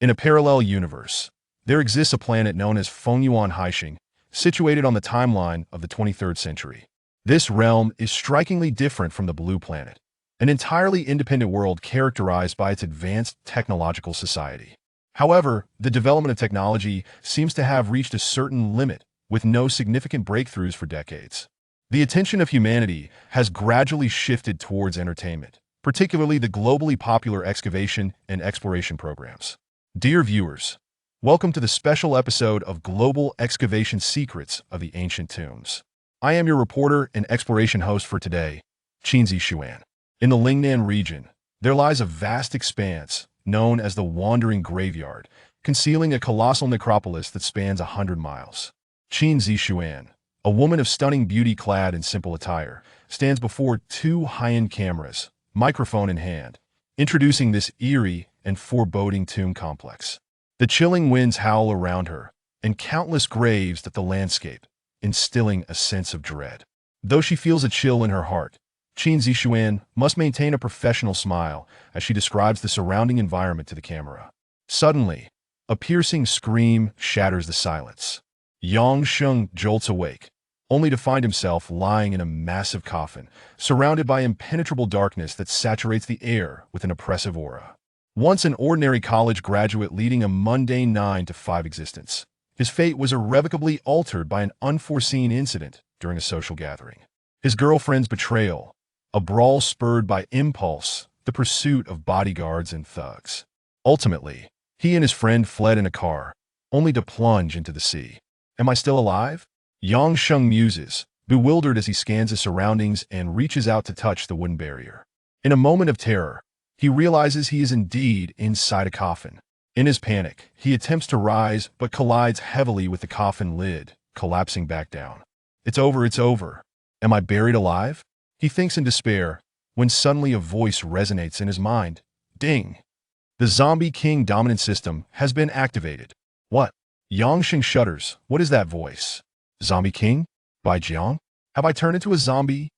In a parallel universe, there exists a planet known as Fengyuan Haixing, situated on the timeline of the 23rd century. This realm is strikingly different from the Blue Planet, an entirely independent world characterized by its advanced technological society. However, the development of technology seems to have reached a certain limit, with no significant breakthroughs for decades. The attention of humanity has gradually shifted towards entertainment, particularly the globally popular excavation and exploration programs. Dear viewers, welcome to the special episode of Global Excavation Secrets of the Ancient Tombs. I am your reporter and exploration host for today, Qinzi Xuan. In the Lingnan region, there lies a vast expanse known as the Wandering Graveyard, concealing a colossal necropolis that spans 100 miles. Qin Zixuan, a woman of stunning beauty clad in simple attire, stands before two high-end cameras, microphone in hand, introducing this eerie and foreboding tomb complex. The chilling winds howl around her, and countless graves dot the landscape, instilling a sense of dread. Though she feels a chill in her heart, Qin Zixuan must maintain a professional smile as she describes the surrounding environment to the camera. Suddenly, a piercing scream shatters the silence. Yang Sheng jolts awake, only to find himself lying in a massive coffin, surrounded by impenetrable darkness that saturates the air with an oppressive aura. Once an ordinary college graduate leading a mundane 9-to-5 existence, his fate was irrevocably altered by an unforeseen incident during a social gathering. His girlfriend's betrayal, a brawl spurred by impulse, the pursuit of bodyguards and thugs. Ultimately, he and his friend fled in a car, only to plunge into the sea. Am I still alive? Yang Sheng muses, bewildered as he scans his surroundings and reaches out to touch the wooden barrier. In a moment of terror, he realizes he is indeed inside a coffin. In his panic, he attempts to rise but collides heavily with the coffin lid, collapsing back down. It's over, it's over. Am I buried alive? He thinks in despair, when suddenly a voice resonates in his mind. Ding! The Zombie King dominant system has been activated. What? Yang Sheng shudders. What is that voice? Zombie King? Bai Jiang? Have I turned into a zombie?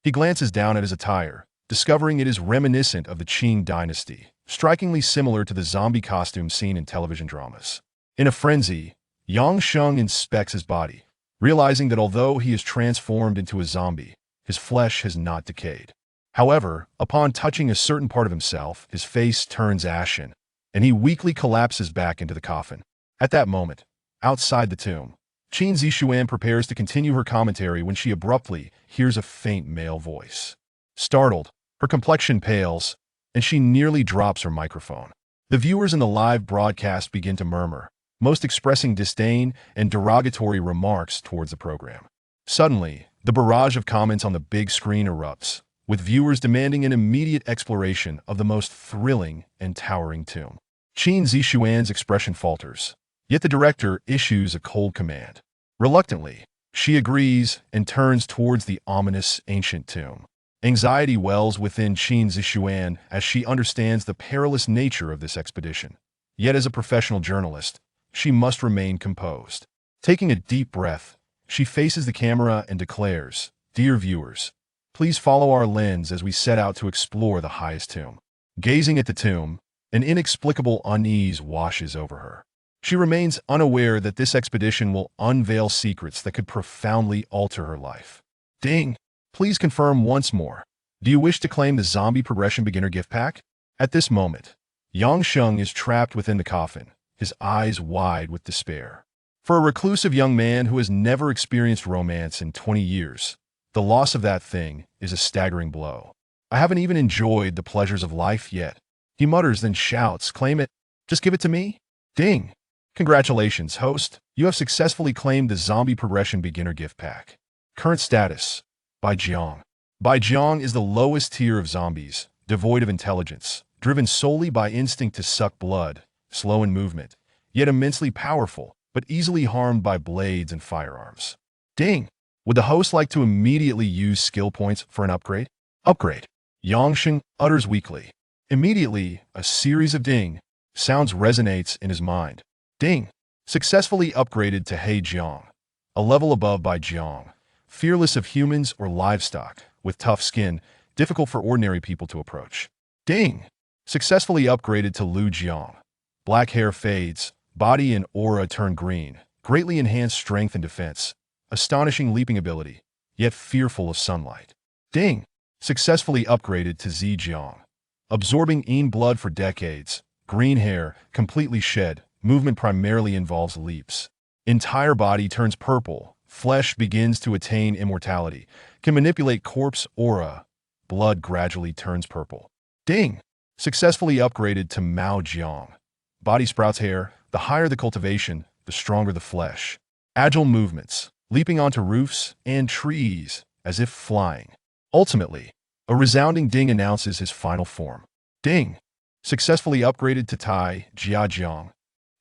He glances down at his attire, discovering it is reminiscent of the Qing dynasty, strikingly similar to the zombie costume seen in television dramas. In a frenzy, Yang Sheng inspects his body, realizing that although he is transformed into a zombie, his flesh has not decayed. However, upon touching a certain part of himself, his face turns ashen, and he weakly collapses back into the coffin. At that moment, outside the tomb, Qin Zixuan prepares to continue her commentary when she abruptly hears a faint male voice. Startled, her complexion pales, and she nearly drops her microphone. The viewers in the live broadcast begin to murmur, most expressing disdain and derogatory remarks towards the program. Suddenly, the barrage of comments on the big screen erupts, with viewers demanding an immediate exploration of the most thrilling and towering tomb. Qin Zixuan's expression falters, yet the director issues a cold command. Reluctantly, she agrees and turns towards the ominous ancient tomb. Anxiety wells within Qin Zixuan as she understands the perilous nature of this expedition. Yet as a professional journalist, she must remain composed. Taking a deep breath, she faces the camera and declares, "Dear viewers, please follow our lens as we set out to explore the highest tomb." Gazing at the tomb, an inexplicable unease washes over her. She remains unaware that this expedition will unveil secrets that could profoundly alter her life. Ding! Please confirm once more. Do you wish to claim the Zombie Progression Beginner Gift Pack? At this moment, Yang Sheng is trapped within the coffin, his eyes wide with despair. For a reclusive young man who has never experienced romance in 20 years, the loss of that thing is a staggering blow. I haven't even enjoyed the pleasures of life yet. He mutters, then shouts, "Claim it. Just give it to me." Ding! Congratulations, host. You have successfully claimed the Zombie Progression Beginner Gift Pack. Current status: Bai Jiang. Bai Jiang is the lowest tier of zombies, devoid of intelligence, driven solely by instinct to suck blood, slow in movement, yet immensely powerful, but easily harmed by blades and firearms. Ding! Would the host like to immediately use skill points for an upgrade? Upgrade. Yang Sheng utters weakly. Immediately, a series of ding sounds resonates in his mind. Ding! Successfully upgraded to He Jiang, a level above Bai Jiang, fearless of humans or livestock, with tough skin, difficult for ordinary people to approach. Ding! Successfully upgraded to Lu Jiang, Black hair fades, body and aura turn green, greatly enhanced strength and defense. Astonishing leaping ability, yet fearful of sunlight. Ding! Successfully upgraded to Zhejiang. Absorbing Yin blood for decades, green hair, completely shed, movement primarily involves leaps. Entire body turns purple, flesh begins to attain immortality, can manipulate corpse aura, blood gradually turns purple. Ding! Successfully upgraded to Mao Jiang. Body sprouts hair, the higher the cultivation, the stronger the flesh. Agile movements, leaping onto roofs and trees, as if flying. Ultimately, a resounding ding announces his final form. Ding! Successfully upgraded to Tai Jiajiang.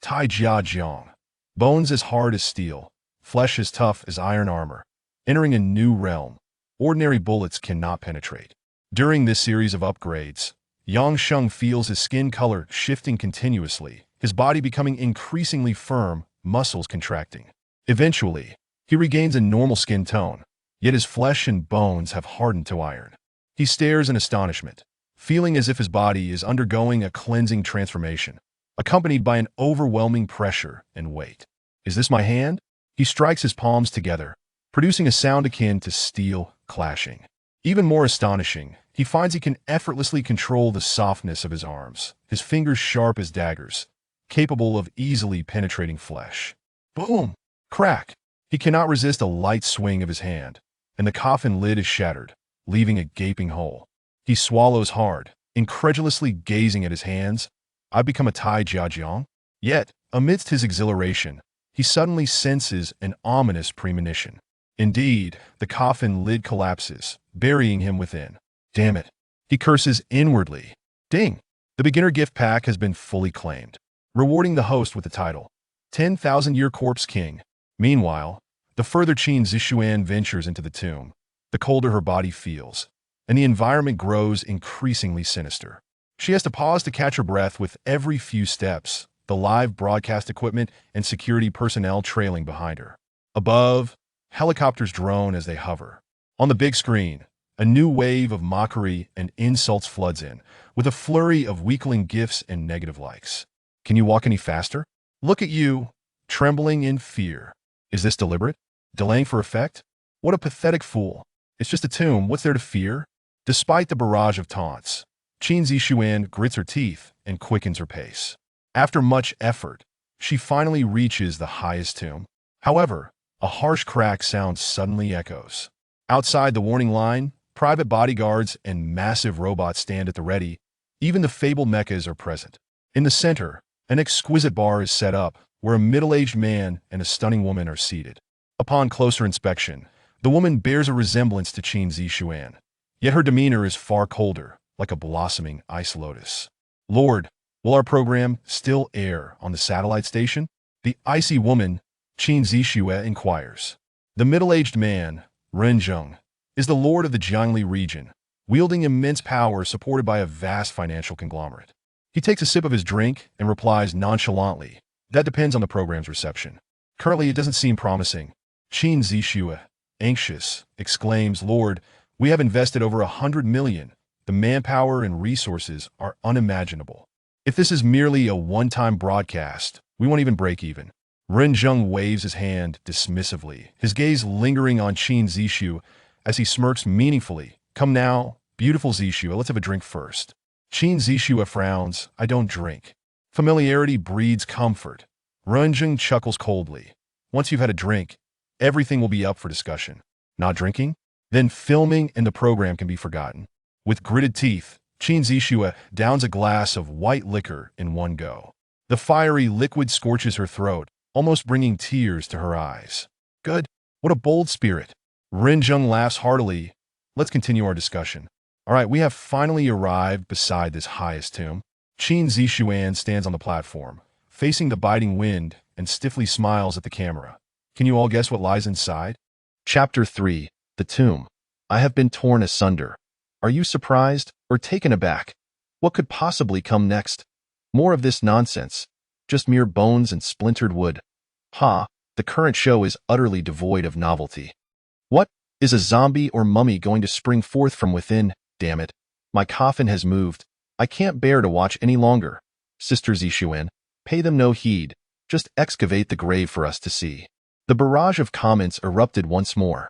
Tai Jiajiang. Bones as hard as steel, flesh as tough as iron armor. Entering a new realm. Ordinary bullets cannot penetrate. During this series of upgrades, Yang Sheng feels his skin color shifting continuously, his body becoming increasingly firm, muscles contracting. Eventually, he regains a normal skin tone, yet his flesh and bones have hardened to iron. He stares in astonishment, feeling as if his body is undergoing a cleansing transformation, accompanied by an overwhelming pressure and weight. Is this my hand? He strikes his palms together, producing a sound akin to steel clashing. Even more astonishing, he finds he can effortlessly control the softness of his arms, his fingers sharp as daggers, capable of easily penetrating flesh. Boom! Crack! He cannot resist a light swing of his hand, and the coffin lid is shattered, leaving a gaping hole. He swallows hard, incredulously gazing at his hands. I've become a Tai Jiajiang? Yet, amidst his exhilaration, he suddenly senses an ominous premonition. Indeed, the coffin lid collapses, burying him within. Damn it! He curses inwardly. Ding! The beginner gift pack has been fully claimed, rewarding the host with the title, 10,000-Year Corpse King. Meanwhile, the further Qin Zishuan ventures into the tomb, the colder her body feels, and the environment grows increasingly sinister. She has to pause to catch her breath with every few steps, the live broadcast equipment and security personnel trailing behind her. Above, helicopters drone as they hover. On the big screen, a new wave of mockery and insults floods in, with a flurry of weakling gifs and negative likes. Can you walk any faster? Look at you, trembling in fear. Is this deliberate? Delaying for effect? What a pathetic fool. It's just a tomb, what's there to fear? Despite the barrage of taunts, Qin Zishuan grits her teeth and quickens her pace. After much effort, she finally reaches the highest tomb. However, a harsh crack sound suddenly echoes. Outside the warning line, private bodyguards and massive robots stand at the ready. Even the fabled mechas are present. In the center, an exquisite bar is set up, where a middle-aged man and a stunning woman are seated. Upon closer inspection, the woman bears a resemblance to Qin Zishuan, yet her demeanor is far colder, like a blossoming ice lotus. Lord, will our program still air on the satellite station? The icy woman, Qin Zishue, inquires. The middle-aged man, Ren Zheng, is the lord of the Jiangli region, wielding immense power supported by a vast financial conglomerate. He takes a sip of his drink and replies nonchalantly, that depends on the program's reception. Currently, it doesn't seem promising. Qin Zishue, anxious, exclaims, Lord, we have invested over 100 million. The manpower and resources are unimaginable. If this is merely a one-time broadcast, we won't even break even. Ren Zheng waves his hand dismissively, his gaze lingering on Qin Zishue as he smirks meaningfully. Come now, beautiful Zishue, let's have a drink first. Qin Zishue frowns, I don't drink. Familiarity breeds comfort. Ren Zheng chuckles coldly. Once you've had a drink, everything will be up for discussion. Not drinking? Then filming and the program can be forgotten. With gritted teeth, Qin Zishue downs a glass of white liquor in one go. The fiery liquid scorches her throat, almost bringing tears to her eyes. Good. What a bold spirit. Ren Zheng laughs heartily. Let's continue our discussion. All right, we have finally arrived beside this highest tomb. Qin Zishuan stands on the platform, facing the biting wind, and stiffly smiles at the camera. Can you all guess what lies inside? Chapter 3. The Tomb. I have been torn asunder. Are you surprised or taken aback? What could possibly come next? More of this nonsense. Just mere bones and splintered wood. Ha, the current show is utterly devoid of novelty. What? Is a zombie or mummy going to spring forth from within? Damn it. My coffin has moved. I can't bear to watch any longer. Sister Zishuan, Pay them no heed. Just excavate the grave for us to see. The barrage of comments erupted once more.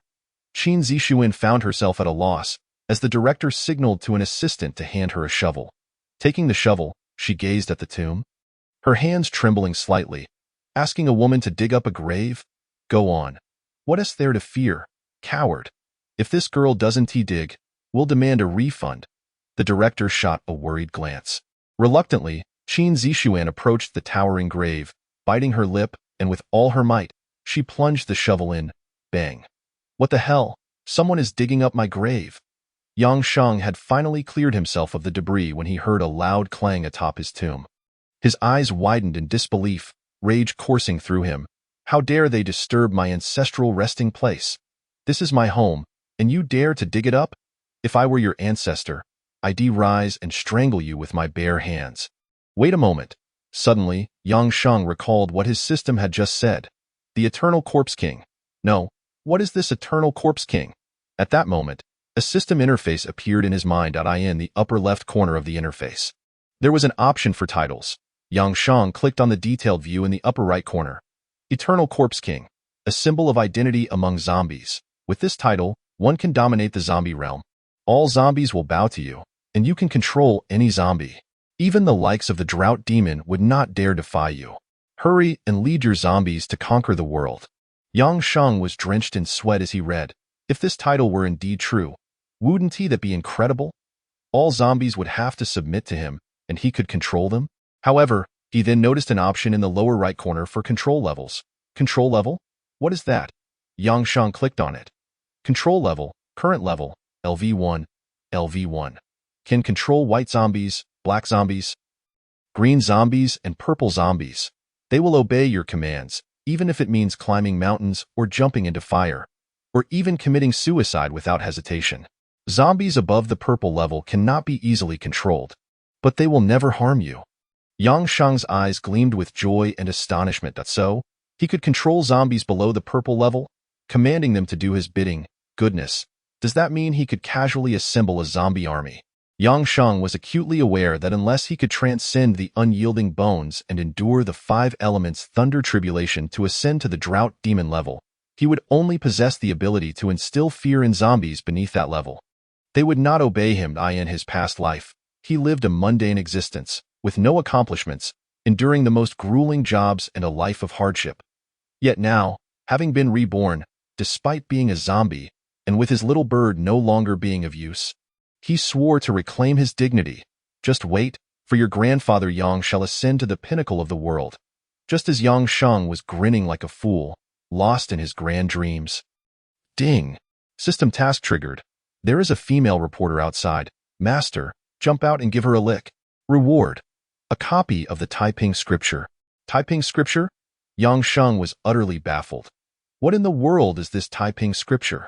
Qin Zixuan found herself at a loss as the director signaled to an assistant to hand her a shovel. Taking the shovel, she gazed at the tomb, her hands trembling slightly. Asking a woman to dig up a grave? Go on. What is there to fear, coward? If this girl doesn't dig, we'll demand a refund. The director shot a worried glance. Reluctantly, Qin Zixuan approached the towering grave, biting her lip, and with all her might, she plunged the shovel in. Bang. What the hell? Someone is digging up my grave. Yang Sheng had finally cleared himself of the debris when he heard a loud clang atop his tomb. His eyes widened in disbelief, rage coursing through him. How dare they disturb my ancestral resting place? This is my home, and you dare to dig it up? If I were your ancestor, I'd rise and strangle you with my bare hands. Wait a moment. Suddenly, Yang Sheng recalled what his system had just said. The Eternal Corpse King. No, what is this Eternal Corpse King? At that moment, a system interface appeared in his mind. In the upper left corner of the interface, there was an option for titles. Yang Sheng clicked on the detailed view in the upper right corner. Eternal Corpse King, a symbol of identity among zombies. With this title, one can dominate the zombie realm. All zombies will bow to you, and you can control any zombie. Even the likes of the Drought Demon would not dare defy you. Hurry and lead your zombies to conquer the world. Yang Sheng was drenched in sweat as he read. If this title were indeed true, wouldn't that be incredible? All zombies would have to submit to him, and he could control them. However, he then noticed an option in the lower right corner for control levels. Control level? What is that? Yang Sheng clicked on it. Control level, current level, LV1, LV1. Can control white zombies, black zombies, green zombies, and purple zombies. They will obey your commands, even if it means climbing mountains or jumping into fire, or even committing suicide without hesitation. Zombies above the purple level cannot be easily controlled, but they will never harm you. Yang Sheng's eyes gleamed with joy and astonishment. So, he could control zombies below the purple level, commanding them to do his bidding. Goodness, does that mean he could casually assemble a zombie army? Yang Sheng was acutely aware that unless he could transcend the unyielding bones and endure the 5 elements thunder tribulation to ascend to the Drought Demon level, he would only possess the ability to instill fear in zombies beneath that level. They would not obey him. In his past life, he lived a mundane existence, with no accomplishments, enduring the most grueling jobs and a life of hardship. Yet now, having been reborn, despite being a zombie, and with his little bird no longer being of use, he swore to reclaim his dignity. Just wait, for your grandfather Yang shall ascend to the pinnacle of the world. Just as Yang Sheng was grinning like a fool, lost in his grand dreams. Ding! System task triggered. There is a female reporter outside. Master, jump out and give her a lick. Reward. A copy of the Taiping scripture. Taiping scripture? Yang Sheng was utterly baffled. What in the world is this Taiping scripture?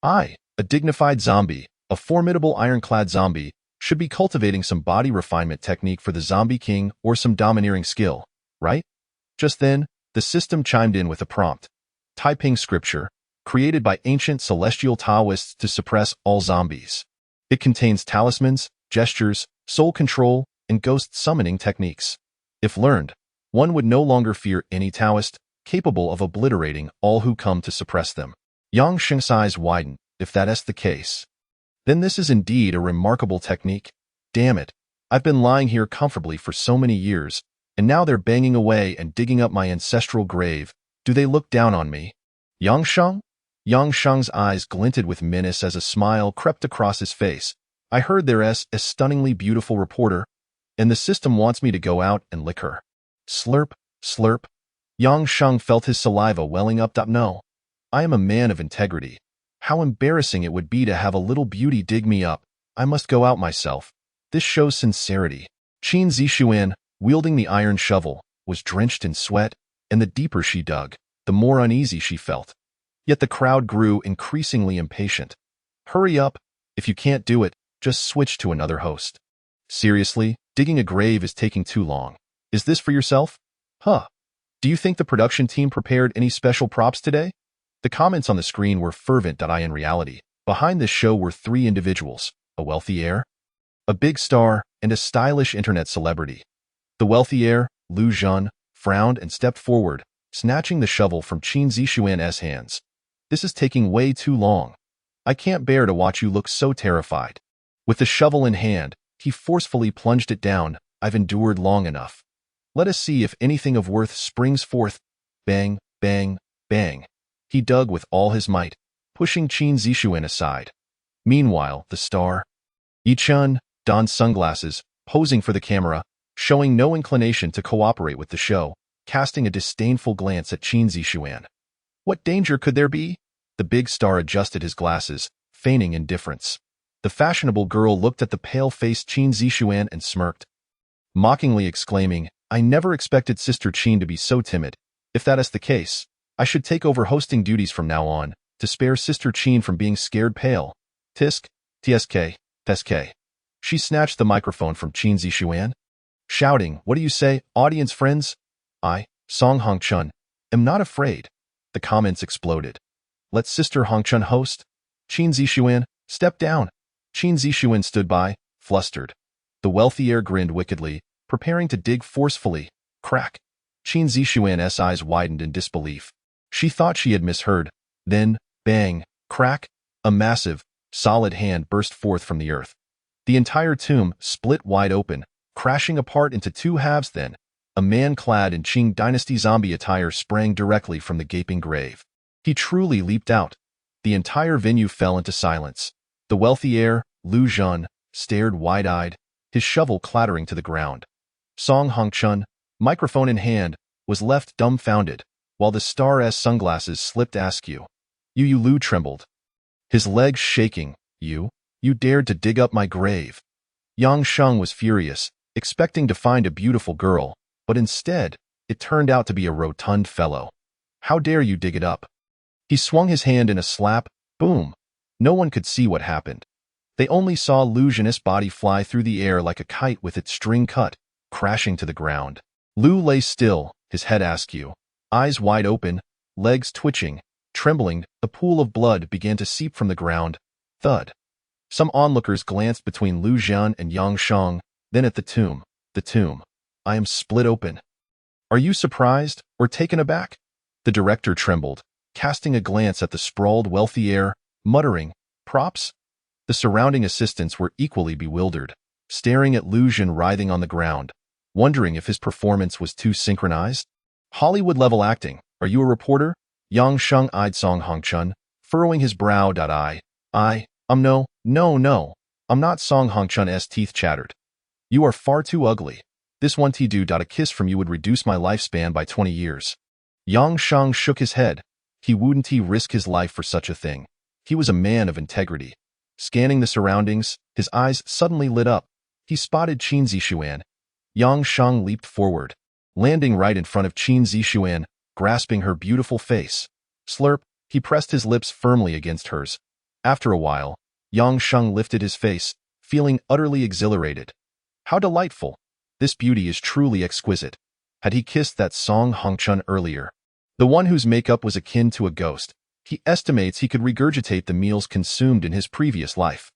I, a dignified zombie, a formidable ironclad zombie, should be cultivating some body refinement technique for the zombie king or some domineering skill, right? Just then, the system chimed in with a prompt. Taiping scripture, created by ancient celestial Taoists to suppress all zombies. It contains talismans, gestures, soul control, and ghost summoning techniques. If learned, one would no longer fear any Taoist, capable of obliterating all who come to suppress them. Yang Sheng's eyes widened. If that is the case, then this is indeed a remarkable technique. Damn it, I've been lying here comfortably for so many years, and now they're banging away and digging up my ancestral grave. Do they look down on me? Yang Sheng? Yang Sheng's eyes glinted with menace as a smile crept across his face. I heard there's a stunningly beautiful reporter, and the system wants me to go out and lick her. Slurp, slurp. Yang Sheng felt his saliva welling up. No, I am a man of integrity. How embarrassing it would be to have a little beauty dig me up. I must go out myself. This shows sincerity. Qin Zixuan, wielding the iron shovel, was drenched in sweat, and the deeper she dug, the more uneasy she felt. Yet the crowd grew increasingly impatient. Hurry up. If you can't do it, just switch to another host. Seriously, digging a grave is taking too long. Is this for yourself? Huh. Do you think the production team prepared any special props today? The comments on the screen were fervent. In reality, behind this show were 3 individuals, a wealthy heir, a big star, and a stylish internet celebrity. The wealthy heir, Lu Zhan frowned and stepped forward, snatching the shovel from Qin Zixuan's hands. This is taking way too long. I can't bear to watch you look so terrified. With the shovel in hand, he forcefully plunged it down. I've endured long enough. Let us see if anything of worth springs forth. Bang, bang, bang. He dug with all his might, pushing Qin Zixuan aside. Meanwhile, the star, Yichun, donned sunglasses, posing for the camera, showing no inclination to cooperate with the show, casting a disdainful glance at Qin Zixuan. What danger could there be? The big star adjusted his glasses, feigning indifference. The fashionable girl looked at the pale-faced Qin Zixuan and smirked, mockingly exclaiming, I never expected Sister Qin to be so timid. If that is the case, I should take over hosting duties from now on, to spare Sister Qin from being scared pale. Tisk, tsk, tsk. She snatched the microphone from Qin Zixuan, shouting, What do you say, audience friends? I, Song Hongchun, am not afraid. The comments exploded. Let Sister Hongchun host. Qin Zixuan, step down. Qin Zixuan stood by, flustered. The wealthy heir grinned wickedly, preparing to dig forcefully. Crack. Qin Zixuan's eyes widened in disbelief. She thought she had misheard. Then, bang, crack, a massive, solid hand burst forth from the earth. The entire tomb split wide open, crashing apart into two halves. Then, a man clad in Qing Dynasty zombie attire sprang directly from the gaping grave. He truly leaped out. The entire venue fell into silence. The wealthy heir, Lu Zhan, stared wide-eyed, his shovel clattering to the ground. Song Hongchun, microphone in hand, was left dumbfounded, while the star's sunglasses slipped askew. Yu Lu trembled, his legs shaking. You dared to dig up my grave. Yang Sheng was furious, expecting to find a beautiful girl, but instead, it turned out to be a rotund fellow. How dare you dig it up? He swung his hand in a slap, boom. No one could see what happened. They only saw Lu Zhan's body fly through the air like a kite with its string cut, crashing to the ground. Lu lay still, his head askew, eyes wide open, legs twitching, trembling. A pool of blood began to seep from the ground. Thud. Some onlookers glanced between Lu Zhan and Yang Sheng, then at the tomb. The tomb. I am split open. Are you surprised or taken aback? The director trembled, casting a glance at the sprawled wealthy heir, muttering, Props? The surrounding assistants were equally bewildered, staring at Lu Zhan writhing on the ground, wondering if his performance was too synchronized. Hollywood-level acting. Are you a reporter? Yang Sheng eyed Song Hongchun, furrowing his brow. No, I'm not. Song Hongchun's teeth chattered. You are far too ugly. This one do. A kiss from you would reduce my lifespan by 20 years. Yang Sheng shook his head. He wouldn't risk his life for such a thing. He was a man of integrity. Scanning the surroundings, his eyes suddenly lit up. He spotted Qin Zixuan. Yang Sheng leaped forward, landing right in front of Qin Zixuan, grasping her beautiful face. Slurp, he pressed his lips firmly against hers. After a while, Yang Sheng lifted his face, feeling utterly exhilarated. How delightful! This beauty is truly exquisite. Had he kissed that Song Hongchun earlier, the one whose makeup was akin to a ghost, he estimates he could regurgitate the meals consumed in his previous life.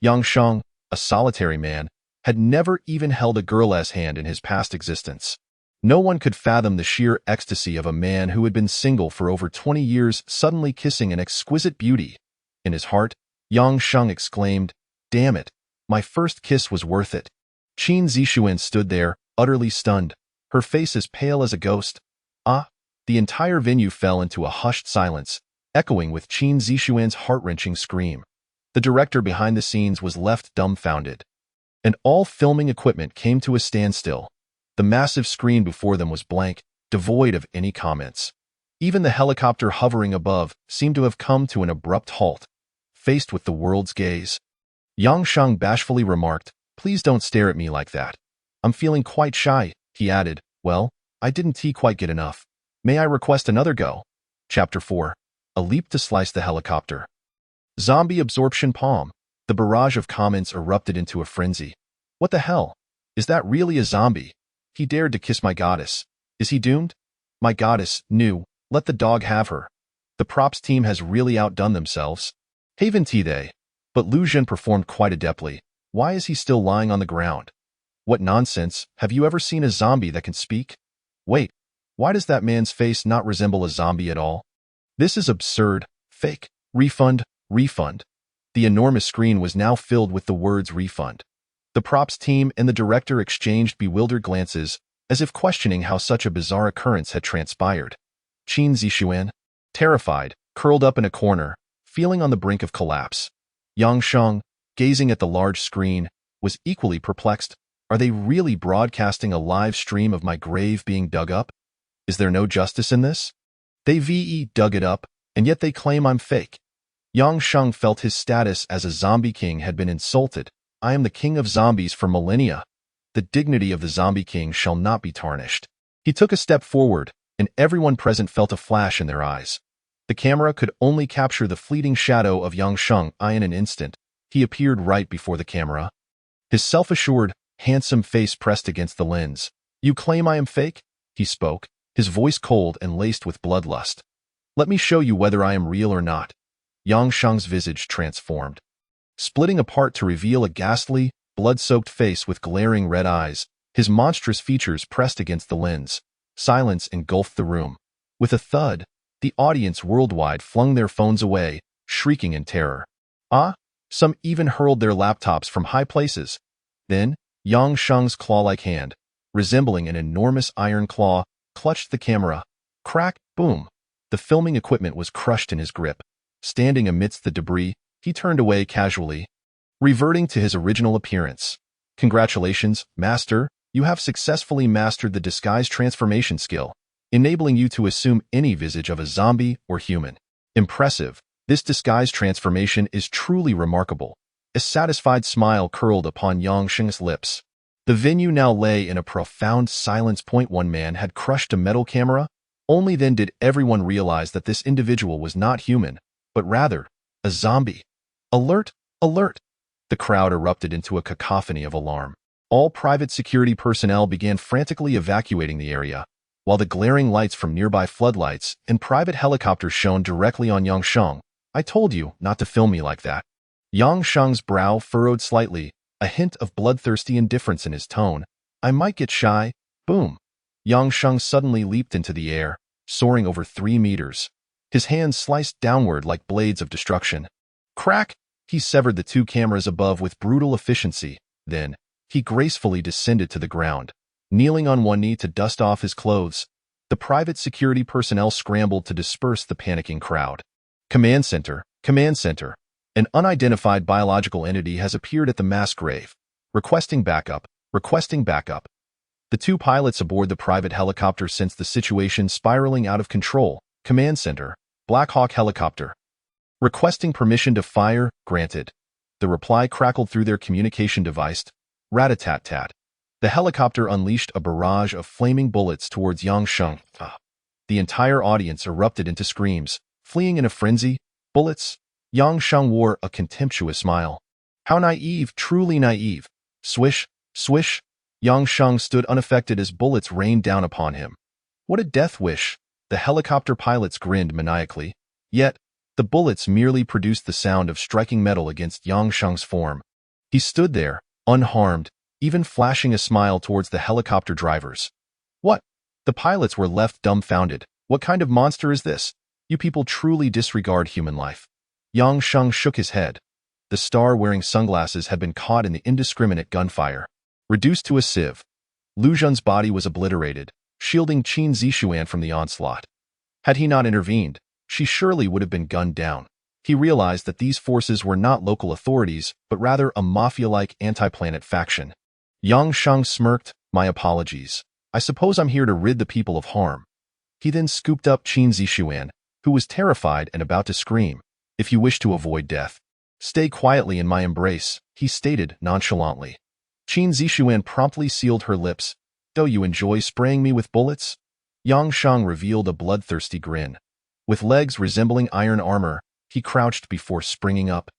Yang Sheng, a solitary man, had never even held a girl's hand in his past existence. No one could fathom the sheer ecstasy of a man who had been single for over 20 years suddenly kissing an exquisite beauty. In his heart, Yang Sheng exclaimed, Damn it, my first kiss was worth it. Qin Zixuan stood there, utterly stunned, her face as pale as a ghost. The entire venue fell into a hushed silence, echoing with Qin Zixuan's heart-wrenching scream. The director behind the scenes was left dumbfounded, and all filming equipment came to a standstill. The massive screen before them was blank, devoid of any comments. Even the helicopter hovering above seemed to have come to an abrupt halt, faced with the world's gaze. Yang Sheng bashfully remarked, Please don't stare at me like that. I'm feeling quite shy, he added. Well, I didn't quite get enough. May I request another go? Chapter 4. A leap to slice the helicopter. Zombie absorption palm. The barrage of comments erupted into a frenzy. What the hell? Is that really a zombie? He dared to kiss my goddess. Is he doomed? My goddess, new. Let the dog have her. The props team has really outdone themselves. Haven't they? But Lu Zhan performed quite adeptly. Why is he still lying on the ground? What nonsense, have you ever seen a zombie that can speak? Wait, why does that man's face not resemble a zombie at all? This is absurd, fake, refund, refund. The enormous screen was now filled with the words refund. The props team and the director exchanged bewildered glances, as if questioning how such a bizarre occurrence had transpired. Qin Zixuan, terrified, curled up in a corner, feeling on the brink of collapse. Yang Sheng, gazing at the large screen, was equally perplexed. Are they really broadcasting a live stream of my grave being dug up? Is there no justice in this? They dug it up, and yet they claim I'm fake. Yang Sheng felt his status as a zombie king had been insulted. I am the king of zombies for millennia. The dignity of the zombie king shall not be tarnished. He took a step forward, and everyone present felt a flash in their eyes. The camera could only capture the fleeting shadow of Yang Sheng. In an instant, he appeared right before the camera. His self-assured, handsome face pressed against the lens. You claim I am fake? He spoke, his voice cold and laced with bloodlust. Let me show you whether I am real or not. Yang Sheng's visage transformed, splitting apart to reveal a ghastly, blood-soaked face with glaring red eyes, his monstrous features pressed against the lens. Silence engulfed the room. With a thud, the audience worldwide flung their phones away, shrieking in terror. Some even hurled their laptops from high places. Then, Yang Sheng's claw-like hand, resembling an enormous iron claw, clutched the camera. Crack, boom. The filming equipment was crushed in his grip. Standing amidst the debris, he turned away casually, reverting to his original appearance. Congratulations, Master, you have successfully mastered the disguise transformation skill, enabling you to assume any visage of a zombie or human. Impressive. This disguise transformation is truly remarkable. A satisfied smile curled upon Yang Sheng's lips. The venue now lay in a profound silence. One man had crushed a metal camera. Only then did everyone realize that this individual was not human, but rather a zombie. Alert! Alert! The crowd erupted into a cacophony of alarm. All private security personnel began frantically evacuating the area, while the glaring lights from nearby floodlights and private helicopters shone directly on Yang Sheng. I told you not to film me like that. Yang Sheng's brow furrowed slightly, a hint of bloodthirsty indifference in his tone. I might get shy. Boom. Yang Sheng suddenly leaped into the air, soaring over 3 meters. His hands sliced downward like blades of destruction. Crack! He severed the 2 cameras above with brutal efficiency. Then, he gracefully descended to the ground, kneeling on one knee to dust off his clothes. The private security personnel scrambled to disperse the panicking crowd. Command Center, Command Center. An unidentified biological entity has appeared at the mass grave. Requesting backup, requesting backup. The 2 pilots aboard the private helicopter sensed the situation spiraling out of control. Command Center, Black Hawk helicopter. Requesting permission to fire, granted. The reply crackled through their communication device. Rat-a-tat-tat. The helicopter unleashed a barrage of flaming bullets towards Yang Sheng. The entire audience erupted into screams, fleeing in a frenzy. Bullets? Yang Sheng wore a contemptuous smile. How naive, truly naive. Swish, swish. Yang Sheng stood unaffected as bullets rained down upon him. What a death wish. The helicopter pilots grinned maniacally. Yet, the bullets merely produced the sound of striking metal against Yang Sheng's form. He stood there, unharmed, even flashing a smile towards the helicopter drivers. What? The pilots were left dumbfounded. What kind of monster is this? You people truly disregard human life. Yang Sheng shook his head. The star-wearing sunglasses had been caught in the indiscriminate gunfire. Reduced to a sieve, Lu Jun's body was obliterated, shielding Qin Zixuan from the onslaught. Had he not intervened, she surely would have been gunned down. He realized that these forces were not local authorities, but rather a mafia-like anti-planet faction. Yang Sheng smirked. My apologies. I suppose I'm here to rid the people of harm. He then scooped up Qin Zixuan, who was terrified and about to scream. If you wish to avoid death, stay quietly in my embrace, he stated nonchalantly. Qin Zixuan promptly sealed her lips. Do you enjoy spraying me with bullets? Yang Sheng revealed a bloodthirsty grin. With legs resembling iron armor, he crouched before springing up.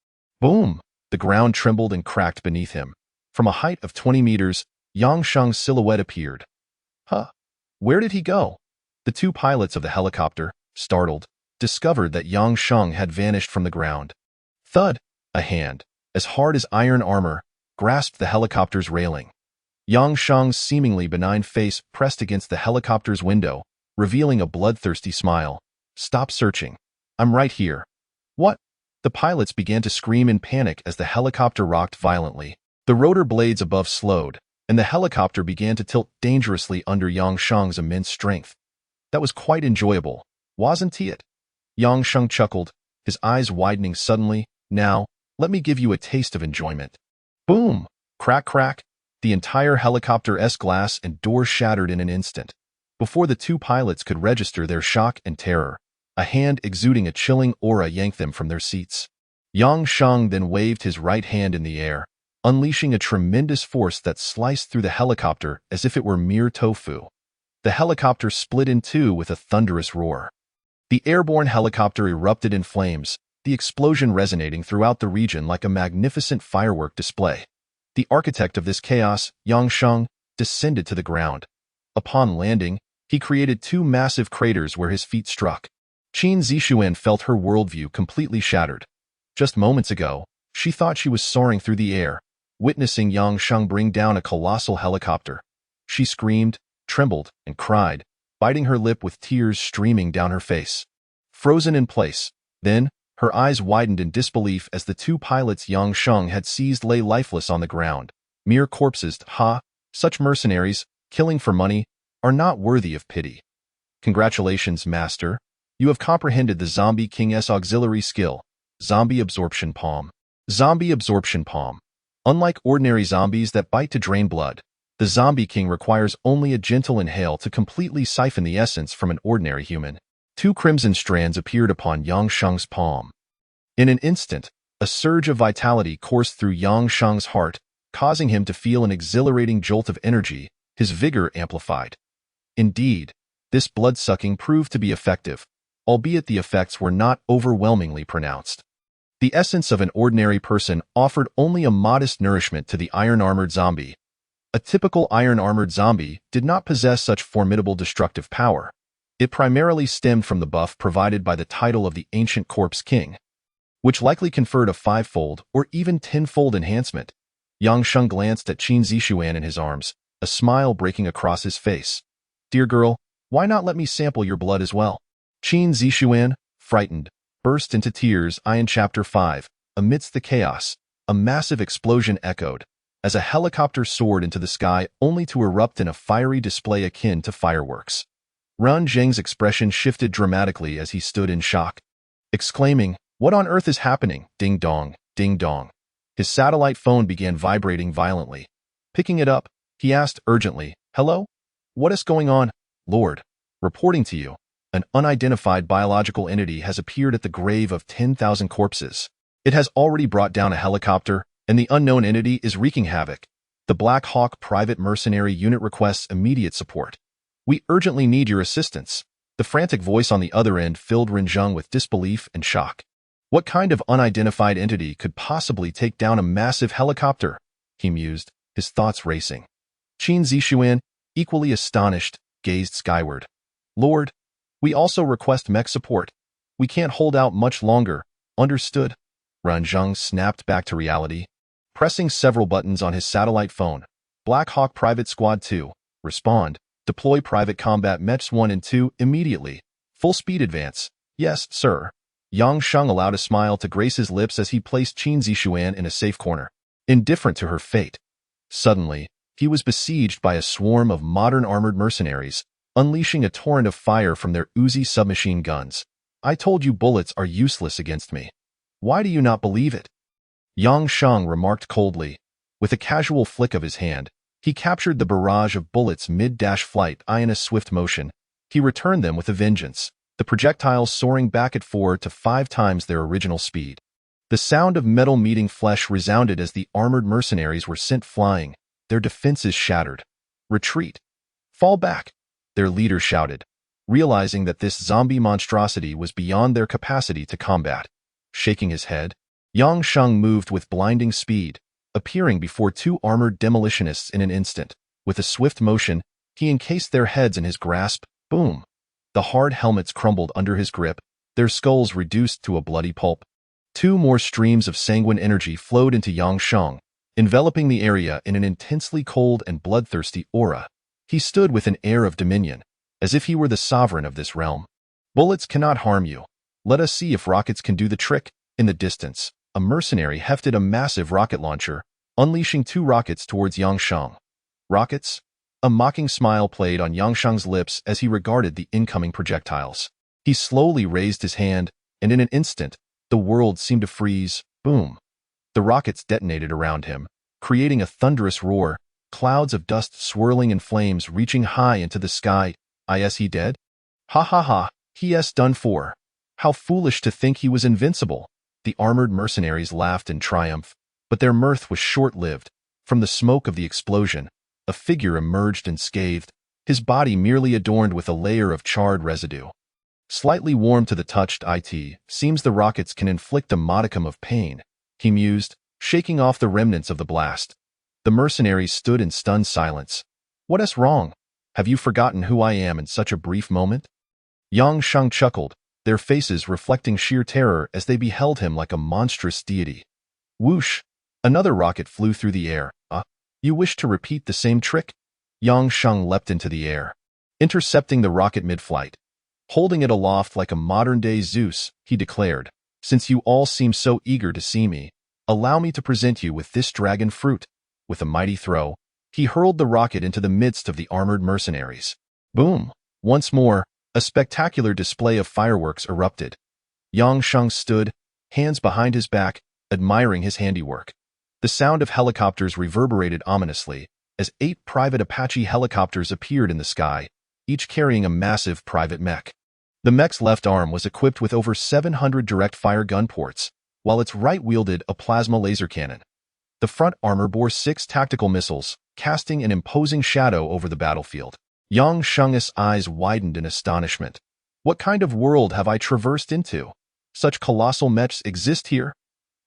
Boom! The ground trembled and cracked beneath him. From a height of 20 meters, Yang Sheng's silhouette appeared. Where did he go? The 2 pilots of the helicopter, startled, discovered that Yang Sheng had vanished from the ground. Thud! A hand, as hard as iron armor, grasped the helicopter's railing. Yang Sheng's seemingly benign face pressed against the helicopter's window, revealing a bloodthirsty smile. "Stop searching. I'm right here." "What?" The pilots began to scream in panic as the helicopter rocked violently. The rotor blades above slowed, and the helicopter began to tilt dangerously under Yang Sheng's immense strength. "That was quite enjoyable, wasn't it?" Yang Sheng chuckled, his eyes widening suddenly. "Now, let me give you a taste of enjoyment." Boom! Crack, crack! The entire helicopter's glass and doors shattered in an instant. Before the two pilots could register their shock and terror, a hand exuding a chilling aura yanked them from their seats. Yang Sheng then waved his right hand in the air, unleashing a tremendous force that sliced through the helicopter as if it were mere tofu. The helicopter split in two with a thunderous roar. The airborne helicopter erupted in flames, the explosion resonating throughout the region like a magnificent firework display. The architect of this chaos, Yang Sheng, descended to the ground. Upon landing, he created two massive craters where his feet struck. Qin Zixuan felt her worldview completely shattered. Just moments ago, she thought she was soaring through the air, witnessing Yang Sheng bring down a colossal helicopter. She screamed, trembled, and cried, biting her lip with tears streaming down her face. Frozen in place, then, her eyes widened in disbelief as the two pilots Yang Sheng had seized lay lifeless on the ground. Mere corpses, ha! Such mercenaries, killing for money, are not worthy of pity. Congratulations, Master. You have comprehended the Zombie King's auxiliary skill, Zombie Absorption Palm. Zombie Absorption Palm. Unlike ordinary zombies that bite to drain blood, the Zombie King requires only a gentle inhale to completely siphon the essence from an ordinary human. Two crimson strands appeared upon Yang Sheng's palm. In an instant, a surge of vitality coursed through Yang Sheng's heart, causing him to feel an exhilarating jolt of energy, his vigor amplified. Indeed, this blood-sucking proved to be effective, albeit the effects were not overwhelmingly pronounced. The essence of an ordinary person offered only a modest nourishment to the iron-armored zombie. A typical iron-armored zombie did not possess such formidable destructive power. It primarily stemmed from the buff provided by the title of the Ancient Corpse King, which likely conferred a 5-fold or even 10-fold enhancement. Yang Sheng glanced at Qin Zixuan in his arms, a smile breaking across his face. "Dear girl, why not let me sample your blood as well?" Qin Zixuan, frightened, burst into tears. In Chapter 5, amidst the chaos, a massive explosion echoed, as a helicopter soared into the sky only to erupt in a fiery display akin to fireworks. Ran Zheng's expression shifted dramatically as he stood in shock, exclaiming, "What on earth is happening?" Ding dong, ding dong. His satellite phone began vibrating violently. Picking it up, he asked urgently, "Hello? What is going on?" "Lord, reporting to you. An unidentified biological entity has appeared at the grave of 10,000 corpses. It has already brought down a helicopter, and the unknown entity is wreaking havoc. The Black Hawk Private Mercenary Unit requests immediate support. We urgently need your assistance." The frantic voice on the other end filled Renjung with disbelief and shock. What kind of unidentified entity could possibly take down a massive helicopter? He mused, his thoughts racing. Qin Zixuan, equally astonished, gazed skyward. "Lord, we also request mech support. We can't hold out much longer, understood?" Renjung snapped back to reality, pressing several buttons on his satellite phone. "Black Hawk Private Squad 2, respond. Deploy Private Combat Mechs 1 and 2 immediately. Full speed advance." "Yes, sir." Yang Sheng allowed a smile to grace his lips as he placed Qin Zixuan in a safe corner, indifferent to her fate. Suddenly, he was besieged by a swarm of modern armored mercenaries, unleashing a torrent of fire from their Uzi submachine guns. "I told you bullets are useless against me. Why do you not believe it?" Yang Sheng remarked coldly. With a casual flick of his hand, he captured the barrage of bullets mid-flight. In a swift motion, he returned them with a vengeance, the projectiles soaring back at 4 to 5 times their original speed. The sound of metal meeting flesh resounded as the armored mercenaries were sent flying, their defenses shattered. "Retreat! Fall back!" their leader shouted, realizing that this zombie monstrosity was beyond their capacity to combat. Shaking his head, Yang Sheng moved with blinding speed, appearing before two armored demolitionists in an instant. With a swift motion, he encased their heads in his grasp. Boom! The hard helmets crumbled under his grip, their skulls reduced to a bloody pulp. Two more streams of sanguine energy flowed into Yang Sheng, Enveloping the area in an intensely cold and bloodthirsty aura, he stood with an air of dominion, as if he were the sovereign of this realm. Bullets cannot harm you. Let us see if rockets can do the trick. In the distance, a mercenary hefted a massive rocket launcher, unleashing 2 rockets towards Yang Sheng. Rockets? A mocking smile played on Yang Sheng's lips as he regarded the incoming projectiles. He slowly raised his hand, and in an instant, the world seemed to freeze. Boom! The rockets detonated around him, creating a thunderous roar, clouds of dust swirling and flames reaching high into the sky. Is he dead? Ha ha ha, he's done for. How foolish to think he was invincible. The armored mercenaries laughed in triumph, but their mirth was short-lived. From the smoke of the explosion, a figure emerged unscathed, his body merely adorned with a layer of charred residue. Slightly warm to the touch, it seems the rockets can inflict a modicum of pain, he mused, shaking off the remnants of the blast. The mercenaries stood in stunned silence. What is wrong? Have you forgotten who I am in such a brief moment? Yang Sheng chuckled, their faces reflecting sheer terror as they beheld him like a monstrous deity. Whoosh! Another rocket flew through the air. You wish to repeat the same trick? Yang Sheng leapt into the air, intercepting the rocket mid-flight. Holding it aloft like a modern-day Zeus, he declared, since you all seem so eager to see me, allow me to present you with this dragon fruit. With a mighty throw, he hurled the rocket into the midst of the armored mercenaries. Boom! Once more, a spectacular display of fireworks erupted. Yang Sheng stood, hands behind his back, admiring his handiwork. The sound of helicopters reverberated ominously as 8 private Apache helicopters appeared in the sky, each carrying a massive private mech. The mech's left arm was equipped with over 700 direct-fire gun ports, while its right wielded a plasma laser cannon. The front armor bore 6 tactical missiles, casting an imposing shadow over the battlefield. Yang Sheng's eyes widened in astonishment. What kind of world have I traversed into? Such colossal mechs exist here?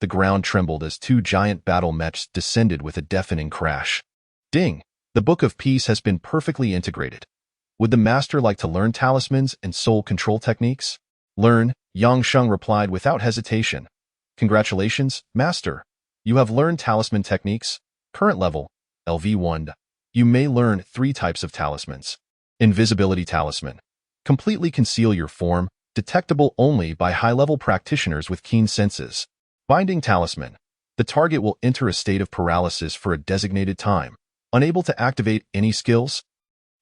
The ground trembled as 2 giant battle mechs descended with a deafening crash. Ding! The Book of Peace has been perfectly integrated. Would the master like to learn talismans and soul control techniques? Learn, Yang Sheng replied without hesitation. Congratulations, master. You have learned talisman techniques. Current level, LV1. You may learn 3 types of talismans. Invisibility talisman. Completely conceal your form, detectable only by high-level practitioners with keen senses. Binding talisman. The target will enter a state of paralysis for a designated time, unable to activate any skills.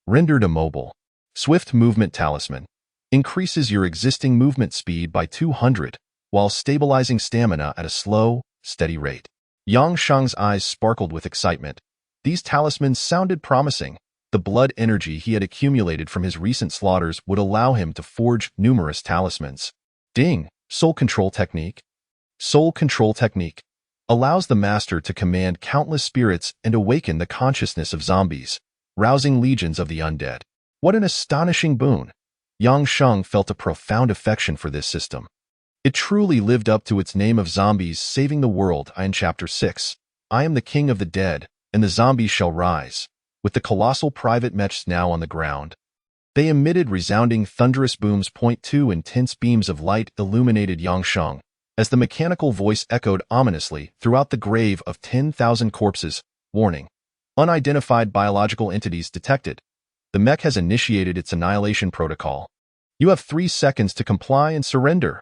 Rendered immobile. Swift movement talisman. Increases your existing movement speed by 200, while stabilizing stamina at a slow, steady rate. Yang Sheng's eyes sparkled with excitement. These talismans sounded promising. The blood energy he had accumulated from his recent slaughters would allow him to forge numerous talismans. Ding! Soul control technique. Soul control technique allows the master to command countless spirits and awaken the consciousness of zombies, rousing legions of the undead. What an astonishing boon! Yang Sheng felt a profound affection for this system. It truly lived up to its name of zombies saving the world. In Chapter 6, I am the king of the dead, and the zombies shall rise. With the colossal private mechs now on the ground, they emitted resounding thunderous booms. 2 intense beams of light illuminated Yang Sheng, as the mechanical voice echoed ominously throughout the grave of 10,000 corpses. Warning. Unidentified biological entities detected. The mech has initiated its annihilation protocol. You have 3 seconds to comply and surrender.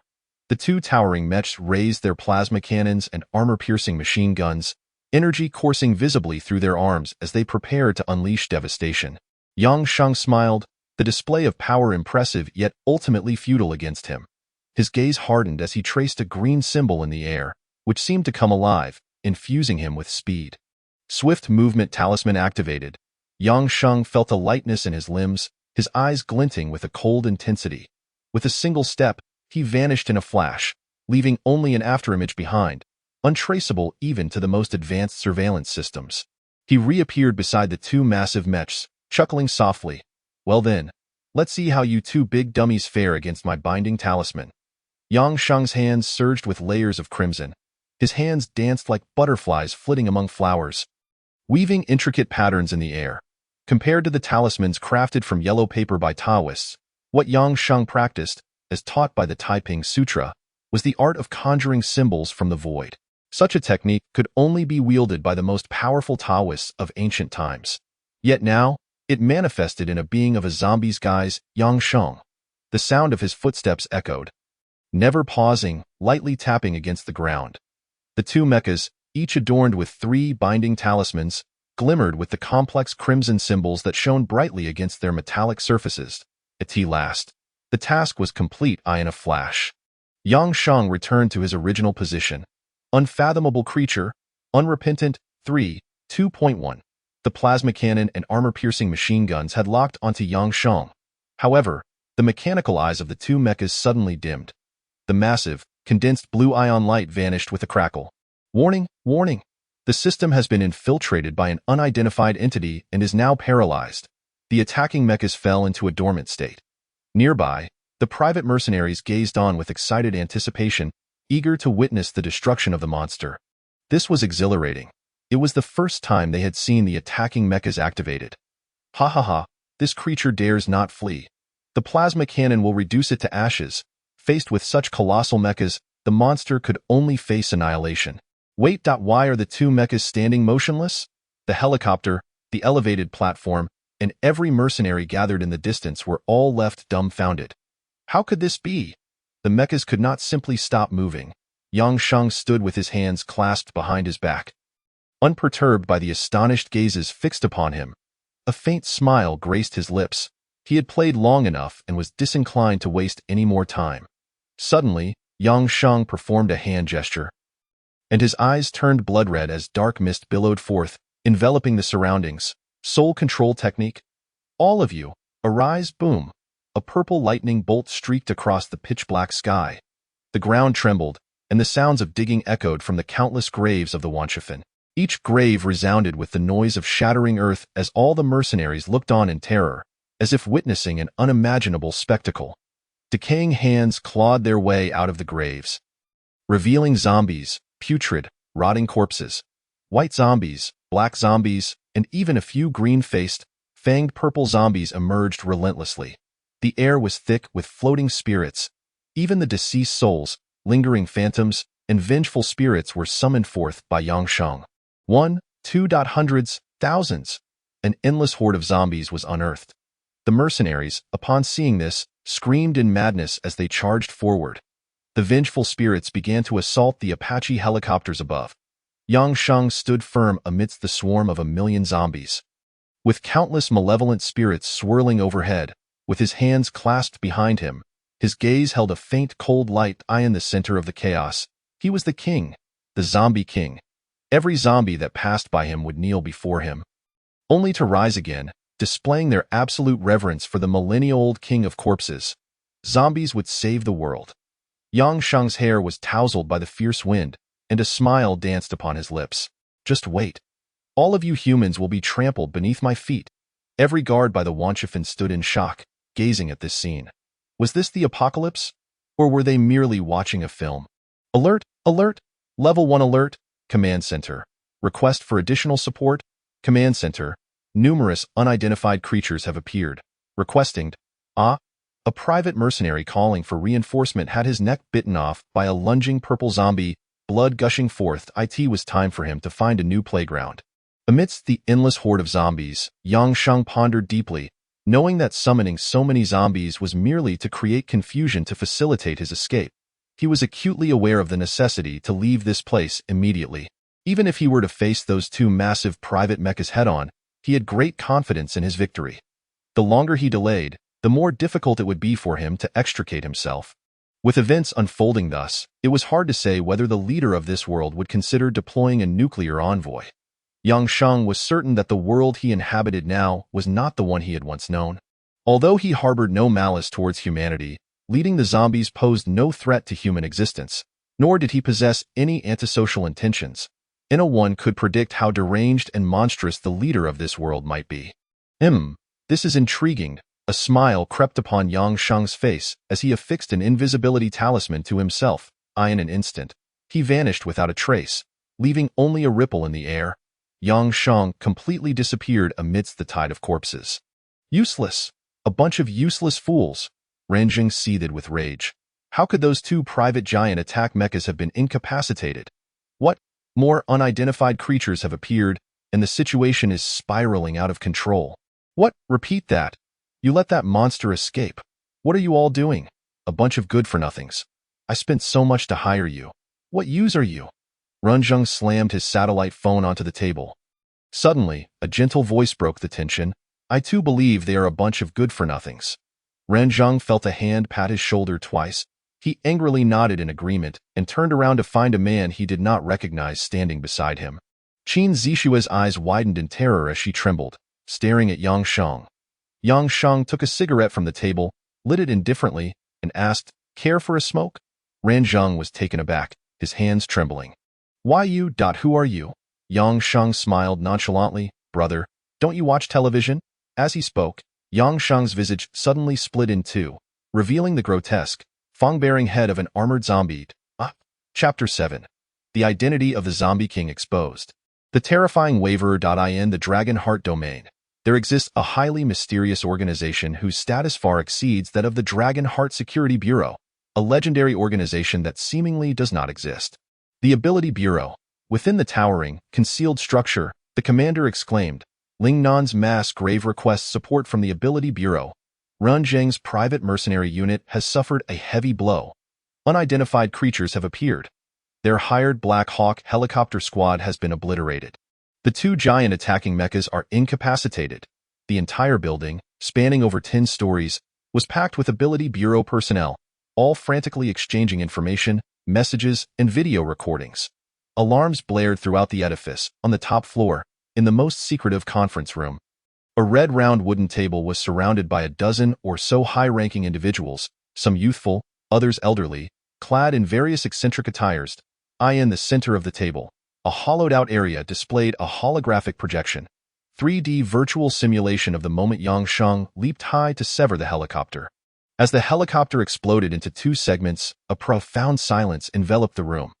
The 2 towering mechs raised their plasma cannons and armor-piercing machine guns, energy coursing visibly through their arms as they prepared to unleash devastation. Yang Sheng smiled, the display of power impressive yet ultimately futile against him. His gaze hardened as he traced a green symbol in the air, which seemed to come alive, infusing him with speed. Swift movement talisman activated. Yang Sheng felt a lightness in his limbs, his eyes glinting with a cold intensity. With a single step, he vanished in a flash, leaving only an afterimage behind, untraceable even to the most advanced surveillance systems. He reappeared beside the 2 massive mechs, chuckling softly. Well then, let's see how you 2 big dummies fare against my binding talisman. Yang Sheng's hands surged with layers of crimson. His hands danced like butterflies flitting among flowers, weaving intricate patterns in the air. Compared to the talismans crafted from yellow paper by Taoists, what Yang Sheng practiced, as taught by the Taiping Sutra, was the art of conjuring symbols from the void. Such a technique could only be wielded by the most powerful Taoists of ancient times. Yet now, it manifested in a being of a zombie's guise, Yang Sheng. The sound of his footsteps echoed, never pausing, lightly tapping against the ground. The two mechas, each adorned with 3 binding talismans, glimmered with the complex crimson symbols that shone brightly against their metallic surfaces. At last, the task was complete in a flash. Yang Sheng returned to his original position. Unfathomable creature, unrepentant, 2.1. The plasma cannon and armor-piercing machine guns had locked onto Yang Sheng. However, the mechanical eyes of the two mechas suddenly dimmed. The massive, condensed blue ion light vanished with a crackle. Warning, warning! The system has been infiltrated by an unidentified entity and is now paralyzed. The attacking mechas fell into a dormant state. Nearby, the private mercenaries gazed on with excited anticipation, eager to witness the destruction of the monster. This was exhilarating. It was the first time they had seen the attacking mechas activated. Ha ha ha, this creature dares not flee. The plasma cannon will reduce it to ashes. Faced with such colossal mechas, the monster could only face annihilation. Wait, why are the two mechas standing motionless? The helicopter, the elevated platform, and every mercenary gathered in the distance were all left dumbfounded. How could this be? The mechas could not simply stop moving. Yang Sheng stood with his hands clasped behind his back, unperturbed by the astonished gazes fixed upon him. A faint smile graced his lips. He had played long enough and was disinclined to waste any more time. Suddenly, Yang Sheng performed a hand gesture, and his eyes turned blood-red as dark mist billowed forth, enveloping the surroundings. Soul control technique. All of you, arise, boom. A purple lightning bolt streaked across the pitch-black sky. The ground trembled, and the sounds of digging echoed from the countless graves of the Wanshifan. Each grave resounded with the noise of shattering earth as all the mercenaries looked on in terror, as if witnessing an unimaginable spectacle. Decaying hands clawed their way out of the graves, revealing zombies, putrid, rotting corpses. White zombies, black zombies, and even a few green-faced, fanged purple zombies emerged relentlessly. The air was thick with floating spirits. Even the deceased souls, lingering phantoms, and vengeful spirits were summoned forth by Yang Sheng. 1, 2. Hundreds, thousands. An endless horde of zombies was unearthed. The mercenaries, upon seeing this, screamed in madness as they charged forward. The vengeful spirits began to assault the Apache helicopters above. Yang Sheng stood firm amidst the swarm of 1,000,000 zombies. With countless malevolent spirits swirling overhead, with his hands clasped behind him, his gaze held a faint cold light in the center of the chaos. He was the king, the zombie king. Every zombie that passed by him would kneel before him, only to rise again, displaying their absolute reverence for the millennia-old king of corpses. Zombies would save the world. Yang Sheng's hair was tousled by the fierce wind, and a smile danced upon his lips. Just wait. All of you humans will be trampled beneath my feet. Every guard by the Wanshifan stood in shock, gazing at this scene. Was this the apocalypse? Or were they merely watching a film? Alert! Alert! Level 1 alert! Command Center. Request for additional support? Command Center. Numerous unidentified creatures have appeared, requesting, A private mercenary calling for reinforcement had his neck bitten off by a lunging purple zombie, blood gushing forth. It was time for him to find a new playground. Amidst the endless horde of zombies, Yang Sheng pondered deeply, knowing that summoning so many zombies was merely to create confusion to facilitate his escape. He was acutely aware of the necessity to leave this place immediately. Even if he were to face those two massive private mechas head-on, he had great confidence in his victory. The longer he delayed, the more difficult it would be for him to extricate himself. With events unfolding thus, it was hard to say whether the leader of this world would consider deploying a nuclear envoy. Yang Sheng was certain that the world he inhabited now was not the one he had once known. Although he harbored no malice towards humanity, leading the zombies posed no threat to human existence, nor did he possess any antisocial intentions. One could predict how deranged and monstrous the leader of this world might be. This is intriguing. A smile crept upon Yang Sheng's face as he affixed an invisibility talisman to himself. In an instant, he vanished without a trace, leaving only a ripple in the air. Yang Sheng completely disappeared amidst the tide of corpses. Useless! A bunch of useless fools! Ranjing seethed with rage. How could those two private giant attack mechas have been incapacitated? What? More unidentified creatures have appeared, and the situation is spiraling out of control. What? Repeat that. You let that monster escape. What are you all doing? A bunch of good-for-nothings. I spent so much to hire you. What use are you? Runjung slammed his satellite phone onto the table. Suddenly, a gentle voice broke the tension. I too believe they are a bunch of good-for-nothings. Renjung felt a hand pat his shoulder twice. He angrily nodded in agreement and turned around to find a man he did not recognize standing beside him. Qin Zishua's eyes widened in terror as she trembled, staring at Yang Sheng. Yang Sheng took a cigarette from the table, lit it indifferently, and asked, "Care for a smoke?" Renjung was taken aback, his hands trembling. "Why you? Who are you?" Yang Sheng smiled nonchalantly. "Brother, don't you watch television?" As he spoke, Yang Sheng's visage suddenly split in two, revealing the grotesque, fang-bearing head of an armored zombie. Chapter 7. The Identity of the Zombie King Exposed. The terrifying Waverer.in the Dragon Heart domain. There exists a highly mysterious organization whose status far exceeds that of the Dragon Heart Security Bureau, a legendary organization that seemingly does not exist. The Ability Bureau. Within the towering, concealed structure, the commander exclaimed, Lingnan's mass grave requests support from the Ability Bureau. Runjing's private mercenary unit has suffered a heavy blow. Unidentified creatures have appeared. Their hired Black Hawk helicopter squad has been obliterated. The two giant attacking mechas are incapacitated. The entire building, spanning over 10 stories, was packed with Ability Bureau personnel, all frantically exchanging information, messages, and video recordings. Alarms blared throughout the edifice, on the top floor, in the most secretive conference room. A red round wooden table was surrounded by a dozen or so high-ranking individuals, some youthful, others elderly, clad in various eccentric attires. In the center of the table, a hollowed-out area displayed a holographic projection, 3D virtual simulation of the moment Yang Sheng leaped high to sever the helicopter. As the helicopter exploded into two segments, a profound silence enveloped the room.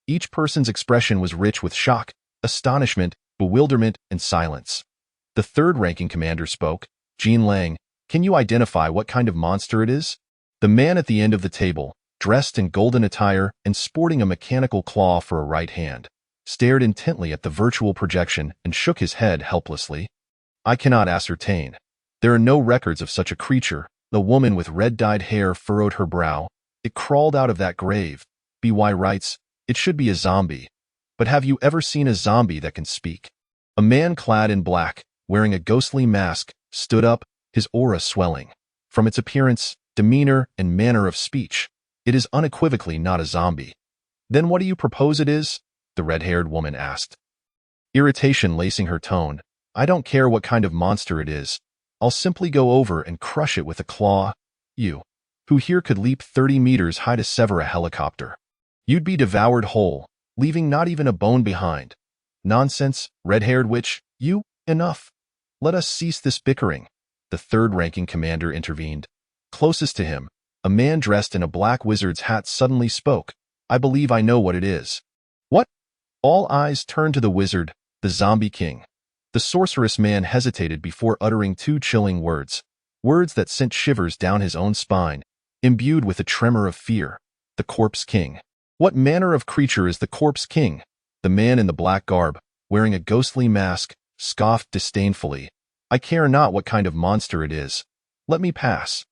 Each person's expression was rich with shock, astonishment, bewilderment, and silence. The third-ranking commander spoke. Jean Lang, can you identify what kind of monster it is? The man at the end of the table, dressed in golden attire and sporting a mechanical claw for a right hand, stared intently at the virtual projection and shook his head helplessly. I cannot ascertain. There are no records of such a creature. The woman with red-dyed hair furrowed her brow. It crawled out of that grave. BY writes, it should be a zombie. But have you ever seen a zombie that can speak? A man clad in black, wearing a ghostly mask, stood up, his aura swelling. From its appearance, demeanor, and manner of speech, it is unequivocally not a zombie. Then what do you propose it is? The red-haired woman asked. Irritation lacing her tone. I don't care what kind of monster it is. I'll simply go over and crush it with a claw. You, who here could leap 30 meters high to sever a helicopter. You'd be devoured whole, leaving not even a bone behind. Nonsense, red-haired witch, you, enough. Let us cease this bickering. The third-ranking commander intervened. Closest to him, a man dressed in a black wizard's hat suddenly spoke. I believe I know what it is. What? All eyes turned to the wizard, the zombie king. The sorceress man hesitated before uttering two chilling words. Words that sent shivers down his own spine, imbued with a tremor of fear. The Corpse King. What manner of creature is the Corpse King? The man in the black garb, wearing a ghostly mask, scoffed disdainfully. I care not what kind of monster it is. Let me pass.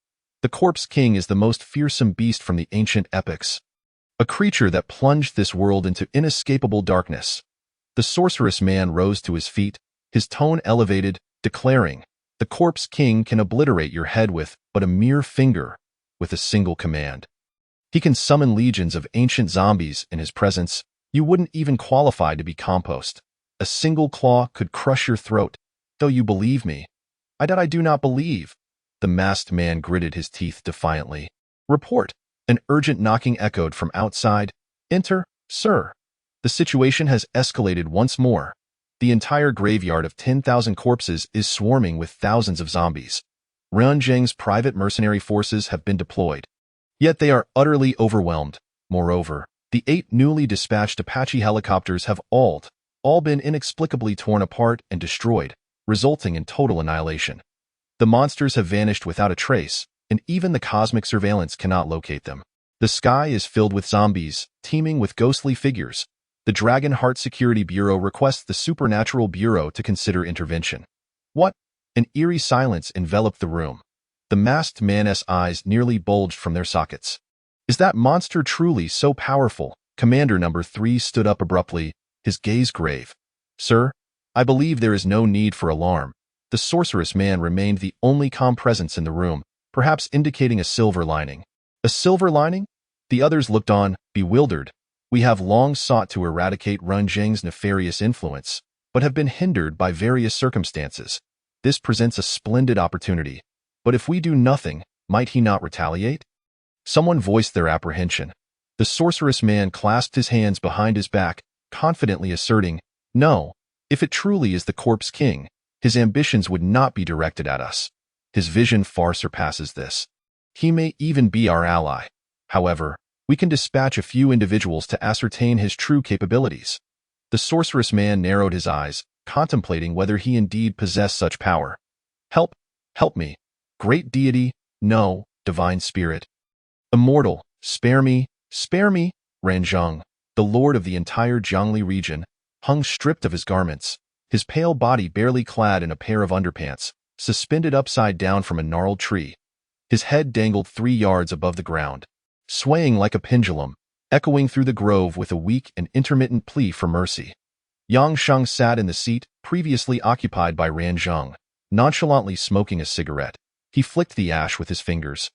The Corpse King is the most fearsome beast from the ancient epics. A creature that plunged this world into inescapable darkness. The sorceress man rose to his feet, his tone elevated, declaring, the Corpse King can obliterate your head with but a mere finger, with a single command. He can summon legions of ancient zombies in his presence. You wouldn't even qualify to be compost. A single claw could crush your throat, though you believe me. I do not believe. The masked man gritted his teeth defiantly. Report. An urgent knocking echoed from outside. Enter, sir. The situation has escalated once more. The entire graveyard of 10,000 corpses is swarming with thousands of zombies. Runjing's private mercenary forces have been deployed. Yet they are utterly overwhelmed. Moreover, the 8 newly dispatched Apache helicopters have all been inexplicably torn apart and destroyed, resulting in total annihilation. The monsters have vanished without a trace, and even the cosmic surveillance cannot locate them. The sky is filled with zombies, teeming with ghostly figures. The Dragon Heart Security Bureau requests the Supernatural Bureau to consider intervention. What? An eerie silence enveloped the room. The masked man's eyes nearly bulged from their sockets. Is that monster truly so powerful? Commander Number 3 stood up abruptly, his gaze grave. Sir, I believe there is no need for alarm. The sorceress man remained the only calm presence in the room, perhaps indicating a silver lining. A silver lining? The others looked on, bewildered. We have long sought to eradicate Renjing's nefarious influence, but have been hindered by various circumstances. This presents a splendid opportunity. But if we do nothing, might he not retaliate? Someone voiced their apprehension. The sorceress man clasped his hands behind his back, confidently asserting, No, if it truly is the Corpse King, his ambitions would not be directed at us. His vision far surpasses this. He may even be our ally. However, we can dispatch a few individuals to ascertain his true capabilities. The sorceress man narrowed his eyes, contemplating whether he indeed possessed such power. Help me. Great deity, no, divine spirit. Immortal, spare me, Ranzhong, the lord of the entire Jiangli region, hung stripped of his garments, his pale body barely clad in a pair of underpants, suspended upside down from a gnarled tree. His head dangled 3 yards above the ground, swaying like a pendulum, echoing through the grove with a weak and intermittent plea for mercy. Yang Sheng sat in the seat previously occupied by Ranzhong, nonchalantly smoking a cigarette. He flicked the ash with his fingers,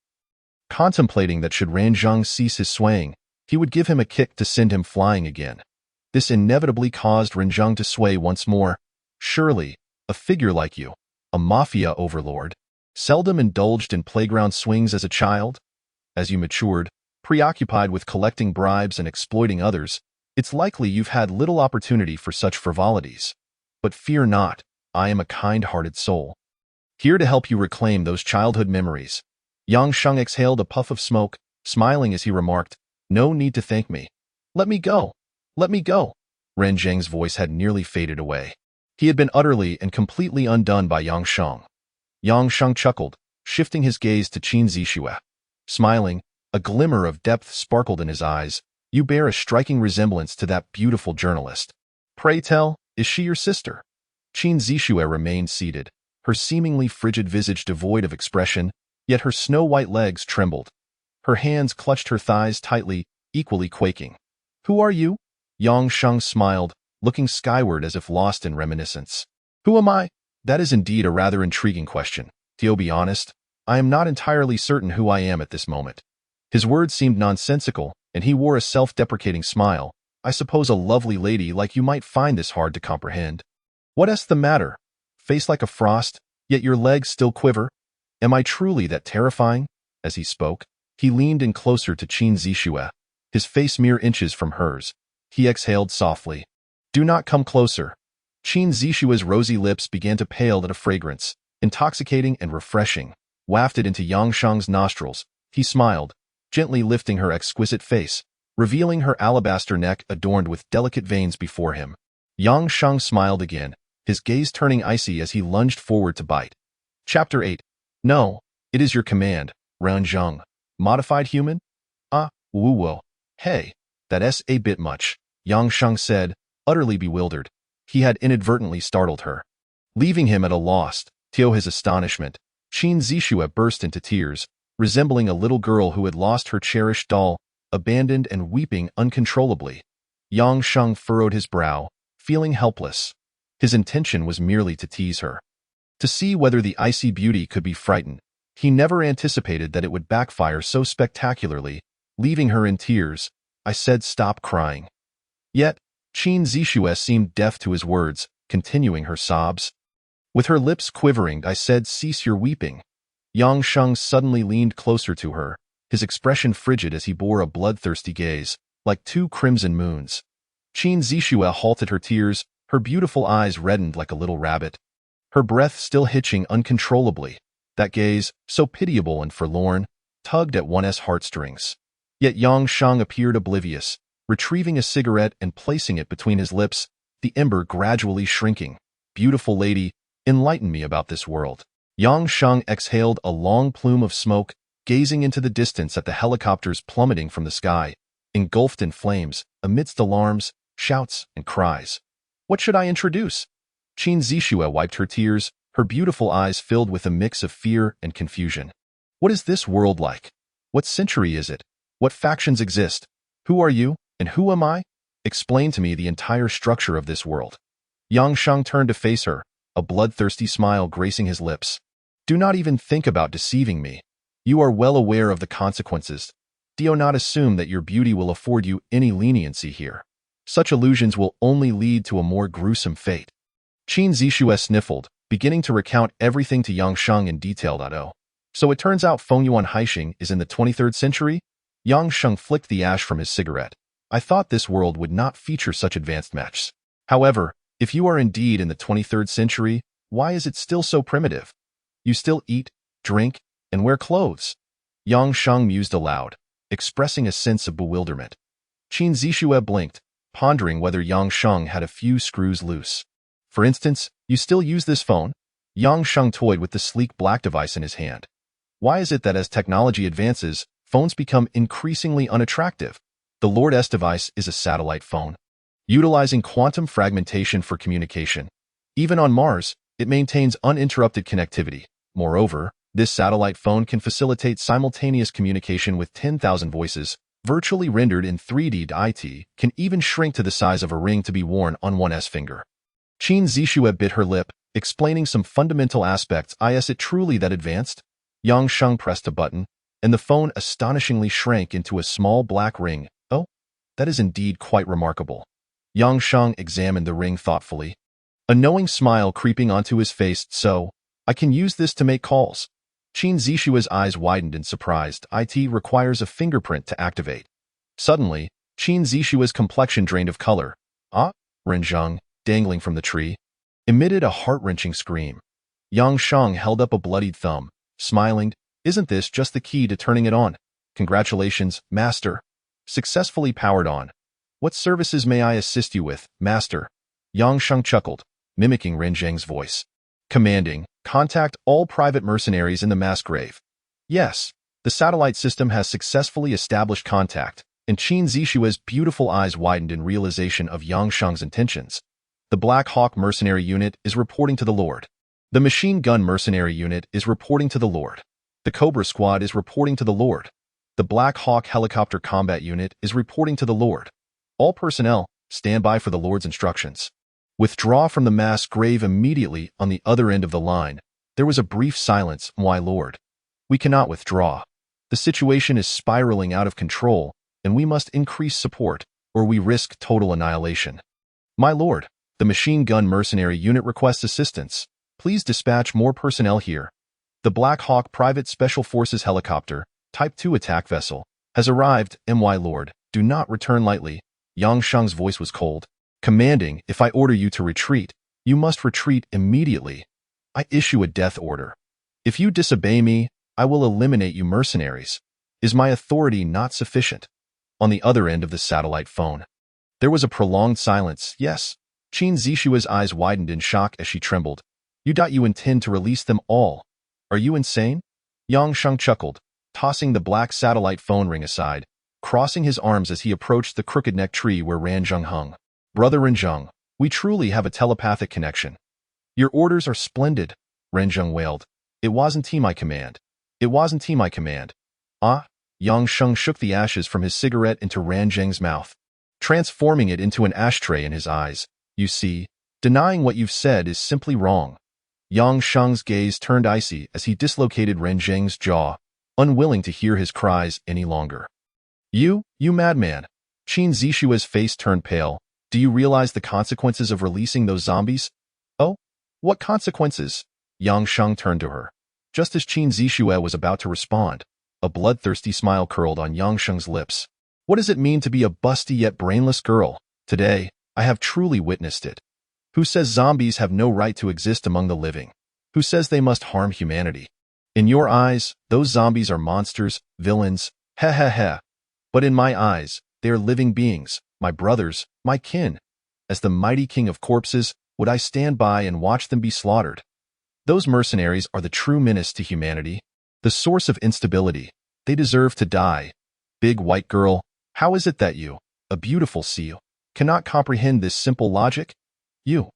contemplating that should Ranzhong cease his swaying, he would give him a kick to send him flying again. This inevitably caused Ranzhong to sway once more. Surely, a figure like you, a mafia overlord, seldom indulged in playground swings as a child? As you matured, preoccupied with collecting bribes and exploiting others, it's likely you've had little opportunity for such frivolities. But fear not, I am a kind-hearted soul, here to help you reclaim those childhood memories. Yang Sheng exhaled a puff of smoke, smiling as he remarked, No need to thank me. Let me go. Let me go. Renjing's voice had nearly faded away. He had been utterly and completely undone by Yang Sheng. Yang Sheng chuckled, shifting his gaze to Qin Zixue. Smiling, a glimmer of depth sparkled in his eyes. You bear a striking resemblance to that beautiful journalist. Pray tell, is she your sister? Qin Zixue remained seated, her seemingly frigid visage devoid of expression, yet her snow-white legs trembled. Her hands clutched her thighs tightly, equally quaking. Who are you? Yang Sheng smiled, looking skyward as if lost in reminiscence. Who am I? That is indeed a rather intriguing question. To be honest, I am not entirely certain who I am at this moment. His words seemed nonsensical, and he wore a self-deprecating smile. I suppose a lovely lady like you might find this hard to comprehend. What's the matter? Face like a frost, yet your legs still quiver? Am I truly that terrifying? As he spoke, he leaned in closer to Qin Zixue, his face mere inches from hers. He exhaled softly. Do not come closer. Qin Zixue's rosy lips began to pale at a fragrance, intoxicating and refreshing, wafted into Yang Sheng's nostrils. He smiled, gently lifting her exquisite face, revealing her alabaster neck adorned with delicate veins before him. Yang Sheng smiled again, his gaze turning icy as he lunged forward to bite. Chapter 8. No, it is your command, Ranzhong. Modified human? Woo-wo. Hey, that's a bit much, Yang Sheng said, utterly bewildered. He had inadvertently startled her. Leaving him at a loss, to his astonishment, Qin Zixue burst into tears, resembling a little girl who had lost her cherished doll, abandoned and weeping uncontrollably. Yang Sheng furrowed his brow, feeling helpless. His intention was merely to tease her, to see whether the icy beauty could be frightened. He never anticipated that it would backfire so spectacularly, leaving her in tears. I said stop crying. Yet, Qin Zixue seemed deaf to his words, continuing her sobs. With her lips quivering, I said cease your weeping. Yang Sheng suddenly leaned closer to her, his expression frigid as he bore a bloodthirsty gaze, like 2 crimson moons. Qin Zixue halted her tears, her beautiful eyes reddened like a little rabbit, her breath still hitching uncontrollably. That gaze, so pitiable and forlorn, tugged at one's heartstrings. Yet Yang Sheng appeared oblivious, retrieving a cigarette and placing it between his lips, the ember gradually shrinking. Beautiful lady, enlighten me about this world. Yang Sheng exhaled a long plume of smoke, gazing into the distance at the helicopters plummeting from the sky, engulfed in flames. Amidst alarms, shouts, and cries. What should I introduce? Qin Zixue wiped her tears, her beautiful eyes filled with a mix of fear and confusion. What is this world like? What century is it? What factions exist? Who are you, and who am I? Explain to me the entire structure of this world. Yang Sheng turned to face her, a bloodthirsty smile gracing his lips. Do not even think about deceiving me. You are well aware of the consequences. Do not assume that your beauty will afford you any leniency here. Such illusions will only lead to a more gruesome fate. Qin Zixue sniffled, beginning to recount everything to Yang Sheng in detail. So it turns out Fengyuan Haixing is in the 23rd century? Yang Sheng flicked the ash from his cigarette. I thought this world would not feature such advanced matches. However, if you are indeed in the 23rd century, why is it still so primitive? You still eat, drink, and wear clothes. Yang Sheng mused aloud, expressing a sense of bewilderment. Qin Zixue blinked, pondering whether Yang Sheng had a few screws loose. For instance, you still use this phone? Yang Sheng toyed with the sleek black device in his hand. Why is it that as technology advances, phones become increasingly unattractive? The Lord S device is a satellite phone, utilizing quantum fragmentation for communication. Even on Mars, it maintains uninterrupted connectivity. Moreover, this satellite phone can facilitate simultaneous communication with 10,000 voices, virtually rendered in 3D. It can even shrink to the size of a ring to be worn on one's finger. Qin Zixue bit her lip, explaining some fundamental aspects. Is it truly that advanced? Yang Sheng pressed a button, and the phone astonishingly shrank into a small black ring. Oh, that is indeed quite remarkable. Yang Sheng examined the ring thoughtfully, a knowing smile creeping onto his face. So, I can use this to make calls. Qin Zixue's eyes widened in surprise. It requires a fingerprint to activate. Suddenly, Qin Zixue's complexion drained of color. Renzheng, dangling from the tree, emitted a heart-wrenching scream. Yang Sheng held up a bloodied thumb, smiling. Isn't this just the key to turning it on? Congratulations, Master. Successfully powered on. What services may I assist you with, Master? Yang Sheng chuckled, mimicking Renzheng's voice. Commanding, contact all private mercenaries in the mass grave. Yes, the satellite system has successfully established contact, and Qin Zixue's beautiful eyes widened in realization of Yang Sheng's intentions. The Black Hawk mercenary unit is reporting to the Lord. The machine gun mercenary unit is reporting to the Lord. The Cobra squad is reporting to the Lord. The Black Hawk helicopter combat unit is reporting to the Lord. All personnel, stand by for the Lord's instructions. Withdraw from the mass grave immediately. On the other end of the line, there was a brief silence. My lord, we cannot withdraw. The situation is spiraling out of control, and we must increase support, or we risk total annihilation. My lord, the machine gun mercenary unit requests assistance. Please dispatch more personnel here. The Black Hawk Private Special Forces helicopter, Type 2 attack vessel, has arrived. My lord, do not return lightly. Yang Sheng's voice was cold. Commanding, if I order you to retreat, you must retreat immediately. I issue a death order. If you disobey me, I will eliminate you mercenaries. Is my authority not sufficient? On the other end of the satellite phone, there was a prolonged silence. Yes. Qin Zixue's eyes widened in shock as she trembled. You intend to release them all. Are you insane? Yang Sheng chuckled, tossing the black satellite phone ring aside, crossing his arms as he approached the crooked neck tree where Renzheng hung. Brother Renzheng, we truly have a telepathic connection. Your orders are splendid, Renzheng wailed. It wasn't my command. It wasn't my command. Yang Sheng shook the ashes from his cigarette into Renzheng's mouth, transforming it into an ashtray in his eyes. You see, denying what you've said is simply wrong. Yang Sheng's gaze turned icy as he dislocated Renzheng's jaw, unwilling to hear his cries any longer. You madman. Qin Zixue's face turned pale. Do you realize the consequences of releasing those zombies? Oh, what consequences? Yang Sheng turned to her. Just as Qin Zixue was about to respond, a bloodthirsty smile curled on Yang Sheng's lips. What does it mean to be a busty yet brainless girl? Today, I have truly witnessed it. Who says zombies have no right to exist among the living? Who says they must harm humanity? In your eyes, those zombies are monsters, villains, But in my eyes, they are living beings, my brothers, my kin. As the mighty king of corpses, would I stand by and watch them be slaughtered? Those mercenaries are the true menace to humanity, the source of instability. They deserve to die. Big white girl, how is it that you, a beautiful seal, cannot comprehend this simple logic? You.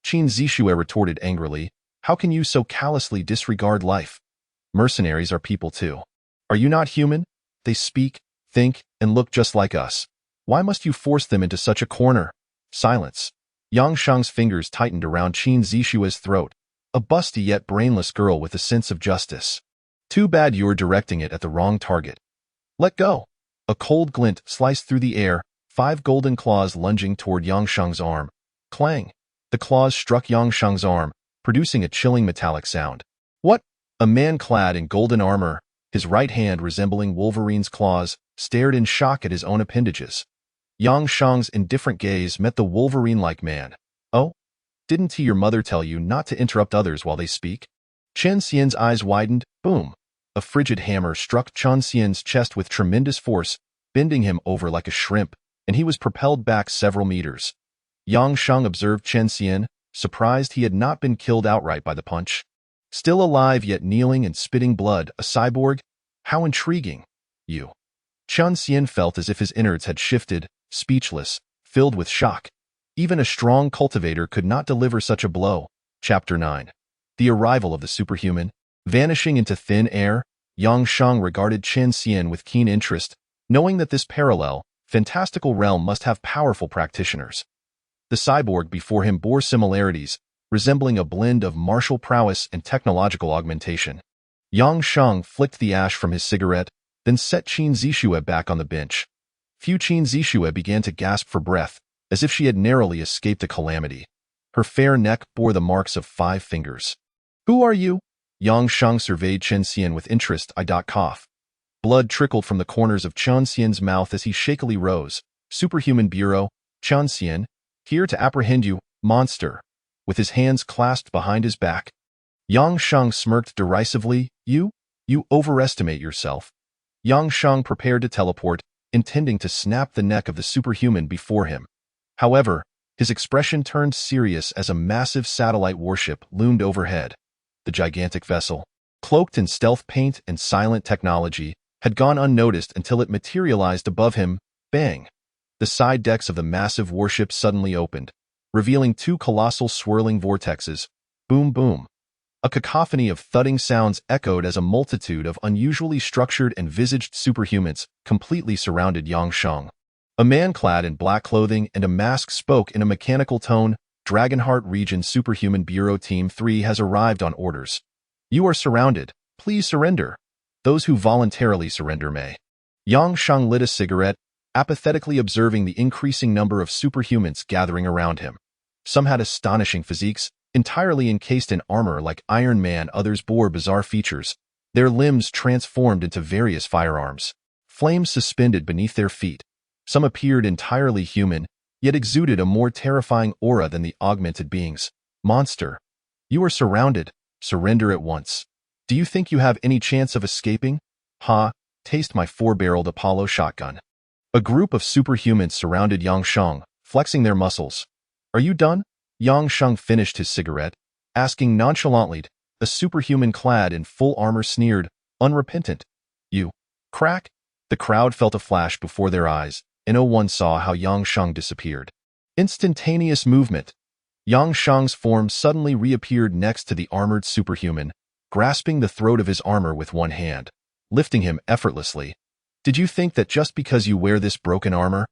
Qin Zixue retorted angrily, how can you so callously disregard life? Mercenaries are people too. Are you not human? They speak, think, and look just like us. Why must you force them into such a corner? Silence. Yang Shang's fingers tightened around Qin Zixue's throat, a busty yet brainless girl with a sense of justice. Too bad you're directing it at the wrong target. Let go. A cold glint sliced through the air, 5 golden claws lunging toward Yang Shang's arm. Clang. The claws struck Yang Shang's arm, producing a chilling metallic sound. What? A man clad in golden armor, his right hand resembling Wolverine's claws, stared in shock at his own appendages. Yang Shang's indifferent gaze met the Wolverine-like man. Oh? Didn't your mother tell you not to interrupt others while they speak? Chen Xian's eyes widened. Boom. A frigid hammer struck Chen Xian's chest with tremendous force, bending him over like a shrimp, and he was propelled back several meters. Yang Shang observed Chen Xian, surprised he had not been killed outright by the punch. Still alive yet kneeling and spitting blood, a cyborg? How intriguing. You. Chen Xian felt as if his innards had shifted, speechless, filled with shock. Even a strong cultivator could not deliver such a blow. Chapter 9. The arrival of the superhuman. Vanishing into thin air, Yang Shang regarded Chen Xian with keen interest, knowing that this parallel, fantastical realm must have powerful practitioners. The cyborg before him bore similarities, resembling a blend of martial prowess and technological augmentation. Yang Shang flicked the ash from his cigarette, then set Qin Zixue back on the bench. Qin Zixue began to gasp for breath, as if she had narrowly escaped a calamity. Her fair neck bore the marks of 5 fingers. Who are you? Yang Shang surveyed Chen Xian with interest. Cough. Blood trickled from the corners of Chen Xian's mouth as he shakily rose. Superhuman Bureau, Chen Xian, here to apprehend you, monster. With his hands clasped behind his back. Yang Shang smirked derisively. You overestimate yourself. Yang Shang prepared to teleport, intending to snap the neck of the superhuman before him. However, his expression turned serious as a massive satellite warship loomed overhead. The gigantic vessel, cloaked in stealth paint and silent technology, had gone unnoticed until it materialized above him. Bang! The side decks of the massive warship suddenly opened, revealing 2 colossal swirling vortexes. Boom boom. A cacophony of thudding sounds echoed as a multitude of unusually structured and visaged superhumans completely surrounded Yang Shang. A man clad in black clothing and a mask spoke in a mechanical tone. Dragonheart Region Superhuman Bureau Team 3 has arrived on orders. You are surrounded. Please surrender. Those who voluntarily surrender may. Yang Shang lit a cigarette, apathetically observing the increasing number of superhumans gathering around him. Some had astonishing physiques, entirely encased in armor like Iron Man. Others bore bizarre features, their limbs transformed into various firearms, flames suspended beneath their feet. Some appeared entirely human, yet exuded a more terrifying aura than the augmented beings. Monster, you are surrounded. Surrender at once. Do you think you have any chance of escaping? Ha, taste my 4-barreled Apollo shotgun. A group of superhumans surrounded Yang Shang, flexing their muscles. Are you done? Yang Shang finished his cigarette, asking nonchalantly. A superhuman clad in full armor sneered, unrepentant. You. Crack? The crowd felt a flash before their eyes, and no one saw how Yang Shang disappeared. Instantaneous movement. Yang Shang's form suddenly reappeared next to the armored superhuman, grasping the throat of his armor with one hand, lifting him effortlessly. Did you think that just because you wear this broken armor,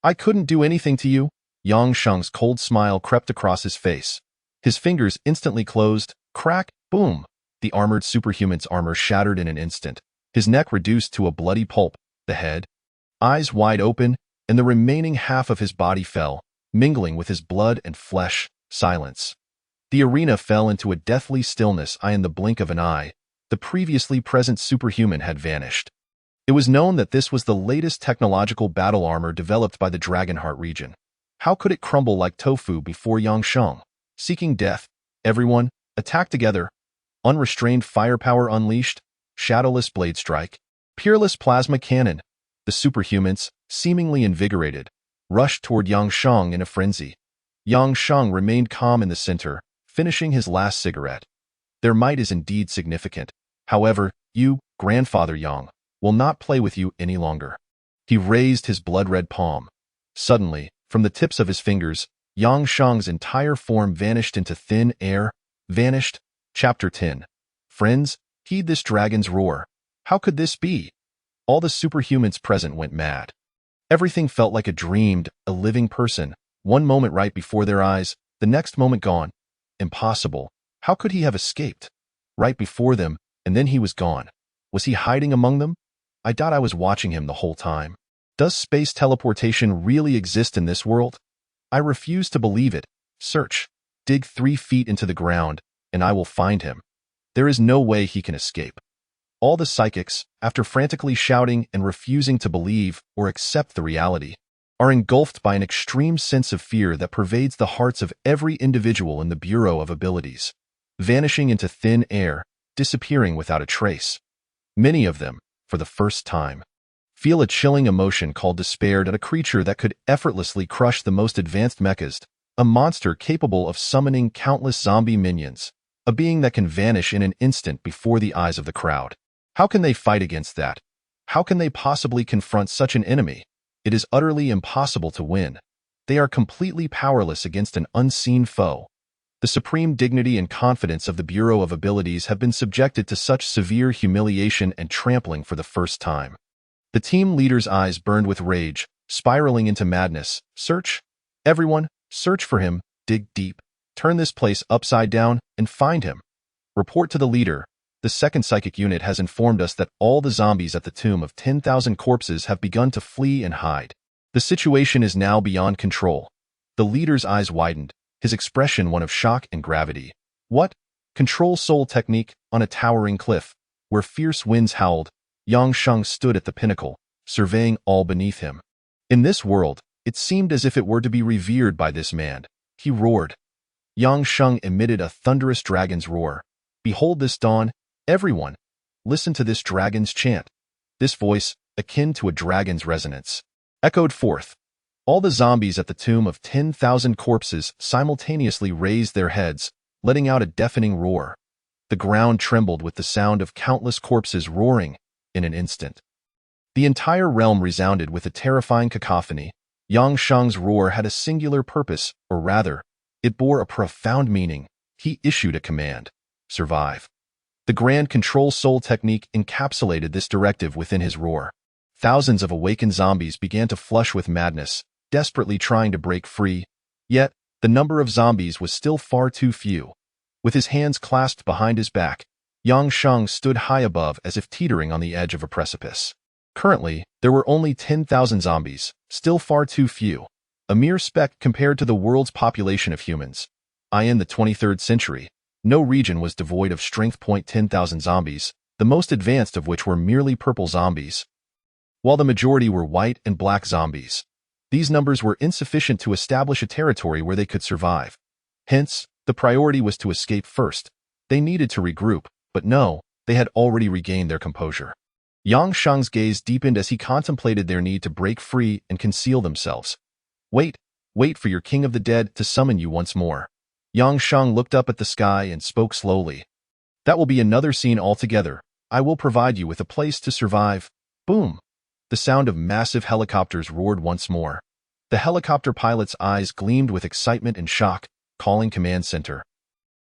I couldn't do anything to you? Yang Shang's cold smile crept across his face. His fingers instantly closed. Crack, boom. The armored superhuman's armor shattered in an instant, his neck reduced to a bloody pulp, the head, eyes wide open, and the remaining half of his body fell, mingling with his blood and flesh. Silence. The arena fell into a deathly stillness. In the blink of an eye, the previously present superhuman had vanished. It was known that this was the latest technological battle armor developed by the Dragonheart region. How could it crumble like tofu before Yang Shang? Seeking death. Everyone, attack together. Unrestrained firepower unleashed. Shadowless blade strike. Peerless plasma cannon. The superhumans, seemingly invigorated, rushed toward Yang Shang in a frenzy. Yang Shang remained calm in the center, finishing his last cigarette. Their might is indeed significant. However, you, Grandfather Yang, will not play with you any longer. He raised his blood-red palm. Suddenly, From the tips of his fingers, Yang Sheng's entire form vanished into thin air. Vanished. Chapter 10. Friends, heed this dragon's roar. How could this be? All the superhumans present went mad. Everything felt like a dreamed, a living person. One moment right before their eyes, the next moment gone. Impossible. How could he have escaped? Right before them, and then he was gone. Was he hiding among them? I thought I was watching him the whole time. Does space teleportation really exist in this world? I refuse to believe it. Search. Dig 3 feet into the ground, and I will find him. There is no way he can escape. All the psychics, after frantically shouting and refusing to believe or accept the reality, are engulfed by an extreme sense of fear that pervades the hearts of every individual in the Bureau of Abilities, vanishing into thin air, disappearing without a trace. Many of them, for the first time, feel a chilling emotion called despair at a creature that could effortlessly crush the most advanced mechas, a monster capable of summoning countless zombie minions, a being that can vanish in an instant before the eyes of the crowd. How can they fight against that? How can they possibly confront such an enemy? It is utterly impossible to win. They are completely powerless against an unseen foe. The supreme dignity and confidence of the Bureau of Abilities have been subjected to such severe humiliation and trampling for the first time. The team leader's eyes burned with rage, spiraling into madness. Search. Everyone, search for him, dig deep, turn this place upside down, and find him. Report to the leader. The second psychic unit has informed us that all the zombies at the tomb of 10,000 corpses have begun to flee and hide. The situation is now beyond control. The leader's eyes widened, his expression one of shock and gravity. What? Control soul technique on a towering cliff, where fierce winds howled. Yang Sheng stood at the pinnacle, surveying all beneath him. In this world, it seemed as if it were to be revered by this man. He roared. Yang Sheng emitted a thunderous dragon's roar. Behold this dawn. Everyone, listen to this dragon's chant. This voice, akin to a dragon's resonance, echoed forth. All the zombies at the tomb of 10,000 corpses simultaneously raised their heads, letting out a deafening roar. The ground trembled with the sound of countless corpses roaring in an instant. The entire realm resounded with a terrifying cacophony. Yang Sheng's roar had a singular purpose, or rather, it bore a profound meaning. He issued a command. Survive. The grand control soul technique encapsulated this directive within his roar. Thousands of awakened zombies began to flush with madness, desperately trying to break free. Yet, the number of zombies was still far too few. With his hands clasped behind his back, Yang Sheng stood high above as if teetering on the edge of a precipice. Currently, there were only 10,000 zombies, still far too few. A mere speck compared to the world's population of humans. In the 23rd century, no region was devoid of strength. 10,000 zombies, the most advanced of which were merely purple zombies, while the majority were white and black zombies. These numbers were insufficient to establish a territory where they could survive. Hence, the priority was to escape first. They needed to regroup, but no, they had already regained their composure. Yang Sheng's gaze deepened as he contemplated their need to break free and conceal themselves. Wait for your king of the dead to summon you once more. Yang Sheng looked up at the sky and spoke slowly. That will be another scene altogether. I will provide you with a place to survive. Boom! The sound of massive helicopters roared once more. The helicopter pilot's eyes gleamed with excitement and shock. Calling command center.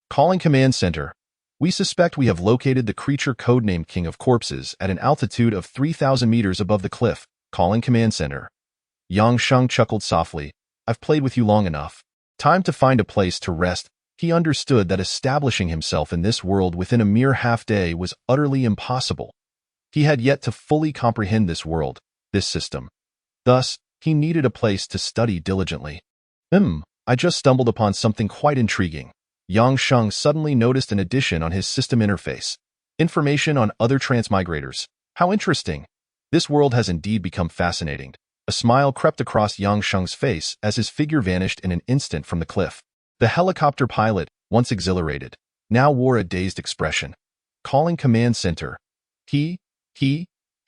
Calling command center. We suspect we have located the creature codenamed King of Corpses at an altitude of 3,000 meters above the cliff. Calling command center. Yang Sheng chuckled softly. I've played with you long enough. Time to find a place to rest. He understood that establishing himself in this world within a mere half-day was utterly impossible. He had yet to fully comprehend this world, this system. Thus, he needed a place to study diligently. I just stumbled upon something quite intriguing. Yang Sheng suddenly noticed an addition on his system interface. Information on other transmigrators. How interesting. This world has indeed become fascinating. A smile crept across Yang Sheng's face as his figure vanished in an instant from the cliff. The helicopter pilot, once exhilarated, now wore a dazed expression. Calling command center. He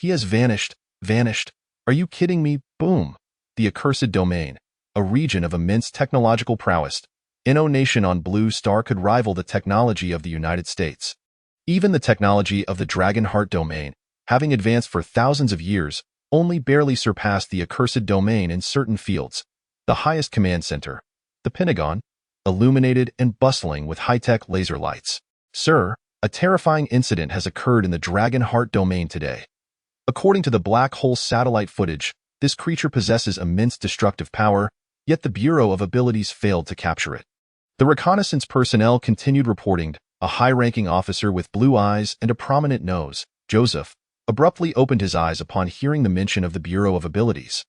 has vanished. Vanished. Are you kidding me? Boom. The accursed domain, a region of immense technological prowess. No nation on Blue Star could rival the technology of the United States. Even the technology of the Dragonheart domain, having advanced for thousands of years, only barely surpassed the accursed domain in certain fields. The highest command center, the Pentagon, illuminated and bustling with high-tech laser lights. Sir, a terrifying incident has occurred in the Dragon Heart domain today. According to the Black Hole satellite footage, this creature possesses immense destructive power, yet the Bureau of Abilities failed to capture it. The reconnaissance personnel continued reporting. A high-ranking officer with blue eyes and a prominent nose, Joseph, abruptly opened his eyes upon hearing the mention of the Bureau of Abilities.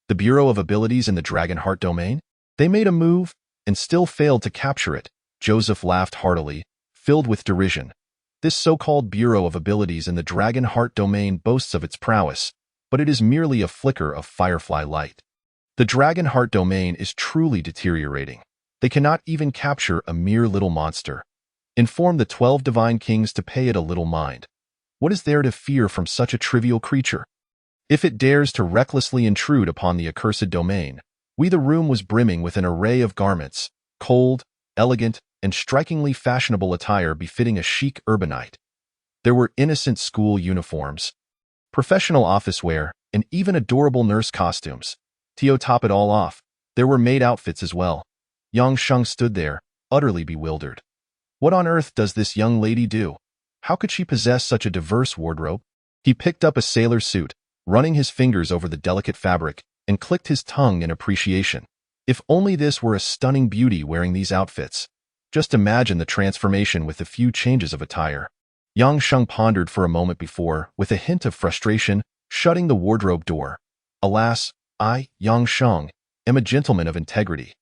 The Bureau of Abilities in the Dragon Heart domain? They made a move and still failed to capture it. Joseph laughed heartily, filled with derision. This so-called Bureau of Abilities in the Dragon Heart domain boasts of its prowess, but it is merely a flicker of firefly light. The Dragon Heart domain is truly deteriorating. They cannot even capture a mere little monster. Inform the 12 divine kings to pay it a little mind. What is there to fear from such a trivial creature? If it dares to recklessly intrude upon the accursed domain, the room was brimming with an array of garments, cold, elegant, and strikingly fashionable attire befitting a chic urbanite. There were innocent school uniforms, professional office wear, and even adorable nurse costumes. To top it all off, there were maid outfits as well. Yang Sheng stood there, utterly bewildered. What on earth does this young lady do? How could she possess such a diverse wardrobe? He picked up a sailor suit, running his fingers over the delicate fabric, and clicked his tongue in appreciation. If only this were a stunning beauty wearing these outfits. Just imagine the transformation with a few changes of attire. Yang Sheng pondered for a moment before, with a hint of frustration, shutting the wardrobe door. Alas, I, Yang Sheng, am a gentleman of integrity.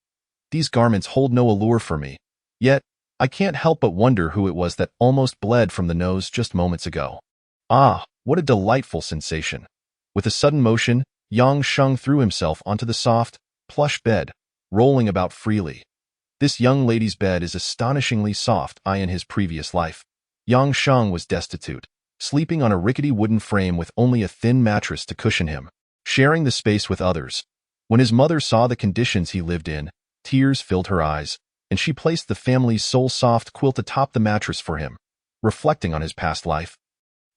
These garments hold no allure for me. Yet, I can't help but wonder who it was that almost bled from the nose just moments ago. Ah, what a delightful sensation. With a sudden motion, Yang Sheng threw himself onto the soft, plush bed, rolling about freely. This young lady's bed is astonishingly soft. In his previous life, Yang Sheng was destitute, sleeping on a rickety wooden frame with only a thin mattress to cushion him, sharing the space with others. When his mother saw the conditions he lived in, tears filled her eyes, and she placed the family's sole soft quilt atop the mattress for him. Reflecting on his past life,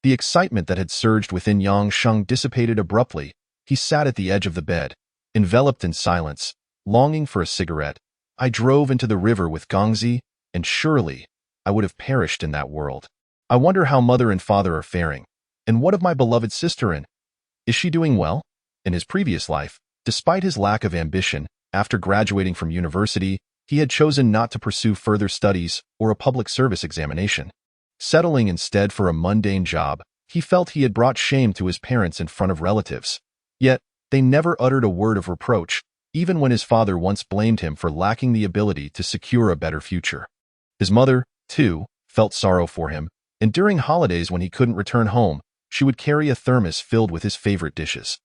the excitement that had surged within Yang Sheng dissipated abruptly. He sat at the edge of the bed, enveloped in silence, longing for a cigarette. I drove into the river with Gongzi, and surely I would have perished in that world. I wonder how mother and father are faring, and what of my beloved sister? Is she doing well? In his previous life, despite his lack of ambition, after graduating from university, he had chosen not to pursue further studies or a public service examination. Settling instead for a mundane job, he felt he had brought shame to his parents in front of relatives. Yet, they never uttered a word of reproach, even when his father once blamed him for lacking the ability to secure a better future. His mother, too, felt sorrow for him, and during holidays when he couldn't return home, she would carry a thermos filled with his favorite dishes.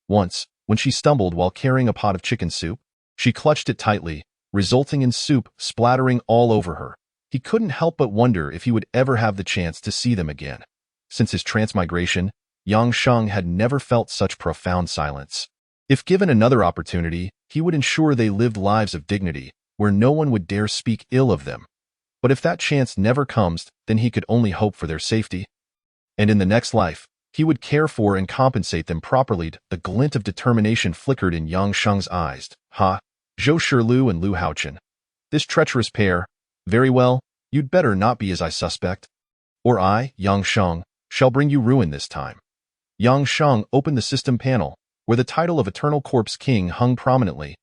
Once, when she stumbled while carrying a pot of chicken soup, she clutched it tightly, resulting in soup splattering all over her. He couldn't help but wonder if he would ever have the chance to see them again. Since his transmigration, Yang Sheng had never felt such profound silence. If given another opportunity, he would ensure they lived lives of dignity, where no one would dare speak ill of them. But if that chance never comes, then he could only hope for their safety. And in the next life, he would care for and compensate them properly. The glint of determination flickered in Yang Sheng's eyes. Ha! Zhou Shirlu and Lu Haochen. This treacherous pair. Very well, you'd better not be as I suspect. Or I, Yang Sheng, shall bring you ruin this time. Yang Sheng opened the system panel, where the title of Eternal Corpse King hung prominently.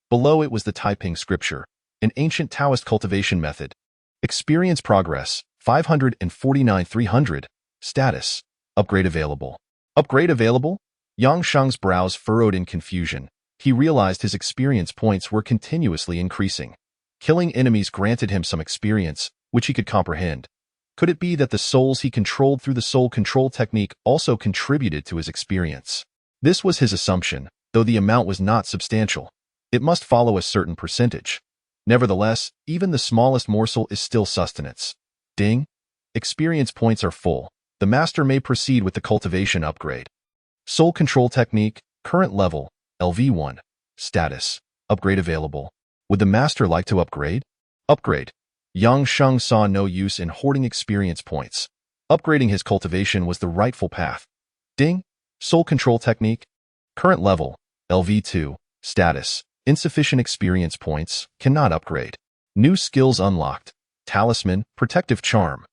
Below it was the Taiping scripture, an ancient Taoist cultivation method. Experience progress, 549-300. Status, upgrade available. Upgrade available? Yang Sheng's brows furrowed in confusion. He realized his experience points were continuously increasing. Killing enemies granted him some experience, which he could comprehend. Could it be that the souls he controlled through the soul control technique also contributed to his experience? This was his assumption, though the amount was not substantial. It must follow a certain percentage. Nevertheless, even the smallest morsel is still sustenance. Ding! Experience points are full. The master may proceed with the cultivation upgrade. Soul control technique, current level, LV1. Status, upgrade available. Would the master like to upgrade? Upgrade. Yang Sheng saw no use in hoarding experience points. Upgrading his cultivation was the rightful path. Ding! Soul control technique. Current level, LV2. Status, Insufficient experience points, cannot upgrade. New skills unlocked. Talisman, Protective Charm.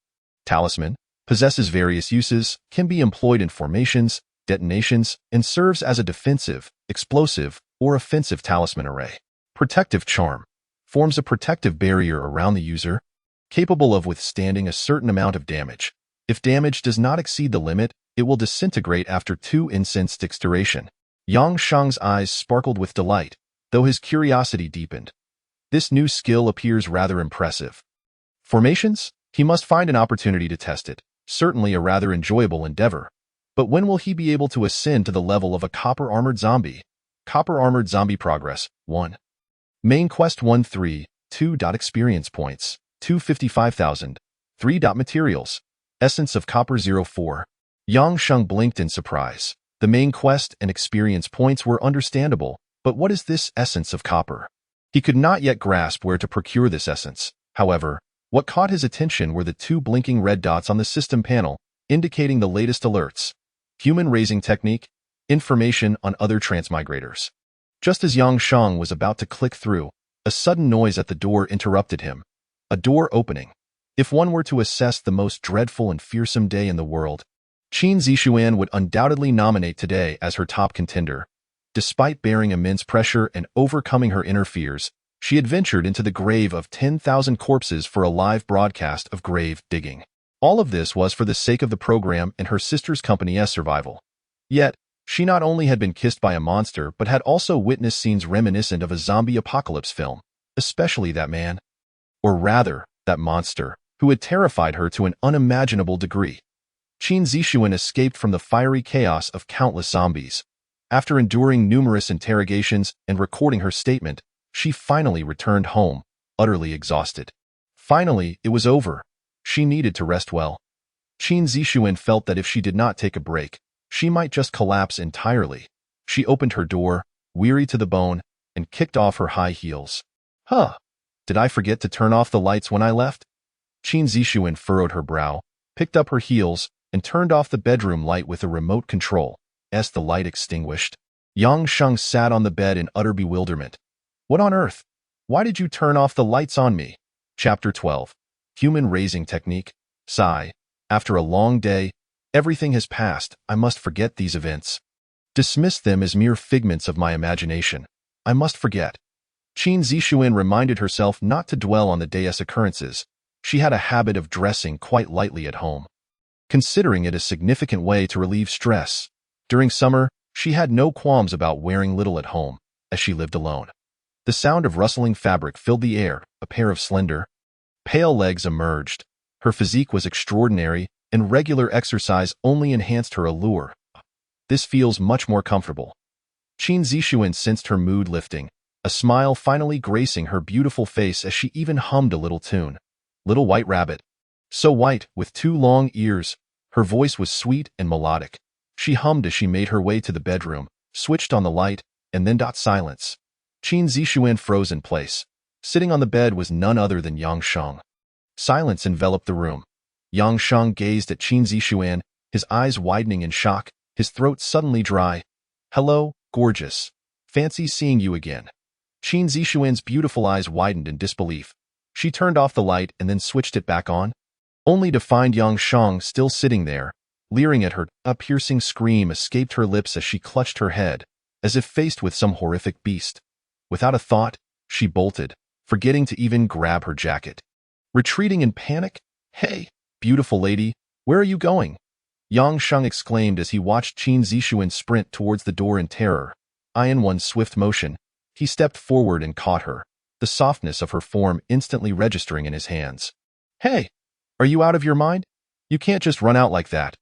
Talisman possesses various uses, can be employed in formations, detonations, and serves as a defensive, explosive, or offensive talisman array. Protective Charm forms a protective barrier around the user, capable of withstanding a certain amount of damage. If damage does not exceed the limit, it will disintegrate after 2 incense sticks duration. Yang Shang's eyes sparkled with delight, though his curiosity deepened. This new skill appears rather impressive. Formations? He must find an opportunity to test it. Certainly a rather enjoyable endeavor. But when will he be able to ascend to the level of a copper-armored zombie? Copper-armored zombie progress, 1. Main quest 1-3, 2. Experience points, 255,000, 3. Materials, essence of copper 04. Yang Shang blinked in surprise. The main quest and experience points were understandable, but what is this essence of copper? He could not yet grasp where to procure this essence. However, what caught his attention were the 2 blinking red dots on the system panel, indicating the latest alerts. Human raising technique, information on other transmigrators. Just as Yang Shang was about to click through, a sudden noise at the door interrupted him. A door opening. If one were to assess the most dreadful and fearsome day in the world, Qin Zixuan would undoubtedly nominate today as her top contender. Despite bearing immense pressure and overcoming her inner fears, she had ventured into the grave of 10,000 corpses for a live broadcast of grave digging. All of this was for the sake of the program and her sister's company's survival. Yet, she not only had been kissed by a monster but had also witnessed scenes reminiscent of a zombie apocalypse film, especially that man. Or rather, that monster, who had terrified her to an unimaginable degree. Qin Zixuan escaped from the fiery chaos of countless zombies. After enduring numerous interrogations and recording her statement, she finally returned home, utterly exhausted. Finally, it was over. She needed to rest well. Qin Zixuan felt that if she did not take a break, she might just collapse entirely. She opened her door, weary to the bone, and kicked off her high heels. Huh! Did I forget to turn off the lights when I left? Qin Zixuan furrowed her brow, picked up her heels, and turned off the bedroom light with a remote control. As the light extinguished, Yang Shang sat on the bed in utter bewilderment. What on earth? Why did you turn off the lights on me? Chapter 12. Human Raising Technique. Sigh. After a long day, everything has passed. I must forget these events. Dismiss them as mere figments of my imagination. I must forget. Qin Zixuan reminded herself not to dwell on the day's occurrences. She had a habit of dressing quite lightly at home, considering it a significant way to relieve stress. During summer, she had no qualms about wearing little at home, as she lived alone. The sound of rustling fabric filled the air. A pair of slender, pale legs emerged. Her physique was extraordinary, and regular exercise only enhanced her allure. This feels much more comfortable. Qin Zixuan sensed her mood lifting, a smile finally gracing her beautiful face as she even hummed a little tune. Little White Rabbit. So white, with 2 long ears, her voice was sweet and melodic. She hummed as she made her way to the bedroom, switched on the light, and then silence. Qin Zixuan froze in place. Sitting on the bed was none other than Yang Shang. Silence enveloped the room. Yang Shang gazed at Qin Zixuan, his eyes widening in shock, his throat suddenly dry. Hello, gorgeous. Fancy seeing you again. Qin Zixuan's beautiful eyes widened in disbelief. She turned off the light and then switched it back on, only to find Yang Shang still sitting there, leering at her. A piercing scream escaped her lips as she clutched her head, as if faced with some horrific beast. Without a thought, she bolted, forgetting to even grab her jacket. Retreating in panic? Hey, beautiful lady, where are you going? Yang Shang exclaimed as he watched Qin Zixuan sprint towards the door in terror. In one swift motion, he stepped forward and caught her, the softness of her form instantly registering in his hands. Hey, are you out of your mind? You can't just run out like that.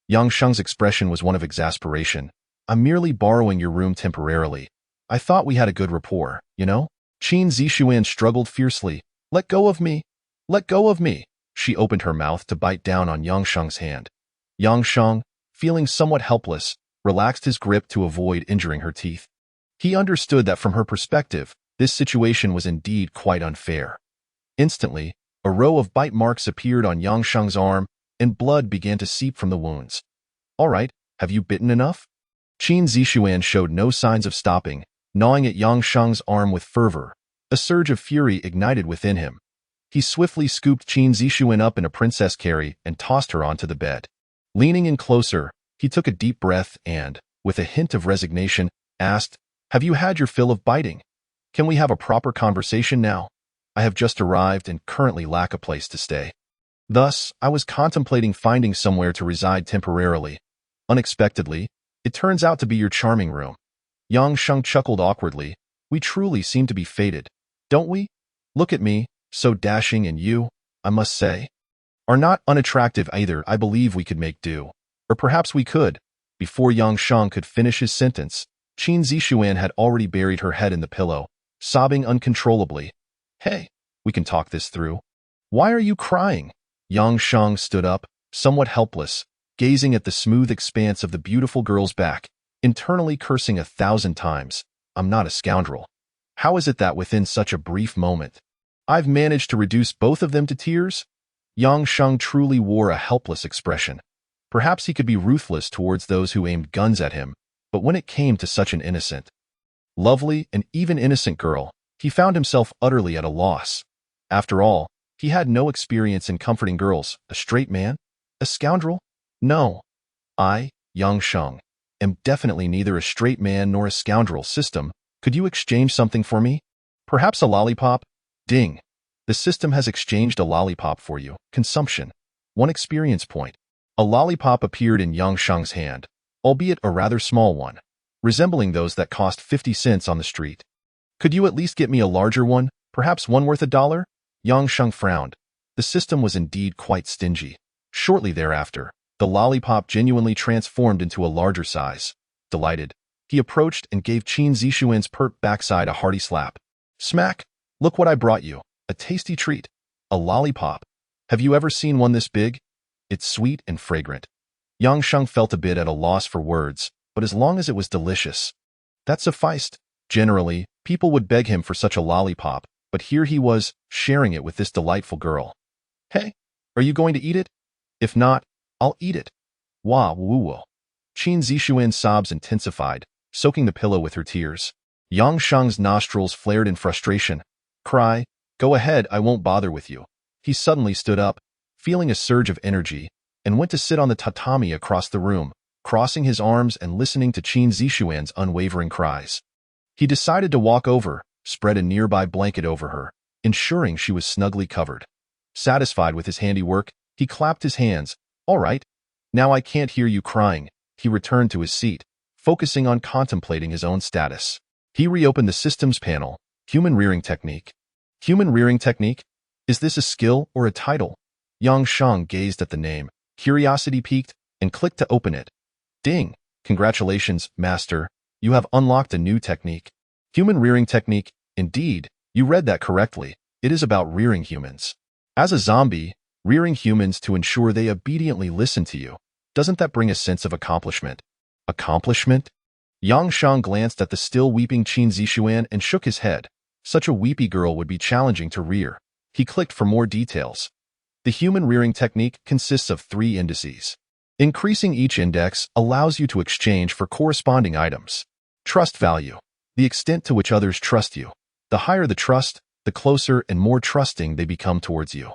Yang Shang's expression was one of exasperation. I'm merely borrowing your room temporarily. I thought we had a good rapport, you know? Qin Zixuan struggled fiercely. Let go of me. Let go of me. She opened her mouth to bite down on Yang Shang's hand. Yang Shang, feeling somewhat helpless, relaxed his grip to avoid injuring her teeth. He understood that from her perspective, this situation was indeed quite unfair. Instantly, a row of bite marks appeared on Yang Shang's arm, and blood began to seep from the wounds. All right, have you bitten enough? Qin Zixuan showed no signs of stopping, gnawing at Yang Sheng's arm with fervor. A surge of fury ignited within him. He swiftly scooped Qin Zixuan up in a princess carry and tossed her onto the bed. Leaning in closer, he took a deep breath and, with a hint of resignation, asked, "Have you had your fill of biting? Can we have a proper conversation now? I have just arrived and currently lack a place to stay. Thus, I was contemplating finding somewhere to reside temporarily. Unexpectedly, it turns out to be your charming room." Yang Sheng chuckled awkwardly. "We truly seem to be fated, don't we? Look at me, so dashing, and you, I must say, are not unattractive either. I believe we could make do. Or perhaps we could." Before Yang Sheng could finish his sentence, Qin Zixuan had already buried her head in the pillow, sobbing uncontrollably. "Hey, we can talk this through. Why are you crying?" Yang Sheng stood up, somewhat helpless, gazing at the smooth expanse of the beautiful girl's back, internally cursing 1,000 times. "I'm not a scoundrel. How is it that within such a brief moment, I've managed to reduce both of them to tears?" Yang Sheng truly wore a helpless expression. Perhaps he could be ruthless towards those who aimed guns at him, but when it came to such an innocent, lovely, and even innocent girl, he found himself utterly at a loss. After all, he had no experience in comforting girls. A straight man? A scoundrel? No. I, Yang Sheng, am definitely neither a straight man nor a scoundrel. System, could you exchange something for me? Perhaps a lollipop? Ding. The system has exchanged a lollipop for you. Consumption. 1 experience point. A lollipop appeared in Yang Sheng's hand, albeit a rather small one, resembling those that cost 50 cents on the street. "Could you at least get me a larger one, perhaps one worth $1? Yang Sheng frowned. The system was indeed quite stingy. Shortly thereafter, the lollipop genuinely transformed into a larger size. Delighted, he approached and gave Qin Zixuan's pert backside a hearty slap. "Smack! Look what I brought you. A tasty treat. A lollipop. Have you ever seen one this big? It's sweet and fragrant." Yang Sheng felt a bit at a loss for words, but as long as it was delicious, that sufficed. Generally, people would beg him for such a lollipop, but here he was, sharing it with this delightful girl. "Hey, are you going to eat it? If not, I'll eat it." Wah woo woo. Qin Zixuan's sobs intensified, soaking the pillow with her tears. Yang Sheng's nostrils flared in frustration. "Cry. Go ahead, I won't bother with you." He suddenly stood up, feeling a surge of energy, and went to sit on the tatami across the room, crossing his arms and listening to Qin Zixuan's unwavering cries. He decided to walk over, spread a nearby blanket over her, ensuring she was snugly covered. Satisfied with his handiwork, he clapped his hands. "All right. Now I can't hear you crying." He returned to his seat, focusing on contemplating his own status. He reopened the systems panel. Human rearing technique. Human rearing technique? Is this a skill or a title? Yang Sheng gazed at the name, curiosity piqued, and clicked to open it. Ding! Congratulations, Master. You have unlocked a new technique. Human rearing technique. Indeed, you read that correctly. It is about rearing humans. As a zombie, rearing humans to ensure they obediently listen to you. Doesn't that bring a sense of accomplishment? Accomplishment? Yang Sheng glanced at the still weeping Qin Zixuan and shook his head. Such a weepy girl would be challenging to rear. He clicked for more details. The human rearing technique consists of 3 indices. Increasing each index allows you to exchange for corresponding items. Trust value. The extent to which others trust you. The higher the trust, the closer and more trusting they become towards you.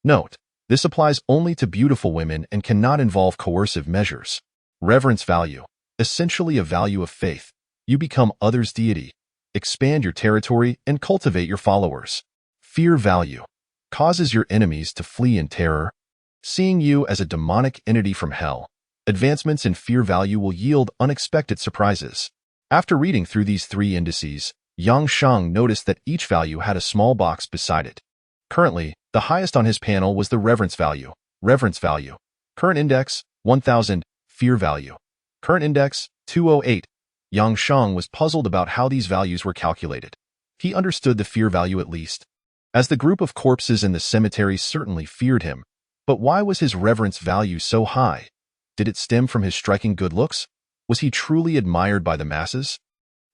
Note, this applies only to beautiful women and cannot involve coercive measures. Reverence value. Essentially a value of faith. You become others' deity. Expand your territory and cultivate your followers. Fear value. Causes your enemies to flee in terror. Seeing you as a demonic entity from hell. Advancements in fear value will yield unexpected surprises. After reading through these 3 indices, Yang Sheng noticed that each value had a small box beside it. Currently, the highest on his panel was the reverence value. Reverence value. Current index, 1000. Fear value. Current index, 208. Yang Sheng was puzzled about how these values were calculated. He understood the fear value at least, as the group of corpses in the cemetery certainly feared him. But why was his reverence value so high? Did it stem from his striking good looks? Was he truly admired by the masses?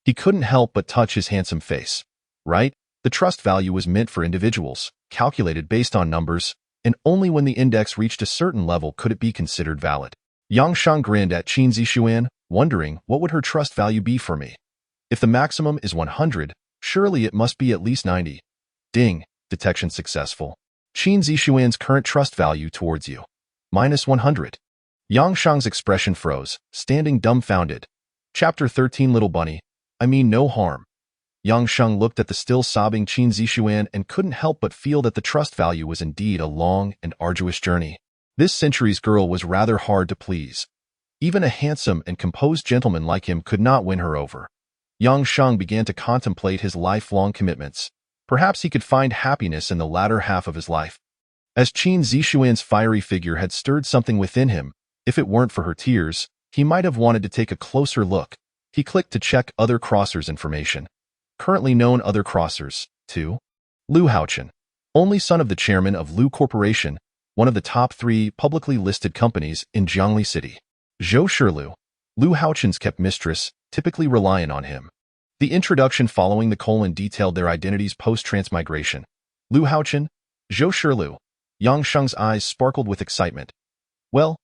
He couldn't help but touch his handsome face. Right? The trust value was meant for individuals, calculated based on numbers, and only when the index reached a certain level could it be considered valid. Yang Sheng grinned at Qin Zixuan, wondering what would her trust value be for me. If the maximum is 100, surely it must be at least 90. Ding. Detection successful. Qin Zixuan's current trust value towards you. -100. Yang Shang's expression froze, standing dumbfounded. Chapter 13 Little Bunny. I mean no harm. Yang Sheng looked at the still sobbing Qin Zixuan and couldn't help but feel that the trust value was indeed a long and arduous journey. This century's girl was rather hard to please. Even a handsome and composed gentleman like him could not win her over. Yang Sheng began to contemplate his lifelong commitments. Perhaps he could find happiness in the latter half of his life. As Qin Zixuan's fiery figure had stirred something within him, if it weren't for her tears, he might have wanted to take a closer look. He clicked to check other crossers information. Currently known other crossers, 2. Lu Haochen, only son of the chairman of Lu Corporation, one of the top 3 publicly listed companies in Jiangli City. Zhou Shilu, Lu Haochen's kept mistress, typically reliant on him. The introduction following the colon detailed their identities post-transmigration. Lu Haochen, Zhou Shilu. Yang Sheng's eyes sparkled with excitement. Well,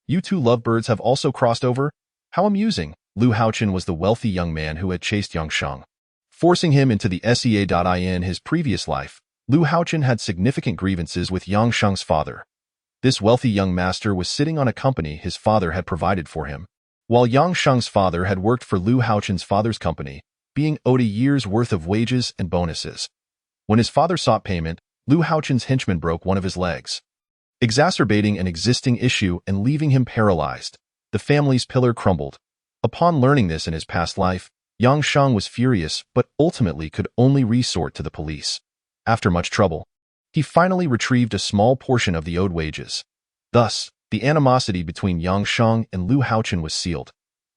you two lovebirds have also crossed over? How amusing. Lu Haochen was the wealthy young man who had chased Yang Sheng, forcing him into the SEA.in his previous life. Lu Haochen had significant grievances with Yang Sheng's father. This wealthy young master was sitting on a company his father had provided for him, while Yang Sheng's father had worked for Lu Haochen's father's company, being owed a year's worth of wages and bonuses. When his father sought payment, Lu Haochen's henchman broke one of his legs, exacerbating an existing issue and leaving him paralyzed. The family's pillar crumbled. Upon learning this in his past life, Yang Sheng was furious but ultimately could only resort to the police. After much trouble, he finally retrieved a small portion of the owed wages. Thus, the animosity between Yang Sheng and Lu Haochen was sealed.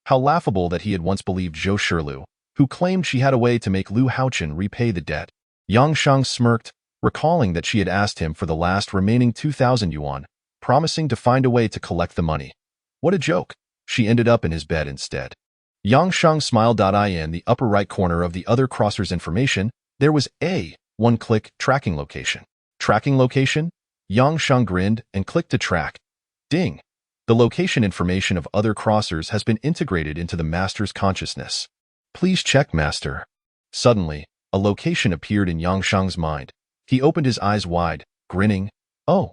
How laughable that he had once believed Zhou Shilu, who claimed she had a way to make Lu Haochen repay the debt. Yang Sheng smirked, recalling that she had asked him for the last remaining 2,000 yuan, promising to find a way to collect the money. What a joke. She ended up in his bed instead. Yang Sheng smiled. In the upper right corner of the other crosser's information, there was a one-click tracking location. Tracking location? Yang Sheng grinned and clicked to track. Ding! The location information of other crossers has been integrated into the master's consciousness. Please check, master. Suddenly, a location appeared in Yang Sheng's mind. He opened his eyes wide, grinning. Oh,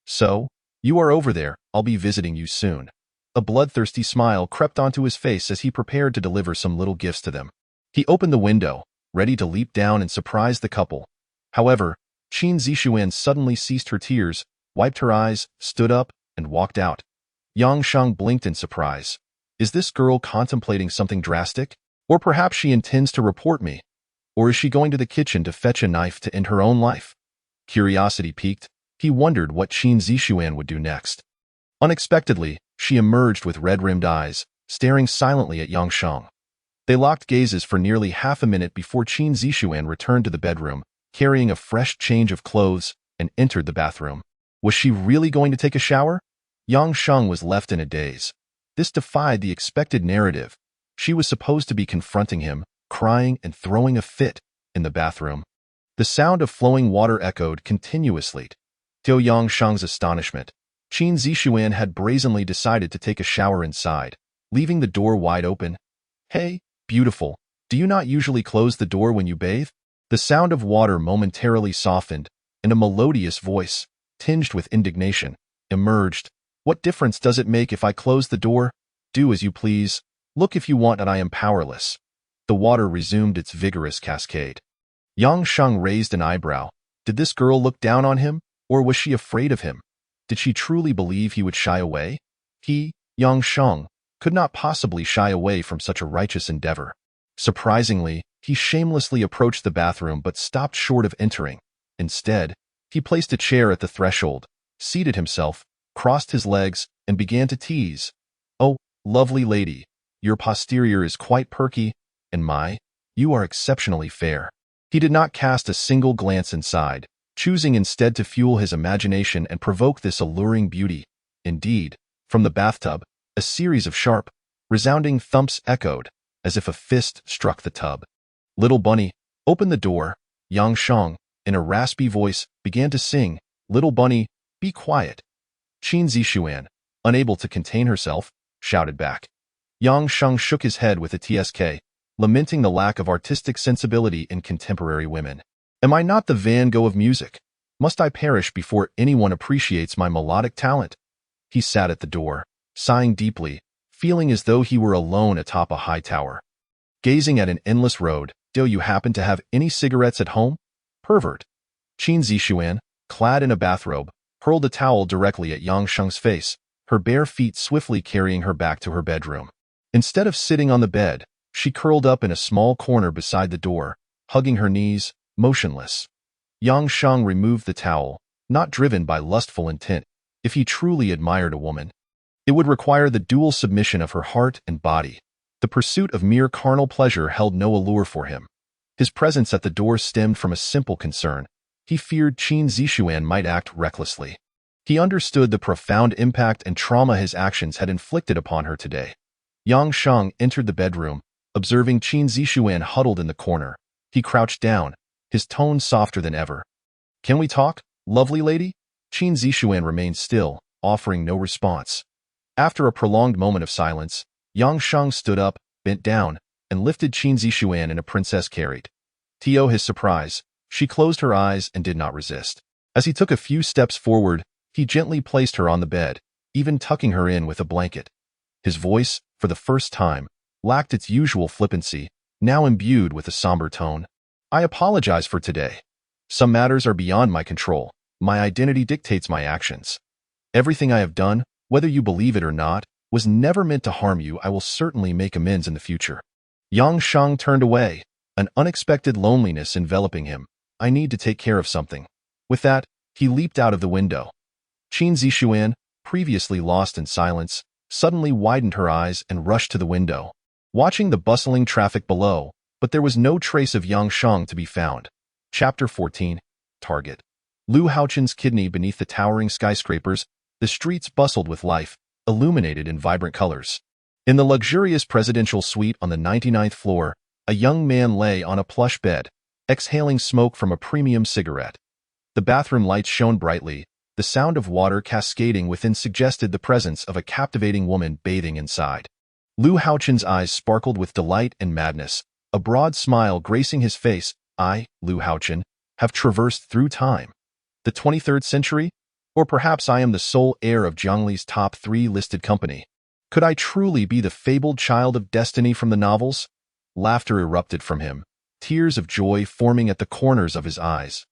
so, you are over there. I'll be visiting you soon. A bloodthirsty smile crept onto his face as he prepared to deliver some little gifts to them. He opened the window, ready to leap down and surprise the couple. However, Qin Zixuan suddenly ceased her tears, wiped her eyes, stood up, and walked out. Yang Sheng blinked in surprise. Is this girl contemplating something drastic? Or perhaps she intends to report me? Or is she going to the kitchen to fetch a knife to end her own life? Curiosity piqued, he wondered what Qin Zixuan would do next. Unexpectedly, she emerged with red-rimmed eyes, staring silently at Yang Sheng. They locked gazes for nearly half a minute before Qin Zixuan returned to the bedroom, carrying a fresh change of clothes, and entered the bathroom. Was she really going to take a shower? Yang Sheng was left in a daze. This defied the expected narrative. She was supposed to be confronting him, crying and throwing a fit, in the bathroom. The sound of flowing water echoed continuously. To Yang Sheng's astonishment, Qin Zixuan had brazenly decided to take a shower inside, leaving the door wide open. Hey, beautiful, do you not usually close the door when you bathe? The sound of water momentarily softened, and a melodious voice, tinged with indignation, emerged. What difference does it make if I close the door? Do as you please. Look if you want, and I am powerless. The water resumed its vigorous cascade. Yang Sheng raised an eyebrow. Did this girl look down on him, or was she afraid of him? Did she truly believe he would shy away? He, Yang Sheng, could not possibly shy away from such a righteous endeavor. Surprisingly, he shamelessly approached the bathroom but stopped short of entering. Instead, he placed a chair at the threshold, seated himself, crossed his legs, and began to tease. Oh, lovely lady, your posterior is quite perky, and you are exceptionally fair. He did not cast a single glance inside, choosing instead to fuel his imagination and provoke this alluring beauty. Indeed, from the bathtub, a series of sharp, resounding thumps echoed, as if a fist struck the tub. Little bunny, open the door. Yang Sheng, in a raspy voice, began to sing. Little bunny, be quiet. Qin Zixuan, unable to contain herself, shouted back. Yang Sheng shook his head with a tsk. lamenting the lack of artistic sensibility in contemporary women. Am I not the Van Gogh of music? Must I perish before anyone appreciates my melodic talent? He sat at the door, sighing deeply, feeling as though he were alone atop a high tower. Gazing at an endless road, do you happen to have any cigarettes at home? Pervert. Qin Zixuan, clad in a bathrobe, hurled a towel directly at Yang Sheng's face, her bare feet swiftly carrying her back to her bedroom. Instead of sitting on the bed, she curled up in a small corner beside the door, hugging her knees, motionless. Yang Sheng removed the towel, not driven by lustful intent. If he truly admired a woman, it would require the dual submission of her heart and body. The pursuit of mere carnal pleasure held no allure for him. His presence at the door stemmed from a simple concern. He feared Qin Zixuan might act recklessly. He understood the profound impact and trauma his actions had inflicted upon her today. Yang Sheng entered the bedroom, observing Qin Zixuan huddled in the corner. He crouched down, his tone softer than ever. Can we talk, lovely lady? Qin Zixuan remained still, offering no response. After a prolonged moment of silence, Yang Sheng stood up, bent down, and lifted Qin Zixuan in a princess carried. To his surprise, she closed her eyes and did not resist. As he took a few steps forward, he gently placed her on the bed, even tucking her in with a blanket. His voice, for the first time, lacked its usual flippancy, now imbued with a somber tone. I apologize for today. Some matters are beyond my control. My identity dictates my actions. Everything I have done, whether you believe it or not, was never meant to harm you. I will certainly make amends in the future. Yang Sheng turned away, an unexpected loneliness enveloping him. I need to take care of something. With that, he leaped out of the window. Qin Zixuan, previously lost in silence, suddenly widened her eyes and rushed to the window, watching the bustling traffic below, but there was no trace of Yang Sheng to be found. Chapter 14. Target. Lu Haoqin's kidney beneath the towering skyscrapers, the streets bustled with life, illuminated in vibrant colors. In the luxurious presidential suite on the 99th floor, a young man lay on a plush bed, exhaling smoke from a premium cigarette. The bathroom lights shone brightly, the sound of water cascading within suggested the presence of a captivating woman bathing inside. Lu Haoqin's eyes sparkled with delight and madness, a broad smile gracing his face. I, Lu Haoqin, have traversed through time. The 23rd century? Or perhaps I am the sole heir of Zhongli's top 3 listed company. Could I truly be the fabled child of destiny from the novels? Laughter erupted from him, tears of joy forming at the corners of his eyes.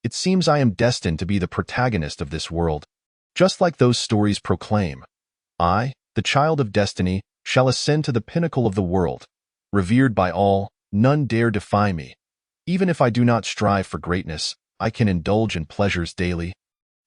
It seems I am destined to be the protagonist of this world. Just like those stories proclaim. I, the child of destiny, shall ascend to the pinnacle of the world. Revered by all, none dare defy me. Even if I do not strive for greatness, I can indulge in pleasures daily.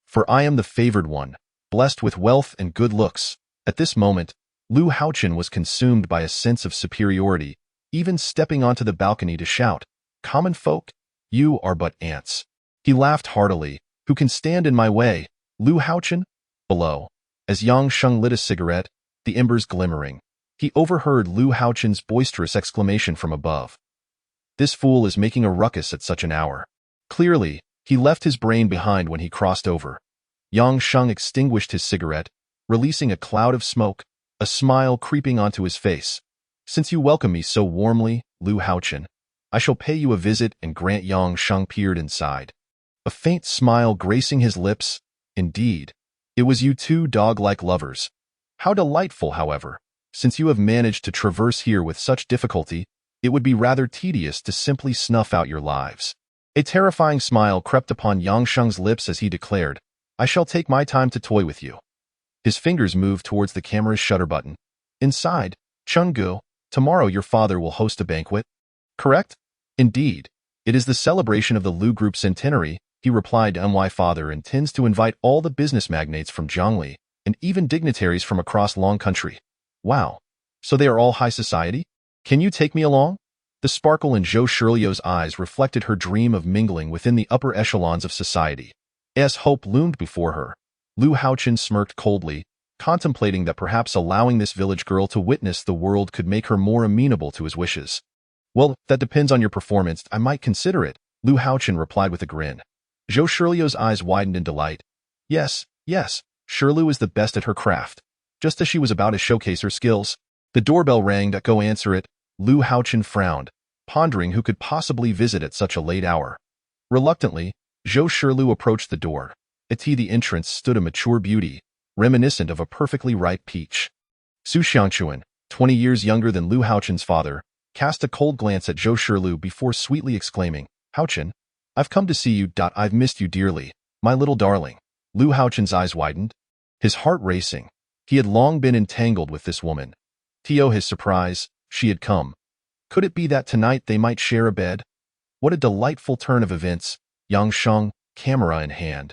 For I am the favored one, blessed with wealth and good looks. At this moment, Lu Haoqin was consumed by a sense of superiority, even stepping onto the balcony to shout, "Common folk, you are but ants." He laughed heartily. Who can stand in my way? Lu Haoqin? Below, as Yang Sheng lit a cigarette, the embers glimmering, he overheard Lu Haoqin's boisterous exclamation from above. This fool is making a ruckus at such an hour. Clearly, he left his brain behind when he crossed over. Yang Sheng extinguished his cigarette, releasing a cloud of smoke, a smile creeping onto his face. Since you welcome me so warmly, Lu Haoqin, I shall pay you a visit and grant. Yang Sheng peered inside. A faint smile gracing his lips. Indeed, it was you two dog-like lovers. How delightful, however. Since you have managed to traverse here with such difficulty, it would be rather tedious to simply snuff out your lives. A terrifying smile crept upon Yang Sheng's lips as he declared, I shall take my time to toy with you. His fingers moved towards the camera's shutter button. Inside, Chenggu, tomorrow your father will host a banquet. Correct? Indeed. It is the celebration of the Lu Group centenary, he replied. My father intends to invite all the business magnates from Zhongli, and even dignitaries from across long country. Wow. So they are all high society? Can you take me along? The sparkle in Zhou Shirlio's eyes reflected her dream of mingling within the upper echelons of society. As hope loomed before her, Lu Haoqin smirked coldly, contemplating that perhaps allowing this village girl to witness the world could make her more amenable to his wishes. Well, that depends on your performance. I might consider it, Lu Haoqin replied with a grin. Zhou Shirlio's eyes widened in delight. Yes, Shirlu is the best at her craft. Just as she was about to showcase her skills, the doorbell rang. Go answer it, Lu Haochen frowned, pondering who could possibly visit at such a late hour. Reluctantly, Zhou Shilu approached the door. At the entrance stood a mature beauty, reminiscent of a perfectly ripe peach. Su Xiangchuan, 20 years younger than Lu Haochen's father, cast a cold glance at Zhou Shilu before sweetly exclaiming, "Haochen, I've come to see you. I've missed you dearly, my little darling." Lu Haochen's eyes widened, his heart racing. He had long been entangled with this woman. To his surprise, she had come. Could it be that tonight they might share a bed? What a delightful turn of events. Yang Sheng, camera in hand,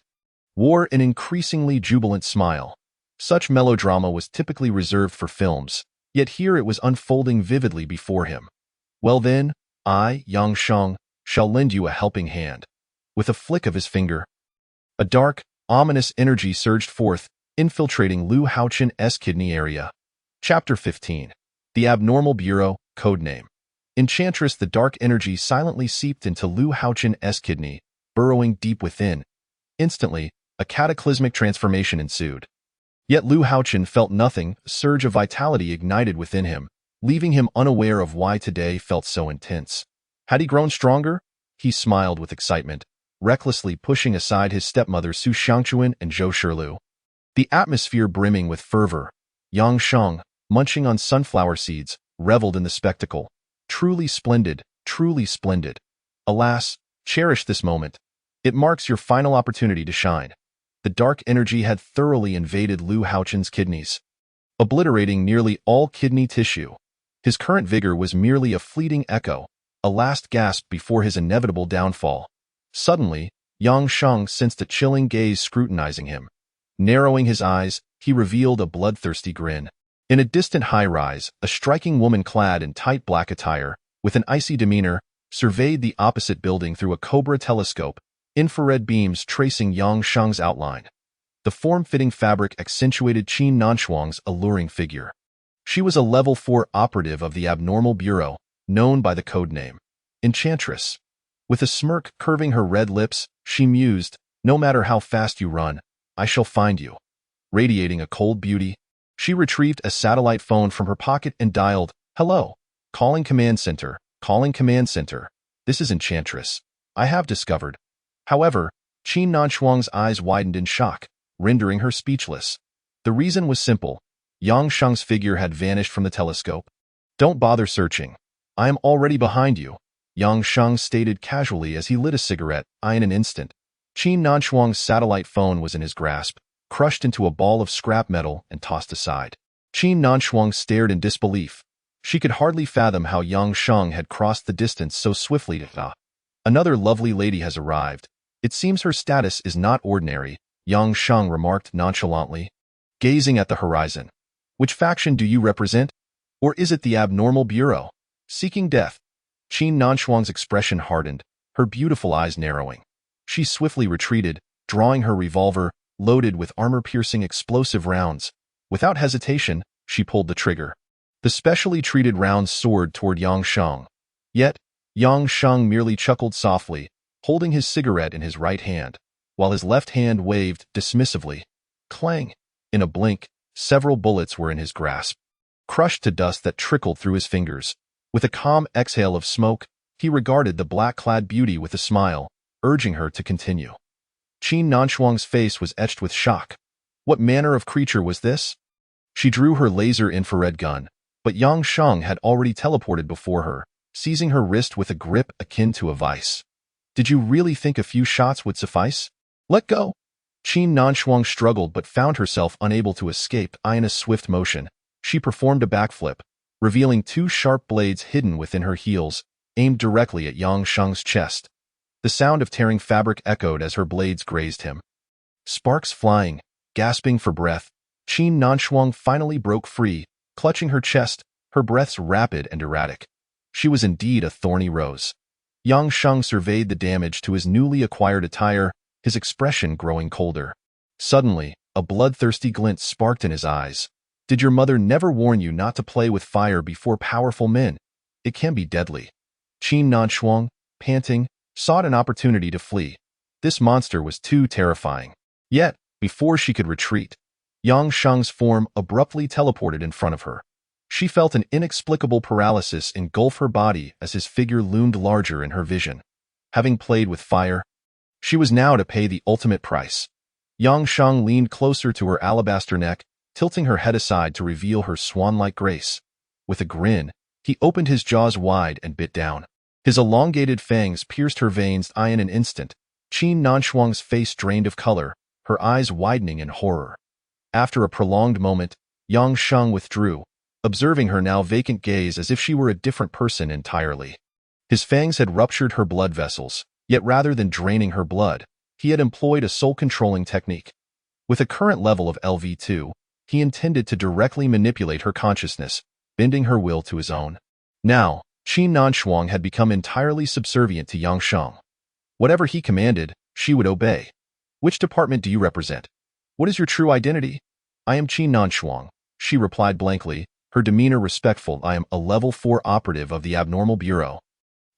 wore an increasingly jubilant smile. Such melodrama was typically reserved for films, yet here it was unfolding vividly before him. "Well then, I, Yang Sheng, shall lend you a helping hand." With a flick of his finger, a dark, ominous energy surged forth, infiltrating Lu Haochen's kidney area. Chapter 15. The Abnormal Bureau, Codename. Enchantress. The dark energy silently seeped into Lu Haochen's kidney, burrowing deep within. Instantly, a cataclysmic transformation ensued. Yet Lu Haochen felt nothing. A surge of vitality ignited within him, leaving him unaware of why today felt so intense. Had he grown stronger? He smiled with excitement, recklessly pushing aside his stepmother Su Xiangchuan and Zhou Shilu. The atmosphere brimming with fervor. Yang Sheng, munching on sunflower seeds, reveled in the spectacle. Truly splendid, truly splendid. Alas, cherish this moment. It marks your final opportunity to shine. The dark energy had thoroughly invaded Lu Haochen's kidneys, obliterating nearly all kidney tissue. His current vigor was merely a fleeting echo, a last gasp before his inevitable downfall. Suddenly, Yang Sheng sensed a chilling gaze scrutinizing him. Narrowing his eyes, he revealed a bloodthirsty grin. In a distant high-rise, a striking woman clad in tight black attire, with an icy demeanor, surveyed the opposite building through a Cobra telescope, infrared beams tracing Yang Sheng's outline. The form-fitting fabric accentuated Qin Nanshuang's alluring figure. She was a Level 4 operative of the Abnormal Bureau, known by the codename Enchantress. With a smirk curving her red lips, she mused, "No matter how fast you run, I shall find you." Radiating a cold beauty, she retrieved a satellite phone from her pocket and dialed, "Hello. Calling command center. Calling command center. This is Enchantress. I have discovered." However, Qin Nanshuang's eyes widened in shock, rendering her speechless. The reason was simple. Yang Sheng's figure had vanished from the telescope. "Don't bother searching. I am already behind you," Yang Sheng stated casually as he lit a cigarette. In an instant, Qin Nanshuang's satellite phone was in his grasp, crushed into a ball of scrap metal and tossed aside. Qin Nanshuang stared in disbelief. She could hardly fathom how Yang Sheng had crossed the distance so swiftly. "Another lovely lady has arrived. It seems her status is not ordinary," Yang Sheng remarked nonchalantly, gazing at the horizon. "Which faction do you represent? Or is it the Abnormal Bureau? Seeking death?" Qin Nanshuang's expression hardened, her beautiful eyes narrowing. She swiftly retreated, drawing her revolver, loaded with armor-piercing explosive rounds. Without hesitation, she pulled the trigger. The specially treated rounds soared toward Yang Sheng. Yet, Yang Sheng merely chuckled softly, holding his cigarette in his right hand, while his left hand waved dismissively. Clang! In a blink, several bullets were in his grasp, crushed to dust that trickled through his fingers. With a calm exhale of smoke, he regarded the black-clad beauty with a smile, urging her to continue. Qin Nanshuang's face was etched with shock. What manner of creature was this? She drew her laser infrared gun, but Yang Sheng had already teleported before her, seizing her wrist with a grip akin to a vice. "Did you really think a few shots would suffice? Let go!" Qin Nanshuang struggled but found herself unable to escape. In a swift motion, she performed a backflip, revealing two sharp blades hidden within her heels, aimed directly at Yang Sheng's chest. The sound of tearing fabric echoed as her blades grazed him. Sparks flying, gasping for breath, Qin Nanshuang finally broke free, clutching her chest, her breaths rapid and erratic. She was indeed a thorny rose. Yang Sheng surveyed the damage to his newly acquired attire, his expression growing colder. Suddenly, a bloodthirsty glint sparked in his eyes. "Did your mother never warn you not to play with fire before powerful men? It can be deadly." Qin Nanshuang, panting, sought an opportunity to flee. This monster was too terrifying. Yet, before she could retreat, Yang Sheng's form abruptly teleported in front of her. She felt an inexplicable paralysis engulf her body as his figure loomed larger in her vision. Having played with fire, she was now to pay the ultimate price. Yang Sheng leaned closer to her alabaster neck, tilting her head aside to reveal her swan-like grace. With a grin, he opened his jaws wide and bit down. His elongated fangs pierced her veins in an instant. Qin Nanshuang's face drained of color, her eyes widening in horror. After a prolonged moment, Yang Sheng withdrew, observing her now vacant gaze as if she were a different person entirely. His fangs had ruptured her blood vessels, yet rather than draining her blood, he had employed a soul-controlling technique. With a current level of LV2, he intended to directly manipulate her consciousness, bending her will to his own. Now, Qin Nanshuang had become entirely subservient to Yang Sheng. Whatever he commanded, she would obey. Which department do you represent? What is your true identity? I am Qin Nanshuang, she replied blankly, her demeanor respectful. I am a level 4 operative of the Abnormal Bureau.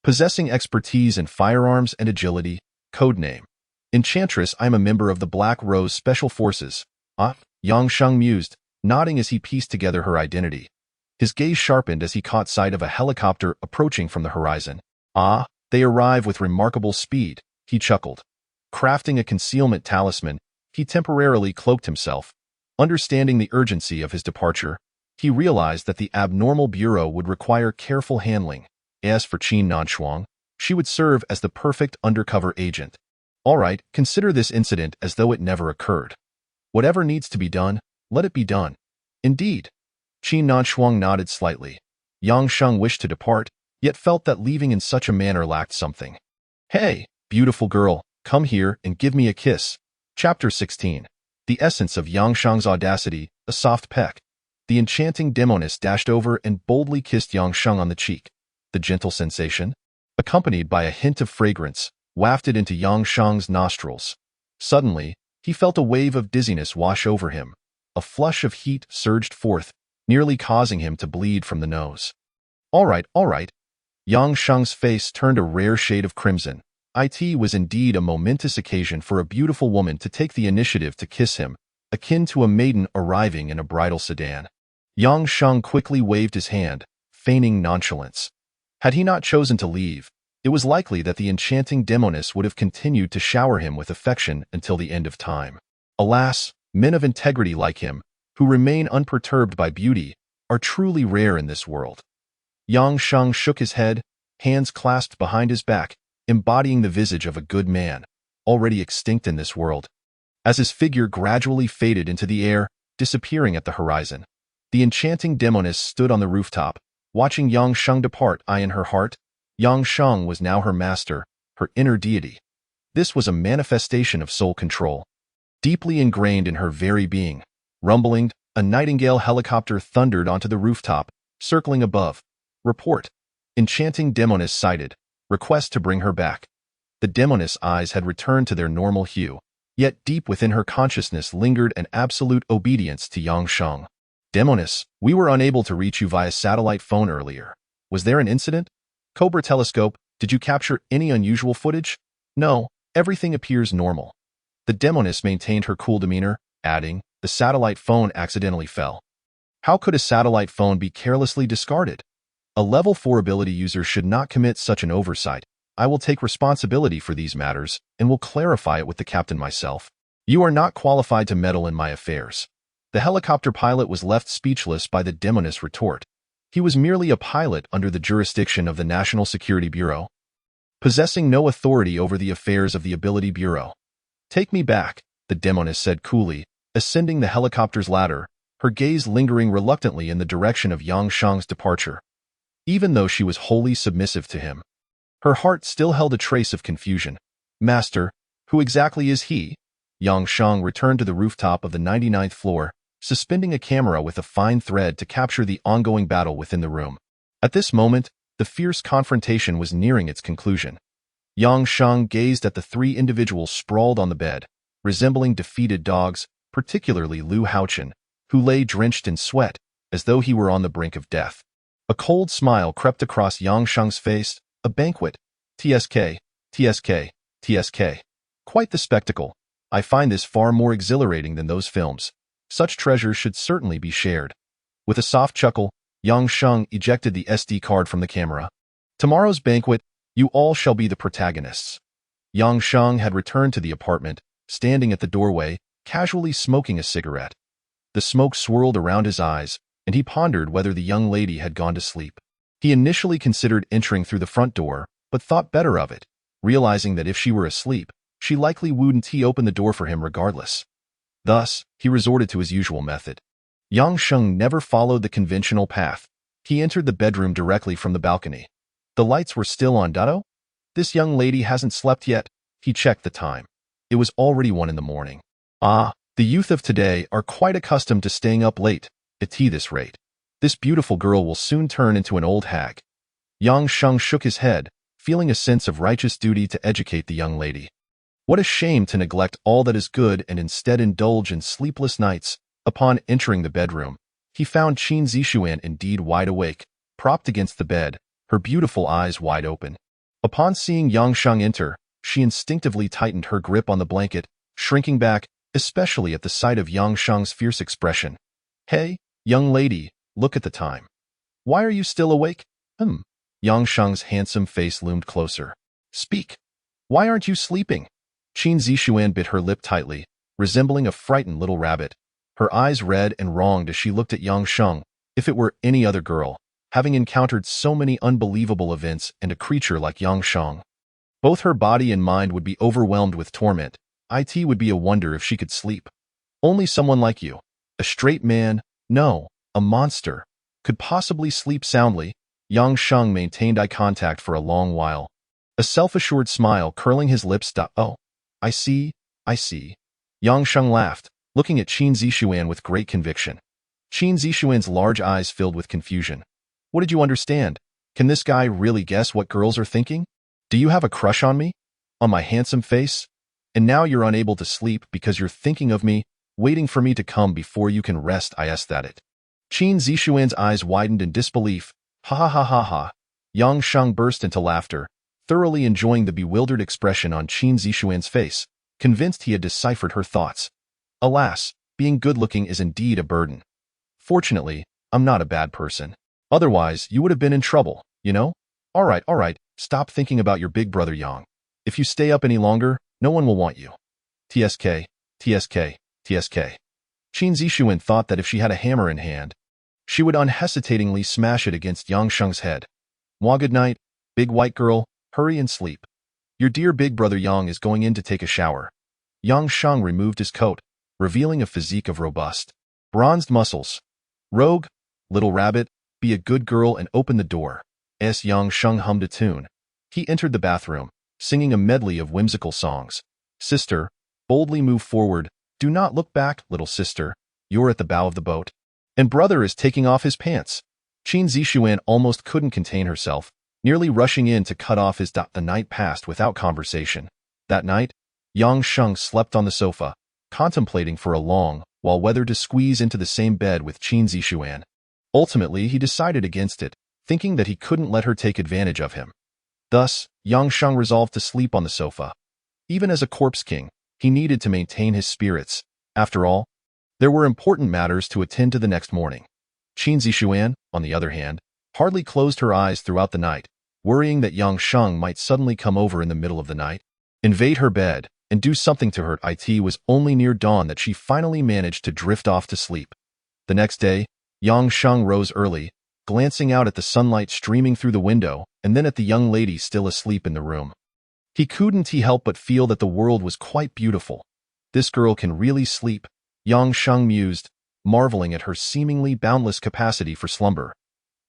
Possessing expertise in firearms and agility, codename Enchantress. I am a member of the Black Rose Special Forces. Yang Sheng mused, nodding as he pieced together her identity. His gaze sharpened as he caught sight of a helicopter approaching from the horizon. They arrive with remarkable speed, he chuckled. Crafting a concealment talisman, he temporarily cloaked himself. Understanding the urgency of his departure, he realized that the Abnormal Bureau would require careful handling. As for Qin Nanshuang, she would serve as the perfect undercover agent. All right, consider this incident as though it never occurred. Whatever needs to be done, let it be done. Indeed. Qin Nanshuang nodded slightly. Yang Sheng wished to depart, yet felt that leaving in such a manner lacked something. Hey, beautiful girl, come here and give me a kiss. Chapter 16. The essence of Yang Sheng's audacity, a soft peck. The enchanting demoness dashed over and boldly kissed Yang Sheng on the cheek. The gentle sensation, accompanied by a hint of fragrance, wafted into Yang Sheng's nostrils. Suddenly, he felt a wave of dizziness wash over him. A flush of heat surged forth, nearly causing him to bleed from the nose. All right. Yang Sheng's face turned a rare shade of crimson. It was indeed a momentous occasion for a beautiful woman to take the initiative to kiss him, akin to a maiden arriving in a bridal sedan. Yang Sheng quickly waved his hand, feigning nonchalance. Had he not chosen to leave, it was likely that the enchanting demoness would have continued to shower him with affection until the end of time. Alas, men of integrity like him, who remain unperturbed by beauty, are truly rare in this world. Yang Sheng shook his head, hands clasped behind his back, embodying the visage of a good man, already extinct in this world. As his figure gradually faded into the air, disappearing at the horizon, the enchanting demoness stood on the rooftop, watching Yang Sheng depart. In her heart, Yang Sheng was now her master, her inner deity. This was a manifestation of soul control, deeply ingrained in her very being. Rumbling, a Nightingale helicopter thundered onto the rooftop, circling above. Report. Enchanting demoness sighted. Request to bring her back. The demoness' eyes had returned to their normal hue, yet deep within her consciousness lingered an absolute obedience to Yang Sheng. Demoness, we were unable to reach you via satellite phone earlier. Was there an incident? Cobra Telescope, did you capture any unusual footage? No, everything appears normal. The demoness maintained her cool demeanor, adding, the satellite phone accidentally fell. How could a satellite phone be carelessly discarded? A level 4 ability user should not commit such an oversight. I will take responsibility for these matters and will clarify it with the captain myself. You are not qualified to meddle in my affairs. The helicopter pilot was left speechless by the demoness retort. He was merely a pilot under the jurisdiction of the National Security Bureau, possessing no authority over the affairs of the Ability Bureau. Take me back, the demoness said coolly, ascending the helicopter's ladder, her gaze lingering reluctantly in the direction of Yang Sheng's departure. Even though she was wholly submissive to him, her heart still held a trace of confusion. Master, who exactly is he? Yang Sheng returned to the rooftop of the 99th floor, suspending a camera with a fine thread to capture the ongoing battle within the room. At this moment, the fierce confrontation was nearing its conclusion. Yang Sheng gazed at the three individuals sprawled on the bed, resembling defeated dogs, particularly Lu Haochen, who lay drenched in sweat, as though he were on the brink of death. A cold smile crept across Yang Sheng's face. A banquet. TSK, TSK, TSK. Quite the spectacle. I find this far more exhilarating than those films. Such treasures should certainly be shared. With a soft chuckle, Yang Sheng ejected the SD card from the camera. Tomorrow's banquet, you all shall be the protagonists. Yang Sheng had returned to the apartment, standing at the doorway, casually smoking a cigarette. The smoke swirled around his eyes, and he pondered whether the young lady had gone to sleep. He initially considered entering through the front door, but thought better of it, realizing that if she were asleep, she likely wouldn't open the door for him regardless. Thus, he resorted to his usual method. Yang Sheng never followed the conventional path. He entered the bedroom directly from the balcony. The lights were still on. This young lady hasn't slept yet. He checked the time. It was already 1 in the morning. Ah, the youth of today are quite accustomed to staying up late. At this rate, this beautiful girl will soon turn into an old hag. Yang Sheng shook his head, feeling a sense of righteous duty to educate the young lady. What a shame to neglect all that is good and instead indulge in sleepless nights. Upon entering the bedroom, he found Qin Zixuan indeed wide awake, propped against the bed, her beautiful eyes wide open. Upon seeing Yang Sheng enter, she instinctively tightened her grip on the blanket, shrinking back, especially at the sight of Yang Sheng's fierce expression. Hey, young lady, look at the time. Why are you still awake? Yang Sheng's handsome face loomed closer. Speak. Why aren't you sleeping? Qin Zixuan bit her lip tightly, resembling a frightened little rabbit. Her eyes red and wronged as she looked at Yang Sheng. If it were any other girl, having encountered so many unbelievable events and a creature like Yang Sheng, both her body and mind would be overwhelmed with torment. It would be a wonder if she could sleep. Only someone like you, a straight man, no, a monster, could possibly sleep soundly. Yang Sheng maintained eye contact for a long while, a self-assured smile curling his lips. Oh, I see. Yang Sheng laughed, looking at Qin Zixuan with great conviction. Qin Zixuan's large eyes filled with confusion. What did you understand? Can this guy really guess what girls are thinking? Do you have a crush on me? On my handsome face? And now you're unable to sleep because you're thinking of me, waiting for me to come before you can rest. I asked that it. Qin Zixuan's eyes widened in disbelief. Ha ha ha ha ha. Yang Sheng burst into laughter, thoroughly enjoying the bewildered expression on Qin Zixuan's face, convinced he had deciphered her thoughts. Alas, being good-looking is indeed a burden. Fortunately, I'm not a bad person. Otherwise, you would have been in trouble, you know? All right, stop thinking about your big brother Yang. If you stay up any longer, no one will want you. TSK. Qin Zixuan thought that if she had a hammer in hand, she would unhesitatingly smash it against Yang Sheng's head. Good night, big white girl, hurry and sleep. Your dear big brother Yang is going in to take a shower. Yang Sheng removed his coat, revealing a physique of robust, bronzed muscles. Rogue, little rabbit, be a good girl and open the door. Yang Sheng hummed a tune. He entered the bathroom, singing a medley of whimsical songs. Sister, boldly move forward. Do not look back, little sister. You're at the bow of the boat. And brother is taking off his pants. Qin Zixuan almost couldn't contain herself, nearly rushing in to cut off his. The night passed without conversation. That night, Yang Sheng slept on the sofa, contemplating for a long while whether to squeeze into the same bed with Qin Zixuan. Ultimately, he decided against it, thinking that he couldn't let her take advantage of him. Thus, Yang Sheng resolved to sleep on the sofa. Even as a corpse king, he needed to maintain his spirits. After all, there were important matters to attend to the next morning. Qin Zixuan, on the other hand, hardly closed her eyes throughout the night, worrying that Yang Sheng might suddenly come over in the middle of the night, invade her bed, and do something to her. It was only near dawn that she finally managed to drift off to sleep. The next day, Yang Sheng rose early, glancing out at the sunlight streaming through the window and then at the young lady still asleep in the room. He couldn't help but feel that the world was quite beautiful. This girl can really sleep, Yang Sheng mused, marveling at her seemingly boundless capacity for slumber.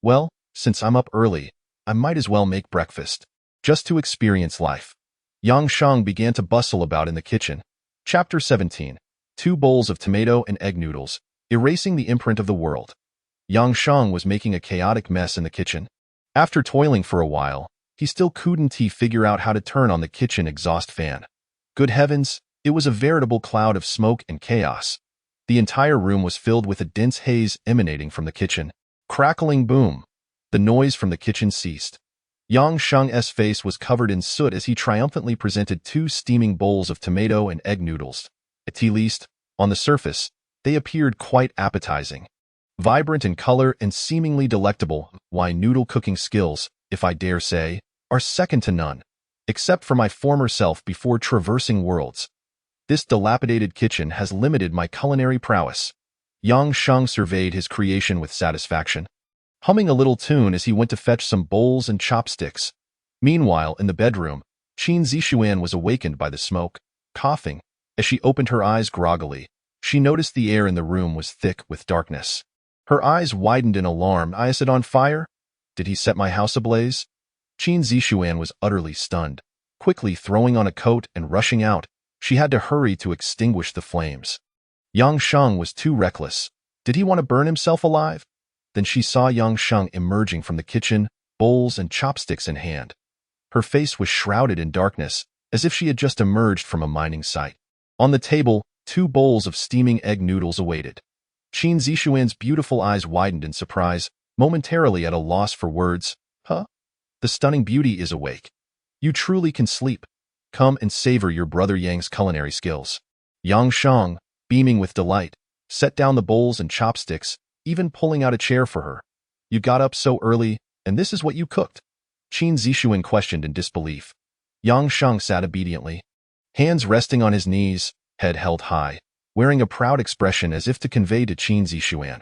Well, since I'm up early, I might as well make breakfast, just to experience life. Yang Sheng began to bustle about in the kitchen. Chapter 17. 2 bowls of tomato and egg noodles, erasing the imprint of the world. Yang Sheng was making a chaotic mess in the kitchen. After toiling for a while, he still couldn't figure out how to turn on the kitchen exhaust fan. Good heavens, it was a veritable cloud of smoke and chaos. The entire room was filled with a dense haze emanating from the kitchen. Crackling boom. The noise from the kitchen ceased. Yang Sheng's face was covered in soot as he triumphantly presented 2 steaming bowls of tomato and egg noodles. At least, on the surface, they appeared quite appetizing. Vibrant in color and seemingly delectable, my noodle cooking skills, if I dare say, are second to none, except for my former self before traversing worlds. This dilapidated kitchen has limited my culinary prowess. Yang Sheng surveyed his creation with satisfaction, humming a little tune as he went to fetch some bowls and chopsticks. Meanwhile, in the bedroom, Qin Zixuan was awakened by the smoke, coughing. As she opened her eyes groggily, she noticed the air in the room was thick with darkness. Her eyes widened in alarm. Is it on fire? Did he set my house ablaze? Qin Zixuan was utterly stunned. Quickly throwing on a coat and rushing out, she had to hurry to extinguish the flames. Yang Sheng was too reckless. Did he want to burn himself alive? Then she saw Yang Sheng emerging from the kitchen, bowls and chopsticks in hand. Her face was shrouded in darkness, as if she had just emerged from a mining site. On the table, 2 bowls of steaming egg noodles awaited. Qin Zixuan's beautiful eyes widened in surprise, momentarily at a loss for words. Huh? The stunning beauty is awake. You truly can sleep. Come and savor your brother Yang's culinary skills. Yang Sheng, beaming with delight, set down the bowls and chopsticks, even pulling out a chair for her. You got up so early, and this is what you cooked? Qin Zixuan questioned in disbelief. Yang Sheng sat obediently, hands resting on his knees, head held high, wearing a proud expression as if to convey to Qin Zixuan.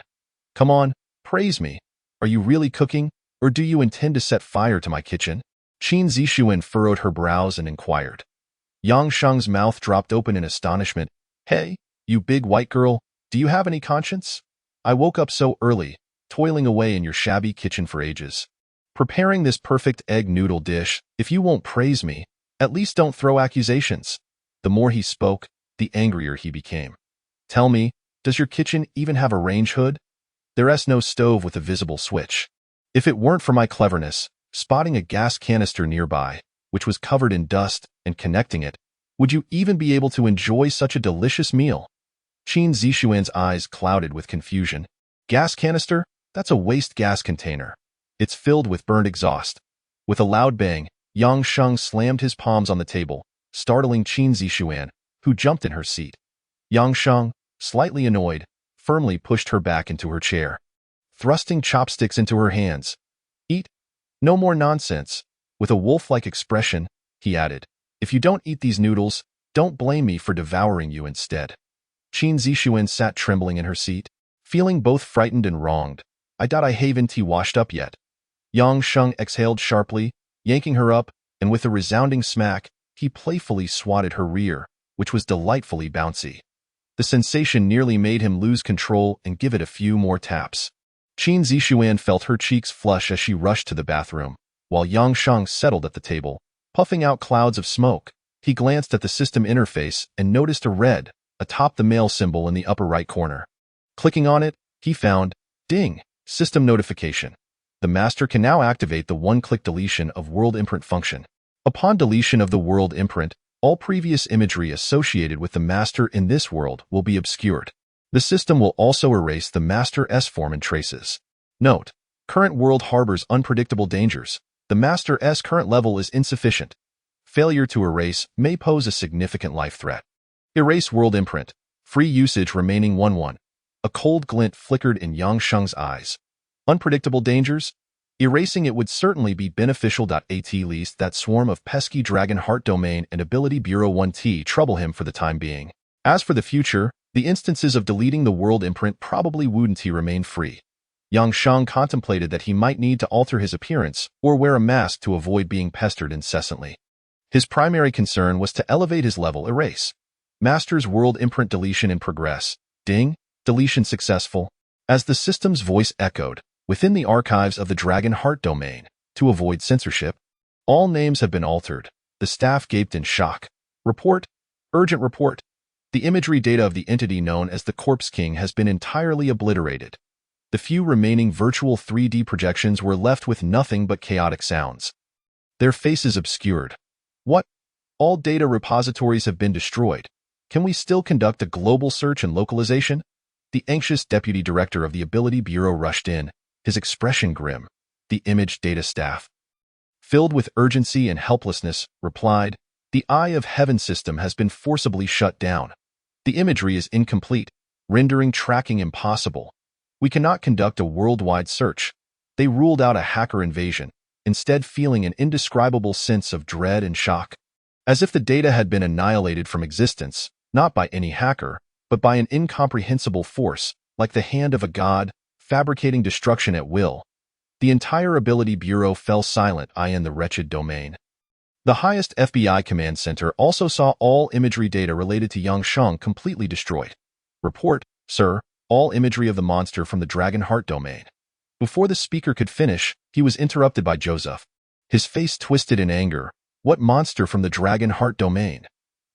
Come on, praise me. Are you really cooking, or do you intend to set fire to my kitchen? Qin Zixuan furrowed her brows and inquired. Yang Sheng's mouth dropped open in astonishment. Hey, you big white girl, do you have any conscience? I woke up so early, toiling away in your shabby kitchen for ages, preparing this perfect egg noodle dish. If you won't praise me, at least don't throw accusations. The more he spoke, the angrier he became. Tell me, does your kitchen even have a range hood? There's no stove with a visible switch. If it weren't for my cleverness, spotting a gas canister nearby, which was covered in dust, and connecting it, would you even be able to enjoy such a delicious meal? Qin Zixuan's eyes clouded with confusion. Gas canister? That's a waste gas container. It's filled with burned exhaust. With a loud bang, Yang Sheng slammed his palms on the table, startling Qin Zixuan, who jumped in her seat. Yang Sheng, slightly annoyed, firmly pushed her back into her chair, thrusting chopsticks into her hands. Eat? No more nonsense. With a wolf-like expression, he added, if you don't eat these noodles, don't blame me for devouring you instead. Qin Zixuan sat trembling in her seat, feeling both frightened and wronged. I haven't washed up yet. Yang Sheng exhaled sharply, yanking her up, and with a resounding smack, he playfully swatted her rear, which was delightfully bouncy. The sensation nearly made him lose control and give it a few more taps. Qin Zixuan felt her cheeks flush as she rushed to the bathroom, while Yang Sheng settled at the table, puffing out clouds of smoke. He glanced at the system interface and noticed a red, atop the mail symbol in the upper right corner. Clicking on it, he found, ding, system notification. The master can now activate the one-click deletion of world imprint function. Upon deletion of the world imprint, all previous imagery associated with the master in this world will be obscured. The system will also erase the master S-form and traces. Note: current world harbors unpredictable dangers. The master S current level is insufficient. Failure to erase may pose a significant life threat. Erase world imprint. Free usage remaining 1-1. A cold glint flickered in Yang Sheng's eyes. Unpredictable dangers? Erasing it would certainly be beneficial. At least that swarm of pesky Dragon Heart Domain and Ability Bureau 1T trouble him for the time being. As for the future, the instances of deleting the world imprint probably wouldn't remain free. Yang Sheng contemplated that he might need to alter his appearance or wear a mask to avoid being pestered incessantly. His primary concern was to elevate his level. Erase. Master's world imprint deletion in progress. Ding. Deletion successful. As the system's voice echoed, within the archives of the Dragon Heart Domain, to avoid censorship, all names have been altered. The staff gaped in shock. Report. Urgent report. The imagery data of the entity known as the Corpse King has been entirely obliterated. The few remaining virtual 3D projections were left with nothing but chaotic sounds. Their faces obscured. What? All data repositories have been destroyed. Can we still conduct a global search and localization? The anxious deputy director of the Ability Bureau rushed in, his expression grim. The image data staff, filled with urgency and helplessness, replied, the Eye of Heaven system has been forcibly shut down. The imagery is incomplete, rendering tracking impossible. We cannot conduct a worldwide search. They ruled out a hacker invasion, instead feeling an indescribable sense of dread and shock. As if the data had been annihilated from existence, not by any hacker, but by an incomprehensible force, like the hand of a god, fabricating destruction at will. The entire Ability Bureau fell silent in the wretched domain. The highest FBI command center also saw all imagery data related to Yang Sheng completely destroyed. Report, sir, all imagery of the monster from the Dragon Heart domain. Before the speaker could finish, he was interrupted by Joseph. His face twisted in anger. What monster from the Dragon Heart domain?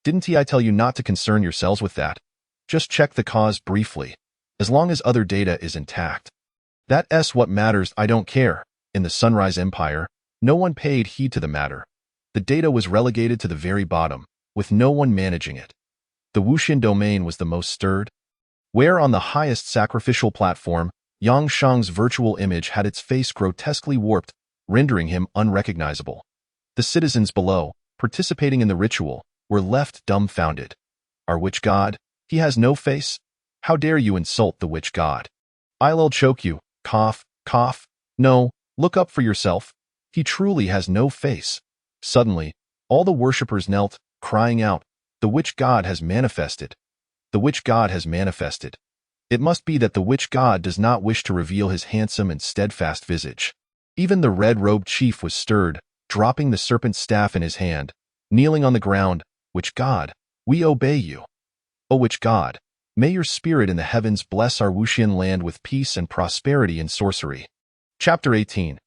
Didn't I tell you not to concern yourselves with that? Just check the cause briefly. As long as other data is intact. That's what matters. I don't care. In the Sunrise Empire, no one paid heed to the matter. The data was relegated to the very bottom, with no one managing it. The Wuxian domain was the most stirred. Where on the highest sacrificial platform, Yang Sheng's virtual image had its face grotesquely warped, rendering him unrecognizable. The citizens below, participating in the ritual, were left dumbfounded. Our witch god? He has no face? How dare you insult the witch god? I'll choke you. Cough, cough. No, look up for yourself. He truly has no face. Suddenly, all the worshippers knelt, crying out, "The witch god has manifested. The witch god has manifested." It must be that the witch god does not wish to reveal his handsome and steadfast visage. Even the red-robed chief was stirred, dropping the serpent staff in his hand, kneeling on the ground. "Witch god, we obey you. O witch god, may your spirit in the heavens bless our Wuxian land with peace and prosperity and sorcery." Chapter 18.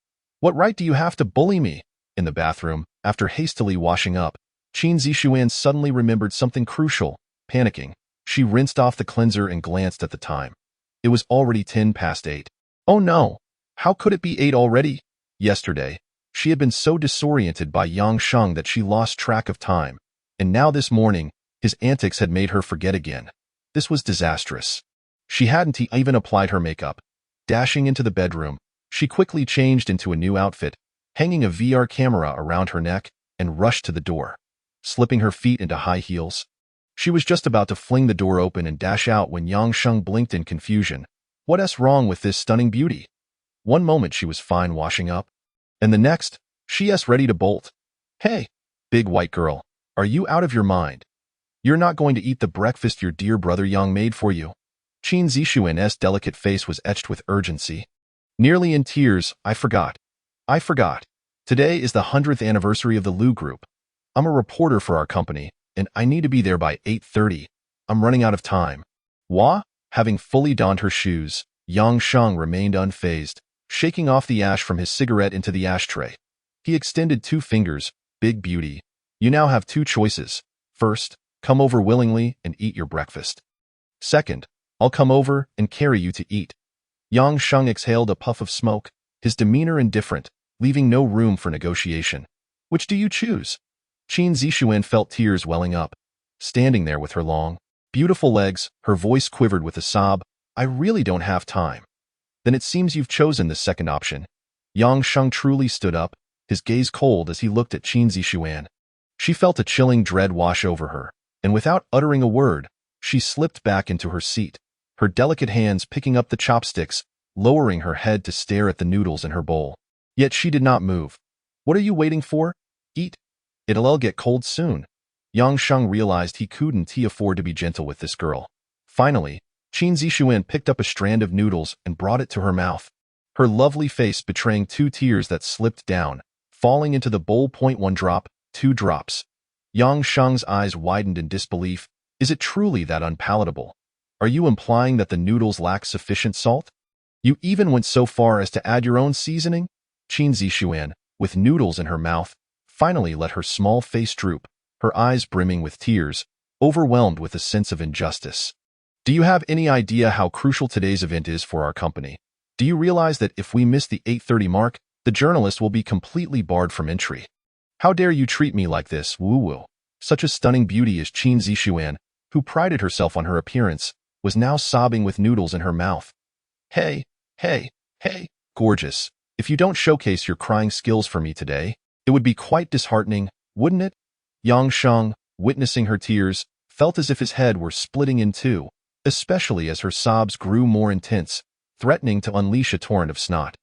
What right do you have to bully me? In the bathroom, after hastily washing up, Qin Zixuan suddenly remembered something crucial. Panicking, she rinsed off the cleanser and glanced at the time. It was already 8:10. Oh no! How could it be 8 already? Yesterday, she had been so disoriented by Yang Sheng that she lost track of time, and now this morning, his antics had made her forget again. This was disastrous. She hadn't even applied her makeup. Dashing into the bedroom, she quickly changed into a new outfit, hanging a VR camera around her neck, and rushed to the door. Slipping her feet into high heels, she was just about to fling the door open and dash out when Yang Sheng blinked in confusion. What's wrong with this stunning beauty? One moment she was fine washing up, and the next, she's ready to bolt. Hey, big white girl, are you out of your mind? You're not going to eat the breakfast your dear brother Yang made for you. Qin Zixuan's delicate face was etched with urgency. Nearly in tears, I forgot. Today is the 100th anniversary of the Lu Group. I'm a reporter for our company, and I need to be there by 8:30. I'm running out of time. Wah? Having fully donned her shoes, Yang Sheng remained unfazed, shaking off the ash from his cigarette into the ashtray. He extended 2 fingers. Big beauty. You now have 2 choices. First, come over willingly and eat your breakfast. Second, I'll come over and carry you to eat. Yang Sheng exhaled a puff of smoke, his demeanor indifferent, leaving no room for negotiation. Which do you choose? Qin Zixuan felt tears welling up. Standing there with her long, beautiful legs, her voice quivered with a sob. I really don't have time. Then it seems you've chosen the second option. Yang Sheng truly stood up, his gaze cold as he looked at Qin Zixuan. She felt a chilling dread wash over her, and without uttering a word, she slipped back into her seat, her delicate hands picking up the chopsticks, lowering her head to stare at the noodles in her bowl. Yet she did not move. What are you waiting for? Eat. It'll get cold soon. Yang Sheng realized he couldn't afford to be gentle with this girl. Finally, Qin Zixuan picked up a strand of noodles and brought it to her mouth, her lovely face betraying 2 tears that slipped down, falling into the bowl. 1 drop, 2 drops. Yang Sheng's eyes widened in disbelief. Is it truly that unpalatable? Are you implying that the noodles lack sufficient salt? You even went so far as to add your own seasoning? Qin Zixuan, with noodles in her mouth, finally let her small face droop, her eyes brimming with tears, overwhelmed with a sense of injustice. Do you have any idea how crucial today's event is for our company? Do you realize that if we miss the 8:30 mark, the journalist will be completely barred from entry? How dare you treat me like this, woo-woo? Such a stunning beauty as Qin Zixuan, who prided herself on her appearance, was now sobbing with noodles in her mouth. Hey, gorgeous. If you don't showcase your crying skills for me today, it would be quite disheartening, wouldn't it? Yang Sheng, witnessing her tears, felt as if his head were splitting in two, especially as her sobs grew more intense. threatening to unleash a torrent of snot.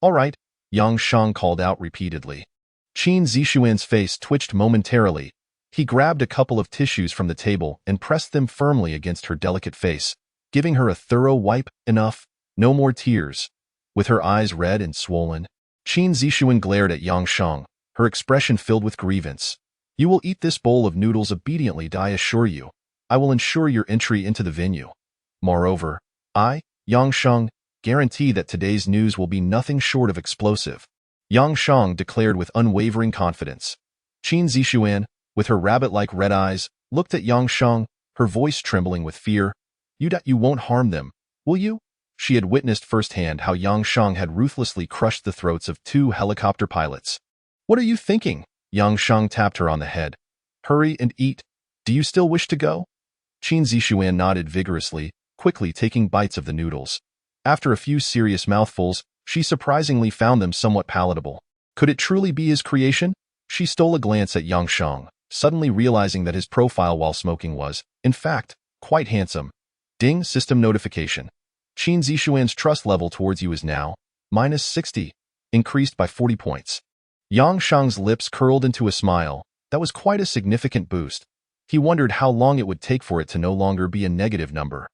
"All right," Yang Shang called out repeatedly. Qin Zixuan's face twitched momentarily. He grabbed a couple of tissues from the table and pressed them firmly against her delicate face, giving her a thorough wipe. Enough, no more tears. With her eyes red and swollen, Qin Zixuan glared at Yang Shang, her expression filled with grievance. "You will eat this bowl of noodles obediently, I assure you. I will ensure your entry into the venue. Moreover, I, Yang Shang, guarantee that today's news will be nothing short of explosive," Yang Shang declared with unwavering confidence. Qin Zixuan, with her rabbit-like red eyes, looked at Yang Shang, her voice trembling with fear. You won't harm them, will you?" She had witnessed firsthand how Yang Shang had ruthlessly crushed the throats of 2 helicopter pilots. "What are you thinking?" Yang Shang tapped her on the head. "Hurry and eat. Do you still wish to go?" Qin Zixuan nodded vigorously, quickly taking bites of the noodles. After a few serious mouthfuls, she surprisingly found them somewhat palatable. Could it truly be his creation? She stole a glance at Yang Shang, suddenly realizing that his profile while smoking was, in fact, quite handsome. Ding, system notification. Qin Zixuan's trust level towards you is now -60, increased by 40 points. Yang Shang's lips curled into a smile. That was quite a significant boost. He wondered how long it would take for it to no longer be a negative number.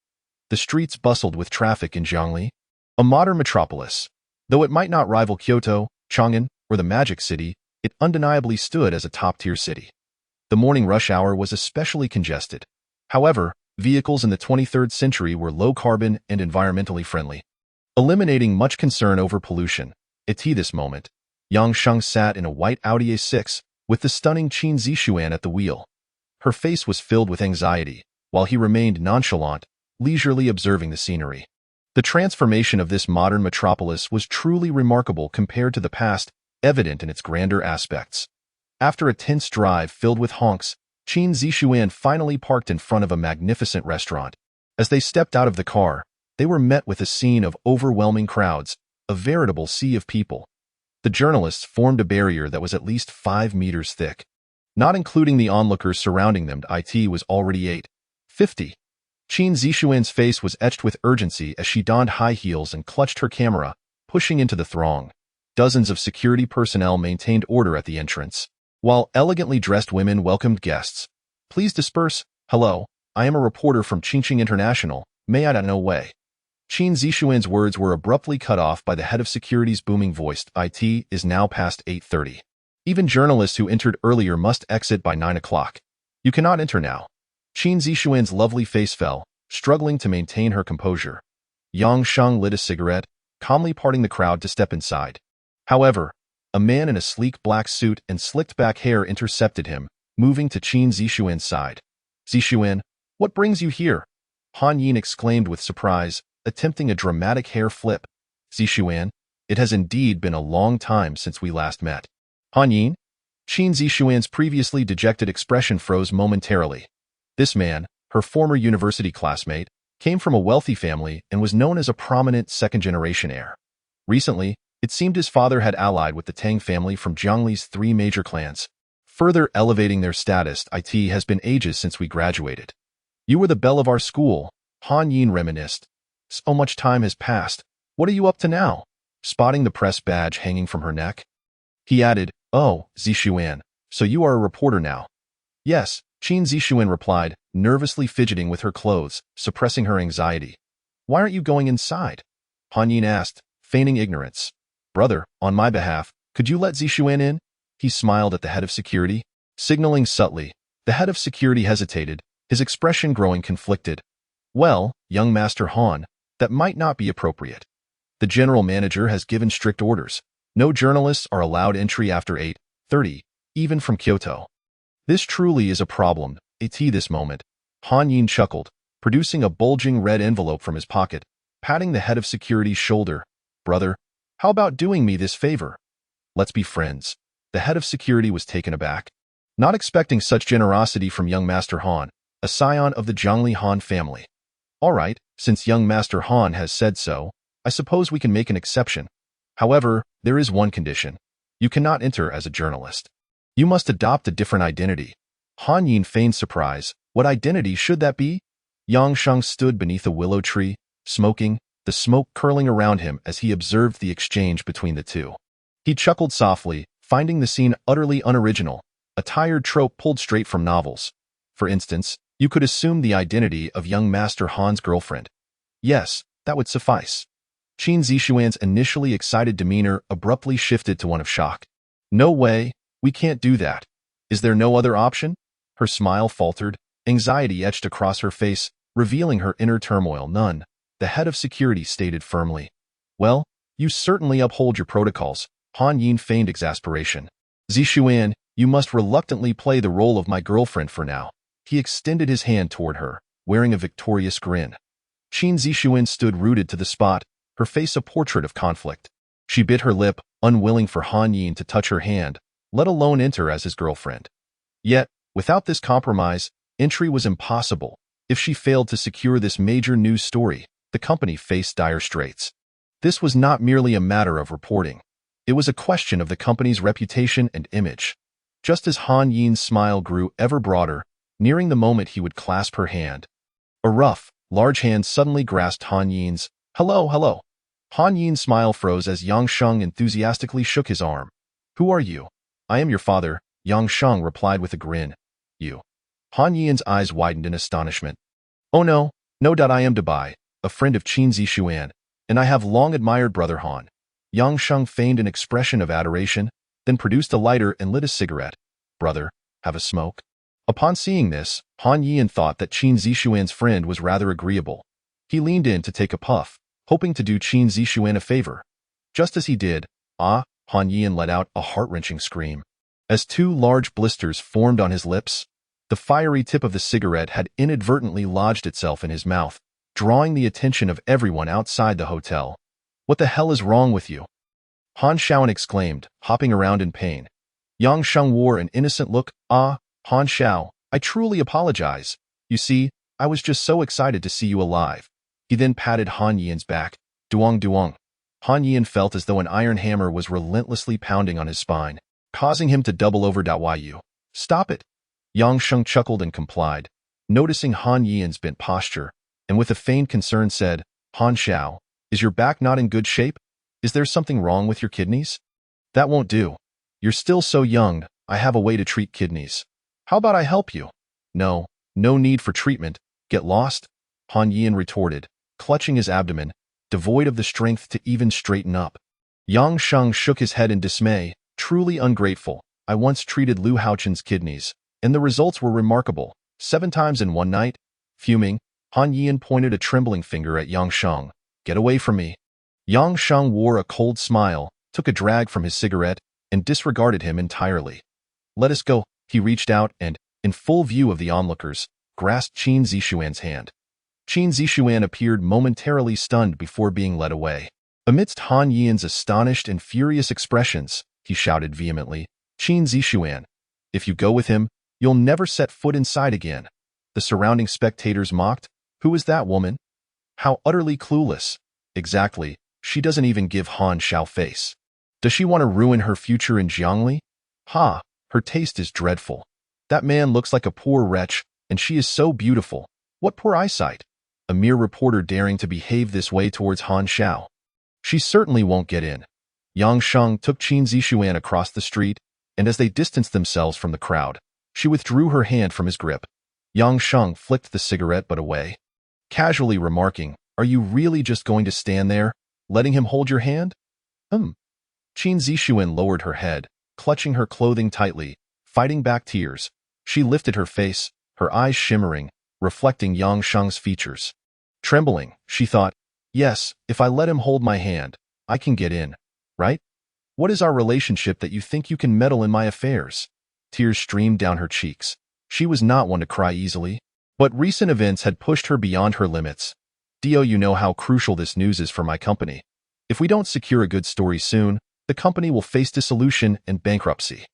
The streets bustled with traffic in Zhongli, a modern metropolis. Though it might not rival Kyoto, Chang'an, or the Magic City, it undeniably stood as a top-tier city. The morning rush hour was especially congested. However, vehicles in the 23rd century were low-carbon and environmentally friendly, eliminating much concern over pollution. At this moment, Yang Shang sat in a white Audi A6 with the stunning Qin Zixuan at the wheel. Her face was filled with anxiety, while he remained nonchalant, leisurely observing the scenery. The transformation of this modern metropolis was truly remarkable compared to the past, evident in its grander aspects. After a tense drive filled with honks, Qin Zixuan finally parked in front of a magnificent restaurant. As they stepped out of the car, they were met with a scene of overwhelming crowds, a veritable sea of people. The journalists formed a barrier that was at least 5 meters thick. Not including the onlookers surrounding them, it was already 850. Qin Zixuan's face was etched with urgency as she donned high heels and clutched her camera, pushing into the throng. Dozens of security personnel maintained order at the entrance, while elegantly dressed women welcomed guests. "Please disperse. Hello, I am a reporter from Qingqing International. May I no way." Qin Zixuan's words were abruptly cut off by the head of security's booming voice. "It is now past 8:30. Even journalists who entered earlier must exit by 9 o'clock. You cannot enter now." Qin Zixuan's lovely face fell, struggling to maintain her composure. Yang Shang lit a cigarette, calmly parting the crowd to step inside. However, a man in a sleek black suit and slicked back hair intercepted him, moving to Qin Zixuan's side. "Zixuan, what brings you here?" Han Yin exclaimed with surprise, attempting a dramatic hair flip. "Zixuan, it has indeed been a long time since we last met." "Han Yin?" Qin Zixuan's previously dejected expression froze momentarily. This man, her former university classmate, came from a wealthy family and was known as a prominent second-generation heir. Recently, it seemed his father had allied with the Tang family from Zhongli's 3 major clans, further elevating their status. "It has been ages since we graduated. You were the belle of our school," Han Yin reminisced. "So much time has passed. What are you up to now?" Spotting the press badge hanging from her neck, he added, "Oh, Zixuan, so you are a reporter now." "Yes," Qin Zixuan replied, nervously fidgeting with her clothes, suppressing her anxiety. "Why aren't you going inside?" Han Yin asked, feigning ignorance. "Brother, on my behalf, could you let Zixuan in?" He smiled at the head of security, signaling subtly. The head of security hesitated, his expression growing conflicted. "Well, young Master Han, that might not be appropriate. The general manager has given strict orders. No journalists are allowed entry after 8:30, even from Kyoto." "This truly is a problem." At this moment, Han Yin chuckled, producing a bulging red envelope from his pocket, patting the head of security's shoulder. "Brother, how about doing me this favor? Let's be friends." The head of security was taken aback, not expecting such generosity from young Master Han, a scion of the Zhongli Han family. "All right, since young Master Han has said so, I suppose we can make an exception. However, there is one condition. You cannot enter as a journalist. You must adopt a different identity." Han Yin feigned surprise. "What identity should that be?" Yang Shang stood beneath a willow tree, smoking, the smoke curling around him as he observed the exchange between the two. He chuckled softly, finding the scene utterly unoriginal, a tired trope pulled straight from novels. For instance, you could assume the identity of young Master Han's girlfriend. Yes, that would suffice. Qin Zixuan's initially excited demeanor abruptly shifted to one of shock. No way, we can't do that. Is there no other option? Her smile faltered, anxiety etched across her face, revealing her inner turmoil. None, the head of security stated firmly. Well, you certainly uphold your protocols. Han Yin feigned exasperation. Zixuan, you must reluctantly play the role of my girlfriend for now. He extended his hand toward her, wearing a victorious grin. Qin Zixuan stood rooted to the spot, her face a portrait of conflict. She bit her lip, unwilling for Han Yin to touch her hand, let alone enter as his girlfriend. Yet, without this compromise, entry was impossible. If she failed to secure this major news story, the company faced dire straits. This was not merely a matter of reporting. It was a question of the company's reputation and image. Just as Han Yin's smile grew ever broader, nearing the moment he would clasp her hand, a rough, large hand suddenly grasped Han Yin's. Hello, hello. Han Yin's smile froze as Yang Sheng enthusiastically shook his arm. Who are you? I am your father, Yang Sheng replied with a grin. You. Han Yin's eyes widened in astonishment. Oh no, I am Dabai, a friend of Qin Zixuan, and I have long admired brother Han. Yang Sheng feigned an expression of adoration, then produced a lighter and lit a cigarette. Brother, have a smoke? Upon seeing this, Han Yin thought that Qin Zixuan's friend was rather agreeable. He leaned in to take a puff, hoping to do Qin Zixuan a favor. Just as he did, Han Yin let out a heart-wrenching scream. As two large blisters formed on his lips, the fiery tip of the cigarette had inadvertently lodged itself in his mouth, drawing the attention of everyone outside the hotel. What the hell is wrong with you? Han Shaoan exclaimed, hopping around in pain. Yang Sheng wore an innocent look. Han Xiao, I truly apologize. You see, I was just so excited to see you alive. He then patted Han Yin's back. Duong duong. Han Yin felt as though an iron hammer was relentlessly pounding on his spine, causing him to double over. Yu. Stop it. Yang Sheng chuckled and complied, noticing Han Yin's bent posture, and with a feigned concern said, Han Xiao, is your back not in good shape? Is there something wrong with your kidneys? That won't do. You're still so young. I have a way to treat kidneys. How about I help you? No need for treatment. Get lost? Han Yin retorted, clutching his abdomen, devoid of the strength to even straighten up. Yang Sheng shook his head in dismay. Truly ungrateful. I once treated Lu Haochen's kidneys, and the results were remarkable. 7 times in one night. Fuming, Han Yin pointed a trembling finger at Yang Sheng. Get away from me. Yang Sheng wore a cold smile, took a drag from his cigarette, and disregarded him entirely. Let us go. He reached out and, in full view of the onlookers, grasped Qin Zixuan's hand. Qin Zixuan appeared momentarily stunned before being led away. Amidst Han Yin's astonished and furious expressions, he shouted vehemently, Qin Zixuan, if you go with him, you'll never set foot inside again. The surrounding spectators mocked. Who is that woman? How utterly clueless. Exactly, she doesn't even give Han Xiao face. Does she want to ruin her future in Jiangli? Ha, her taste is dreadful. That man looks like a poor wretch, and she is so beautiful. What poor eyesight. A mere reporter daring to behave this way towards Han Xiao. She certainly won't get in. Yang Sheng took Qin Zixuan across the street, and as they distanced themselves from the crowd, she withdrew her hand from his grip. Yang Sheng flicked the cigarette butt away, casually remarking, Are you really just going to stand there, letting him hold your hand? Qin Zixuan lowered her head, clutching her clothing tightly, fighting back tears. She lifted her face, her eyes shimmering, reflecting Yang Sheng's features. Trembling, she thought, yes, if I let him hold my hand, I can get in, right? What is our relationship that you think you can meddle in my affairs? Tears streamed down her cheeks. She was not one to cry easily, but recent events had pushed her beyond her limits. Dio, you know how crucial this news is for my company. If we don't secure a good story soon, the company will face dissolution and bankruptcy.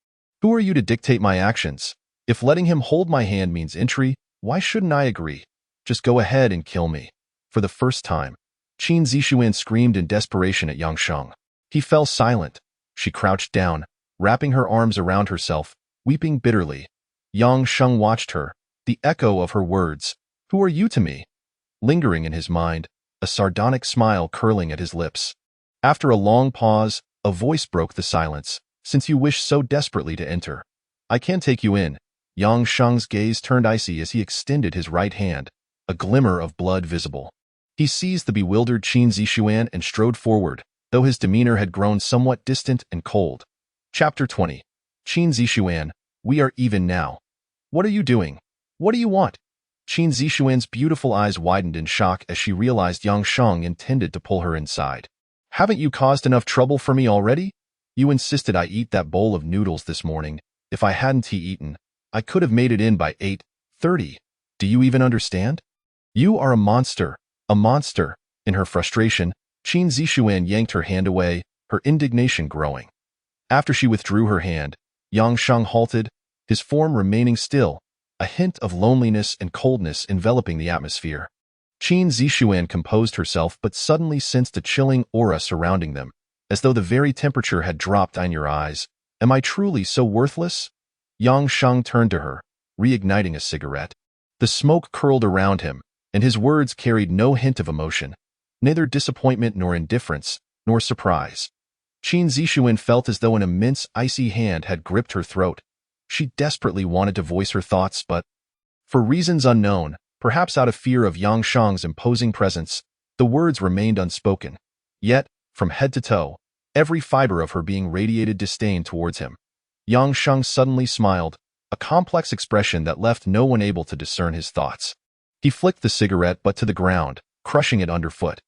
Who are you to dictate my actions? If letting him hold my hand means entry, why shouldn't I agree? Just go ahead and kill me. For the first time, Qin Zixuan screamed in desperation at Yang Sheng. He fell silent. She crouched down, wrapping her arms around herself, weeping bitterly. Yang Sheng watched her, the echo of her words, Who are you to me? Lingering in his mind, a sardonic smile curling at his lips. After a long pause, a voice broke the silence. Since you wish so desperately to enter, I can take you in. Yang Sheng's gaze turned icy as he extended his right hand, a glimmer of blood visible. He seized the bewildered Qin Zixuan and strode forward, though his demeanor had grown somewhat distant and cold. Chapter 20. Qin Zixuan, we are even now. What are you doing? What do you want? Qin Zixuan's beautiful eyes widened in shock as she realized Yang Sheng intended to pull her inside. Haven't you caused enough trouble for me already? You insisted I eat that bowl of noodles this morning. If I hadn't eaten, I could have made it in by 8:30. Do you even understand? You are a monster. A monster. In her frustration, Qin Zixuan yanked her hand away, her indignation growing. After she withdrew her hand, Yang Sheng halted, his form remaining still, a hint of loneliness and coldness enveloping the atmosphere. Qin Zixuan composed herself but suddenly sensed a chilling aura surrounding them, as though the very temperature had dropped in your eyes. Am I truly so worthless? Yang Sheng turned to her, reigniting a cigarette. The smoke curled around him, and his words carried no hint of emotion, neither disappointment nor indifference, nor surprise. Qin Zixuan felt as though an immense icy hand had gripped her throat. She desperately wanted to voice her thoughts, but, for reasons unknown, perhaps out of fear of Yang Sheng's imposing presence, the words remained unspoken. Yet, from head to toe, every fiber of her being radiated disdain towards him. Yang Sheng suddenly smiled, a complex expression that left no one able to discern his thoughts. He flicked the cigarette butt to the ground, crushing it underfoot.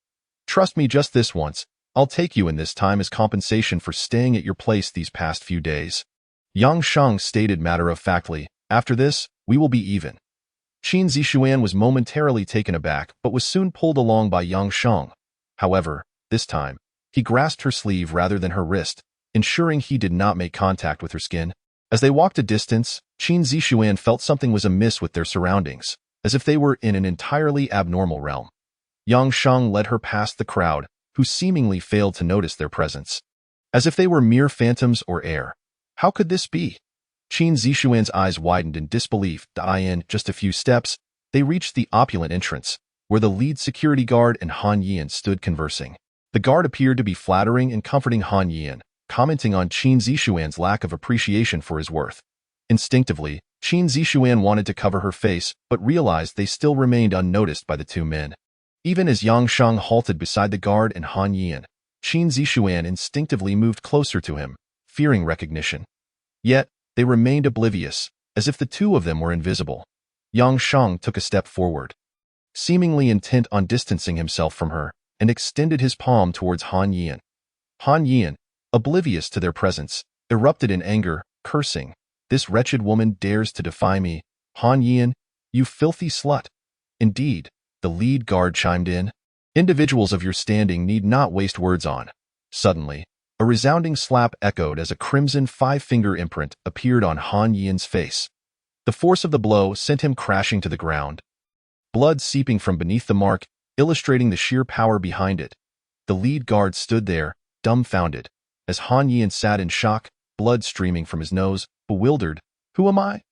Trust me just this once, I'll take you in this time as compensation for staying at your place these past few days. Yang Sheng stated matter-of-factly, after this, we will be even. Qin Zixuan was momentarily taken aback but was soon pulled along by Yang Sheng. However, this time, he grasped her sleeve rather than her wrist, ensuring he did not make contact with her skin. As they walked a distance, Qin Zixuan felt something was amiss with their surroundings, as if they were in an entirely abnormal realm. Yang Sheng led her past the crowd, who seemingly failed to notice their presence. As if they were mere phantoms or air. How could this be? Qin Zixuan's eyes widened in disbelief. In just a few steps, they reached the opulent entrance, where the lead security guard and Han Yian stood conversing. The guard appeared to be flattering and comforting Han Yian, commenting on Qin Zixuan's lack of appreciation for his worth. Instinctively, Qin Zixuan wanted to cover her face, but realized they still remained unnoticed by the two men. Even as Yang Sheng halted beside the guard and Han Yian, Qin Zixuan instinctively moved closer to him, fearing recognition. Yet, they remained oblivious, as if the two of them were invisible. Yang Sheng took a step forward, seemingly intent on distancing himself from her, and extended his palm towards Han Yian. Han Yian, oblivious to their presence, erupted in anger, cursing, "This wretched woman dares to defy me. Han Yian, you filthy slut." Indeed, the lead guard chimed in. Individuals of your standing need not waste words on. Suddenly, a resounding slap echoed as a crimson five-finger imprint appeared on Han Yian's face. The force of the blow sent him crashing to the ground, blood seeping from beneath the mark, illustrating the sheer power behind it. The lead guard stood there, dumbfounded, as Han Yian sat in shock, blood streaming from his nose, bewildered. Who am I?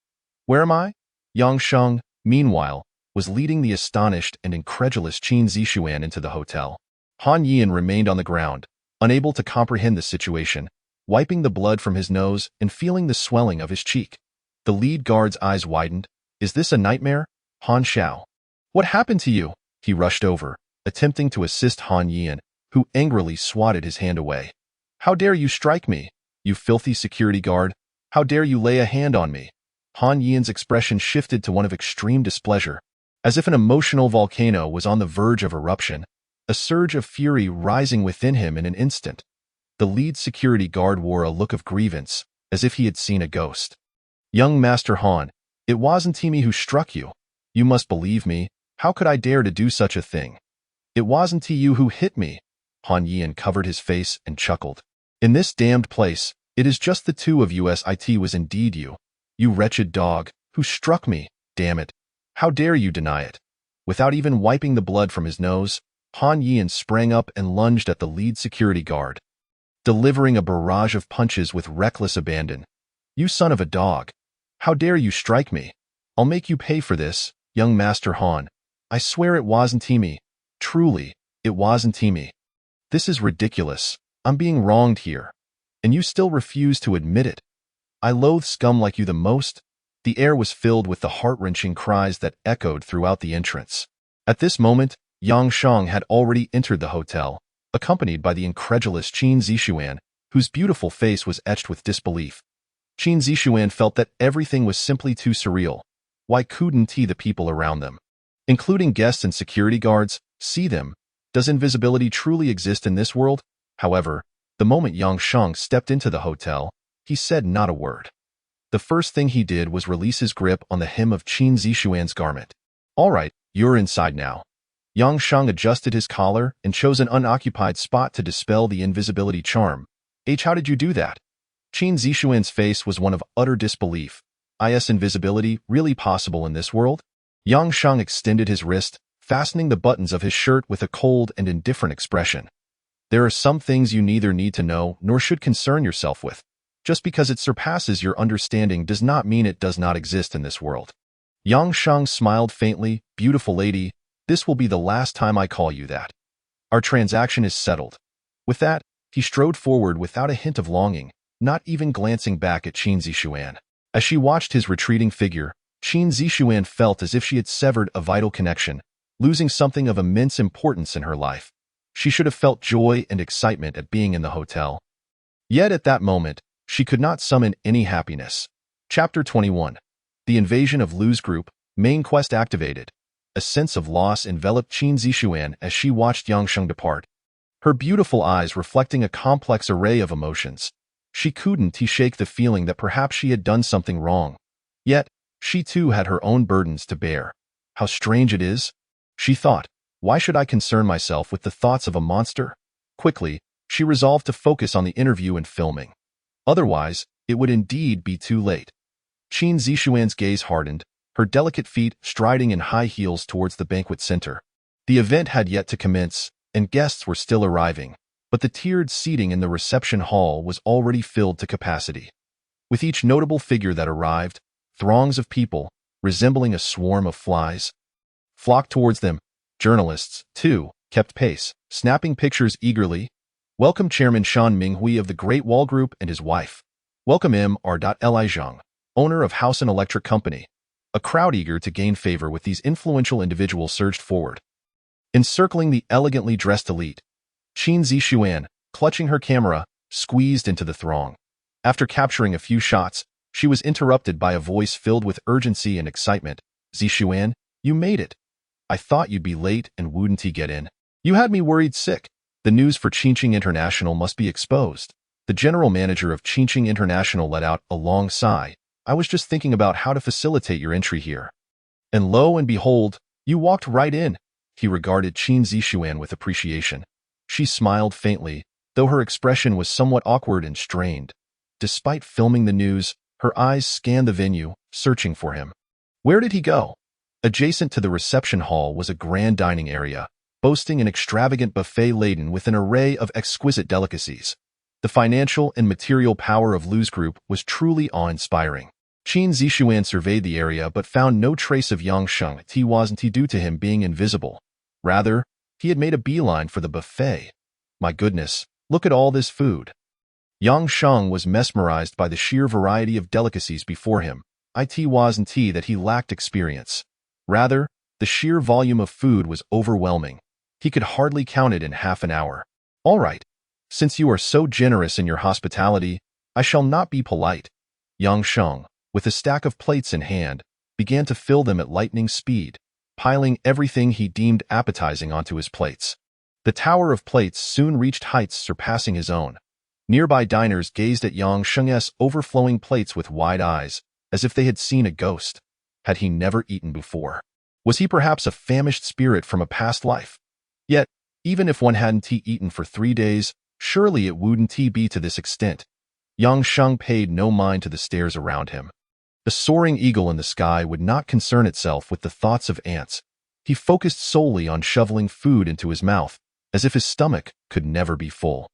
Where am I? Yang Sheng, meanwhile, was leading the astonished and incredulous Qin Zixuan into the hotel. Han Yian remained on the ground, unable to comprehend the situation, wiping the blood from his nose and feeling the swelling of his cheek. The lead guard's eyes widened. Is this a nightmare? Han Xiao. What happened to you? He rushed over, attempting to assist Han Yian, who angrily swatted his hand away. How dare you strike me, you filthy security guard? How dare you lay a hand on me? Han Yian's expression shifted to one of extreme displeasure. As if an emotional volcano was on the verge of eruption, a surge of fury rising within him in an instant. The lead security guard wore a look of grievance, as if he had seen a ghost. Young Master Han, it wasn't me who struck you. You must believe me. How could I dare to do such a thing? It wasn't you who hit me. Han Yian covered his face and chuckled. In this damned place, it is just the two of you. It was indeed you. You wretched dog, who struck me, damn it. How dare you deny it? Without even wiping the blood from his nose, Han Yian sprang up and lunged at the lead security guard, delivering a barrage of punches with reckless abandon. You son of a dog. How dare you strike me? I'll make you pay for this, young Master Han. I swear it wasn't me. Truly, It wasn't me. This is ridiculous. I'm being wronged here. And you still refuse to admit it. I loathe scum like you the most. The air was filled with the heart-wrenching cries that echoed throughout the entrance. At this moment, Yang Sheng had already entered the hotel, accompanied by the incredulous Qin Zixuan, whose beautiful face was etched with disbelief. Qin Zixuan felt that everything was simply too surreal. Why couldn't the people around them, including guests and security guards, see them? Does invisibility truly exist in this world? However, the moment Yang Sheng stepped into the hotel, he said not a word. The first thing he did was release his grip on the hem of Qin Zixuan's garment. All right, you're inside now. Yang Sheng adjusted his collar and chose an unoccupied spot to dispel the invisibility charm. How did you do that? Qin Zixuan's face was one of utter disbelief. Is invisibility really possible in this world? Yang Sheng extended his wrist, fastening the buttons of his shirt with a cold and indifferent expression. There are some things you neither need to know nor should concern yourself with. Just because it surpasses your understanding does not mean it does not exist in this world. Yang Sheng smiled faintly. Beautiful lady, this will be the last time I call you that. Our transaction is settled. With that, he strode forward without a hint of longing, not even glancing back at Qin Zixuan. As she watched his retreating figure, Qin Zixuan felt as if she had severed a vital connection, losing something of immense importance in her life. She should have felt joy and excitement at being in the hotel. Yet at that moment, she could not summon any happiness. Chapter 21. The Invasion of Lu's Group, Main Quest activated. A sense of loss enveloped Qin Zixuan as she watched Yang Sheng depart, her beautiful eyes reflecting a complex array of emotions. She couldn't shake the feeling that perhaps she had done something wrong. Yet, she too had her own burdens to bear. How strange it is, she thought. Why should I concern myself with the thoughts of a monster? Quickly, she resolved to focus on the interview and filming. Otherwise, it would indeed be too late. Qin Zixuan's gaze hardened, her delicate feet striding in high heels towards the banquet center. The event had yet to commence, and guests were still arriving, but the tiered seating in the reception hall was already filled to capacity. With each notable figure that arrived, throngs of people, resembling a swarm of flies, flocked towards them. Journalists, too, kept pace, snapping pictures eagerly. Welcome Chairman Shan Minghui of the Great Wall Group and his wife. Welcome M.R. Li Zhang, owner of House and Electric Company. A crowd eager to gain favor with these influential individuals surged forward, encircling the elegantly dressed elite. Qin Zixuan, clutching her camera, squeezed into the throng. After capturing a few shots, she was interrupted by a voice filled with urgency and excitement. Zixuan, you made it. I thought you'd be late and wouldn't get in. You had me worried sick. The news for Qingqing International must be exposed. The general manager of Qingqing International let out a long sigh. I was just thinking about how to facilitate your entry here. And lo and behold, you walked right in. He regarded Qin Zixuan with appreciation. She smiled faintly, though her expression was somewhat awkward and strained. Despite filming the news, her eyes scanned the venue, searching for him. Where did he go? Adjacent to the reception hall was a grand dining area, boasting an extravagant buffet laden with an array of exquisite delicacies. The financial and material power of Lu's Group was truly awe-inspiring. Qin Zixuan surveyed the area but found no trace of Yang Sheng. It wasn't due to him being invisible. Rather, he had made a beeline for the buffet. My goodness, look at all this food. Yang Sheng was mesmerized by the sheer variety of delicacies before him. It wasn't that he lacked experience. Rather, the sheer volume of food was overwhelming. He could hardly count it in half an hour. All right. Since you are so generous in your hospitality, I shall not be polite. Yang Sheng, with a stack of plates in hand, began to fill them at lightning speed, piling everything he deemed appetizing onto his plates. The tower of plates soon reached heights surpassing his own. Nearby diners gazed at Yang Sheng's overflowing plates with wide eyes, as if they had seen a ghost. Had he never eaten before? Was he perhaps a famished spirit from a past life? Yet, even if one hadn't eaten for 3 days, surely it wouldn't be to this extent. Yang Sheng paid no mind to the stares around him. The soaring eagle in the sky would not concern itself with the thoughts of ants. He focused solely on shoveling food into his mouth, as if his stomach could never be full.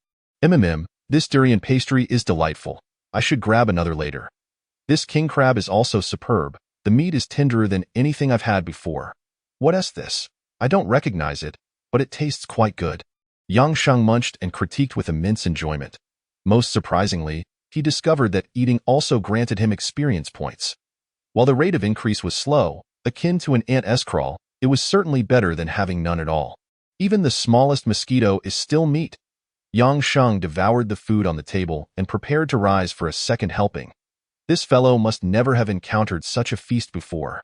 This durian pastry is delightful. I should grab another later. This king crab is also superb. The meat is tenderer than anything I've had before. What is this? I don't recognize it. but it tastes quite good. Yang Sheng munched and critiqued with immense enjoyment. Most surprisingly, he discovered that eating also granted him experience points. While the rate of increase was slow, akin to an ant S-crawl, it was certainly better than having none at all. Even the smallest mosquito is still meat. Yang Sheng devoured the food on the table and prepared to rise for a second helping. This fellow must never have encountered such a feast before.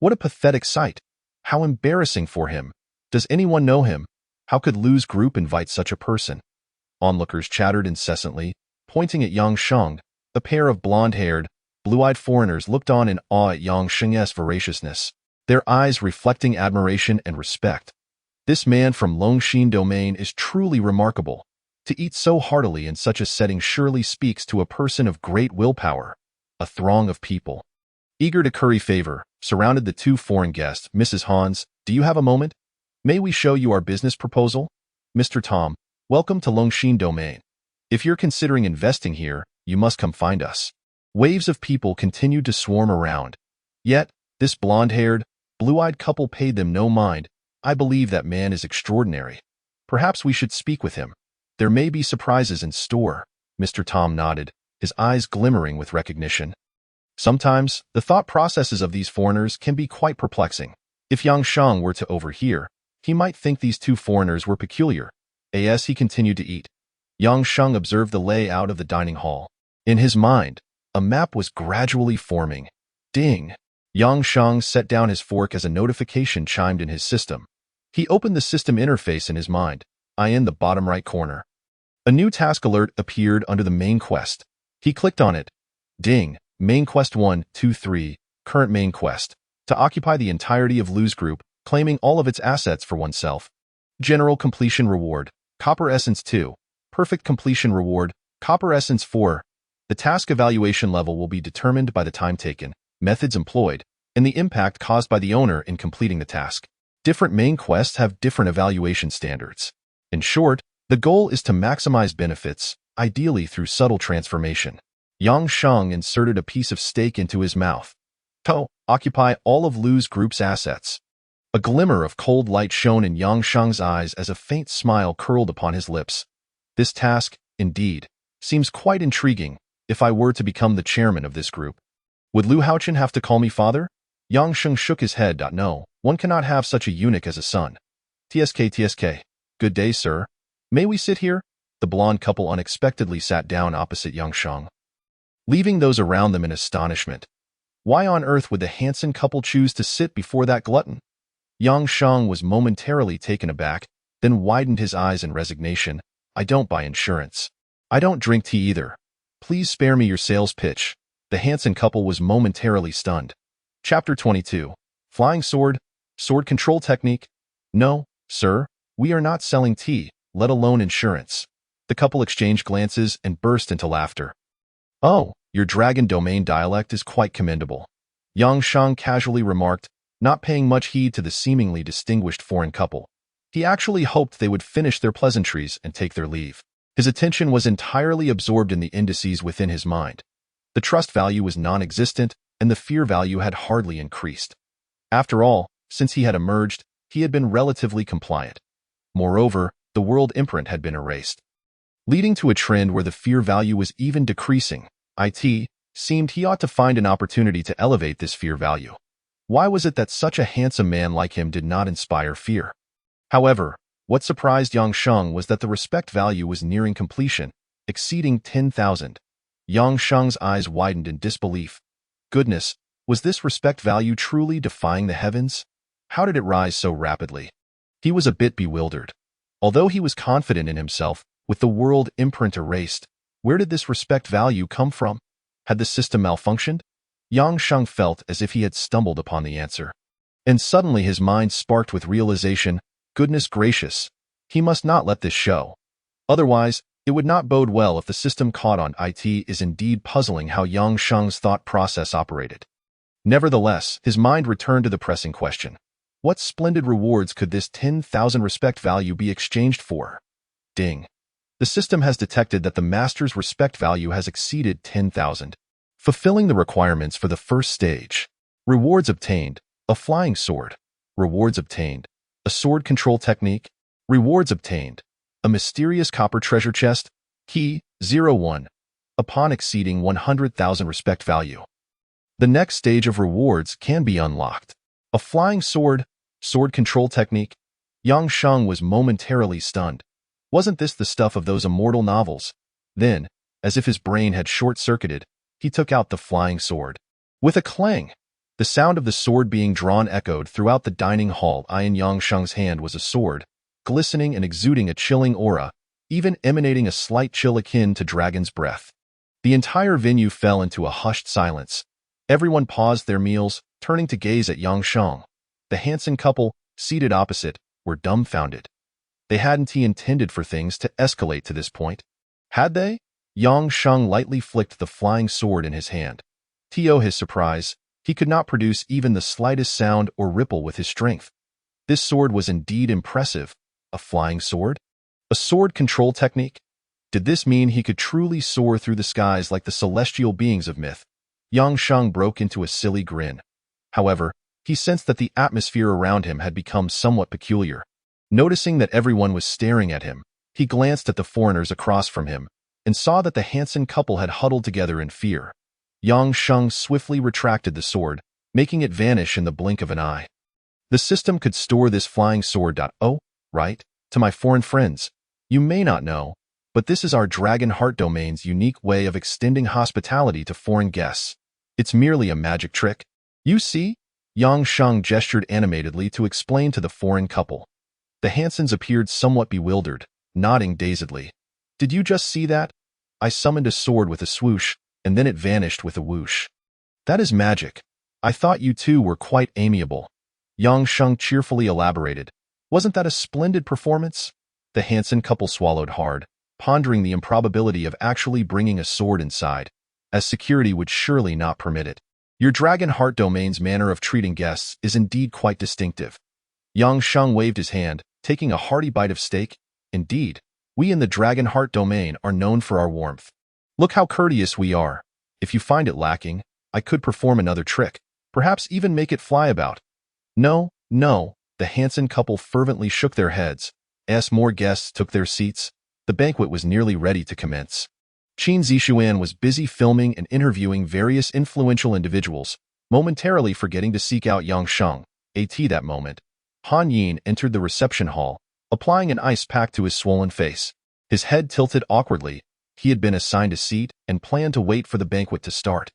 What a pathetic sight! How embarrassing for him! Does anyone know him? How could Lu's group invite such a person? Onlookers chattered incessantly, pointing at Yang Sheng. A pair of blonde-haired, blue-eyed foreigners looked on in awe at Yang Sheng's voraciousness, their eyes reflecting admiration and respect. This man from Longxin Domain is truly remarkable. To eat so heartily in such a setting surely speaks to a person of great willpower. A throng of people, eager to curry favor, surrounded the two foreign guests. Mrs. Hans, do you have a moment? May we show you our business proposal? Mr. Tom, welcome to Longxin Domain. If you're considering investing here, you must come find us. Waves of people continued to swarm around. Yet, this blonde-haired, blue-eyed couple paid them no mind. I believe that man is extraordinary. Perhaps we should speak with him. There may be surprises in store. Mr. Tom nodded, his eyes glimmering with recognition. Sometimes, the thought processes of these foreigners can be quite perplexing. If Yang Sheng were to overhear, he might think these two foreigners were peculiar. As he continued to eat, Yang Sheng observed the layout of the dining hall. In his mind, a map was gradually forming. Ding! Yang Sheng set down his fork as a notification chimed in his system. He opened the system interface in his mind, in the bottom right corner. A new task alert appeared under the main quest. He clicked on it. Ding! Main quest 1, 2, 3, current main quest. To occupy the entirety of Lu's group, claiming all of its assets for oneself. General completion reward, Copper Essence 2. Perfect completion reward, Copper Essence 4. The task evaluation level will be determined by the time taken, methods employed, and the impact caused by the owner in completing the task. Different main quests have different evaluation standards. In short, the goal is to maximize benefits, ideally through subtle transformation. Yang Sheng inserted a piece of steak into his mouth. To occupy all of Lu's group's assets. A glimmer of cold light shone in Yang Sheng's eyes as a faint smile curled upon his lips. This task, indeed, seems quite intriguing. If I were to become the chairman of this group, would Lu Haochen have to call me father? Yang Sheng shook his head. No, one cannot have such a eunuch as a son. TSK. Good day, sir. May we sit here? The blonde couple unexpectedly sat down opposite Yang Sheng, leaving those around them in astonishment. Why on earth would the Hanson couple choose to sit before that glutton? Yang Sheng was momentarily taken aback, then widened his eyes in resignation. I don't buy insurance. I don't drink tea either. Please spare me your sales pitch. The Hanson couple was momentarily stunned. Chapter 22. Flying Sword. Sword Control Technique. No, sir, we are not selling tea, let alone insurance. The couple exchanged glances and burst into laughter. Oh, your Dragon Domain dialect is quite commendable. Yang Sheng casually remarked, not paying much heed to the seemingly distinguished foreign couple. He actually hoped they would finish their pleasantries and take their leave. His attention was entirely absorbed in the indices within his mind. The trust value was non-existent, and the fear value had hardly increased. After all, since he had emerged, he had been relatively compliant. Moreover, the world imprint had been erased, leading to a trend where the fear value was even decreasing. It seemed he ought to find an opportunity to elevate this fear value. Why was it that such a handsome man like him did not inspire fear? However, what surprised Yang Sheng was that the respect value was nearing completion, exceeding 10,000. Yang Sheng's eyes widened in disbelief. Goodness, was this respect value truly defying the heavens? How did it rise so rapidly? He was a bit bewildered. Although he was confident in himself, with the world imprint erased, where did this respect value come from? Had the system malfunctioned? Yang Sheng felt as if he had stumbled upon the answer. And suddenly his mind sparked with realization, goodness gracious, he must not let this show. Otherwise, it would not bode well if the system caught on. It is indeed puzzling how Yang Sheng's thought process operated. Nevertheless, his mind returned to the pressing question. What splendid rewards could this 10,000 respect value be exchanged for? Ding. The system has detected that the master's respect value has exceeded 10,000. Fulfilling the requirements for the first stage. Rewards obtained. A flying sword. Rewards obtained. A sword control technique. Rewards obtained. A mysterious copper treasure chest. Key 01. Upon exceeding 100,000 respect value. The next stage of rewards can be unlocked. A flying sword. Sword control technique. Yang Sheng was momentarily stunned. Wasn't this the stuff of those immortal novels? Then, as if his brain had short-circuited, he took out the flying sword. With a clang, the sound of the sword being drawn echoed throughout the dining hall. In Yang Sheng's hand was a sword, glistening and exuding a chilling aura, even emanating a slight chill akin to dragon's breath. The entire venue fell into a hushed silence. Everyone paused their meals, turning to gaze at Yang Sheng. The Hansen couple, seated opposite, were dumbfounded. They hadn't intended for things to escalate to this point. Had they? Yang Sheng lightly flicked the flying sword in his hand. To his surprise, he could not produce even the slightest sound or ripple with his strength. This sword was indeed impressive. A flying sword? A sword control technique? Did this mean he could truly soar through the skies like the celestial beings of myth? Yang Sheng broke into a silly grin. However, he sensed that the atmosphere around him had become somewhat peculiar. Noticing that everyone was staring at him, he glanced at the foreigners across from him and saw that the Hansen couple had huddled together in fear. Yang Sheng swiftly retracted the sword, making it vanish in the blink of an eye. The system could store this flying sword. Oh, right, to my foreign friends. You may not know, but this is our Dragon Heart domain's unique way of extending hospitality to foreign guests. It's merely a magic trick. You see? Yang Sheng gestured animatedly to explain to the foreign couple. The Hansens appeared somewhat bewildered, nodding dazedly. Did you just see that? I summoned a sword with a swoosh, and then it vanished with a whoosh. That is magic. I thought you two were quite amiable. Yang Sheng cheerfully elaborated. Wasn't that a splendid performance? The Hansen couple swallowed hard, pondering the improbability of actually bringing a sword inside, as security would surely not permit it. Your Dragon Heart domain's manner of treating guests is indeed quite distinctive. Yang Sheng waved his hand, taking a hearty bite of steak. Indeed, we in the Dragon Heart domain are known for our warmth. Look how courteous we are. If you find it lacking, I could perform another trick, perhaps even make it fly about. No, no, the Hansen couple fervently shook their heads. As more guests took their seats, the banquet was nearly ready to commence. Qin Zixuan was busy filming and interviewing various influential individuals, momentarily forgetting to seek out Yang Sheng. At that moment, Han Yin entered the reception hall, applying an ice pack to his swollen face. His head tilted awkwardly. He had been assigned a seat and planned to wait for the banquet to start.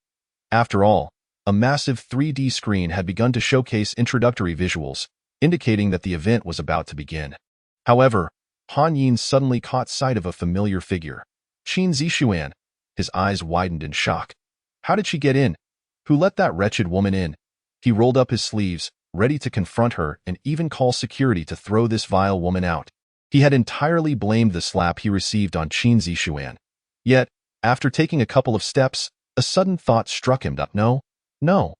After all, a massive 3D screen had begun to showcase introductory visuals, indicating that the event was about to begin. However, Han Yin suddenly caught sight of a familiar figure. Qin Zixuan. His eyes widened in shock. How did she get in? Who let that wretched woman in? He rolled up his sleeves, ready to confront her and even call security to throw this vile woman out. He had entirely blamed the slap he received on Qin Zixuan. Yet, after taking a couple of steps, a sudden thought struck him. No.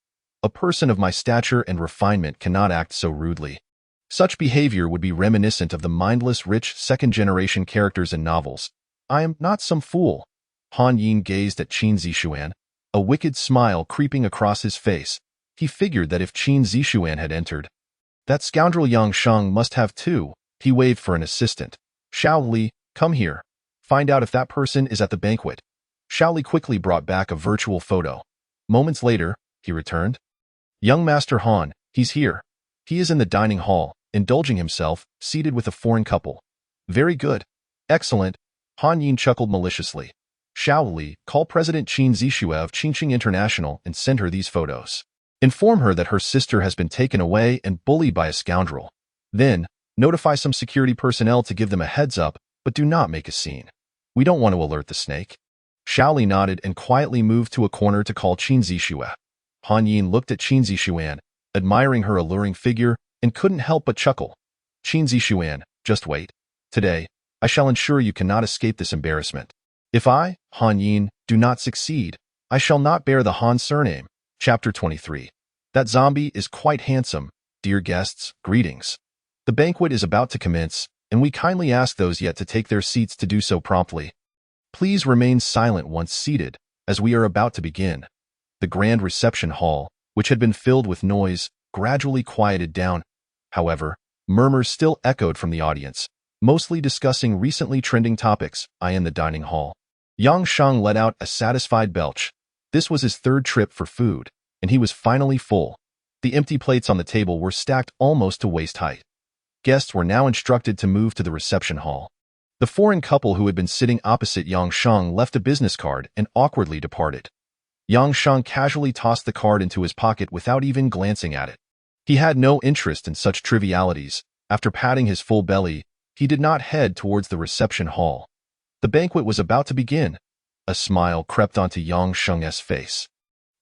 A person of my stature and refinement cannot act so rudely. Such behavior would be reminiscent of the mindless, rich, second-generation characters in novels. I am not some fool. Han Yin gazed at Qin Zixuan, a wicked smile creeping across his face. He figured that if Qin Zixuan had entered, that scoundrel Yang Sheng must have too. He waved for an assistant. Xiao Li, come here. Find out if that person is at the banquet. Xiao Li quickly brought back a virtual photo. Moments later, he returned. Young Master Han, he's here. He is in the dining hall, indulging himself, seated with a foreign couple. Very good. Excellent. Han Yin chuckled maliciously. Xiao Li, call President Qin Zixue of Qingqing International and send her these photos. Inform her that her sister has been taken away and bullied by a scoundrel. Then, notify some security personnel to give them a heads up, but do not make a scene. We don't want to alert the snake. Xiao Li nodded and quietly moved to a corner to call Qin Zixue. Han Yin looked at Qin Zixuan, admiring her alluring figure, and couldn't help but chuckle. Qin Zixuan, just wait. Today, I shall ensure you cannot escape this embarrassment. If I, Han Yin, do not succeed, I shall not bear the Han surname. Chapter 23. That zombie is quite handsome. Dear guests, greetings. The banquet is about to commence, and we kindly ask those yet to take their seats to do so promptly. Please remain silent once seated, as we are about to begin. The grand reception hall, which had been filled with noise, gradually quieted down. However, murmurs still echoed from the audience, mostly discussing recently trending topics. I in the dining hall. Yang Sheng let out a satisfied belch. This was his third trip for food, and he was finally full. The empty plates on the table were stacked almost to waist height. Guests were now instructed to move to the reception hall. The foreign couple who had been sitting opposite Yang Sheng left a business card and awkwardly departed. Yang Sheng casually tossed the card into his pocket without even glancing at it. He had no interest in such trivialities. After patting his full belly, he did not head towards the reception hall. The banquet was about to begin. A smile crept onto Yang Sheng's face.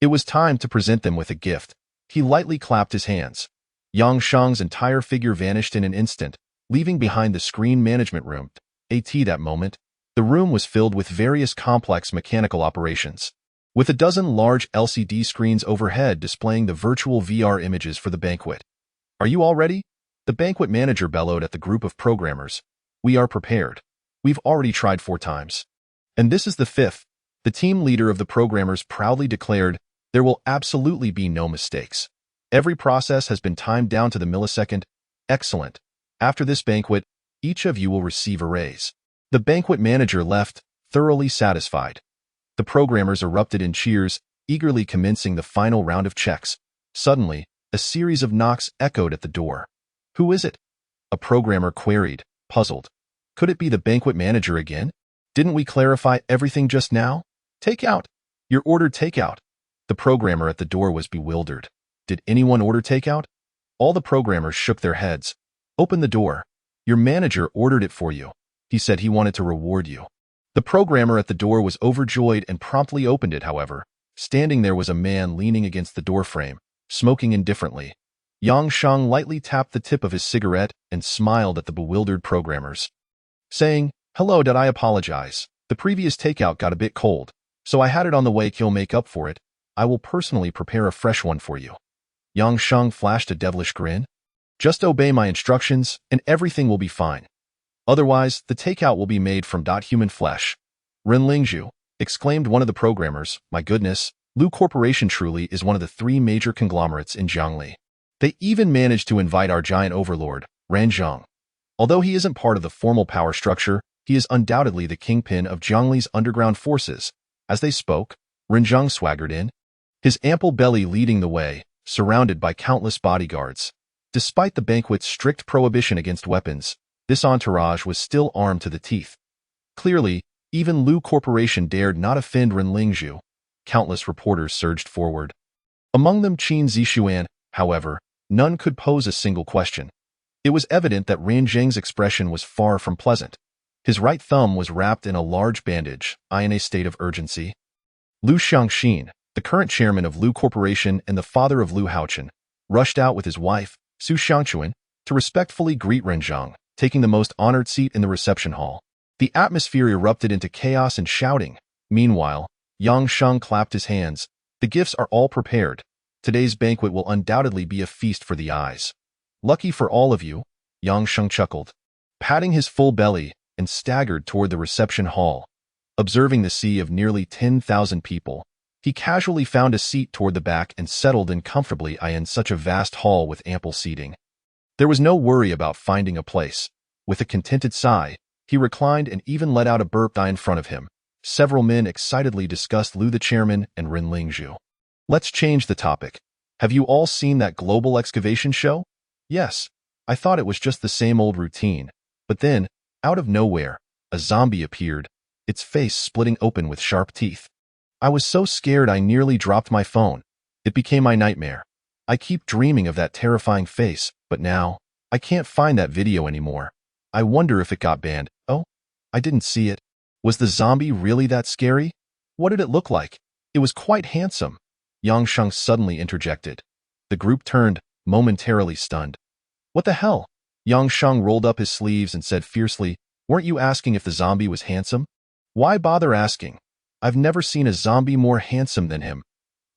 It was time to present them with a gift. He lightly clapped his hands. Yang Sheng's entire figure vanished in an instant, leaving behind the screen management room. That moment, the room was filled with various complex mechanical operations, with a dozen large LCD screens overhead displaying the virtual VR images for the banquet. "Are you all ready?" The banquet manager bellowed at the group of programmers. "We are prepared. We've already tried 4 times. And this is the 5th. The team leader of the programmers proudly declared, "There will absolutely be no mistakes. Every process has been timed down to the millisecond. Excellent. After this banquet, each of you will receive a raise." The banquet manager left, thoroughly satisfied. The programmers erupted in cheers, eagerly commencing the final round of checks. Suddenly, a series of knocks echoed at the door. "Who is it?" a programmer queried, puzzled. Could it be the banquet manager again? "Didn't we clarify everything just now? Takeout. Your ordered takeout." The programmer at the door was bewildered. Did anyone order takeout? All the programmers shook their heads. "Open the door. Your manager ordered it for you. He said he wanted to reward you." The programmer at the door was overjoyed and promptly opened it, however. Standing there was a man leaning against the doorframe, smoking indifferently. Yang Sheng lightly tapped the tip of his cigarette and smiled at the bewildered programmers, saying, "Hello, I apologize. The previous takeout got a bit cold, so I had it on the way. He'll make up for it. I will personally prepare a fresh one for you." Yang Sheng flashed a devilish grin. "Just obey my instructions, and everything will be fine. Otherwise, the takeout will be made from human flesh." "Ren Lingzhu," exclaimed one of the programmers, "My goodness, Lu Corporation truly is one of the 3 major conglomerates in Jiangli. They even managed to invite our giant overlord, Ran Zhang. Although he isn't part of the formal power structure, he is undoubtedly the kingpin of Jiangli's underground forces." As they spoke, Ran Zhang swaggered in, his ample belly leading the way, surrounded by countless bodyguards. Despite the banquet's strict prohibition against weapons, this entourage was still armed to the teeth. Clearly, even Lu Corporation dared not offend Ren Lingzhu. Countless reporters surged forward. Among them Qin Zixuan, however, none could pose a single question. It was evident that Ran Zheng's expression was far from pleasant. His right thumb was wrapped in a large bandage, in a state of urgency. Lu Xiangxin, the current chairman of Lu Corporation and the father of Lu Haochen, rushed out with his wife, Su Xiangchuan, to respectfully greet Ren Zhang, taking the most honored seat in the reception hall. The atmosphere erupted into chaos and shouting. Meanwhile, Yang Sheng clapped his hands. "The gifts are all prepared. Today's banquet will undoubtedly be a feast for the eyes." "Lucky for all of you," Yang Sheng chuckled, patting his full belly, and staggered toward the reception hall. Observing the sea of nearly 10,000 people, he casually found a seat toward the back and settled in comfortably in such a vast hall with ample seating. There was no worry about finding a place. With a contented sigh, he reclined and even let out a burp in front of him. Several men excitedly discussed Lu the chairman and Ren Lingzhu. "Let's change the topic. Have you all seen that global excavation show?" "Yes. I thought it was just the same old routine. But then, out of nowhere, a zombie appeared, its face splitting open with sharp teeth. I was so scared I nearly dropped my phone. It became my nightmare. I keep dreaming of that terrifying face, but now, I can't find that video anymore. I wonder if it got banned." "Oh, I didn't see it. Was the zombie really that scary? What did it look like?" "It was quite handsome," Yang Sheng suddenly interjected. The group turned, momentarily stunned. "What the hell?" Yang Sheng rolled up his sleeves and said fiercely, "Weren't you asking if the zombie was handsome? Why bother asking? I've never seen a zombie more handsome than him."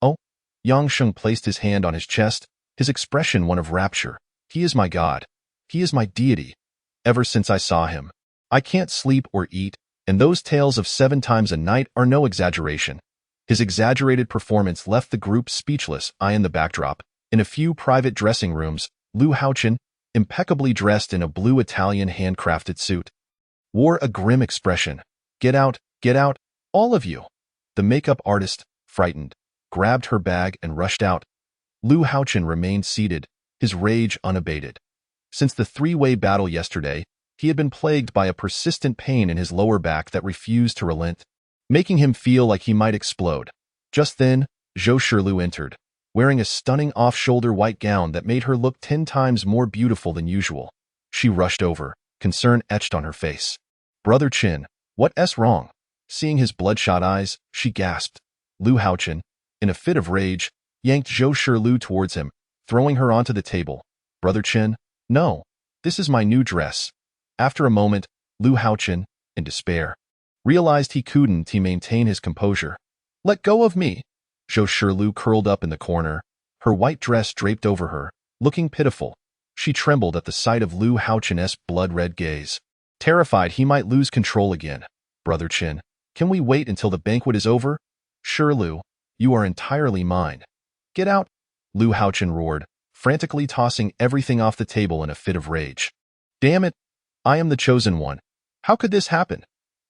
"Oh." Yang Sheng placed his hand on his chest, his expression one of rapture. "He is my god. He is my deity. Ever since I saw him, I can't sleep or eat, and those tales of 7 times a night are no exaggeration." His exaggerated performance left the group speechless. In the backdrop, in a few private dressing rooms, Lu Haochen, impeccably dressed in a blue Italian handcrafted suit, wore a grim expression. Get out, all of you. The makeup artist, frightened, grabbed her bag and rushed out. Lu Haochen remained seated, his rage unabated. Since the three-way battle yesterday, he had been plagued by a persistent pain in his lower back that refused to relent, making him feel like he might explode. Just then, Zhou Shilu entered, wearing a stunning off-shoulder white gown that made her look 10 times more beautiful than usual. She rushed over, concern etched on her face. Brother Qin, what's wrong? Seeing his bloodshot eyes, she gasped. Lu Haochen, in a fit of rage, yanked Zhou Shilu towards him, throwing her onto the table. Brother Qin, no, this is my new dress. After a moment, Lu Haochen, in despair, realized he couldn't maintain his composure. Let go of me. Zhou Shilu curled up in the corner, her white dress draped over her, looking pitiful. She trembled at the sight of Lu Haochen's blood-red gaze. Terrified he might lose control again. Brother Qin, can we wait until the banquet is over? Shilu, you are entirely mine. Get out, Lu Haochen roared, frantically tossing everything off the table in a fit of rage. Damn it, I am the chosen one. How could this happen?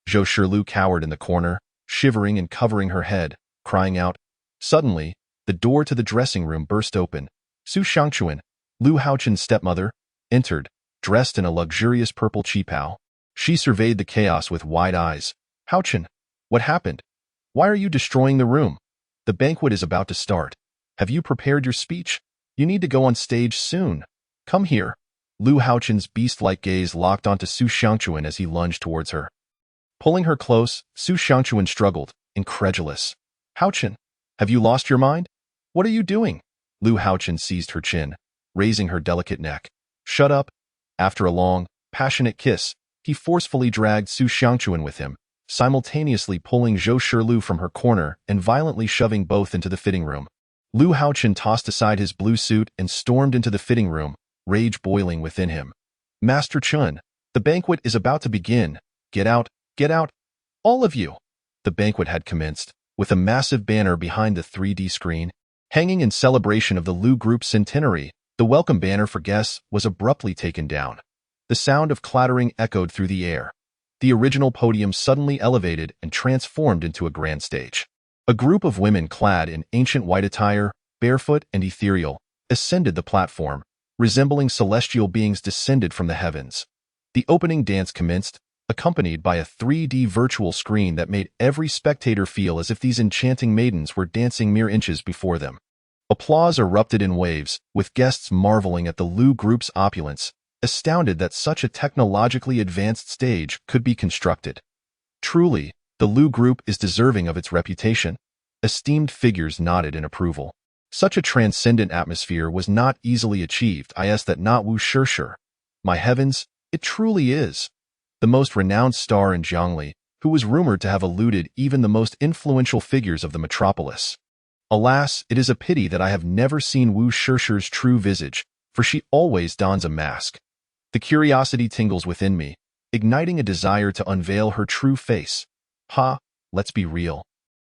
Zhou Shilu cowered in the corner, shivering and covering her head, crying out. Suddenly, the door to the dressing room burst open. Su Shangchuan, Lu Haochen's stepmother, entered, dressed in a luxurious purple qipao. She surveyed the chaos with wide eyes. Haochen, what happened? Why are you destroying the room? The banquet is about to start. Have you prepared your speech? You need to go on stage soon. Come here. Lu Haochen's beast-like gaze locked onto Su Shangchuan as he lunged towards her. Pulling her close, Su Shangchuan struggled, incredulous. Haochen, have you lost your mind? What are you doing? Lu Haochen seized her chin, raising her delicate neck. Shut up. After a long, passionate kiss, he forcefully dragged Su Shangchuan with him, simultaneously pulling Zhou Shilu from her corner and violently shoving both into the fitting room. Lu Haochen tossed aside his blue suit and stormed into the fitting room, rage boiling within him. Master Chun, the banquet is about to begin. Get out, all of you. The banquet had commenced, with a massive banner behind the 3D screen. Hanging in celebration of the Lu Group's centenary, the welcome banner for guests was abruptly taken down. The sound of clattering echoed through the air. The original podium suddenly elevated and transformed into a grand stage. A group of women clad in ancient white attire, barefoot and ethereal, ascended the platform, resembling celestial beings descended from the heavens. The opening dance commenced, accompanied by a 3D virtual screen that made every spectator feel as if these enchanting maidens were dancing mere inches before them. Applause erupted in waves, with guests marveling at the Lu Group's opulence, astounded that such a technologically advanced stage could be constructed. Truly, the Lu Group is deserving of its reputation. Esteemed figures nodded in approval. Such a transcendent atmosphere was not easily achieved. That not Wu Shishi. My heavens, it truly is. The most renowned star in Jiangli, who was rumored to have eluded even the most influential figures of the metropolis. Alas, it is a pity that I have never seen Wu Shishi's true visage, for she always dons a mask. The curiosity tingles within me, igniting a desire to unveil her true face. Let's be real.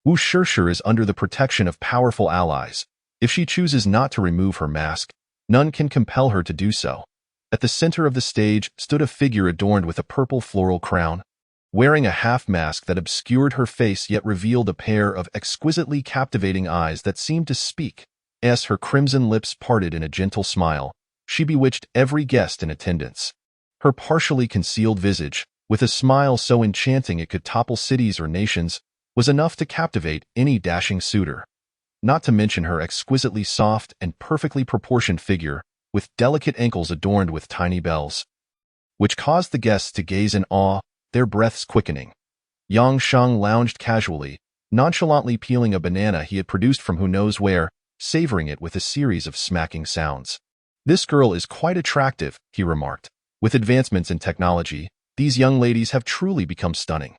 Wu Shishi is under the protection of powerful allies. If she chooses not to remove her mask, none can compel her to do so. At the center of the stage stood a figure adorned with a purple floral crown, wearing a half-mask that obscured her face yet revealed a pair of exquisitely captivating eyes that seemed to speak. As her crimson lips parted in a gentle smile, she bewitched every guest in attendance. Her partially concealed visage, with a smile so enchanting it could topple cities or nations, was enough to captivate any dashing suitor. Not to mention her exquisitely soft and perfectly proportioned figure, with delicate ankles adorned with tiny bells, which caused the guests to gaze in awe, their breaths quickening. Yang Sheng lounged casually, nonchalantly peeling a banana he had produced from who knows where, savoring it with a series of smacking sounds. This girl is quite attractive, he remarked. With advancements in technology, these young ladies have truly become stunning.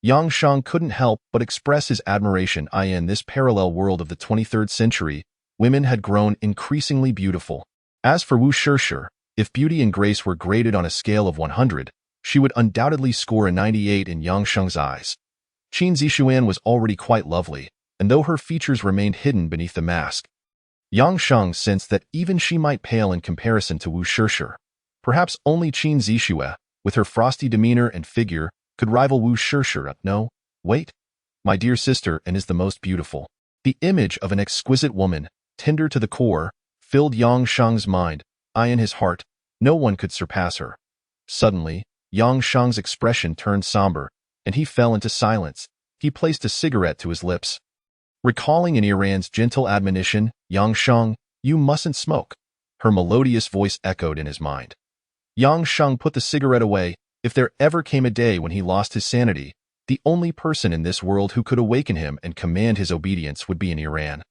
Yang Sheng couldn't help but express his admiration. In this parallel world of the 23rd century, women had grown increasingly beautiful. As for Wu Shishi, if beauty and grace were graded on a scale of 100, she would undoubtedly score a 98 in Yang Sheng's eyes. Qin Zixuan was already quite lovely, and though her features remained hidden beneath the mask, Yang Sheng sensed that even she might pale in comparison to Wu Shishi. Perhaps only Qin Zixue, with her frosty demeanor and figure, could rival Wu Shishir. No, wait. My dear sister and is the most beautiful. The image of an exquisite woman, tender to the core, filled Yang Sheng's mind. I in his heart, no one could surpass her. Suddenly, Yang Sheng's expression turned somber, and he fell into silence. He placed a cigarette to his lips. Recalling in Iran's gentle admonition, Yang Sheng, you mustn't smoke. Her melodious voice echoed in his mind. Yang Sheng put the cigarette away. If there ever came a day when he lost his sanity, the only person in this world who could awaken him and command his obedience would be in Iran.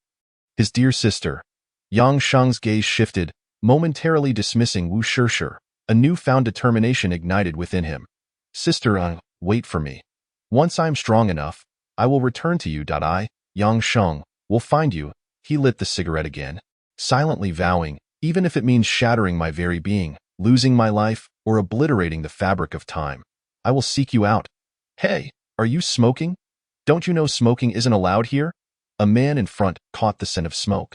His dear sister. Yang Sheng's gaze shifted, momentarily dismissing Wu Shishir. A newfound determination ignited within him. Sister, wait for me. Once I am strong enough, I will return to you. Yang Sheng will find you. He lit the cigarette again, silently vowing, even if it means shattering my very being, losing my life, or obliterating the fabric of time, I will seek you out. Hey, are you smoking? Don't you know smoking isn't allowed here? A man in front caught the scent of smoke,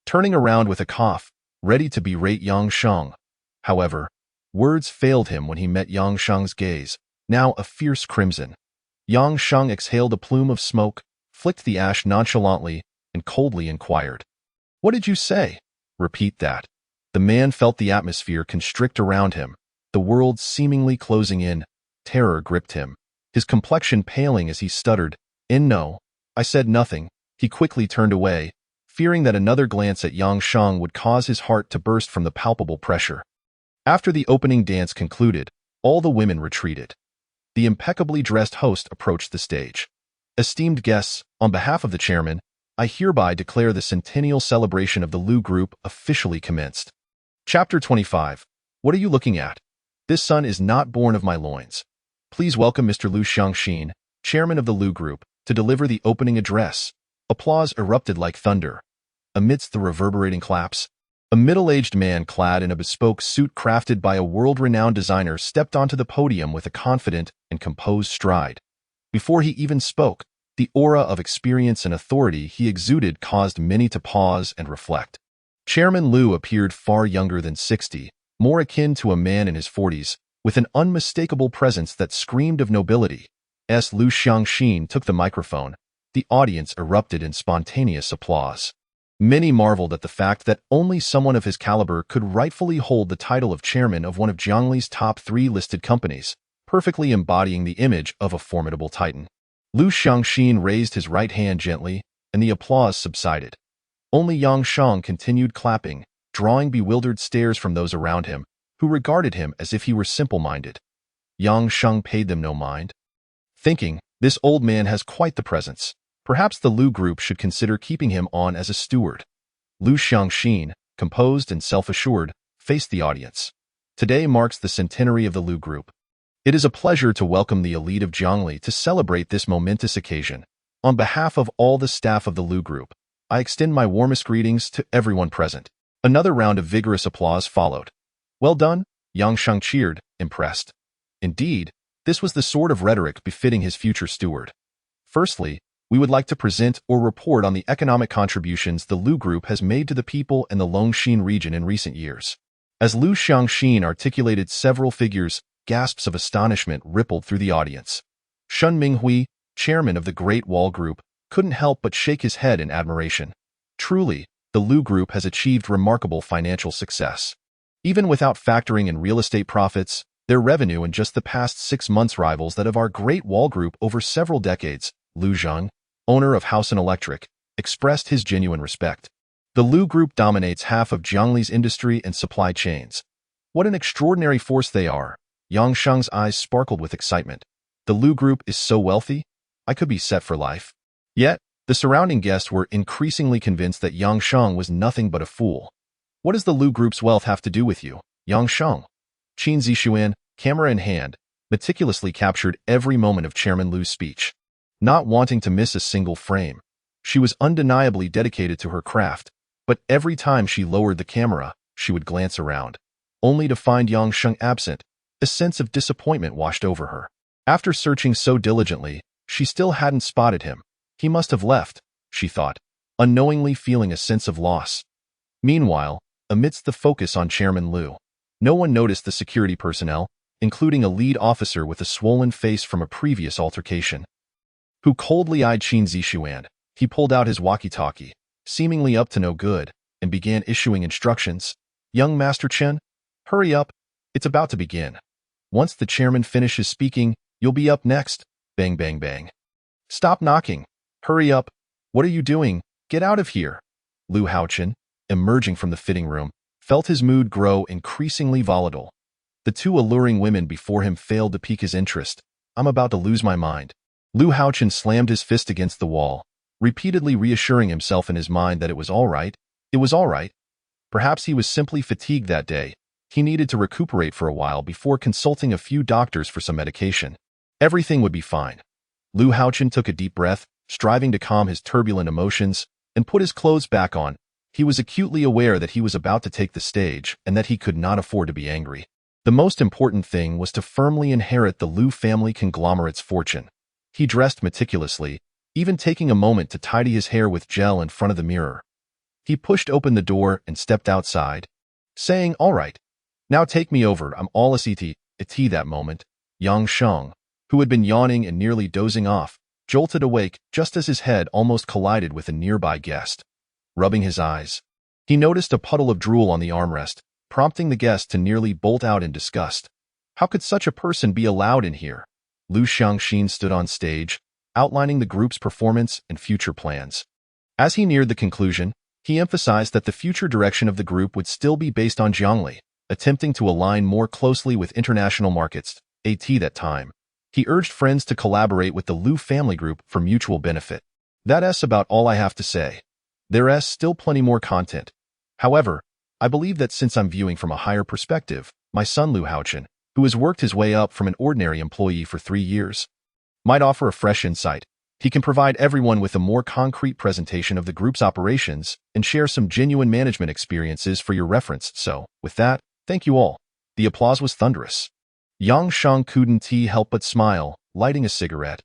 turning around with a cough, ready to berate Yang Sheng. However, words failed him when he met Yang Sheng's gaze, now a fierce crimson. Yang Sheng exhaled a plume of smoke, flicked the ash nonchalantly, and coldly inquired, what did you say? Repeat that. The man felt the atmosphere constrict around him, the world seemingly closing in. Terror gripped him, his complexion paling as he stuttered, no, I said nothing. He quickly turned away, fearing that another glance at Yang Sheng would cause his heart to burst from the palpable pressure. After the opening dance concluded, all the women retreated. The impeccably dressed host approached the stage. Esteemed guests, on behalf of the chairman, I hereby declare the centennial celebration of the Lu Group officially commenced. Chapter 25. What are you looking at? This son is not born of my loins. Please welcome Mr. Lu Xiangxin, chairman of the Lu Group, to deliver the opening address. Applause erupted like thunder. Amidst the reverberating claps, a middle-aged man clad in a bespoke suit crafted by a world-renowned designer stepped onto the podium with a confident and composed stride. Before he even spoke, the aura of experience and authority he exuded caused many to pause and reflect. Chairman Lu appeared far younger than 60, more akin to a man in his 40s, with an unmistakable presence that screamed of nobility. As Lu Xiangxin took the microphone, the audience erupted in spontaneous applause. Many marveled at the fact that only someone of his caliber could rightfully hold the title of chairman of one of Jiangli's top 3 listed companies, perfectly embodying the image of a formidable titan. Lu Xiangxin raised his right hand gently, and the applause subsided. Only Yang Sheng continued clapping, drawing bewildered stares from those around him, who regarded him as if he were simple-minded. Yang Sheng paid them no mind, thinking, this old man has quite the presence. Perhaps the Lu Group should consider keeping him on as a steward. Lu Xiangxin, composed and self-assured, faced the audience. Today marks the centenary of the Lu Group. It is a pleasure to welcome the elite of Jiangli to celebrate this momentous occasion. On behalf of all the staff of the Lu Group, I extend my warmest greetings to everyone present. Another round of vigorous applause followed. Well done, Yang Sheng cheered, impressed. Indeed, this was the sort of rhetoric befitting his future steward. Firstly, we would like to present or report on the economic contributions the Lu Group has made to the people in the Longxin region in recent years. As Lu Xiangxin articulated several figures, gasps of astonishment rippled through the audience. Shun Minghui, chairman of the Great Wall Group, couldn't help but shake his head in admiration. Truly, the Lu Group has achieved remarkable financial success. Even without factoring in real estate profits, their revenue in just the past 6 months rivals that of our Great Wall Group over several decades. Lu Zheng, owner of Housen Electric, expressed his genuine respect. The Lu Group dominates half of Jiangli's industry and supply chains. What an extraordinary force they are. Yang Sheng's eyes sparkled with excitement. The Lu Group is so wealthy, I could be set for life. Yet, the surrounding guests were increasingly convinced that Yang Sheng was nothing but a fool. What does the Lu Group's wealth have to do with you, Yang Sheng? Qin Zixuan, camera in hand, meticulously captured every moment of Chairman Lu's speech. Not wanting to miss a single frame, she was undeniably dedicated to her craft, but every time she lowered the camera, she would glance around, only to find Yang Sheng absent. A sense of disappointment washed over her. After searching so diligently, she still hadn't spotted him. He must have left, she thought, unknowingly feeling a sense of loss. Meanwhile, amidst the focus on Chairman Lu, No one noticed the security personnel, including a lead officer with a swollen face from a previous altercation, who coldly eyed Qin Zixuan. He pulled out his walkie-talkie, seemingly up to no good, and began issuing instructions. Young Master Chen, hurry up. It's about to begin. Once the chairman finishes speaking, you'll be up next. Bang, bang, bang. Stop knocking. Hurry up. What are you doing? Get out of here. Lu Haochen, emerging from the fitting room, felt his mood grow increasingly volatile. The two alluring women before him failed to pique his interest. I'm about to lose my mind. Lu Haochen slammed his fist against the wall, repeatedly reassuring himself in his mind that it was all right. It was all right. Perhaps he was simply fatigued that day. He needed to recuperate for a while before consulting a few doctors for some medication. Everything would be fine. Lu Haochen took a deep breath, striving to calm his turbulent emotions, and put his clothes back on. He was acutely aware that he was about to take the stage and that he could not afford to be angry. The most important thing was to firmly inherit the Lu family conglomerate's fortune. He dressed meticulously, even taking a moment to tidy his hair with gel in front of the mirror. He pushed open the door and stepped outside, saying, "All right, now take me over, I'm all a tea." That moment, Yang Sheng, who had been yawning and nearly dozing off, jolted awake just as his head almost collided with a nearby guest. Rubbing his eyes, he noticed a puddle of drool on the armrest, prompting the guest to nearly bolt out in disgust. How could such a person be allowed in here? Lu Xiangxin stood on stage, outlining the group's performance and future plans. As he neared the conclusion, he emphasized that the future direction of the group would still be based on Jiangli, attempting to align more closely with international markets. That time, he urged friends to collaborate with the Lu family group for mutual benefit. That's about all I have to say. There's still plenty more content. However, I believe that since I'm viewing from a higher perspective, my son Lu Haochen, who has worked his way up from an ordinary employee for 3 years, might offer a fresh insight. He can provide everyone with a more concrete presentation of the group's operations and share some genuine management experiences for your reference. So, with that, thank you all. The applause was thunderous. Yang Sheng couldn't help but smile, lighting a cigarette.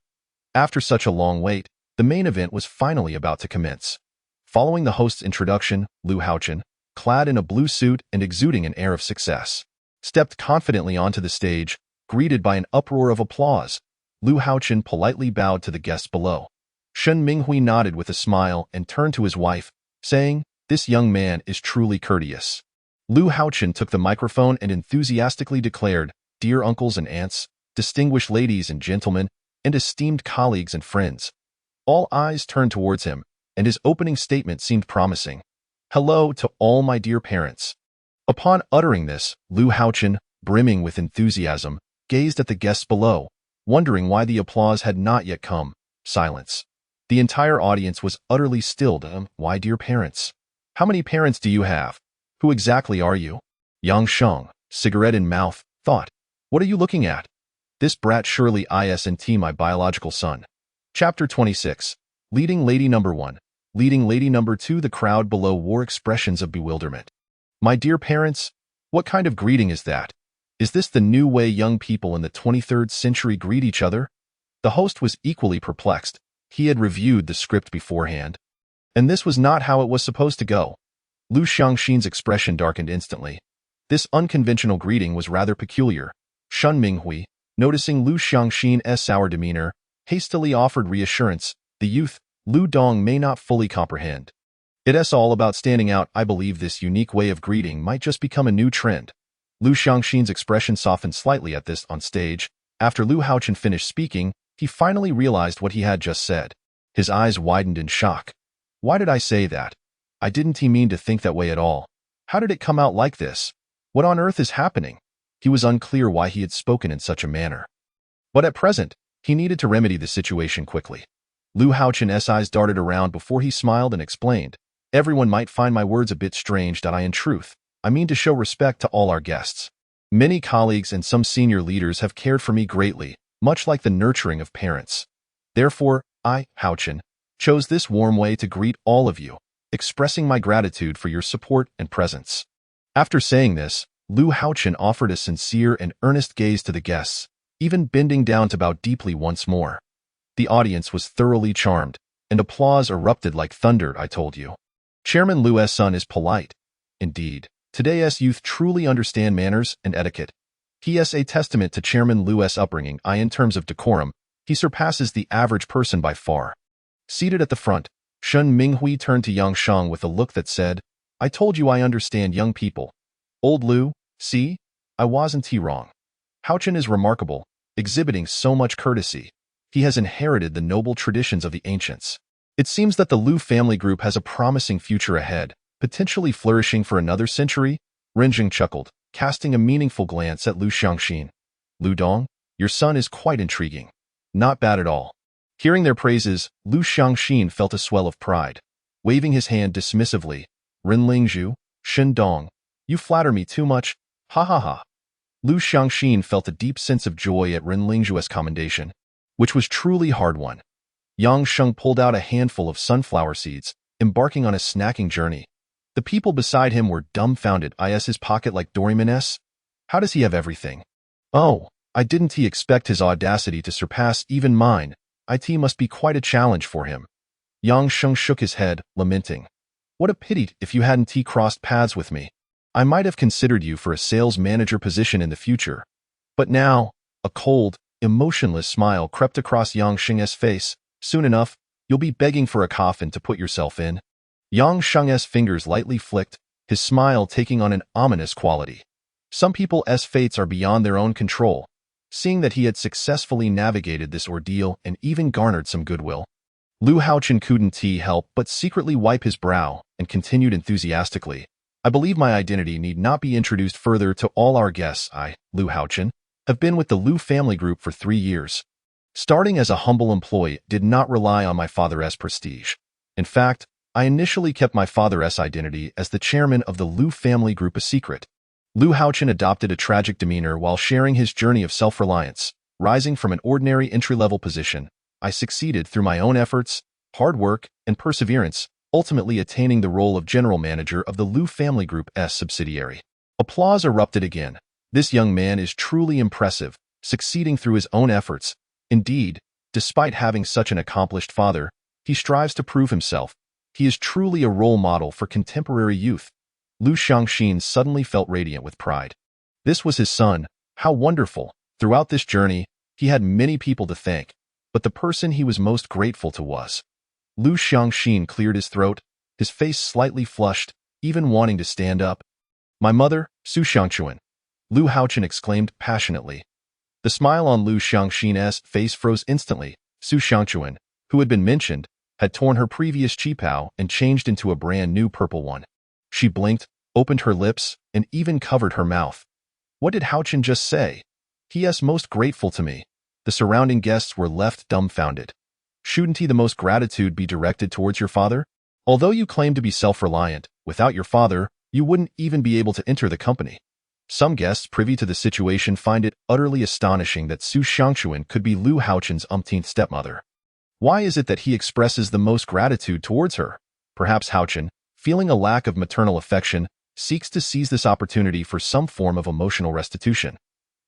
After such a long wait, the main event was finally about to commence. Following the host's introduction, Lu Haochen, clad in a blue suit and exuding an air of success, stepped confidently onto the stage, greeted by an uproar of applause. Lu Haochen politely bowed to the guests below. Shen Minghui nodded with a smile and turned to his wife, saying, "This young man is truly courteous." Lu Haochen took the microphone and enthusiastically declared, "Dear uncles and aunts, distinguished ladies and gentlemen, and esteemed colleagues and friends." All eyes turned towards him, and his opening statement seemed promising. "Hello to all my dear parents." Upon uttering this, Lu Haochen, brimming with enthusiasm, gazed at the guests below, wondering why the applause had not yet come. Silence. The entire audience was utterly stilled. Why dear parents? How many parents do you have? Who exactly are you? Yang Sheng, cigarette in mouth, thought. What are you looking at? This brat surely isn't my biological son. Chapter 26. Leading Lady Number 1. Leading Lady Number 2. The crowd below wore expressions of bewilderment. My dear parents, what kind of greeting is that? Is this the new way young people in the 23rd century greet each other? The host was equally perplexed. He had reviewed the script beforehand, and this was not how it was supposed to go. Lu Xiangxin's expression darkened instantly. This unconventional greeting was rather peculiar. Shen Minghui, noticing Lu Xiangxin's sour demeanor, hastily offered reassurance. The youth, Lu Dong, may not fully comprehend. It's all about standing out. I believe this unique way of greeting might just become a new trend. Lu Xiangxin's expression softened slightly at this on stage. After Lu Haochen finished speaking, he finally realized what he had just said. His eyes widened in shock. Why did I say that? I didn't mean to think that way at all. How did it come out like this? What on earth is happening? He was unclear why he had spoken in such a manner. But at present, he needed to remedy the situation quickly. Lu Haochen's eyes darted around before he smiled and explained, "Everyone might find my words a bit strange, that in truth, I mean to show respect to all our guests. Many colleagues and some senior leaders have cared for me greatly, much like the nurturing of parents. Therefore, I, Haochen, chose this warm way to greet all of you, expressing my gratitude for your support and presence." After saying this, Lu Haochen offered a sincere and earnest gaze to the guests, even bending down to bow deeply once more. The audience was thoroughly charmed, and applause erupted like thunder. I told you. Chairman Lu's son is polite. Indeed. Today's youth truly understand manners and etiquette. He is a testament to Chairman Liu's upbringing. In terms of decorum, he surpasses the average person by far. Seated at the front, Shen Minghui turned to Yang Sheng with a look that said, I told you I understand young people. Old Liu, see? I wasn't wrong. Haochen is remarkable, exhibiting so much courtesy. He has inherited the noble traditions of the ancients. It seems that the Liu family group has a promising future ahead, potentially flourishing for another century. Renjing chuckled, casting a meaningful glance at Liu Xiangxin. Liu Dong, your son is quite intriguing. Not bad at all. Hearing their praises, Liu Xiangxin felt a swell of pride. Waving his hand dismissively, Ren Lingzhu, Shen Dong, you flatter me too much, ha ha ha. Liu Xiangxin felt a deep sense of joy at Ren Lingzhu's commendation, which was truly hard-won. Yang Sheng pulled out a handful of sunflower seeds, embarking on a snacking journey. The people beside him were dumbfounded. Is his pocket like Doraemon's? How does he have everything? Oh, I didn't expect his audacity to surpass even mine. It must be quite a challenge for him. Yang Sheng shook his head, lamenting. What a pity if you hadn't crossed paths with me. I might have considered you for a sales manager position in the future. But now, a cold, emotionless smile crept across Yang Sheng's face. Soon enough, you'll be begging for a coffin to put yourself in. Yang Sheng's fingers lightly flicked, his smile taking on an ominous quality. Some people's fates are beyond their own control. Seeing that he had successfully navigated this ordeal and even garnered some goodwill, Liu Haochen couldn't help but secretly wipe his brow and continued enthusiastically. I believe my identity need not be introduced further to all our guests. I, Liu Haochen, have been with the Liu family group for 3 years. Starting as a humble employee, did not rely on my father's prestige. In fact, I initially kept my father's identity as the chairman of the Liu family group a secret. Liu Haochen adopted a tragic demeanor while sharing his journey of self-reliance. Rising from an ordinary entry-level position, I succeeded through my own efforts, hard work, and perseverance, ultimately attaining the role of general manager of the Liu family group's subsidiary. Applause erupted again. This young man is truly impressive, succeeding through his own efforts. Indeed, despite having such an accomplished father, he strives to prove himself. He is truly a role model for contemporary youth. Liu Xiangxin suddenly felt radiant with pride. This was his son. How wonderful. Throughout this journey, he had many people to thank, but the person he was most grateful to was. Liu Xiangxin cleared his throat, his face slightly flushed, even wanting to stand up. My mother, Su Xiangchuan, Liu Haochen exclaimed passionately. The smile on Liu Xiangxin's face froze instantly. Su Xiangchuan, who had been mentioned, had torn her previous qipao and changed into a brand new purple one. She blinked, opened her lips, and even covered her mouth. What did Haochen just say? He is most grateful to me. The surrounding guests were left dumbfounded. Shouldn't the most gratitude be directed towards your father? Although you claim to be self-reliant, without your father, you wouldn't even be able to enter the company. Some guests privy to the situation find it utterly astonishing that Su Xiangchuan could be Liu Haochen's umpteenth stepmother. Why is it that he expresses the most gratitude towards her? Perhaps Haochen, feeling a lack of maternal affection, seeks to seize this opportunity for some form of emotional restitution.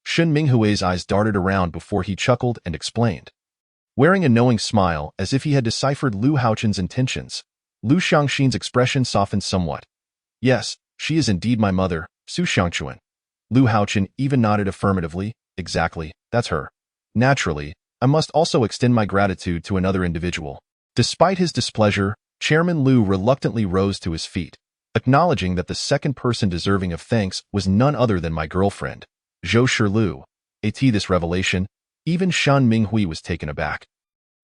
Shen Minghui's eyes darted around before he chuckled and explained. Wearing a knowing smile as if he had deciphered Liu Haochen's intentions, Liu Xiangxin's expression softened somewhat. Yes, she is indeed my mother, Su Xiangchuan. Liu Haochen even nodded affirmatively. Exactly, that's her. Naturally, I must also extend my gratitude to another individual. Despite his displeasure, Chairman Liu reluctantly rose to his feet, acknowledging that the second person deserving of thanks was none other than my girlfriend, Zhou Shiliu. At this revelation, even Shen Minghui was taken aback.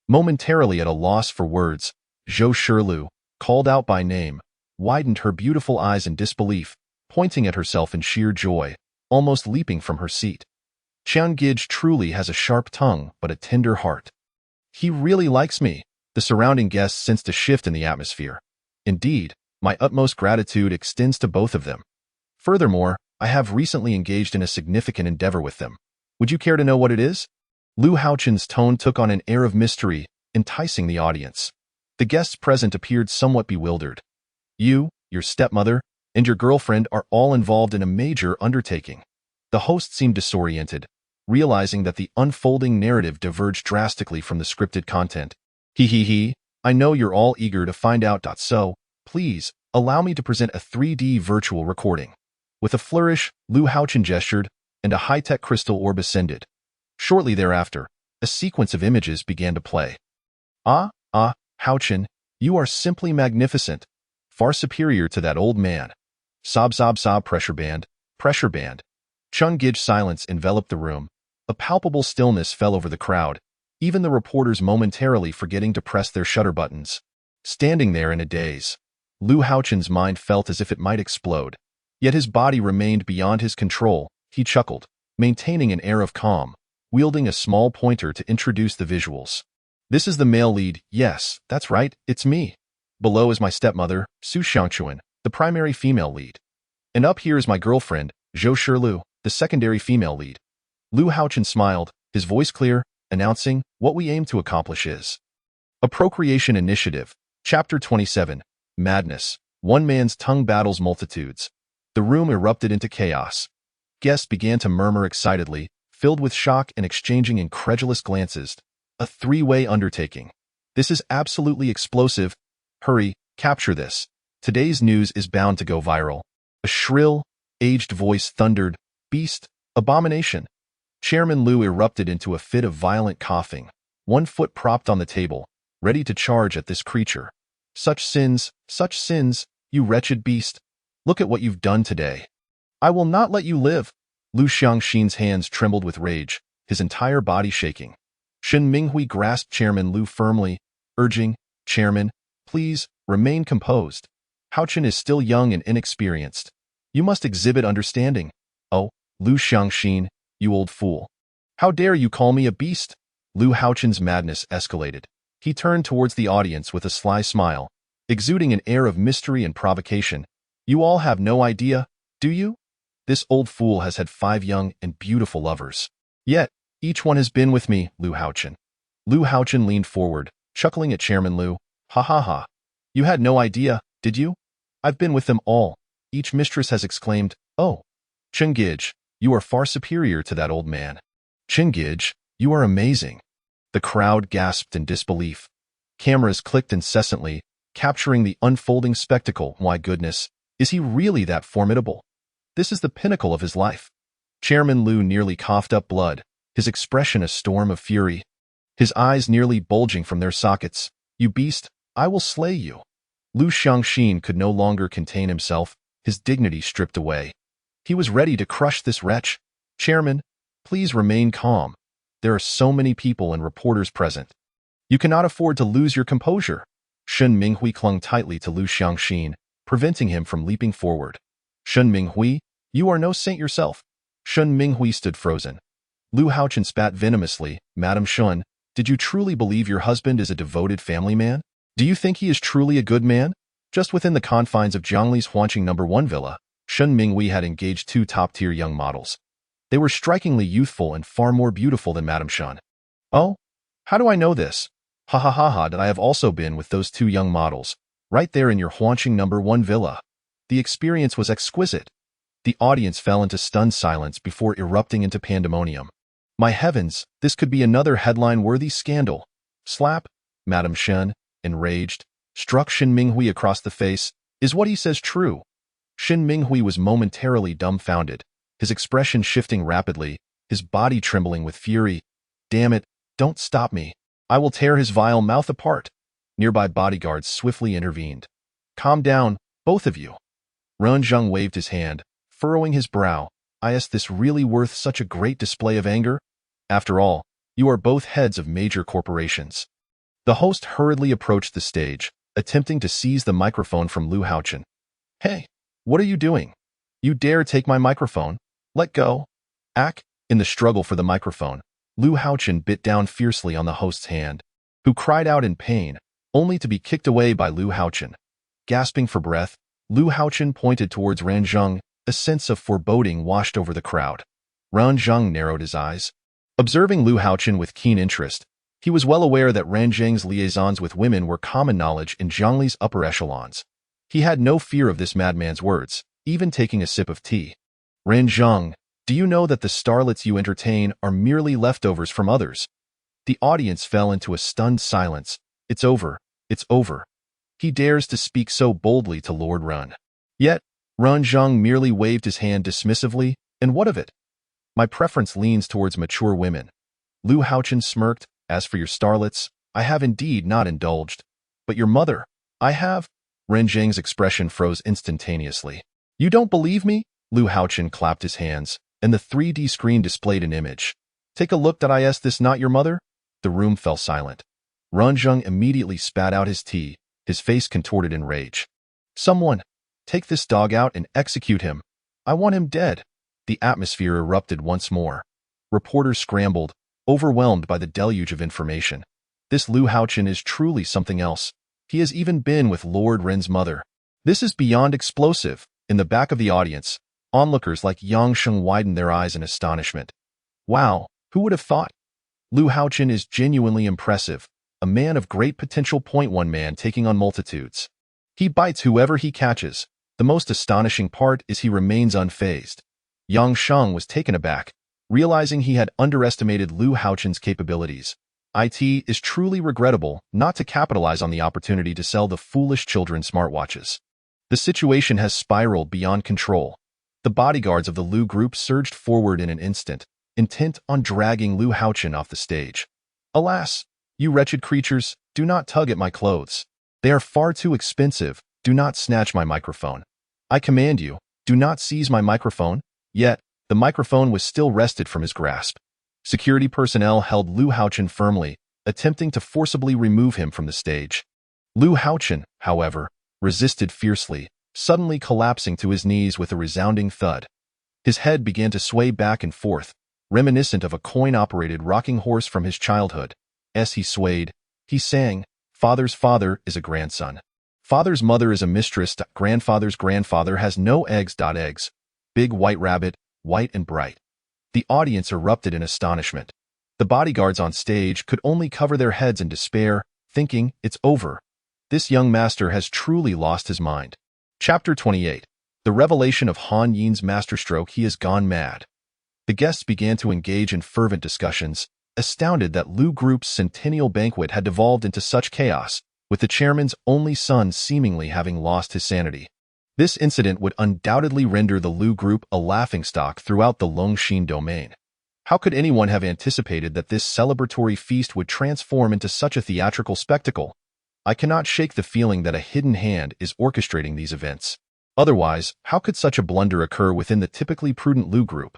Momentarily at a loss for words, Zhou Shiliu, called out by name, widened her beautiful eyes in disbelief, pointing at herself in sheer joy, almost leaping from her seat. Qian Gij truly has a sharp tongue but a tender heart. He really likes me. The surrounding guests sensed a shift in the atmosphere. Indeed, my utmost gratitude extends to both of them. Furthermore, I have recently engaged in a significant endeavor with them. Would you care to know what it is? Liu Haochen's tone took on an air of mystery, enticing the audience. The guests present appeared somewhat bewildered. You, your stepmother, and your girlfriend are all involved in a major undertaking. The host seemed disoriented, realizing that the unfolding narrative diverged drastically from the scripted content. I know you're all eager to find out. So, please, allow me to present a 3D virtual recording. With a flourish, Lu Haochen gestured, and a high-tech crystal orb ascended. Shortly thereafter, a sequence of images began to play. Haochen, you are simply magnificent, far superior to that old man. Sob sob sob pressure band, pressure band. Chun-Gij silence enveloped the room. A palpable stillness fell over the crowd, even the reporters momentarily forgetting to press their shutter buttons. Standing there in a daze, Lu Haochen's mind felt as if it might explode. Yet his body remained beyond his control. He chuckled, maintaining an air of calm, wielding a small pointer to introduce the visuals. This is the male lead. Yes, that's right, it's me. Below is my stepmother, Su Xiangchuan, the primary female lead. And up here is my girlfriend, Zhou Shilu, the secondary female lead. Lu Haochen smiled, his voice clear, announcing, what we aim to accomplish is a procreation initiative. Chapter 27, Madness. One man's tongue battles multitudes. The room erupted into chaos. Guests began to murmur excitedly, filled with shock and exchanging incredulous glances. A three-way undertaking. This is absolutely explosive. Hurry, capture this. Today's news is bound to go viral. A shrill, aged voice thundered, beast, abomination. Chairman Lu erupted into a fit of violent coughing, one foot propped on the table, ready to charge at this creature. Such sins, you wretched beast. Look at what you've done today. I will not let you live. Lu Xiangxin's hands trembled with rage, his entire body shaking. Shen Minghui grasped Chairman Lu firmly, urging, Chairman, please, remain composed. Haochen is still young and inexperienced. You must exhibit understanding. Oh, Lu Xiangxin, you old fool. How dare you call me a beast? Lu Haochen's madness escalated. He turned towards the audience with a sly smile, exuding an air of mystery and provocation. You all have no idea, do you? This old fool has had 5 young and beautiful lovers. Yet, each one has been with me, Lu Haochen. Lu Haochen leaned forward, chuckling at Chairman Lu. Ha ha ha. You had no idea, did you? I've been with them all. Each mistress has exclaimed, oh, Chun-Gij, you are far superior to that old man. Chun-Gij, you are amazing. The crowd gasped in disbelief. Cameras clicked incessantly, capturing the unfolding spectacle. My goodness, is he really that formidable? This is the pinnacle of his life. Chairman Lu nearly coughed up blood, his expression a storm of fury. His eyes nearly bulging from their sockets. You beast, I will slay you. Lu Xiangxin could no longer contain himself, his dignity stripped away. He was ready to crush this wretch. Chairman, please remain calm. There are so many people and reporters present. You cannot afford to lose your composure. Shen Minghui clung tightly to Lu Xiangxin, preventing him from leaping forward. Shen Minghui, you are no saint yourself. Shen Minghui stood frozen. Lu Haochen spat venomously. Madam Shen, did you truly believe your husband is a devoted family man? Do you think he is truly a good man? Just within the confines of Jiangli's Huanqing No. 1 villa, Shen Minghui had engaged 2 top-tier young models. They were strikingly youthful and far more beautiful than Madame Shen. Oh? How do I know this? Ha ha ha ha, that I have also been with those 2 young models, right there in your Huanqing No. 1 villa. The experience was exquisite. The audience fell into stunned silence before erupting into pandemonium. My heavens, this could be another headline-worthy scandal. Slap, Madame Shen, enraged, struck Shen Minghui across the face. Is what he says true? Shen Minghui was momentarily dumbfounded, his expression shifting rapidly, his body trembling with fury. Damn it, don't stop me. I will tear his vile mouth apart. Nearby bodyguards swiftly intervened. Calm down, both of you. Ranzheng waved his hand, furrowing his brow. Is this really worth such a great display of anger? After all, you are both heads of major corporations. The host hurriedly approached the stage, attempting to seize the microphone from Lu Haochen. Hey, what are you doing? You dare take my microphone? Let go. In the struggle for the microphone, Lu Haochen bit down fiercely on the host's hand, who cried out in pain, only to be kicked away by Lu Haochen. Gasping for breath, Lu Haochen pointed towards Ranzheng. A sense of foreboding washed over the crowd. Ranzheng narrowed his eyes. Observing Lu Haochen with keen interest, he was well aware that Ranzheng's liaisons with women were common knowledge in Jiangli's upper echelons. He had no fear of this madman's words, even taking a sip of tea. Ranzheng, do you know that the starlets you entertain are merely leftovers from others? The audience fell into a stunned silence. It's over. It's over. He dares to speak so boldly to Lord Run. Yet, Ren Zheng merely waved his hand dismissively, and what of it? My preference leans towards mature women. Lu Haochen smirked, as for your starlets, I have indeed not indulged. But your mother, I have. Ren Zheng's expression froze instantaneously. You don't believe me? Lu Haochen clapped his hands, and the 3D screen displayed an image. Take a look. Is this not your mother? The room fell silent. Ren Zheng immediately spat out his tea, his face contorted in rage. Someone, take this dog out and execute him. I want him dead. The atmosphere erupted once more. Reporters scrambled, overwhelmed by the deluge of information. This Lu Haochen is truly something else. He has even been with Lord Ren's mother. This is beyond explosive. In the back of the audience, onlookers like Yang Sheng widened their eyes in astonishment. Wow, who would have thought? Lu Haochen is genuinely impressive, a man of great potential. One man taking on multitudes. He bites whoever he catches. The most astonishing part is he remains unfazed. Yang Sheng was taken aback, realizing he had underestimated Lu Haochen's capabilities. It is truly regrettable not to capitalize on the opportunity to sell the foolish children smartwatches. The situation has spiraled beyond control. The bodyguards of the Lu group surged forward in an instant, intent on dragging Lu Haochen off the stage. Alas, you wretched creatures, do not tug at my clothes. They are far too expensive. Do not snatch my microphone. I command you, do not seize my microphone. Yet, the microphone was still wrested from his grasp. Security personnel held Lu Haochen firmly, attempting to forcibly remove him from the stage. Lu Haochen, however, resisted fiercely, suddenly collapsing to his knees with a resounding thud. His head began to sway back and forth, reminiscent of a coin-operated rocking horse from his childhood. As he swayed, he sang, "Father's father is a grandson. Father's mother is a mistress. Grandfather's grandfather has no eggs. Eggs. Big white rabbit, white and bright." The audience erupted in astonishment. The bodyguards on stage could only cover their heads in despair, thinking, it's over. This young master has truly lost his mind. Chapter 28. The revelation of Han Yin's masterstroke. He has gone mad. The guests began to engage in fervent discussions, astounded that Lu Group's centennial banquet had devolved into such chaos, with the chairman's only son seemingly having lost his sanity. This incident would undoubtedly render the Lu Group a laughingstock throughout the Longxin domain. How could anyone have anticipated that this celebratory feast would transform into such a theatrical spectacle? I cannot shake the feeling that a hidden hand is orchestrating these events. Otherwise, how could such a blunder occur within the typically prudent Lu Group?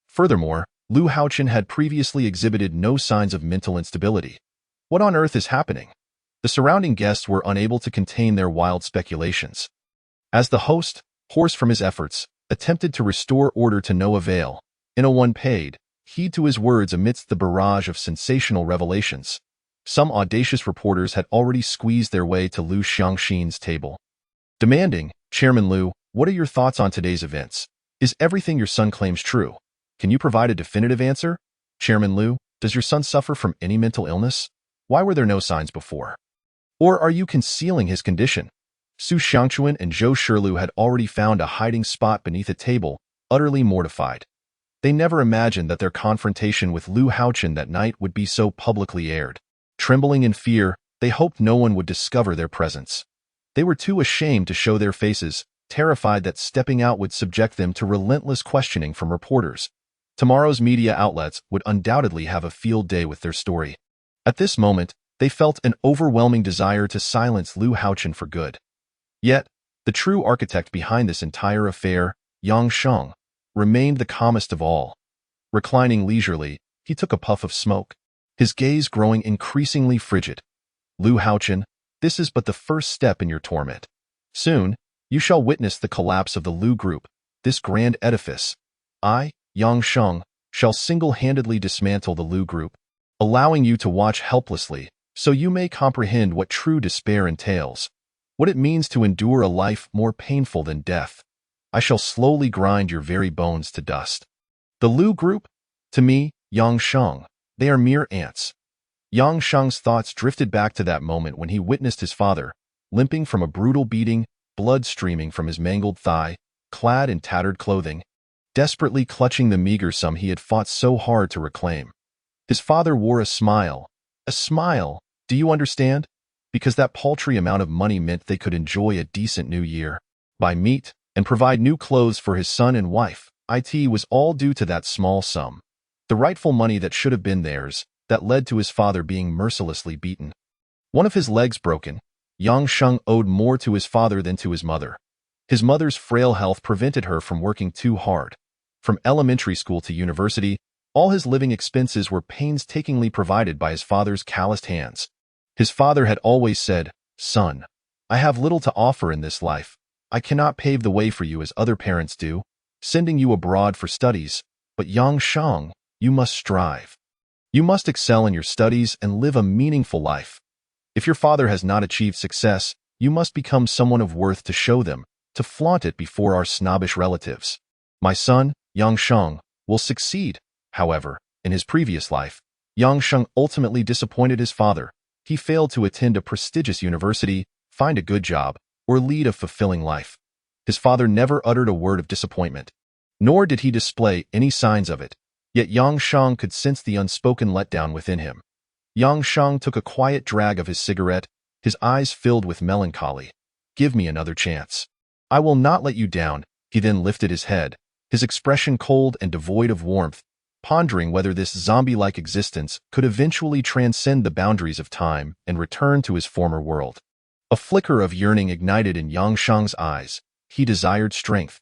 Furthermore, Lu Haochen had previously exhibited no signs of mental instability. What on earth is happening? The surrounding guests were unable to contain their wild speculations. As the host, hoarse from his efforts, attempted to restore order to no avail, no one paid heed to his words amidst the barrage of sensational revelations. Some audacious reporters had already squeezed their way to Lu Xiangxin's table, demanding, "Chairman Lu, what are your thoughts on today's events? Is everything your son claims true? Can you provide a definitive answer? Chairman Lu, does your son suffer from any mental illness? Why were there no signs before? Or are you concealing his condition?" Su Xiangchuan and Zhou Shirlu had already found a hiding spot beneath a table, utterly mortified. They never imagined that their confrontation with Lu Haochen that night would be so publicly aired. Trembling in fear, they hoped no one would discover their presence. They were too ashamed to show their faces, terrified that stepping out would subject them to relentless questioning from reporters. Tomorrow's media outlets would undoubtedly have a field day with their story. At this moment, they felt an overwhelming desire to silence Lu Haochen for good. Yet, the true architect behind this entire affair, Yang Sheng, remained the calmest of all. Reclining leisurely, he took a puff of smoke, his gaze growing increasingly frigid. "Lu Haochen, this is but the first step in your torment. Soon, you shall witness the collapse of the Lu Group, this grand edifice. I, Yang Sheng, shall single-handedly dismantle the Lu Group, allowing you to watch helplessly, so you may comprehend what true despair entails, what it means to endure a life more painful than death. I shall slowly grind your very bones to dust. The Lu Group? To me, Yang Sheng, they are mere ants." Yang Sheng's thoughts drifted back to that moment when he witnessed his father, limping from a brutal beating, blood streaming from his mangled thigh, clad in tattered clothing, desperately clutching the meager sum he had fought so hard to reclaim. His father wore a smile. A smile, do you understand? Because that paltry amount of money meant they could enjoy a decent new year, buy meat, and provide new clothes for his son and wife. It was all due to that small sum. The rightful money that should have been theirs, that led to his father being mercilessly beaten. One of his legs broken, Yang Sheng owed more to his father than to his mother. His mother's frail health prevented her from working too hard. From elementary school to university, all his living expenses were painstakingly provided by his father's calloused hands. His father had always said, "Son, I have little to offer in this life. I cannot pave the way for you as other parents do, sending you abroad for studies, but Yang Sheng, you must strive. You must excel in your studies and live a meaningful life. If your father has not achieved success, you must become someone of worth to show them, to flaunt it before our snobbish relatives. My son, Yang Sheng, will succeed." However, in his previous life, Yang Sheng ultimately disappointed his father. He failed to attend a prestigious university, find a good job, or lead a fulfilling life. His father never uttered a word of disappointment, nor did he display any signs of it. Yet Yang Sheng could sense the unspoken letdown within him. Yang Sheng took a quiet drag of his cigarette, his eyes filled with melancholy. "Give me another chance. I will not let you down." He then lifted his head, his expression cold and devoid of warmth, pondering whether this zombie-like existence could eventually transcend the boundaries of time and return to his former world. A flicker of yearning ignited in Yang Sheng's eyes. He desired strength.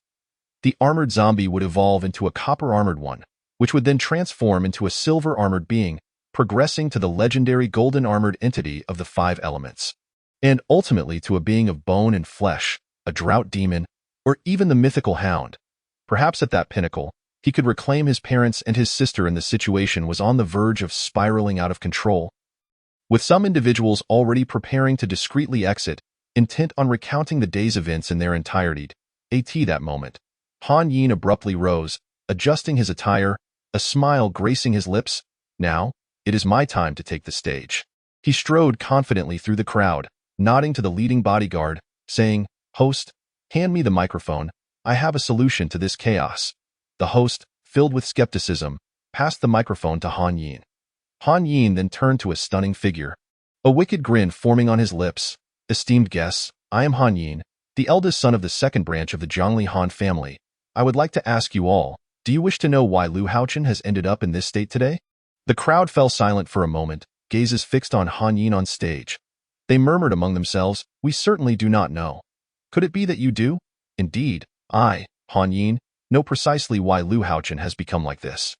The armored zombie would evolve into a copper-armored one, which would then transform into a silver-armored being, progressing to the legendary golden-armored entity of the five elements, and ultimately to a being of bone and flesh, a drought demon, or even the mythical hound. Perhaps at that pinnacle, he could reclaim his parents and his sister, and the situation was on the verge of spiraling out of control. With some individuals already preparing to discreetly exit, intent on recounting the day's events in their entirety, that moment, Han Yin abruptly rose, adjusting his attire, a smile gracing his lips. "Now, it is my time to take the stage." He strode confidently through the crowd, nodding to the leading bodyguard, saying, "Host, hand me the microphone. I have a solution to this chaos." The host, filled with skepticism, passed the microphone to Han Yin. Han Yin then turned to a stunning figure, a wicked grin forming on his lips. "Esteemed guests, I am Han Yin, the eldest son of the second branch of the Zhongli Han family. I would like to ask you all, do you wish to know why Lu Haochen has ended up in this state today?" The crowd fell silent for a moment, gazes fixed on Han Yin on stage. They murmured among themselves, "We certainly do not know. Could it be that you do?" "Indeed, I, Han Yin, know precisely why Lu Haochen has become like this."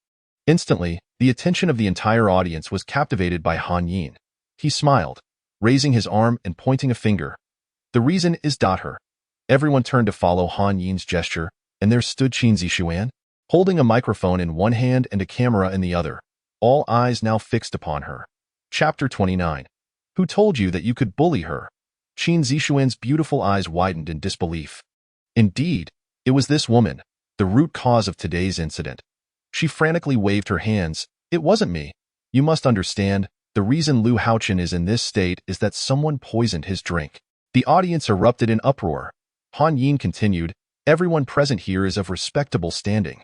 Instantly, the attention of the entire audience was captivated by Han Yin. He smiled, raising his arm and pointing a finger. "The reason is her." Everyone turned to follow Han Yin's gesture, and there stood Qin Zixuan, holding a microphone in one hand and a camera in the other, all eyes now fixed upon her. Chapter 29. Who told you that you could bully her? Qin Zixuan's beautiful eyes widened in disbelief. Indeed, it was this woman, the root cause of today's incident. She frantically waved her hands. "It wasn't me. You must understand, the reason Lu Haochen is in this state is that someone poisoned his drink." The audience erupted in uproar. Han Yin continued, "Everyone present here is of respectable standing.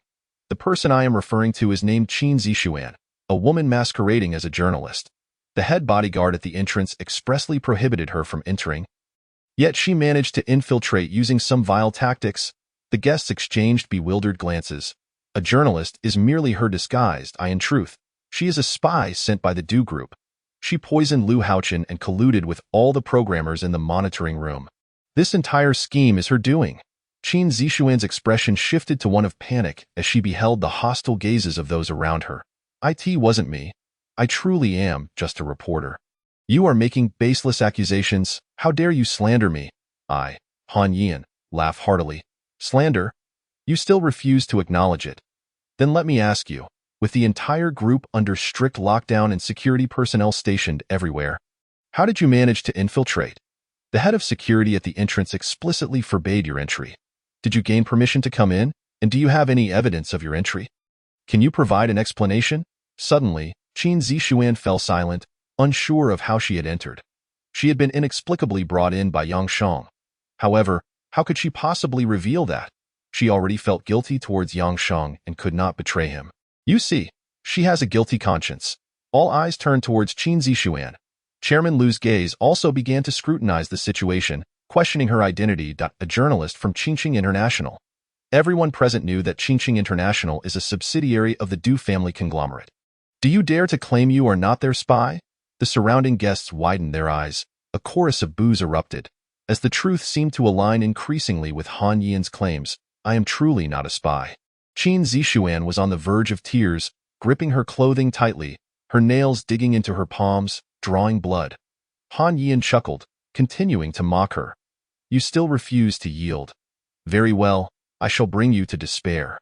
The person I am referring to is named Qin Zixuan, a woman masquerading as a journalist. The head bodyguard at the entrance expressly prohibited her from entering. Yet she managed to infiltrate using some vile tactics." The guests exchanged bewildered glances. "A journalist is merely her disguised. In truth, she is a spy sent by the Du Group. She poisoned Lu Haochen and colluded with all the programmers in the monitoring room. This entire scheme is her doing." Qin Zixuan's expression shifted to one of panic as she beheld the hostile gazes of those around her. "It wasn't me. I truly am just a reporter. You are making baseless accusations. How dare you slander me?" Han Yin, laughed heartily. "Slander? You still refuse to acknowledge it. Then let me ask you, with the entire group under strict lockdown and security personnel stationed everywhere, how did you manage to infiltrate? The head of security at the entrance explicitly forbade your entry. Did you gain permission to come in, and do you have any evidence of your entry? Can you provide an explanation?" Suddenly, Qin Zixuan fell silent, unsure of how she had entered. She had been inexplicably brought in by Yang Sheng. However, how could she possibly reveal that? She already felt guilty towards Yang Sheng and could not betray him. You see, she has a guilty conscience. All eyes turned towards Qin Zixuan. Chairman Lu's gaze also began to scrutinize the situation, questioning her identity. A journalist from Qingqing International. Everyone present knew that Qingqing International is a subsidiary of the Du family conglomerate. Do you dare to claim you are not their spy? The surrounding guests widened their eyes. A chorus of boos erupted, as the truth seemed to align increasingly with Han Yian's claims. I am truly not a spy. Qin Zixuan was on the verge of tears, gripping her clothing tightly, her nails digging into her palms, drawing blood. Han Yian chuckled, continuing to mock her. You still refuse to yield. Very well, I shall bring you to despair.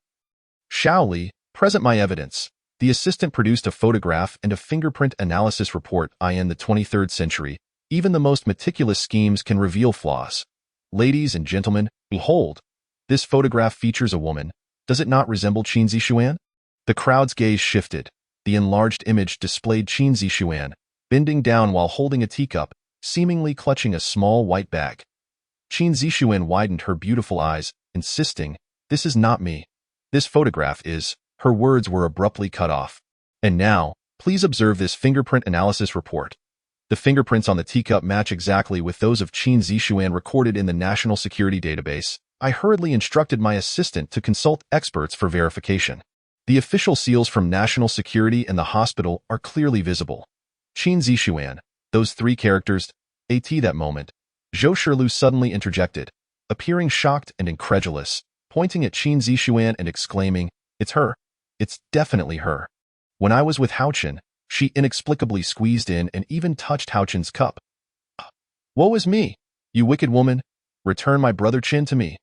Shaoli, present my evidence. The assistant produced a photograph and a fingerprint analysis report. In the 23rd century, even the most meticulous schemes can reveal flaws. Ladies and gentlemen, behold, this photograph features a woman. Does it not resemble Qin Zixuan? The crowd's gaze shifted. The enlarged image displayed Qin Zixuan, bending down while holding a teacup, seemingly clutching a small white bag. Qin Zixuan widened her beautiful eyes, insisting, this is not me. This photograph is. Her words were abruptly cut off. And now, please observe this fingerprint analysis report. The fingerprints on the teacup match exactly with those of Qin Zixuan recorded in the National Security Database. I hurriedly instructed my assistant to consult experts for verification. The official seals from National Security and the hospital are clearly visible. Qin Zixuan, those three characters, at that moment. Zhou Shilu suddenly interjected, appearing shocked and incredulous, pointing at Qin Zixuan and exclaiming, it's her. It's definitely her. When I was with Haochen, she inexplicably squeezed in and even touched Haochen's cup. Woe is me! You wicked woman! Return my brother Qin to me!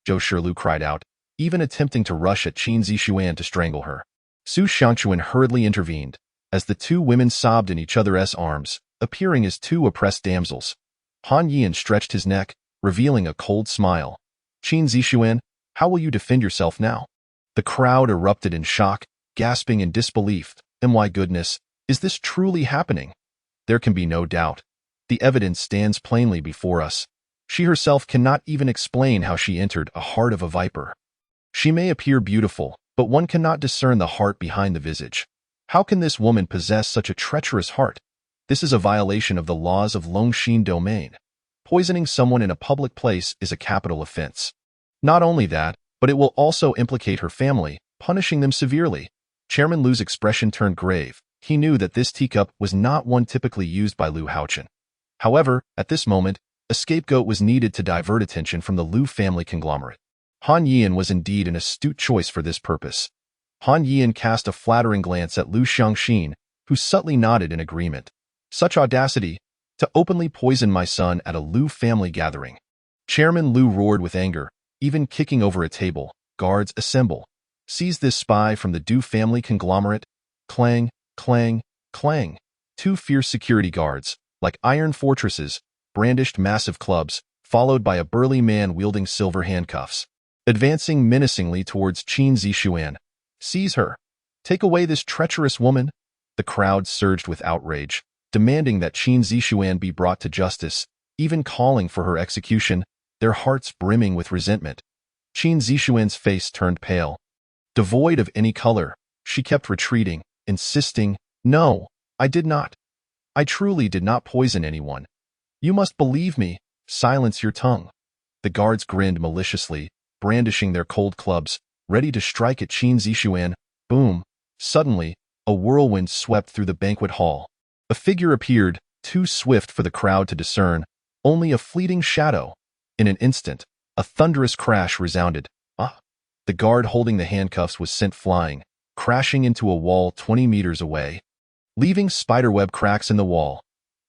Zhou Shilu cried out, even attempting to rush at Qin Zixuan to strangle her. Su Xiangquan hurriedly intervened, as the two women sobbed in each other's arms, appearing as two oppressed damsels. Han Yian stretched his neck, revealing a cold smile. Qin Zixuan, how will you defend yourself now? The crowd erupted in shock, gasping in disbelief. My goodness, is this truly happening? There can be no doubt. The evidence stands plainly before us. She herself cannot even explain how she entered a heart of a viper. She may appear beautiful, but one cannot discern the heart behind the visage. How can this woman possess such a treacherous heart? This is a violation of the laws of Longxin Domain. Poisoning someone in a public place is a capital offense. Not only that, but it will also implicate her family, punishing them severely. Chairman Lu's expression turned grave. He knew that this teacup was not one typically used by Lu Haochen. However, at this moment, a scapegoat was needed to divert attention from the Lu family conglomerate. Han Yian was indeed an astute choice for this purpose. Han Yian cast a flattering glance at Lu Xiangxin, who subtly nodded in agreement. Such audacity, to openly poison my son at a Lu family gathering. Chairman Lu roared with anger, even kicking over a table. Guards assemble. Seize this spy from the Du family conglomerate. Clang, clang, clang. Two fierce security guards, like iron fortresses, brandished massive clubs, followed by a burly man wielding silver handcuffs. Advancing menacingly towards Qin Zixuan. Seize her. Take away this treacherous woman. The crowd surged with outrage, demanding that Qin Zixuan be brought to justice, even calling for her execution, their hearts brimming with resentment. Qin Zixuan's face turned pale. Devoid of any color, she kept retreating, insisting, no, I did not. I truly did not poison anyone. You must believe me. Silence your tongue. The guards grinned maliciously, brandishing their cold clubs, ready to strike at Qin Zixuan. Boom. Suddenly, a whirlwind swept through the banquet hall. A figure appeared, too swift for the crowd to discern, only a fleeting shadow. In an instant, a thunderous crash resounded. The guard holding the handcuffs was sent flying, crashing into a wall 20 meters away, leaving spiderweb cracks in the wall.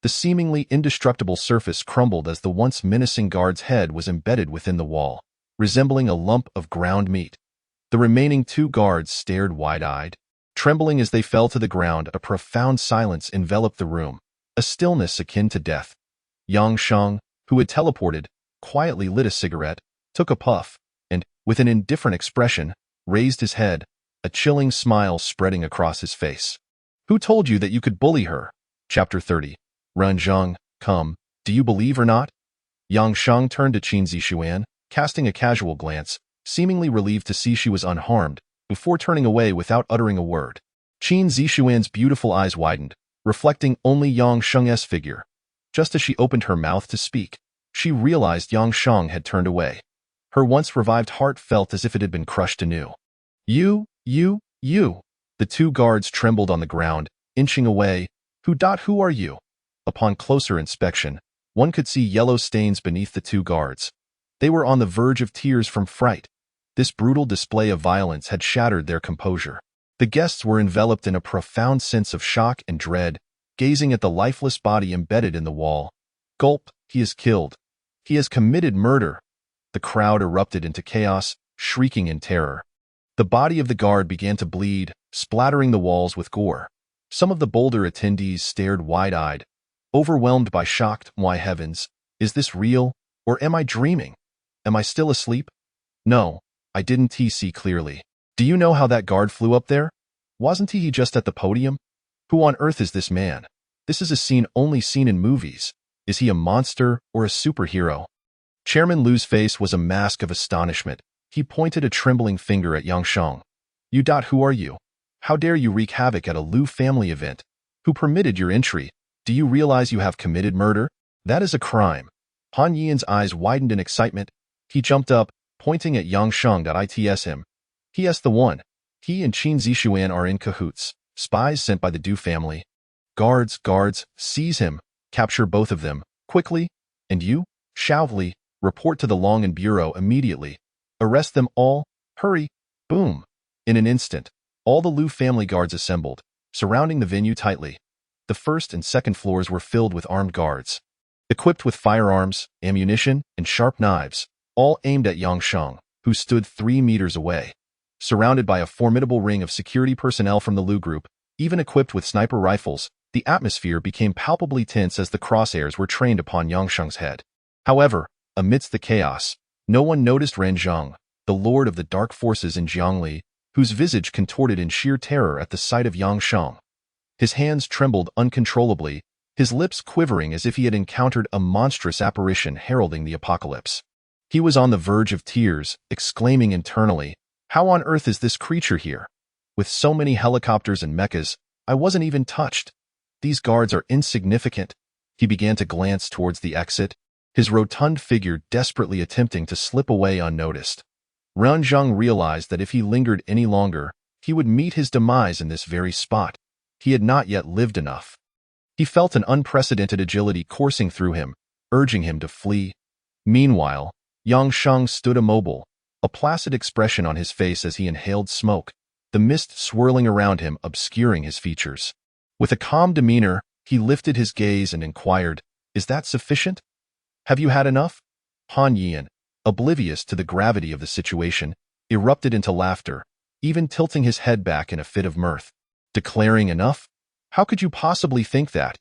The seemingly indestructible surface crumbled as the once menacing guard's head was embedded within the wall, resembling a lump of ground meat. The remaining two guards stared wide-eyed, trembling as they fell to the ground. A profound silence enveloped the room, a stillness akin to death. Yang Sheng, who had teleported, quietly lit a cigarette, took a puff, and, with an indifferent expression, raised his head, a chilling smile spreading across his face. Who told you that you could bully her? Chapter 30. Ren Zheng, come, do you believe or not? Yang Sheng turned to Qin Zixuan, casting a casual glance, seemingly relieved to see she was unharmed, before turning away without uttering a word. Qin Zixuan's beautiful eyes widened, reflecting only Yang Sheng's figure. Just as she opened her mouth to speak, She realized Yang Sheng had turned away. Her once revived heart felt as if it had been crushed anew. You. The two guards trembled on the ground, inching away. Who are you? Upon closer inspection, one could see yellow stains beneath the two guards. They were on the verge of tears from fright. This brutal display of violence had shattered their composure. The guests were enveloped in a profound sense of shock and dread, gazing at the lifeless body embedded in the wall. Gulp, he is killed. He has committed murder. The crowd erupted into chaos, shrieking in terror. The body of the guard began to bleed, splattering the walls with gore. Some of the bolder attendees stared wide-eyed, overwhelmed by shock. Why heavens, is this real, or am I dreaming? Am I still asleep? No, I didn't see clearly. Do you know how that guard flew up there? Wasn't he just at the podium? Who on earth is this man? This is a scene only seen in movies. Is he a monster or a superhero? Chairman Lu's face was a mask of astonishment. He pointed a trembling finger at Yang Sheng. Who are you? How dare you wreak havoc at a Lu family event? Who permitted your entry? Do you realize you have committed murder? That is a crime. Han Yian's eyes widened in excitement. He jumped up, pointing at Yang Sheng. It's him. He is the one. He and Qin Zishuan are in cahoots. Spies sent by the Du family. Guards, seize him. Capture both of them, quickly. And you, Xiaoli, report to the Longan Bureau immediately. Arrest them all. Hurry. Boom. In an instant, all the Lu family guards assembled, surrounding the venue tightly. The first and second floors were filled with armed guards, equipped with firearms, ammunition, and sharp knives, all aimed at Yang Sheng, who stood 3 meters away. Surrounded by a formidable ring of security personnel from the Lu group, even equipped with sniper rifles, the atmosphere became palpably tense as the crosshairs were trained upon Yang Sheng's head. However, amidst the chaos, no one noticed Ren Zheng, the lord of the dark forces in Jiangli, whose visage contorted in sheer terror at the sight of Yang Sheng. His hands trembled uncontrollably, his lips quivering as if he had encountered a monstrous apparition heralding the apocalypse. He was on the verge of tears, exclaiming internally, "How on earth is this creature here? With so many helicopters and mechas, I wasn't even touched. These guards are insignificant." He began to glance towards the exit, his rotund figure desperately attempting to slip away unnoticed. Ren Zheng realized that if he lingered any longer, he would meet his demise in this very spot. He had not yet lived enough. He felt an unprecedented agility coursing through him, urging him to flee. Meanwhile, Yang Sheng stood immobile, a placid expression on his face as he inhaled smoke, the mist swirling around him obscuring his features. With a calm demeanor, he lifted his gaze and inquired, "Is that sufficient? Have you had enough?" Han Yian, oblivious to the gravity of the situation, erupted into laughter, even tilting his head back in a fit of mirth. Declaring enough? How could you possibly think that?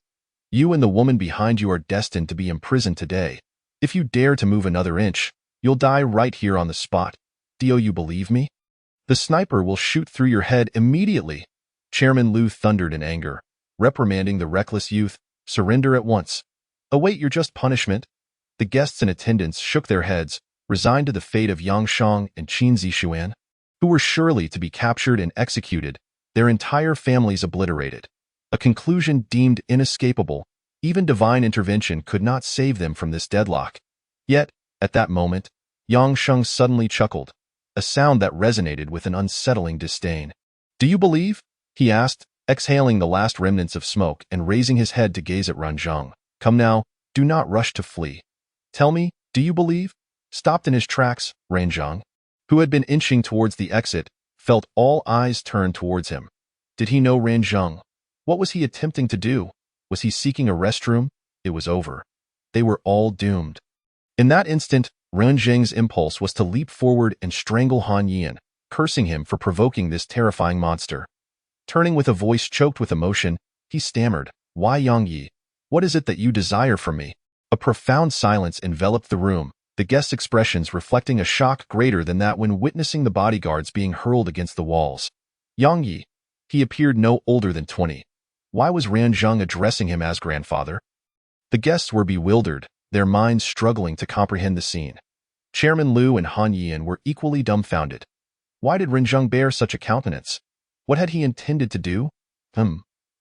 You and the woman behind you are destined to be imprisoned today. If you dare to move another inch, you'll die right here on the spot. Do you believe me? The sniper will shoot through your head immediately. Chairman Lu thundered in anger, reprimanding the reckless youth. Surrender at once. Await your just punishment. The guests in attendance shook their heads, resigned to the fate of Yang Sheng and Qin Zishuan, who were surely to be captured and executed, their entire families obliterated. A conclusion deemed inescapable. Even divine intervention could not save them from this deadlock. Yet, at that moment, Yang Sheng suddenly chuckled, a sound that resonated with an unsettling disdain. "Do you believe?" he asked, exhaling the last remnants of smoke and raising his head to gaze at Ren Zheng. "Come now, do not rush to flee. Tell me, do you believe?" Stopped in his tracks, Ren Zheng, who had been inching towards the exit, felt all eyes turned towards him. Did he know Ren Zheng? What was he attempting to do? Was he seeking a restroom? It was over. They were all doomed. In that instant, Ren Zheng's impulse was to leap forward and strangle Han Yian, cursing him for provoking this terrifying monster. Turning with a voice choked with emotion, he stammered, "Why, Yang Yi? What is it that you desire from me?" A profound silence enveloped the room, the guests' expressions reflecting a shock greater than that when witnessing the bodyguards being hurled against the walls. Yang Yi. He appeared no older than 20. Why was Ren Zheng addressing him as grandfather? The guests were bewildered, their minds struggling to comprehend the scene. Chairman Lu and Han Yian were equally dumbfounded. Why did Ren Zheng bear such a countenance? What had he intended to do?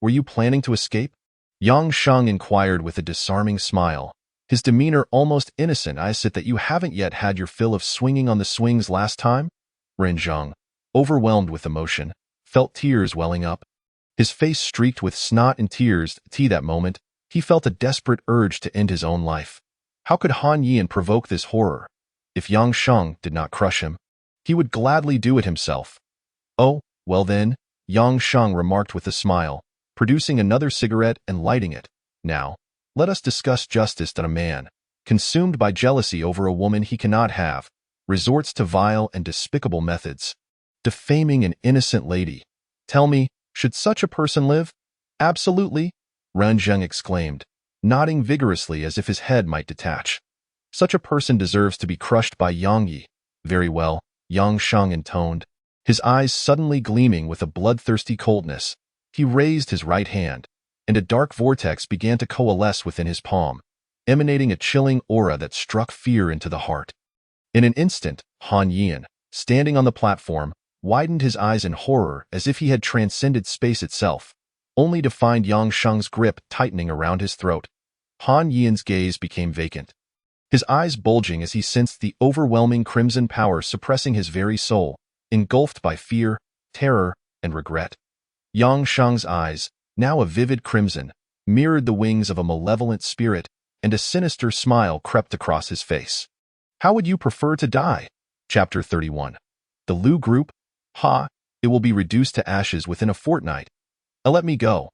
Were you planning to escape? Yang Sheng inquired with a disarming smile. his demeanor almost innocent. "I sit that you haven't yet had your fill of swinging on the swings last time?" Ren Zheng, overwhelmed with emotion, felt tears welling up. His face streaked with snot and tears. That moment, he felt a desperate urge to end his own life. How could Han Yian provoke this horror? If Yang Sheng did not crush him, he would gladly do it himself. "Oh, well then," Yang Sheng remarked with a smile, producing another cigarette and lighting it. "Now, let us discuss justice." That a man, consumed by jealousy over a woman he cannot have, resorts to vile and despicable methods, defaming an innocent lady. "Tell me, should such a person live?" "Absolutely," Ren Zheng exclaimed, nodding vigorously as if his head might detach. "Such a person deserves to be crushed by Yang Yi." "Very well," Yang Sheng intoned, his eyes suddenly gleaming with a bloodthirsty coldness. He raised his right hand, and a dark vortex began to coalesce within his palm, emanating a chilling aura that struck fear into the heart. In an instant, Han Yian, standing on the platform, widened his eyes in horror as if he had transcended space itself, only to find Yang Sheng's grip tightening around his throat. Han Yian's gaze became vacant, his eyes bulging as he sensed the overwhelming crimson power suppressing his very soul, engulfed by fear, terror, and regret. Yang Sheng's eyes, now a vivid crimson, mirrored the wings of a malevolent spirit, and a sinister smile crept across his face. "How would you prefer to die?" Chapter 31. The Lu Group? Ha! It will be reduced to ashes within a fortnight. Let me go."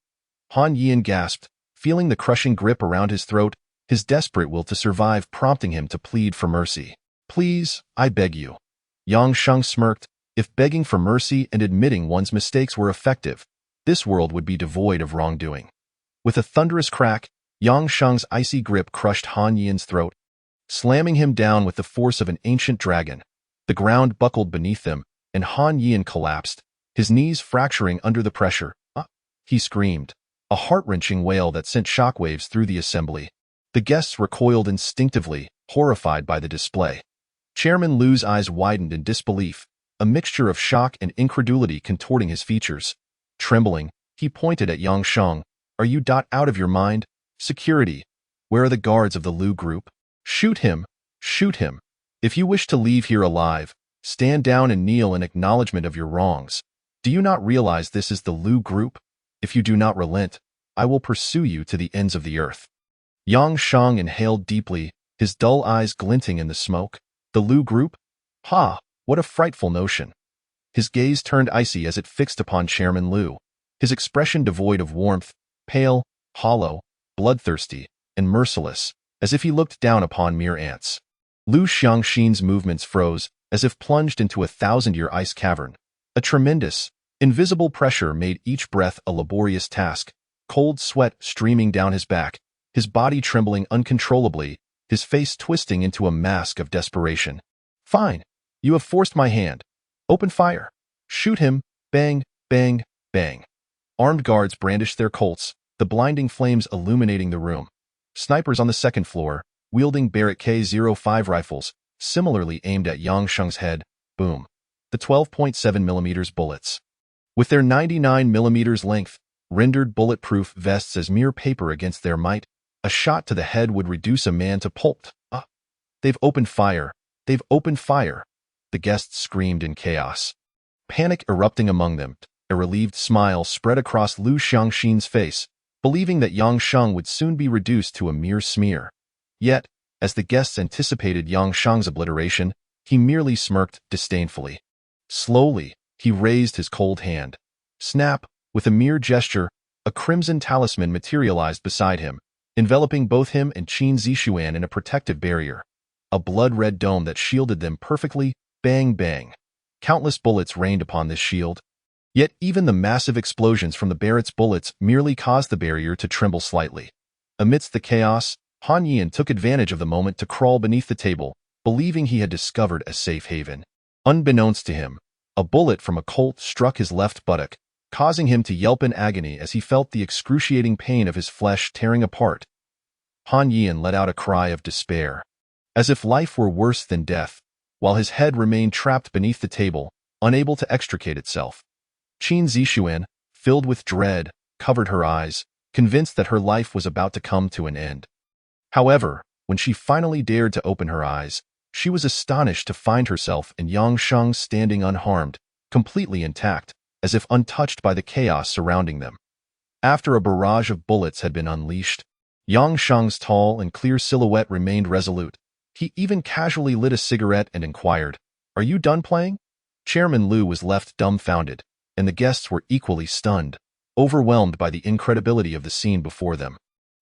Han Yian gasped, feeling the crushing grip around his throat, his desperate will to survive prompting him to plead for mercy. "Please, I beg you." Yang Sheng smirked. If begging for mercy and admitting one's mistakes were effective, this world would be devoid of wrongdoing. With a thunderous crack, Yang Sheng's icy grip crushed Han Yian's throat, slamming him down with the force of an ancient dragon. The ground buckled beneath them, and Han Yian collapsed, his knees fracturing under the pressure. "Ah!" he screamed, a heart-wrenching wail that sent shockwaves through the assembly. The guests recoiled instinctively, horrified by the display. Chairman Lu's eyes widened in disbelief, a mixture of shock and incredulity contorting his features. Trembling, he pointed at Yang Sheng. "Are you out of your mind? Security, where are the guards of the Lu Group? Shoot him! Shoot him! If you wish to leave here alive, stand down and kneel in acknowledgement of your wrongs. Do you not realize this is the Lu Group? If you do not relent, I will pursue you to the ends of the earth." Yang Sheng inhaled deeply, his dull eyes glinting in the smoke. The Lu Group? Ha! What a frightful notion. His gaze turned icy as it fixed upon Chairman Lu, his expression devoid of warmth, pale, hollow, bloodthirsty, and merciless, as if he looked down upon mere ants. Lu Xiangxin's movements froze, as if plunged into a thousand-year ice cavern. A tremendous, invisible pressure made each breath a laborious task, cold sweat streaming down his back, his body trembling uncontrollably, his face twisting into a mask of desperation. "Fine. You have forced my hand. Open fire. Shoot him." Bang, bang, bang. Armed guards brandished their Colts, the blinding flames illuminating the room. Snipers on the second floor, wielding Barrett K-05 rifles, similarly aimed at Yang Sheng's head. Boom. The 12.7mm bullets, with their 99mm length, rendered bulletproof vests as mere paper against their might. A shot to the head would reduce a man to pulp. "Ah! They've opened fire! They've opened fire!" The guests screamed in chaos, panic erupting among them. A relieved smile spread across Lu Xiangxin's face, believing that Yang Sheng would soon be reduced to a mere smear. Yet, as the guests anticipated Yang Sheng's obliteration, he merely smirked disdainfully. Slowly, he raised his cold hand. Snap! With a mere gesture, a crimson talisman materialized beside him, enveloping both him and Qin Zishuan in a protective barrier. A blood-red dome that shielded them perfectly. Bang, bang. Countless bullets rained upon this shield. Yet even the massive explosions from the Barrett's bullets merely caused the barrier to tremble slightly. Amidst the chaos, Han Yian took advantage of the moment to crawl beneath the table, believing he had discovered a safe haven. Unbeknownst to him, a bullet from a Colt struck his left buttock, causing him to yelp in agony as he felt the excruciating pain of his flesh tearing apart. Han Yian let out a cry of despair, as if life were worse than death, while his head remained trapped beneath the table, unable to extricate itself. Qin Zishuan, filled with dread, covered her eyes, convinced that her life was about to come to an end. However, When she finally dared to open her eyes, she was astonished to find herself and Yang Sheng standing unharmed, completely intact, as if untouched by the chaos surrounding them. After a barrage of bullets had been unleashed, Yang Sheng's tall and clear silhouette remained resolute. He even casually lit a cigarette and inquired, "Are you done playing?" Chairman Liu was left dumbfounded, and the guests were equally stunned, overwhelmed by the incredibility of the scene before them.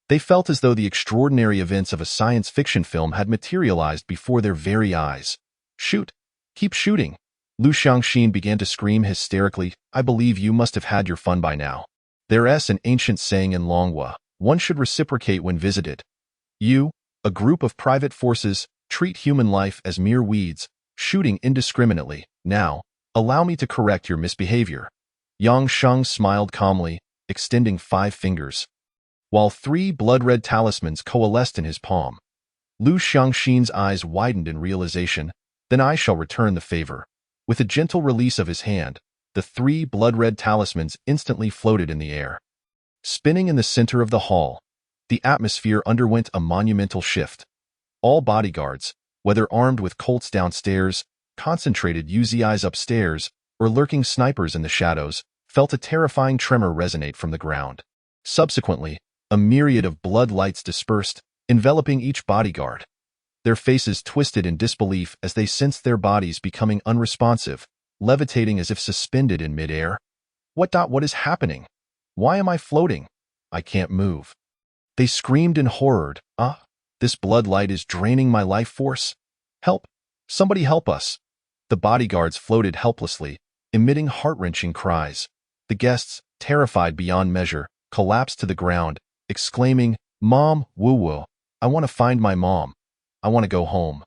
They felt as though the extraordinary events of a science fiction film had materialized before their very eyes. "Shoot! Keep shooting!" Liu Xiangxin began to scream hysterically. "I believe you must have had your fun by now. There's an ancient saying in Longhua, one should reciprocate when visited. You, a group of private forces, treat human life as mere weeds, shooting indiscriminately. Now, allow me to correct your misbehavior." Yang Sheng smiled calmly, extending 5 fingers, while 3 blood-red talismans coalesced in his palm. Liu Xiangxin's eyes widened in realization. "Then I shall return the favor." With a gentle release of his hand, the 3 blood-red talismans instantly floated in the air. Spinning in the center of the hall, the atmosphere underwent a monumental shift. All bodyguards, whether armed with Colts downstairs, concentrated Uzis upstairs, or lurking snipers in the shadows, felt a terrifying tremor resonate from the ground. Subsequently, a myriad of blood lights dispersed, enveloping each bodyguard. Their faces twisted in disbelief as they sensed their bodies becoming unresponsive, levitating as if suspended in midair. What is happening? Why am I floating? I can't move." They screamed in horror. This blood light is draining my life force. Help! Somebody help us!" The bodyguards floated helplessly, emitting heart-wrenching cries. The guests, terrified beyond measure, collapsed to the ground, exclaiming, "Mom, woo-woo, I want to find my mom. I want to go home.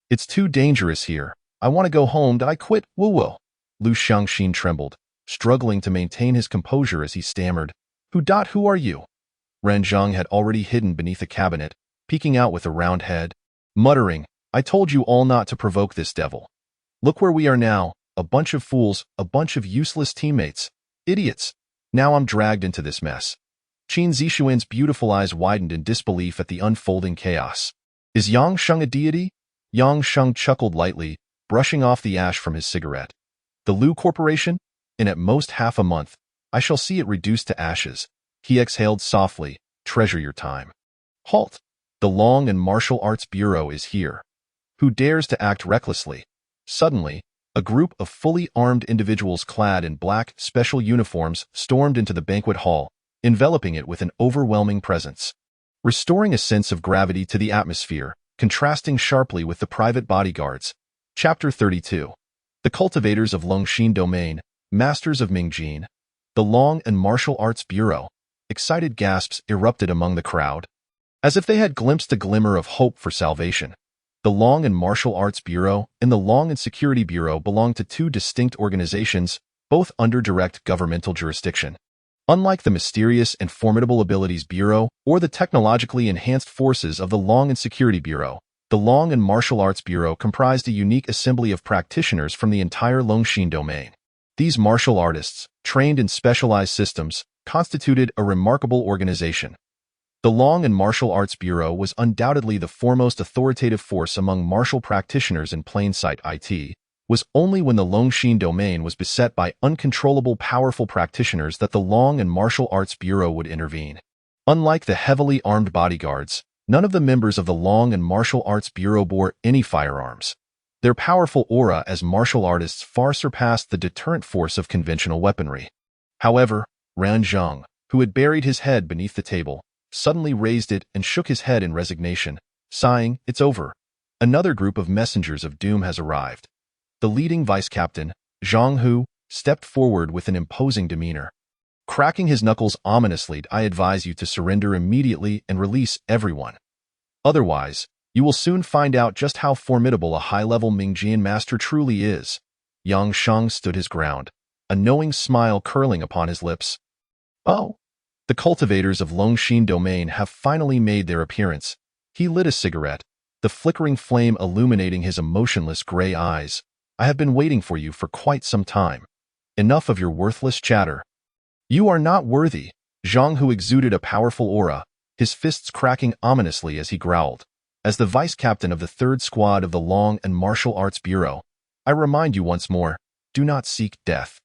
It's too dangerous here. I want to go home. I quit, woo-woo." Liu Xiangxin trembled, struggling to maintain his composure as he stammered, Who are you?" Ren Zheng had already hidden beneath a cabinet, peeking out with a round head, muttering, "I told you all not to provoke this devil. Look where we are now, a bunch of fools, a bunch of useless teammates. Idiots. Now I'm dragged into this mess." Qin Zixuan's beautiful eyes widened in disbelief at the unfolding chaos. "Is Yang Sheng a deity?" Yang Sheng chuckled lightly, brushing off the ash from his cigarette. "The Liu Corporation? In at most half a month, I shall see it reduced to ashes." He exhaled softly, "Treasure your time." "Halt! The Long and Martial Arts Bureau is here. Who dares to act recklessly?" Suddenly, a group of fully armed individuals clad in black, special uniforms stormed into the banquet hall, enveloping it with an overwhelming presence, restoring a sense of gravity to the atmosphere, contrasting sharply with the private bodyguards. Chapter 32. The Cultivators of Longxin Domain, Masters of Mingjin. The Long and Martial Arts Bureau. Excited gasps erupted among the crowd, as if they had glimpsed a glimmer of hope for salvation. The Long and Martial Arts Bureau and the Long and Security Bureau belong to 2 distinct organizations, both under direct governmental jurisdiction. Unlike the mysterious and formidable Abilities Bureau or the technologically enhanced forces of the Long and Security Bureau, the Long and Martial Arts Bureau comprised a unique assembly of practitioners from the entire Longxin domain. These martial artists, trained in specialized systems, constituted a remarkable organization. The Long and Martial Arts Bureau was undoubtedly the foremost authoritative force among martial practitioners in plain sight. It was only when the Longxin domain was beset by uncontrollable powerful practitioners that the Long and Martial Arts Bureau would intervene. Unlike the heavily armed bodyguards, none of the members of the Long and Martial Arts Bureau bore any firearms. Their powerful aura as martial artists far surpassed the deterrent force of conventional weaponry. However, Ran Zheng, who had buried his head beneath the table, suddenly raised it and shook his head in resignation, sighing, "It's over. Another group of messengers of doom has arrived." The leading vice-captain, Zhang Hu, stepped forward with an imposing demeanor. Cracking his knuckles ominously, "I advise you to surrender immediately and release everyone. Otherwise, you will soon find out just how formidable a high-level Mingjin master truly is." Yang Sheng stood his ground, a knowing smile curling upon his lips. "Oh, the cultivators of Longxin domain have finally made their appearance." He lit a cigarette, the flickering flame illuminating his emotionless gray eyes. "I have been waiting for you for quite some time. Enough of your worthless chatter. You are not worthy." Zhang Hu exuded a powerful aura, his fists cracking ominously as he growled. As the vice captain of the 3rd Squad of the Long and Martial Arts Bureau, I remind you once more, do not seek death.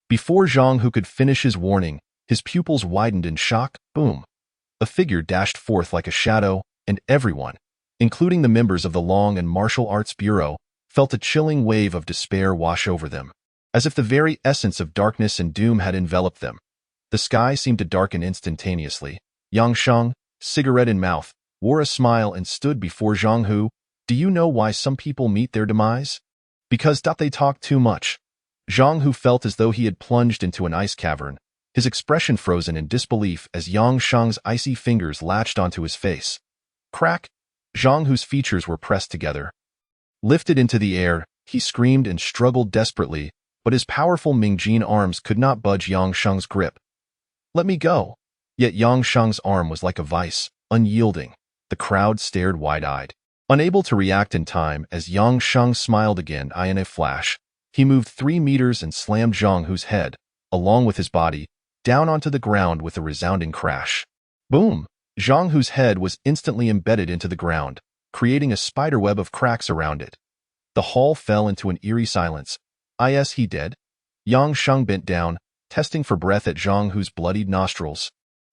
Before Zhang Hu could finish his warning, his pupils widened in shock. Boom. A figure dashed forth like a shadow, and everyone, including the members of the Long and Martial Arts Bureau, felt a chilling wave of despair wash over them, as if the very essence of darkness and doom had enveloped them. The sky seemed to darken instantaneously. Yang Sheng, cigarette in mouth, wore a smile and stood before Zhang Hu. Do you know why some people meet their demise? Because they talk too much. Zhang Hu felt as though he had plunged into an ice cavern, his expression frozen in disbelief as Yang Sheng's icy fingers latched onto his face. Crack! Zhang Hu's features were pressed together. Lifted into the air, he screamed and struggled desperately, but his powerful Mingjin arms could not budge Yang Sheng's grip. Let me go. Yet Yang Sheng's arm was like a vice, unyielding. The crowd stared wide-eyed. Unable to react in time as Yang Sheng smiled again in a flash, he moved 3 meters and slammed Zhang Hu's head, along with his body, down onto the ground with a resounding crash. Boom! Zhang Hu's head was instantly embedded into the ground, creating a spiderweb of cracks around it. The hall fell into an eerie silence. Is he dead? Yang Sheng bent down, testing for breath at Zhang Hu's bloodied nostrils.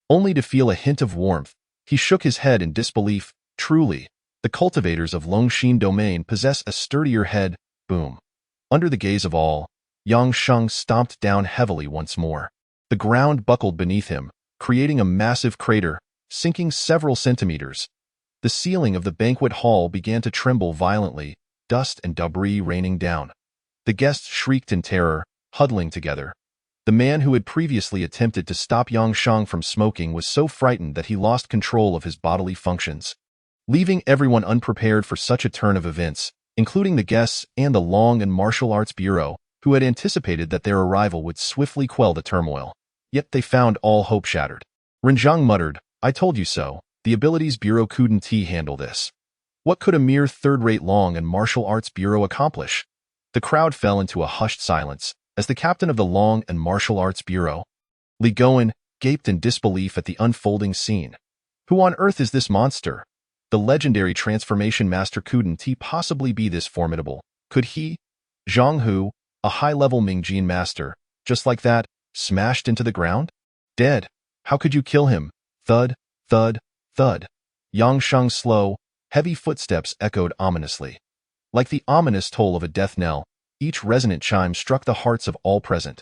Only to feel a hint of warmth, he shook his head in disbelief. Truly, the cultivators of Longxin Domain possess a sturdier head. Boom. Under the gaze of all, Yang Sheng stomped down heavily once more. The ground buckled beneath him, creating a massive crater, sinking several centimeters. The ceiling of the banquet hall began to tremble violently, dust and debris raining down. The guests shrieked in terror, huddling together. The man who had previously attempted to stop Yang Sheng from smoking was so frightened that he lost control of his bodily functions. Leaving everyone unprepared for such a turn of events, including the guests and the Long and Martial Arts Bureau, who had anticipated that their arrival would swiftly quell the turmoil. Yet they found all hope shattered. Renjiang muttered, I told you so, the Abilities Bureau couldn't handle this. What could a mere third-rate Long and Martial Arts Bureau accomplish? The crowd fell into a hushed silence, as the captain of the Long and Martial Arts Bureau, Li Goen, gaped in disbelief at the unfolding scene. Who on earth is this monster? The legendary transformation master couldn't possibly be this formidable. Could he? Zhang Hu, a high-level Mingjin master, just like that, smashed into the ground? Dead. How could you kill him? Thud, thud, thud. Yang Sheng's slow, heavy footsteps echoed ominously. Like the ominous toll of a death knell, each resonant chime struck the hearts of all present.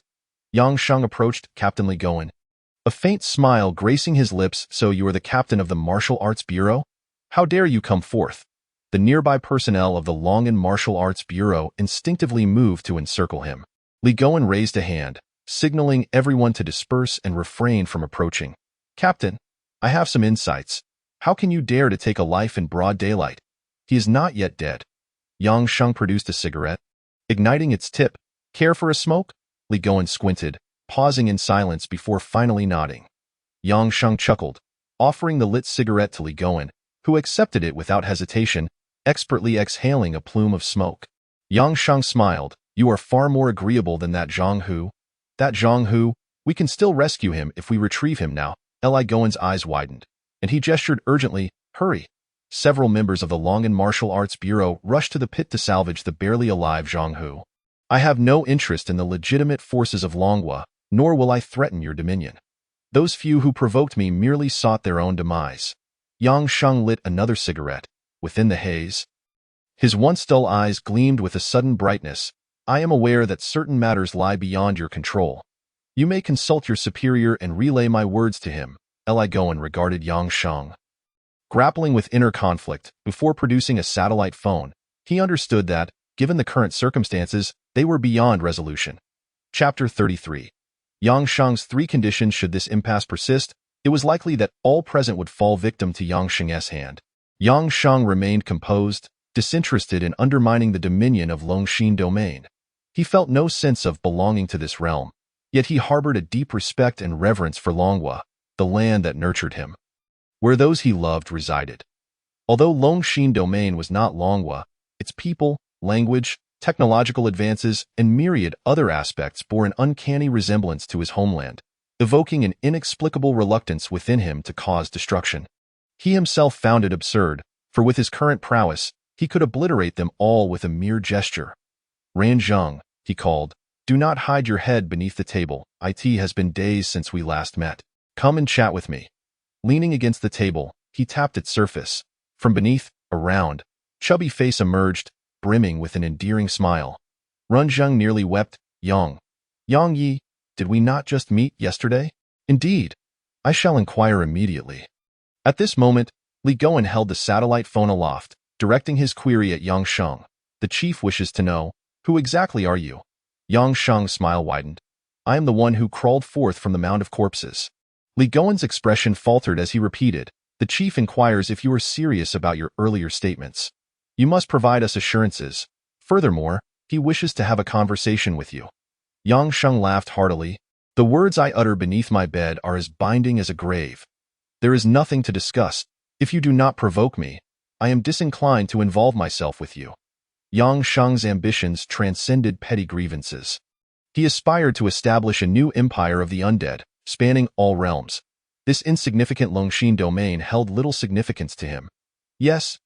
Yang Sheng approached Captain Li Goen, a faint smile gracing his lips. So you are the captain of the Martial Arts Bureau? How dare you come forth? The nearby personnel of the Long and Martial Arts Bureau instinctively moved to encircle him. Li Goen raised a hand, signaling everyone to disperse and refrain from approaching. Captain, I have some insights. How can you dare to take a life in broad daylight? He is not yet dead. Yang Sheng produced a cigarette, igniting its tip. Care for a smoke? Li Goen squinted, pausing in silence before finally nodding. Yang Sheng chuckled, offering the lit cigarette to Li Goen, who accepted it without hesitation, expertly exhaling a plume of smoke. Yang Sheng smiled. You are far more agreeable than that Zhang Hu. That Zhang Hu, we can still rescue him if we retrieve him now. Li Goen's eyes widened, and he gestured urgently. Hurry. Several members of the Long and Martial Arts Bureau rushed to the pit to salvage the barely alive Zhang Hu. I have no interest in the legitimate forces of Longhua, nor will I threaten your dominion. Those few who provoked me merely sought their own demise. Yang Sheng lit another cigarette. Within the haze, his once dull eyes gleamed with a sudden brightness. I am aware that certain matters lie beyond your control. You may consult your superior and relay my words to him. Li Goen regarded Yang Sheng. Grappling with inner conflict, before producing a satellite phone, he understood that, given the current circumstances, they were beyond resolution. Chapter 33. Yang Sheng's 3 conditions. Should this impasse persist, it was likely that all present would fall victim to Yang Sheng's hand. Yang Sheng remained composed, disinterested in undermining the dominion of Longxin Domain. He felt no sense of belonging to this realm, yet he harbored a deep respect and reverence for Longhua, the land that nurtured him, where those he loved resided. Although Longxin Domain was not Longhua, its people, language, technological advances, and myriad other aspects bore an uncanny resemblance to his homeland, evoking an inexplicable reluctance within him to cause destruction. He himself found it absurd, for with his current prowess, he could obliterate them all with a mere gesture. Ranzheng, he called, do not hide your head beneath the table. It has been days since we last met. Come and chat with me. Leaning against the table, he tapped its surface. From beneath, a round, chubby face emerged, brimming with an endearing smile. Ranzheng nearly wept. Yang Yi, did we not just meet yesterday? Indeed. I shall inquire immediately. At this moment, Li Gouan held the satellite phone aloft, directing his query at Yang Sheng. The chief wishes to know, who exactly are you? Yang Sheng's smile widened. I am the one who crawled forth from the mound of corpses. Li Gouan's expression faltered as he repeated, the chief inquires if you are serious about your earlier statements. You must provide us assurances. Furthermore, he wishes to have a conversation with you. Yang Sheng laughed heartily. The words I utter beneath my bed are as binding as a grave. There is nothing to discuss. If you do not provoke me, I am disinclined to involve myself with you. Yang Sheng's ambitions transcended petty grievances. He aspired to establish a new empire of the undead, spanning all realms. This insignificant Longxin domain held little significance to him. Yes,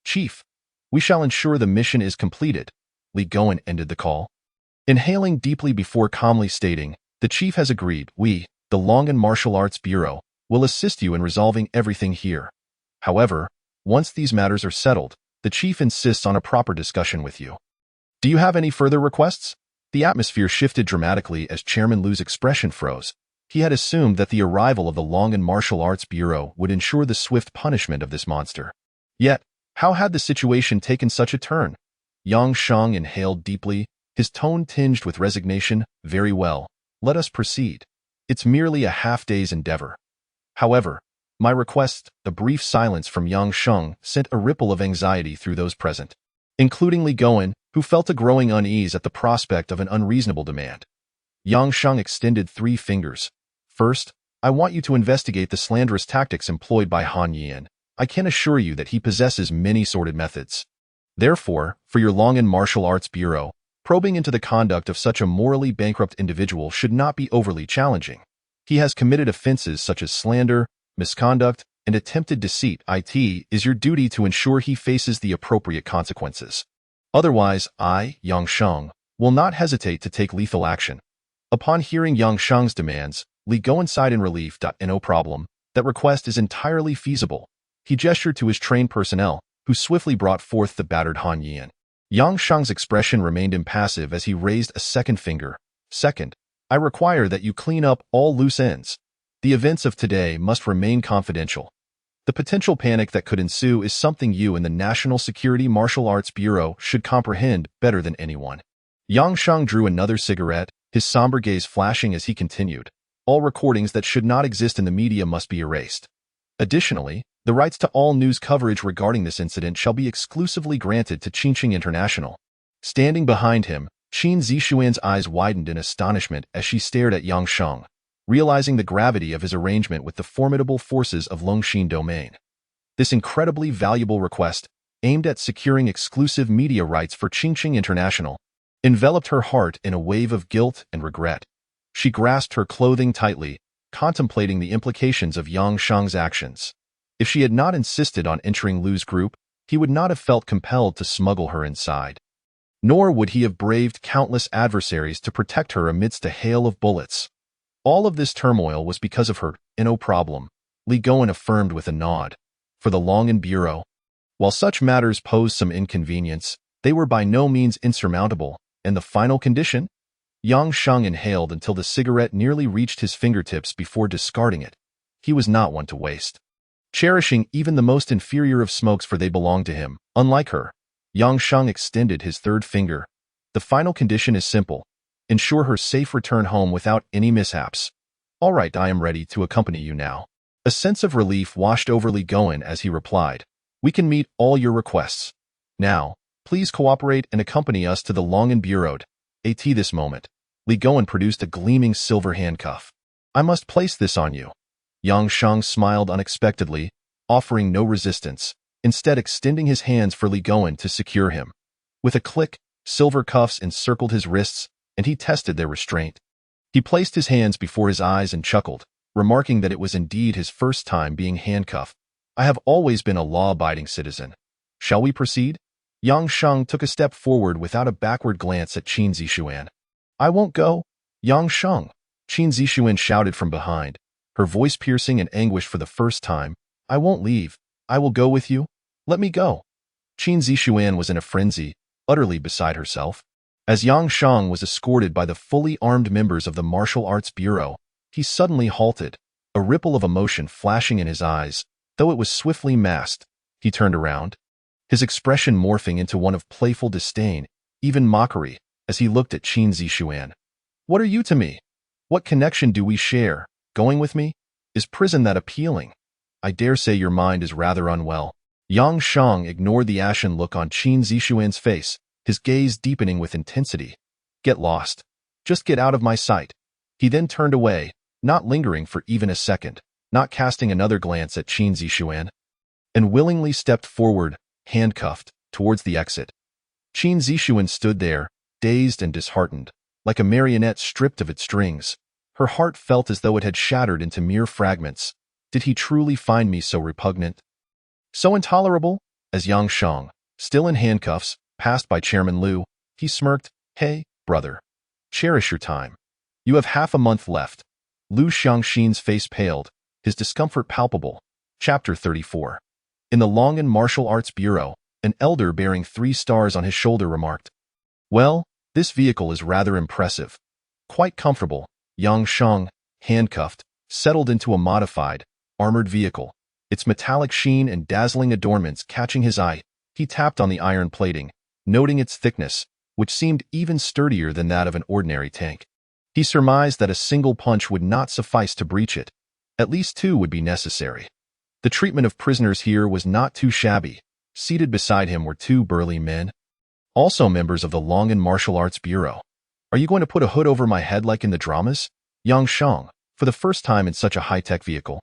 chief. We shall ensure the mission is completed. Li Gouan ended the call. Inhaling deeply before calmly stating, the chief has agreed. We, the Longan Martial Arts Bureau, will assist you in resolving everything here. However, once these matters are settled, the chief insists on a proper discussion with you. Do you have any further requests? The atmosphere shifted dramatically as Chairman Lu's expression froze. He had assumed that the arrival of the Longan Martial Arts Bureau would ensure the swift punishment of this monster. Yet, how had the situation taken such a turn? Yang Sheng inhaled deeply, his tone tinged with resignation. Very well, let us proceed. It's merely a half-day's endeavor. However, my request, a brief silence from Yang Sheng, sent a ripple of anxiety through those present, including Li Gouan, who felt a growing unease at the prospect of an unreasonable demand. Yang Sheng extended 3 fingers. First, I want you to investigate the slanderous tactics employed by Han Yan. I can assure you that he possesses many sordid methods. Therefore, for your Longan Martial Arts Bureau, probing into the conduct of such a morally bankrupt individual should not be overly challenging. He has committed offenses such as slander, misconduct, and attempted deceit. It is your duty to ensure he faces the appropriate consequences. Otherwise, I, Yang Sheng, will not hesitate to take lethal action. Upon hearing Yang Sheng's demands, Li Gouan sighed in relief. No problem. That request is entirely feasible. He gestured to his trained personnel, who swiftly brought forth the battered Han Yan. Yang Sheng's expression remained impassive as he raised a second finger. Second, I require that you clean up all loose ends. The events of today must remain confidential. The potential panic that could ensue is something you and the National Security Martial Arts Bureau should comprehend better than anyone. Yang Sheng drew another cigarette, his somber gaze flashing as he continued. All recordings that should not exist in the media must be erased. Additionally, the rights to all news coverage regarding this incident shall be exclusively granted to Qingqing International. Standing behind him, Qin Zixuan's eyes widened in astonishment as she stared at Yang Sheng, realizing the gravity of his arrangement with the formidable forces of Longxin Domain. This incredibly valuable request, aimed at securing exclusive media rights for Qingqing International, enveloped her heart in a wave of guilt and regret. She grasped her clothing tightly, contemplating the implications of Yang Sheng's actions. If she had not insisted on entering Lu's group, he would not have felt compelled to smuggle her inside. Nor would he have braved countless adversaries to protect her amidst a hail of bullets. All of this turmoil was because of her. No problem, Li Gouan affirmed with a nod. For the Longan Bureau, while such matters posed some inconvenience, they were by no means insurmountable, and the final condition? Yang Sheng inhaled until the cigarette nearly reached his fingertips before discarding it. He was not one to waste, cherishing even the most inferior of smokes, for they belonged to him. Unlike her, Yang Sheng extended his third finger. The final condition is simple. Ensure her safe return home without any mishaps. All right, I am ready to accompany you now. A sense of relief washed over Li Gouan as he replied, we can meet all your requests. Now, please cooperate and accompany us to the Longan Bureau. At this moment, Li Gouan produced a gleaming silver handcuff. I must place this on you. Yang Sheng smiled unexpectedly, offering no resistance, instead extending his hands for Li Gouan to secure him. With a click, silver cuffs encircled his wrists, and he tested their restraint. He placed his hands before his eyes and chuckled, remarking that it was indeed his first time being handcuffed. I have always been a law-abiding citizen. Shall we proceed? Yang Sheng took a step forward without a backward glance at Qin Zixuan. I won't go. Yang Sheng, Qin Zixuan shouted from behind, her voice piercing in anguish for the first time. I won't leave. I will go with you. Let me go. Qin Zixuan was in a frenzy, utterly beside herself. As Yang Sheng was escorted by the fully armed members of the Martial Arts Bureau, he suddenly halted, a ripple of emotion flashing in his eyes. Though it was swiftly masked, he turned around, his expression morphing into one of playful disdain, even mockery, as he looked at Qin Zixuan. What are you to me? What connection do we share? Going with me? Is prison that appealing? I dare say your mind is rather unwell. Yang Sheng ignored the ashen look on Qin Zixuan's face, his gaze deepening with intensity. Get lost. Just get out of my sight. He then turned away, not lingering for even a second, not casting another glance at Qin Zixuan, and willingly stepped forward, handcuffed, towards the exit. Qin Zixuan stood there, dazed and disheartened, like a marionette stripped of its strings. Her heart felt as though it had shattered into mere fragments. Did he truly find me so repugnant? So intolerable? As Yang Sheng, still in handcuffs, passed by Chairman Liu, he smirked. Hey, brother. Cherish your time. You have half a month left. Liu Xiangxin's face paled, his discomfort palpable. Chapter 34. In the Longan Martial Arts Bureau, an elder bearing 3 stars on his shoulder remarked, Well, this vehicle is rather impressive. Quite comfortable. Yang Sheng, handcuffed, settled into a modified, armored vehicle, its metallic sheen and dazzling adornments catching his eye. He tapped on the iron plating, noting its thickness, which seemed even sturdier than that of an ordinary tank. He surmised that a single punch would not suffice to breach it. At least 2 would be necessary. The treatment of prisoners here was not too shabby. Seated beside him were 2 burly men, also members of the Longan Martial Arts Bureau. Are you going to put a hood over my head like in the dramas? Yang Sheng, for the first time in such a high-tech vehicle,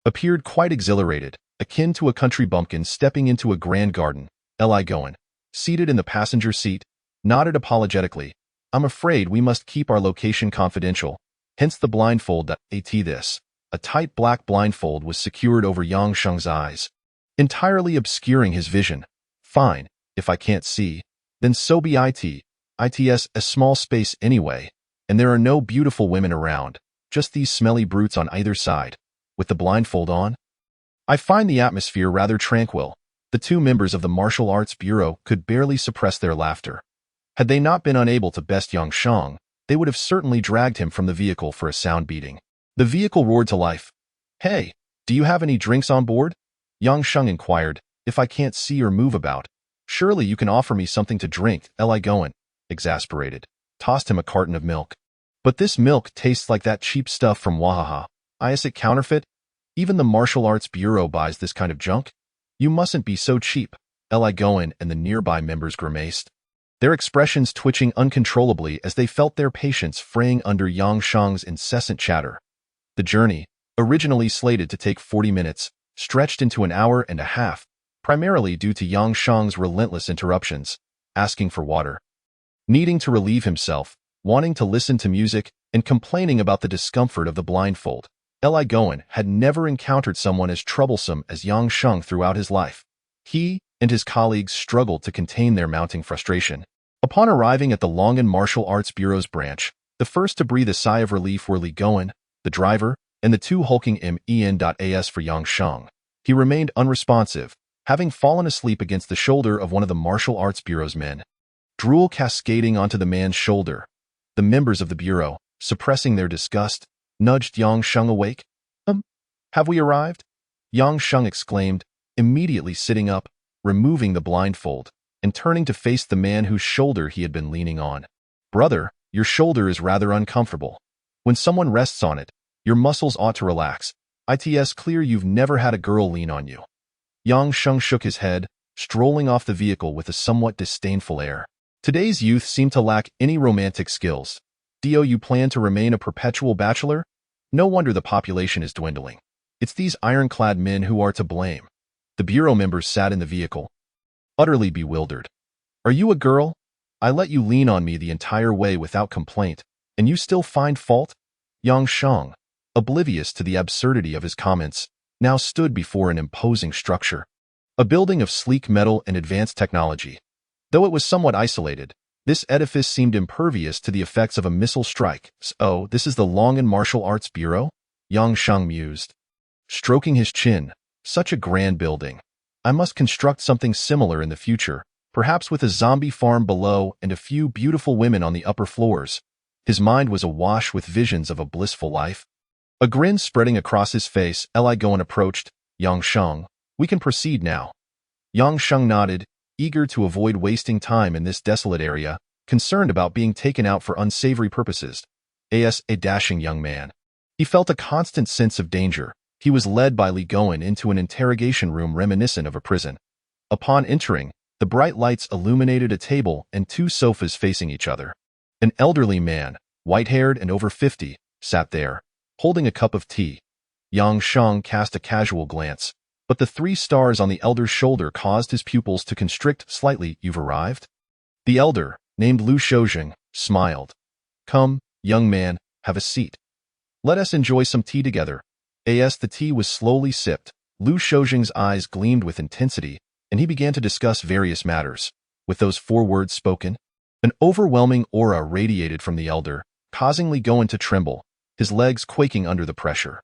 appeared quite exhilarated, akin to a country bumpkin stepping into a grand garden. Li Goen, seated in the passenger seat, nodded apologetically. I'm afraid we must keep our location confidential, hence the blindfold. This. A tight black blindfold was secured over Yang Sheng's eyes, entirely obscuring his vision. Fine, if I can't see, then so be it. It's a small space anyway, and there are no beautiful women around, just these smelly brutes on either side. With the blindfold on, I find the atmosphere rather tranquil. The 2 members of the Martial Arts Bureau could barely suppress their laughter. Had they not been unable to best Yang Sheng, they would have certainly dragged him from the vehicle for a sound beating. The vehicle roared to life. Hey, do you have any drinks on board? Yang Sheng inquired. If I can't see or move about, surely you can offer me something to drink. Li Goen, exasperated, tossed him a carton of milk. But this milk tastes like that cheap stuff from Wahaha. Is it counterfeit? Even the Martial Arts Bureau buys this kind of junk? You mustn't be so cheap. Li Goen and the nearby members grimaced, their expressions twitching uncontrollably as they felt their patience fraying under Yang Sheng's incessant chatter. The journey, originally slated to take 40 minutes, stretched into an hour and a half, primarily due to Yang Sheng's relentless interruptions, asking for water, needing to relieve himself, wanting to listen to music, and complaining about the discomfort of the blindfold. Li Goen had never encountered someone as troublesome as Yang Sheng throughout his life. He and his colleagues struggled to contain their mounting frustration. Upon arriving at the Longan Martial Arts Bureau's branch, the first to breathe a sigh of relief were Li Goen, the driver, and the 2 hulking men. For Yang Sheng, he remained unresponsive, having fallen asleep against the shoulder of one of the Martial Arts Bureau's men. Drool cascading onto the man's shoulder. The members of the Bureau, suppressing their disgust, nudged Yang Sheng awake. Have we arrived? Yang Sheng exclaimed, immediately sitting up, removing the blindfold, and turning to face the man whose shoulder he had been leaning on. Brother, your shoulder is rather uncomfortable. When someone rests on it, your muscles ought to relax. It's clear you've never had a girl lean on you. Yang Sheng shook his head, strolling off the vehicle with a somewhat disdainful air. Today's youth seem to lack any romantic skills. Do you plan to remain a perpetual bachelor? No wonder the population is dwindling. It's these ironclad men who are to blame. The Bureau members sat in the vehicle, utterly bewildered. Are you a girl? I let you lean on me the entire way without complaint, and you still find fault? Yang Sheng, oblivious to the absurdity of his comments, now stood before an imposing structure. A building of sleek metal and advanced technology. Though it was somewhat isolated, this edifice seemed impervious to the effects of a missile strike. "So, this is the Longan Martial Arts Bureau?" Yang Sheng mused, stroking his chin. "Such a grand building. I must construct something similar in the future, perhaps with a zombie farm below and a few beautiful women on the upper floors." His mind was awash with visions of a blissful life. A grin spreading across his face, Li Goen approached. "Yang Sheng, we can proceed now." Yang Sheng nodded, eager to avoid wasting time in this desolate area, concerned about being taken out for unsavory purposes. As a dashing young man, he felt a constant sense of danger. He was led by Li Goen into an interrogation room reminiscent of a prison. Upon entering, the bright lights illuminated a table and two sofas facing each other. An elderly man, white-haired and over 50, sat there, holding a cup of tea. Yang Sheng cast a casual glance, but the 3 stars on the elder's shoulder caused his pupils to constrict slightly. "You've arrived?" The elder, named Lu Shoujing, smiled. "Come, young man, have a seat. Let us enjoy some tea together." As the tea was slowly sipped, Lu Shoujing's eyes gleamed with intensity, and he began to discuss various matters. With those 4 words spoken, an overwhelming aura radiated from the elder, causing Li Goen to tremble, his legs quaking under the pressure.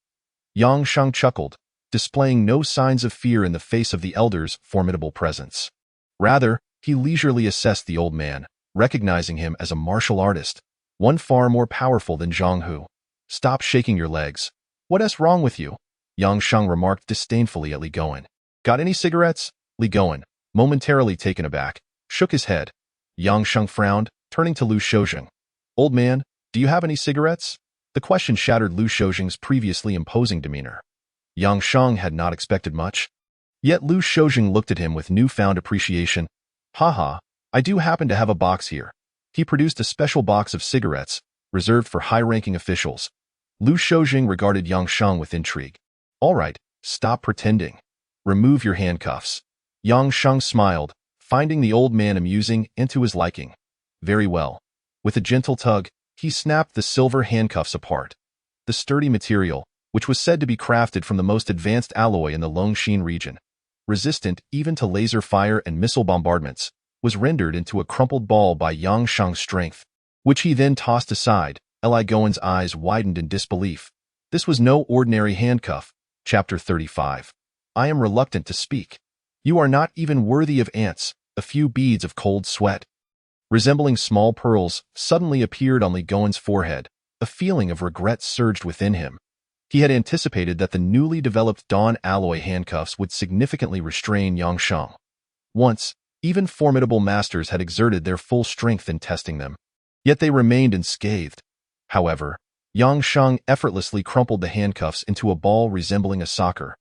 Yang Sheng chuckled, displaying no signs of fear in the face of the elder's formidable presence. Rather, he leisurely assessed the old man, recognizing him as a martial artist, one far more powerful than Zhang Hu. "Stop shaking your legs. What's wrong with you?" Yang Sheng remarked disdainfully at Li Goen. "Got any cigarettes?" Li Goen, momentarily taken aback, shook his head. Yang Sheng frowned, turning to Lu Shoujing. "Old man, do you have any cigarettes?" The question shattered Lu Shoujing's previously imposing demeanor. Yang Sheng had not expected much. Yet Lu Shoujing looked at him with newfound appreciation. "Haha, I do happen to have a box here." He produced a special box of cigarettes, reserved for high-ranking officials. Lu Shoujing regarded Yang Sheng with intrigue. "All right, stop pretending. Remove your handcuffs." Yang Sheng smiled, finding the old man amusing and to his liking. "Very well." With a gentle tug, he snapped the silver handcuffs apart. The sturdy material, which was said to be crafted from the most advanced alloy in the Longshan region, resistant even to laser fire and missile bombardments, was rendered into a crumpled ball by Yang Sheng's strength, which he then tossed aside. Li Goen's eyes widened in disbelief. This was no ordinary handcuff. Chapter 35. I am reluctant to speak. You are not even worthy of ants. A few beads of cold sweat, resembling small pearls, suddenly appeared on Li Goen's forehead. A feeling of regret surged within him. He had anticipated that the newly developed Dawn alloy handcuffs would significantly restrain Yang Sheng. Once, even formidable masters had exerted their full strength in testing them, yet they remained unscathed. However, Yang Sheng effortlessly crumpled the handcuffs into a ball resembling a soccer.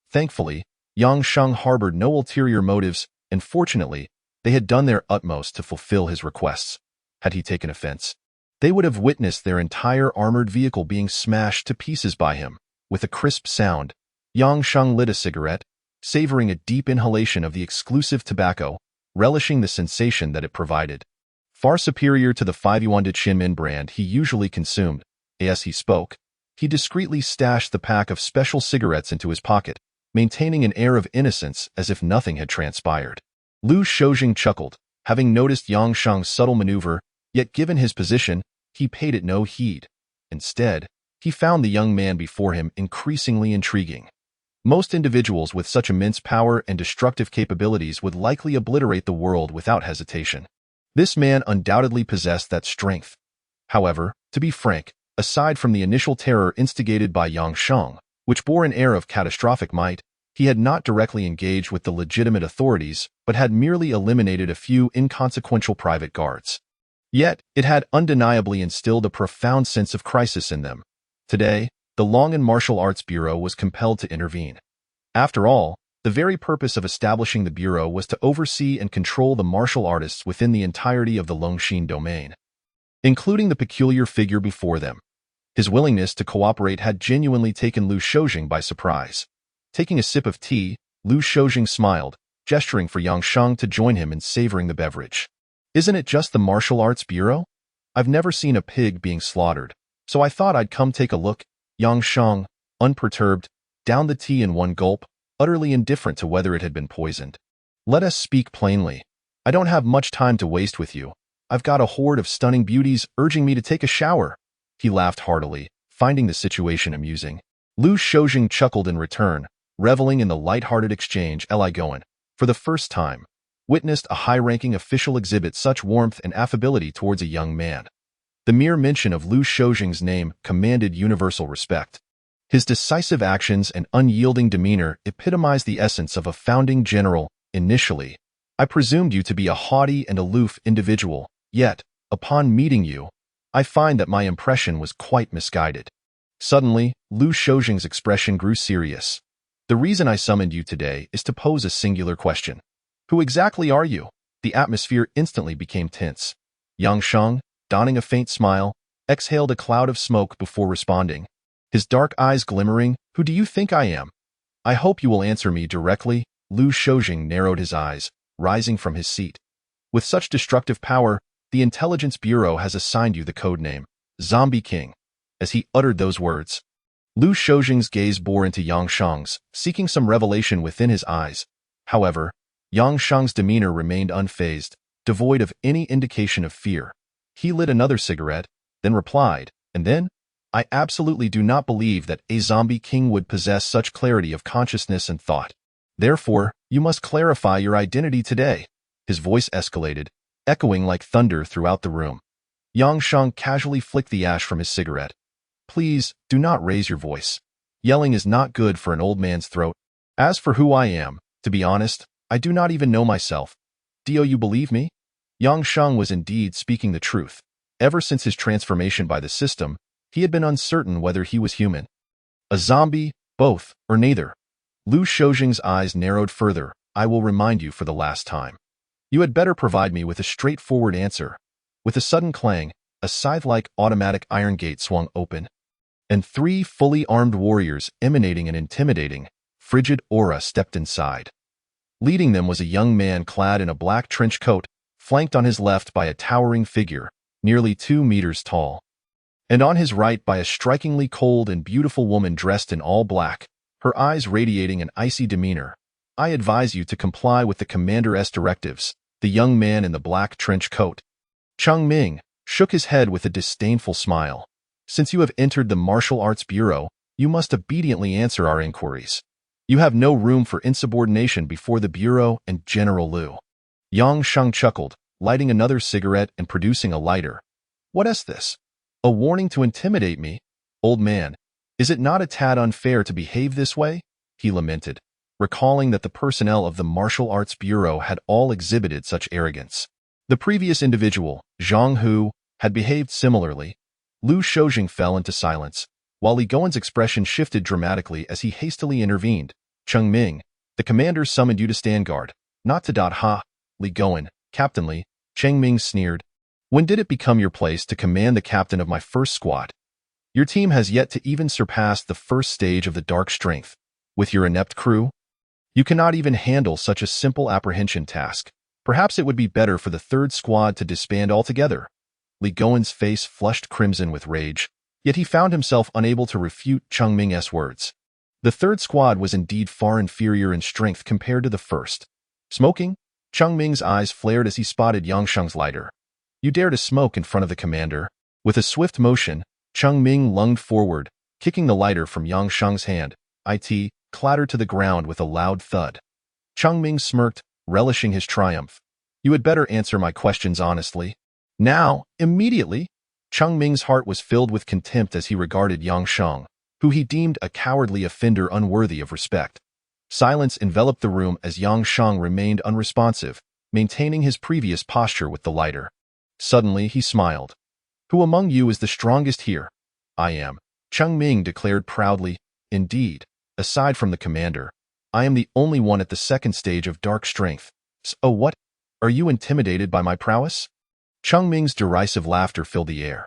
Thankfully, Yang Sheng harbored no ulterior motives, and fortunately, they had done their utmost to fulfill his requests. Had he taken offense, they would have witnessed their entire armored vehicle being smashed to pieces by him. With a crisp sound, Yang Sheng lit a cigarette, savoring a deep inhalation of the exclusive tobacco, relishing the sensation that it provided. Far superior to the 5-yuan de Qinmin brand he usually consumed. As he spoke, he discreetly stashed the pack of special cigarettes into his pocket, maintaining an air of innocence as if nothing had transpired. Lu Shoujing chuckled, having noticed Yang Sheng's subtle maneuver, yet given his position, he paid it no heed. Instead, he found the young man before him increasingly intriguing. Most individuals with such immense power and destructive capabilities would likely obliterate the world without hesitation. This man undoubtedly possessed that strength. However, to be frank, aside from the initial terror instigated by Yang Sheng, which bore an air of catastrophic might, he had not directly engaged with the legitimate authorities, but had merely eliminated a few inconsequential private guards. Yet, it had undeniably instilled a profound sense of crisis in them. Today, the Longan Martial Arts Bureau was compelled to intervene. After all, the very purpose of establishing the Bureau was to oversee and control the martial artists within the entirety of the Longshan domain, including the peculiar figure before them. His willingness to cooperate had genuinely taken Lu Shoujing by surprise. Taking a sip of tea, Lu Shoujing smiled, gesturing for Yang Sheng to join him in savoring the beverage. "Isn't it just the Martial Arts Bureau? I've never seen a pig being slaughtered, so I thought I'd come take a look." Yang Sheng, unperturbed, downed the tea in one gulp, utterly indifferent to whether it had been poisoned. Let us speak plainly. I don't have much time to waste with you. I've got a horde of stunning beauties urging me to take a shower. He laughed heartily, finding the situation amusing. Lu Shoujing chuckled in return, reveling in the light-hearted exchange. Eli Goen, for the first time, witnessed a high-ranking official exhibit such warmth and affability towards a young man. The mere mention of Lu Shoujing's name commanded universal respect. His decisive actions and unyielding demeanor epitomized the essence of a founding general. Initially, I presumed you to be a haughty and aloof individual, yet, upon meeting you, I find that my impression was quite misguided. Suddenly, Lu Shoujing's expression grew serious. The reason I summoned you today is to pose a singular question. Who exactly are you? The atmosphere instantly became tense. Yang Sheng, donning a faint smile, exhaled a cloud of smoke before responding. His dark eyes glimmering, who do you think I am? I hope you will answer me directly. Lu Shoujing narrowed his eyes, rising from his seat. With such destructive power, the Intelligence Bureau has assigned you the codename, Zombie King. As he uttered those words, Lu Shoujing's gaze bore into Yang Sheng's, seeking some revelation within his eyes. However, Yang Sheng's demeanor remained unfazed, devoid of any indication of fear. He lit another cigarette, then replied, and then, I absolutely do not believe that a zombie king would possess such clarity of consciousness and thought. Therefore, you must clarify your identity today. His voice escalated, echoing like thunder throughout the room. Yang Sheng casually flicked the ash from his cigarette. Please, do not raise your voice. Yelling is not good for an old man's throat. As for who I am, to be honest, I do not even know myself. Do you believe me? Yang Sheng was indeed speaking the truth. Ever since his transformation by the system, he had been uncertain whether he was human, a zombie, both, or neither. Lu Shoujing's eyes narrowed further. I will remind you for the last time. You had better provide me with a straightforward answer. With a sudden clang, a scythe-like automatic iron gate swung open, and 3 fully armed warriors emanating an intimidating, frigid aura stepped inside. Leading them was a young man clad in a black trench coat, flanked on his left by a towering figure, nearly 2 meters tall, and on his right by a strikingly cold and beautiful woman dressed in all black, her eyes radiating an icy demeanor. I advise you to comply with the Commander's directives. The young man in the black trench coat, Cheng Ming, shook his head with a disdainful smile. Since you have entered the Martial Arts Bureau, you must obediently answer our inquiries. You have no room for insubordination before the Bureau and General Lu. Yang Sheng chuckled, lighting another cigarette and producing a lighter. What is this? A warning to intimidate me? Old man, is it not a tad unfair to behave this way? He lamented, recalling that the personnel of the Martial Arts Bureau had all exhibited such arrogance. The previous individual, Zhang Hu, had behaved similarly. Lu Shoujing fell into silence, while Li Goen's expression shifted dramatically as he hastily intervened. Cheng Ming, the commander summoned you to stand guard, not to ha. Li Goen, Captain Li, Cheng Ming sneered. When did it become your place to command the captain of my first squad? Your team has yet to even surpass the first stage of the Dark Strength. With your inept crew, you cannot even handle such a simple apprehension task. Perhaps it would be better for the 3rd squad to disband altogether. Li Goen's face flushed crimson with rage, yet he found himself unable to refute Cheng Ming's words. The 3rd squad was indeed far inferior in strength compared to the 1st. Smoking? Cheng Ming's eyes flared as he spotted Yang Sheng's lighter. You dare to smoke in front of the commander? With a swift motion, Cheng Ming lunged forward, kicking the lighter from Yang Sheng's hand. It clattered to the ground with a loud thud. Cheng Ming smirked, relishing his triumph. You had better answer my questions honestly. Now, immediately. Cheng Ming's heart was filled with contempt as he regarded Yang Sheng, who he deemed a cowardly offender unworthy of respect. Silence enveloped the room as Yang Sheng remained unresponsive, maintaining his previous posture with the lighter. Suddenly, he smiled. Who among you is the strongest here? I am, Cheng Ming declared proudly. Indeed, aside from the commander, I am the only one at the 2nd stage of Dark Strength. So what? Are you intimidated by my prowess? Cheng Ming's derisive laughter filled the air.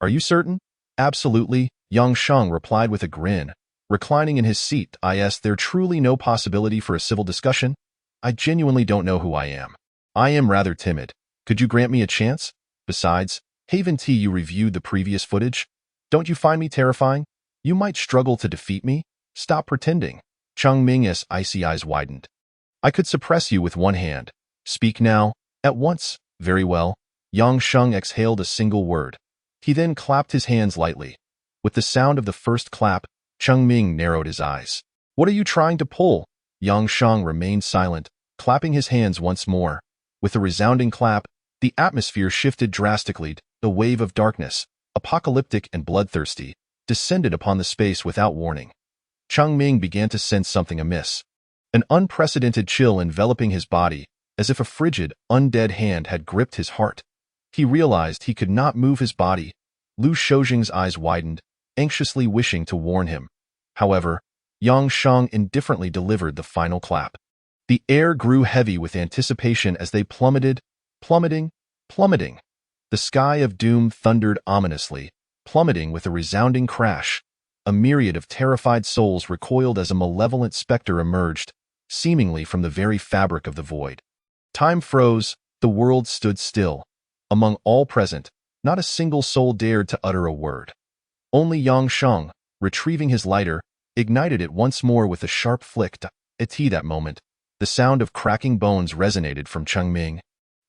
Are you certain? Absolutely, Yang Sheng replied with a grin, reclining in his seat. Is there truly no possibility for a civil discussion? I genuinely don't know who I am. I am rather timid. Could you grant me a chance? Besides, haven't you reviewed the previous footage? Don't you find me terrifying? You might struggle to defeat me. Stop pretending. Cheng Ming's icy eyes widened. I could suppress you with one hand. Speak now, at once. Very well. Yang Sheng exhaled a single word. He then clapped his hands lightly. With the sound of the first clap, Cheng Ming narrowed his eyes. What are you trying to pull? Yang Sheng remained silent, clapping his hands once more. With a resounding clap, the atmosphere shifted drastically. A wave of darkness, apocalyptic and bloodthirsty, descended upon the space without warning. Cheng Ming began to sense something amiss. An unprecedented chill enveloping his body, as if a frigid, undead hand had gripped his heart. He realized he could not move his body. Lu Shoujing's eyes widened, anxiously wishing to warn him. However, Yang Sheng indifferently delivered the final clap. The air grew heavy with anticipation as they plummeted, plummeting. The sky of doom thundered ominously, plummeting with a resounding crash. A myriad of terrified souls recoiled as a malevolent specter emerged, seemingly from the very fabric of the void. Time froze, the world stood still. Among all present, not a single soul dared to utter a word. Only Yang Sheng, retrieving his lighter, ignited it once more with a sharp flick. At that moment, the sound of cracking bones resonated from Cheng Ming,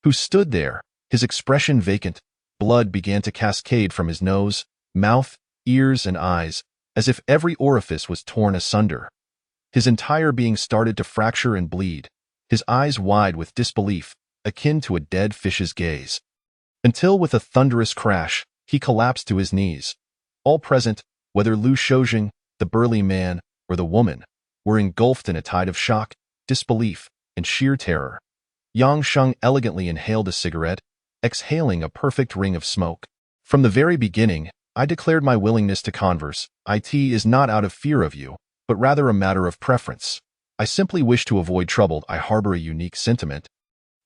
who stood there, his expression vacant. Blood began to cascade from his nose, mouth, ears, and eyes, as if every orifice was torn asunder. His entire being started to fracture and bleed, his eyes wide with disbelief, akin to a dead fish's gaze. Until with a thunderous crash, he collapsed to his knees. All present, whether Lu Shoujing, the burly man, or the woman, were engulfed in a tide of shock, disbelief, and sheer terror. Yang Sheng elegantly inhaled a cigarette, exhaling a perfect ring of smoke. From the very beginning, I declared my willingness to converse. It is not out of fear of you, but rather a matter of preference. I simply wish to avoid trouble. I harbor a unique sentiment,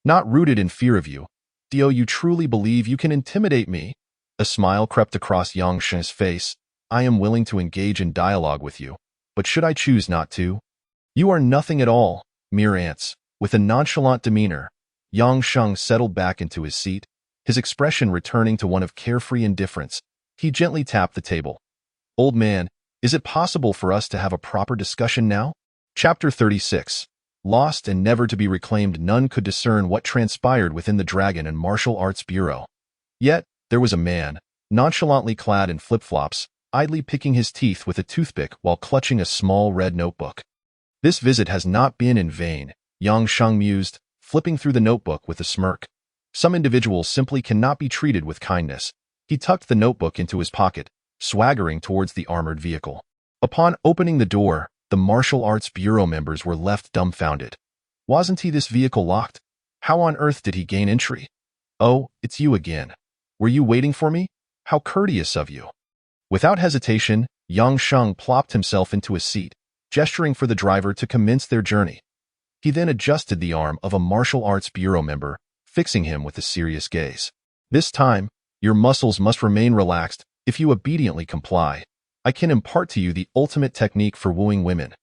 not rooted in fear of you. Do you truly believe you can intimidate me? A smile crept across Yang Sheng's face. I am willing to engage in dialogue with you, but should I choose not to? You are nothing at all, mere ants. With a nonchalant demeanor, Yang Sheng settled back into his seat, his expression returning to one of carefree indifference. He gently tapped the table. Old man, is it possible for us to have a proper discussion now? Chapter 36. Lost and never to be reclaimed. None could discern what transpired within the Dragon and Martial Arts Bureau. Yet, there was a man, nonchalantly clad in flip-flops, idly picking his teeth with a toothpick while clutching a small red notebook. This visit has not been in vain, Yang Sheng mused, flipping through the notebook with a smirk. Some individuals simply cannot be treated with kindness. He tucked the notebook into his pocket, swaggering towards the armored vehicle. Upon opening the door, the Martial Arts Bureau members were left dumbfounded. Wasn't this vehicle locked? How on earth did he gain entry? Oh, it's you again. Were you waiting for me? How courteous of you. Without hesitation, Yang Sheng plopped himself into a seat, gesturing for the driver to commence their journey. He then adjusted the arm of a Martial Arts Bureau member, fixing him with a serious gaze. This time, your muscles must remain relaxed. If you obediently comply, I can impart to you the ultimate technique for wooing women.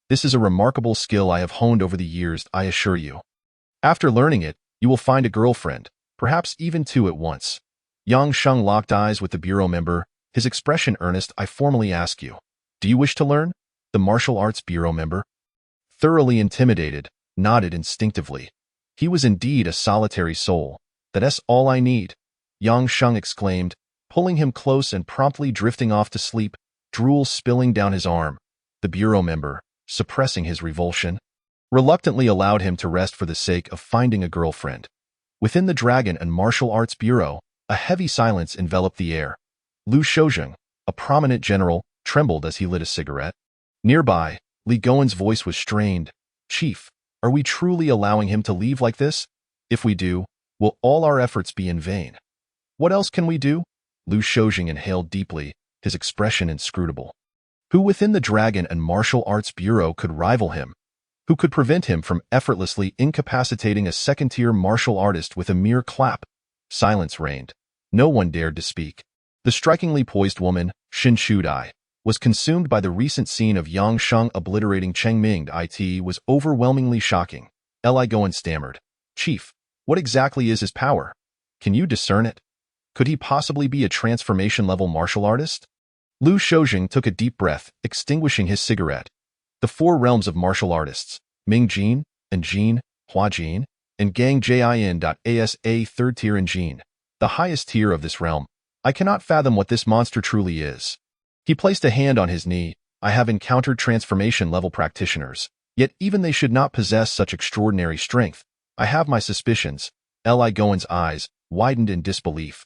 This is a remarkable skill I have honed over the years, I assure you. After learning it, you will find a girlfriend, perhaps even two at once. Yang Sheng locked eyes with the Bureau member, his expression earnest. I formally ask you, do you wish to learn? The Martial Arts Bureau member, thoroughly intimidated, nodded instinctively. He was indeed a solitary soul. That's all I need, Yang Sheng exclaimed, pulling him close and promptly drifting off to sleep, drool spilling down his arm. The Bureau member, suppressing his revulsion, reluctantly allowed him to rest for the sake of finding a girlfriend. Within the Dragon and Martial Arts Bureau, a heavy silence enveloped the air. Lu Shoujing, a prominent general, trembled as he lit a cigarette. Nearby, Li Gowen's voice was strained. Chief, are we truly allowing him to leave like this? If we do, will all our efforts be in vain? What else can we do? Lu Shoujing inhaled deeply, his expression inscrutable. Who within the Dragon and Martial Arts Bureau could rival him? Who could prevent him from effortlessly incapacitating a second-tier martial artist with a mere clap? Silence reigned. No one dared to speak. The strikingly poised woman, Shin Shudai, was consumed by the recent scene of Yang Sheng obliterating Cheng Ming. It was overwhelmingly shocking. Li Gowen stammered. Chief, what exactly is his power? Can you discern it? Could he possibly be a transformation-level martial artist? Lu Shoujing took a deep breath, extinguishing his cigarette. The four realms of martial artists, Ming Jin, and Jin, Hua Jin, and Gang Jin.asa third tier and Jin, the highest tier of this realm. I cannot fathom what this monster truly is. He placed a hand on his knee. I have encountered transformation-level practitioners, yet even they should not possess such extraordinary strength. I have my suspicions. Li Goen's eyes widened in disbelief.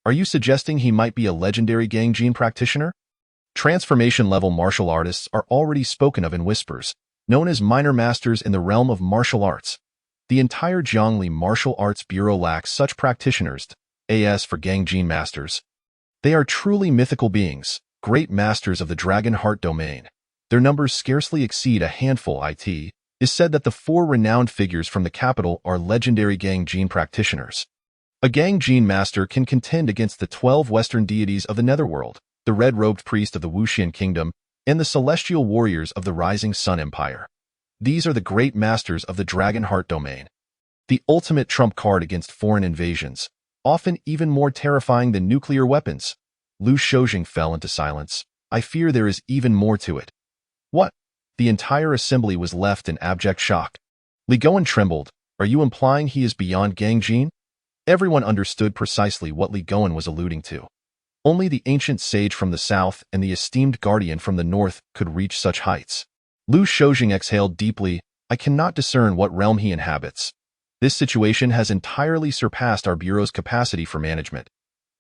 Are you suggesting he might be a legendary Gang Jin practitioner? Transformation-level martial artists are already spoken of in whispers, known as minor masters in the realm of martial arts. The entire Jiangli Martial Arts Bureau lacks such practitioners, as for Gang Jin masters. They are truly mythical beings, great masters of the Dragon Heart domain. Their numbers scarcely exceed a handful. It is said that the four renowned figures from the capital are legendary Gang Jin practitioners. A Gang Jin master can contend against the 12 Western deities of the Netherworld, the red-robed priest of the Wuxian Kingdom, and the celestial warriors of the Rising Sun Empire. These are the great masters of the Dragon Heart domain. The ultimate trump card against foreign invasions, often even more terrifying than nuclear weapons. Lu Shoujing fell into silence. I fear there is even more to it. What? The entire assembly was left in abject shock. Li Goen trembled. Are you implying he is beyond Gang Jin? Everyone understood precisely what Li Goen was alluding to. Only the ancient sage from the south and the esteemed guardian from the north could reach such heights. Lu Shoujing exhaled deeply. I cannot discern what realm he inhabits. This situation has entirely surpassed our bureau's capacity for management.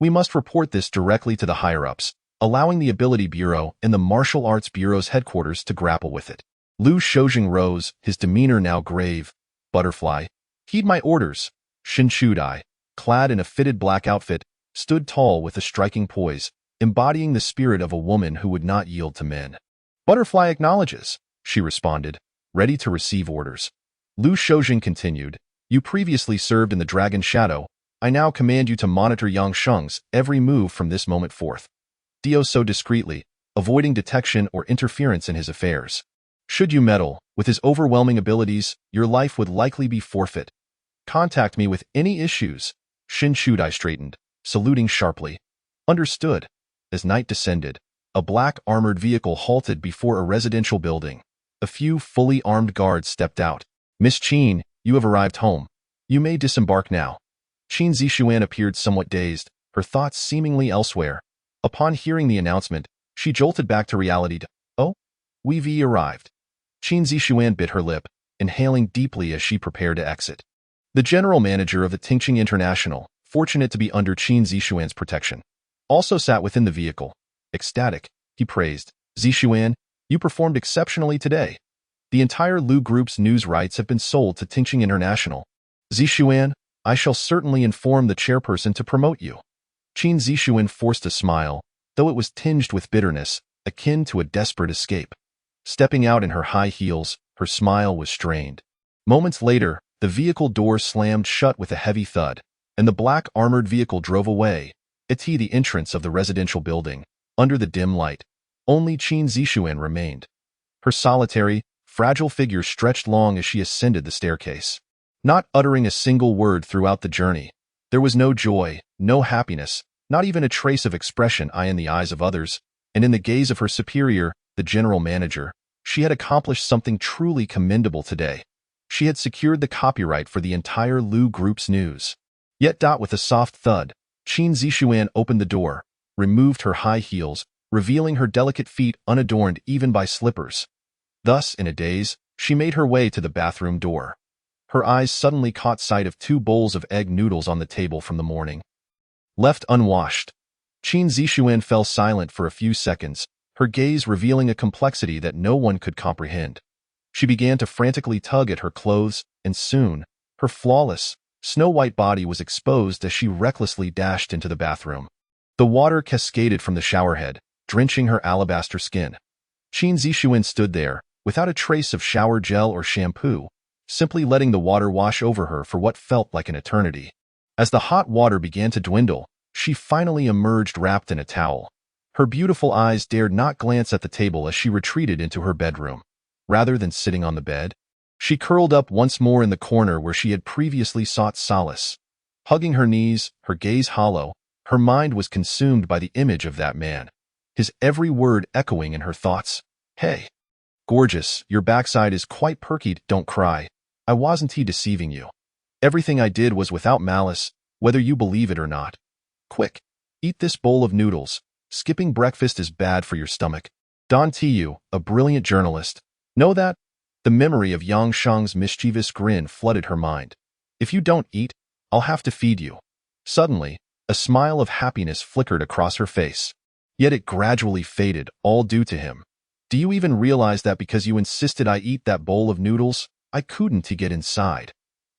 We must report this directly to the higher-ups, allowing the Ability Bureau and the Martial Arts Bureau's headquarters to grapple with it. Lu Shoujing rose, his demeanor now grave. Butterfly, heed my orders. Shin Shudai, clad in a fitted black outfit, stood tall with a striking poise, embodying the spirit of a woman who would not yield to men. Butterfly acknowledges, she responded, ready to receive orders. Lu Shoujing continued, you previously served in the Dragon Shadow. I now command you to monitor Yang Sheng's every move from this moment forth. Do so discreetly, avoiding detection or interference in his affairs. Should you meddle with his overwhelming abilities, your life would likely be forfeit. Contact me with any issues. Shin Shudai straightened, saluting sharply. Understood. As night descended, a black armored vehicle halted before a residential building. A few fully armed guards stepped out. Miss Qin, you have arrived home. You may disembark now. Qin Zixuan appeared somewhat dazed, her thoughts seemingly elsewhere. Upon hearing the announcement, she jolted back to reality. Oh? We've arrived. Qin Zixuan bit her lip, inhaling deeply as she prepared to exit. The general manager of the Tingqing International, fortunate to be under Qin Zixuan's protection, also sat within the vehicle. Ecstatic, he praised. Zixuan, you performed exceptionally today. The entire Lu Group's news rights have been sold to Tingqing International. Zixuan, I shall certainly inform the chairperson to promote you. Qin Zixuan forced a smile, though it was tinged with bitterness, akin to a desperate escape. Stepping out in her high heels, her smile was strained. Moments later, the vehicle door slammed shut with a heavy thud, and the black armored vehicle drove away. The entrance of the residential building, under the dim light. Only Qin Zixuan remained. Her solitary, fragile figure stretched long as she ascended the staircase. Not uttering a single word throughout the journey, there was no joy, no happiness, not even a trace of expression in the eyes of others, and in the gaze of her superior, the general manager. She had accomplished something truly commendable today. She had secured the copyright for the entire Lu Group's news. Yet, with a soft thud, Qin Zixuan opened the door, removed her high heels, revealing her delicate feet unadorned even by slippers. Thus, in a daze, she made her way to the bathroom door. Her eyes suddenly caught sight of 2 bowls of egg noodles on the table from the morning. Left unwashed, Qin Zixuan fell silent for a few seconds, her gaze revealing a complexity that no one could comprehend. She began to frantically tug at her clothes, and soon, her flawless, snow-white body was exposed as she recklessly dashed into the bathroom. The water cascaded from the showerhead, drenching her alabaster skin. Qin Zixuan stood there, without a trace of shower gel or shampoo, simply letting the water wash over her for what felt like an eternity. As the hot water began to dwindle, she finally emerged wrapped in a towel. Her beautiful eyes dared not glance at the table as she retreated into her bedroom. Rather than sitting on the bed, she curled up once more in the corner where she had previously sought solace. Hugging her knees, her gaze hollow, her mind was consumed by the image of that man, his every word echoing in her thoughts. Hey! Gorgeous, your backside is quite perky, don't cry. I wasn't deceiving you. Everything I did was without malice, whether you believe it or not. Quick, eat this bowl of noodles. Skipping breakfast is bad for your stomach. Don Tu, a brilliant journalist. Know that? The memory of Yang Sheng's mischievous grin flooded her mind. If you don't eat, I'll have to feed you. Suddenly, a smile of happiness flickered across her face. Yet it gradually faded, all due to him. Do you even realize that because you insisted I eat that bowl of noodles, I couldn't get inside?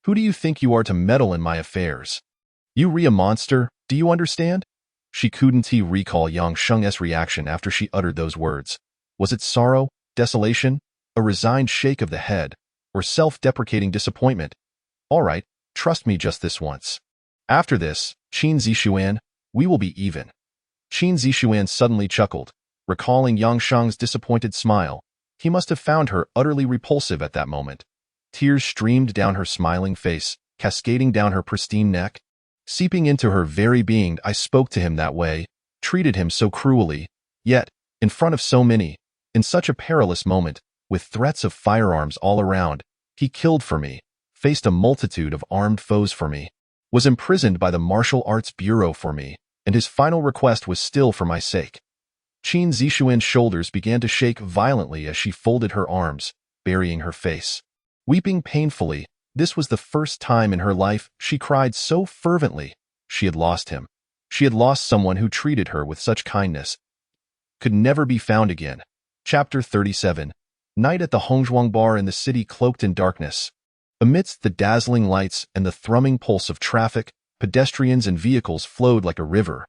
Who do you think you are to meddle in my affairs? You a monster, do you understand? She couldn't recall Yang Sheng's reaction after she uttered those words. Was it sorrow, desolation, a resigned shake of the head, or self-deprecating disappointment? All right, trust me just this once. After this, Qin Zishuan, we will be even. Qin Zishuan suddenly chuckled, recalling Yang Sheng's disappointed smile. He must have found her utterly repulsive at that moment. Tears streamed down her smiling face, cascading down her pristine neck. Seeping into her very being, I spoke to him that way, treated him so cruelly, yet, in front of so many, in such a perilous moment, with threats of firearms all around, he killed for me, faced a multitude of armed foes for me, was imprisoned by the Martial Arts Bureau for me, and his final request was still for my sake. Qin Zishuan's shoulders began to shake violently as she folded her arms, burying her face. Weeping painfully, this was the first time in her life she cried so fervently. She had lost him. She had lost someone who treated her with such kindness. Could never be found again. Chapter 37. Night at the Hongzhuang Bar in the city cloaked in darkness. Amidst the dazzling lights and the thrumming pulse of traffic, pedestrians and vehicles flowed like a river.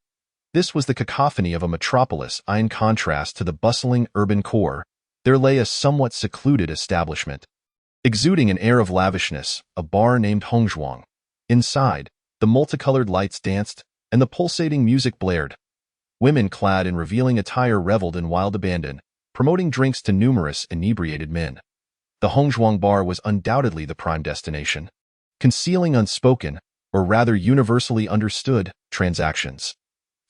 This was the cacophony of a metropolis. In contrast to the bustling urban core, there lay a somewhat secluded establishment. Exuding an air of lavishness, a bar named Hongzhuang. Inside, the multicolored lights danced, and the pulsating music blared. Women clad in revealing attire reveled in wild abandon, promoting drinks to numerous inebriated men. The Hongzhuang Bar was undoubtedly the prime destination, concealing unspoken, or rather universally understood, transactions.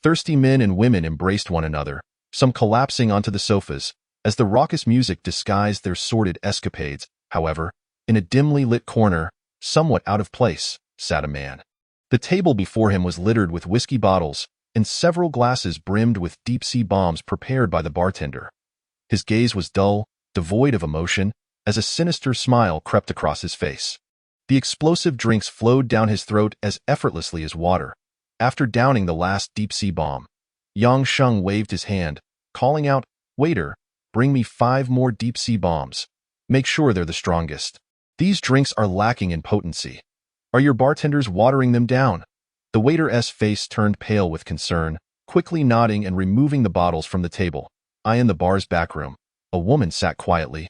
Thirsty men and women embraced one another, some collapsing onto the sofas, as the raucous music disguised their sordid escapades. However, in a dimly lit corner, somewhat out of place, sat a man. The table before him was littered with whiskey bottles, and several glasses brimmed with deep-sea bombs prepared by the bartender. His gaze was dull, devoid of emotion, as a sinister smile crept across his face. The explosive drinks flowed down his throat as effortlessly as water. After downing the last deep-sea bomb, Yang Sheng waved his hand, calling out, "Waiter, bring me 5 more deep-sea bombs. Make sure they're the strongest. These drinks are lacking in potency. Are your bartenders watering them down?" The waiter's face turned pale with concern, quickly nodding and removing the bottles from the table. In the bar's backroom, a woman sat quietly,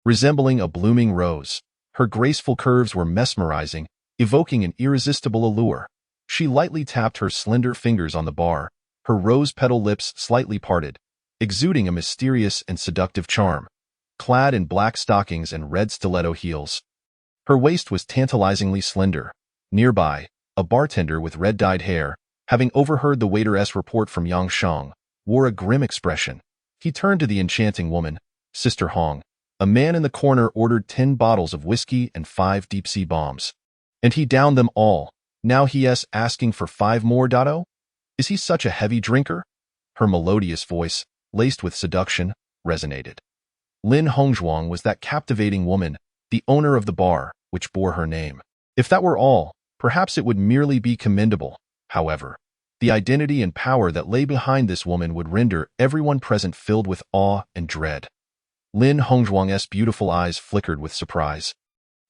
resembling a blooming rose. Her graceful curves were mesmerizing, evoking an irresistible allure. She lightly tapped her slender fingers on the bar, her rose-petal lips slightly parted, exuding a mysterious and seductive charm. Clad in black stockings and red stiletto heels, her waist was tantalizingly slender. Nearby, a bartender with red-dyed hair, having overheard the waiter's report from Yang Sheng, wore a grim expression. He turned to the enchanting woman, Sister Hong. A man in the corner ordered 10 bottles of whiskey and 5 deep-sea bombs. And he downed them all. Now he's asking for 5 more, Dado? Is he such a heavy drinker? Her melodious voice, laced with seduction, resonated. Lin Hongzhuang was that captivating woman, the owner of the bar, which bore her name. If that were all, perhaps it would merely be commendable. However, the identity and power that lay behind this woman would render everyone present filled with awe and dread. Lin Hongzhuang's beautiful eyes flickered with surprise.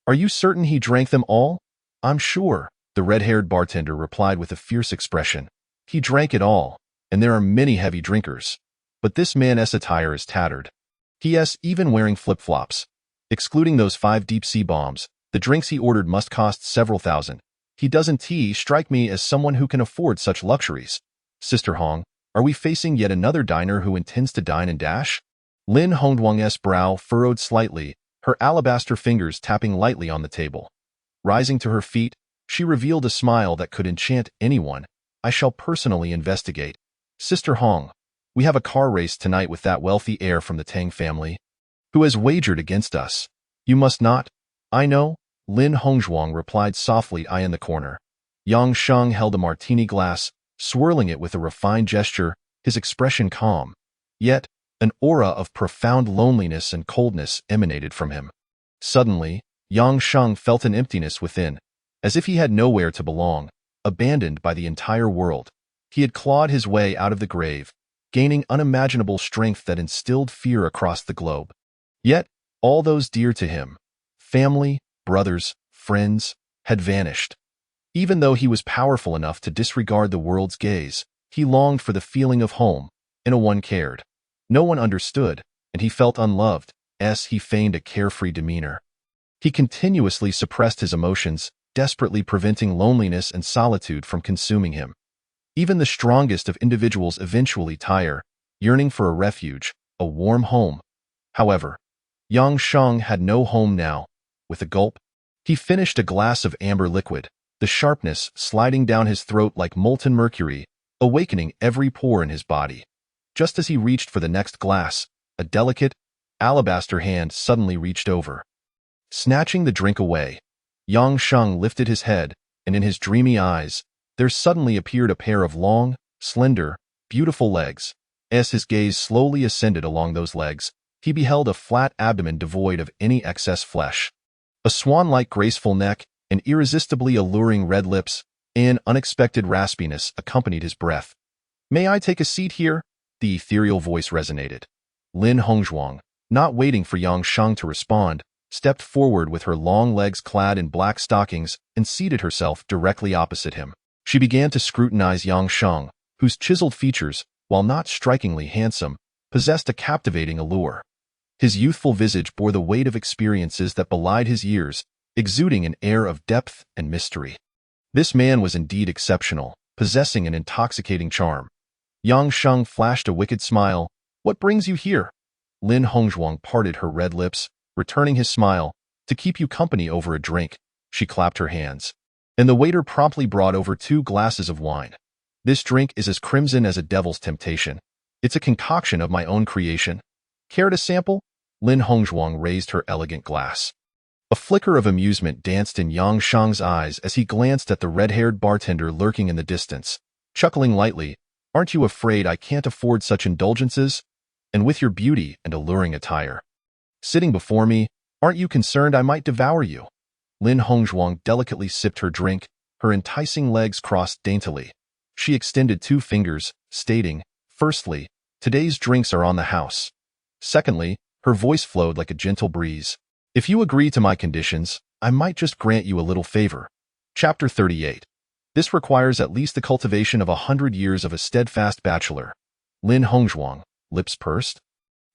"Are you certain he drank them all?" "I'm sure," the red-haired bartender replied with a fierce expression. "He drank it all, and there are many heavy drinkers. But this man's attire is tattered. He.s. even wearing flip-flops. Excluding those 5 deep-sea bombs, the drinks he ordered must cost several thousand. He doesn't strike me as someone who can afford such luxuries. Sister Hong, are we facing yet another diner who intends to dine and dash?" Lin Hongzhuang's brow furrowed slightly, her alabaster fingers tapping lightly on the table. Rising to her feet, she revealed a smile that could enchant anyone. "I shall personally investigate. Sister Hong, we have a car race tonight with that wealthy heir from the Tang family." Who has wagered against us? You must not. I know, Lin Hongzhuang replied softly, I in the corner. Yang Sheng held a martini glass, swirling it with a refined gesture, his expression calm. Yet, an aura of profound loneliness and coldness emanated from him. Suddenly, Yang Sheng felt an emptiness within, as if he had nowhere to belong, abandoned by the entire world. He had clawed his way out of the grave, gaining unimaginable strength that instilled fear across the globe. Yet, all those dear to him, family, brothers, friends, had vanished. Even though he was powerful enough to disregard the world's gaze, he longed for the feeling of home, and no one cared. No one understood, and he felt unloved, as he feigned a carefree demeanor. He continuously suppressed his emotions, desperately preventing loneliness and solitude from consuming him. Even the strongest of individuals eventually tire, yearning for a refuge, a warm home. However, Yang Sheng had no home now. With a gulp, he finished a glass of amber liquid, the sharpness sliding down his throat like molten mercury, awakening every pore in his body. Just as he reached for the next glass, a delicate, alabaster hand suddenly reached over. Snatching the drink away, Yang Sheng lifted his head, and in his dreamy eyes, there suddenly appeared a pair of long, slender, beautiful legs. As his gaze slowly ascended along those legs, he beheld a flat abdomen devoid of any excess flesh, a swan-like graceful neck, and irresistibly alluring red lips, and unexpected raspiness accompanied his breath. May I take a seat here? The ethereal voice resonated. Lin Hongzhuang, not waiting for Yang Sheng to respond, stepped forward with her long legs clad in black stockings and seated herself directly opposite him. She began to scrutinize Yang Sheng, whose chiseled features, while not strikingly handsome, possessed a captivating allure. His youthful visage bore the weight of experiences that belied his years, exuding an air of depth and mystery. This man was indeed exceptional, possessing an intoxicating charm. Yang Sheng flashed a wicked smile. What brings you here? Lin Hongzhuang parted her red lips, returning his smile. To keep you company over a drink. She clapped her hands. And the waiter promptly brought over 2 glasses of wine. This drink is as crimson as a devil's temptation. It's a concoction of my own creation. Care to sample? Lin Hongzhuang raised her elegant glass. A flicker of amusement danced in Yang Sheng's eyes as he glanced at the red-haired bartender lurking in the distance, chuckling lightly. Aren't you afraid I can't afford such indulgences? And with your beauty and alluring attire sitting before me, aren't you concerned I might devour you? Lin Hongzhuang delicately sipped her drink, her enticing legs crossed daintily. She extended 2 fingers, stating, Firstly, today's drinks are on the house. Secondly, her voice flowed like a gentle breeze. If you agree to my conditions, I might just grant you a little favor. Chapter 38. This requires at least the cultivation of 100 years of a steadfast bachelor. Lin Hongzhuang, lips pursed,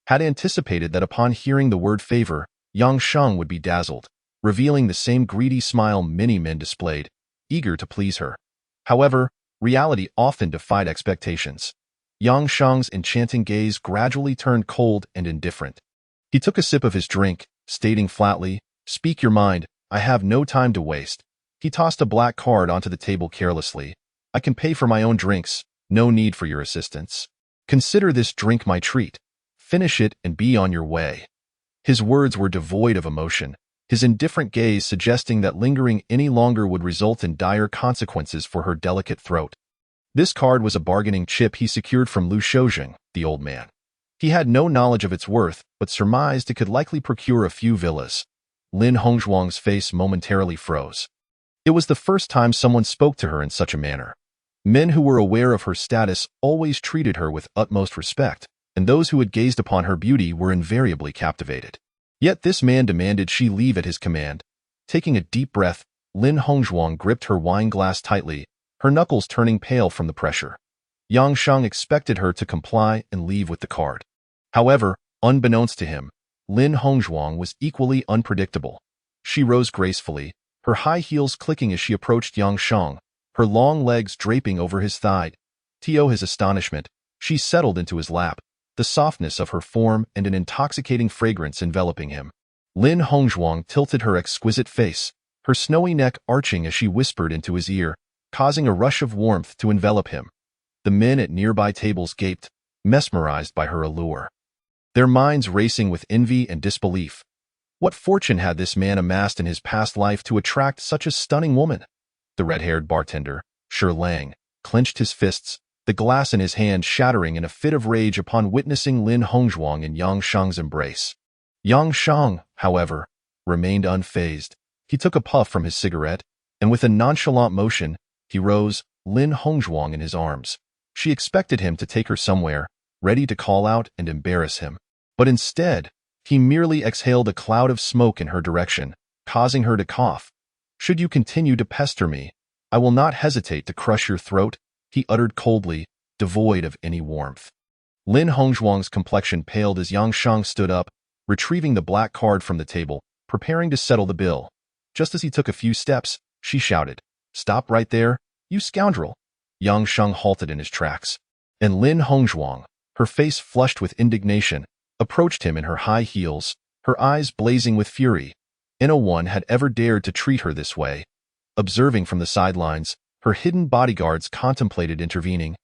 had anticipated that upon hearing the word favor, Yang Sheng would be dazzled, revealing the same greedy smile many men displayed, eager to please her. However, reality often defied expectations. Yang Sheng's enchanting gaze gradually turned cold and indifferent. He took a sip of his drink, stating flatly, Speak your mind, I have no time to waste. He tossed a black card onto the table carelessly. I can pay for my own drinks, no need for your assistance. Consider this drink my treat. Finish it and be on your way. His words were devoid of emotion, his indifferent gaze suggesting that lingering any longer would result in dire consequences for her delicate throat. This card was a bargaining chip he secured from Lu Shoujing, the old man. He had no knowledge of its worth, but surmised it could likely procure a few villas. Lin Hongzhuang's face momentarily froze. It was the first time someone spoke to her in such a manner. Men who were aware of her status always treated her with utmost respect, and those who had gazed upon her beauty were invariably captivated. Yet this man demanded she leave at his command. Taking a deep breath, Lin Hongzhuang gripped her wine glass tightly, her knuckles turning pale from the pressure. Yang Sheng expected her to comply and leave with the card. However, unbeknownst to him, Lin Hongzhuang was equally unpredictable. She rose gracefully, her high heels clicking as she approached Yang Sheng, her long legs draping over his thigh. To his astonishment, she settled into his lap, the softness of her form and an intoxicating fragrance enveloping him. Lin Hongzhuang tilted her exquisite face, her snowy neck arching as she whispered into his ear, causing a rush of warmth to envelop him. The men at nearby tables gaped, mesmerized by her allure. their minds racing with envy and disbelief. What fortune had this man amassed in his past life to attract such a stunning woman? The red-haired bartender, Shi Lang, clenched his fists, the glass in his hand shattering in a fit of rage upon witnessing Lin Hongzhuang and Yang Sheng's embrace. Yang Sheng, however, remained unfazed. He took a puff from his cigarette, and with a nonchalant motion, he rose, Lin Hongzhuang in his arms. She expected him to take her somewhere, ready to call out and embarrass him. But instead, he merely exhaled a cloud of smoke in her direction, causing her to cough. "Should you continue to pester me, I will not hesitate to crush your throat," he uttered coldly, devoid of any warmth. Lin Hongzhuang's complexion paled as Yang Sheng stood up, retrieving the black card from the table, preparing to settle the bill. Just as he took a few steps, she shouted, "Stop right there, you scoundrel!" Yang Sheng halted in his tracks, and Lin Hongzhuang, her face flushed with indignation, approached him in her high heels, her eyes blazing with fury. No one had ever dared to treat her this way. Observing from the sidelines, her hidden bodyguards contemplated intervening.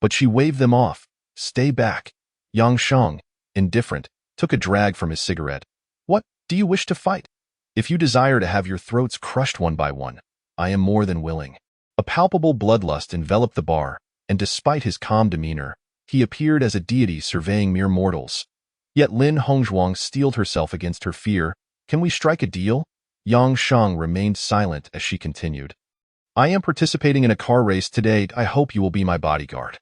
But she waved them off. "Stay back." Yang Sheng, indifferent, took a drag from his cigarette. "What, do you wish to fight? If you desire to have your throats crushed one by one, I am more than willing." A palpable bloodlust enveloped the bar, and despite his calm demeanor, he appeared as a deity surveying mere mortals. Yet Lin Hongzhuang steeled herself against her fear. "Can we strike a deal?" Yang Sheng remained silent as she continued. "I am participating in a car race today. I hope you will be my bodyguard.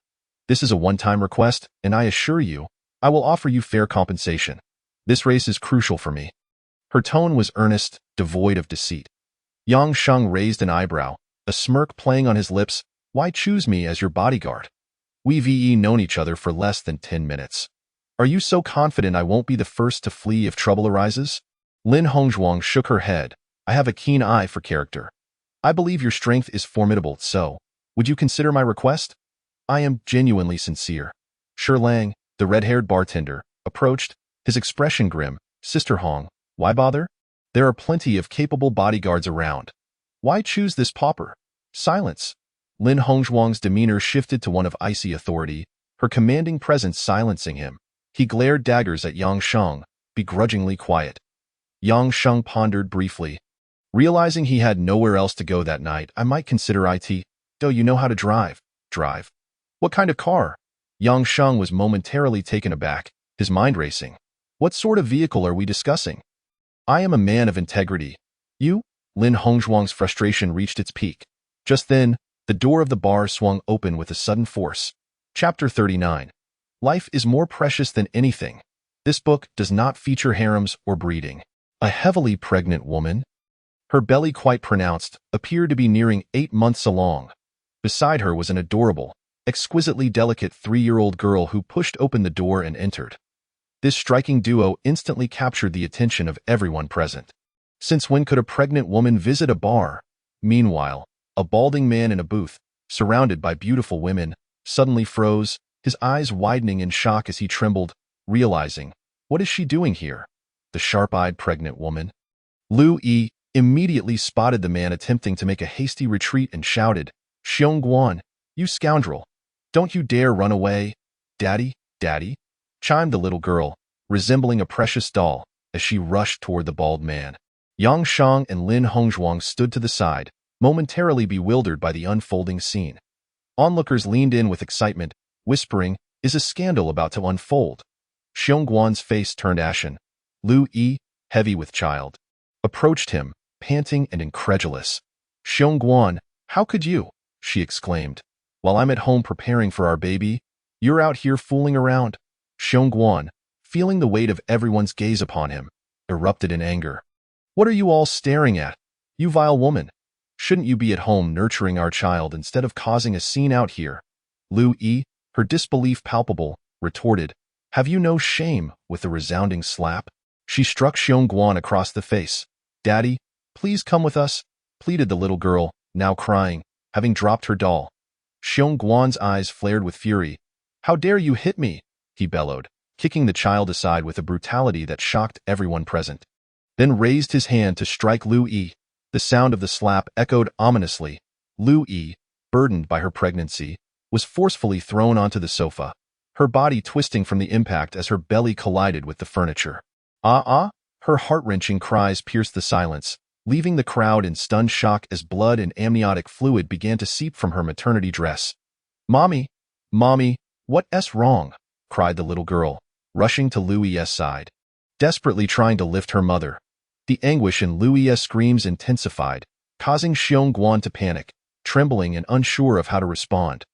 This is a one-time request, and I assure you, I will offer you fair compensation. This race is crucial for me." Her tone was earnest, devoid of deceit. Yang Sheng raised an eyebrow, a smirk playing on his lips. "Why choose me as your bodyguard? We've known each other for less than 10 minutes. Are you so confident I won't be the first to flee if trouble arises?" Lin Hongzhuang shook her head. "I have a keen eye for character. I believe your strength is formidable, so would you consider my request?" "I am genuinely sincere." Shi Lang, the red-haired bartender, approached, his expression grim. "Sister Hong, why bother? There are plenty of capable bodyguards around. Why choose this pauper?" "Silence." Lin Hongzhuang's demeanor shifted to one of icy authority, her commanding presence silencing him. He glared daggers at Yang Sheng, begrudgingly quiet. Yang Sheng pondered briefly. Realizing he had nowhere else to go that night, "I might consider it. Do you know how to drive?" "Drive? What kind of car?" Yang Sheng was momentarily taken aback, his mind racing. "What sort of vehicle are we discussing?" "I am a man of integrity." "You?" Lin Hongzhuang's frustration reached its peak. Just then, the door of the bar swung open with a sudden force. Chapter 39. Life is more precious than anything. This book does not feature harems or breeding. A heavily pregnant woman, her belly quite pronounced, appeared to be nearing 8 months along. Beside her was an adorable, exquisitely delicate 3-year-old girl who pushed open the door and entered. This striking duo instantly captured the attention of everyone present. Since when could a pregnant woman visit a bar? Meanwhile, a balding man in a booth, surrounded by beautiful women, suddenly froze, his eyes widening in shock as he trembled, realizing, what is she doing here? The sharp-eyed pregnant woman. Lu Yi immediately spotted the man attempting to make a hasty retreat and shouted, "Xiong Guan, you scoundrel! Don't you dare run away!" "Daddy, daddy!" chimed the little girl, resembling a precious doll, as she rushed toward the bald man. Yang Sheng and Lin Hongzhuang stood to the side, momentarily bewildered by the unfolding scene. Onlookers leaned in with excitement, whispering, "Is a scandal about to unfold?" Xiong Guan's face turned ashen. Lu Yi, heavy with child, approached him, panting and incredulous. "Xiong Guan, how could you?" she exclaimed. "While I'm at home preparing for our baby, you're out here fooling around." Xiong Guan, feeling the weight of everyone's gaze upon him, erupted in anger. "What are you all staring at? You vile woman! Shouldn't you be at home nurturing our child instead of causing a scene out here?" Lu Yi, her disbelief palpable, retorted, "Have you no shame?" with a resounding slap. She struck Xiong Guan across the face. "Daddy, please come with us," pleaded the little girl, now crying, having dropped her doll. Xiong Guan's eyes flared with fury. "How dare you hit me?" he bellowed, kicking the child aside with a brutality that shocked everyone present. Then raised his hand to strike Lu Yi. The sound of the slap echoed ominously. Lu Yi, burdened by her pregnancy, was forcefully thrown onto the sofa. her body twisting from the impact as her belly collided with the furniture. Ah! Her heart-wrenching cries pierced the silence, leaving the crowd in stunned shock as blood and amniotic fluid began to seep from her maternity dress. "Mommy! Mommy! What's wrong?" cried the little girl, rushing to Louis' side, desperately trying to lift her mother. The anguish in Louis' screams intensified, causing Xiongguan to panic, trembling and unsure of how to respond.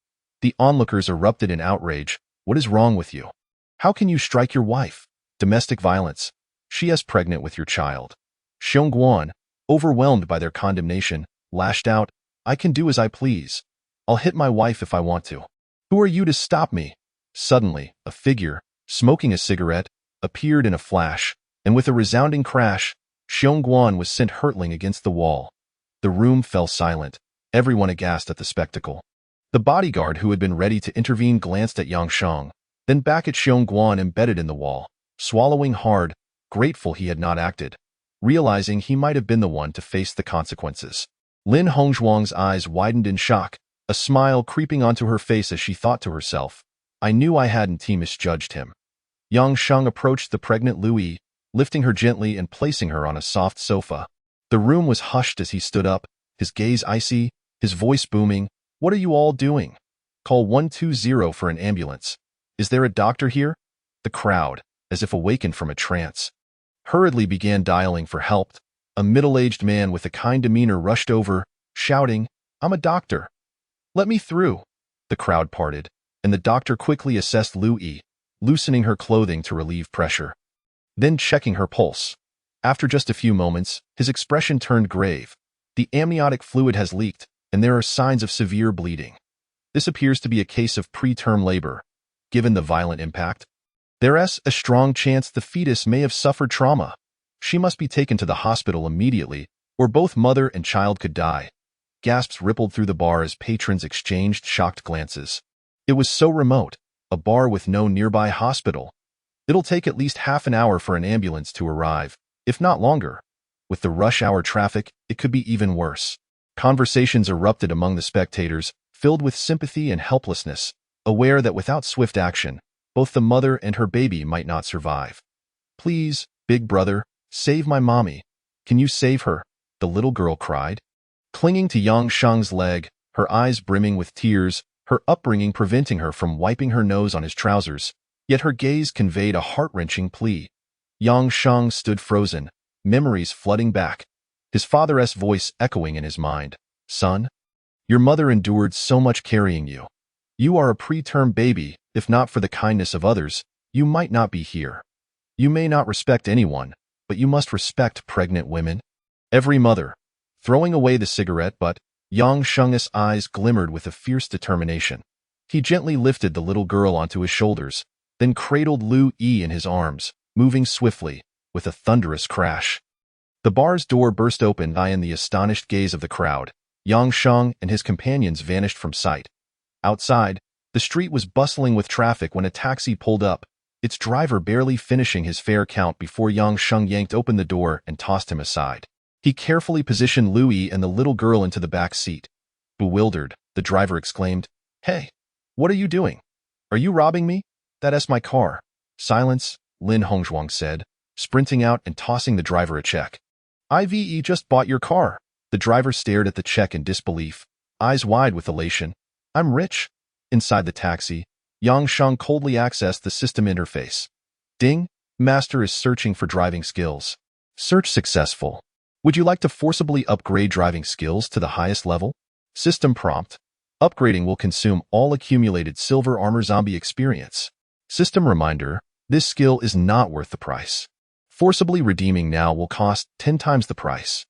The onlookers erupted in outrage. "What is wrong with you? How can you strike your wife? Domestic violence. She is pregnant with your child." Xiongguan, overwhelmed by their condemnation, lashed out, "I can do as I please. I'll hit my wife if I want to. Who are you to stop me?" Suddenly, a figure, smoking a cigarette, appeared in a flash, and with a resounding crash, Xiongguan was sent hurtling against the wall. The room fell silent, everyone aghast at the spectacle. The bodyguard who had been ready to intervene glanced at Yang Sheng, then back at Xiongguan embedded in the wall, swallowing hard, grateful he had not acted, realizing he might have been the one to face the consequences. Lin Hongzhuang's eyes widened in shock, a smile creeping onto her face as she thought to herself, "I knew I hadn't misjudged him." Yang Sheng approached the pregnant Louis, lifting her gently and placing her on a soft sofa. The room was hushed as he stood up, his gaze icy, his voice booming. "What are you all doing? Call 120 for an ambulance. Is there a doctor here?" The crowd, as if awakened from a trance, hurriedly began dialing for help. A middle-aged man with a kind demeanor rushed over, shouting, "I'm a doctor. Let me through." The crowd parted, and the doctor quickly assessed Louis, loosening her clothing to relieve pressure, then checking her pulse. After just a few moments, his expression turned grave. "The amniotic fluid has leaked, and there are signs of severe bleeding. This appears to be a case of preterm labor. Given the violent impact, there's a strong chance the fetus may have suffered trauma. She must be taken to the hospital immediately, or both mother and child could die." Gasps rippled through the bar as patrons exchanged shocked glances. It was so remote, a bar with no nearby hospital. It'll take at least half an hour for an ambulance to arrive, if not longer. With the rush hour traffic, it could be even worse. Conversations erupted among the spectators, filled with sympathy and helplessness, aware that without swift action, both the mother and her baby might not survive. "Please, big brother, save my mommy. Can you save her?" the little girl cried. Clinging to Yang Sheng's leg, her eyes brimming with tears, her upbringing preventing her from wiping her nose on his trousers, yet her gaze conveyed a heart-wrenching plea. Yang Sheng stood frozen, memories flooding back, his father's voice echoing in his mind. "Son, your mother endured so much carrying you. You are a preterm baby. If not for the kindness of others, you might not be here. You may not respect anyone, but you must respect pregnant women." Every mother, throwing away the cigarette, but Yang Sheng's eyes glimmered with a fierce determination. He gently lifted the little girl onto his shoulders, then cradled Louis in his arms, moving swiftly, with a thunderous crash. The bar's door burst open, and in the astonished gaze of the crowd, Yang Sheng and his companions vanished from sight. Outside, the street was bustling with traffic when a taxi pulled up, its driver barely finishing his fare count before Yang Sheng yanked open the door and tossed him aside. He carefully positioned Louis and the little girl into the back seat. Bewildered, the driver exclaimed, "Hey, what are you doing? Are you robbing me? That's my car." "Silence," Lin Hongzhuang said, sprinting out and tossing the driver a check. "Ive just bought your car." The driver stared at the check in disbelief, eyes wide with elation. "I'm rich." Inside the taxi, Yang Sheng coldly accessed the system interface. "Ding, Master is searching for driving skills. Search successful. Would you like to forcibly upgrade driving skills to the highest level?" System prompt. Upgrading will consume all accumulated silver armor zombie experience. System reminder, this skill is not worth the price. Forcibly redeeming now will cost 10 times the price.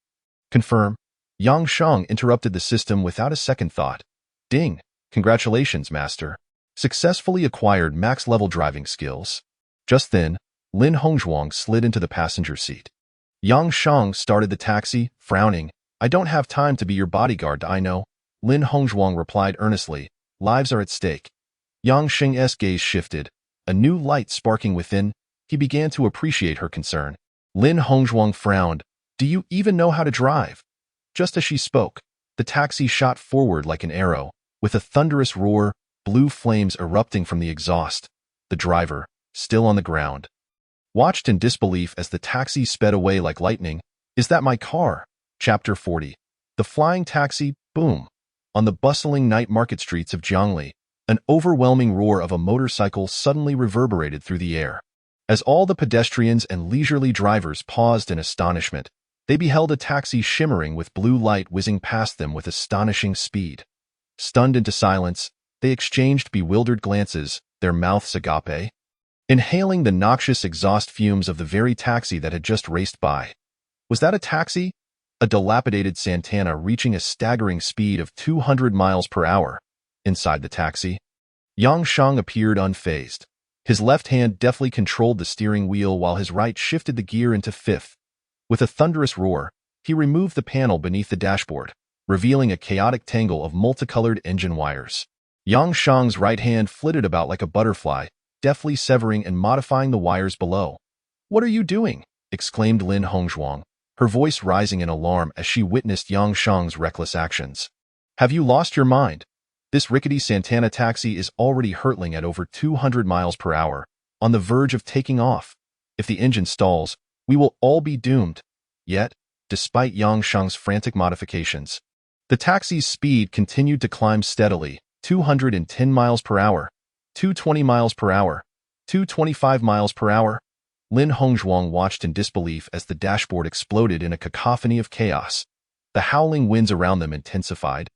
Confirm. Yang Sheng interrupted the system without a second thought. "Ding. Congratulations, Master. Successfully acquired max-level driving skills." Just then, Lin Hongzhuang slid into the passenger seat. Yang Sheng started the taxi, frowning. "I don't have time to be your bodyguard, I know." Lin Hongzhuang replied earnestly, "Lives are at stake." Yang Sheng's gaze shifted, a new light sparking within. He began to appreciate her concern. Lin Hongzhuang frowned. "Do you even know how to drive?" Just as she spoke, the taxi shot forward like an arrow. With a thunderous roar, blue flames erupting from the exhaust, The driver, still on the ground, watched in disbelief as the taxi sped away like lightning. Is that my car? Chapter 40. The flying taxi, boom. On the bustling night market streets of Jiangli, an overwhelming roar of a motorcycle suddenly reverberated through the air. As all the pedestrians and leisurely drivers paused in astonishment, they beheld a taxi shimmering with blue light whizzing past them with astonishing speed. Stunned into silence, they exchanged bewildered glances, their mouths agape, inhaling the noxious exhaust fumes of the very taxi that had just raced by. Was that a taxi? A dilapidated Santana reaching a staggering speed of 200 miles per hour. Inside the taxi, Yang Shang appeared unfazed. His left hand deftly controlled the steering wheel while his right shifted the gear into fifth. With a thunderous roar, he removed the panel beneath the dashboard, revealing a chaotic tangle of multicolored engine wires. Yang Shang's right hand flitted about like a butterfly, deftly severing and modifying the wires below. "What are you doing?" exclaimed Lin Hongzhuang, her voice rising in alarm as she witnessed Yang Shang's reckless actions. "Have you lost your mind? This rickety Santana taxi is already hurtling at over 200 miles per hour, on the verge of taking off. If the engine stalls, we will all be doomed." Yet, despite Yang Shang's frantic modifications, the taxi's speed continued to climb steadily, 210 miles per hour, 220 miles per hour, 225 miles per hour. Lin Hongzhuang watched in disbelief as the dashboard exploded in a cacophony of chaos. The howling winds around them intensified,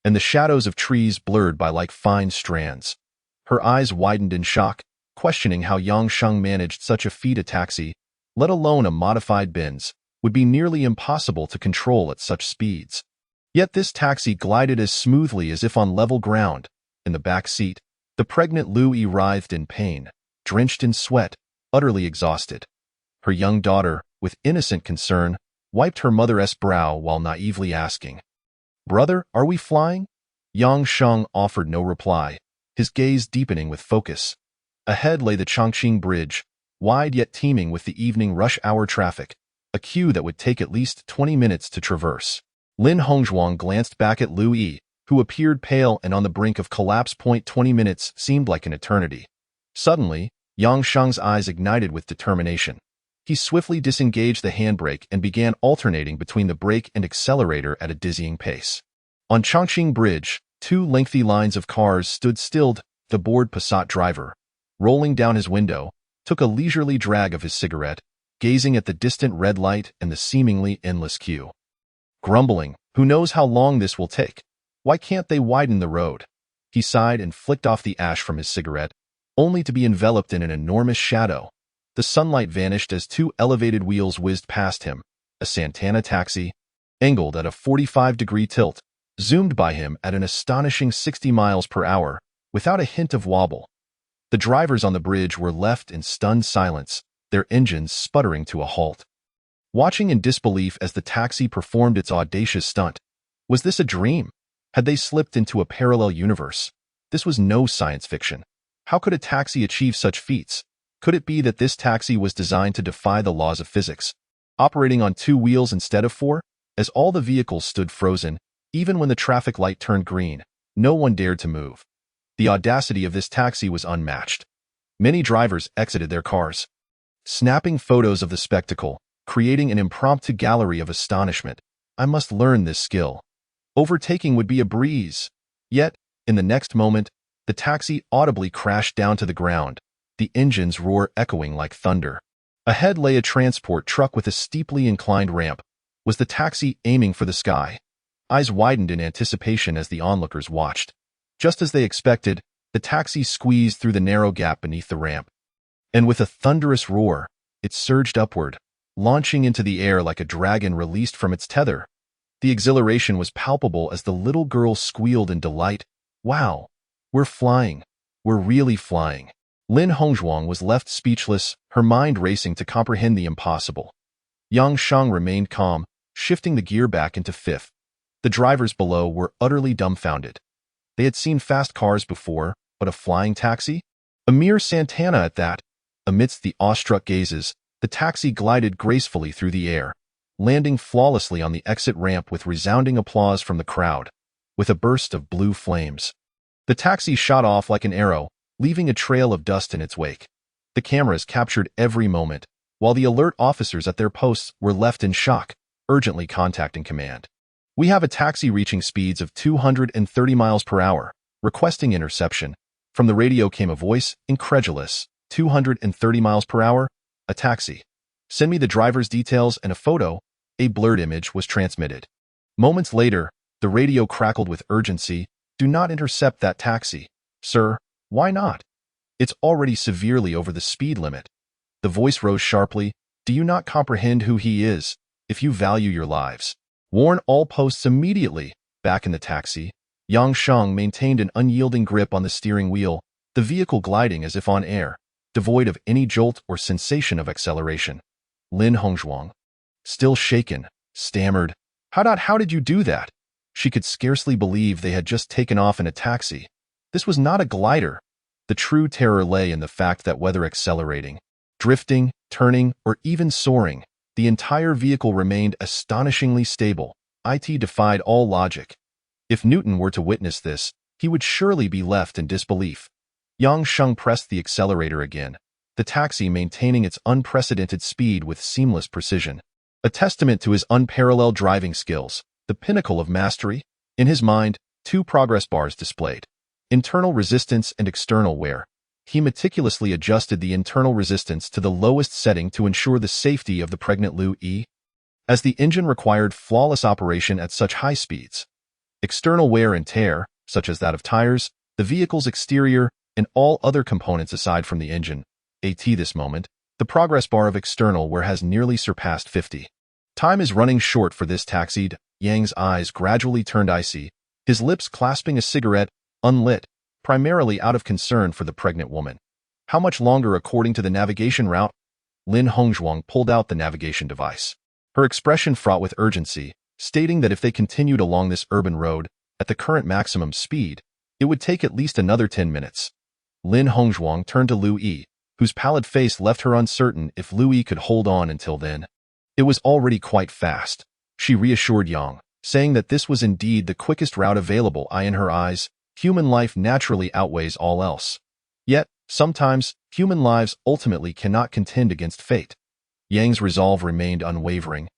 and the shadows of trees blurred by like fine strands. Her eyes widened in shock, questioning how Yang Shang managed such a feat. A taxi, let alone a modified Benz, would be nearly impossible to control at such speeds. Yet this taxi glided as smoothly as if on level ground. In the back seat, the pregnant Lu Yi writhed in pain, drenched in sweat, utterly exhausted. Her young daughter, with innocent concern, wiped her mother's brow while naively asking, "Brother, are we flying?" Yang Shang offered no reply, his gaze deepening with focus. Ahead lay the Chongqing Bridge, wide yet teeming with the evening rush hour traffic, a queue that would take at least 20 minutes to traverse. Lin Hongzhuang glanced back at Lu Yi, who appeared pale and on the brink of collapse. 20 minutes seemed like an eternity. Suddenly, Yang Shang's eyes ignited with determination. He swiftly disengaged the handbrake and began alternating between the brake and accelerator at a dizzying pace. On Chongqing Bridge, two lengthy lines of cars stood still. The bored Passat driver, rolling down his window, took a leisurely drag of his cigarette, gazing at the distant red light and the seemingly endless queue. Grumbling, "Who knows how long this will take? Why can't they widen the road?" He sighed and flicked off the ash from his cigarette, only to be enveloped in an enormous shadow. The sunlight vanished as two elevated wheels whizzed past him. A Santana taxi, angled at a 45-degree tilt, zoomed by him at an astonishing 60 miles per hour, without a hint of wobble. The drivers on the bridge were left in stunned silence, their engines sputtering to a halt. Watching in disbelief as the taxi performed its audacious stunt. Was this a dream? Had they slipped into a parallel universe? This was no science fiction. How could a taxi achieve such feats? Could it be that this taxi was designed to defy the laws of physics, operating on two wheels instead of four? As all the vehicles stood frozen, even when the traffic light turned green, no one dared to move. The audacity of this taxi was unmatched. Many drivers exited their cars, snapping photos of the spectacle, creating an impromptu gallery of astonishment. "I must learn this skill. Overtaking would be a breeze." Yet, in the next moment, the taxi audibly crashed down to the ground, the engine's roar echoing like thunder. Ahead lay a transport truck with a steeply inclined ramp. Was the taxi aiming for the sky? Eyes widened in anticipation as the onlookers watched. Just as they expected, the taxi squeezed through the narrow gap beneath the ramp. And with a thunderous roar, it surged upward, launching into the air like a dragon released from its tether. The exhilaration was palpable as the little girl squealed in delight. "Wow! We're flying. We're really flying." Lin Hongzhuang was left speechless, her mind racing to comprehend the impossible. Yang Shang remained calm, shifting the gear back into fifth. The drivers below were utterly dumbfounded. They had seen fast cars before, but a flying taxi? A mere Santana at that. Amidst the awestruck gazes, the taxi glided gracefully through the air, landing flawlessly on the exit ramp with resounding applause from the crowd. With a burst of blue flames, the taxi shot off like an arrow, leaving a trail of dust in its wake. The cameras captured every moment, while the alert officers at their posts were left in shock, urgently contacting command. "We have a taxi reaching speeds of 230 miles per hour, requesting interception." From the radio came a voice, incredulous. 230 miles per hour? A taxi. "Send me the driver's details and a photo." A blurred image was transmitted. Moments later, the radio crackled with urgency. "Do not intercept that taxi." "Sir, why not? It's already severely over the speed limit." The voice rose sharply. "Do you not comprehend who he is? If you value your lives, warn all posts immediately." Back in the taxi, Yang Sheng maintained an unyielding grip on the steering wheel, the vehicle gliding as if on air, devoid of any jolt or sensation of acceleration. Lin Hongzhuang, still shaken, stammered, How did you do that?" She could scarcely believe they had just taken off in a taxi. This was not a glider. The true terror lay in the fact that whether accelerating, drifting, turning, or even soaring, the entire vehicle remained astonishingly stable. It defied all logic. If Newton were to witness this, he would surely be left in disbelief. Yang Sheng pressed the accelerator again, the taxi maintaining its unprecedented speed with seamless precision. A testament to his unparalleled driving skills, the pinnacle of mastery. In his mind, two progress bars displayed: internal resistance and external wear. He meticulously adjusted the internal resistance to the lowest setting to ensure the safety of the pregnant Lu Yi, as the engine required flawless operation at such high speeds. External wear and tear, such as that of tires, the vehicle's exterior, and all other components aside from the engine. At this moment, the progress bar of external wear has nearly surpassed 50. Time is running short for this taxied. Yang's eyes gradually turned icy, his lips clasping a cigarette, unlit, primarily out of concern for the pregnant woman. How much longer according to the navigation route? Lin Hongzhuang pulled out the navigation device, her expression fraught with urgency, stating that if they continued along this urban road, at the current maximum speed, it would take at least another 10 minutes. Lin Hongzhuang turned to Lu Yi, whose pallid face left her uncertain if Lu Yi could hold on until then. It was already quite fast. She reassured Yang, saying that this was indeed the quickest route available. In her eyes, human life naturally outweighs all else. Yet, sometimes, human lives ultimately cannot contend against fate. Yang's resolve remained unwavering.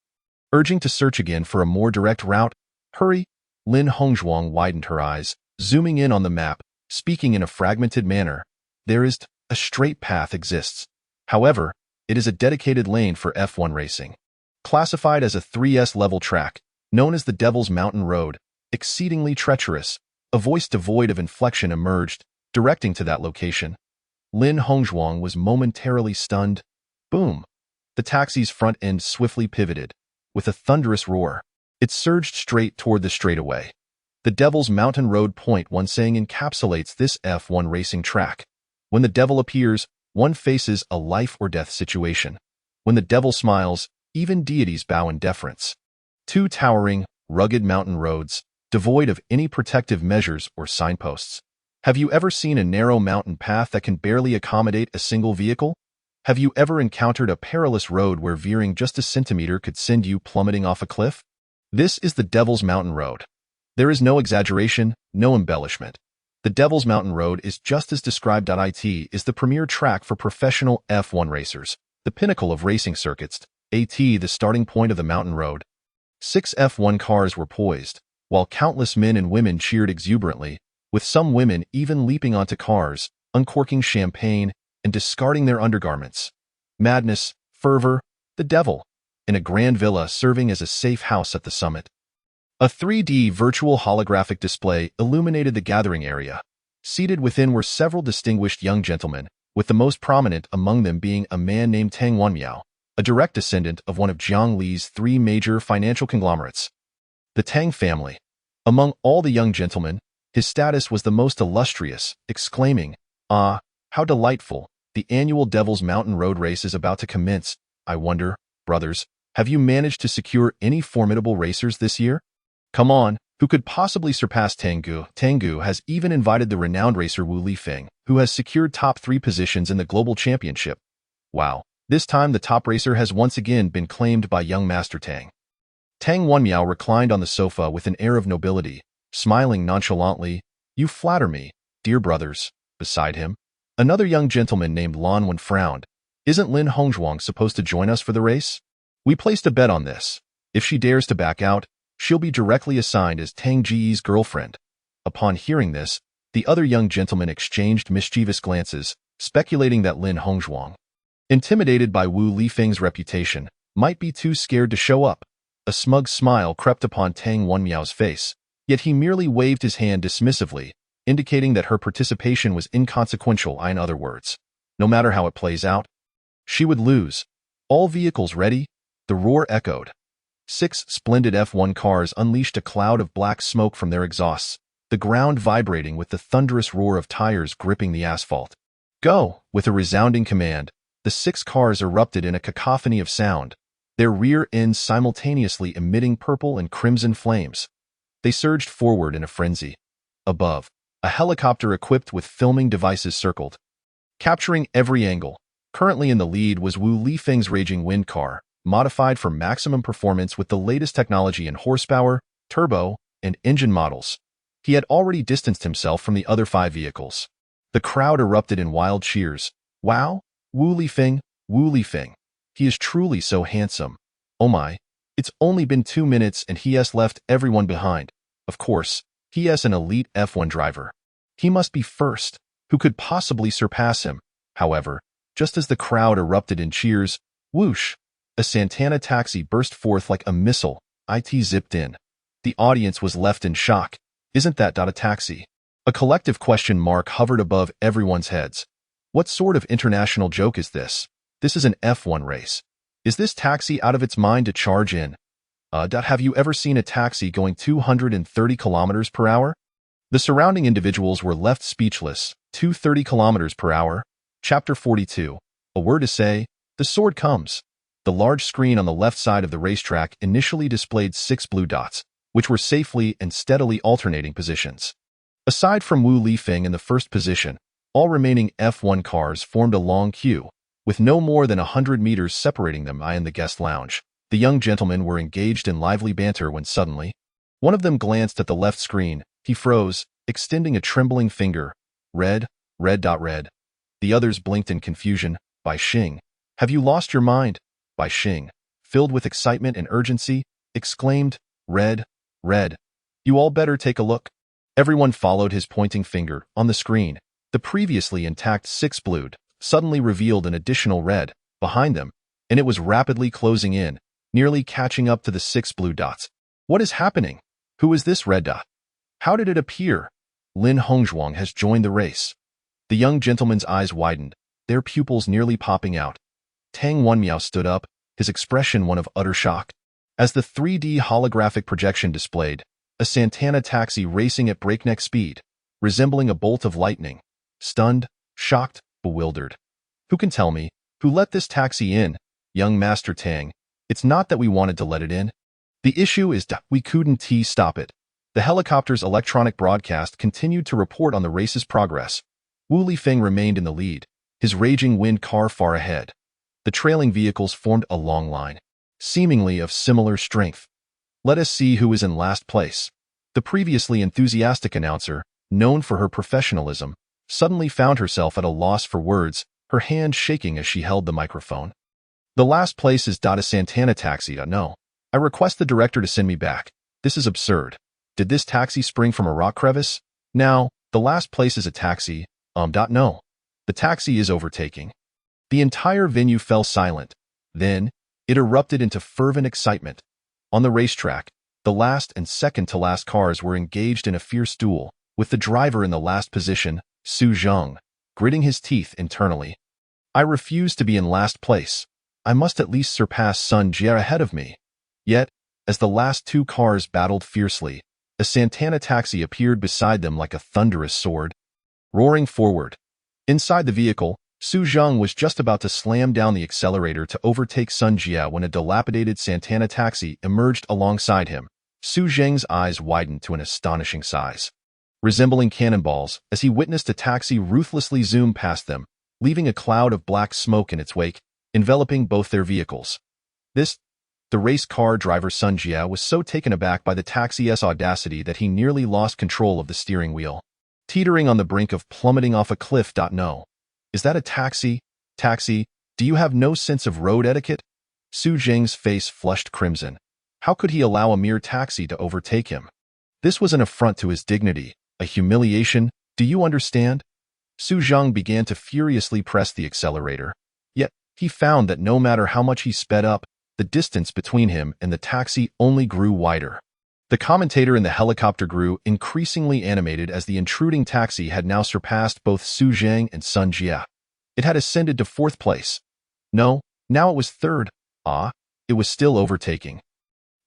Urging to search again for a more direct route. "Hurry!" Lin Hongzhuang widened her eyes, zooming in on the map, speaking in a fragmented manner. "There is a straight path exists. However, it is a dedicated lane for F1 racing. Classified as a 3S level track, known as the Devil's Mountain Road, exceedingly treacherous." A voice devoid of inflection emerged, directing to that location. Lin Hongzhuang was momentarily stunned. Boom! The taxi's front end swiftly pivoted. With a thunderous roar, it surged straight toward the straightaway. The Devil's Mountain Road Point one saying encapsulates this F1 racing track. When the devil appears, one faces a life-or-death situation. When the devil smiles, even deities bow in deference. Two towering, rugged mountain roads, devoid of any protective measures or signposts. Have you ever seen a narrow mountain path that can barely accommodate a single vehicle? Have you ever encountered a perilous road where veering just a centimeter could send you plummeting off a cliff? This is the Devil's Mountain Road. There is no exaggeration, no embellishment. The Devil's Mountain Road is just as described. It is the premier track for professional F1 racers, the pinnacle of racing circuits. The starting point of the mountain road. 6 F1 cars were poised, while countless men and women cheered exuberantly, with some women even leaping onto cars, uncorking champagne, and discarding their undergarments. Madness, fervor, the devil, in a grand villa serving as a safe house at the summit. A 3D virtual holographic display illuminated the gathering area. Seated within were several distinguished young gentlemen, with the most prominent among them being a man named Tang Wenmiao, a direct descendant of one of Jiang Li's 3 major financial conglomerates. The Tang family. Among all the young gentlemen, his status was the most illustrious, exclaiming, "Ah, how delightful! The annual Devil's Mountain Road race is about to commence. I wonder, brothers, have you managed to secure any formidable racers this year? Come on, who could possibly surpass Tanggu? Tanggu has even invited the renowned racer Wu Lifeng, who has secured top 3 positions in the global championship. Wow, this time the top racer has once again been claimed by young Master Tang." Tang Wenmiao reclined on the sofa with an air of nobility, smiling nonchalantly. "You flatter me, dear brothers." Beside him, Another young gentleman named Lan Wen frowned. Isn't Lin Hongzhuang supposed to join us for the race? We placed a bet on this. If she dares to back out, she'll be directly assigned as Tang Ji's girlfriend. Upon hearing this, the other young gentlemen exchanged mischievous glances, speculating that Lin Hongzhuang, intimidated by Wu Lifeng's reputation, might be too scared to show up. A smug smile crept upon Tang Wenmiao's face, yet he merely waved his hand dismissively, indicating that her participation was inconsequential. In other words, no matter how it plays out, she would lose. All vehicles ready? The roar echoed. 6 splendid F1 cars unleashed a cloud of black smoke from their exhausts, the ground vibrating with the thunderous roar of tires gripping the asphalt. Go! With a resounding command, the 6 cars erupted in a cacophony of sound, their rear ends simultaneously emitting purple and crimson flames. They surged forward in a frenzy. Above, a helicopter equipped with filming devices circled, capturing every angle. Currently in the lead was Wu Lifeng's Raging Wind car, modified for maximum performance with the latest technology in horsepower, turbo, and engine models. He had already distanced himself from the other 5 vehicles. The crowd erupted in wild cheers. Wow! Wu Lifeng, Wu Lifeng. He is truly so handsome. Oh my, it's only been 2 minutes and he has left everyone behind. Of course, he is an elite F1 driver. He must be first. Who could possibly surpass him? However, just as the crowd erupted in cheers, whoosh, a Santana taxi burst forth like a missile. It zipped in. The audience was left in shock. Isn't that a taxi? A collective question mark hovered above everyone's heads. What sort of international joke is this? This is an F1 race. Is this taxi out of its mind to charge in? Have you ever seen a taxi going 230 kilometers per hour? The surrounding individuals were left speechless. 230 kilometers per hour? Chapter 42. A word to say, the sword comes. The large screen on the left side of the racetrack initially displayed 6 blue dots, which were safely and steadily alternating positions. Aside from Wu Lifeng in the first position, all remaining F1 cars formed a long queue, with no more than 100 meters separating them. In the guest lounge, the young gentlemen were engaged in lively banter when suddenly, one of them glanced at the left screen. He froze, extending a trembling finger. Red. The others blinked in confusion. Bai Xing, have you lost your mind? Bai Xing, filled with excitement and urgency, exclaimed, Red. You all better take a look. Everyone followed his pointing finger. On the screen, the previously intact 6 blue suddenly revealed an additional red behind them, and it was rapidly closing in, nearly catching up to the 6 blue dots. What is happening? Who is this red dot? How did it appear? Lin Hongzhuang has joined the race. The young gentleman's eyes widened, their pupils nearly popping out. Tang Wenmiao stood up, his expression one of utter shock. As the 3D holographic projection displayed, a Santana taxi racing at breakneck speed, resembling a bolt of lightning. Stunned, shocked, bewildered. Who can tell me, who let this taxi in? Young Master Tang, it's not that we wanted to let it in. The issue is that we couldn't stop it. The helicopter's electronic broadcast continued to report on the race's progress. Wu Lifeng remained in the lead, his Raging Wind car far ahead. The trailing vehicles formed a long line, seemingly of similar strength. Let us see who is in last place. The previously enthusiastic announcer, known for her professionalism, suddenly found herself at a loss for words, her hand shaking as she held the microphone. The last place is a Santana taxi. No. I request the director to send me back. This is absurd. Did this taxi spring from a rock crevice? Now, the last place is a taxi. No. The taxi is overtaking. The entire venue fell silent. Then, it erupted into fervent excitement. On the racetrack, the last and second-to-last cars were engaged in a fierce duel, with the driver in the last position, Su Zheng, gritting his teeth internally. I refuse to be in last place. I must at least surpass Sun Jie ahead of me. Yet, as the last 2 cars battled fiercely, a Santana taxi appeared beside them like a thunderous sword, roaring forward. Inside the vehicle, Su Zheng was just about to slam down the accelerator to overtake Sun Jie when a dilapidated Santana taxi emerged alongside him. Su Zheng's eyes widened to an astonishing size, resembling cannonballs, as he witnessed a taxi ruthlessly zoom past them, leaving a cloud of black smoke in its wake, enveloping both their vehicles. The race car driver Sun Jie was so taken aback by the taxi's audacity that he nearly lost control of the steering wheel, teetering on the brink of plummeting off a cliff. No. Is that a taxi? Taxi, do you have no sense of road etiquette? Su Jing's face flushed crimson. How could he allow a mere taxi to overtake him? This was an affront to his dignity, a humiliation, do you understand? Su Zhang began to furiously press the accelerator. Yet, he found that no matter how much he sped up, the distance between him and the taxi only grew wider. The commentator in the helicopter grew increasingly animated as the intruding taxi had now surpassed both Su Zhang and Sun Jie. It had ascended to 4th place. No, now it was 3rd. It was still overtaking.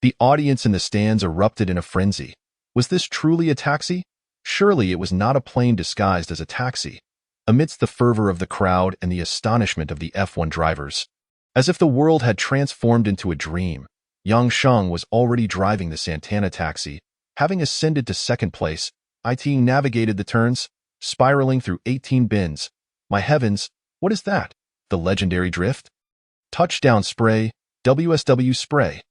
The audience in the stands erupted in a frenzy. Was this truly a taxi? Surely it was not a plane disguised as a taxi. Amidst the fervor of the crowd and the astonishment of the F1 drivers, as if the world had transformed into a dream, Yang Sheng was already driving the Santana taxi. Having ascended to 2nd place, it navigated the turns, spiraling through 18 bins. My heavens, what is that? The legendary drift? Touchdown spray, WSW spray.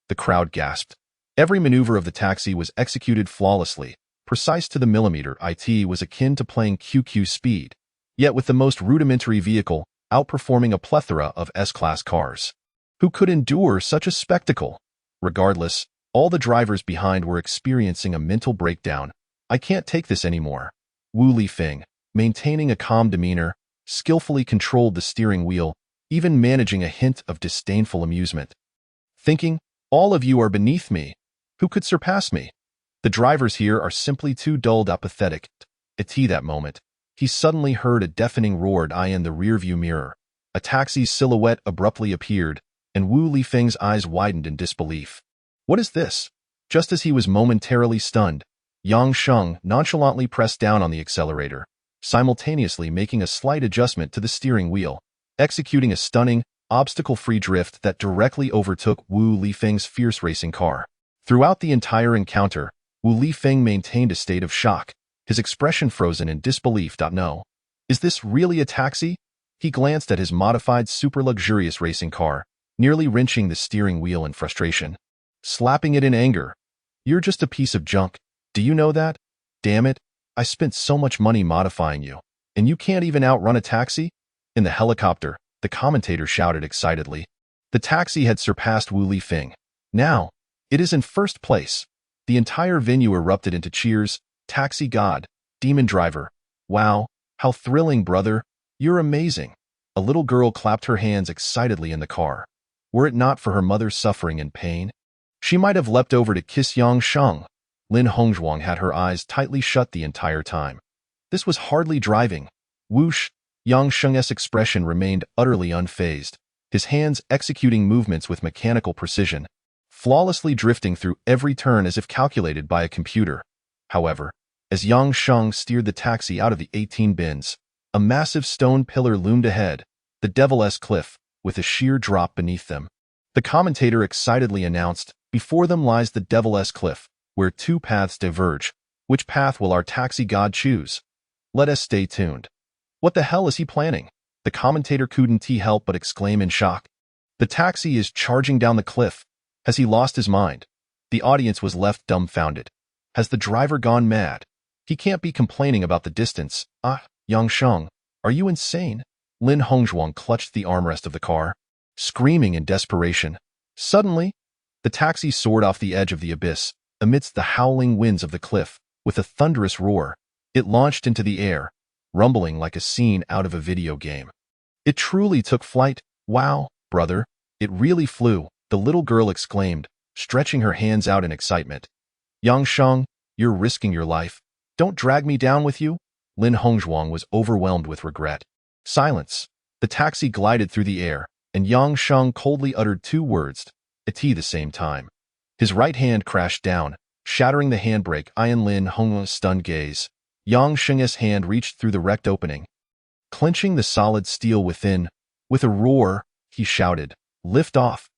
The crowd gasped. Every maneuver of the taxi was executed flawlessly, precise to the millimeter. It was akin to playing QQ speed, yet with the most rudimentary vehicle outperforming a plethora of S-Class cars. Who could endure such a spectacle? Regardless, all the drivers behind were experiencing a mental breakdown. I can't take this anymore. Wu Lifeng, maintaining a calm demeanor, skillfully controlled the steering wheel, even managing a hint of disdainful amusement. Thinking, all of you are beneath me. Who could surpass me? The drivers here are simply too dulled apathetic. At that moment, he suddenly heard a deafening roar in the rearview mirror. A taxi's silhouette abruptly appeared, and Wu Lifeng's eyes widened in disbelief. What is this? Just as he was momentarily stunned, Yang Sheng nonchalantly pressed down on the accelerator, simultaneously making a slight adjustment to the steering wheel, executing a stunning, obstacle-free drift that directly overtook Wu Lifeng's fierce racing car. Throughout the entire encounter, Wu Lifeng maintained a state of shock, his expression frozen in disbelief. No. Is this really a taxi? He glanced at his modified super-luxurious racing car, nearly wrenching the steering wheel in frustration, slapping it in anger. You're just a piece of junk. Do you know that? Damn it, I spent so much money modifying you, and you can't even outrun a taxi? In the helicopter, the commentator shouted excitedly. The taxi had surpassed Wu Lifeng. Now, it is in 1st place. The entire venue erupted into cheers. Taxi god, demon driver. Wow, how thrilling, brother. You're amazing. A little girl clapped her hands excitedly in the car. Were it not for her mother's suffering and pain, she might have leapt over to kiss Yang Sheng. Lin Hongzhuang had her eyes tightly shut the entire time. This was hardly driving. Whoosh, Yang Sheng's expression remained utterly unfazed, his hands executing movements with mechanical precision, flawlessly drifting through every turn as if calculated by a computer. However, as Yang Sheng steered the taxi out of the 18 bins, a massive stone pillar loomed ahead, the Devil's Cliff, with a sheer drop beneath them. The commentator excitedly announced, before them lies the Devil's Cliff, where 2 paths diverge. Which path will our taxi god choose? Let us stay tuned. What the hell is he planning? The commentator couldn't help but exclaim in shock. The taxi is charging down the cliff. Has he lost his mind? The audience was left dumbfounded. Has the driver gone mad? He can't be complaining about the distance. Yang Sheng, are you insane? Lin Hongzhuang clutched the armrest of the car, screaming in desperation. Suddenly, the taxi soared off the edge of the abyss, amidst the howling winds of the cliff. With a thunderous roar, it launched into the air, rumbling like a scene out of a video game. It truly took flight. Wow, brother, it really flew, the little girl exclaimed, stretching her hands out in excitement. Yang Sheng, you're risking your life. Don't drag me down with you. Lin Hongzhuang was overwhelmed with regret. Silence. The taxi glided through the air, and Yang Sheng coldly uttered 2 words, at the same time. His right hand crashed down, shattering the handbrake. Lin Hongzhuang's stunned gaze. Yang Sheng's hand reached through the wrecked opening, clenching the solid steel within. With a roar, he shouted, "Lift off!"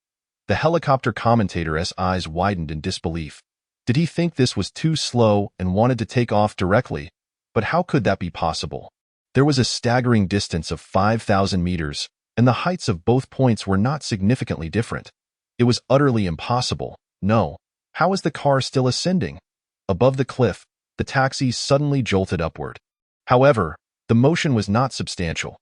The helicopter commentator's eyes widened in disbelief. Did he think this was too slow and wanted to take off directly? But how could that be possible? There was a staggering distance of 5,000 meters, and the heights of both points were not significantly different. It was utterly impossible. No. How is the car still ascending? Above the cliff, the taxi suddenly jolted upward. However, the motion was not substantial.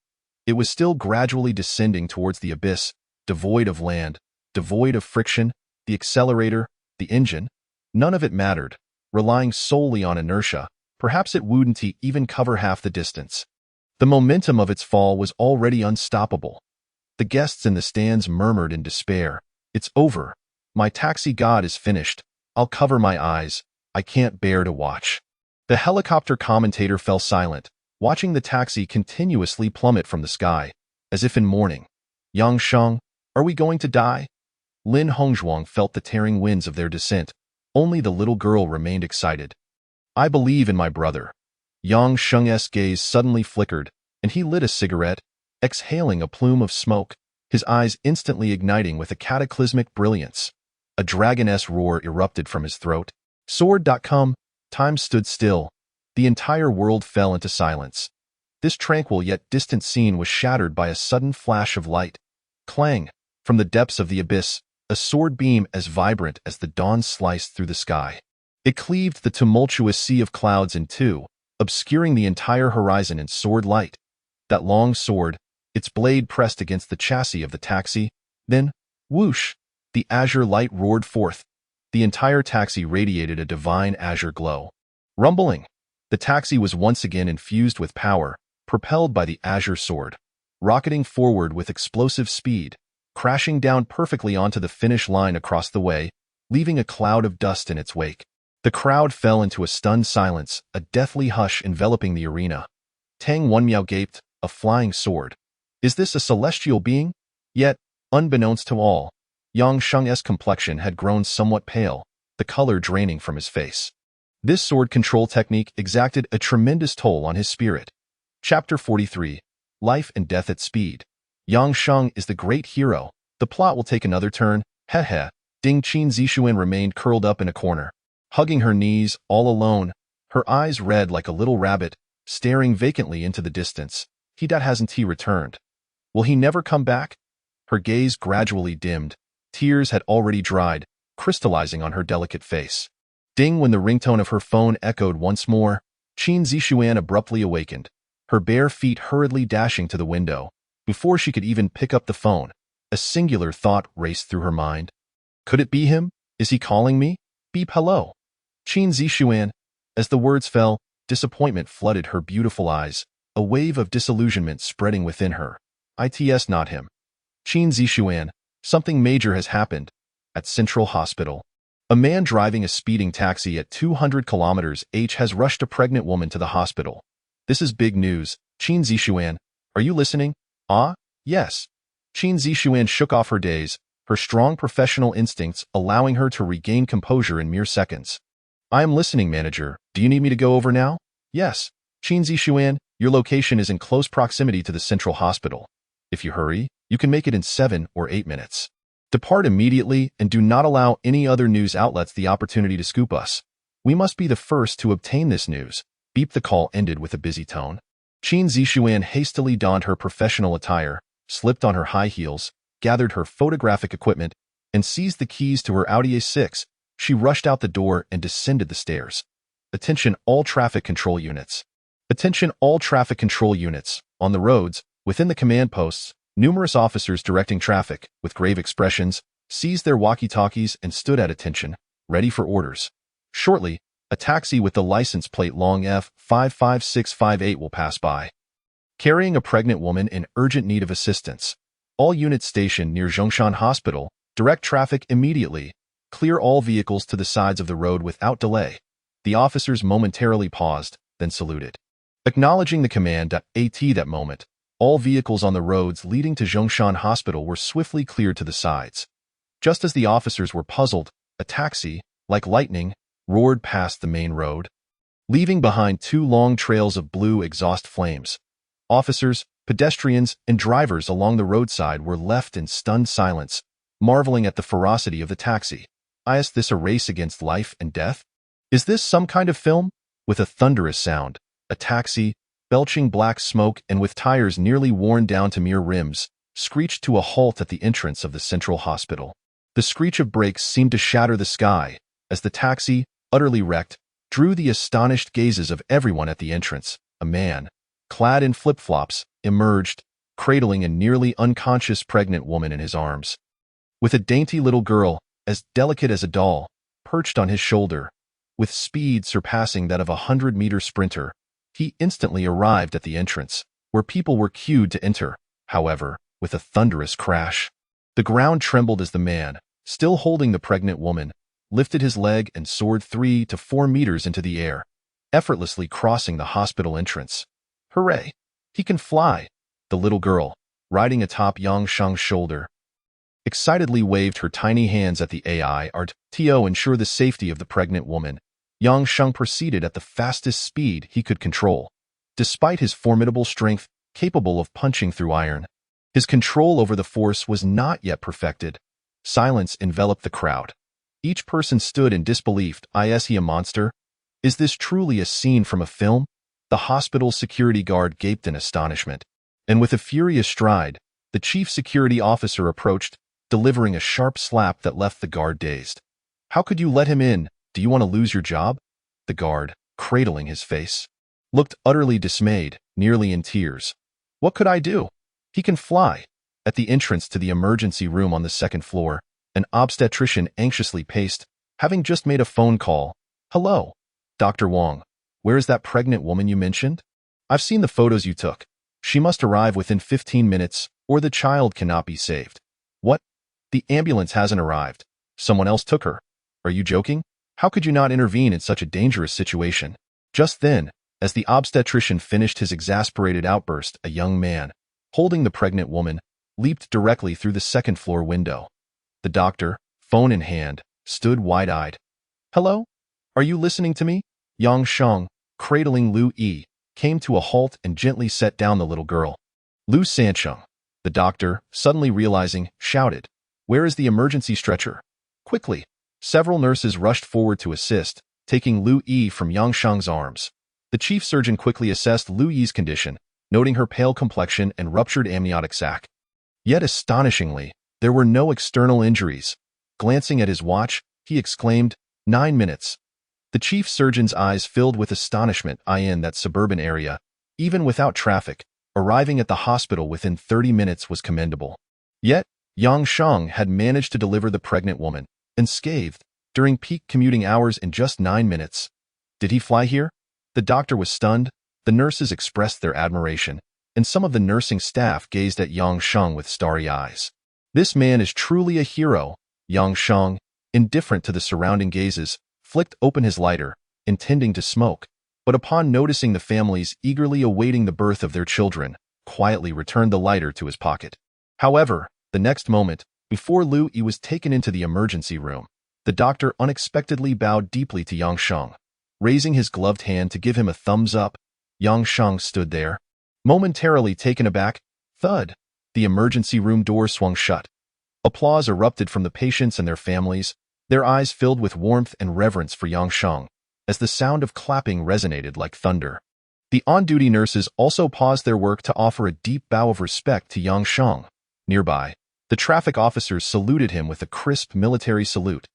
It was still gradually descending towards the abyss, devoid of land, devoid of friction, the accelerator, the engine. None of it mattered. Relying solely on inertia, perhaps it wouldn't even cover half the distance. The momentum of its fall was already unstoppable. The guests in the stands murmured in despair. "It's over. My taxi god is finished. I'll cover my eyes. I can't bear to watch." The helicopter commentator fell silent, watching the taxi continuously plummet from the sky, as if in mourning. "Yang Sheng, are we going to die?" Lin Hongzhuang felt the tearing winds of their descent. Only the little girl remained excited. "I believe in my brother." Yang Sheng's gaze suddenly flickered, and he lit a cigarette, exhaling a plume of smoke, his eyes instantly igniting with a cataclysmic brilliance. A dragoness roar erupted from his throat. Sword.com. Time stood still. The entire world fell into silence. This tranquil yet distant scene was shattered by a sudden flash of light. Clang! From the depths of the abyss, a sword beam as vibrant as the dawn sliced through the sky. It cleaved the tumultuous sea of clouds in two, obscuring the entire horizon in sword light. That long sword, its blade pressed against the chassis of the taxi, then, whoosh, the azure light roared forth. The entire taxi radiated a divine azure glow. Rumbling! The taxi was once again infused with power, propelled by the azure sword, rocketing forward with explosive speed, crashing down perfectly onto the finish line across the way, leaving a cloud of dust in its wake. The crowd fell into a stunned silence, a deathly hush enveloping the arena. Tang Wenmiao gaped, a flying sword. Is this a celestial being? Yet, unbeknownst to all, Yang Sheng's complexion had grown somewhat pale, the color draining from his face. This sword control technique exacted a tremendous toll on his spirit. Chapter 43. Life and Death at Speed. Yang Sheng is the great hero. The plot will take another turn. Heh. Ding Qin Zixuan remained curled up in a corner, hugging her knees, all alone, her eyes red like a little rabbit, staring vacantly into the distance. Hasn't he returned? Will he never come back? Her gaze gradually dimmed. Tears had already dried, crystallizing on her delicate face. Ding! When the ringtone of her phone echoed once more, Qin Zixuan abruptly awakened, her bare feet hurriedly dashing to the window. Before she could even pick up the phone, a singular thought raced through her mind. Could it be him? Is he calling me? Beep hello. Qin Zixuan. As the words fell, disappointment flooded her beautiful eyes, a wave of disillusionment spreading within her. It's not him. Qin Zixuan, something major has happened. At Central Hospital. A man driving a speeding taxi at 200 km/h has rushed a pregnant woman to the hospital. This is big news. Qin Zixuan, are you listening? Ah, yes. Qin Zixuan shook off her daze, her strong professional instincts allowing her to regain composure in mere seconds. I am listening, manager. Do you need me to go over now? Yes. Qin Zixuan, your location is in close proximity to the Central Hospital. If you hurry, you can make it in 7 or 8 minutes. Depart immediately and do not allow any other news outlets the opportunity to scoop us. We must be the first to obtain this news. Beep. The call ended with a busy tone. Qin Zixuan hastily donned her professional attire, slipped on her high heels, gathered her photographic equipment, and seized the keys to her Audi A6. She rushed out the door and descended the stairs. Attention all traffic control units. Attention all traffic control units. On the roads, within the command posts, numerous officers directing traffic, with grave expressions, seized their walkie-talkies and stood at attention, ready for orders. Shortly, a taxi with the license plate long F55658 will pass by, carrying a pregnant woman in urgent need of assistance. All units stationed near Zhongshan Hospital, direct traffic immediately. Clear all vehicles to the sides of the road without delay. The officers momentarily paused, then saluted. Acknowledging the command at that moment, all vehicles on the roads leading to Zhongshan Hospital were swiftly cleared to the sides. Just as the officers were puzzled, a taxi, like lightning, roared past the main road, leaving behind 2 long trails of blue exhaust flames. Officers, pedestrians, and drivers along the roadside were left in stunned silence, marveling at the ferocity of the taxi. Is this a race against life and death? Is this some kind of film? With a thunderous sound, a taxi, belching black smoke and with tires nearly worn down to mere rims, screeched to a halt at the entrance of the Central Hospital. The screech of brakes seemed to shatter the sky, as the taxi, utterly wrecked, drew the astonished gazes of everyone at the entrance. A man, clad in flip-flops, emerged, cradling a nearly unconscious pregnant woman in his arms. With a dainty little girl, as delicate as a doll, perched on his shoulder, with speed surpassing that of a 100-meter sprinter, he instantly arrived at the entrance, where people were queued to enter. However, with a thunderous crash, the ground trembled as the man, still holding the pregnant woman, lifted his leg and soared 3 to 4 meters into the air, effortlessly crossing the hospital entrance. Hooray! He can fly! The little girl, riding atop Yang Sheng's shoulder, excitedly waved her tiny hands at the AI to ensure the safety of the pregnant woman. Yang Sheng proceeded at the fastest speed he could control. Despite his formidable strength, capable of punching through iron, his control over the force was not yet perfected. Silence enveloped the crowd. Each person stood in disbelief. Is he a monster? Is this truly a scene from a film? The hospital's security guard gaped in astonishment. And with a furious stride, the chief security officer approached, delivering a sharp slap that left the guard dazed. How could you let him in? Do you want to lose your job? The guard, cradling his face, looked utterly dismayed, nearly in tears. What could I do? He can fly. At the entrance to the emergency room on the second floor, an obstetrician anxiously paced, having just made a phone call. Hello, Dr. Wong. Where is that pregnant woman you mentioned? I've seen the photos you took. She must arrive within 15 minutes, or the child cannot be saved. What? The ambulance hasn't arrived. Someone else took her. Are you joking? How could you not intervene in such a dangerous situation? Just then, as the obstetrician finished his exasperated outburst, a young man, holding the pregnant woman, leaped directly through the second-floor window. The doctor, phone in hand, stood wide-eyed. Hello? Are you listening to me? Yang Sheng, cradling Lu Yi, came to a halt and gently set down the little girl. Lu Sancheng, the doctor, suddenly realizing, shouted, Where is the emergency stretcher? Quickly, several nurses rushed forward to assist, taking Lu Yi from Yang Sheng's arms. The chief surgeon quickly assessed Lu Yi's condition, noting her pale complexion and ruptured amniotic sac. Yet astonishingly, there were no external injuries. Glancing at his watch, he exclaimed, 9 minutes. The chief surgeon's eyes filled with astonishment. In that suburban area, even without traffic, arriving at the hospital within 30 minutes was commendable. Yet, Yang Sheng had managed to deliver the pregnant woman, unscathed, during peak commuting hours in just 9 minutes. Did he fly here? The doctor was stunned, the nurses expressed their admiration, and some of the nursing staff gazed at Yang Sheng with starry eyes. This man is truly a hero. Yang Sheng, indifferent to the surrounding gazes, flicked open his lighter, intending to smoke, but upon noticing the families eagerly awaiting the birth of their children, quietly returned the lighter to his pocket. However, the next moment, before Lu Yi was taken into the emergency room, the doctor unexpectedly bowed deeply to Yang Sheng. Raising his gloved hand to give him a thumbs up, Yang Sheng stood there, momentarily taken aback. Thud! The emergency room door swung shut. Applause erupted from the patients and their families, their eyes filled with warmth and reverence for Yang Sheng, as the sound of clapping resonated like thunder. The on-duty nurses also paused their work to offer a deep bow of respect to Yang Sheng. Nearby, the traffic officers saluted him with a crisp military salute.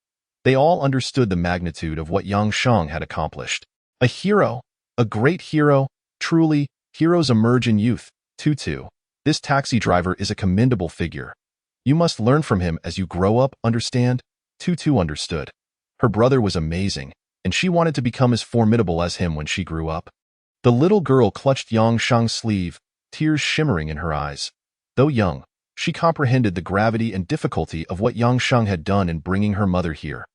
They all understood the magnitude of what Yang Sheng had accomplished. A hero, a great hero, truly, heroes emerge in youth. Tutu, this taxi driver is a commendable figure. You must learn from him as you grow up, understand? Tutu understood. Her brother was amazing, and she wanted to become as formidable as him when she grew up. The little girl clutched Yang Sheng's sleeve, tears shimmering in her eyes. Though young, she comprehended the gravity and difficulty of what Yang Sheng had done in bringing her mother here.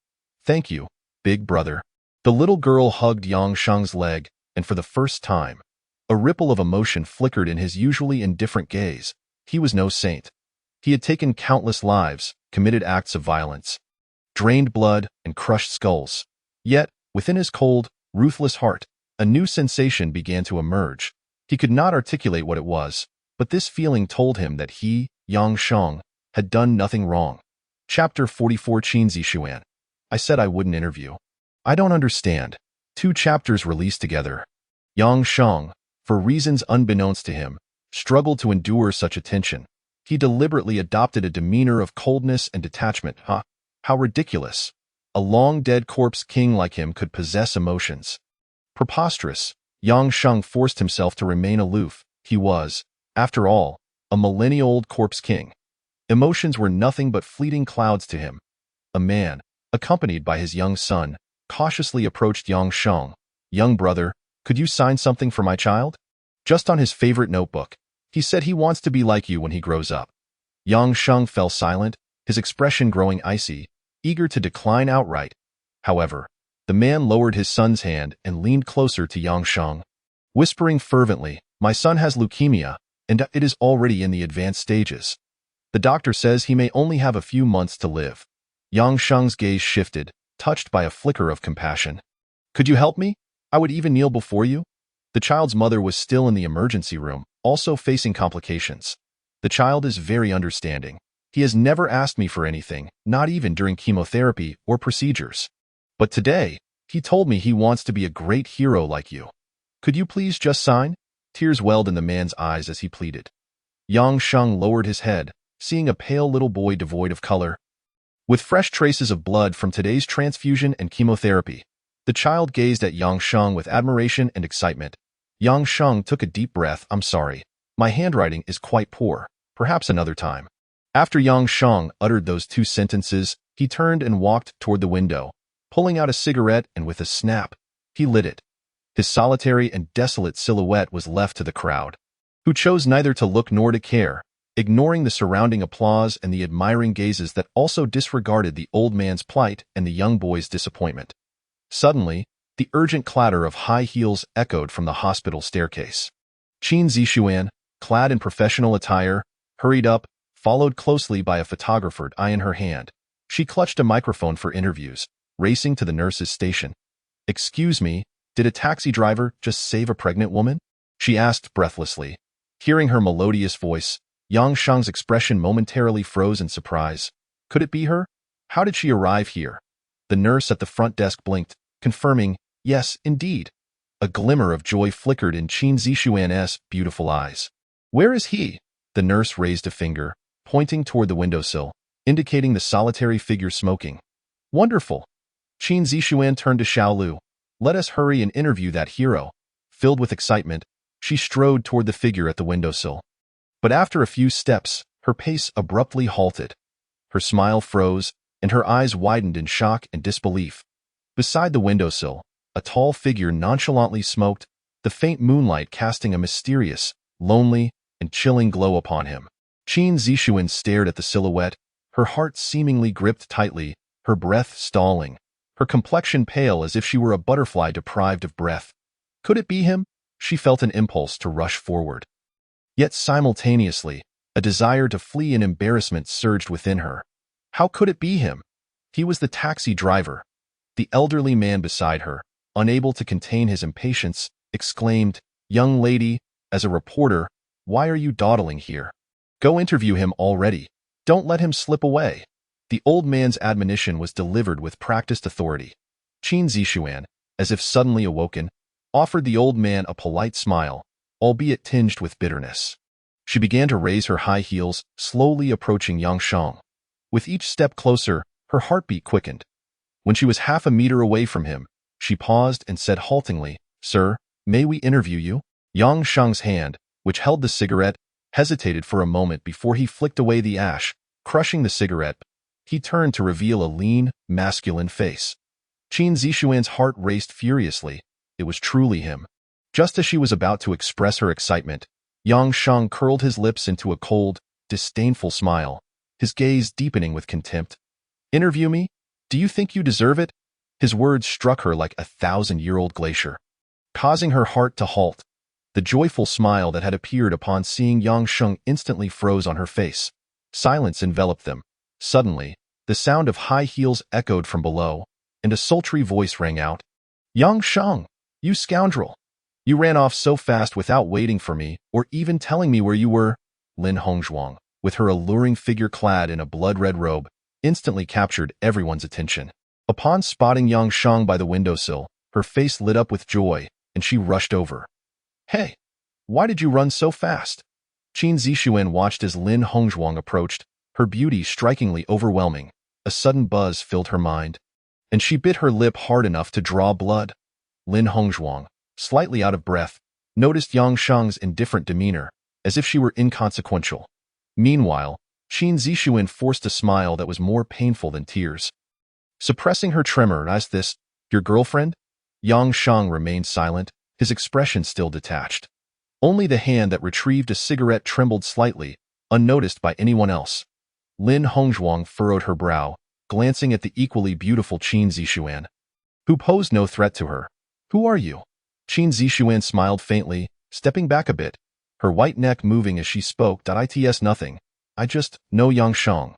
Thank you, big brother. The little girl hugged Yang Sheng's leg, and for the first time, a ripple of emotion flickered in his usually indifferent gaze. He was no saint. He had taken countless lives, committed acts of violence, drained blood, and crushed skulls. Yet, within his cold, ruthless heart, a new sensation began to emerge. He could not articulate what it was, but this feeling told him that he, Yang Sheng, had done nothing wrong. Chapter 44 Qin Zixuan. I said I wouldn't interview. I don't understand. 2 chapters released together. Yang Sheng, for reasons unbeknownst to him, struggled to endure such attention. He deliberately adopted a demeanor of coldness and detachment. How ridiculous. A long-dead corpse king like him could possess emotions. Preposterous. Yang Sheng forced himself to remain aloof. He was, after all, a millennia-old corpse king. Emotions were nothing but fleeting clouds to him. A man, accompanied by his young son, cautiously approached Yang Sheng. "Young brother, could you sign something for my child?" Just on his favorite notebook. He said he wants to be like you when he grows up. Yang Sheng fell silent, his expression growing icy, eager to decline outright. However, the man lowered his son's hand and leaned closer to Yang Sheng, whispering fervently, "My son has leukemia, and it is already in the advanced stages. The doctor says he may only have a few months to live." Yang Sheng's gaze shifted, touched by a flicker of compassion. "Could you help me? I would even kneel before you." The child's mother was still in the emergency room, also facing complications. "The child is very understanding. He has never asked me for anything, not even during chemotherapy or procedures. But today, he told me he wants to be a great hero like you. Could you please just sign?" Tears welled in the man's eyes as he pleaded. Yang Sheng lowered his head, seeing a pale little boy devoid of color, with fresh traces of blood from today's transfusion and chemotherapy. The child gazed at Yang Sheng with admiration and excitement. Yang Sheng took a deep breath. "I'm sorry. My handwriting is quite poor. Perhaps another time." After Yang Sheng uttered those two sentences, he turned and walked toward the window, pulling out a cigarette, and with a snap, he lit it. His solitary and desolate silhouette was left to the crowd, who chose neither to look nor to care, ignoring the surrounding applause and the admiring gazes that also disregarded the old man's plight and the young boy's disappointment. Suddenly, the urgent clatter of high heels echoed from the hospital staircase. Qin Zixuan, clad in professional attire, hurried up, followed closely by a photographer eye in her hand. She clutched a microphone for interviews, racing to the nurse's station. "Excuse me, did a taxi driver just save a pregnant woman?" she asked breathlessly. Hearing her melodious voice, Yang Sheng's expression momentarily froze in surprise. Could it be her? How did she arrive here? The nurse at the front desk blinked, confirming, "Yes, indeed." A glimmer of joy flickered in Qin Zixuan's beautiful eyes. "Where is he?" The nurse raised a finger, pointing toward the windowsill, indicating the solitary figure smoking. "Wonderful." Qin Zixuan turned to Xiao Lu. "Let us hurry and interview that hero." Filled with excitement, she strode toward the figure at the windowsill. But after a few steps, her pace abruptly halted. Her smile froze, and her eyes widened in shock and disbelief. Beside the windowsill, a tall figure nonchalantly smoked, the faint moonlight casting a mysterious, lonely, and chilling glow upon him. Qin Zixuan stared at the silhouette, her heart seemingly gripped tightly, her breath stalling, her complexion pale as if she were a butterfly deprived of breath. Could it be him? She felt an impulse to rush forward. Yet simultaneously, a desire to flee in embarrassment surged within her. How could it be him? He was the taxi driver. The elderly man beside her, unable to contain his impatience, exclaimed, "Young lady, as a reporter, why are you dawdling here? Go interview him already. Don't let him slip away." The old man's admonition was delivered with practiced authority. Qin Zixuan, as if suddenly awoken, offered the old man a polite smile, albeit tinged with bitterness. She began to raise her high heels, slowly approaching Yang Sheng. With each step closer, her heartbeat quickened. When she was half a meter away from him, she paused and said haltingly, "Sir, may we interview you?" Yang Sheng's hand, which held the cigarette, hesitated for a moment before he flicked away the ash, crushing the cigarette. He turned to reveal a lean, masculine face. Qin Zixuan's heart raced furiously. It was truly him. Just as she was about to express her excitement, Yang Sheng curled his lips into a cold, disdainful smile, his gaze deepening with contempt. "Interview me? Do you think you deserve it?" His words struck her like a 1,000-year-old glacier, causing her heart to halt. The joyful smile that had appeared upon seeing Yang Sheng instantly froze on her face. Silence enveloped them. Suddenly, the sound of high heels echoed from below, and a sultry voice rang out. "Yang Sheng, you scoundrel! You ran off so fast without waiting for me or even telling me where you were." Lin Hongzhuang, with her alluring figure clad in a blood-red robe, instantly captured everyone's attention. Upon spotting Yang Sheng by the windowsill, her face lit up with joy, and she rushed over. "Hey, why did you run so fast?" Qin Zixuan watched as Lin Hongzhuang approached, her beauty strikingly overwhelming. A sudden buzz filled her mind, and she bit her lip hard enough to draw blood. Lin Hongzhuang, slightly out of breath, noticed Yang Sheng's indifferent demeanor. as if she were inconsequential. Meanwhile, Qin Zixuan forced a smile that was more painful than tears. Suppressing her tremor, "Is this your girlfriend?" Yang Shang remained silent, his expression still detached. Only the hand that retrieved a cigarette trembled slightly, unnoticed by anyone else. Lin Hongzhuang furrowed her brow, glancing at the equally beautiful Qin Zixuan, who posed no threat to her. "Who are you?" Qin Zixuan smiled faintly, stepping back a bit, her white neck moving as she spoke. "It's nothing. I just know Yang Shang."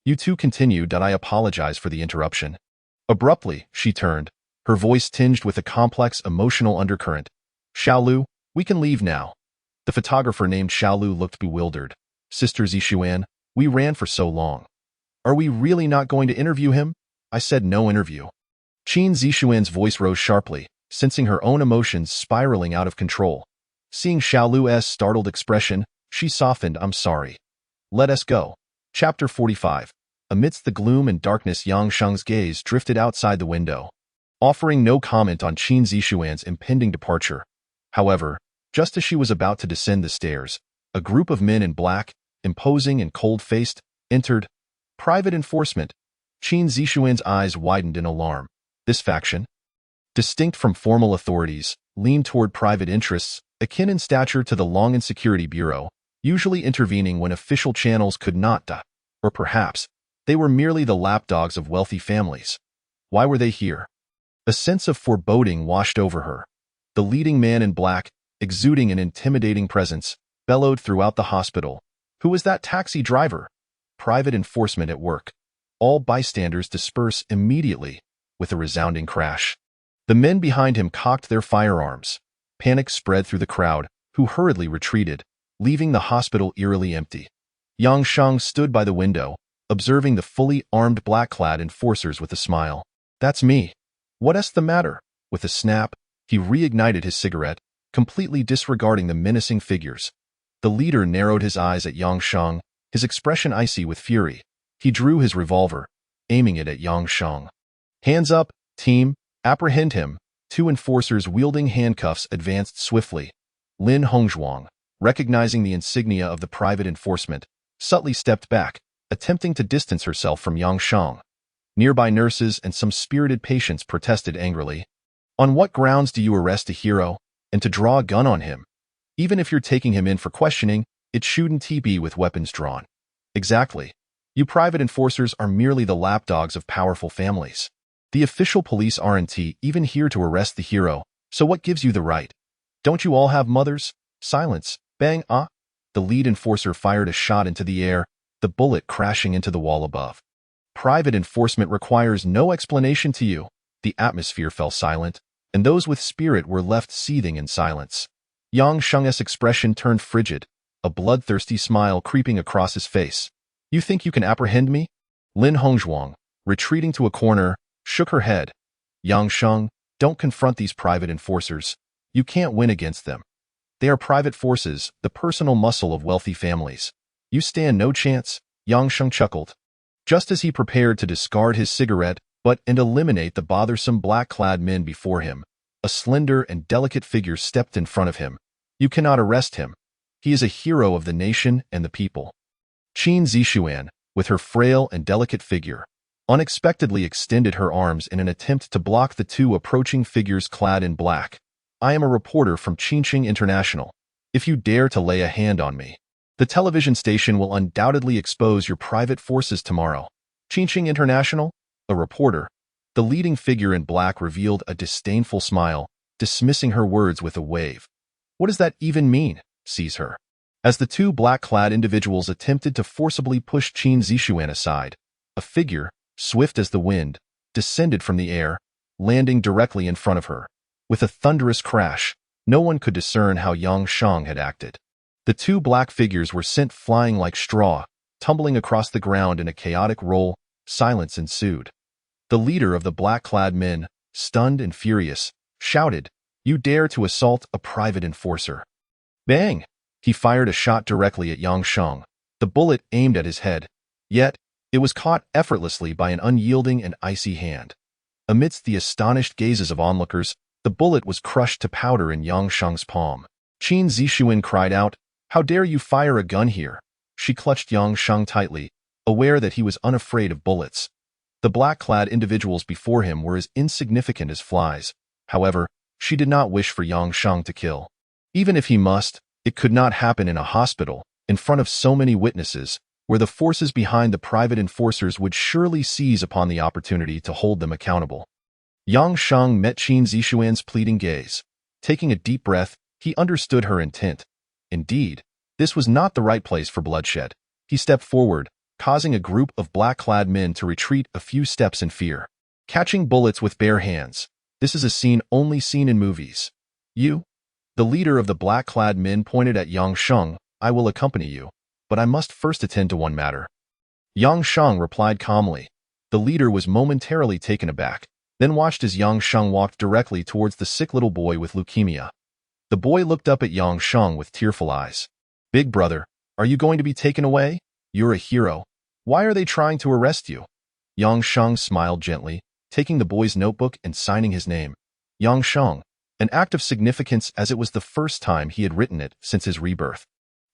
"You two continue. I apologize for the interruption." Abruptly, she turned, her voice tinged with a complex emotional undercurrent. "Xiaolu, we can leave now." The photographer named Xiaolu looked bewildered. "Sister Zixuan, we ran for so long. Are we really not going to interview him?" "I said no interview." Qin Zixuan's voice rose sharply, sensing her own emotions spiraling out of control. Seeing Xiaolu's startled expression, she softened. "I'm sorry. Let us go." Chapter 45. Amidst the gloom and darkness, Yang Shang's gaze drifted outside the window, offering no comment on Qin Zixuan's impending departure. However, just as she was about to descend the stairs, a group of men in black, imposing and cold-faced, entered. "Private enforcement." Qin Zixuan's eyes widened in alarm. This faction, distinct from formal authorities, leaned toward private interests, akin in stature to the Longan Security Bureau, usually intervening when official channels could not. Or perhaps, they were merely the lapdogs of wealthy families. Why were they here? A sense of foreboding washed over her. The leading man in black, exuding an intimidating presence, bellowed throughout the hospital. "Who is that taxi driver?" Private enforcement at work. All bystanders disperse immediately, with a resounding crash. The men behind him cocked their firearms. Panic spread through the crowd, who hurriedly retreated, leaving the hospital eerily empty. Yang Shang stood by the window, observing the fully armed black-clad enforcers with a smile. "That's me. What's the matter?" With a snap, he reignited his cigarette, completely disregarding the menacing figures. The leader narrowed his eyes at Yang Shang, his expression icy with fury. He drew his revolver, aiming it at Yang Shang. "Hands up, team, apprehend him." Two enforcers wielding handcuffs advanced swiftly. Lin Hongzhuang, recognizing the insignia of the private enforcement, subtly stepped back, attempting to distance herself from Yang Shang. Nearby nurses and some spirited patients protested angrily. "On what grounds do you arrest a hero, and to draw a gun on him? Even if you're taking him in for questioning, it shouldn't be with weapons drawn." "Exactly. You private enforcers are merely the lapdogs of powerful families. The official police aren't even here to arrest the hero, so what gives you the right? Don't you all have mothers?" "Silence." Bang, ah! The lead enforcer fired a shot into the air, the bullet crashing into the wall above. "Private enforcement requires no explanation to you." The atmosphere fell silent, and those with spirit were left seething in silence. Yang Shang's expression turned frigid, a bloodthirsty smile creeping across his face. "You think you can apprehend me?" Lin Hongzhuang, retreating to a corner, shook her head. "Yang Shang, don't confront these private enforcers. You can't win against them. They are private forces, the personal muscle of wealthy families. You stand no chance." Yang Shang chuckled. Just as he prepared to discard his cigarette and eliminate the bothersome black-clad men before him, a slender and delicate figure stepped in front of him. "You cannot arrest him. He is a hero of the nation and the people." Qin Zixuan, with her frail and delicate figure, unexpectedly extended her arms in an attempt to block the two approaching figures clad in black. "I am a reporter from Qingqing International. If you dare to lay a hand on me, the television station will undoubtedly expose your private forces tomorrow." "Qingqing International?" A reporter. The leading figure in black revealed a disdainful smile, dismissing her words with a wave. "What does that even mean?" Seize her. As the two black-clad individuals attempted to forcibly push Qin Zixuan aside, a figure, swift as the wind, descended from the air, landing directly in front of her. With a thunderous crash, no one could discern how Yang Shang had acted. The two black figures were sent flying like straw, tumbling across the ground in a chaotic roll. Silence ensued. The leader of the black-clad men, stunned and furious, shouted, "You dare to assault a private enforcer!" Bang! He fired a shot directly at Yang Shang. The bullet aimed at his head, yet it was caught effortlessly by an unyielding and icy hand. Amidst the astonished gazes of onlookers, the bullet was crushed to powder in Yang Shang's palm. Qin Zixuan cried out, How dare you fire a gun here? She clutched Yang Sheng tightly, aware that he was unafraid of bullets. The black-clad individuals before him were as insignificant as flies. However, she did not wish for Yang Sheng to kill. Even if he must, it could not happen in a hospital, in front of so many witnesses, where the forces behind the private enforcers would surely seize upon the opportunity to hold them accountable. Yang Sheng met Qin Zixuan's pleading gaze. Taking a deep breath, he understood her intent. Indeed, this was not the right place for bloodshed. He stepped forward, causing a group of black-clad men to retreat a few steps in fear. Catching bullets with bare hands. This is a scene only seen in movies. You? The leader of the black-clad men pointed at Yang Sheng. I will accompany you, but I must first attend to one matter. Yang Sheng replied calmly. The leader was momentarily taken aback, then watched as Yang Sheng walked directly towards the sick little boy with leukemia. The boy looked up at Yang Sheng with tearful eyes. Big brother, are you going to be taken away? You're a hero. Why are they trying to arrest you? Yang Sheng smiled gently, taking the boy's notebook and signing his name. Yang Sheng, an act of significance as it was the first time he had written it since his rebirth.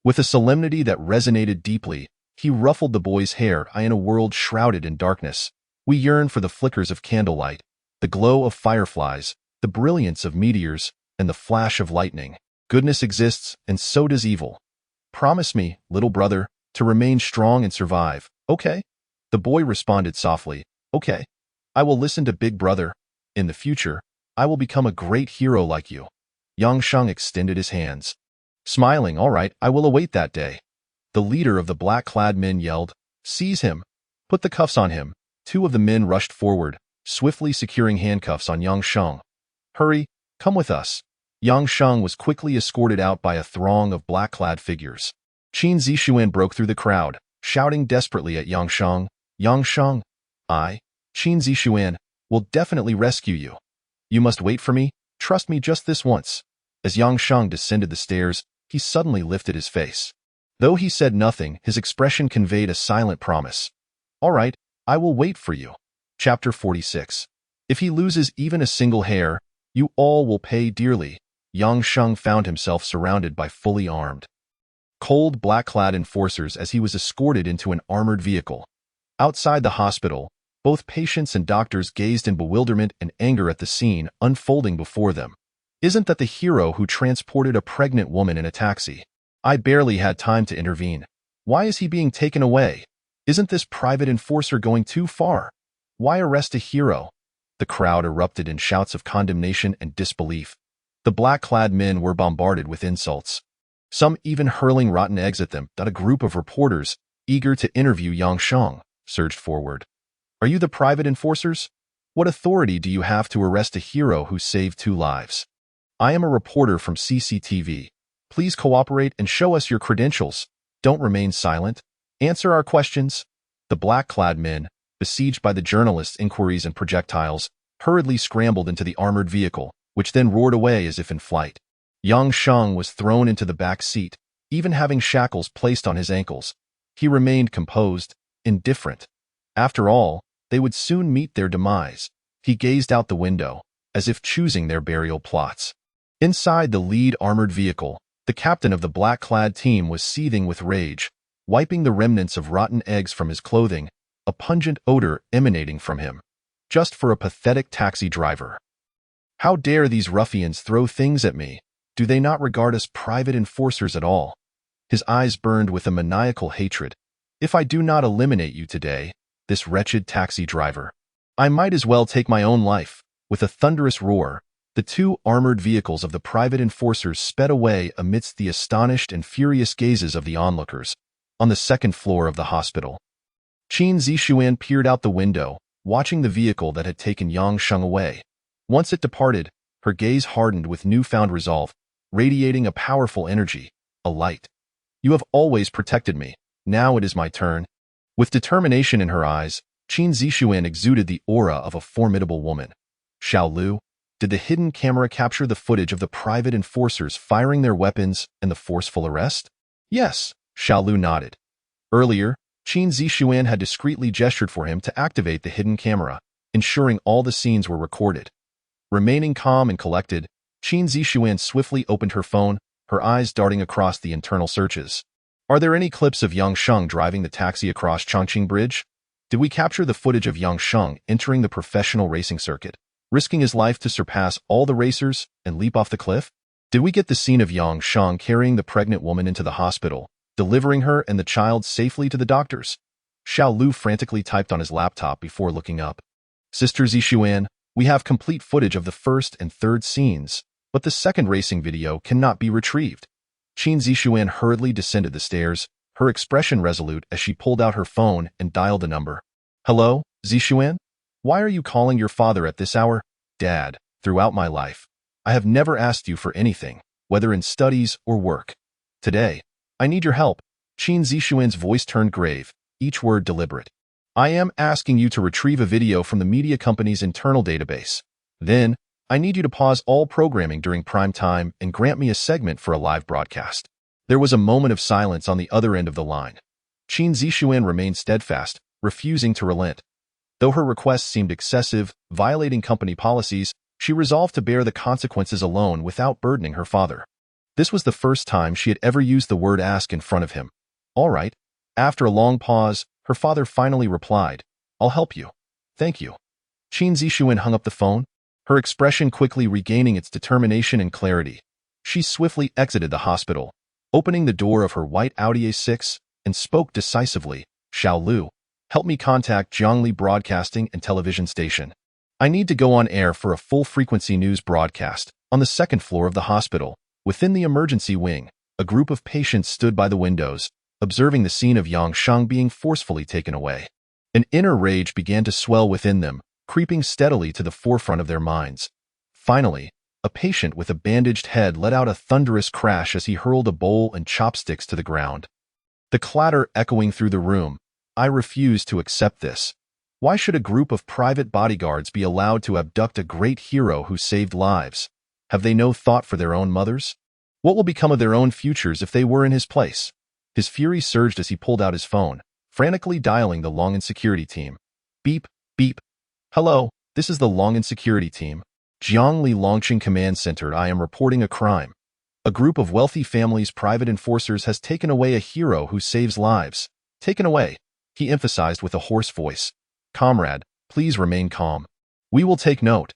With a solemnity that resonated deeply, he ruffled the boy's hair. In a world shrouded in darkness, we yearn for the flickers of candlelight, the glow of fireflies, the brilliance of meteors, and the flash of lightning. Goodness exists, and so does evil. Promise me, little brother, to remain strong and survive, okay? The boy responded softly, okay. I will listen to Big Brother. In the future, I will become a great hero like you. Yang Sheng extended his hands. Smiling, all right, I will await that day. The leader of the black-clad men yelled, seize him. Put the cuffs on him. Two of the men rushed forward, swiftly securing handcuffs on Yang Sheng. Hurry, come with us. Yang Sheng was quickly escorted out by a throng of black-clad figures. Qin Zixuan broke through the crowd, shouting desperately at Yang Sheng. Yang Sheng, I, Qin Zixuan, will definitely rescue you. You must wait for me, trust me just this once. As Yang Sheng descended the stairs, he suddenly lifted his face. Though he said nothing, his expression conveyed a silent promise. All right, I will wait for you. Chapter 46. If he loses even a single hair, you all will pay dearly. Yang Sheng found himself surrounded by fully armed, cold black-clad enforcers as he was escorted into an armored vehicle. Outside the hospital, both patients and doctors gazed in bewilderment and anger at the scene unfolding before them. Isn't that the hero who transported a pregnant woman in a taxi? I barely had time to intervene. Why is he being taken away? Isn't this private enforcer going too far? Why arrest a hero? The crowd erupted in shouts of condemnation and disbelief. The black-clad men were bombarded with insults, some even hurling rotten eggs at them. A group of reporters, eager to interview Yang Sheng, surged forward. Are you the private enforcers? What authority do you have to arrest a hero who saved 2 lives? I am a reporter from CCTV. Please cooperate and show us your credentials. Don't remain silent. Answer our questions. The black-clad men, besieged by the journalists' inquiries and projectiles, hurriedly scrambled into the armored vehicle, which then roared away as if in flight. Yang Sheng was thrown into the back seat, even having shackles placed on his ankles. He remained composed, indifferent. After all, they would soon meet their demise. He gazed out the window, as if choosing their burial plots. Inside the lead armored vehicle, the captain of the black-clad team was seething with rage, wiping the remnants of rotten eggs from his clothing, a pungent odor emanating from him. Just for a pathetic taxi driver. How dare these ruffians throw things at me? Do they not regard us private enforcers at all? His eyes burned with a maniacal hatred. If I do not eliminate you today, this wretched taxi driver, I might as well take my own life. With a thunderous roar, the 2 armored vehicles of the private enforcers sped away amidst the astonished and furious gazes of the onlookers. On the 2nd floor of the hospital, Qin Zixuan peered out the window, watching the vehicle that had taken Yang Sheng away. Once it departed, her gaze hardened with newfound resolve, radiating a powerful energy, a light. You have always protected me. Now it is my turn. With determination in her eyes, Qin Zixuan exuded the aura of a formidable woman. Xiao Lu, did the hidden camera capture the footage of the private enforcers firing their weapons and the forceful arrest? Yes, Xiao Lu nodded. Earlier, Qin Zixuan had discreetly gestured for him to activate the hidden camera, ensuring all the scenes were recorded. Remaining calm and collected, Qin Zixuan swiftly opened her phone, her eyes darting across the internal searches. Are there any clips of Yang Sheng driving the taxi across Chongqing Bridge? Did we capture the footage of Yang Sheng entering the professional racing circuit, risking his life to surpass all the racers and leap off the cliff? Did we get the scene of Yang Sheng carrying the pregnant woman into the hospital, delivering her and the child safely to the doctors? Xiao Lu frantically typed on his laptop before looking up. Sister Zixuan, we have complete footage of the first and third scenes, but the second racing video cannot be retrieved. Qin Zixuan hurriedly descended the stairs, her expression resolute as she pulled out her phone and dialed the number. Hello, Zixuan? Why are you calling your father at this hour? Dad, throughout my life, I have never asked you for anything, whether in studies or work. Today, I need your help. Qin Zixuan's voice turned grave, each word deliberate. I am asking you to retrieve a video from the media company's internal database. Then, I need you to pause all programming during prime time and grant me a segment for a live broadcast. There was a moment of silence on the other end of the line. Qin Zixuan remained steadfast, refusing to relent. Though her request seemed excessive, violating company policies, she resolved to bear the consequences alone without burdening her father. This was the first time she had ever used the word ask in front of him. All right. After a long pause, her father finally replied, I'll help you. Thank you. Qin Zixuan hung up the phone, her expression quickly regaining its determination and clarity. She swiftly exited the hospital, opening the door of her white Audi A6, and spoke decisively, Xiao Lu, help me contact Jiangli Broadcasting and Television Station. I need to go on air for a full-frequency news broadcast. On the second floor of the hospital, within the emergency wing, a group of patients stood by the windows, observing the scene of Yang Sheng being forcefully taken away. An inner rage began to swell within them, creeping steadily to the forefront of their minds. Finally, a patient with a bandaged head let out a thunderous crash as he hurled a bowl and chopsticks to the ground. The clatter echoing through the room. I refuse to accept this. Why should a group of private bodyguards be allowed to abduct a great hero who saved lives? Have they no thought for their own mothers? What will become of their own futures if they were in his place? His fury surged as he pulled out his phone, frantically dialing the Long'an security team. Beep, beep. Hello, this is the Long'an security team. Jiangli Longqing Command Center. I am reporting a crime. A group of wealthy families' private enforcers has taken away a hero who saves lives. Taken away, he emphasized with a hoarse voice. Comrade, please remain calm. We will take note.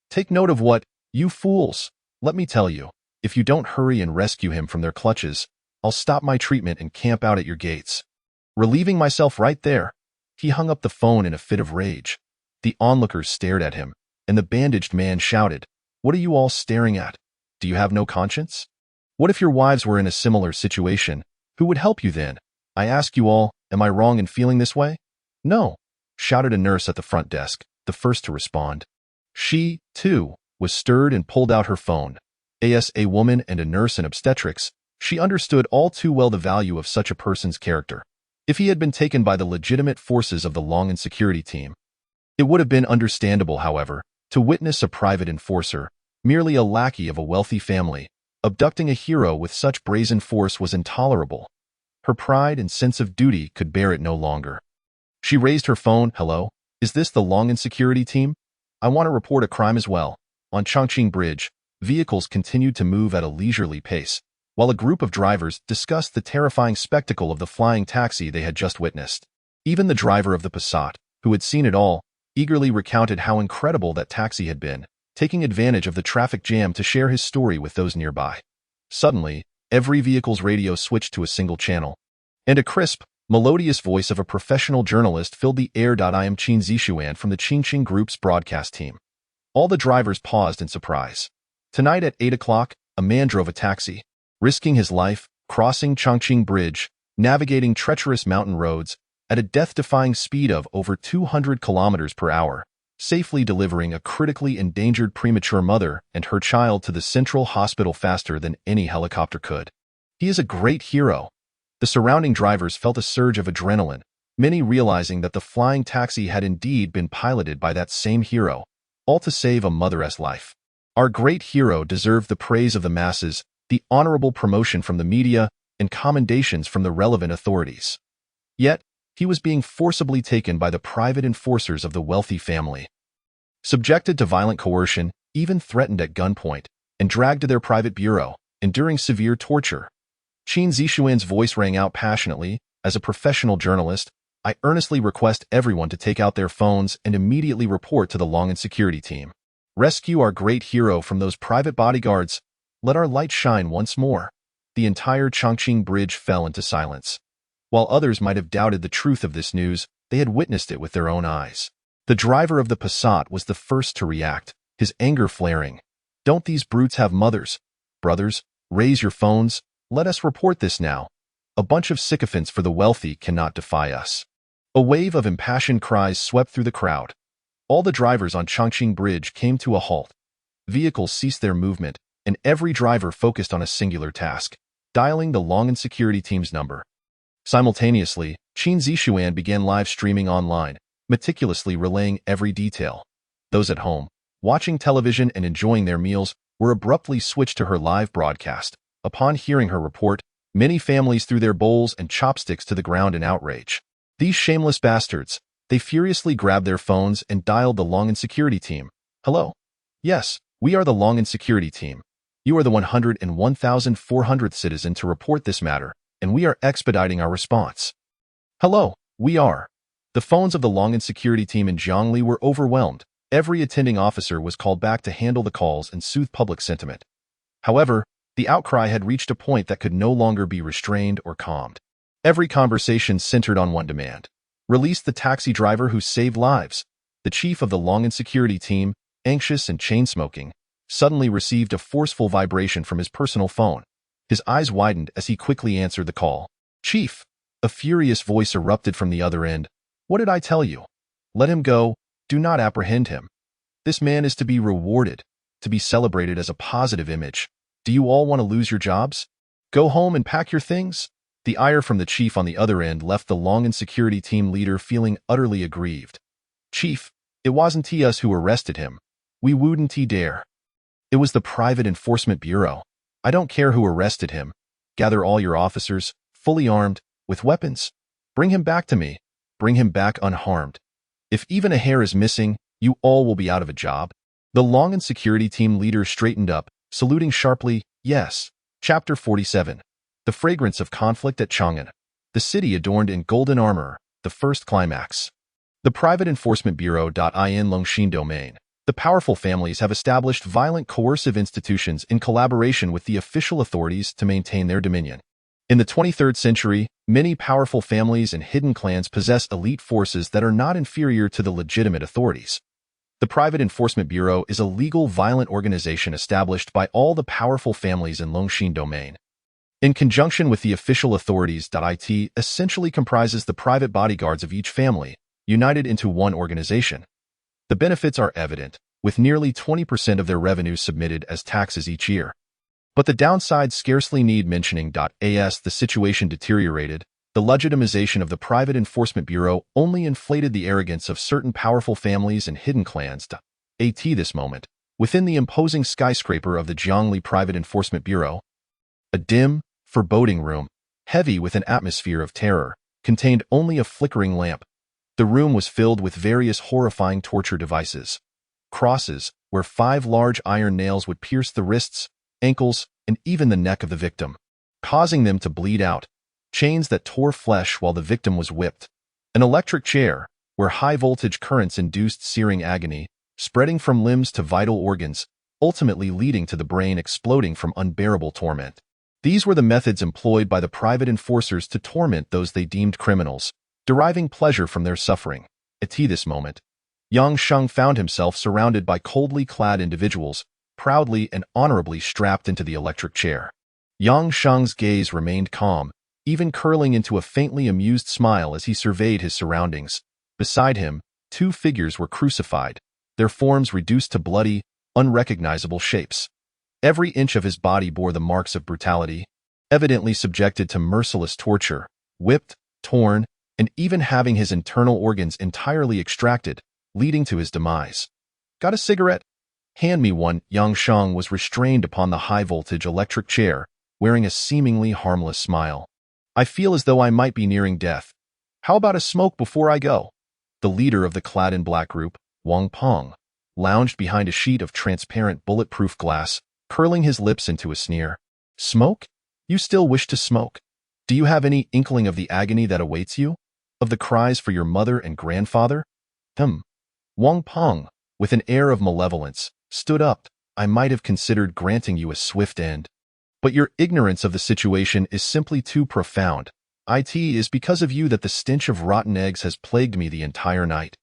Take note of what? You fools. Let me tell you, if you don't hurry and rescue him from their clutches, I'll stop my treatment and camp out at your gates. Relieving myself right there, he hung up the phone in a fit of rage. The onlookers stared at him, and the bandaged man shouted, What are you all staring at? Do you have no conscience? What if your wives were in a similar situation? Who would help you then? I ask you all, am I wrong in feeling this way? No, shouted a nurse at the front desk, the first to respond. She, too, was stirred and pulled out her phone. As a woman and a nurse in obstetrics, she understood all too well the value of such a person's character. If he had been taken by the legitimate forces of the Long'an security team, it would have been understandable, however, to witness a private enforcer, merely a lackey of a wealthy family, abducting a hero with such brazen force was intolerable. Her pride and sense of duty could bear it no longer. She raised her phone. Hello, is this the Long'an security team? I want to report a crime as well. On Chongqing Bridge, vehicles continued to move at a leisurely pace, while a group of drivers discussed the terrifying spectacle of the flying taxi they had just witnessed. Even the driver of the Passat, who had seen it all, eagerly recounted how incredible that taxi had been, taking advantage of the traffic jam to share his story with those nearby. Suddenly, every vehicle's radio switched to a single channel, and a crisp, melodious voice of a professional journalist filled the air. I am Qin Zixuan from the Qingqing Group's broadcast team. All the drivers paused in surprise. Tonight at 8 o'clock, a man drove a taxi, risking his life, crossing Chongqing Bridge, navigating treacherous mountain roads, at a death-defying speed of over 200 kilometers per hour, safely delivering a critically endangered premature mother and her child to the central hospital faster than any helicopter could. He is a great hero. The surrounding drivers felt a surge of adrenaline, many realizing that the flying taxi had indeed been piloted by that same hero, all to save a mother's life. Our great hero deserved the praise of the masses, the honorable promotion from the media, and commendations from the relevant authorities. Yet, he was being forcibly taken by the private enforcers of the wealthy family. Subjected to violent coercion, even threatened at gunpoint, and dragged to their private bureau, enduring severe torture. Qin Zixuan's voice rang out passionately. As a professional journalist, I earnestly request everyone to take out their phones and immediately report to the Long'an security team. Rescue our great hero from those private bodyguards. Let our light shine once more. The entire Chongqing Bridge fell into silence. While others might have doubted the truth of this news, they had witnessed it with their own eyes. The driver of the Passat was the first to react, his anger flaring. Don't these brutes have mothers? Brothers, raise your phones. Let us report this now. A bunch of sycophants for the wealthy cannot defy us. A wave of impassioned cries swept through the crowd. All the drivers on Chongqing Bridge came to a halt. Vehicles ceased their movement, and every driver focused on a singular task, dialing the Long'an security team's number. Simultaneously, Qin Zixuan began live streaming online, meticulously relaying every detail. Those at home, watching television and enjoying their meals, were abruptly switched to her live broadcast. Upon hearing her report, many families threw their bowls and chopsticks to the ground in outrage. These shameless bastards, they furiously grabbed their phones and dialed the Long'an security team. Hello? Yes, we are the Long'an security team. You are the 101,400th citizen to report this matter, and we are expediting our response. Hello, we are. The phones of the Long'an security team in Jiangli were overwhelmed. Every attending officer was called back to handle the calls and soothe public sentiment. However, the outcry had reached a point that could no longer be restrained or calmed. Every conversation centered on one demand. Release the taxi driver who saved lives. The chief of the Long'an security team, anxious and chain-smoking, suddenly received a forceful vibration from his personal phone. His eyes widened as he quickly answered the call. Chief! A furious voice erupted from the other end. What did I tell you? Let him go. Do not apprehend him. This man is to be rewarded, to be celebrated as a positive image. Do you all want to lose your jobs? Go home and pack your things? The ire from the chief on the other end left the Long'an security team leader feeling utterly aggrieved. Chief, it wasn't us who arrested him. We wouldn't dare. It was the Private Enforcement Bureau. I don't care who arrested him. Gather all your officers, fully armed, with weapons. Bring him back to me. Bring him back unharmed. If even a hair is missing, you all will be out of a job. The Long'an security team leader straightened up, saluting sharply. Yes. Chapter 47. The fragrance of conflict at Chang'an. The city adorned in golden armor. The first climax. The Private Enforcement Bureau. In Longxin domain, the powerful families have established violent coercive institutions in collaboration with the official authorities to maintain their dominion. In the 23rd century, many powerful families and hidden clans possess elite forces that are not inferior to the legitimate authorities. The Private Enforcement Bureau is a legal violent organization established by all the powerful families in Longxin domain. In conjunction with the official authorities, it essentially comprises the private bodyguards of each family, united into one organization. The benefits are evident, with nearly 20% of their revenues submitted as taxes each year. But the downsides scarcely need mentioning. As the situation deteriorated, the legitimization of the Private Enforcement Bureau only inflated the arrogance of certain powerful families and hidden clans. At this moment, within the imposing skyscraper of the Jiangli Private Enforcement Bureau, a dim, foreboding room, heavy with an atmosphere of terror, contained only a flickering lamp. The room was filled with various horrifying torture devices. Crosses, where 5 large iron nails would pierce the wrists, ankles, and even the neck of the victim, causing them to bleed out. Chains that tore flesh while the victim was whipped. An electric chair, where high-voltage currents induced searing agony, spreading from limbs to vital organs, ultimately leading to the brain exploding from unbearable torment. These were the methods employed by the private enforcers to torment those they deemed criminals, deriving pleasure from their suffering. At this moment, Yang Sheng found himself surrounded by coldly clad individuals, proudly and honorably strapped into the electric chair. Yang Sheng's gaze remained calm, even curling into a faintly amused smile as he surveyed his surroundings. Beside him, 2 figures were crucified, their forms reduced to bloody, unrecognizable shapes. Every inch of his body bore the marks of brutality, evidently subjected to merciless torture, whipped, torn, and even having his internal organs entirely extracted, leading to his demise. Got a cigarette? Hand me one. Yang Sheng was restrained upon the high-voltage electric chair, wearing a seemingly harmless smile. I feel as though I might be nearing death. How about a smoke before I go? The leader of the clad-in-black group, Wang Peng, lounged behind a sheet of transparent bulletproof glass, curling his lips into a sneer. Smoke? You still wish to smoke? Do you have any inkling of the agony that awaits you? Of the cries for your mother and grandfather? Wang Peng, with an air of malevolence, stood up. I might have considered granting you a swift end. But your ignorance of the situation is simply too profound. It is because of you that the stench of rotten eggs has plagued me the entire night.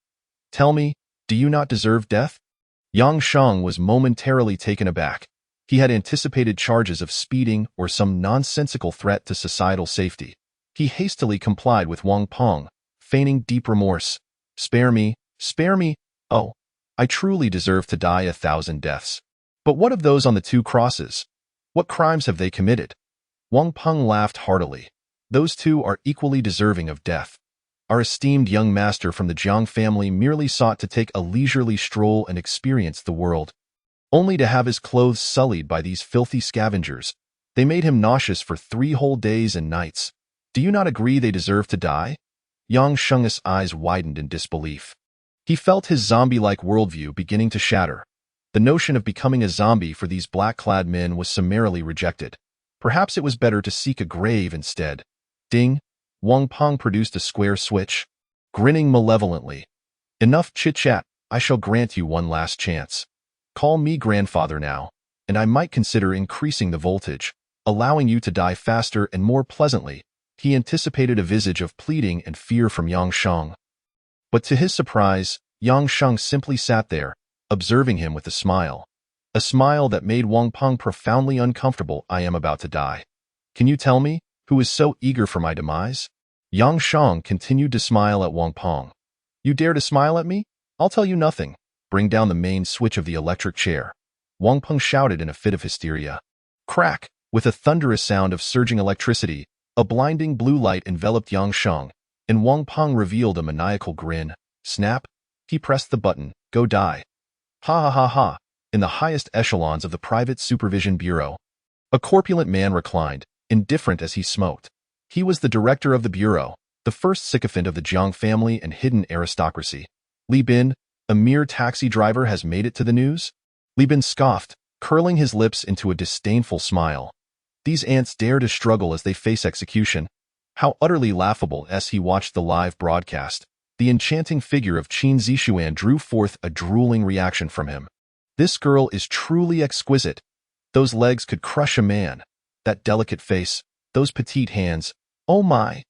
Tell me, do you not deserve death? Yang Sheng was momentarily taken aback. He had anticipated charges of speeding or some nonsensical threat to societal safety. He hastily complied with Wang Peng, feigning deep remorse. Spare me, spare me. Oh, I truly deserve to die 1,000 deaths. But what of those on the 2 crosses? What crimes have they committed? Wang Peng laughed heartily. Those 2 are equally deserving of death. Our esteemed young master from the Jiang family merely sought to take a leisurely stroll and experience the world, only to have his clothes sullied by these filthy scavengers. They made him nauseous for 3 whole days and nights. Do you not agree they deserve to die? Yang Sheng's eyes widened in disbelief. He felt his zombie-like worldview beginning to shatter. The notion of becoming a zombie for these black-clad men was summarily rejected. Perhaps it was better to seek a grave instead. Ding! Wang Peng produced a square switch, grinning malevolently. Enough chit-chat, I shall grant you one last chance. Call me grandfather now, and I might consider increasing the voltage, allowing you to die faster and more pleasantly. He anticipated a visage of pleading and fear from Yang Sheng. But to his surprise, Yang Sheng simply sat there, observing him with a smile that made Wang Peng profoundly uncomfortable. I am about to die. Can you tell me, who is so eager for my demise? Yang Sheng continued to smile at Wang Peng. You dare to smile at me? I'll tell you nothing. Bring down the main switch of the electric chair. Wang Peng shouted in a fit of hysteria. Crack! With a thunderous sound of surging electricity, a blinding blue light enveloped Yang Sheng, and Wang Peng revealed a maniacal grin. Snap! He pressed the button. Go die. Ha ha ha ha! In the highest echelons of the Private Supervision Bureau, a corpulent man reclined, indifferent as he smoked. He was the director of the bureau, the first sycophant of the Jiang family and hidden aristocracy. Li Bin, a mere taxi driver, has made it to the news? Li Bin scoffed, curling his lips into a disdainful smile. These ants dare to struggle as they face execution. How utterly laughable. As he watched the live broadcast, the enchanting figure of Qin Zixuan drew forth a drooling reaction from him. This girl is truly exquisite. Those legs could crush a man. That delicate face, those petite hands. Oh my!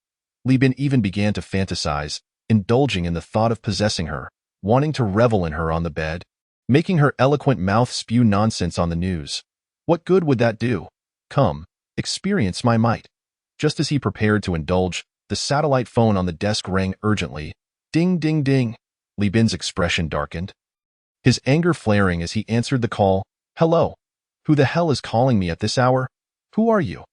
Li Bin even began to fantasize, indulging in the thought of possessing her, wanting to revel in her on the bed, making her eloquent mouth spew nonsense on the news. What good would that do? Come, experience my might. Just as he prepared to indulge, the satellite phone on the desk rang urgently. Ding, ding, ding. Li Bin's expression darkened, his anger flaring as he answered the call. Hello? Who the hell is calling me at this hour? Who are you?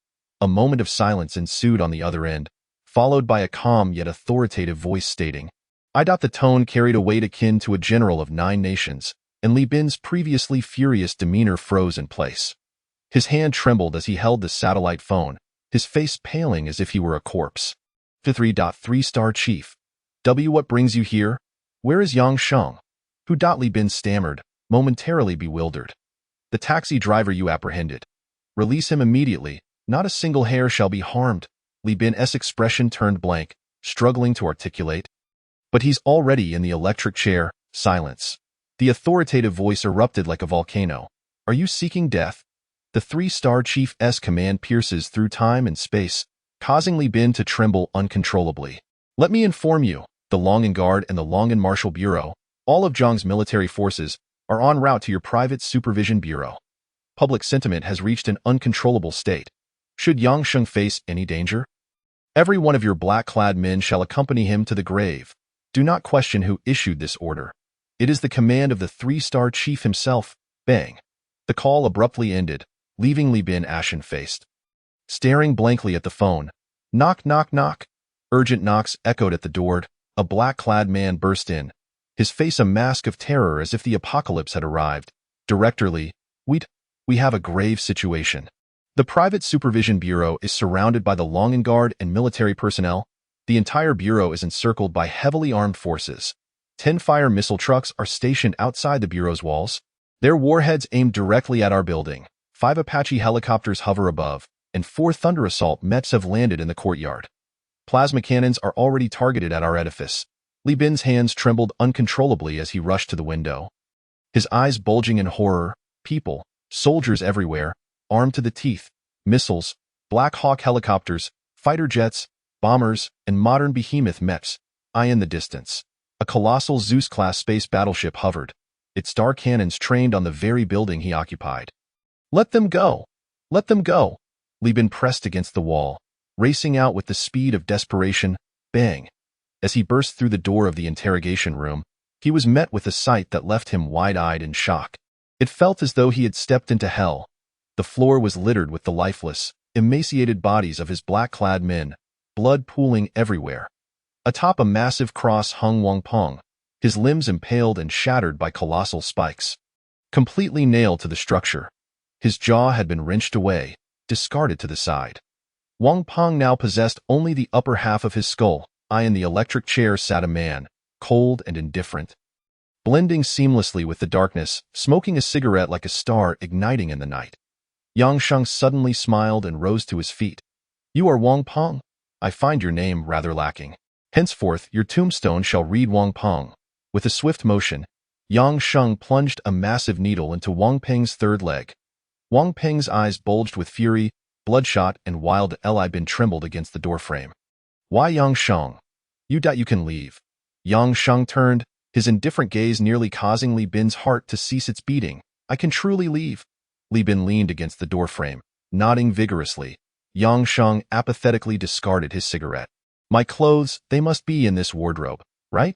A moment of silence ensued on the other end, followed by a calm yet authoritative voice stating, The tone carried a weight akin to a general of 9 nations, and Li Bin's previously furious demeanor froze in place. His hand trembled as he held the satellite phone, his face paling as if he were a corpse. 3.3-star Chief. What brings you here? Where is Yang Sheng? Who? Li Bin stammered, momentarily bewildered. The taxi driver you apprehended. Release him immediately. Not a single hair shall be harmed. Li Bin's expression turned blank, struggling to articulate. But he's already in the electric chair. Silence. The authoritative voice erupted like a volcano. Are you seeking death? The 3-star Chief's command pierces through time and space, causing Li Bin to tremble uncontrollably. Let me inform you, the Longan Guard and the Longan Martial Bureau, all of Jiang's military forces, are en route to your Private Supervision Bureau. Public sentiment has reached an uncontrollable state. Should Yang Sheng face any danger, every one of your black-clad men shall accompany him to the grave. Do not question who issued this order. It is the command of the 3-star Chief himself. Bang. The call abruptly ended, leaving Li Bin ashen-faced, staring blankly at the phone. Knock, knock, knock. Urgent knocks echoed at the door. A black-clad man burst in, his face a mask of terror as if the apocalypse had arrived. Director Li, we have a grave situation. The Private Supervision Bureau is surrounded by the Longan Guard and military personnel. The entire bureau is encircled by heavily armed forces. 10 fire missile trucks are stationed outside the bureau's walls, their warheads aimed directly at our building. 5 Apache helicopters hover above, and 4 Thunder Assault Mets have landed in the courtyard. Plasma cannons are already targeted at our edifice. Li Bin's hands trembled uncontrollably as he rushed to the window. His eyes bulging in horror, people, soldiers everywhere, armed to the teeth, missiles, Black Hawk helicopters, fighter jets, bombers, and modern behemoth mechs, eye in the distance. A colossal Zeus-class space battleship hovered, its star cannons trained on the very building he occupied. "Let them go! Let them go!" Li Bin pressed against the wall, racing out with the speed of desperation. Bang! As he burst through the door of the interrogation room, he was met with a sight that left him wide-eyed in shock. It felt as though he had stepped into hell. The floor was littered with the lifeless, emaciated bodies of his black-clad men, blood pooling everywhere. Atop a massive cross hung Wang Peng, his limbs impaled and shattered by colossal spikes. Completely nailed to the structure, his jaw had been wrenched away, discarded to the side. Wang Peng now possessed only the upper half of his skull. In the electric chair sat a man, cold and indifferent, blending seamlessly with the darkness, smoking a cigarette like a star igniting in the night. Yang Sheng suddenly smiled and rose to his feet. "You are Wang Peng? I find your name rather lacking. Henceforth, your tombstone shall read Wang Peng." With a swift motion, Yang Sheng plunged a massive needle into Wang Peng's third leg. Wang Peng's eyes bulged with fury, bloodshot and wild. Li Bin trembled against the doorframe. "Why, Yang Sheng? You can leave." Yang Sheng turned, his indifferent gaze nearly causing Li Bin's heart to cease its beating. "I can truly leave." Li Bin leaned against the doorframe, nodding vigorously. Yang Sheng apathetically discarded his cigarette. "My clothes, they must be in this wardrobe, right?"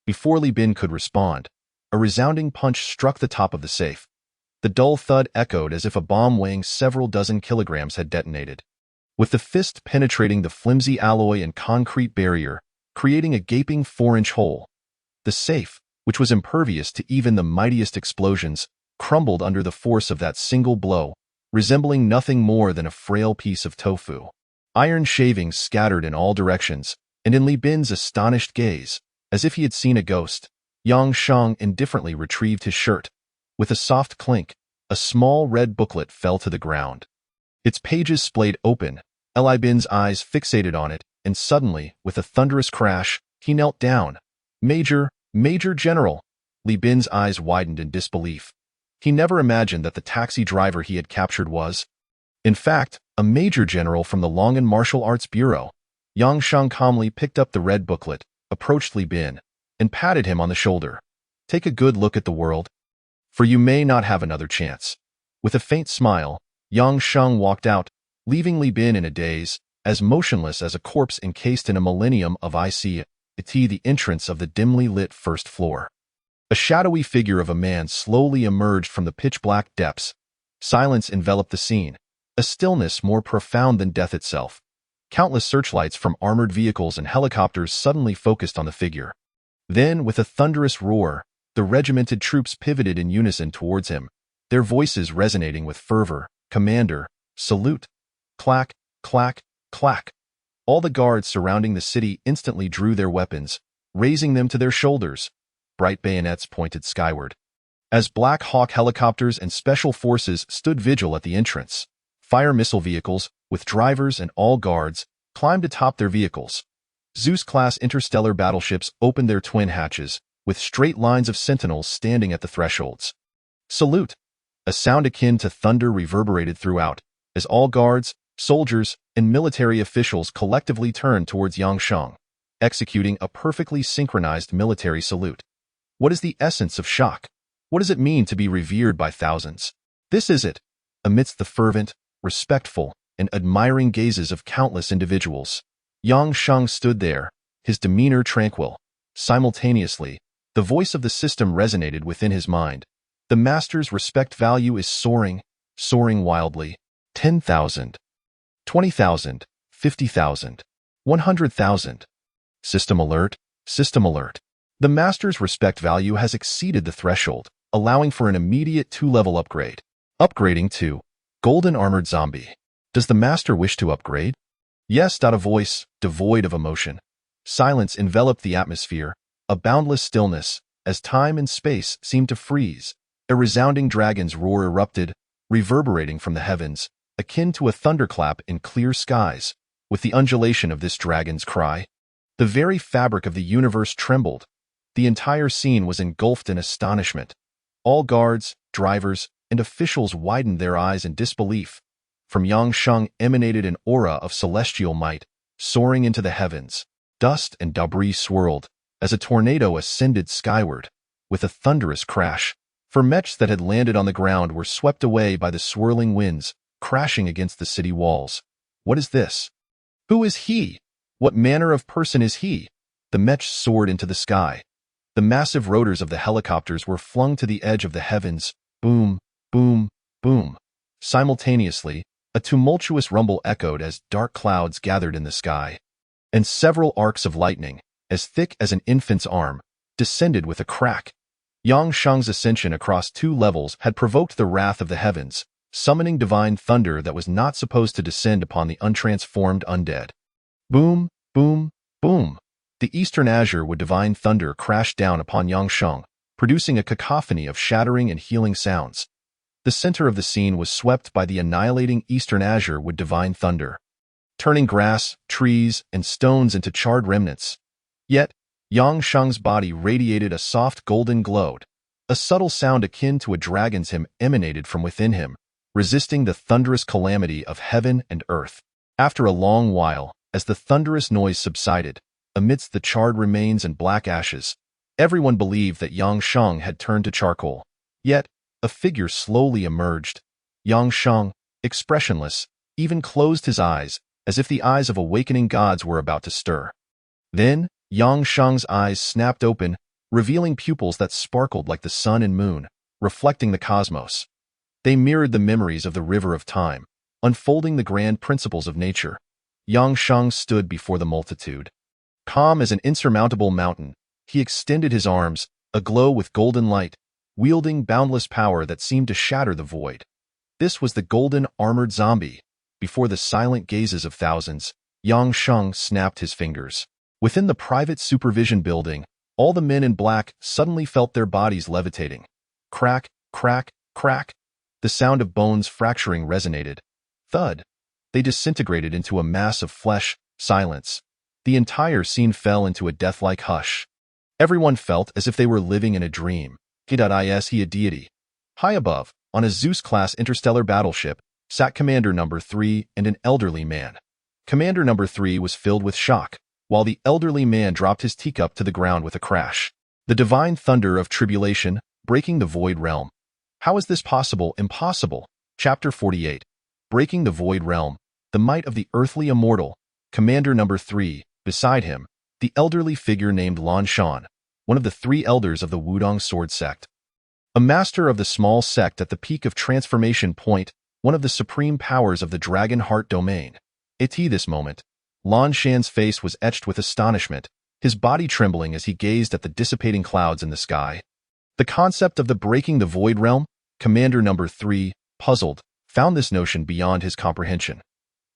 Before Li Bin could respond, a resounding punch struck the top of the safe. The dull thud echoed as if a bomb weighing several dozen kilograms had detonated, with the fist penetrating the flimsy alloy and concrete barrier, creating a gaping 4-inch hole. The safe, which was impervious to even the mightiest explosions, crumbled under the force of that single blow, resembling nothing more than a frail piece of tofu. Iron shavings scattered in all directions, and in Li Bin's astonished gaze, as if he had seen a ghost, Yang Sheng indifferently retrieved his shirt. With a soft clink, a small red booklet fell to the ground. Its pages splayed open, Li Bin's eyes fixated on it, and suddenly, with a thunderous crash, he knelt down. Major General." Li Bin's eyes widened in disbelief. He never imagined that the taxi driver he had captured was, in fact, a Major General from the Longan Martial Arts Bureau. Yang Sheng calmly picked up the red booklet, approached Li Bin, and patted him on the shoulder. "Take a good look at the world, for you may not have another chance." With a faint smile, Yang Sheng walked out, leaving Li Bin in a daze, as motionless as a corpse encased in a millennium of ice at the entrance of the dimly lit first floor. A shadowy figure of a man slowly emerged from the pitch-black depths. Silence enveloped the scene, a stillness more profound than death itself. Countless searchlights from armored vehicles and helicopters suddenly focused on the figure. Then, with a thunderous roar, the regimented troops pivoted in unison towards him, their voices resonating with fervor. "Commander, salute!" Clack, clack, clack. All the guards surrounding the city instantly drew their weapons, raising them to their shoulders. Bright bayonets pointed skyward. As Black Hawk helicopters and special forces stood vigil at the entrance, fire missile vehicles, with drivers and all guards, climbed atop their vehicles. Zeus-class interstellar battleships opened their twin hatches, with straight lines of sentinels standing at the thresholds. "Salute!" A sound akin to thunder reverberated throughout, as all guards, soldiers, and military officials collectively turned towards Yang Sheng, executing a perfectly synchronized military salute. What is the essence of shock? What does it mean to be revered by thousands? This is it. Amidst the fervent, respectful, and admiring gazes of countless individuals, Yang Sheng stood there, his demeanor tranquil. Simultaneously, the voice of the system resonated within his mind. The master's respect value is soaring, soaring wildly. 10,000. 20,000. 50,000. 100,000. System alert, system alert. The master's respect value has exceeded the threshold, allowing for an immediate 2-level upgrade. Upgrading to Golden Armored Zombie. Does the master wish to upgrade? Yes. A voice, devoid of emotion. Silence enveloped the atmosphere, a boundless stillness, as time and space seemed to freeze. A resounding dragon's roar erupted, reverberating from the heavens, akin to a thunderclap in clear skies. With the undulation of this dragon's cry, the very fabric of the universe trembled. The entire scene was engulfed in astonishment. All guards, drivers, and officials widened their eyes in disbelief. From Yangsheng emanated an aura of celestial might, soaring into the heavens. Dust and debris swirled as a tornado ascended skyward. With a thunderous crash, mechs that had landed on the ground were swept away by the swirling winds, crashing against the city walls. What is this? Who is he? What manner of person is he? The mechs soared into the sky. The massive rotors of the helicopters were flung to the edge of the heavens. Boom, boom, boom. Simultaneously, a tumultuous rumble echoed as dark clouds gathered in the sky. And several arcs of lightning, as thick as an infant's arm, descended with a crack. Yangsheng's ascension across 2 levels had provoked the wrath of the heavens, summoning divine thunder that was not supposed to descend upon the untransformed undead. Boom, boom, boom. The eastern azure with divine thunder crashed down upon Yangsheng, producing a cacophony of shattering and healing sounds. The center of the scene was swept by the annihilating eastern azure with divine thunder, turning grass, trees, and stones into charred remnants. Yet, Yangsheng's body radiated a soft golden glow. A subtle sound akin to a dragon's hymn emanated from within him, resisting the thunderous calamity of heaven and earth. After a long while, as the thunderous noise subsided, amidst the charred remains and black ashes, everyone believed that Yangsheng had turned to charcoal. Yet, a figure slowly emerged. Yangsheng, expressionless, even closed his eyes, as if the eyes of awakening gods were about to stir. Then, Yangsheng's eyes snapped open, revealing pupils that sparkled like the sun and moon, reflecting the cosmos. They mirrored the memories of the river of time, unfolding the grand principles of nature. Yangsheng stood before the multitude. Calm as an insurmountable mountain, he extended his arms, aglow with golden light, wielding boundless power that seemed to shatter the void. This was the golden armored zombie. Before the silent gazes of thousands, Yangsheng snapped his fingers. Within the private supervision building, all the men in black suddenly felt their bodies levitating. Crack, crack, crack. The sound of bones fracturing resonated. Thud. They disintegrated into a mass of flesh. Silence. The entire scene fell into a death-like hush. Everyone felt as if they were living in a dream. Is he a deity? High above, on a Zeus-class interstellar battleship, sat Commander Number 3 and an elderly man. Commander Number 3 was filled with shock, while the elderly man dropped his teacup to the ground with a crash. The divine thunder of tribulation, breaking the void realm. How is this possible? Impossible. Chapter 48. Breaking the void realm. The might of the earthly immortal. Commander Number 3, beside him, the elderly figure named Lan Shan, one of the 3 elders of the Wudong Sword Sect. A master of the small sect at the peak of transformation point, one of the supreme powers of the Dragon Heart domain. This moment, Lan Shan's face was etched with astonishment, his body trembling as he gazed at the dissipating clouds in the sky. The concept of the breaking the void realm, Commander Number 3, puzzled, found this notion beyond his comprehension.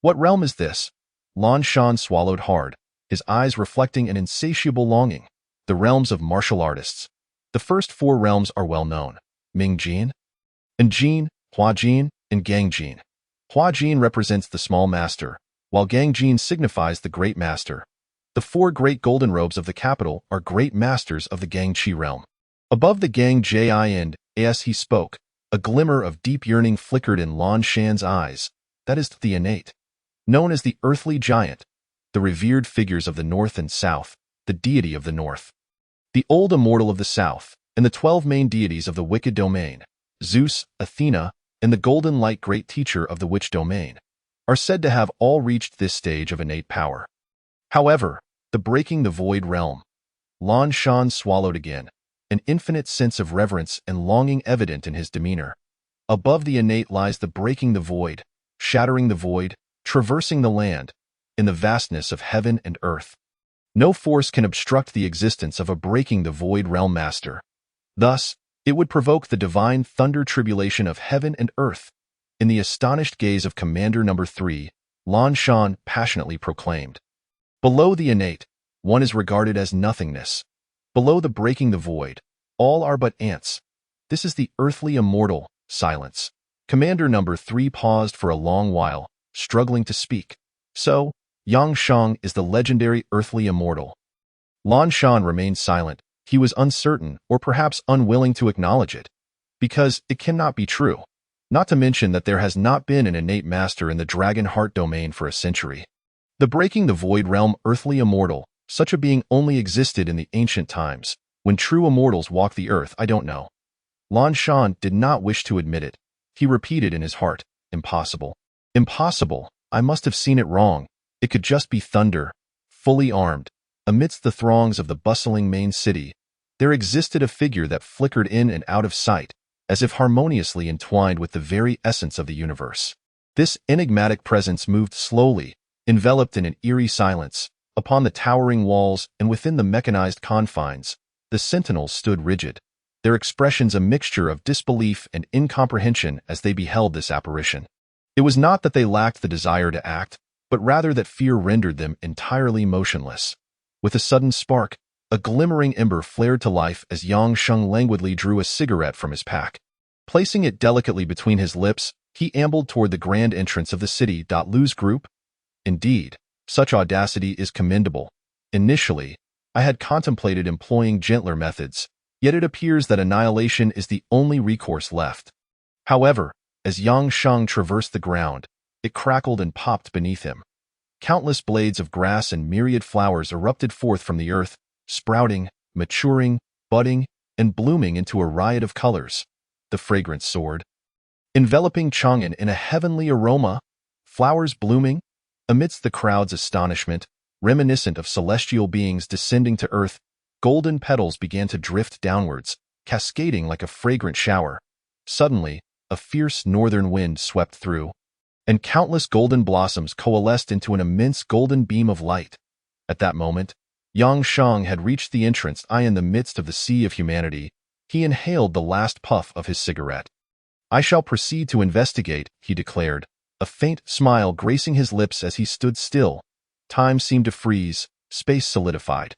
What realm is this? Lan Shan swallowed hard, his eyes reflecting an insatiable longing. The realms of martial artists. The first 4 realms are well known. Ming Jin, and Jin, Hua Jin, and Gang Jin. Hua Jin represents the small master, while Gang Jin signifies the great master. The 4 great golden robes of the capital are great masters of the Gang Chi realm. Above the Gang Jin, as he spoke, a glimmer of deep yearning flickered in Lan Shan's eyes. That is the innate. Known as the earthly giant, the revered figures of the north and south, the deity of the north, the old immortal of the south, and the 12 main deities of the wicked domain, Zeus, Athena, and the golden light great teacher of the witch domain, are said to have all reached this stage of innate power. However, the breaking the void realm. Lan Shan swallowed again, an infinite sense of reverence and longing evident in his demeanor. Above the innate lies the breaking the void, shattering the void, traversing the land, in the vastness of heaven and earth. No force can obstruct the existence of a breaking the void realm master. Thus, it would provoke the divine thunder tribulation of heaven and earth. In the astonished gaze of Commander Number 3, Lan Shan passionately proclaimed. Below the innate, one is regarded as nothingness. Below the breaking the void, all are but ants. This is the earthly immortal, silence. Commander number 3 paused for a long while, struggling to speak. So, Yang Shang is the legendary earthly immortal. Lan Shan remained silent. He was uncertain, or perhaps unwilling to acknowledge it, because it cannot be true. Not to mention that there has not been an innate master in the Dragon Heart domain for a century. The Breaking the Void realm earthly immortal, such a being only existed in the ancient times. When true immortals walk the earth, I don't know. Lan Shan did not wish to admit it. He repeated in his heart, impossible. Impossible. I must have seen it wrong. It could just be thunder, fully armed. Amidst the throngs of the bustling main city, there existed a figure that flickered in and out of sight, as if harmoniously entwined with the very essence of the universe. This enigmatic presence moved slowly, enveloped in an eerie silence. Upon the towering walls and within the mechanized confines, the sentinels stood rigid, their expressions a mixture of disbelief and incomprehension as they beheld this apparition. It was not that they lacked the desire to act, but rather that fear rendered them entirely motionless. With a sudden spark, a glimmering ember flared to life as Yang Sheng languidly drew a cigarette from his pack. Placing it delicately between his lips, he ambled toward the grand entrance of the city. Lu's group? Indeed, such audacity is commendable. Initially, I had contemplated employing gentler methods, yet it appears that annihilation is the only recourse left. However, as Yang Sheng traversed the ground, it crackled and popped beneath him. Countless blades of grass and myriad flowers erupted forth from the earth, sprouting, maturing, budding, and blooming into a riot of colors. The fragrance soared, enveloping Chang'an in a heavenly aroma, flowers blooming. Amidst the crowd's astonishment, reminiscent of celestial beings descending to earth, golden petals began to drift downwards, cascading like a fragrant shower. Suddenly, a fierce northern wind swept through, and countless golden blossoms coalesced into an immense golden beam of light. At that moment, Yang Sheng had reached the entrance. In the midst of the sea of humanity, he inhaled the last puff of his cigarette. I shall proceed to investigate, he declared, a faint smile gracing his lips as he stood still. Time seemed to freeze, space solidified.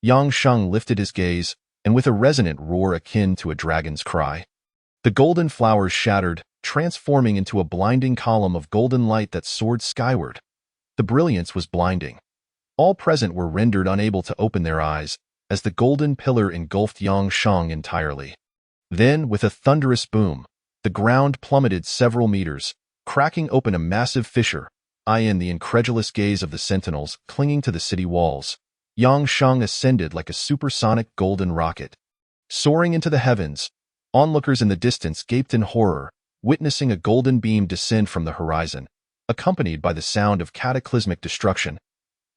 Yang Sheng lifted his gaze, and with a resonant roar akin to a dragon's cry, the golden flowers shattered, transforming into a blinding column of golden light that soared skyward. The brilliance was blinding. All present were rendered unable to open their eyes, as the golden pillar engulfed Yang Sheng entirely. Then, with a thunderous boom, the ground plummeted several meters, cracking open a massive fissure. In the incredulous gaze of the sentinels clinging to the city walls, Yang Sheng ascended like a supersonic golden rocket. Soaring into the heavens, onlookers in the distance gaped in horror, witnessing a golden beam descend from the horizon, accompanied by the sound of cataclysmic destruction.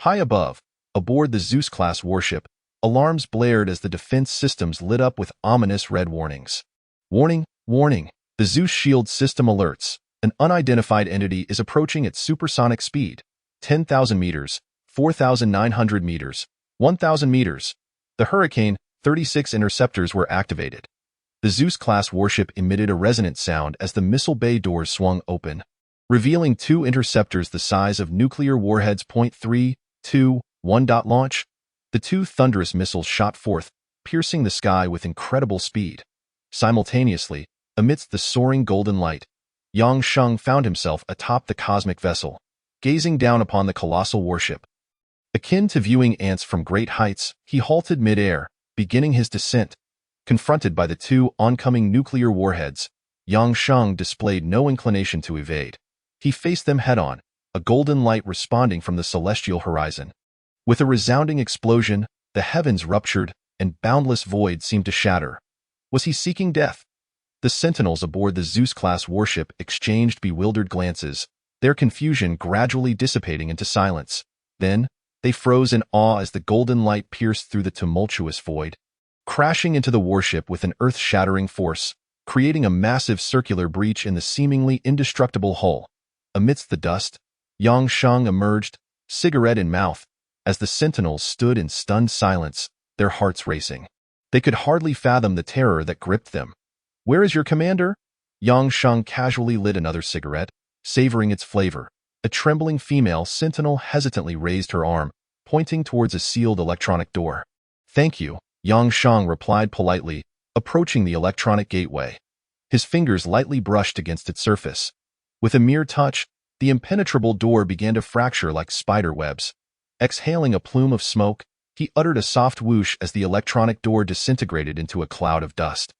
High above, aboard the Zeus-class warship, alarms blared as the defense systems lit up with ominous red warnings. Warning, warning, the Zeus shield system alerts. An unidentified entity is approaching at supersonic speed, 10,000 meters, 4,900 meters, 1,000 meters. The Hurricane 36 interceptors were activated. The Zeus-class warship emitted a resonant sound as the missile bay doors swung open, revealing 2 interceptors the size of nuclear warheads. 321. Launch. The 2 thunderous missiles shot forth, piercing the sky with incredible speed. Simultaneously, amidst the soaring golden light, Yang Sheng found himself atop the cosmic vessel, gazing down upon the colossal warship. Akin to viewing ants from great heights, he halted mid-air, beginning his descent. Confronted by the 2 oncoming nuclear warheads, Yang Sheng displayed no inclination to evade. He faced them head-on, a golden light responding from the celestial horizon. With a resounding explosion, the heavens ruptured, and boundless void seemed to shatter. Was he seeking death? The sentinels aboard the Zeus-class warship exchanged bewildered glances, their confusion gradually dissipating into silence. Then, they froze in awe as the golden light pierced through the tumultuous void, crashing into the warship with an earth-shattering force, creating a massive circular breach in the seemingly indestructible hull. Amidst the dust, Yang Sheng emerged, cigarette in mouth, as the sentinels stood in stunned silence, their hearts racing. They could hardly fathom the terror that gripped them. Where is your commander? Yang Sheng casually lit another cigarette, savoring its flavor. A trembling female sentinel hesitantly raised her arm, pointing towards a sealed electronic door. Thank you, Yang Sheng replied politely, approaching the electronic gateway. His fingers lightly brushed against its surface. With a mere touch, the impenetrable door began to fracture like spider webs. Exhaling a plume of smoke, he uttered a soft whoosh as the electronic door disintegrated into a cloud of dust.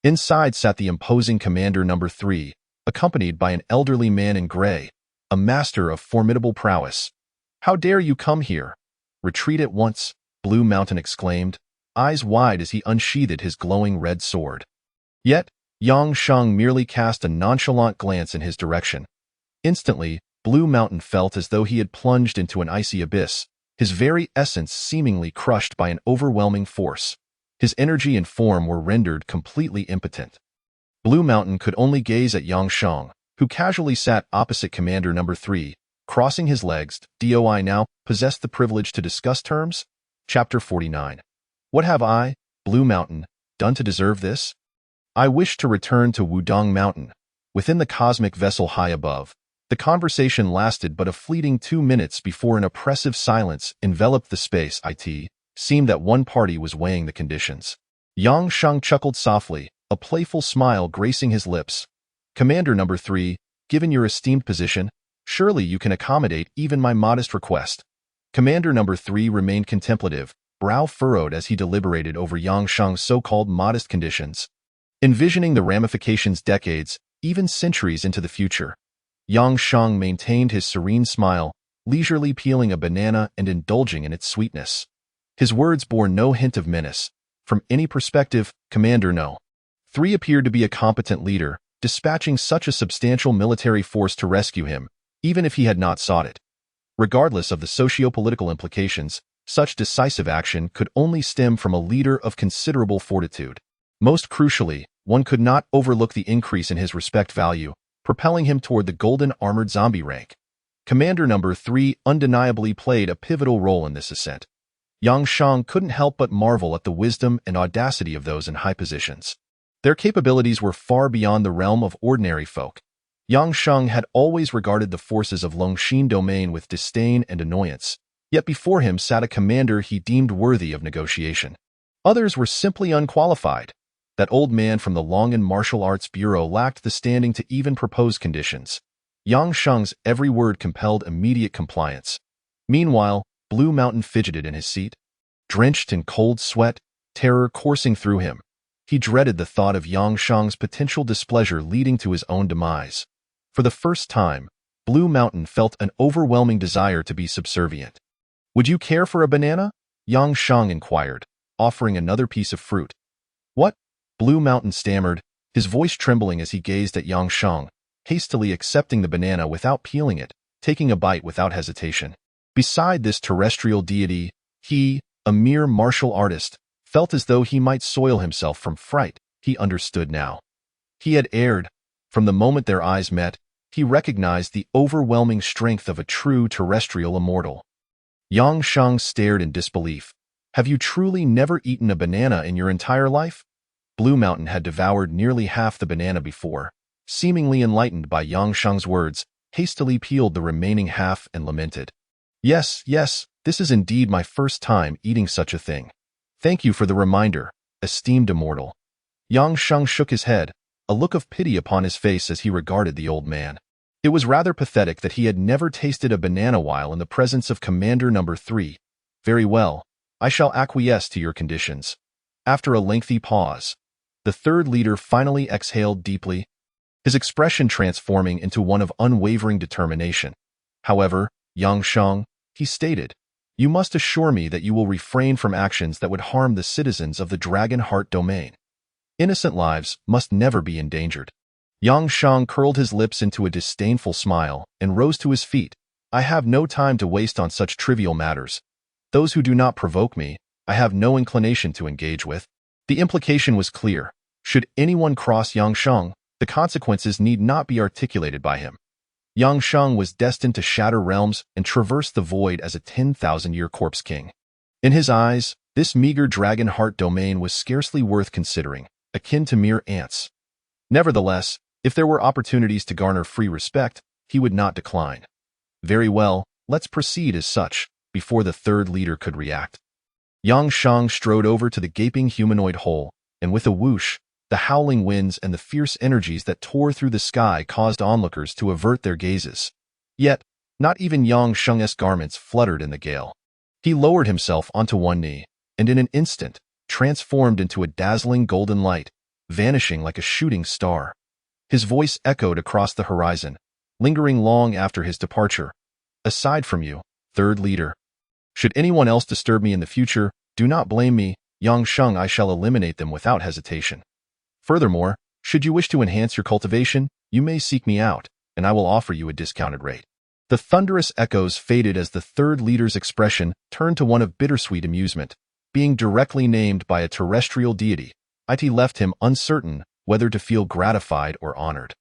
Inside sat the imposing Commander Number 3, accompanied by an elderly man in gray, a master of formidable prowess. "How dare you come here?" "Retreat at once," Blue Mountain exclaimed, eyes wide as he unsheathed his glowing red sword. Yet, Yang Sheng merely cast a nonchalant glance in his direction. Instantly, Blue Mountain felt as though he had plunged into an icy abyss, his very essence seemingly crushed by an overwhelming force. His energy and form were rendered completely impotent. Blue Mountain could only gaze at Yang Sheng, who casually sat opposite Commander Number 3, crossing his legs. "Do I now possess the privilege to discuss terms?" Chapter 49. What have I, Blue Mountain, done to deserve this? I wish to return to Wudong Mountain. Within the cosmic vessel high above, the conversation lasted but a fleeting 2 minutes before an oppressive silence enveloped the space. It seemed that one party was weighing the conditions. Yang Sheng chuckled softly, a playful smile gracing his lips. "Commander Number 3, given your esteemed position, surely you can accommodate even my modest request." Commander Number 3 remained contemplative, brow furrowed as he deliberated over Yang Sheng's so-called modest conditions. Envisioning the ramifications decades, even centuries into the future, Yang Sheng maintained his serene smile, leisurely peeling a banana and indulging in its sweetness. His words bore no hint of menace. From any perspective, Commander No. 3 appeared to be a competent leader, dispatching such a substantial military force to rescue him, even if he had not sought it. Regardless of the socio-political implications, such decisive action could only stem from a leader of considerable fortitude. Most crucially, one could not overlook the increase in his respect value, propelling him toward the golden armored zombie rank. Commander Number 3 undeniably played a pivotal role in this ascent. Yang Sheng couldn't help but marvel at the wisdom and audacity of those in high positions. Their capabilities were far beyond the realm of ordinary folk. Yang Sheng had always regarded the forces of Longxin Domain with disdain and annoyance, yet before him sat a commander he deemed worthy of negotiation. Others were simply unqualified. That old man from the Longan Martial Arts Bureau lacked the standing to even propose conditions. Yang Sheng's every word compelled immediate compliance. Meanwhile, Blue Mountain fidgeted in his seat. Drenched in cold sweat, terror coursing through him, he dreaded the thought of Yang Sheng's potential displeasure leading to his own demise. For the first time, Blue Mountain felt an overwhelming desire to be subservient. "Would you care for a banana?" Yang Sheng inquired, offering another piece of fruit. "What?" Blue Mountain stammered, his voice trembling as he gazed at Yang Sheng, hastily accepting the banana without peeling it, taking a bite without hesitation. Beside this terrestrial deity, he, a mere martial artist, felt as though he might soil himself from fright. He understood now. He had erred. From the moment their eyes met, he recognized the overwhelming strength of a true terrestrial immortal. Yang Sheng stared in disbelief. "Have you truly never eaten a banana in your entire life?" Blue Mountain had devoured nearly half the banana before. Seemingly enlightened by Yang Sheng's words, hastily peeled the remaining half and lamented. Yes, this is indeed my first time eating such a thing. Thank you for the reminder, esteemed immortal." Yang Sheng shook his head, a look of pity upon his face as he regarded the old man. It was rather pathetic that he had never tasted a banana while in the presence of Commander Number 3. "Very well, I shall acquiesce to your conditions." After a lengthy pause, the third leader finally exhaled deeply, his expression transforming into one of unwavering determination. "However, Yang Sheng," he stated, "you must assure me that you will refrain from actions that would harm the citizens of the Dragon Heart Domain. Innocent lives must never be endangered." Yang Sheng curled his lips into a disdainful smile and rose to his feet. "I have no time to waste on such trivial matters. Those who do not provoke me, I have no inclination to engage with." The implication was clear. Should anyone cross Yang Sheng, the consequences need not be articulated by him. Yang Sheng was destined to shatter realms and traverse the void as a 10,000-year corpse king. In his eyes, this meager Dragon Heart Domain was scarcely worth considering, akin to mere ants. Nevertheless, if there were opportunities to garner free respect, he would not decline. "Very well, let's proceed as such," before the third leader could react. Yang Sheng strode over to the gaping humanoid hole, and with a whoosh, The howling winds and the fierce energies that tore through the sky caused onlookers to avert their gazes. Yet, not even Yang Sheng's garments fluttered in the gale. He lowered himself onto one knee, and in an instant, transformed into a dazzling golden light, vanishing like a shooting star. His voice echoed across the horizon, lingering long after his departure. Aside from you, third leader. Should anyone else disturb me in the future, do not blame me, Yang Sheng. I shall eliminate them without hesitation. Furthermore, should you wish to enhance your cultivation, you may seek me out, and I will offer you a discounted rate. The thunderous echoes faded as the third leader's expression turned to one of bittersweet amusement. Being directly named by a terrestrial deity, it left him uncertain whether to feel gratified or honored.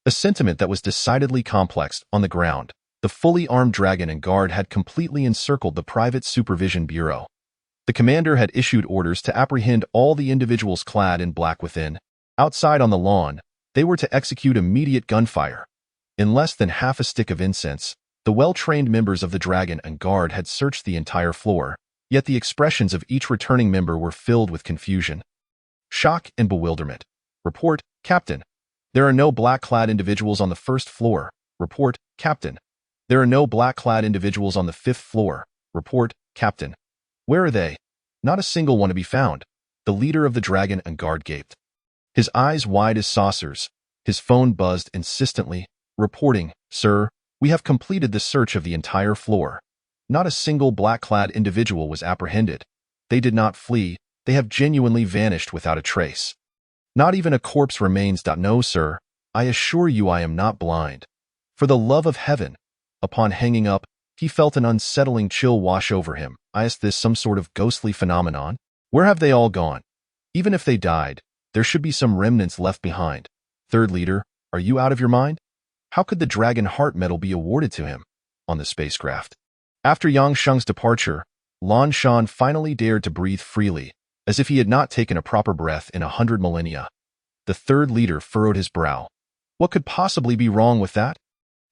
A sentiment that was decidedly complex. On the ground, the fully armed dragon and guard had completely encircled the private supervision bureau. The commander had issued orders to apprehend all the individuals clad in black within. Outside on the lawn, they were to execute immediate gunfire. In less than half a stick of incense, the well-trained members of the dragon and guard had searched the entire floor, yet the expressions of each returning member were filled with confusion, shock, and bewilderment. Report, Captain. There are no black-clad individuals on the first floor. Report, Captain. There are no black-clad individuals on the fifth floor. Report, Captain. Where are they? Not a single one to be found. The leader of the dragon and guard gaped. His eyes wide as saucers, his phone buzzed insistently, reporting, Sir, we have completed the search of the entire floor. Not a single black-clad individual was apprehended. They did not flee, they have genuinely vanished without a trace. Not even a corpse remains. No, sir, I assure you I am not blind. For the love of heaven. Upon hanging up, he felt an unsettling chill wash over him. Is this some sort of ghostly phenomenon? Where have they all gone? Even if they died, there should be some remnants left behind. Third leader, are you out of your mind? How could the Dragon Heart Medal be awarded to him on the spacecraft? After Yang Sheng's departure, Lan Shan finally dared to breathe freely, as if he had not taken a proper breath in 100 millennia. The third leader furrowed his brow. What could possibly be wrong with that?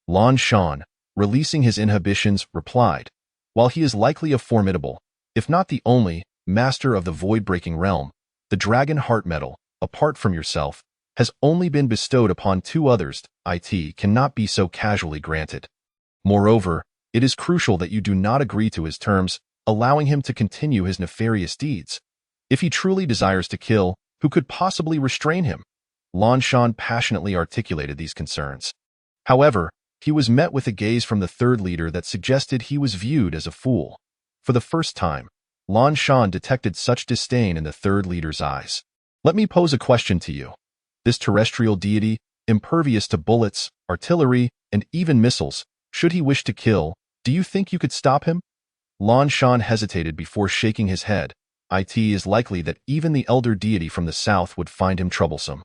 Lan Shan, releasing his inhibitions, replied, while he is likely a formidable, if not the only, master of the void-breaking realm, the Dragon Heart Medal, apart from yourself, has only been bestowed upon two others. It cannot be so casually granted. Moreover, it is crucial that you do not agree to his terms, allowing him to continue his nefarious deeds. If he truly desires to kill, who could possibly restrain him? Lan Shan passionately articulated these concerns. However, he was met with a gaze from the third leader that suggested he was viewed as a fool. For the first time, Lan Shan detected such disdain in the third leader's eyes. Let me pose a question to you. This terrestrial deity, impervious to bullets, artillery, and even missiles, should he wish to kill, do you think you could stop him? Lan Shan hesitated before shaking his head. It is likely that even the elder deity from the south would find him troublesome.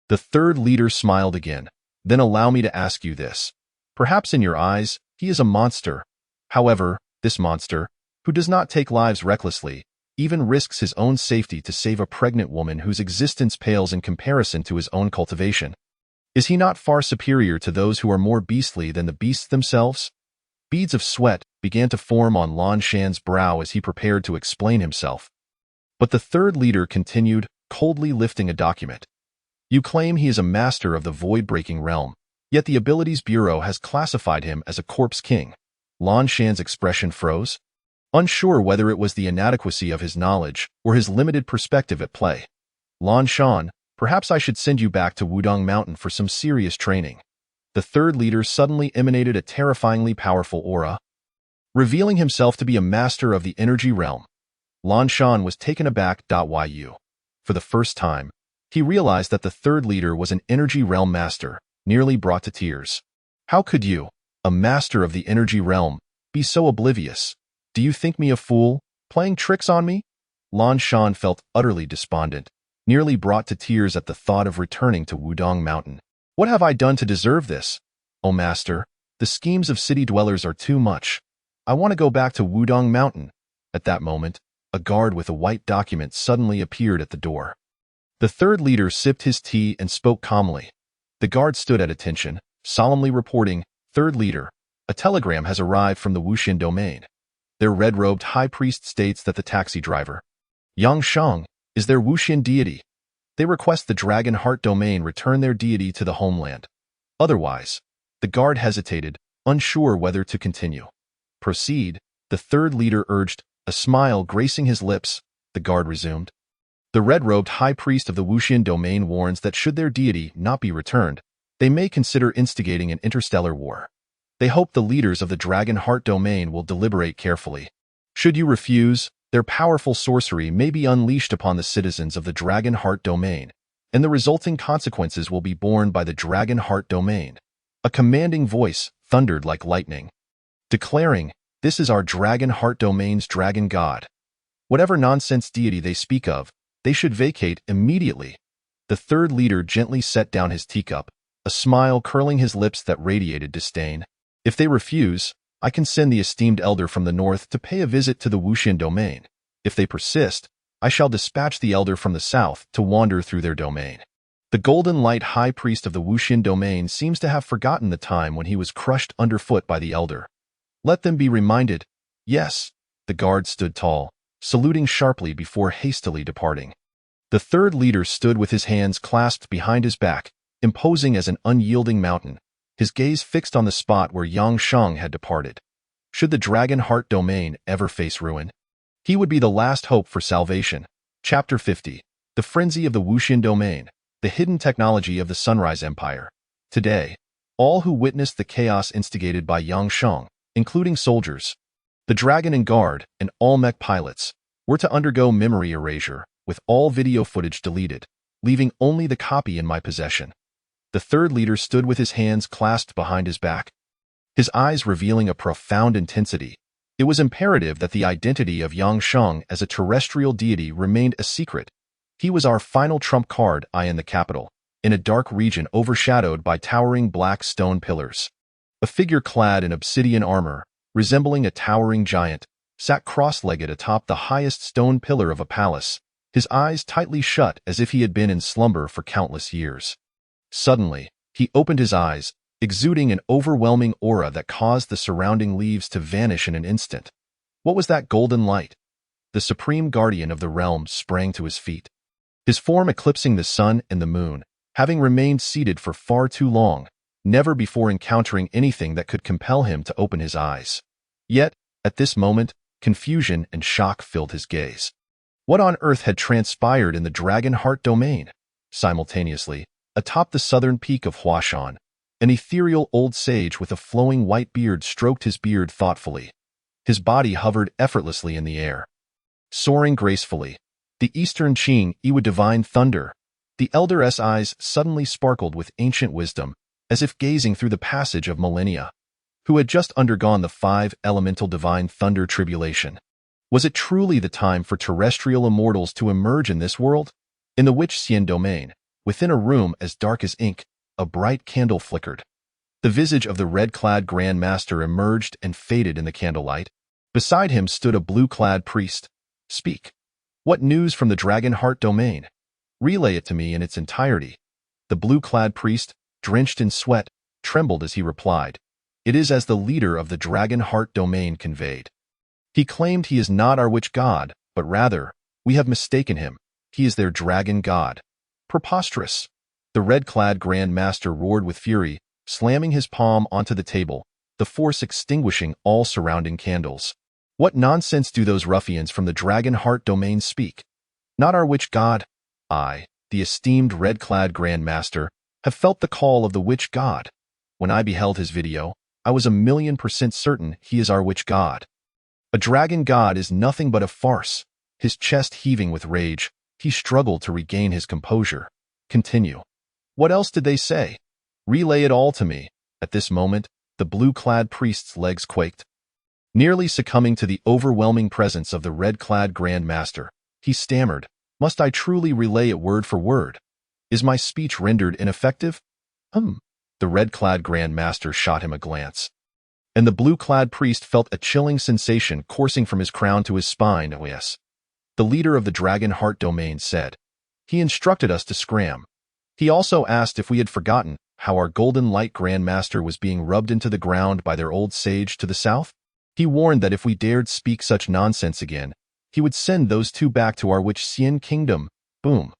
The third leader smiled again. Then allow me to ask you this. Perhaps in your eyes, he is a monster. However, this monster, who does not take lives recklessly, even risks his own safety to save a pregnant woman whose existence pales in comparison to his own cultivation. Is he not far superior to those who are more beastly than the beasts themselves? Beads of sweat began to form on Lan Shan's brow as he prepared to explain himself. But the third leader continued, coldly lifting a document. You claim he is a master of the void-breaking realm, yet the Abilities Bureau has classified him as a corpse king. Lan Shan's expression froze, unsure whether it was the inadequacy of his knowledge or his limited perspective at play. Lan Shan, perhaps I should send you back to Wudong Mountain for some serious training. The third leader suddenly emanated a terrifyingly powerful aura, revealing himself to be a master of the energy realm. Lan Shan was taken aback. For the first time, he realized that the third leader was an energy realm master, nearly brought to tears. How could you, a master of the energy realm, be so oblivious? Do you think me a fool, playing tricks on me? Lan Shan felt utterly despondent, nearly brought to tears at the thought of returning to Wudong Mountain. What have I done to deserve this? Oh master, the schemes of city dwellers are too much. I want to go back to Wudong Mountain. At that moment, a guard with a white document suddenly appeared at the door. The third leader sipped his tea and spoke calmly. The guard stood at attention, solemnly reporting, Third leader, a telegram has arrived from the Wuxin domain. Their red-robed high priest states that the taxi driver, Yang Sheng, is their Wuxin deity. They request the Dragon Heart Domain return their deity to the homeland. Otherwise, the guard hesitated, unsure whether to continue. Proceed, the third leader urged, a smile gracing his lips. The guard resumed. The red-robed high priest of the Wuxian domain warns that should their deity not be returned, they may consider instigating an interstellar war. They hope the leaders of the Dragon Heart Domain will deliberate carefully. Should you refuse, their powerful sorcery may be unleashed upon the citizens of the Dragon Heart Domain, and the resulting consequences will be borne by the Dragon Heart Domain. A commanding voice thundered like lightning, declaring, "This is our Dragon Heart Domain's dragon god. Whatever nonsense deity they speak of, they should vacate immediately." The third leader gently set down his teacup, a smile curling his lips that radiated disdain. "If they refuse, I can send the esteemed elder from the north to pay a visit to the Wuxian domain. If they persist, I shall dispatch the elder from the south to wander through their domain." The Golden Light High Priest of the Wuxian domain seems to have forgotten the time when he was crushed underfoot by the elder. Let them be reminded. Yes, the guard stood tall, saluting sharply before hastily departing. The third leader stood with his hands clasped behind his back, imposing as an unyielding mountain, his gaze fixed on the spot where Yang Sheng had departed. Should the Dragon Heart Domain ever face ruin, he would be the last hope for salvation. Chapter 50. The Frenzy of the Wuxian Domain, the Hidden Technology of the Sunrise Empire. Today, all who witnessed the chaos instigated by Yang Sheng, including soldiers, the Dragon and Guard, and all mech pilots, were to undergo memory erasure, with all video footage deleted, leaving only the copy in my possession. The third leader stood with his hands clasped behind his back, his eyes revealing a profound intensity. It was imperative that the identity of Yang Sheng as a terrestrial deity remained a secret. He was our final trump card in the capital, in a dark region overshadowed by towering black stone pillars. A figure clad in obsidian armor, resembling a towering giant, sat cross-legged atop the highest stone pillar of a palace, his eyes tightly shut as if he had been in slumber for countless years. Suddenly, he opened his eyes, exuding an overwhelming aura that caused the surrounding leaves to vanish in an instant. What was that golden light? The supreme guardian of the realm sprang to his feet, his form eclipsing the sun and the moon, having remained seated for far too long, never before encountering anything that could compel him to open his eyes. Yet, at this moment, confusion and shock filled his gaze. What on earth had transpired in the Dragon Heart Domain? Simultaneously, atop the southern peak of Huashan, an ethereal old sage with a flowing white beard stroked his beard thoughtfully. His body hovered effortlessly in the air, soaring gracefully. The Eastern Qing Iwa Divine Thunder. The elder's eyes suddenly sparkled with ancient wisdom, as if gazing through the passage of millennia. Who had just undergone the 5 elemental divine thunder tribulation? Was it truly the time for terrestrial immortals to emerge in this world? In the Wuxian domain, within a room as dark as ink, a bright candle flickered. The visage of the red-clad Grand Master emerged and faded in the candlelight. Beside him stood a blue-clad priest. "Speak. What news from the Dragon Heart Domain? Relay it to me in its entirety." The blue-clad priest, drenched in sweat, trembled as he replied. "It is as the leader of the Dragon Heart Domain conveyed. He claimed he is not our witch god, but rather, we have mistaken him. He is their dragon god." Preposterous! The red-clad Grand Master roared with fury, slamming his palm onto the table, the force extinguishing all surrounding candles. "What nonsense do those ruffians from the Dragon Heart Domain speak? Not our witch god? I, the esteemed red-clad Grand Master, have felt the call of the witch god. When I beheld his video, I was 1,000,000% certain he is our witch god. A dragon god is nothing but a farce." His chest heaving with rage, he struggled to regain his composure. "Continue. What else did they say? Relay it all to me." At this moment, the blue-clad priest's legs quaked. Nearly succumbing to the overwhelming presence of the red-clad Grand Master, he stammered, "Must I truly relay it word for word? Is my speech rendered ineffective?" The red-clad Grand Master shot him a glance, and the blue-clad priest felt a chilling sensation coursing from his crown to his spine. "Oh yes," the leader of the Dragon Heart Domain said. "He instructed us to scram. He also asked if we had forgotten how our Golden Light Grand Master was being rubbed into the ground by their old sage to the south. He warned that if we dared speak such nonsense again, he would send those two back to our Wuxian kingdom." Boom.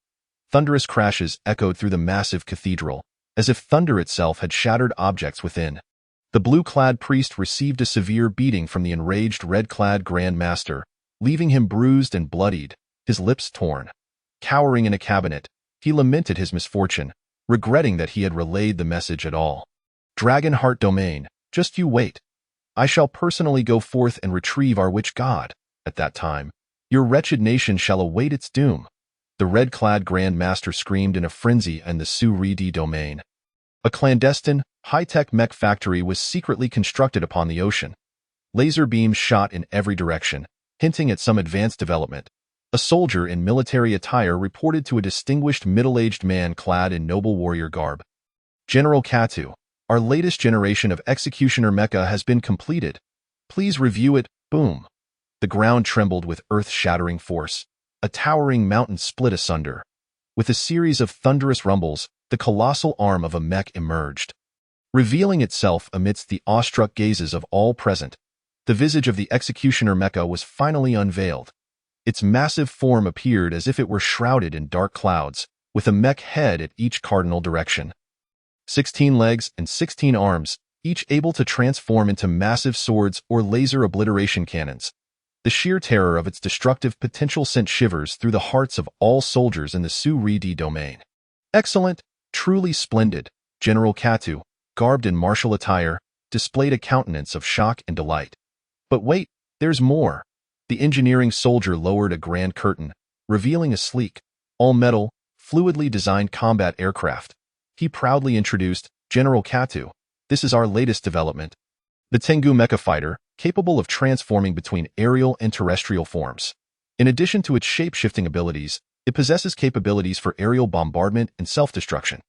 Thunderous crashes echoed through the massive cathedral, as if thunder itself had shattered objects within. The blue-clad priest received a severe beating from the enraged red-clad Grand Master, leaving him bruised and bloodied, his lips torn. Cowering in a cabinet, he lamented his misfortune, regretting that he had relayed the message at all. Dragonheart Domain, just you wait. I shall personally go forth and retrieve our witch god. At that time, your wretched nation shall await its doom. The red-clad Grand Master screamed in a frenzy in the Su-Ri-Di domain. A clandestine, high-tech mech factory was secretly constructed upon the ocean. Laser beams shot in every direction, hinting at some advanced development. A soldier in military attire reported to a distinguished middle-aged man clad in noble warrior garb. General Katu, our latest generation of executioner mecha has been completed. Please review it. Boom. The ground trembled with earth-shattering force. A towering mountain split asunder. With a series of thunderous rumbles, the colossal arm of a mech emerged. Revealing itself amidst the awestruck gazes of all present, the visage of the executioner mecha was finally unveiled. Its massive form appeared as if it were shrouded in dark clouds, with a mech head at each cardinal direction. 16 legs and 16 arms, each able to transform into massive swords or laser obliteration cannons. The sheer terror of its destructive potential sent shivers through the hearts of all soldiers in the Su-Ri-Di domain. Excellent, truly splendid, General Katu, garbed in martial attire, displayed a countenance of shock and delight. But wait, there's more. The engineering soldier lowered a grand curtain, revealing a sleek, all-metal, fluidly designed combat aircraft. He proudly introduced, General Katu, this is our latest development. The Tengu Mecha Fighter, capable of transforming between aerial and terrestrial forms. In addition to its shape-shifting abilities, it possesses capabilities for aerial bombardment and self-destruction.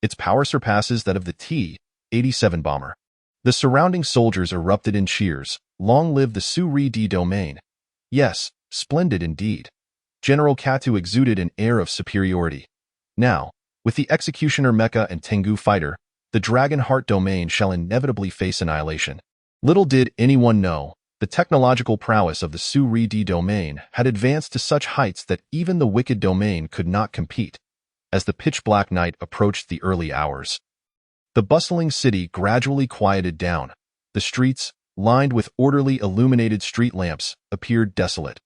Its power surpasses that of the T-87 bomber. The surrounding soldiers erupted in cheers. Long live the Su-Ri-Di domain. Yes, splendid indeed. General Katu exuded an air of superiority. Now, with the Executioner Mecha and Tengu Fighter, the Dragonheart domain shall inevitably face annihilation. Little did anyone know, the technological prowess of the Su-Ri-Di domain had advanced to such heights that even the Wicked domain could not compete. As the pitch-black night approached the early hours, the bustling city gradually quieted down. The streets, lined with orderly illuminated street lamps, appeared desolate.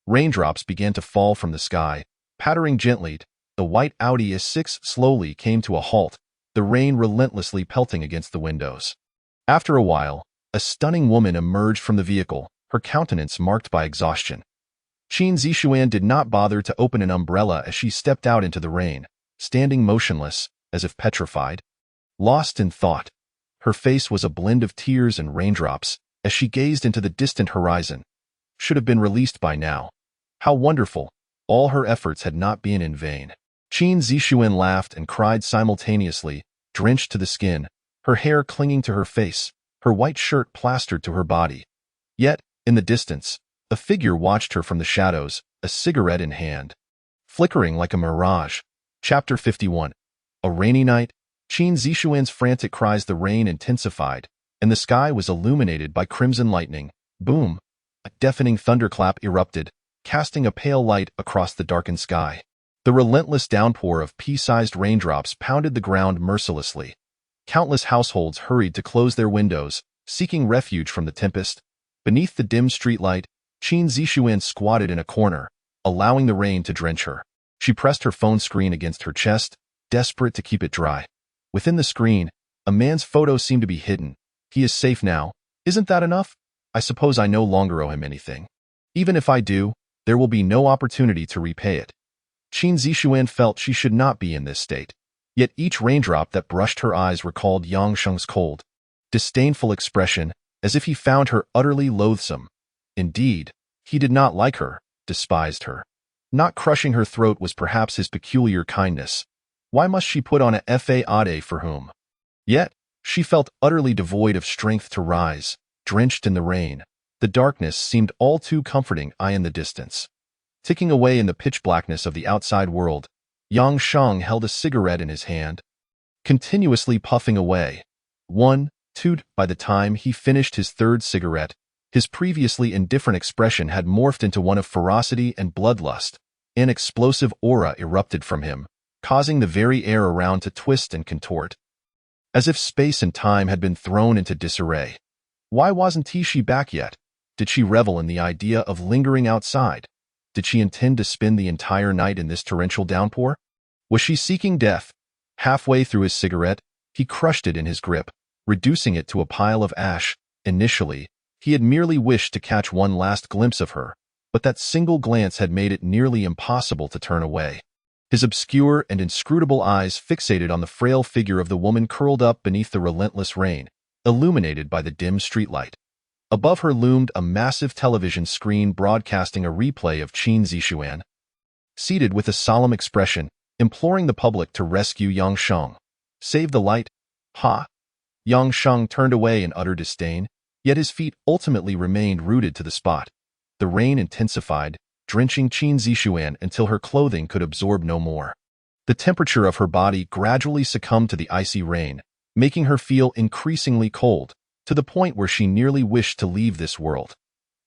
Raindrops began to fall from the sky, pattering gently. The white Audi S6 slowly came to a halt, the rain relentlessly pelting against the windows. After a while, a stunning woman emerged from the vehicle, her countenance marked by exhaustion. Qin Zishuan did not bother to open an umbrella as she stepped out into the rain, standing motionless, as if petrified. Lost in thought, her face was a blend of tears and raindrops as she gazed into the distant horizon. Should have been released by now. How wonderful! All her efforts had not been in vain. Qin Zishuan laughed and cried simultaneously, drenched to the skin, her hair clinging to her face, her white shirt plastered to her body. Yet, in the distance, a figure watched her from the shadows, a cigarette in hand. Flickering like a mirage. Chapter 51. A rainy night, Qin Zishuan's frantic cries. The rain intensified, and the sky was illuminated by crimson lightning. Boom! A deafening thunderclap erupted, casting a pale light across the darkened sky. The relentless downpour of pea-sized raindrops pounded the ground mercilessly. Countless households hurried to close their windows, seeking refuge from the tempest. Beneath the dim streetlight, Qin Zishuan squatted in a corner, allowing the rain to drench her. She pressed her phone screen against her chest, desperate to keep it dry. Within the screen, a man's photo seemed to be hidden. He is safe now. Isn't that enough? I suppose I no longer owe him anything. Even if I do, there will be no opportunity to repay it. Qin Zishuan felt she should not be in this state. Yet each raindrop that brushed her eyes recalled Yang Sheng's cold, disdainful expression, as if he found her utterly loathsome. Indeed, he did not like her, despised her. Not crushing her throat was perhaps his peculiar kindness. Why must she put on a fade for whom? Yet, she felt utterly devoid of strength to rise, drenched in the rain. The darkness seemed all too comforting in the distance. Ticking away in the pitch blackness of the outside world, Yang Sheng held a cigarette in his hand, continuously puffing away. 1, 2. By the time he finished his third cigarette, his previously indifferent expression had morphed into one of ferocity and bloodlust. An explosive aura erupted from him, causing the very air around to twist and contort, as if space and time had been thrown into disarray. Why wasn't she back yet? Did she revel in the idea of lingering outside? Did she intend to spend the entire night in this torrential downpour? Was she seeking death? Halfway through his cigarette, he crushed it in his grip, reducing it to a pile of ash. Initially, he had merely wished to catch one last glimpse of her, but that single glance had made it nearly impossible to turn away. His obscure and inscrutable eyes fixated on the frail figure of the woman curled up beneath the relentless rain, illuminated by the dim streetlight. Above her loomed a massive television screen broadcasting a replay of Qin Zixuan, seated with a solemn expression, imploring the public to rescue Yang Sheng. Save the light? Ha! Yang Sheng turned away in utter disdain, yet his feet ultimately remained rooted to the spot. The rain intensified, drenching Qin Zixuan until her clothing could absorb no more. The temperature of her body gradually succumbed to the icy rain, making her feel increasingly cold, to the point where she nearly wished to leave this world.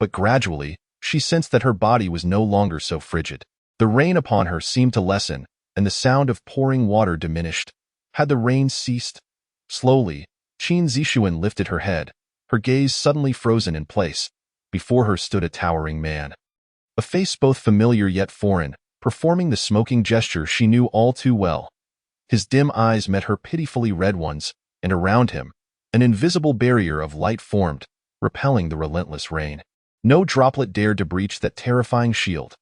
But gradually, she sensed that her body was no longer so frigid. The rain upon her seemed to lessen, and the sound of pouring water diminished. Had the rain ceased? Slowly, Qin Zixuan lifted her head, her gaze suddenly frozen in place. Before her stood a towering man. A face both familiar yet foreign, performing the smoking gesture she knew all too well. His dim eyes met her pitifully red ones, and around him, an invisible barrier of light formed, repelling the relentless rain. No droplet dared to breach that terrifying shield.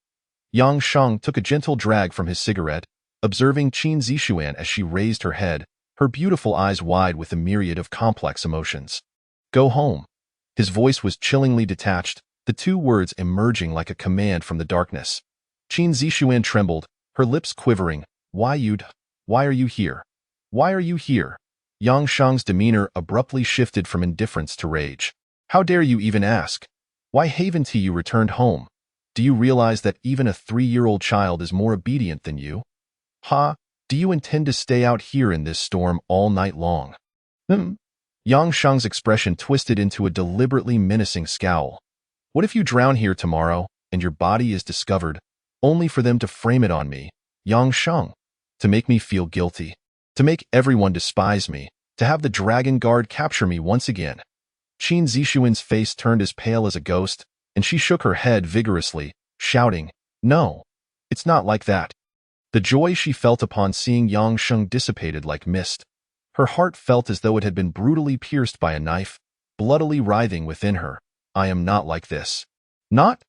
Yang Sheng took a gentle drag from his cigarette, observing Qin Zixuan as she raised her head, her beautiful eyes wide with a myriad of complex emotions. Go home. His voice was chillingly detached, the two words emerging like a command from the darkness. Qin Zixuan trembled, her lips quivering. Why are you here? Why are you here? Yang Sheng's demeanor abruptly shifted from indifference to rage. How dare you even ask? Why haven't you returned home? Do you realize that even a 3-year-old child is more obedient than you? Ha! Do you intend to stay out here in this storm all night long? Yang Sheng's expression twisted into a deliberately menacing scowl. What if you drown here tomorrow, and your body is discovered, only for them to frame it on me, Yang Sheng, to make me feel guilty, to make everyone despise me, to have the Dragon Guard capture me once again? Qin Zixuan's face turned as pale as a ghost, and she shook her head vigorously, shouting, No, it's not like that. The joy she felt upon seeing Yang Sheng dissipated like mist. Her heart felt as though it had been brutally pierced by a knife, bloodily writhing within her. I am not like this. Not?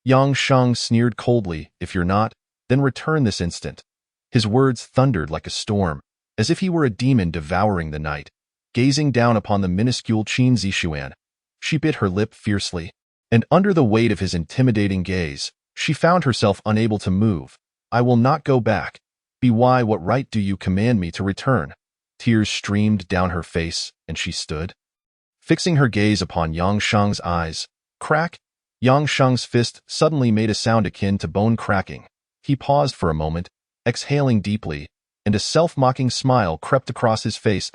Yang Sheng sneered coldly. If you're not, then return this instant. His words thundered like a storm, as if he were a demon devouring the night. Gazing down upon the minuscule Qin Zixuan, she bit her lip fiercely, and under the weight of his intimidating gaze, she found herself unable to move. I will not go back. Why, what right do you command me to return? Tears streamed down her face, and she stood, fixing her gaze upon Yang Sheng's eyes. Crack! Yang Sheng's fist suddenly made a sound akin to bone cracking. He paused for a moment, exhaling deeply, and a self-mocking smile crept across his face.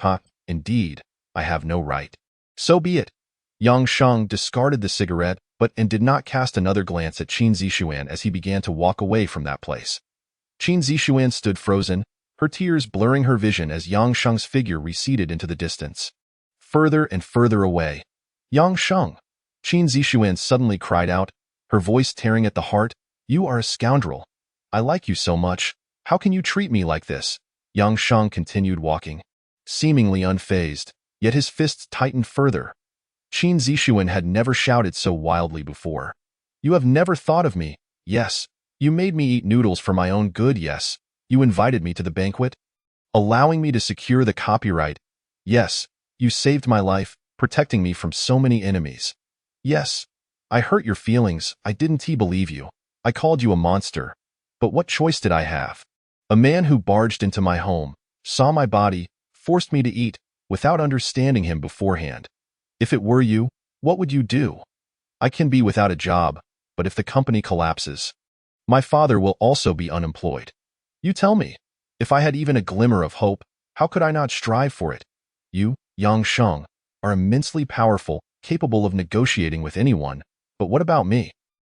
Indeed, I have no right. So be it. Yang Sheng discarded the cigarette, and did not cast another glance at Qin Zixuan as he began to walk away from that place. Qin Zixuan stood frozen, her tears blurring her vision as Yang Sheng's figure receded into the distance. Further and further away. Yang Sheng! Qin Zixuan suddenly cried out, her voice tearing at the heart. You are a scoundrel. I like you so much. How can you treat me like this? Yang Sheng continued walking, seemingly unfazed, yet his fists tightened further. Qin Zixuan had never shouted so wildly before. You have never thought of me. Yes. You made me eat noodles for my own good. Yes. You invited me to the banquet, allowing me to secure the copyright. Yes. You saved my life, protecting me from so many enemies. Yes. I hurt your feelings. I didn't believe you. I called you a monster. But what choice did I have? A man who barged into my home, saw my body, forced me to eat, without understanding him beforehand. If it were you, what would you do? I can be without a job, but if the company collapses, my father will also be unemployed. You tell me, if I had even a glimmer of hope, how could I not strive for it? You, Yang Sheng, are immensely powerful, capable of negotiating with anyone, but what about me?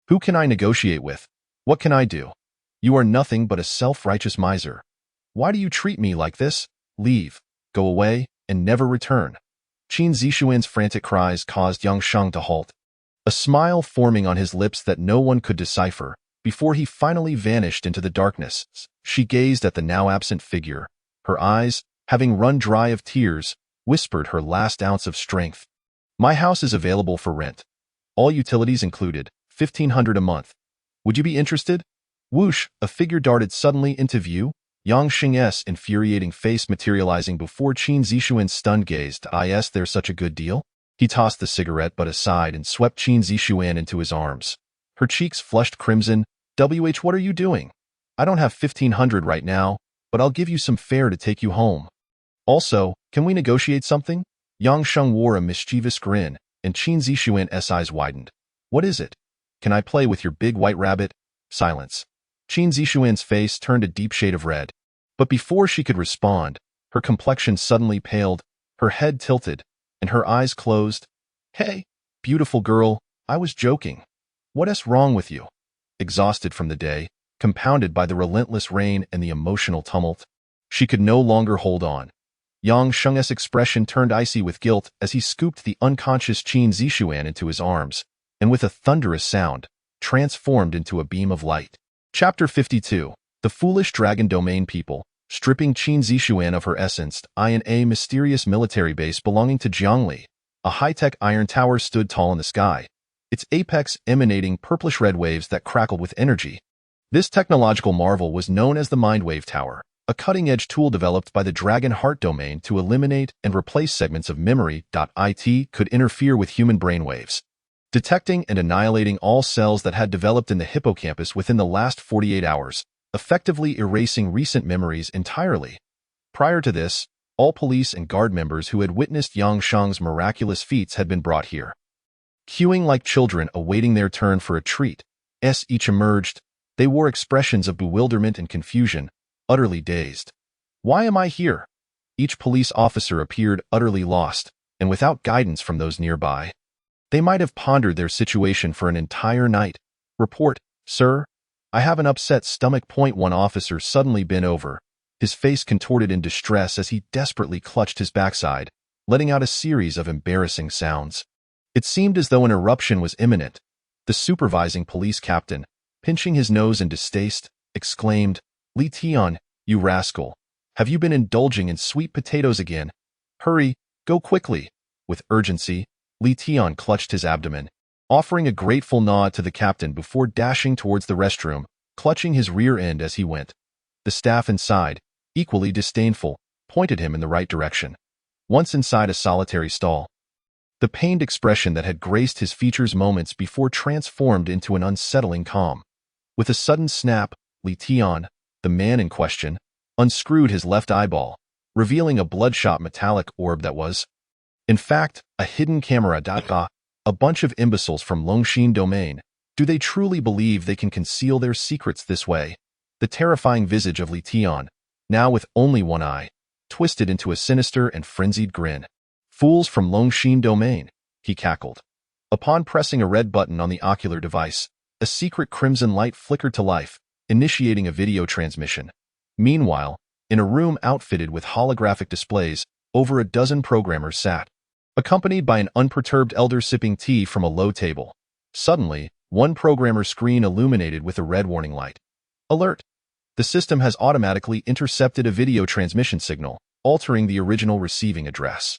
Who can I negotiate with? What can I do? You are nothing but a self-righteous miser. Why do you treat me like this? Leave, go away, and never return. Qin Zixuan's frantic cries caused Yang Sheng to halt, a smile forming on his lips that no one could decipher. Before he finally vanished into the darkness, she gazed at the now absent figure. Her eyes, having run dry of tears, whispered her last ounce of strength. My house is available for rent. All utilities included, 1,500 a month. Would you be interested? Whoosh, a figure darted suddenly into view, Yang Sheng's infuriating face materializing before Qin Zixuan's stunned gaze. Is there such a good deal? He tossed the cigarette butt aside and swept Qin Zixuan into his arms. Her cheeks flushed crimson. What are you doing? I don't have 1,500 right now, but I'll give you some fare to take you home. Also, can we negotiate something? Yang Sheng wore a mischievous grin, and Qin Zixuan's eyes widened. What is it? Can I play with your big white rabbit? Silence. Qin Zixuan's face turned a deep shade of red. But before she could respond, her complexion suddenly paled, her head tilted, and her eyes closed. Hey, beautiful girl, I was joking. What's wrong with you? Exhausted from the day, compounded by the relentless rain and the emotional tumult, she could no longer hold on. Yang Sheng's expression turned icy with guilt as he scooped the unconscious Qin Zixuan into his arms, and with a thunderous sound, transformed into a beam of light. Chapter 52. The Foolish Dragon Domain People, stripping Qin Zixuan of her essence. In a mysterious military base belonging to Jiangli, a high-tech iron tower stood tall in the sky, its apex emanating purplish-red waves that crackled with energy. This technological marvel was known as the Mindwave Tower, a cutting-edge tool developed by the Dragon Heart domain to eliminate and replace segments of memory. It could interfere with human brainwaves, detecting and annihilating all cells that had developed in the hippocampus within the last 48 hours, effectively erasing recent memories entirely. Prior to this, all police and guard members who had witnessed Yang Sheng's miraculous feats had been brought here, queuing like children awaiting their turn for a treat. As each emerged, they wore expressions of bewilderment and confusion, utterly dazed. Why am I here? Each police officer appeared utterly lost, and without guidance from those nearby. They might have pondered their situation for an entire night. Report, sir. I have an upset stomach. One officer suddenly bent over, his face contorted in distress as he desperately clutched his backside, letting out a series of embarrassing sounds. It seemed as though an eruption was imminent. The supervising police captain, pinching his nose in distaste, exclaimed, Li Tian, you rascal. Have you been indulging in sweet potatoes again? Hurry, go quickly. With urgency, Li Tian clutched his abdomen, offering a grateful nod to the captain before dashing towards the restroom, clutching his rear end as he went. The staff inside, equally disdainful, pointed him in the right direction. Once inside a solitary stall, the pained expression that had graced his features moments before transformed into an unsettling calm. With a sudden snap, Li Tian, the man in question, unscrewed his left eyeball, revealing a bloodshot metallic orb that was, in fact, a hidden camera. A bunch of imbeciles from Longxin Domain. Do they truly believe they can conceal their secrets this way? The terrifying visage of Li Tian, now with only one eye, twisted into a sinister and frenzied grin. Fools from Longxin Domain, he cackled. Upon pressing a red button on the ocular device, a secret crimson light flickered to life, initiating a video transmission. Meanwhile, in a room outfitted with holographic displays, over a dozen programmers sat, accompanied by an unperturbed elder sipping tea from a low table. Suddenly, one programmer's screen illuminated with a red warning light. Alert! The system has automatically intercepted a video transmission signal, altering the original receiving address.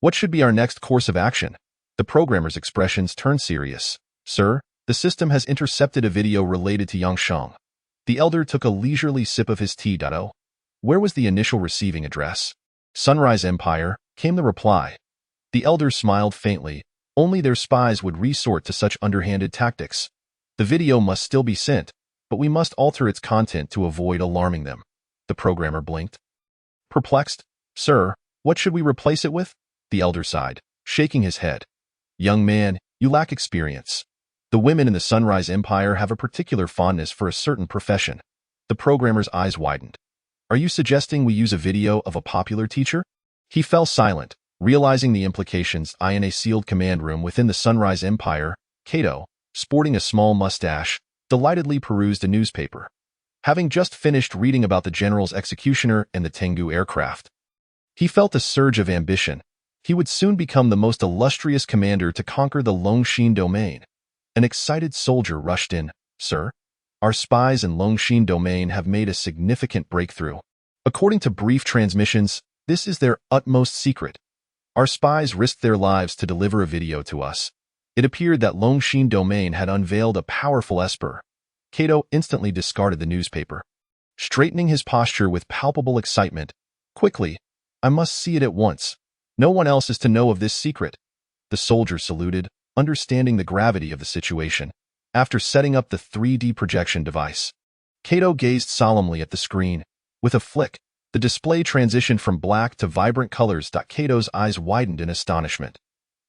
What should be our next course of action? The programmer's expressions turned serious. Sir, the system has intercepted a video related to Yang Sheng. The elder took a leisurely sip of his tea. Where was the initial receiving address? Sunrise Empire, came the reply. The elder smiled faintly. Only their spies would resort to such underhanded tactics. The video must still be sent, but we must alter its content to avoid alarming them. The programmer blinked. Perplexed, Sir, what should we replace it with? The elder sighed, shaking his head. Young man, you lack experience. The women in the Sunrise Empire have a particular fondness for a certain profession. The programmer's eyes widened. Are you suggesting we use a video of a popular teacher? He fell silent, realizing the implications. In a sealed command room within the Sunrise Empire, Kato, sporting a small mustache, delightedly perused a newspaper. having just finished reading about the general's executioner and the Tengu aircraft. He felt a surge of ambition. He would soon become the most illustrious commander to conquer the Longxin domain. An excited soldier rushed in. "Sir, our spies in Longxin domain have made a significant breakthrough. According to brief transmissions, this is their utmost secret. Our spies risked their lives to deliver a video to us. It appeared that Longxin domain had unveiled a powerful esper." Kato instantly discarded the newspaper, straightening his posture with palpable excitement. "Quickly, I must see it at once. No one else is to know of this secret." The soldier saluted, understanding the gravity of the situation. After setting up the 3D projection device, Kato gazed solemnly at the screen. With a flick, the display transitioned from black to vibrant colors. Kato's eyes widened in astonishment.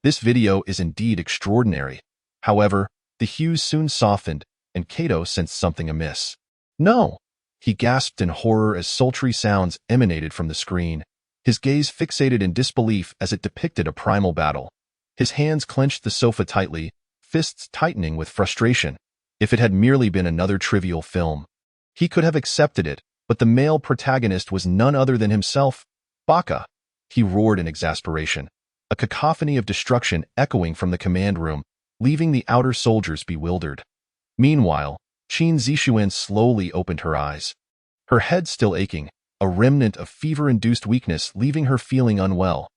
This video is indeed extraordinary. However, the hues soon softened, and Kato sensed something amiss. "No!" He gasped in horror as sultry sounds emanated from the screen. His gaze fixated in disbelief as it depicted a primal battle. His hands clenched the sofa tightly, fists tightening with frustration. If it had merely been another trivial film, he could have accepted it, but the male protagonist was none other than himself. "Baka!" He roared in exasperation, a cacophony of destruction echoing from the command room, leaving the outer soldiers bewildered. Meanwhile, Qin Zixuan slowly opened her eyes. Her head still aching, a remnant of fever-induced weakness leaving her feeling unwell.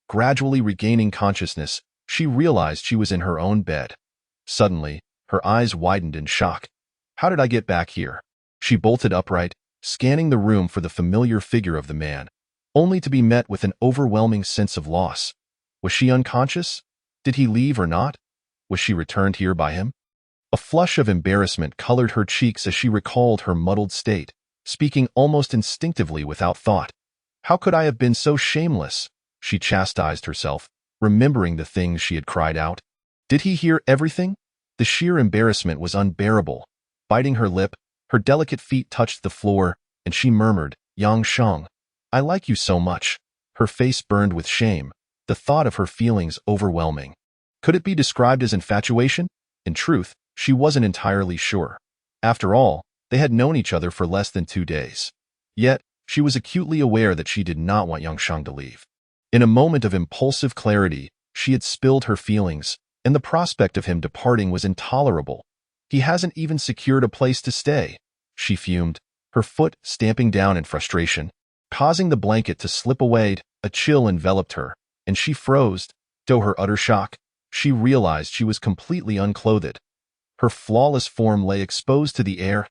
Gradually regaining consciousness, she realized she was in her own bed. Suddenly, her eyes widened in shock. "How did I get back here?" She bolted upright, scanning the room for the familiar figure of the man, only to be met with an overwhelming sense of loss. Was she unconscious? Did he leave or not? Was she returned here by him? A flush of embarrassment colored her cheeks as she recalled her muddled state, speaking almost instinctively without thought. "How could I have been so shameless?" She chastised herself, remembering the things she had cried out. Did he hear everything? The sheer embarrassment was unbearable. Biting her lip, her delicate feet touched the floor, and she murmured, "Yang Sheng, I like you so much." Her face burned with shame, the thought of her feelings overwhelming. Could it be described as infatuation? In truth, she wasn't entirely sure. After all, they had known each other for less than 2 days. Yet, she was acutely aware that she did not want Yang Sheng to leave. In a moment of impulsive clarity, she had spilled her feelings, and the prospect of him departing was intolerable. "He hasn't even secured a place to stay," she fumed, her foot stamping down in frustration. Causing the blanket to slip away, a chill enveloped her, and she froze. To her utter shock, she realized she was completely unclothed. Her flawless form lay exposed to the air.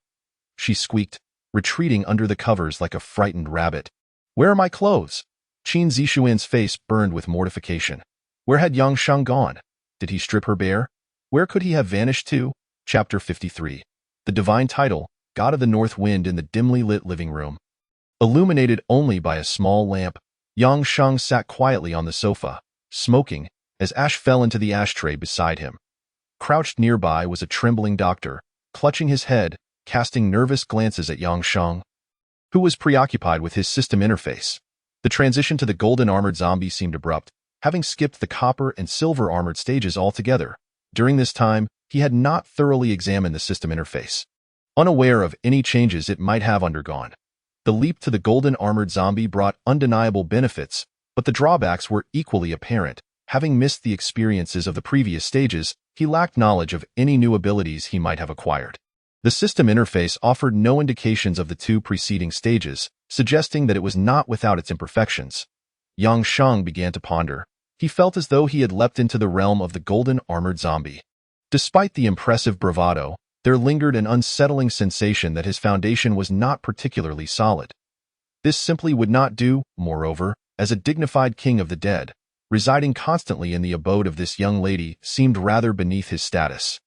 She squeaked, retreating under the covers like a frightened rabbit. "Where are my clothes?" Qin Zixuan's face burned with mortification. Where had Yang Sheng gone? Did he strip her bare? Where could he have vanished to? Chapter 53. The divine title, God of the North Wind in the dimly lit living room. Illuminated only by a small lamp, Yang Sheng sat quietly on the sofa, smoking, as ash fell into the ashtray beside him. Crouched nearby was a trembling doctor, clutching his head, casting nervous glances at Yang Sheng, who was preoccupied with his system interface. The transition to the golden armored zombie seemed abrupt, having skipped the copper and silver armored stages altogether. During this time, he had not thoroughly examined the system interface, unaware of any changes it might have undergone. The leap to the golden armored zombie brought undeniable benefits, but the drawbacks were equally apparent. Having missed the experiences of the previous stages, he lacked knowledge of any new abilities he might have acquired. The system interface offered no indications of the 2 preceding stages, suggesting that it was not without its imperfections. Yang Sheng began to ponder. He felt as though he had leapt into the realm of the golden armored zombie. Despite the impressive bravado, there lingered an unsettling sensation that his foundation was not particularly solid. This simply would not do. Moreover, as a dignified king of the dead, residing constantly in the abode of this young lady seemed rather beneath his status.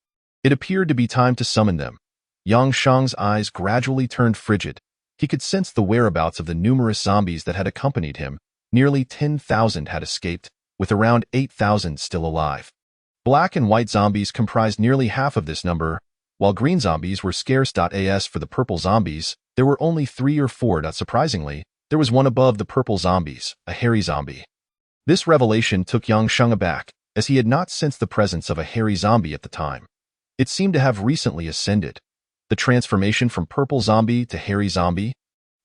It appeared to be time to summon them. Yang Sheng's eyes gradually turned frigid. He could sense the whereabouts of the numerous zombies that had accompanied him. Nearly 10,000 had escaped, with around 8,000 still alive. Black and white zombies comprised nearly half of this number, while green zombies were scarce. As for the purple zombies, there were only 3 or 4. Surprisingly, there was one above the purple zombies, a hairy zombie. This revelation took Yang Sheng aback, as he had not sensed the presence of a hairy zombie at the time. It seemed to have recently ascended. The transformation from purple zombie to hairy zombie,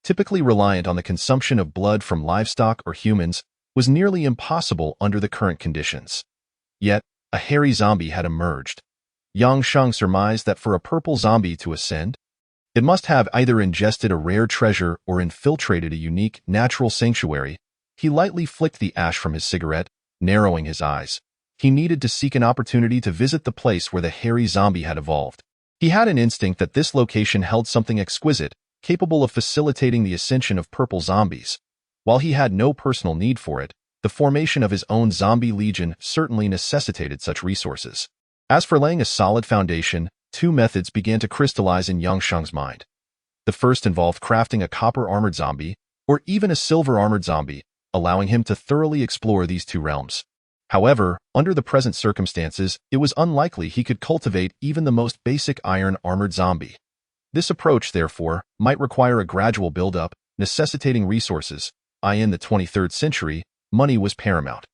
typically reliant on the consumption of blood from livestock or humans, was nearly impossible under the current conditions. Yet, a hairy zombie had emerged. Yang Sheng surmised that for a purple zombie to ascend, it must have either ingested a rare treasure or infiltrated a unique, natural sanctuary. He lightly flicked the ash from his cigarette, narrowing his eyes. He needed to seek an opportunity to visit the place where the hairy zombie had evolved. He had an instinct that this location held something exquisite, capable of facilitating the ascension of purple zombies. While he had no personal need for it, the formation of his own zombie legion certainly necessitated such resources. As for laying a solid foundation, two methods began to crystallize in Yang Sheng's mind. The first involved crafting a copper-armored zombie, or even a silver-armored zombie, allowing him to thoroughly explore these two realms. However, under the present circumstances, it was unlikely he could cultivate even the most basic iron-armored zombie. This approach, therefore, might require a gradual build-up, necessitating resources. In the 23rd century, money was paramount.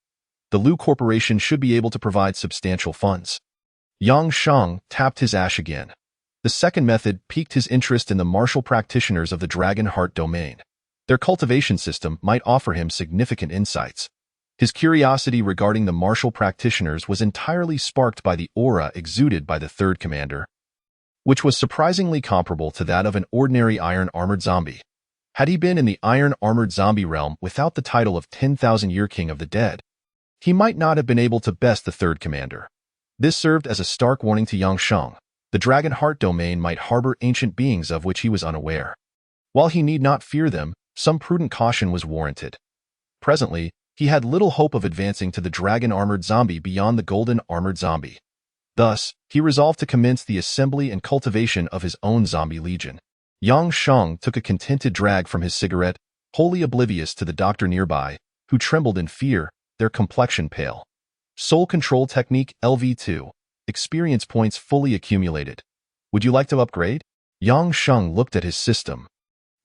The Lu Corporation should be able to provide substantial funds. Yang Sheng tapped his ash again. The second method piqued his interest in the martial practitioners of the Dragon Heart domain. Their cultivation system might offer him significant insights. His curiosity regarding the martial practitioners was entirely sparked by the aura exuded by the third commander, which was surprisingly comparable to that of an ordinary iron-armored zombie. Had he been in the iron-armored zombie realm without the title of 10,000-year King of the Dead, he might not have been able to best the third commander. This served as a stark warning to Yang Sheng. The Dragon Heart domain might harbor ancient beings of which he was unaware. While he need not fear them, some prudent caution was warranted. Presently, he had little hope of advancing to the dragon-armored zombie beyond the golden-armored zombie. Thus, he resolved to commence the assembly and cultivation of his own zombie legion. Yang Sheng took a contented drag from his cigarette, wholly oblivious to the doctor nearby, who trembled in fear, their complexion pale. Soul Control Technique LV2. Experience points fully accumulated. Would you like to upgrade? Yang Sheng looked at his system.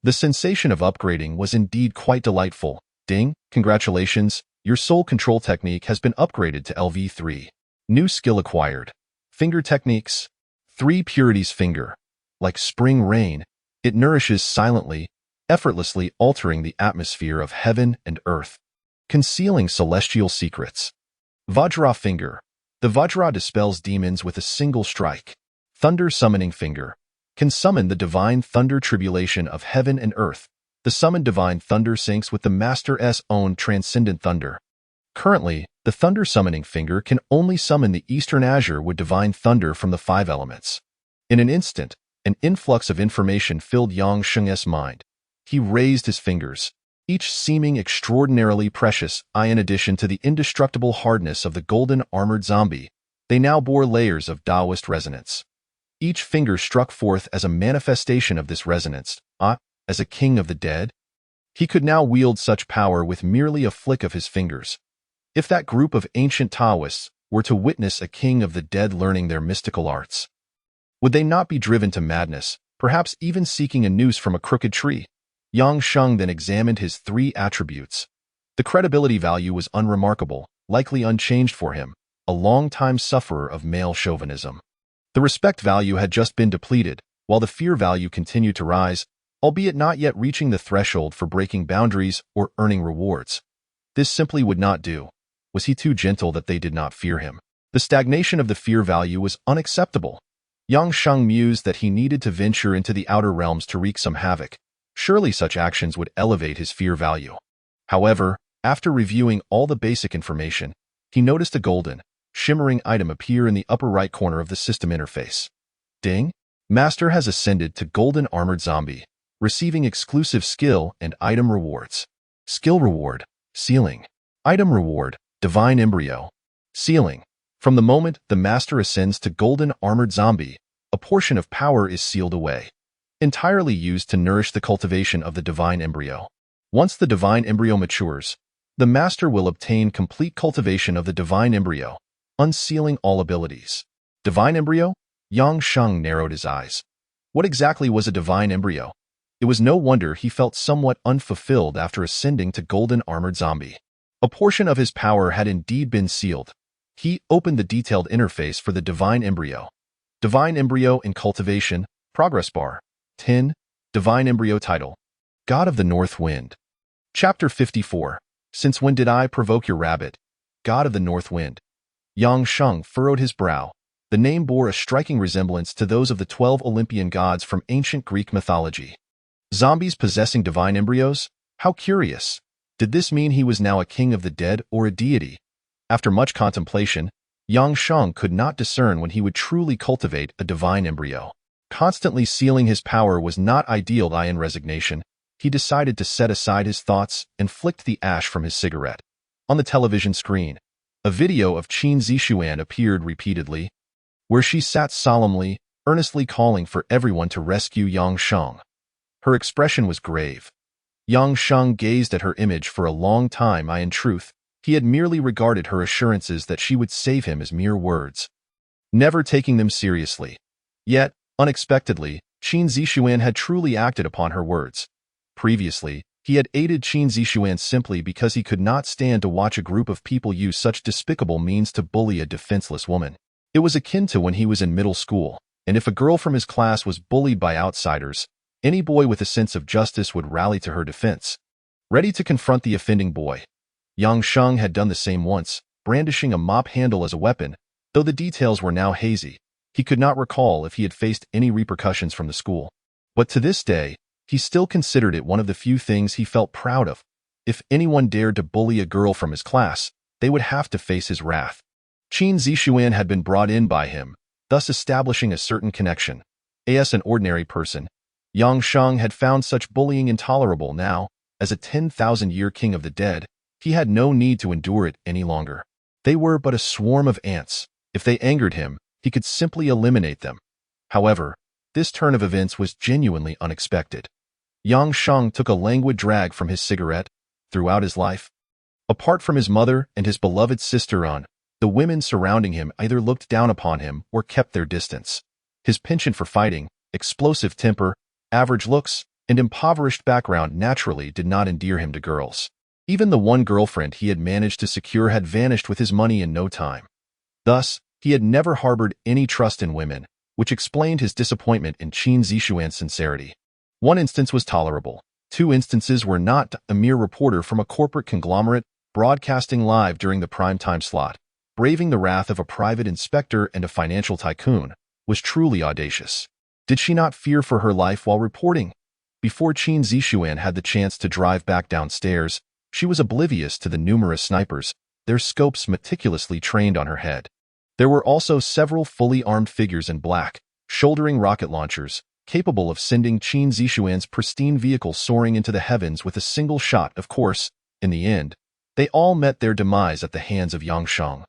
The sensation of upgrading was indeed quite delightful. Ding, congratulations, your Soul Control Technique has been upgraded to LV3. New skill acquired. Finger Techniques. 3 Purities Finger. Like spring rain, it nourishes silently, effortlessly altering the atmosphere of heaven and earth, concealing celestial secrets. Vajra Finger. The Vajra dispels demons with a single strike. Thunder Summoning Finger. Can summon the divine thunder tribulation of heaven and earth. The summoned divine thunder syncs with the Master's own transcendent thunder. Currently, the Thunder Summoning Finger can only summon the Eastern Azure with divine thunder from the 5 elements. In an instant, an influx of information filled Yang Sheng's mind. He raised his fingers, each seeming extraordinarily precious. In addition to the indestructible hardness of the golden-armored zombie, they now bore layers of Taoist resonance. Each finger struck forth as a manifestation of this resonance. As a king of the dead, he could now wield such power with merely a flick of his fingers. If that group of ancient Taoists were to witness a king of the dead learning their mystical arts, would they not be driven to madness, perhaps even seeking a noose from a crooked tree? Yang Sheng then examined his 3 attributes. The credibility value was unremarkable, likely unchanged for him, a long-time sufferer of male chauvinism. The respect value had just been depleted, while the fear value continued to rise, albeit not yet reaching the threshold for breaking boundaries or earning rewards. This simply would not do. Was he too gentle that they did not fear him? The stagnation of the fear value was unacceptable. Yang Sheng mused that he needed to venture into the outer realms to wreak some havoc. Surely such actions would elevate his fear value. However, after reviewing all the basic information, he noticed a golden, shimmering item appear in the upper right corner of the system interface. Ding! Master has ascended to Golden Armored Zombie, receiving exclusive skill and item rewards. Skill reward, Ceiling. Item reward, Divine Embryo. Ceiling. From the moment the Master ascends to Golden Armored Zombie, a portion of power is sealed away, entirely used to nourish the cultivation of the Divine Embryo. Once the Divine Embryo matures, the Master will obtain complete cultivation of the Divine Embryo, unsealing all abilities. Divine Embryo? Yang Sheng narrowed his eyes. What exactly was a Divine Embryo? It was no wonder he felt somewhat unfulfilled after ascending to Golden Armored Zombie. A portion of his power had indeed been sealed. He opened the detailed interface for the Divine Embryo. Divine Embryo in cultivation, Progress bar. 10. Divine embryo title. God of the North Wind. Chapter 54. Since when did I provoke your rabbit? God of the North Wind. Yang Sheng furrowed his brow. The name bore a striking resemblance to those of the 12 Olympian gods from ancient Greek mythology. Zombies possessing divine embryos? How curious. Did this mean he was now a king of the dead or a deity? After much contemplation, Yang Sheng could not discern when he would truly cultivate a divine embryo. Constantly sealing his power was not ideal. In resignation, he decided to set aside his thoughts and flicked the ash from his cigarette. On the television screen, a video of Qin Zixuan appeared repeatedly, where she sat solemnly, earnestly calling for everyone to rescue Yang Sheng. Her expression was grave. Yang Sheng gazed at her image for a long time. In truth, he had merely regarded her assurances that she would save him as mere words, never taking them seriously. Yet, unexpectedly, Qin Zixuan had truly acted upon her words. Previously, he had aided Qin Zixuan simply because he could not stand to watch a group of people use such despicable means to bully a defenseless woman. It was akin to when he was in middle school, and if a girl from his class was bullied by outsiders, any boy with a sense of justice would rally to her defense, ready to confront the offending boy. Yang Sheng had done the same once, brandishing a mop handle as a weapon. Though the details were now hazy, he could not recall if he had faced any repercussions from the school. But to this day, he still considered it one of the few things he felt proud of. If anyone dared to bully a girl from his class, they would have to face his wrath. Qin Zixuan had been brought in by him, thus establishing a certain connection. As an ordinary person, Yang Sheng had found such bullying intolerable. Now, as a 10,000-year king of the dead, he had no need to endure it any longer. They were but a swarm of ants. If they angered him, he could simply eliminate them. However, this turn of events was genuinely unexpected. Yang Sheng took a languid drag from his cigarette. Throughout his life, apart from his mother and his beloved sister An, the women surrounding him either looked down upon him or kept their distance. His penchant for fighting, explosive temper, average looks, and impoverished background naturally did not endear him to girls. Even the one girlfriend he had managed to secure had vanished with his money in no time. Thus, he had never harbored any trust in women, which explained his disappointment in Qin Zixuan's sincerity. One instance was tolerable. 2 instances were not. A mere reporter from a corporate conglomerate, broadcasting live during the prime-time slot, braving the wrath of a private inspector and a financial tycoon, was truly audacious. Did she not fear for her life while reporting? Before Qin Zixuan had the chance to drive back downstairs, she was oblivious to the numerous snipers, their scopes meticulously trained on her head. There were also several fully armed figures in black, shouldering rocket launchers, capable of sending Qin Zixuan's pristine vehicle soaring into the heavens with a single shot. Of course, in the end, they all met their demise at the hands of Yang Sheng.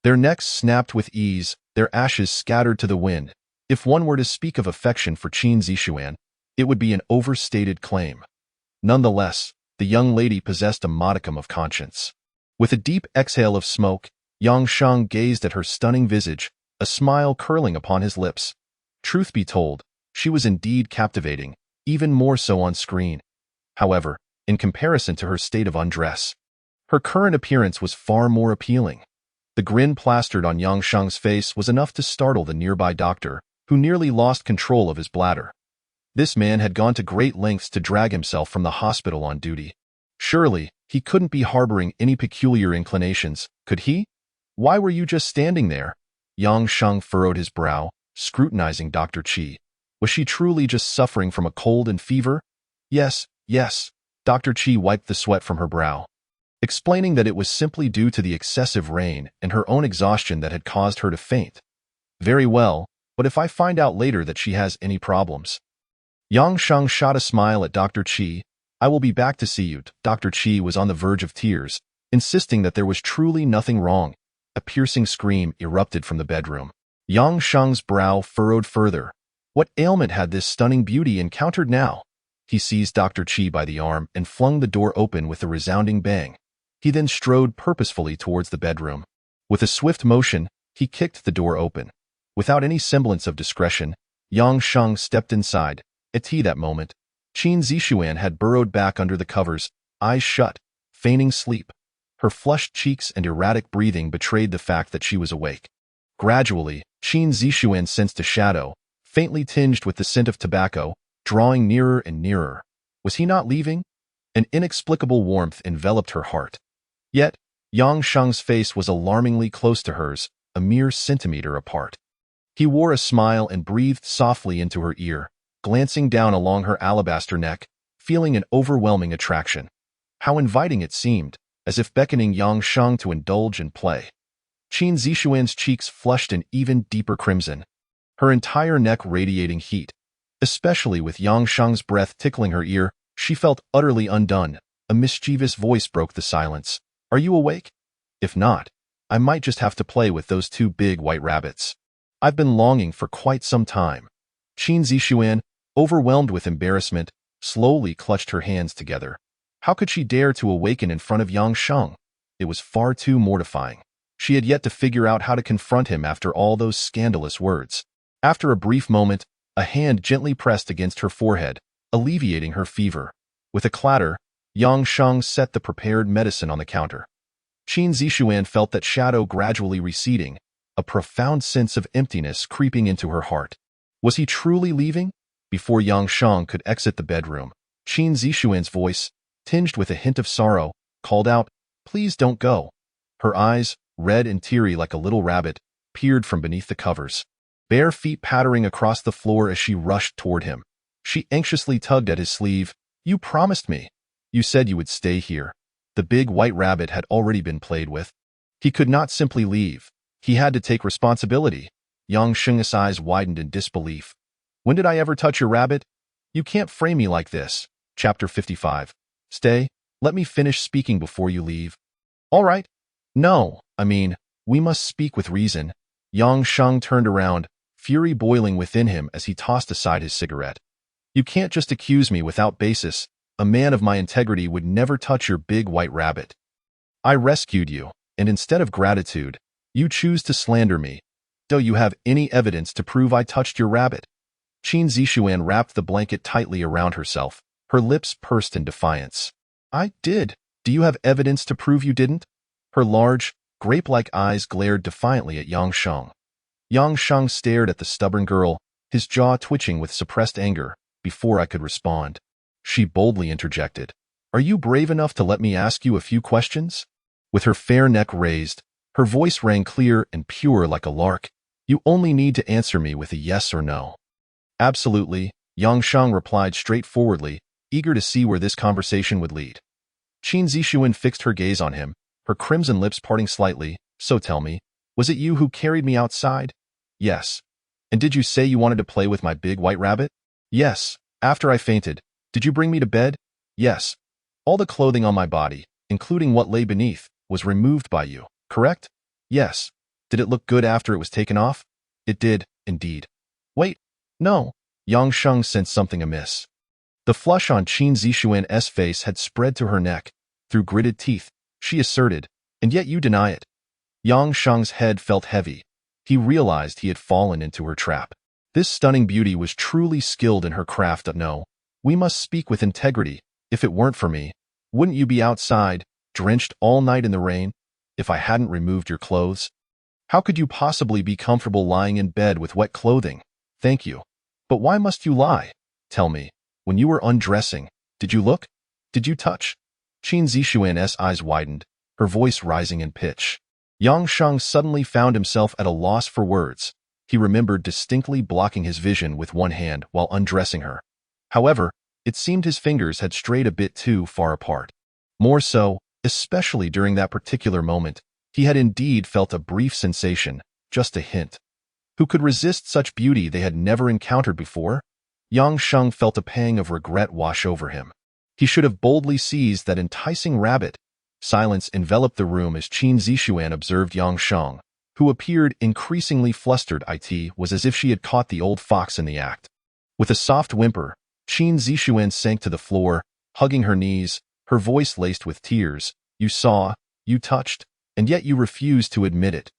Their necks snapped with ease, their ashes scattered to the wind. If one were to speak of affection for Qin Zixuan, it would be an overstated claim. Nonetheless, the young lady possessed a modicum of conscience. With a deep exhale of smoke, Yang Sheng gazed at her stunning visage, a smile curling upon his lips. Truth be told, she was indeed captivating, even more so on screen. However, in comparison to her state of undress, her current appearance was far more appealing. The grin plastered on Yang Sheng's face was enough to startle the nearby doctor, who nearly lost control of his bladder. This man had gone to great lengths to drag himself from the hospital on duty. Surely, he couldn't be harboring any peculiar inclinations, could he? Why were you just standing there? Yang Sheng furrowed his brow, scrutinizing Dr. Qi. Was she truly just suffering from a cold and fever? Yes. Dr. Qi wiped the sweat from her brow, explaining that it was simply due to the excessive rain and her own exhaustion that had caused her to faint. Very well, but if I find out later that she has any problems? Yang Sheng shot a smile at Dr. Qi. I will be back to see you. Dr. Qi was on the verge of tears, insisting that there was truly nothing wrong. A piercing scream erupted from the bedroom. Yang Sheng's brow furrowed further. What ailment had this stunning beauty encountered now? He seized Dr. Qi by the arm and flung the door open with a resounding bang. He then strode purposefully towards the bedroom. With a swift motion, he kicked the door open. Without any semblance of discretion, Yang Sheng stepped inside. At that moment, Qin Zixuan had burrowed back under the covers, eyes shut, feigning sleep. Her flushed cheeks and erratic breathing betrayed the fact that she was awake. Gradually, Qin Zixuan sensed a shadow, faintly tinged with the scent of tobacco, drawing nearer and nearer. Was he not leaving? An inexplicable warmth enveloped her heart. Yet, Yang Sheng's face was alarmingly close to hers, a mere centimeter apart. He wore a smile and breathed softly into her ear, glancing down along her alabaster neck, feeling an overwhelming attraction. How inviting it seemed, as if beckoning Yang Sheng to indulge and play. Qin Zixuan's cheeks flushed an even deeper crimson, her entire neck radiating heat. Especially with Yang Sheng's breath tickling her ear, she felt utterly undone. A mischievous voice broke the silence. Are you awake? If not, I might just have to play with those two big white rabbits. I've been longing for quite some time. Qin Zixuan, overwhelmed with embarrassment, slowly clutched her hands together. How could she dare to awaken in front of Yang Sheng? It was far too mortifying. She had yet to figure out how to confront him after all those scandalous words. After a brief moment, a hand gently pressed against her forehead, alleviating her fever. With a clatter, Yang Sheng set the prepared medicine on the counter. Qin Zixuan felt that shadow gradually receding, a profound sense of emptiness creeping into her heart. Was he truly leaving? Before Yang Sheng could exit the bedroom, Qin Zixuan's voice, tinged with a hint of sorrow, called out, "Please don't go." Her eyes, red and teary like a little rabbit, peered from beneath the covers, bare feet pattering across the floor as she rushed toward him. She anxiously tugged at his sleeve. "You promised me. You said you would stay here." The big white rabbit had already been played with. He could not simply leave. He had to take responsibility. Yang Sheng's eyes widened in disbelief. "When did I ever touch your rabbit? You can't frame me like this." Chapter 55. Stay, let me finish speaking before you leave. All right. No, we must speak with reason. Yang Sheng turned around, fury boiling within him as he tossed aside his cigarette. You can't just accuse me without basis. A man of my integrity would never touch your big white rabbit. I rescued you, and instead of gratitude, you choose to slander me. Do you have any evidence to prove I touched your rabbit? Qin Zixuan wrapped the blanket tightly around herself, her lips pursed in defiance. I did. Do you have evidence to prove you didn't? Her large, grape-like eyes glared defiantly at Yang Sheng. Yang Sheng stared at the stubborn girl, his jaw twitching with suppressed anger. Before I could respond, she boldly interjected. Are you brave enough to let me ask you a few questions? With her fair neck raised, her voice rang clear and pure like a lark. You only need to answer me with a yes or no. Absolutely, Yang Sheng replied straightforwardly, eager to see where this conversation would lead. Qin Zixuan fixed her gaze on him, her crimson lips parting slightly. So tell me, was it you who carried me outside? Yes. And did you say you wanted to play with my big white rabbit? Yes. After I fainted, did you bring me to bed? Yes. All the clothing on my body, including what lay beneath, was removed by you, correct? Yes. Did it look good after it was taken off? It did, indeed. Wait. No. Yang Sheng sensed something amiss. The flush on Qin Zixuan's face had spread to her neck. Through gritted teeth, she asserted, and yet you deny it. Yang Sheng's head felt heavy. He realized he had fallen into her trap. This stunning beauty was truly skilled in her craft. No, we must speak with integrity. If it weren't for me, wouldn't you be outside, drenched all night in the rain, if I hadn't removed your clothes? How could you possibly be comfortable lying in bed with wet clothing? Thank you. But why must you lie? Tell me, when you were undressing, did you look? Did you touch? Qin Zixuan's eyes widened, her voice rising in pitch. Yang Sheng suddenly found himself at a loss for words. He remembered distinctly blocking his vision with one hand while undressing her. However, it seemed his fingers had strayed a bit too far apart. More so, especially during that particular moment, he had indeed felt a brief sensation, just a hint. Who could resist such beauty they had never encountered before? Yang Sheng felt a pang of regret wash over him. He should have boldly seized that enticing rabbit. Silence enveloped the room as Qin Zixuan observed Yang Sheng, who appeared increasingly flustered. It was as if she had caught the old fox in the act. With a soft whimper, Qin Zixuan sank to the floor, hugging her knees, her voice laced with tears. You saw, you touched, and yet you refused to admit it.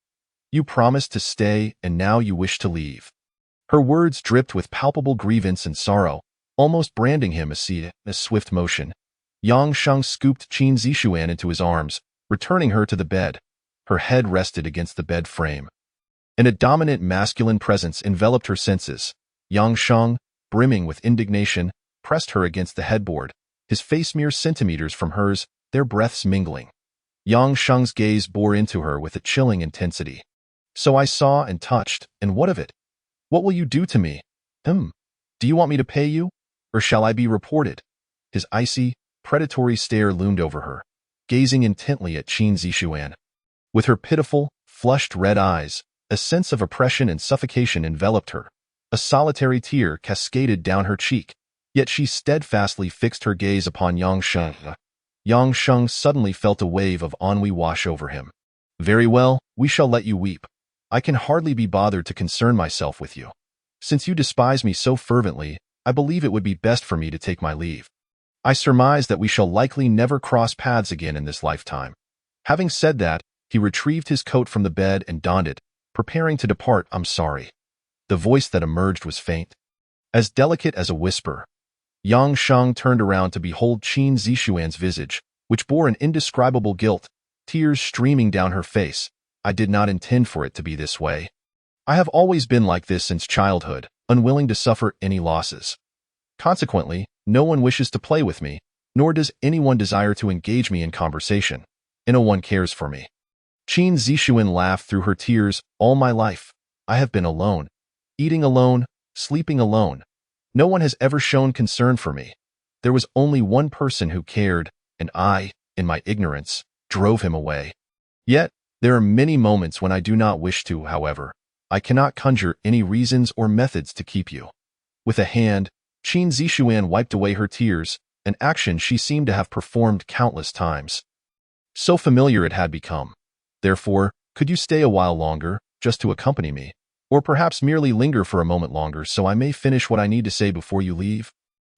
You promised to stay, and now you wish to leave. Her words dripped with palpable grievance and sorrow, almost branding him a swift motion. Yang Sheng scooped Qin Zixuan into his arms, returning her to the bed. Her head rested against the bed frame, and a dominant masculine presence enveloped her senses. Yang Sheng, brimming with indignation, pressed her against the headboard, his face mere centimeters from hers, their breaths mingling. Yang Sheng's gaze bore into her with a chilling intensity. So I saw and touched, and what of it? What will you do to me? Do you want me to pay you? Or shall I be reported? His icy, predatory stare loomed over her, gazing intently at Qin Zixuan. With her pitiful, flushed red eyes, a sense of oppression and suffocation enveloped her. A solitary tear cascaded down her cheek, yet she steadfastly fixed her gaze upon Yang Sheng. Yang Sheng suddenly felt a wave of ennui wash over him. Very well, we shall let you weep. I can hardly be bothered to concern myself with you. Since you despise me so fervently, I believe it would be best for me to take my leave. I surmise that we shall likely never cross paths again in this lifetime. Having said that, he retrieved his coat from the bed and donned it, preparing to depart. I'm sorry. The voice that emerged was faint, as delicate as a whisper. Yang Sheng turned around to behold Qin Zixuan's visage, which bore an indescribable guilt, tears streaming down her face. I did not intend for it to be this way. I have always been like this since childhood, unwilling to suffer any losses. Consequently, no one wishes to play with me, nor does anyone desire to engage me in conversation, and no one cares for me. Qin Zixuan laughed through her tears. All my life, I have been alone, eating alone, sleeping alone. No one has ever shown concern for me. There was only one person who cared, and I, in my ignorance, drove him away. Yet, there are many moments when I do not wish to, however. I cannot conjure any reasons or methods to keep you. With a hand, Qin Zixuan wiped away her tears, an action she seemed to have performed countless times. So familiar it had become. Therefore, could you stay a while longer, just to accompany me? Or perhaps merely linger for a moment longer so I may finish what I need to say before you leave?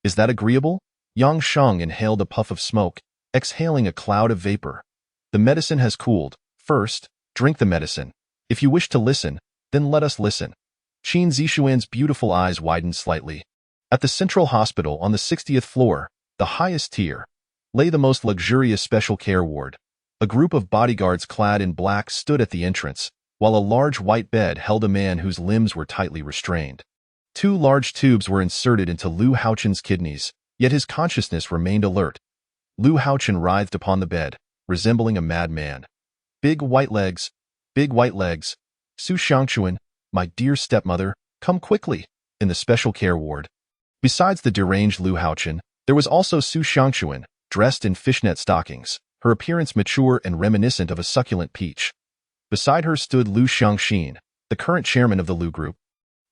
Is that agreeable? Yang Sheng inhaled a puff of smoke, exhaling a cloud of vapor. The medicine has cooled. First, drink the medicine. If you wish to listen, then let us listen. Qin Zixuan's beautiful eyes widened slightly. At the Central Hospital on the 60th floor, the highest tier, lay the most luxurious special care ward. A group of bodyguards clad in black stood at the entrance, while a large white bed held a man whose limbs were tightly restrained. 2 large tubes were inserted into Lu Haochen's kidneys, yet his consciousness remained alert. Lu Haochen writhed upon the bed, resembling a madman. Big white legs, Su Shangchuan, my dear stepmother, come quickly, in the special care ward. Besides the deranged Lu Haochen, there was also Su Shangchuan, dressed in fishnet stockings, her appearance mature and reminiscent of a succulent peach. Beside her stood Lu Xiangxin, the current chairman of the Lu Group.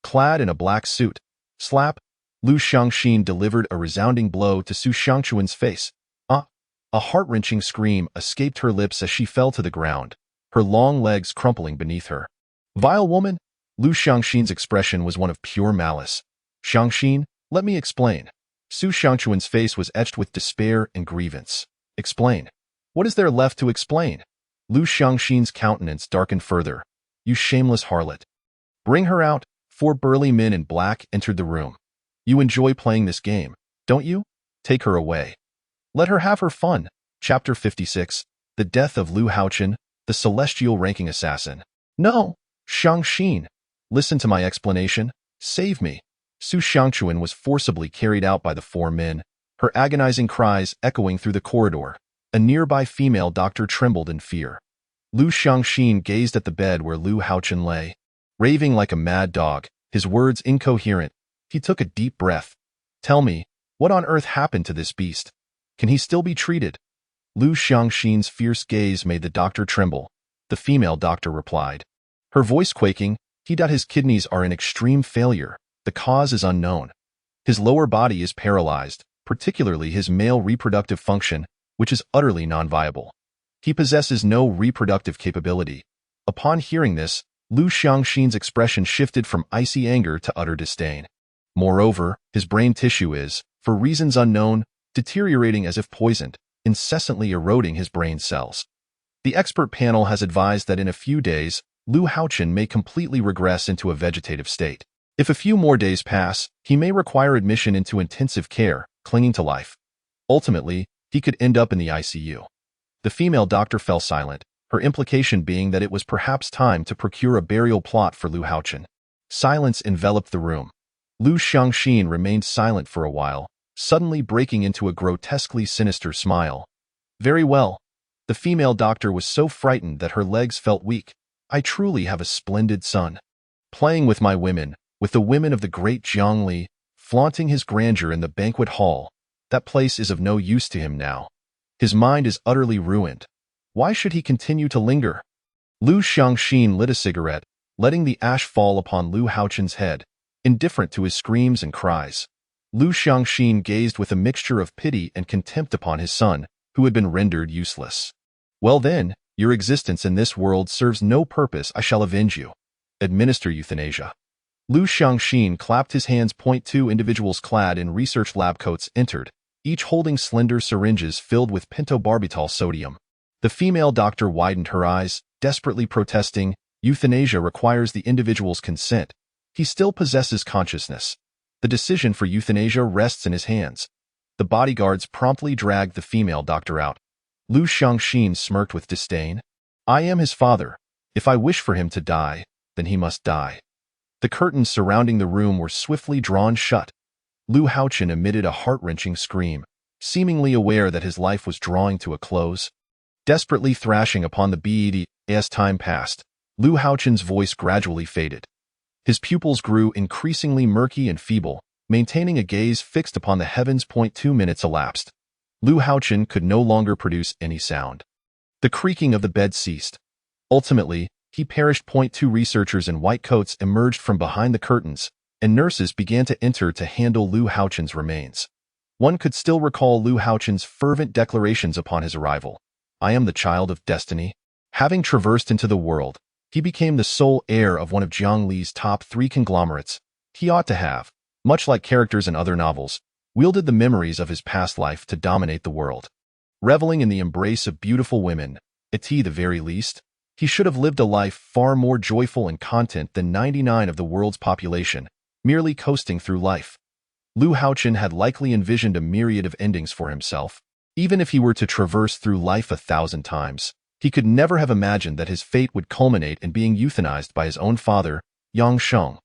Clad in a black suit, slap, Lu Xiangxin delivered a resounding blow to Su Shangchuan's face. A heart-wrenching scream escaped her lips as she fell to the ground, her long legs crumpling beneath her. Vile woman! Lu Xiangxin's expression was one of pure malice. Xiangxin, let me explain. Su Shangchuan's face was etched with despair and grievance. Explain. What is there left to explain? Lu Xiangxin's countenance darkened further. You shameless harlot. Bring her out. 4 burly men in black entered the room. You enjoy playing this game, don't you? Take her away. Let her have her fun. Chapter 56. The Death of Lu Haochen, the Celestial Ranking Assassin. No, Xiangxin. Listen to my explanation. Save me. Su Shangchuan was forcibly carried out by the 4 men, her agonizing cries echoing through the corridor. A nearby female doctor trembled in fear. Lu Xiangxin gazed at the bed where Lu Haochen lay. Raving like a mad dog, his words incoherent, he took a deep breath. Tell me, what on earth happened to this beast? Can he still be treated? Lu Xiangxin's fierce gaze made the doctor tremble. The female doctor replied. Her voice quaking, his kidneys are in extreme failure. The cause is unknown. His lower body is paralyzed, particularly his male reproductive function, which is utterly non-viable. He possesses no reproductive capability. Upon hearing this, Lu Xiangxin's expression shifted from icy anger to utter disdain. Moreover, his brain tissue is, for reasons unknown, deteriorating as if poisoned, incessantly eroding his brain cells. The expert panel has advised that in a few days, Lu Haochen may completely regress into a vegetative state. If a few more days pass, he may require admission into intensive care, clinging to life. Ultimately, he could end up in the ICU. The female doctor fell silent, her implication being that it was perhaps time to procure a burial plot for Lu Haochen. Silence enveloped the room. Lu Xiangxin remained silent for a while, suddenly breaking into a grotesquely sinister smile. Very well. The female doctor was so frightened that her legs felt weak. I truly have a splendid son. Playing with my women, with the women of the great Zhongli, flaunting his grandeur in the banquet hall. That place is of no use to him now. His mind is utterly ruined. Why should he continue to linger? Lu Xiangxin lit a cigarette, letting the ash fall upon Lu Haochen's head, indifferent to his screams and cries. Lu Xiangxin gazed with a mixture of pity and contempt upon his son, who had been rendered useless. Well then, your existence in this world serves no purpose. I shall avenge you. Administer euthanasia. Lu Xiangxin clapped his hands. Two individuals clad in research lab coats entered, each holding slender syringes filled with pentobarbital sodium. The female doctor widened her eyes, desperately protesting, euthanasia requires the individual's consent. He still possesses consciousness. The decision for euthanasia rests in his hands. The bodyguards promptly dragged the female doctor out. Lu Xiangxin smirked with disdain. I am his father. If I wish for him to die, then he must die. The curtains surrounding the room were swiftly drawn shut. Lu Haochen emitted a heart-wrenching scream, seemingly aware that his life was drawing to a close. Desperately thrashing upon the bed as time passed, Lu Haochen's voice gradually faded. His pupils grew increasingly murky and feeble, maintaining a gaze fixed upon the heavens. 2 minutes elapsed. Lu Haochen could no longer produce any sound. The creaking of the bed ceased. Ultimately, he perished. 2 researchers in white coats emerged from behind the curtains, and nurses began to enter to handle Lu Haochen's remains. One could still recall Lu Haochen's fervent declarations upon his arrival. I am the child of destiny. Having traversed into the world, he became the sole heir of one of Zhongli's top 3 conglomerates. He ought to have, much like characters in other novels, wielded the memories of his past life to dominate the world. Reveling in the embrace of beautiful women, at the very least, he should have lived a life far more joyful and content than 99% of the world's population, merely coasting through life. Lu Haochen had likely envisioned a myriad of endings for himself. Even if he were to traverse through life 1,000 times, he could never have imagined that his fate would culminate in being euthanized by his own father, Yang Sheng.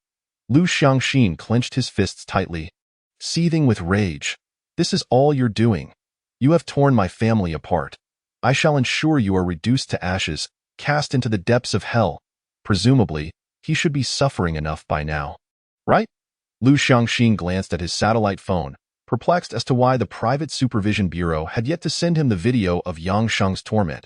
Lu Xiangxin clenched his fists tightly, seething with rage. This is all you're doing. You have torn my family apart. I shall ensure you are reduced to ashes, cast into the depths of hell. Presumably, he should be suffering enough by now. Right? Lu Xiangxin glanced at his satellite phone, perplexed as to why the Private Supervision Bureau had yet to send him the video of Yang Sheng's torment.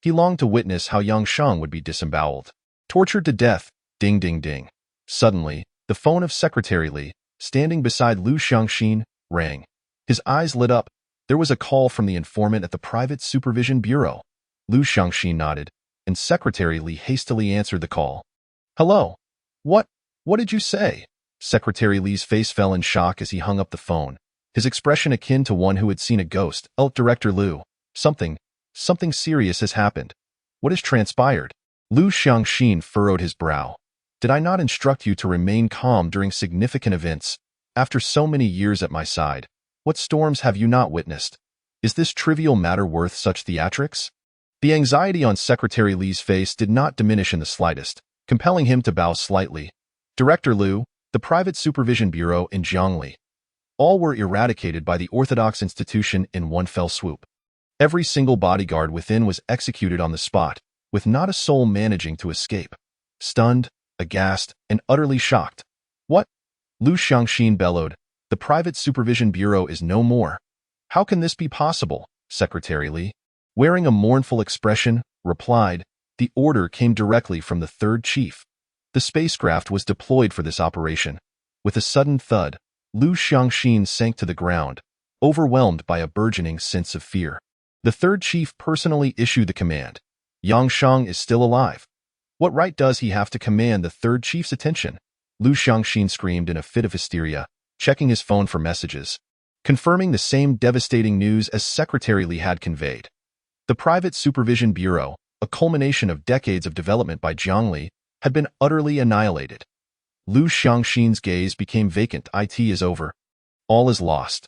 He longed to witness how Yang Sheng would be disemboweled, tortured to death. Ding ding ding. Suddenly, the phone of Secretary Li, standing beside Lu Xiangxin, rang. His eyes lit up. There was a call from the informant at the Private Supervision Bureau. Lu Xiangxin nodded, and Secretary Li hastily answered the call. Hello. What did you say? Secretary Li's face fell in shock as he hung up the phone, his expression akin to one who had seen a ghost. Director Lu, something serious has happened. What has transpired? Lu Xiangxin furrowed his brow. Did I not instruct you to remain calm during significant events? After so many years at my side, what storms have you not witnessed? Is this trivial matter worth such theatrics? The anxiety on Secretary Li's face did not diminish in the slightest, compelling him to bow slightly. Director Lu, the Private Supervision Bureau in Zhongli. All were eradicated by the Orthodox institution in one fell swoop. Every single bodyguard within was executed on the spot, with not a soul managing to escape. Stunned, aghast, and utterly shocked. What? Lu Xiangxin bellowed. The Private Supervision Bureau is no more. How can this be possible? Secretary Li, wearing a mournful expression, replied. The order came directly from the third chief. The spacecraft was deployed for this operation. With a sudden thud, Lu Xiangxin sank to the ground, overwhelmed by a burgeoning sense of fear. The third chief personally issued the command. Yang Sheng is still alive. What right does he have to command the third chief's attention? Lu Xiangxin screamed in a fit of hysteria, checking his phone for messages, confirming the same devastating news as Secretary Li had conveyed. The Private Supervision Bureau, a culmination of decades of development by Zhongli, had been utterly annihilated. Lu Xiangxin's gaze became vacant. It is over. All is lost.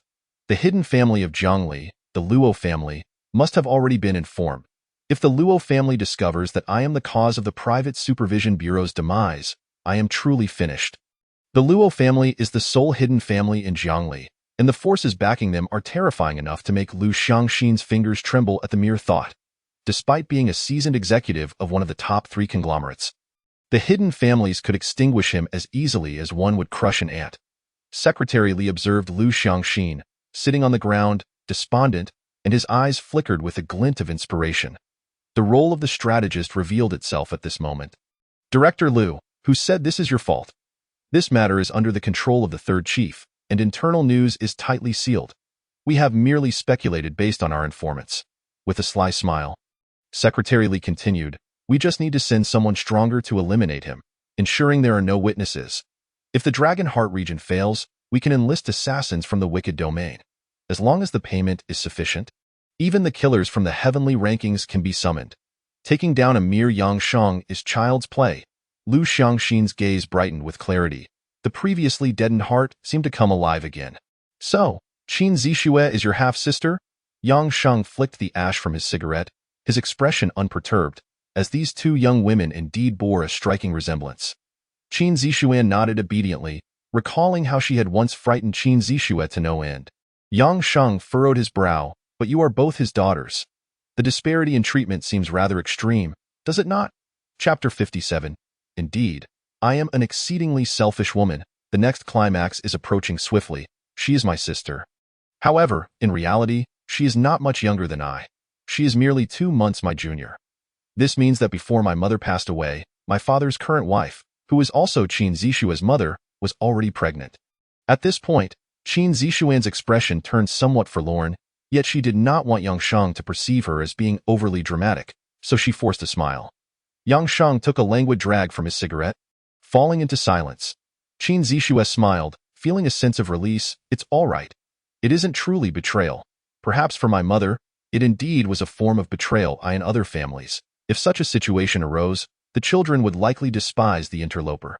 The hidden family of Zhongli, the Luo family, must have already been informed. If the Luo family discovers that I am the cause of the Private Supervision Bureau's demise, I am truly finished. The Luo family is the sole hidden family in Jiangli, and the forces backing them are terrifying enough to make Lu Xiangxin's fingers tremble at the mere thought. Despite being a seasoned executive of one of the top 3 conglomerates, the hidden families could extinguish him as easily as one would crush an ant. Secretary Li observed Lu Xiangxin, sitting on the ground, despondent, and his eyes flickered with a glint of inspiration. The role of the strategist revealed itself at this moment. Director Lu, who said this is your fault. This matter is under the control of the third chief, and internal news is tightly sealed. We have merely speculated based on our informants. With a sly smile, Secretary Li continued, we just need to send someone stronger to eliminate him, ensuring there are no witnesses. If the Dragon Heart region fails, we can enlist assassins from the Wicked Domain. As long as the payment is sufficient, even the killers from the heavenly rankings can be summoned. Taking down a mere Yang Shang is child's play. Lu Xiangxin's gaze brightened with clarity. The previously deadened heart seemed to come alive again. So, Qin Zixue is your half-sister? Yang Shang flicked the ash from his cigarette, his expression unperturbed, as these 2 young women indeed bore a striking resemblance. Qin Zixue nodded obediently, recalling how she had once frightened Qin Zixue to no end. Yang Shang furrowed his brow, but you are both his daughters. The disparity in treatment seems rather extreme, does it not? Chapter 57. Indeed, I am an exceedingly selfish woman. The next climax is approaching swiftly. She is my sister. However, in reality, she is not much younger than I. She is merely 2 months my junior. This means that before my mother passed away, my father's current wife, who is also Qin Zixue's mother, was already pregnant. At this point, Qin Zixuan's expression turned somewhat forlorn, yet she did not want Yang Shang to perceive her as being overly dramatic, so she forced a smile. Yang Shang took a languid drag from his cigarette, falling into silence. Qin Zixue smiled, feeling a sense of release. It's all right. It isn't truly betrayal. Perhaps for my mother, it indeed was a form of betrayal in other families. If such a situation arose, the children would likely despise the interloper.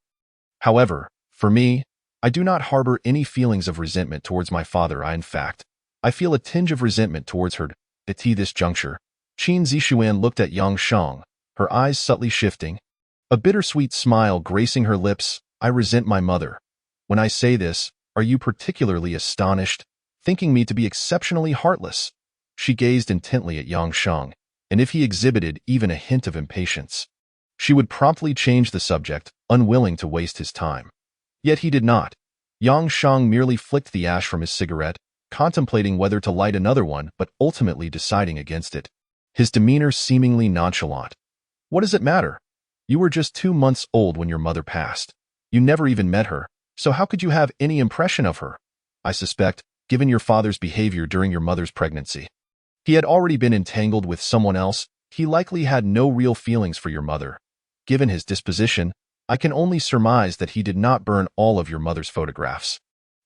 However, for me, I do not harbor any feelings of resentment towards my father. In fact, I feel a tinge of resentment towards her. At this juncture, Qin Zixuan looked at Yang Shang, her eyes subtly shifting, a bittersweet smile gracing her lips. I resent my mother. When I say this, are you particularly astonished, thinking me to be exceptionally heartless? She gazed intently at Yang Shang, and if he exhibited even a hint of impatience, she would promptly change the subject, unwilling to waste his time. Yet he did not. Yang Shang merely flicked the ash from his cigarette, contemplating whether to light another one but ultimately deciding against it. His demeanor seemingly nonchalant. What does it matter? You were just 2 months old when your mother passed. You never even met her, so how could you have any impression of her? I suspect, given your father's behavior during your mother's pregnancy. He had already been entangled with someone else. He likely had no real feelings for your mother. Given his disposition, I can only surmise that he did not burn all of your mother's photographs.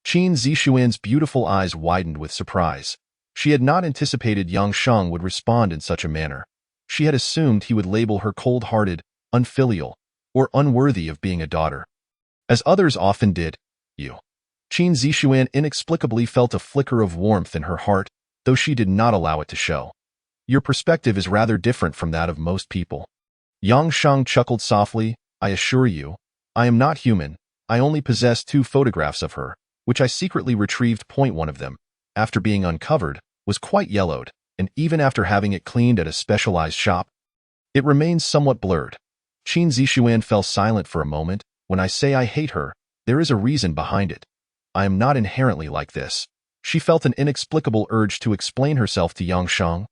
Qin Zixuan's beautiful eyes widened with surprise. She had not anticipated Yang Shang would respond in such a manner. She had assumed he would label her cold-hearted, unfilial, or unworthy of being a daughter. As others often did, you. Qin Zixuan inexplicably felt a flicker of warmth in her heart, though she did not allow it to show. Your perspective is rather different from that of most people. Yang Shang chuckled softly. I assure you, I am not human. I only possess 2 photographs of her, which I secretly retrieved. One of them, after being uncovered, was quite yellowed, and even after having it cleaned at a specialized shop, it remains somewhat blurred. Qin Zixuan fell silent for a moment. When I say I hate her, there is a reason behind it. I am not inherently like this. She felt an inexplicable urge to explain herself to Yang Shang,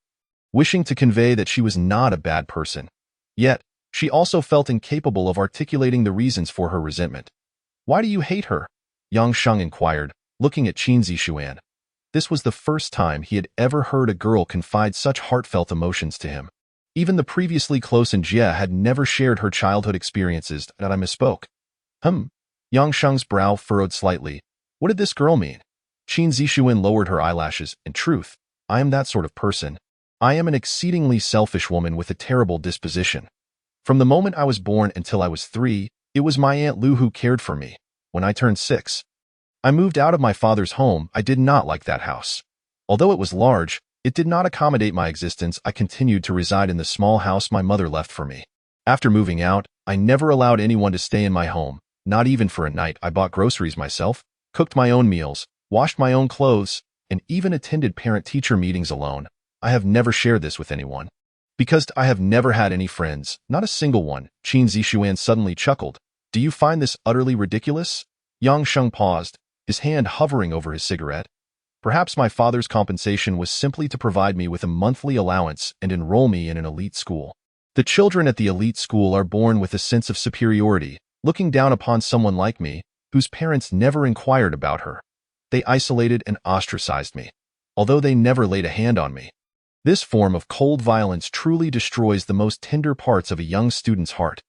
wishing to convey that she was not a bad person. Yet, she also felt incapable of articulating the reasons for her resentment. Why do you hate her? Yang Shang inquired, looking at Qin Zixuan. This was the first time he had ever heard a girl confide such heartfelt emotions to him. Even the previously close Jia had never shared her childhood experiences. That I misspoke. Yang Shang's brow furrowed slightly. What did this girl mean? Qin Zixuan lowered her eyelashes. In truth, I am that sort of person. I am an exceedingly selfish woman with a terrible disposition. From the moment I was born until I was 3, it was my Aunt Lu who cared for me. When I turned 6, I moved out of my father's home. I did not like that house. Although it was large, it did not accommodate my existence. I continued to reside in the small house my mother left for me. After moving out, I never allowed anyone to stay in my home. Not even for a night. I bought groceries myself, cooked my own meals, washed my own clothes, and even attended parent-teacher meetings alone. I have never shared this with anyone. Because I have never had any friends, not a single one. Qin Zishuan suddenly chuckled. Do you find this utterly ridiculous? Yang Sheng paused, his hand hovering over his cigarette. Perhaps my father's compensation was simply to provide me with a monthly allowance and enroll me in an elite school. The children at the elite school are born with a sense of superiority, looking down upon someone like me, whose parents never inquired about her. They isolated and ostracized me, although they never laid a hand on me. This form of cold violence truly destroys the most tender parts of a young student's heart.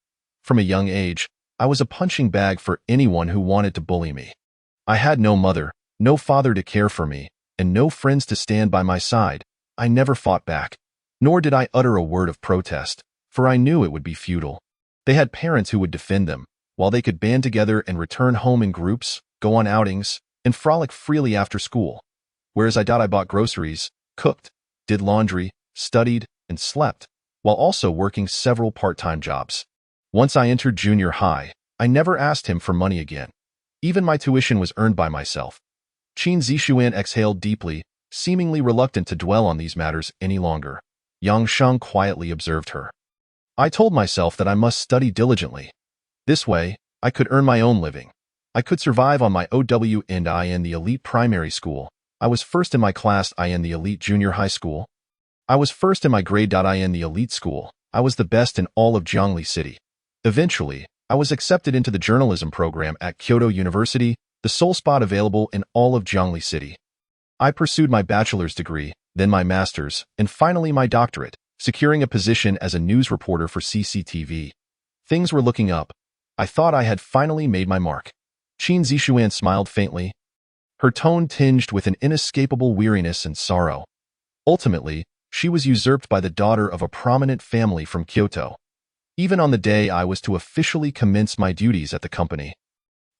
From a young age, I was a punching bag for anyone who wanted to bully me. I had no mother, no father to care for me, and no friends to stand by my side. I never fought back, nor did I utter a word of protest, for I knew it would be futile. They had parents who would defend them, while they could band together and return home in groups, go on outings, and frolic freely after school. Whereas I bought groceries, cooked, did laundry, studied, and slept, while also working several part-time jobs. Once I entered junior high, I never asked him for money again. Even my tuition was earned by myself. Qin Zishuan exhaled deeply, seemingly reluctant to dwell on these matters any longer. Yang Sheng quietly observed her. I told myself that I must study diligently. This way, I could earn my own living. I could survive on my OW and I in the elite primary school. I was first in my class I in the elite junior high school. I was first in my grade I in the elite school. I was the best in all of Jiangli City. Eventually, I was accepted into the journalism program at Kyoto University, the sole spot available in all of Jiangli City. I pursued my bachelor's degree, then my master's, and finally my doctorate, securing a position as a news reporter for CCTV. Things were looking up. I thought I had finally made my mark. Qin Zishuan smiled faintly, her tone tinged with an inescapable weariness and sorrow. Ultimately, she was usurped by the daughter of a prominent family from Kyoto. Even on the day I was to officially commence my duties at the company,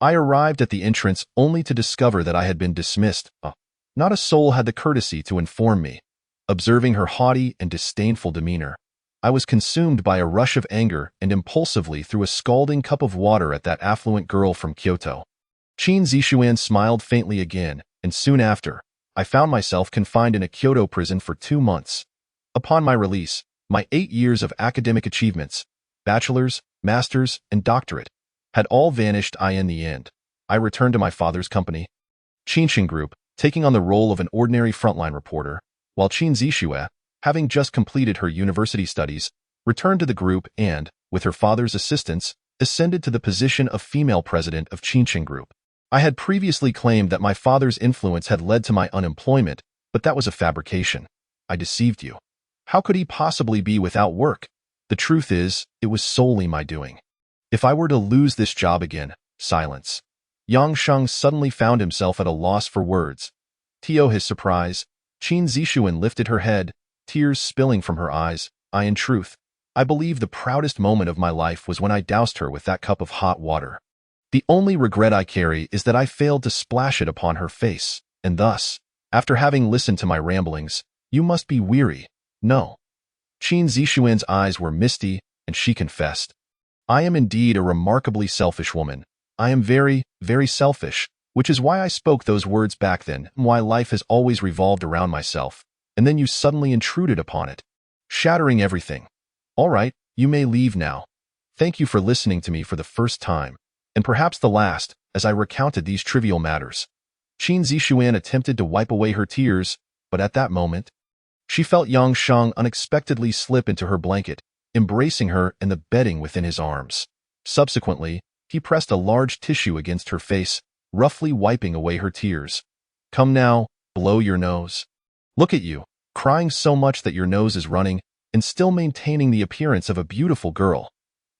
I arrived at the entrance only to discover that I had been dismissed. Not a soul had the courtesy to inform me. Observing her haughty and disdainful demeanor, I was consumed by a rush of anger and impulsively threw a scalding cup of water at that affluent girl from Kyoto. Qin Zishuan smiled faintly again, and soon after, I found myself confined in a Kyoto prison for 2 months. Upon my release, my 8 years of academic achievements, bachelor's, master's, and doctorate, had all vanished. In the end, I returned to my father's company, Qinsheng Group, taking on the role of an ordinary frontline reporter, while Qin Zishue, having just completed her university studies, returned to the group and, with her father's assistance, ascended to the position of female president of Qinsheng Group. I had previously claimed that my father's influence had led to my unemployment, but that was a fabrication. I deceived you. How could he possibly be without work? The truth is, it was solely my doing. If I were to lose this job again, silence. Yang Sheng suddenly found himself at a loss for words. To his surprise, Qin Zishuan lifted her head, tears spilling from her eyes. In truth, I believe the proudest moment of my life was when I doused her with that cup of hot water. The only regret I carry is that I failed to splash it upon her face, and thus, after having listened to my ramblings, you must be weary. No. Qin Zishuan's eyes were misty, and she confessed. I am indeed a remarkably selfish woman. I am very, very selfish, which is why I spoke those words back then, and why life has always revolved around myself, and then you suddenly intruded upon it, shattering everything. All right, you may leave now. Thank you for listening to me for the first time, and perhaps the last, as I recounted these trivial matters. Qin Zishuan attempted to wipe away her tears, but at that moment, she felt Yang Sheng unexpectedly slip into her blanket, embracing her and the bedding within his arms. Subsequently, he pressed a large tissue against her face, roughly wiping away her tears. Come now, blow your nose. Look at you, crying so much that your nose is running, and still maintaining the appearance of a beautiful girl.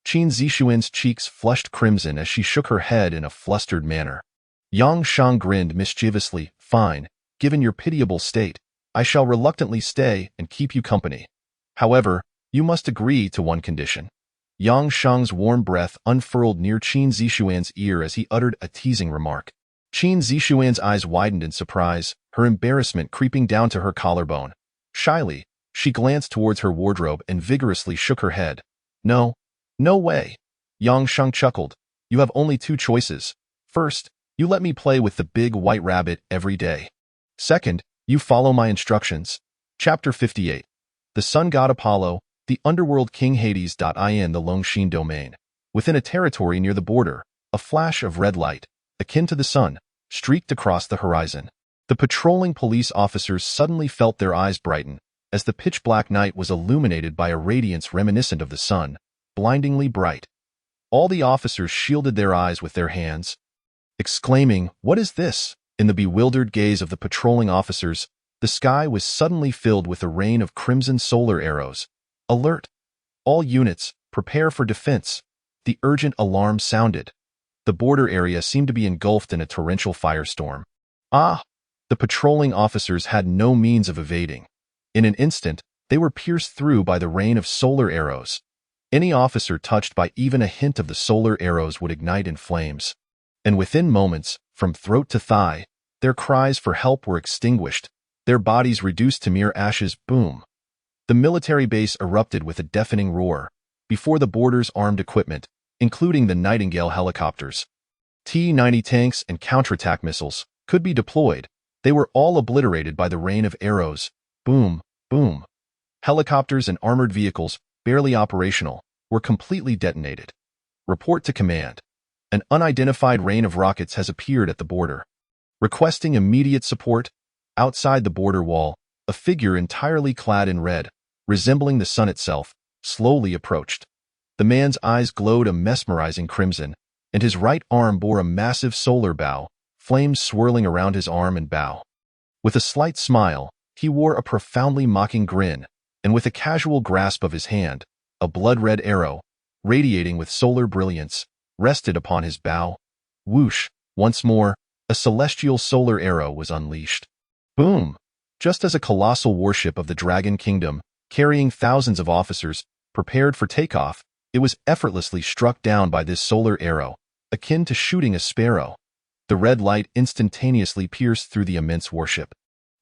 Qin Zishuan's cheeks flushed crimson as she shook her head in a flustered manner. Yang Sheng grinned mischievously. Fine, given your pitiable state, I shall reluctantly stay and keep you company. However, you must agree to one condition. Yang Sheng's warm breath unfurled near Qin Zishuan's ear as he uttered a teasing remark. Qin Zishuan's eyes widened in surprise, her embarrassment creeping down to her collarbone. Shyly, she glanced towards her wardrobe and vigorously shook her head. No way. Yang Sheng chuckled. You have only two choices. First, you let me play with the big white rabbit every day. Second, you follow my instructions. Chapter 58. The Sun God Apollo, the Underworld King Hades. In the Longshin domain. Within a territory near the border, a flash of red light, akin to the sun, streaked across the horizon. The patrolling police officers suddenly felt their eyes brighten, as the pitch-black night was illuminated by a radiance reminiscent of the sun, blindingly bright. All the officers shielded their eyes with their hands, exclaiming, "What is this?" In the bewildered gaze of the patrolling officers, the sky was suddenly filled with a rain of crimson solar arrows. Alert! All units, prepare for defense. The urgent alarm sounded. The border area seemed to be engulfed in a torrential firestorm. Ah! The patrolling officers had no means of evading. In an instant, they were pierced through by the rain of solar arrows. Any officer touched by even a hint of the solar arrows would ignite in flames. And within moments, from throat to thigh, their cries for help were extinguished, their bodies reduced to mere ashes. Boom! The military base erupted with a deafening roar. Before the border's armed equipment, including the Nightingale helicopters, T-90 tanks and counterattack missiles, could be deployed, they were all obliterated by the rain of arrows. Boom, boom. Helicopters and armored vehicles, barely operational, were completely detonated. Report to command. An unidentified rain of rockets has appeared at the border. Requesting immediate support, outside the border wall, a figure entirely clad in red, resembling the sun itself, slowly approached. The man's eyes glowed a mesmerizing crimson, and his right arm bore a massive solar bow, flames swirling around his arm and bow. With a slight smile, he wore a profoundly mocking grin, and with a casual grasp of his hand, a blood-red arrow, radiating with solar brilliance, rested upon his bow. Whoosh! Once more, a celestial solar arrow was unleashed. Boom! Just as a colossal warship of the Dragon Kingdom, carrying thousands of officers, prepared for takeoff, it was effortlessly struck down by this solar arrow, akin to shooting a sparrow. The red light instantaneously pierced through the immense warship.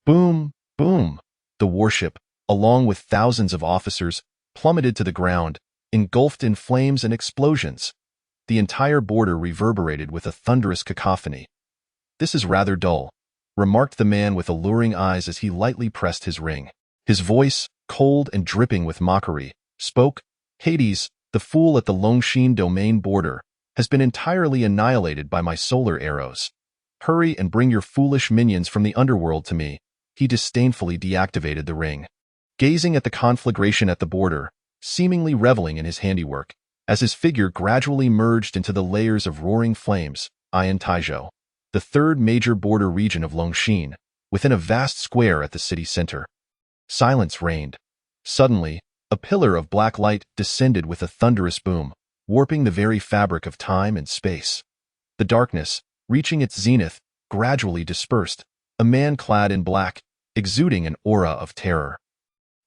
Boom! Boom! The warship, along with thousands of officers, plummeted to the ground, engulfed in flames and explosions. The entire border reverberated with a thunderous cacophony. "This is rather dull," remarked the man with alluring eyes as he lightly pressed his ring. His voice, cold and dripping with mockery, spoke, "Hades, the fool at the Longshin domain border, has been entirely annihilated by my solar arrows. Hurry and bring your foolish minions from the underworld to me." He disdainfully deactivated the ring. Gazing at the conflagration at the border, seemingly reveling in his handiwork, as his figure gradually merged into the layers of roaring flames, Ayan Taizhou, the third major border region of Longshin, within a vast square at the city center. Silence reigned. Suddenly, a pillar of black light descended with a thunderous boom, warping the very fabric of time and space. The darkness, reaching its zenith, gradually dispersed. A man clad in black, exuding an aura of terror,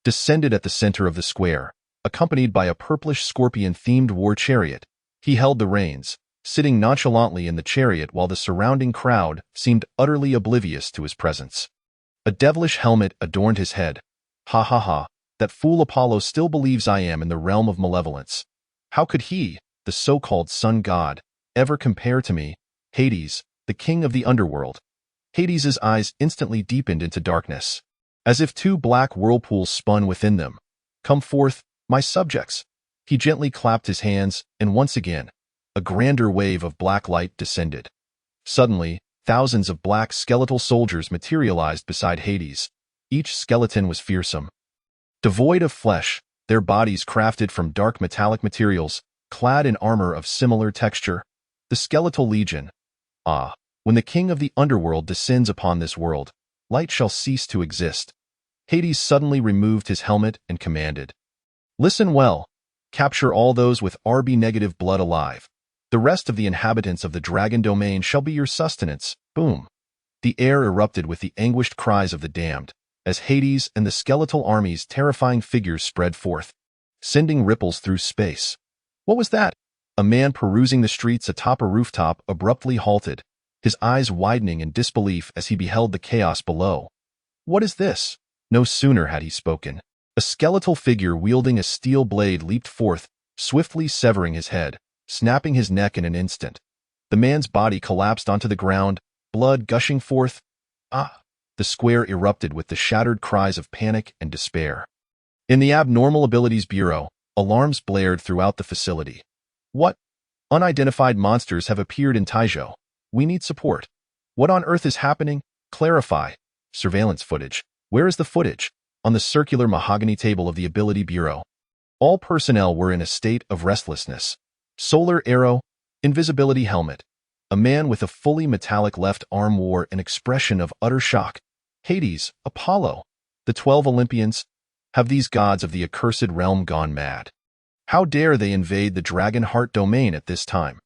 descended at the center of the square, accompanied by a purplish scorpion-themed war chariot. He held the reins, sitting nonchalantly in the chariot while the surrounding crowd seemed utterly oblivious to his presence. A devilish helmet adorned his head. "Ha ha ha, that fool Apollo still believes I am in the realm of malevolence. How could he, the so-called sun god, ever compare to me, Hades, the king of the underworld?" Hades's eyes instantly deepened into darkness, as if two black whirlpools spun within them. "Come forth, my subjects." He gently clapped his hands, and once again, a grander wave of black light descended. Suddenly, thousands of black skeletal soldiers materialized beside Hades. Each skeleton was fearsome. Devoid of flesh, their bodies crafted from dark metallic materials, clad in armor of similar texture. The Skeletal Legion. Ah, when the king of the underworld descends upon this world, light shall cease to exist. Hades suddenly removed his helmet and commanded, "Listen well. Capture all those with RB-negative blood alive. The rest of the inhabitants of the Dragon Domain shall be your sustenance." Boom! The air erupted with the anguished cries of the damned, as Hades and the skeletal army's terrifying figures spread forth, sending ripples through space. What was that? A man perusing the streets atop a rooftop abruptly halted, his eyes widening in disbelief as he beheld the chaos below. "What is this?" No sooner had he spoken, a skeletal figure wielding a steel blade leaped forth, swiftly severing his head. snapping his neck in an instant. The man's body collapsed onto the ground, blood gushing forth. Ah! The square erupted with the shattered cries of panic and despair. In the Abnormal Abilities Bureau, alarms blared throughout the facility. What? Unidentified monsters have appeared in Taizhou. We need support. What on earth is happening? Clarify. Surveillance footage. Where is the footage? On the circular mahogany table of the Ability Bureau. All personnel were in a state of restlessness. Solar arrow, invisibility helmet. A man with a fully metallic left arm wore an expression of utter shock. Hades, Apollo, the 12 Olympians. Have these gods of the accursed realm gone mad? How dare they invade the Dragon Heart domain at this time?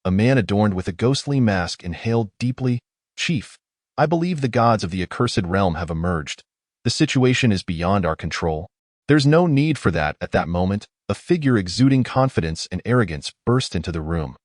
A man adorned with a ghostly mask inhaled deeply. Chief, I believe the gods of the accursed realm have emerged. The situation is beyond our control. There's no need for that at that moment. A figure exuding confidence and arrogance burst into the room.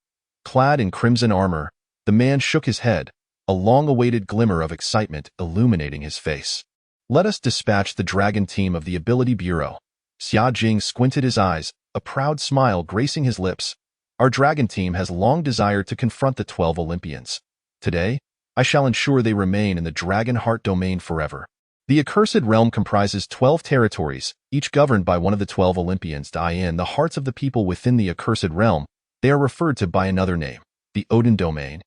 Clad in crimson armor, the man shook his head, a long-awaited glimmer of excitement illuminating his face. Let us dispatch the dragon team of the Ability Bureau. Xia Jing squinted his eyes, a proud smile gracing his lips. Our dragon team has long desired to confront the 12 Olympians. Today, I shall ensure they remain in the Dragon Heart domain forever. The accursed realm comprises 12 territories, each governed by one of the 12 Olympians. In the hearts of the people within the accursed realm, they are referred to by another name, the Odin domain.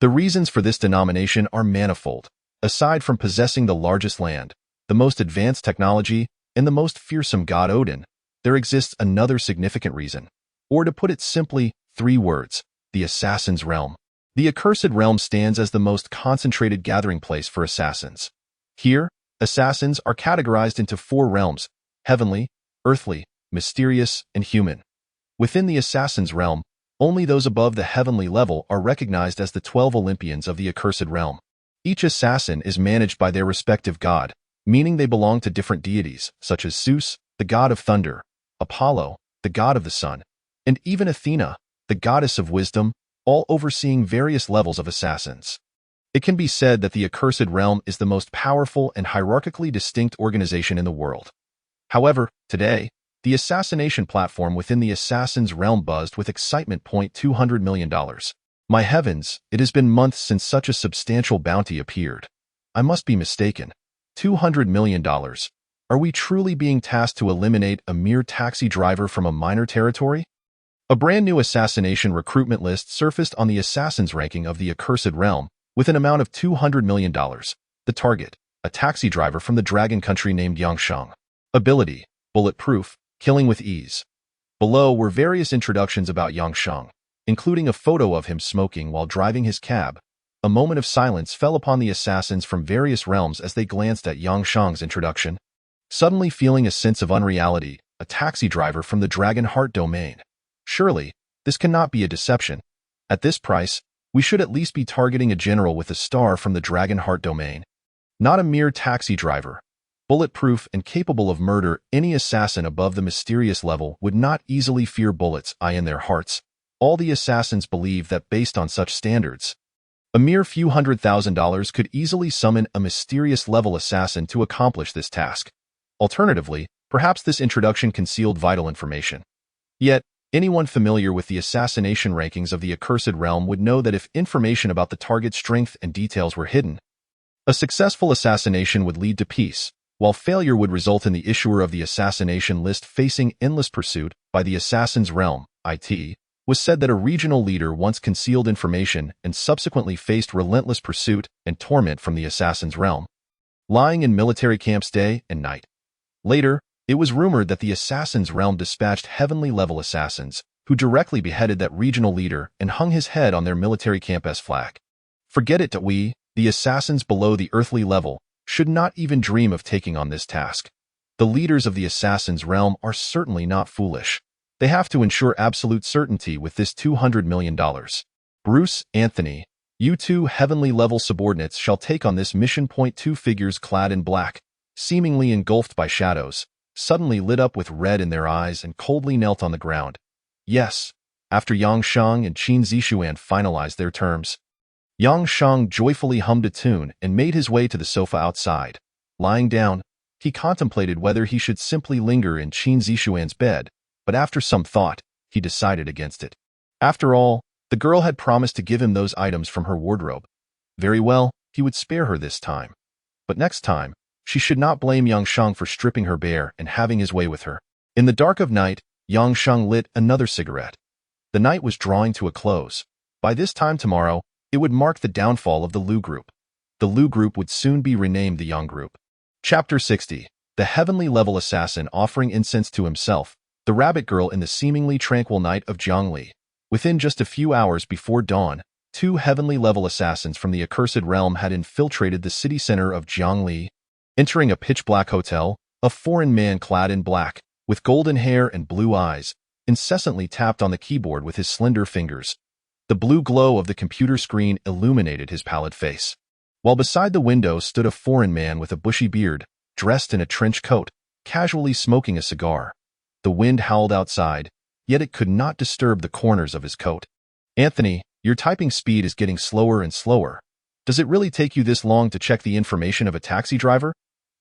The reasons for this denomination are manifold. Aside from possessing the largest land, the most advanced technology, and the most fearsome god Odin, there exists another significant reason. Or to put it simply, 3 words, the Assassin's Realm. The accursed realm stands as the most concentrated gathering place for assassins. Here, assassins are categorized into 4 realms: heavenly, earthly, mysterious, and human. Within the Assassin's Realm, only those above the heavenly level are recognized as the 12 Olympians of the accursed realm. Each assassin is managed by their respective god, meaning they belong to different deities, such as Zeus, the god of thunder, Apollo, the god of the sun, and even Athena, the goddess of wisdom, all overseeing various levels of assassins. It can be said that the accursed realm is the most powerful and hierarchically distinct organization in the world. However, today, the assassination platform within the Assassin's Realm buzzed with excitement. $200 million. My heavens, it has been months since such a substantial bounty appeared. I must be mistaken. $200 million. Are we truly being tasked to eliminate a mere taxi driver from a minor territory? A brand new assassination recruitment list surfaced on the Assassin's ranking of the accursed realm with an amount of $200 million. The target, a taxi driver from the dragon country named Yangshang. Ability, bulletproof, killing with ease. Below were various introductions about Yangshang, including a photo of him smoking while driving his cab. A moment of silence fell upon the assassins from various realms as they glanced at Yangshang's introduction. Suddenly feeling a sense of unreality, a taxi driver from the Dragon Heart domain. Surely, this cannot be a deception. At this price, we should at least be targeting a general with a star from the Dragon Heart domain. Not a mere taxi driver. Bulletproof and capable of murder, any assassin above the mysterious level would not easily fear bullets in their hearts. All the assassins believe that based on such standards, a mere few $100,000 could easily summon a mysterious level assassin to accomplish this task. Alternatively, perhaps this introduction concealed vital information. Yet, anyone familiar with the assassination rankings of the accursed realm would know that if information about the target's strength and details were hidden, a successful assassination would lead to peace, while failure would result in the issuer of the assassination list facing endless pursuit by the Assassin's Realm. It was said that a regional leader once concealed information and subsequently faced relentless pursuit and torment from the Assassin's Realm, lying in military camps day and night. Later, it was rumored that the Assassin's Realm dispatched heavenly-level assassins who directly beheaded that regional leader and hung his head on their military camp's flag. Forget it, the assassins below the earthly level, should not even dream of taking on this task. The leaders of the Assassin's Realm are certainly not foolish. They have to ensure absolute certainty with this $200 million. Bruce, Anthony, you 2 heavenly-level subordinates shall take on this mission. 2 figures clad in black, seemingly engulfed by shadows, suddenly lit up with red in their eyes and coldly knelt on the ground. Yes, after Yangshang and Qin Zishuan finalized their terms. Yangshang joyfully hummed a tune and made his way to the sofa outside. Lying down, he contemplated whether he should simply linger in Qin Zishuan's bed, but after some thought, he decided against it. After all, the girl had promised to give him those items from her wardrobe. Very well, he would spare her this time. But next time, she should not blame Yang Sheng for stripping her bare and having his way with her. In the dark of night, Yang Sheng lit another cigarette. The night was drawing to a close. By this time tomorrow, it would mark the downfall of the Lu Group. The Lu Group would soon be renamed the Yang Group. Chapter 60. The Heavenly Level Assassin Offering Incense to Himself. The Rabbit Girl in the seemingly tranquil night of Jiangli. Within just a few hours before dawn, 2 heavenly level assassins from the accursed realm had infiltrated the city center of Jiangli. Entering a pitch-black hotel, a foreign man clad in black, with golden hair and blue eyes, incessantly tapped on the keyboard with his slender fingers. The blue glow of the computer screen illuminated his pallid face. While beside the window stood a foreign man with a bushy beard, dressed in a trench coat, casually smoking a cigar. The wind howled outside, yet it could not disturb the corners of his coat. "Anthony, your typing speed is getting slower and slower. Does it really take you this long to check the information of a taxi driver?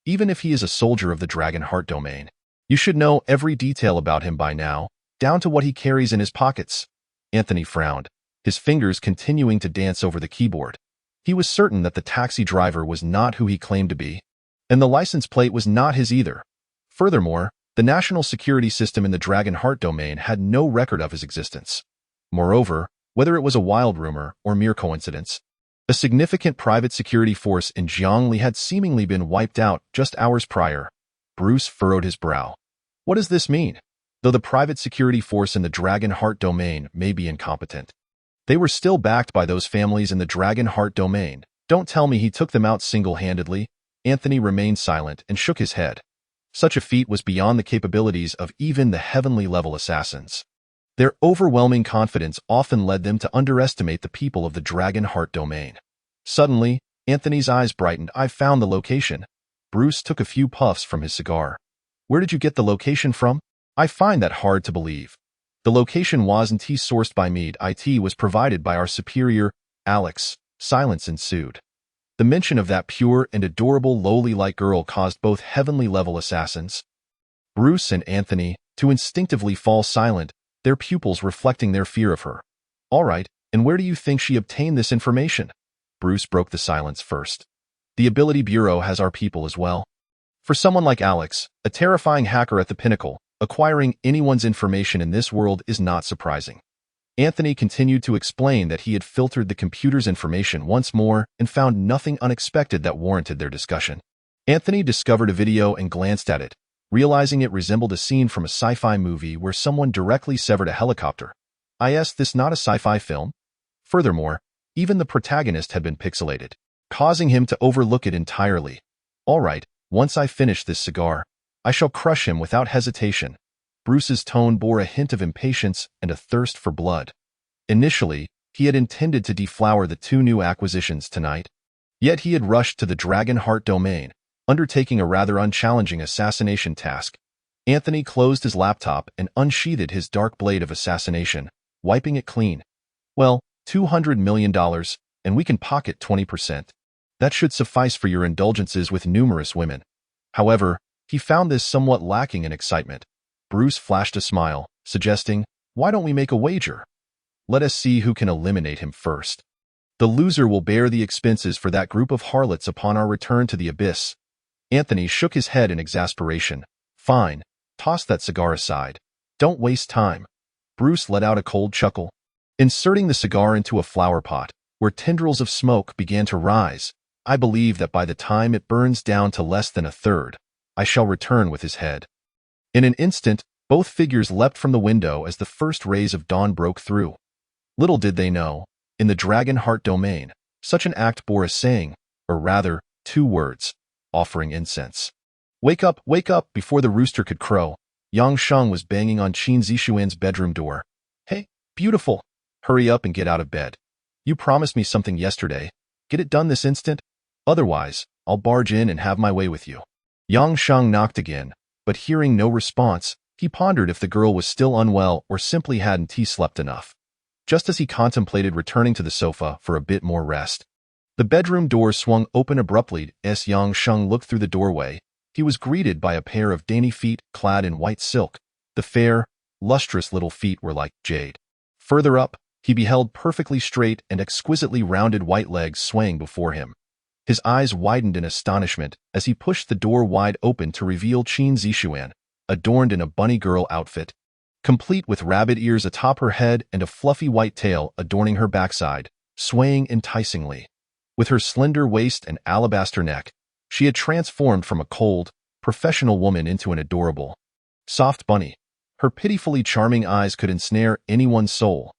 Even if he is a soldier of the Dragon Heart domain, you should know every detail about him by now, down to what he carries in his pockets." Anthony frowned, his fingers continuing to dance over the keyboard. He was certain that the taxi driver was not who he claimed to be, and the license plate was not his either. Furthermore, the national security system in the Dragon Heart domain had no record of his existence. Moreover, whether it was a wild rumor or mere coincidence, a significant private security force in Jiangli had seemingly been wiped out just hours prior. Bruce furrowed his brow. What does this mean? Though the private security force in the Dragon Heart domain may be incompetent, they were still backed by those families in the Dragon Heart domain. Don't tell me he took them out single-handedly. Anthony remained silent and shook his head. Such a feat was beyond the capabilities of even the heavenly level assassins. Their overwhelming confidence often led them to underestimate the people of the Dragon Heart domain. Suddenly, Anthony's eyes brightened. "I found the location." Bruce took a few puffs from his cigar. "Where did you get the location from?" "I find that hard to believe. The location wasn't sourced by me. It was provided by our superior, Alex." Silence ensued. The mention of that pure and adorable lowly-like girl caused both heavenly-level assassins, Bruce and Anthony, to instinctively fall silent, their pupils reflecting their fear of her. "All right, and where do you think she obtained this information?" Bruce broke the silence first. "The Ability Bureau has our people as well. For someone like Alex, a terrifying hacker at the pinnacle, acquiring anyone's information in this world is not surprising." Anthony continued to explain that he had filtered the computer's information once more and found nothing unexpected that warranted their discussion. Anthony discovered a video and glanced at it, realizing it resembled a scene from a sci-fi movie where someone directly severed a helicopter. Is this not a sci-fi film? Furthermore, even the protagonist had been pixelated, causing him to overlook it entirely. "All right, once I finish this cigar, I shall crush him without hesitation." Bruce's tone bore a hint of impatience and a thirst for blood. Initially, he had intended to deflower the 2 new acquisitions tonight. Yet he had rushed to the Dragon Heart domain, undertaking a rather unchallenging assassination task. Anthony closed his laptop and unsheathed his dark blade of assassination, wiping it clean. "Well, $200 million, and we can pocket 20%. That should suffice for your indulgences with numerous women." However, he found this somewhat lacking in excitement. Bruce flashed a smile, suggesting, "Why don't we make a wager? Let us see who can eliminate him first. The loser will bear the expenses for that group of harlots upon our return to the abyss." Anthony shook his head in exasperation. "Fine, toss that cigar aside. Don't waste time." Bruce let out a cold chuckle. Inserting the cigar into a flower pot, where tendrils of smoke began to rise, "I believe that by the time it burns down to less than a third, I shall return with his head." In an instant, both figures leapt from the window as the first rays of dawn broke through. Little did they know, in the Dragon Heart domain, such an act bore a saying, or rather, 2 words: offering incense. Wake up, before the rooster could crow, Yang Sheng was banging on Qin Zixuan's bedroom door. "Hey, beautiful, hurry up and get out of bed. You promised me something yesterday. Get it done this instant. Otherwise, I'll barge in and have my way with you." Yang Sheng knocked again, but hearing no response, he pondered if the girl was still unwell or simply hadn't slept enough. Just as he contemplated returning to the sofa for a bit more rest, the bedroom door swung open abruptly. As Yang Sheng looked through the doorway, he was greeted by a pair of dainty feet clad in white silk. The fair, lustrous little feet were like jade. Further up, he beheld perfectly straight and exquisitely rounded white legs swaying before him. His eyes widened in astonishment as he pushed the door wide open to reveal Qin Zixuan, adorned in a bunny girl outfit, complete with rabbit ears atop her head and a fluffy white tail adorning her backside, swaying enticingly. With her slender waist and alabaster neck, she had transformed from a cold, professional woman into an adorable, soft bunny. Her pitifully charming eyes could ensnare anyone's soul.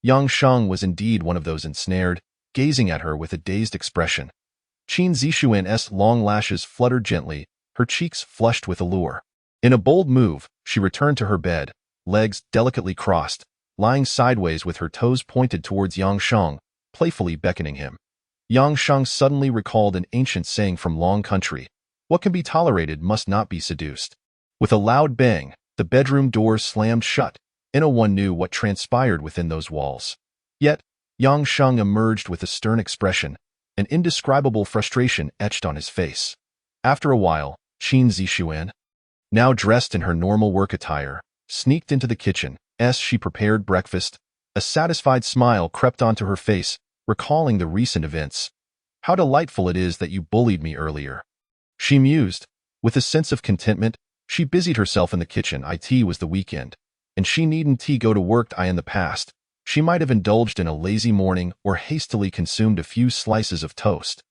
Yang Sheng was indeed one of those ensnared, gazing at her with a dazed expression. Qin Zixuan's long lashes fluttered gently, her cheeks flushed with allure. In a bold move, she returned to her bed, legs delicately crossed, lying sideways with her toes pointed towards Yang Sheng, playfully beckoning him. Yang Sheng suddenly recalled an ancient saying from Long Country: "What can be tolerated must not be seduced." With a loud bang, the bedroom door slammed shut, and no one knew what transpired within those walls. Yet, Yang Sheng emerged with a stern expression, an indescribable frustration etched on his face. After a while, Qin Zixuan, now dressed in her normal work attire, sneaked into the kitchen. As she prepared breakfast, a satisfied smile crept onto her face, recalling the recent events. "How delightful it is that you bullied me earlier," she mused. With a sense of contentment, she busied herself in the kitchen. It was the weekend, and she needn't go to work. In the past, she might have indulged in a lazy morning or hastily consumed a few slices of toast.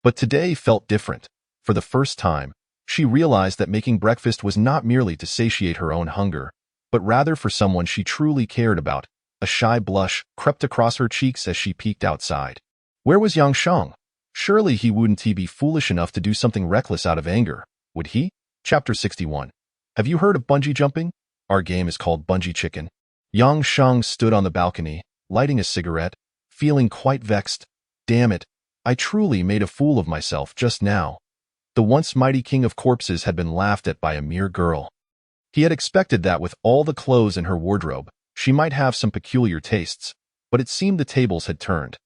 But today felt different. For the first time, she realized that making breakfast was not merely to satiate her own hunger, but rather for someone she truly cared about. A shy blush crept across her cheeks as she peeked outside. Where was Yang Sheng? Surely he wouldn't be foolish enough to do something reckless out of anger, would he? Chapter 61. Have you heard of bungee jumping? Our game is called Bungee Chicken. Yang Sheng stood on the balcony, lighting a cigarette, feeling quite vexed. Damn it, I truly made a fool of myself just now. The once mighty king of corpses had been laughed at by a mere girl. He had expected that with all the clothes in her wardrobe, she might have some peculiar tastes, but it seemed the tables had turned.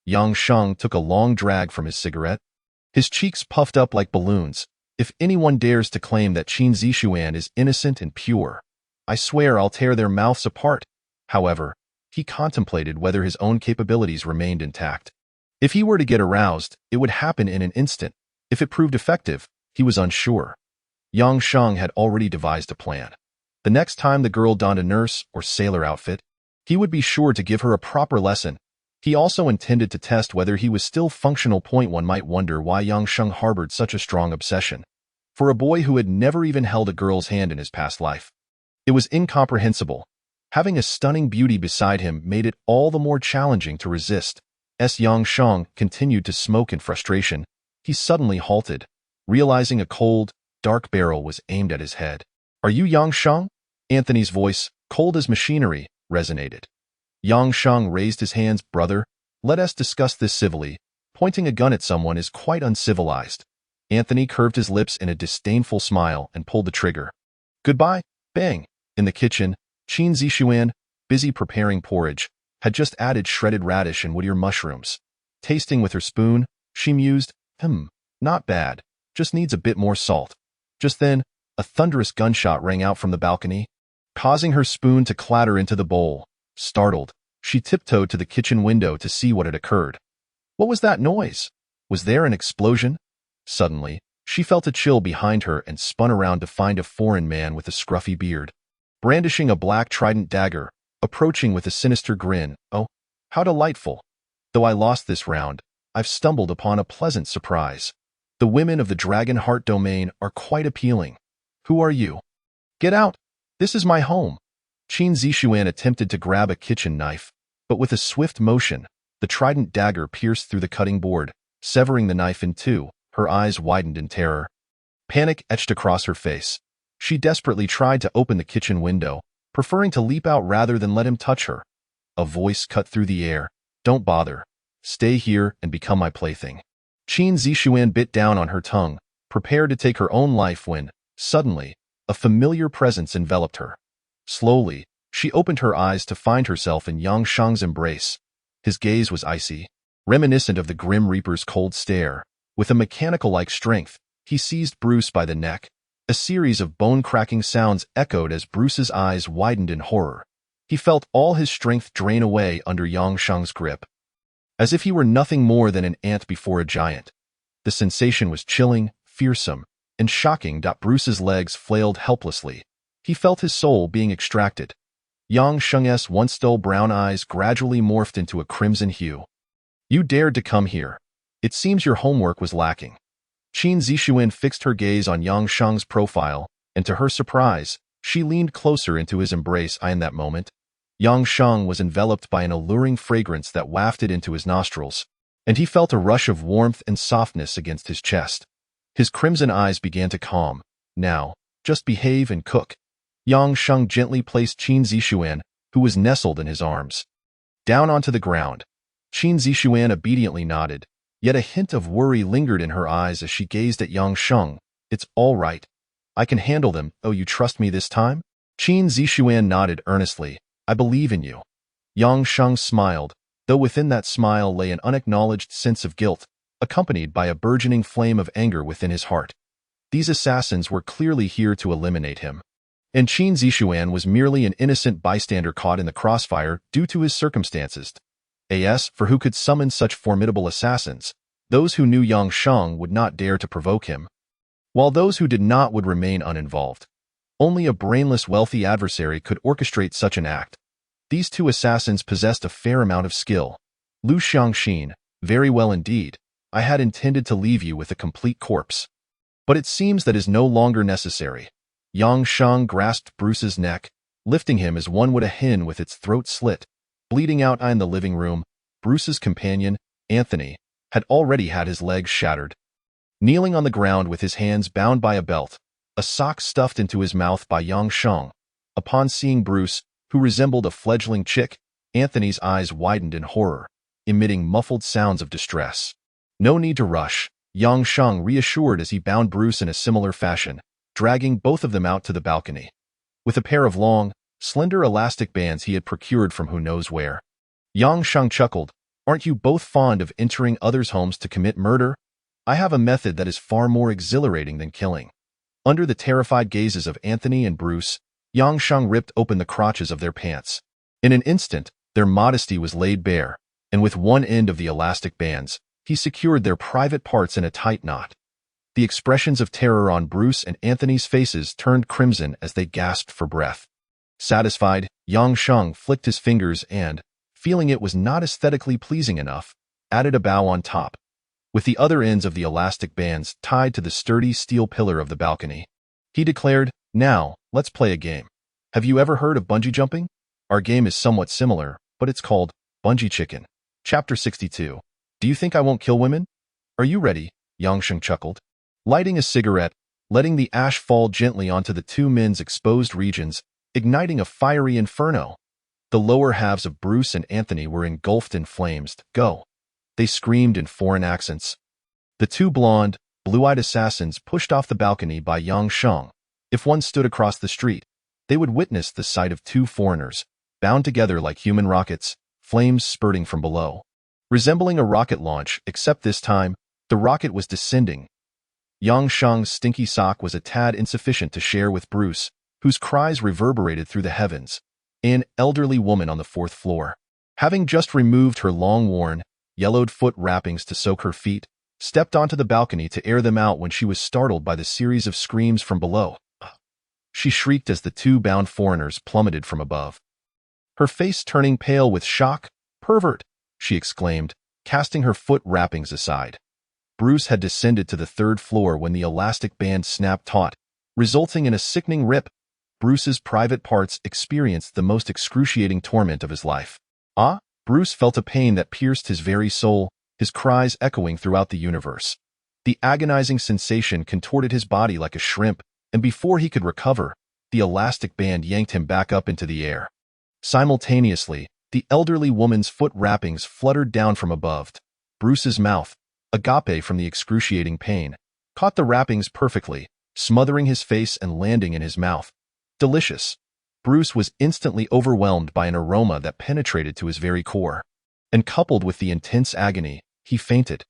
Yang Sheng took a long drag from his cigarette. His cheeks puffed up like balloons. If anyone dares to claim that Qin Zixuan is innocent and pure, I swear I'll tear their mouths apart. However, he contemplated whether his own capabilities remained intact. If he were to get aroused, it would happen in an instant. If it proved effective, he was unsure. Yang Sheng had already devised a plan. The next time the girl donned a nurse or sailor outfit, he would be sure to give her a proper lesson. He also intended to test whether he was still functional. One might wonder why Yang Sheng harbored such a strong obsession for a boy who had never even held a girl's hand in his past life. It was incomprehensible. Having a stunning beauty beside him made it all the more challenging to resist. As Yang Sheng continued to smoke in frustration, he suddenly halted, realizing a cold, dark barrel was aimed at his head. "Are you Yang Sheng?" Anthony's voice, cold as machinery, resonated. Yang Sheng raised his hands. "Brother, let us discuss this civilly. Pointing a gun at someone is quite uncivilized." Anthony curved his lips in a disdainful smile and pulled the trigger. "Goodbye." Bang! In the kitchen, Qin Zixuan, busy preparing porridge, had just added shredded radish and wood-ear mushrooms. Tasting with her spoon, she mused, not bad, just needs a bit more salt. Just then, a thunderous gunshot rang out from the balcony, causing her spoon to clatter into the bowl. Startled, she tiptoed to the kitchen window to see what had occurred. What was that noise? Was there an explosion? Suddenly, she felt a chill behind her and spun around to find a foreign man with a scruffy beard, brandishing a black trident dagger, approaching with a sinister grin. "Oh, how delightful. Though I lost this round, I've stumbled upon a pleasant surprise. The women of the Dragon Heart domain are quite appealing. Who are you? Get out! This is my home." Qin Zixuan attempted to grab a kitchen knife, but with a swift motion, the trident dagger pierced through the cutting board, severing the knife in two. Her eyes widened in terror. Panic etched across her face. She desperately tried to open the kitchen window, preferring to leap out rather than let him touch her. A voice cut through the air. "Don't bother. Stay here and become my plaything." Qin Zixuan bit down on her tongue, prepared to take her own life when, suddenly, a familiar presence enveloped her. Slowly, she opened her eyes to find herself in Yang Sheng's embrace. His gaze was icy, reminiscent of the Grim Reaper's cold stare. With a mechanical-like strength, he seized Bruce by the neck. A series of bone-cracking sounds echoed as Bruce's eyes widened in horror. He felt all his strength drain away under Yang Sheng's grip, as if he were nothing more than an ant before a giant. The sensation was chilling, fearsome, and shocking. Bruce's legs flailed helplessly. He felt his soul being extracted. Yang Sheng's once dull brown eyes gradually morphed into a crimson hue. You dared to come here. It seems your homework was lacking. Qin Zixuan fixed her gaze on Yang Sheng's profile, and to her surprise, she leaned closer into his embrace. In that moment, Yang Sheng was enveloped by an alluring fragrance that wafted into his nostrils, and he felt a rush of warmth and softness against his chest. His crimson eyes began to calm. Now, just behave and cook. Yang Sheng gently placed Qin Zixuan, who was nestled in his arms, down onto the ground. Qin Zixuan obediently nodded, yet a hint of worry lingered in her eyes as she gazed at Yang Sheng. It's all right. I can handle them. Oh, you trust me this time? Qin Zixuan nodded earnestly. I believe in you. Yang Sheng smiled, though within that smile lay an unacknowledged sense of guilt, accompanied by a burgeoning flame of anger within his heart. These assassins were clearly here to eliminate him, and Qin Zixuan was merely an innocent bystander caught in the crossfire due to his circumstances. For who could summon such formidable assassins? Those who knew Yang Sheng would not dare to provoke him, while those who did not would remain uninvolved. Only a brainless wealthy adversary could orchestrate such an act. These two assassins possessed a fair amount of skill. Lu Xiangxin, very well indeed. I had intended to leave you with a complete corpse, but it seems that is no longer necessary. Yang Sheng grasped Bruce's neck, lifting him as one would a hen with its throat slit. Bleeding out in the living room, Bruce's companion, Anthony, had already had his legs shattered. Kneeling on the ground with his hands bound by a belt, a sock stuffed into his mouth by Yang Sheng. Upon seeing Bruce, who resembled a fledgling chick, Anthony's eyes widened in horror, emitting muffled sounds of distress. No need to rush, Yang Sheng reassured as he bound Bruce in a similar fashion, dragging both of them out to the balcony. With a pair of long, slender elastic bands he had procured from who knows where. Yang Sheng chuckled. Aren't you both fond of entering others' homes to commit murder? I have a method that is far more exhilarating than killing. Under the terrified gazes of Anthony and Bruce, Yang Sheng ripped open the crotches of their pants. In an instant, their modesty was laid bare, and with one end of the elastic bands, he secured their private parts in a tight knot. The expressions of terror on Bruce and Anthony's faces turned crimson as they gasped for breath. Satisfied, Yang Sheng flicked his fingers and, feeling it was not aesthetically pleasing enough, added a bow on top, with the other ends of the elastic bands tied to the sturdy steel pillar of the balcony. He declared, Now, let's play a game. Have you ever heard of bungee jumping? Our game is somewhat similar, but it's called Bungee Chicken. Chapter 62. Do you think I won't kill women? Are you ready? Yang Sheng chuckled, lighting a cigarette, letting the ash fall gently onto the two men's exposed regions, igniting a fiery inferno. The lower halves of Bruce and Anthony were engulfed in flames. Go! They screamed in foreign accents. The two blonde, blue-eyed assassins pushed off the balcony by Yang Sheng. If one stood across the street, they would witness the sight of two foreigners, bound together like human rockets, flames spurting from below. Resembling a rocket launch, except this time, the rocket was descending. Yang Sheng's stinky sock was a tad insufficient to share with Bruce, whose cries reverberated through the heavens. An elderly woman on the fourth floor, having just removed her long-worn, yellowed foot wrappings to soak her feet, stepped onto the balcony to air them out when she was startled by the series of screams from below. She shrieked as the two bound foreigners plummeted from above. Her face turning pale with shock. Pervert! She exclaimed, casting her foot wrappings aside. Bruce had descended to the third floor when the elastic band snapped taut, resulting in a sickening rip. Bruce's private parts experienced the most excruciating torment of his life. Bruce felt a pain that pierced his very soul, his cries echoing throughout the universe. The agonizing sensation contorted his body like a shrimp, and before he could recover, the elastic band yanked him back up into the air. Simultaneously, the elderly woman's foot wrappings fluttered down from above. Bruce's mouth, agape from the excruciating pain, caught the wrappings perfectly, smothering his face and landing in his mouth. Delicious. Bruce was instantly overwhelmed by an aroma that penetrated to his very core. And coupled with the intense agony, he fainted.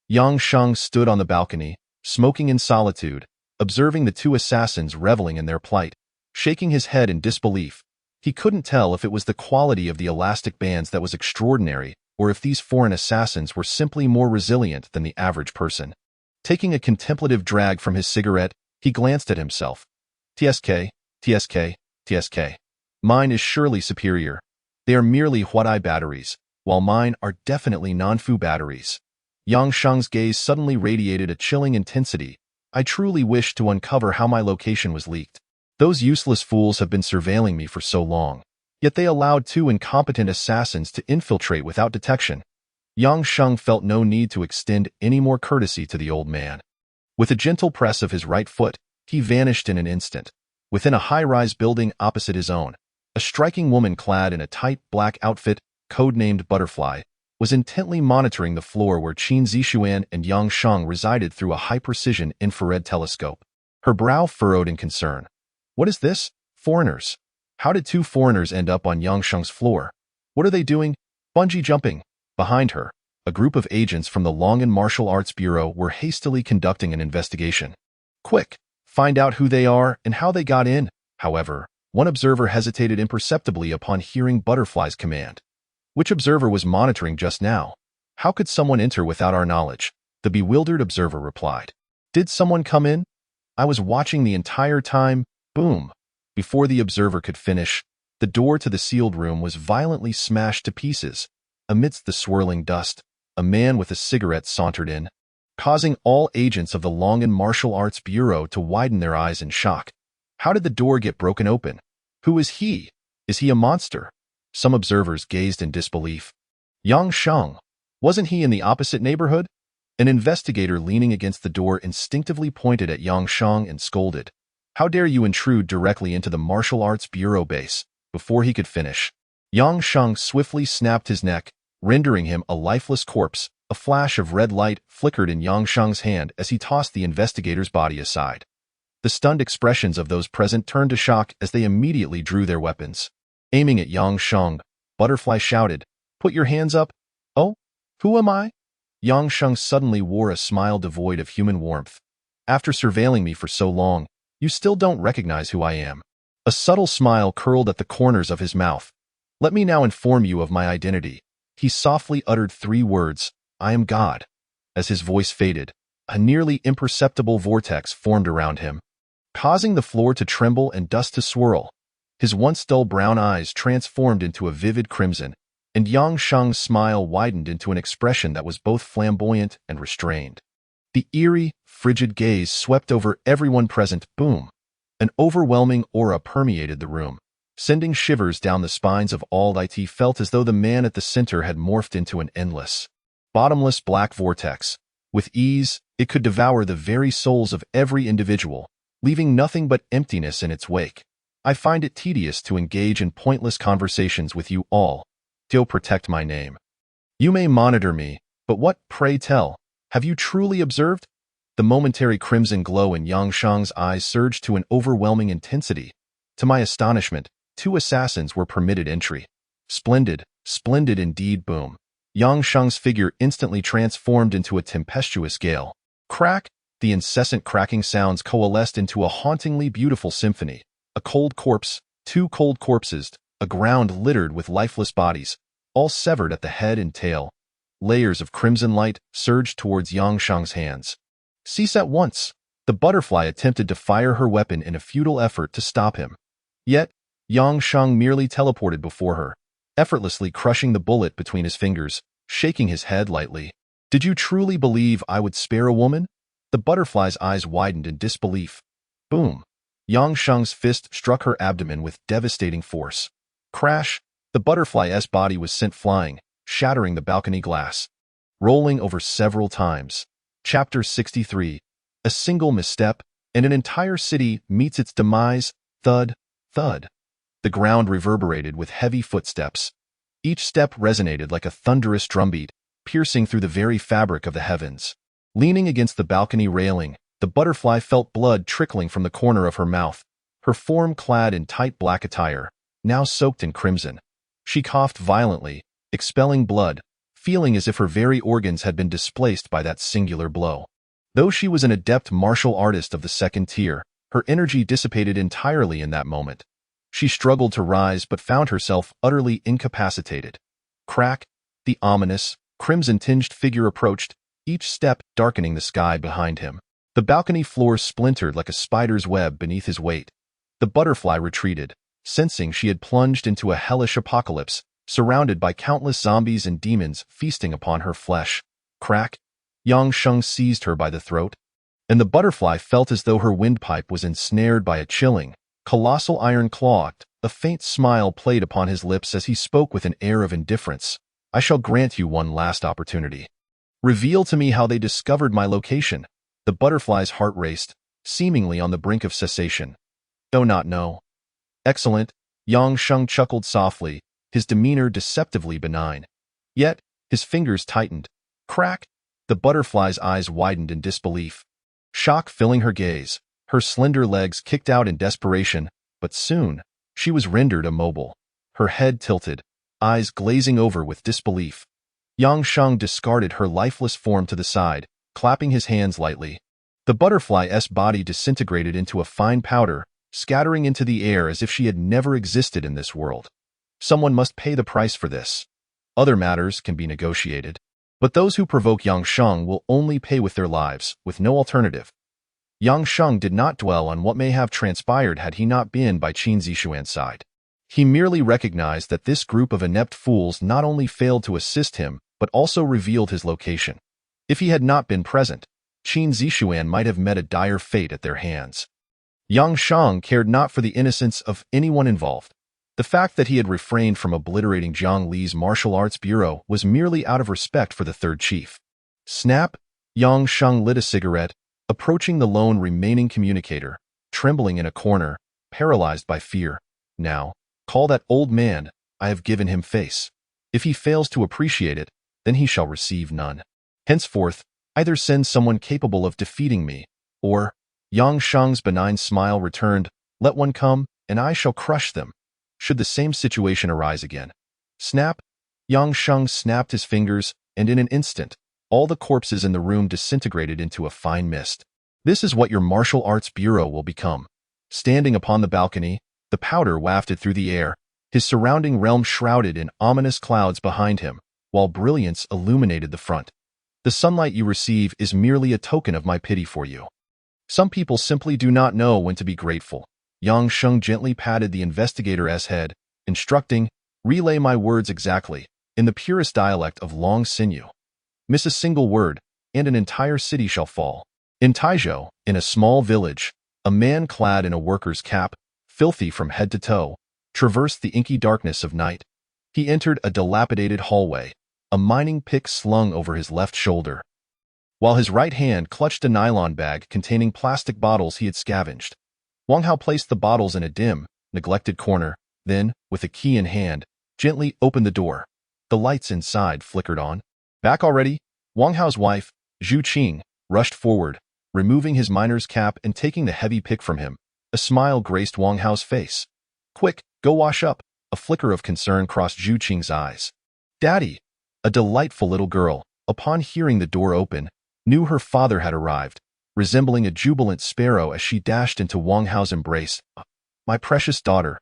Yang Sheng stood on the balcony, smoking in solitude, observing the two assassins reveling in their plight, shaking his head in disbelief. He couldn't tell if it was the quality of the elastic bands that was extraordinary or if these foreign assassins were simply more resilient than the average person. Taking a contemplative drag from his cigarette, he glanced at himself. TSK, TSK, TSK. Mine is surely superior. They are merely Huadai batteries, while mine are definitely non-Fu batteries. Yang Shang's gaze suddenly radiated a chilling intensity. I truly wish to uncover how my location was leaked. Those useless fools have been surveilling me for so long, yet they allowed 2 incompetent assassins to infiltrate without detection. Yang Sheng felt no need to extend any more courtesy to the old man. With a gentle press of his right foot, he vanished in an instant. Within a high-rise building opposite his own, a striking woman clad in a tight black outfit, codenamed Butterfly, was intently monitoring the floor where Qin Zixuan and Yang Sheng resided through a high-precision infrared telescope. Her brow furrowed in concern. What is this? Foreigners. How did 2 foreigners end up on Yang Sheng's floor? What are they doing? Bungee jumping. Behind her, a group of agents from the Longan Martial Arts Bureau were hastily conducting an investigation. Quick, find out who they are and how they got in. However, one observer hesitated imperceptibly upon hearing Butterfly's command. Which observer was monitoring just now? How could someone enter without our knowledge? The bewildered observer replied. Did someone come in? I was watching the entire time. Boom. Before the observer could finish, the door to the sealed room was violently smashed to pieces. Amidst the swirling dust, a man with a cigarette sauntered in, causing all agents of the Longan Martial Arts Bureau to widen their eyes in shock. How did the door get broken open? Who is he? Is he a monster? Some observers gazed in disbelief. Yang Sheng. Wasn't he in the opposite neighborhood? An investigator leaning against the door instinctively pointed at Yang Sheng and scolded. How dare you intrude directly into the Martial Arts Bureau base? Before he could finish, Yang Sheng swiftly snapped his neck, rendering him a lifeless corpse. A flash of red light flickered in Yang Sheng's hand as he tossed the investigator's body aside. The stunned expressions of those present turned to shock as they immediately drew their weapons. Aiming at Yang Sheng, Butterfly shouted, "Put your hands up." "Oh? Who am I?" Yang Sheng suddenly wore a smile devoid of human warmth. "After surveilling me for so long, you still don't recognize who I am." A subtle smile curled at the corners of his mouth. "Let me now inform you of my identity." He softly uttered 3 words, "I am God." As his voice faded, a nearly imperceptible vortex formed around him, causing the floor to tremble and dust to swirl. His once dull brown eyes transformed into a vivid crimson, and Yang Sheng's smile widened into an expression that was both flamboyant and restrained. The eerie, frigid gaze swept over everyone present. Boom. An overwhelming aura permeated the room, sending shivers down the spines of all. It felt as though the man at the center had morphed into an endless, bottomless black vortex. With ease, it could devour the very souls of every individual, leaving nothing but emptiness in its wake. I find it tedious to engage in pointless conversations with you all. Do protect my name. You may monitor me, but what, pray tell, have you truly observed? The momentary crimson glow in Yang Sheng's eyes surged to an overwhelming intensity. To my astonishment, 2 assassins were permitted entry. Splendid, splendid indeed. Boom. Yang Sheng's figure instantly transformed into a tempestuous gale. Crack! The incessant cracking sounds coalesced into a hauntingly beautiful symphony. A cold corpse, 2 cold corpses, a ground littered with lifeless bodies, all severed at the head and tail. Layers of crimson light surged towards Yang Sheng's hands. Cease at once. The Butterfly attempted to fire her weapon in a futile effort to stop him. Yet, Yang Sheng merely teleported before her, effortlessly crushing the bullet between his fingers, shaking his head lightly. Did you truly believe I would spare a woman? The Butterfly's eyes widened in disbelief. Boom. Yang Sheng's fist struck her abdomen with devastating force. Crash! The Butterfly's body was sent flying, shattering the balcony glass, rolling over several times. Chapter 63. A single misstep, and an entire city meets its demise. Thud, thud. The ground reverberated with heavy footsteps. Each step resonated like a thunderous drumbeat, piercing through the very fabric of the heavens. Leaning against the balcony railing, the Butterfly felt blood trickling from the corner of her mouth, her form clad in tight black attire, now soaked in crimson. She coughed violently, expelling blood, feeling as if her very organs had been displaced by that singular blow. Though she was an adept martial artist of the 2nd tier, her energy dissipated entirely in that moment. She struggled to rise but found herself utterly incapacitated. Crack! The ominous, crimson-tinged figure approached, each step darkening the sky behind him. The balcony floor splintered like a spider's web beneath his weight. The butterfly retreated, sensing she had plunged into a hellish apocalypse, surrounded by countless zombies and demons feasting upon her flesh. Crack! Yang Sheng seized her by the throat, and the butterfly felt as though her windpipe was ensnared by a chilling, colossal iron claw. A faint smile played upon his lips as he spoke with an air of indifference. I shall grant you one last opportunity. Reveal to me how they discovered my location. The butterfly's heart raced, seemingly on the brink of cessation. Do not know. Excellent. Yang Sheng chuckled softly, his demeanor deceptively benign. Yet, his fingers tightened. Crack! The butterfly's eyes widened in disbelief. Shock filling her gaze, her slender legs kicked out in desperation, but soon, she was rendered immobile. Her head tilted, eyes glazing over with disbelief. Yang Sheng discarded her lifeless form to the side, clapping his hands lightly. The butterfly's body disintegrated into a fine powder, scattering into the air as if she had never existed in this world. Someone must pay the price for this. Other matters can be negotiated. But those who provoke Yang Sheng will only pay with their lives, with no alternative. Yang Sheng did not dwell on what may have transpired had he not been by Qin Zixuan's side. He merely recognized that this group of inept fools not only failed to assist him, but also revealed his location. If he had not been present, Qin Zixuan might have met a dire fate at their hands. Yang Sheng cared not for the innocence of anyone involved. The fact that he had refrained from obliterating Jiang Li's martial arts bureau was merely out of respect for the third chief. Snap! Yang Sheng lit a cigarette, approaching the lone remaining communicator, trembling in a corner, paralyzed by fear. Now, call that old man, I have given him face. If he fails to appreciate it, then he shall receive none. Henceforth, either send someone capable of defeating me, or, Yang Sheng's benign smile returned, let one come, and I shall crush them. Should the same situation arise again. Snap! Yang Sheng snapped his fingers, and in an instant, all the corpses in the room disintegrated into a fine mist. This is what your martial arts bureau will become. Standing upon the balcony, the powder wafted through the air, his surrounding realm shrouded in ominous clouds behind him, while brilliance illuminated the front. The sunlight you receive is merely a token of my pity for you. Some people simply do not know when to be grateful. Yang Sheng gently patted the investigator's head, instructing, relay my words exactly, in the purest dialect of Long Sinew. Miss a single word, and an entire city shall fall. In Taizhou, in a small village, a man clad in a worker's cap, filthy from head to toe, traversed the inky darkness of night. He entered a dilapidated hallway, a mining pick slung over his left shoulder, while his right hand clutched a nylon bag containing plastic bottles he had scavenged. Wang Hao placed the bottles in a dim, neglected corner, then, with a key in hand, gently opened the door. The lights inside flickered on. Back already? Wang Hao's wife, Zhu Qing, rushed forward, removing his miner's cap and taking the heavy pick from him. A smile graced Wang Hao's face. Quick, go wash up. A flicker of concern crossed Zhu Qing's eyes. Daddy! A delightful little girl, upon hearing the door open, knew her father had arrived, resembling a jubilant sparrow as she dashed into Wang Hao's embrace. My precious daughter,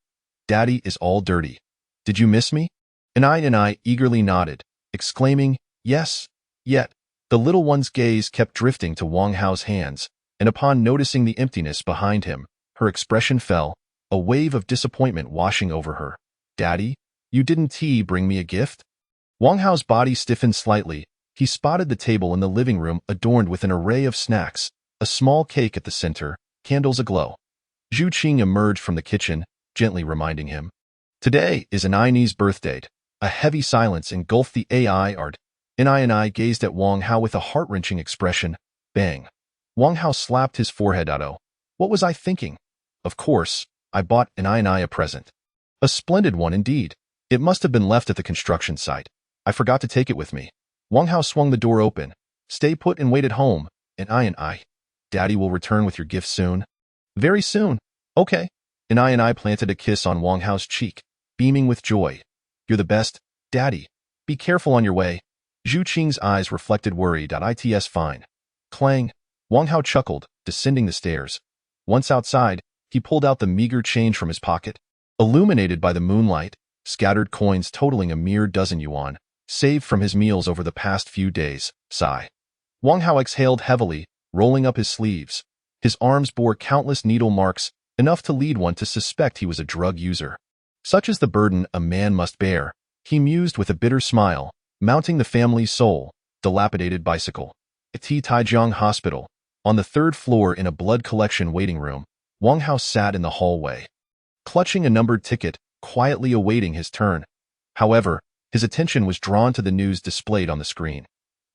Daddy is all dirty. Did you miss me? And I eagerly nodded, exclaiming, yes. Yet, the little one's gaze kept drifting to Wang Hao's hands, and upon noticing the emptiness behind him, her expression fell, a wave of disappointment washing over her. Daddy, you didn't bring me a gift? Wang Hao's body stiffened slightly. He spotted the table in the living room adorned with an array of snacks, a small cake at the center, candles aglow. Zhu Qing emerged from the kitchen, gently reminding him. Today is Anai's birthday. A heavy silence engulfed the AI art. Anai gazed at Wang Hao with a heart-wrenching expression. Bang. Wang Hao slapped his forehead. What was I thinking? Of course, I bought Anai a present. A splendid one indeed. It must have been left at the construction site. I forgot to take it with me. Wang Hao swung the door open. Stay put and wait at home. And Daddy will return with your gift soon. Very soon. Okay. And I planted a kiss on Wang Hao's cheek, beaming with joy. You're the best, Daddy. Be careful on your way. Zhu Qing's eyes reflected worried. It's fine. Clang. Wang Hao chuckled, descending the stairs. Once outside, he pulled out the meager change from his pocket. Illuminated by the moonlight, scattered coins totaling a mere dozen yuan, saved from his meals over the past few days, sigh. Wang Hao exhaled heavily, rolling up his sleeves. His arms bore countless needle marks, enough to lead one to suspect he was a drug user. Such is the burden a man must bear, he mused with a bitter smile, mounting the family's sole, dilapidated bicycle. At Taijiang Hospital, on the third floor in a blood collection waiting room, Wang Hao sat in the hallway, clutching a numbered ticket, quietly awaiting his turn. However, his attention was drawn to the news displayed on the screen.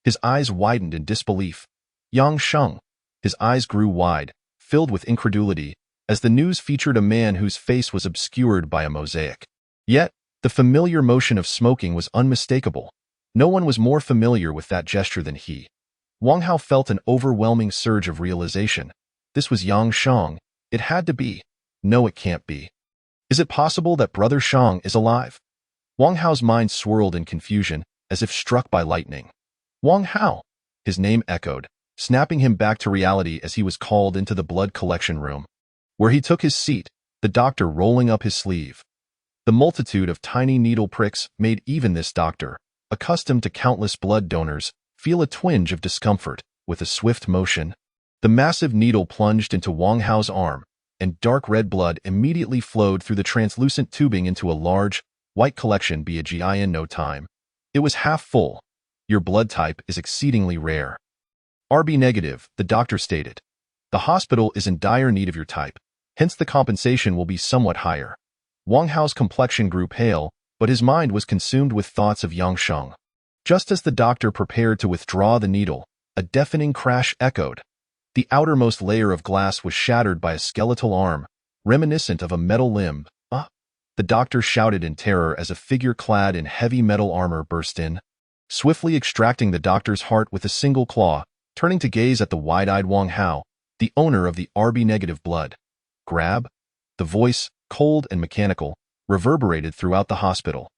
His eyes widened in disbelief. Yang Sheng. His eyes grew wide, filled with incredulity, as the news featured a man whose face was obscured by a mosaic. Yet, the familiar motion of smoking was unmistakable. No one was more familiar with that gesture than he. Wang Hao felt an overwhelming surge of realization. This was Yang Sheng. It had to be. No, it can't be. Is it possible that Brother Shang is alive? Wang Hao's mind swirled in confusion, as if struck by lightning. Wang Hao! His name echoed, snapping him back to reality as he was called into the blood collection room, where he took his seat, the doctor rolling up his sleeve. The multitude of tiny needle pricks made even this doctor, accustomed to countless blood donors, feel a twinge of discomfort. With a swift motion, the massive needle plunged into Wang Hao's arm, and dark red blood immediately flowed through the translucent tubing into a large, white collection BAGI in no time. It was half full. Your blood type is exceedingly rare. RB negative, the doctor stated. The hospital is in dire need of your type, hence the compensation will be somewhat higher. Wang Hao's complexion grew pale, but his mind was consumed with thoughts of Yang Sheng. Just as the doctor prepared to withdraw the needle, a deafening crash echoed. The outermost layer of glass was shattered by a skeletal arm, reminiscent of a metal limb. Ah! The doctor shouted in terror as a figure clad in heavy metal armor burst in, swiftly extracting the doctor's heart with a single claw, turning to gaze at the wide-eyed Wang Hao, the owner of the RB-negative blood. Grab? The voice, cold and mechanical, reverberated throughout the hospital.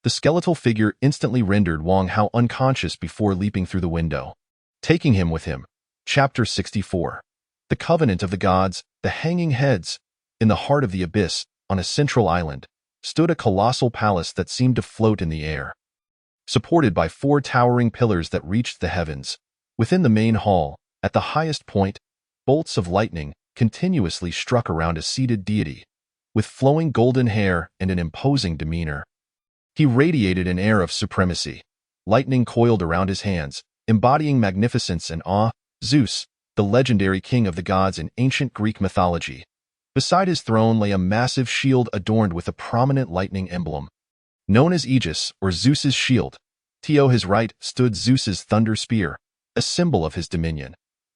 The skeletal figure instantly rendered Wang Hao unconscious before leaping through the window, taking him with him. Chapter 64. The Covenant of the Gods, the Hanging Heads. In the heart of the abyss, on a central island, stood a colossal palace that seemed to float in the air, supported by 4 towering pillars that reached the heavens. Within the main hall, at the highest point, bolts of lightning continuously struck around a seated deity, with flowing golden hair and an imposing demeanor. He radiated an air of supremacy. Lightning coiled around his hands, embodying magnificence and awe. Zeus, the legendary king of the gods in ancient Greek mythology. Beside his throne lay a massive shield adorned with a prominent lightning emblem, known as Aegis, or Zeus's shield. To his right stood Zeus's thunder spear, a symbol of his dominion.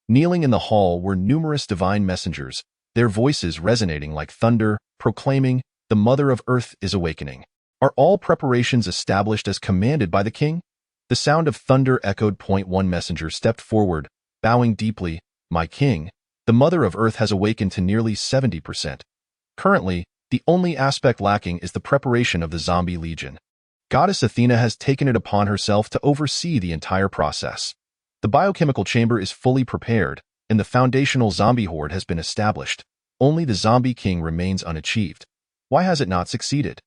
Kneeling in the hall were numerous divine messengers, their voices resonating like thunder, proclaiming, "The Mother of Earth is awakening." Are all preparations established as commanded by the king? The sound of thunder echoed. One messenger stepped forward, bowing deeply. "My king, the Mother of Earth has awakened to nearly 70%. Currently, the only aspect lacking is the preparation of the zombie legion. Goddess Athena has taken it upon herself to oversee the entire process. The biochemical chamber is fully prepared, and the foundational zombie horde has been established. Only the zombie king remains unachieved. Why has it not succeeded?"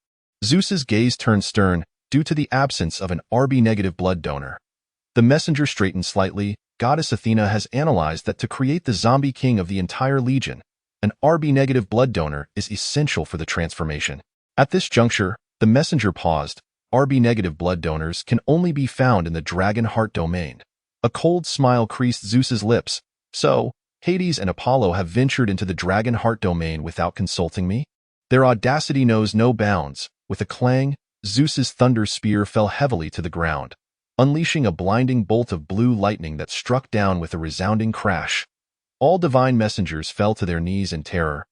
Zeus's gaze turned stern, due to the absence of an RB-negative blood donor. The messenger straightened slightly. Goddess Athena has analyzed that to create the zombie king of the entire legion, an RB-negative blood donor is essential for the transformation. At this juncture, the messenger paused. RB-negative blood donors can only be found in the Dragon Heart domain. A cold smile creased Zeus's lips. "So, Hades and Apollo have ventured into the Dragon Heart domain without consulting me? Their audacity knows no bounds." With a clang, Zeus's thunder spear fell heavily to the ground, unleashing a blinding bolt of blue lightning that struck down with a resounding crash. All divine messengers fell to their knees in terror,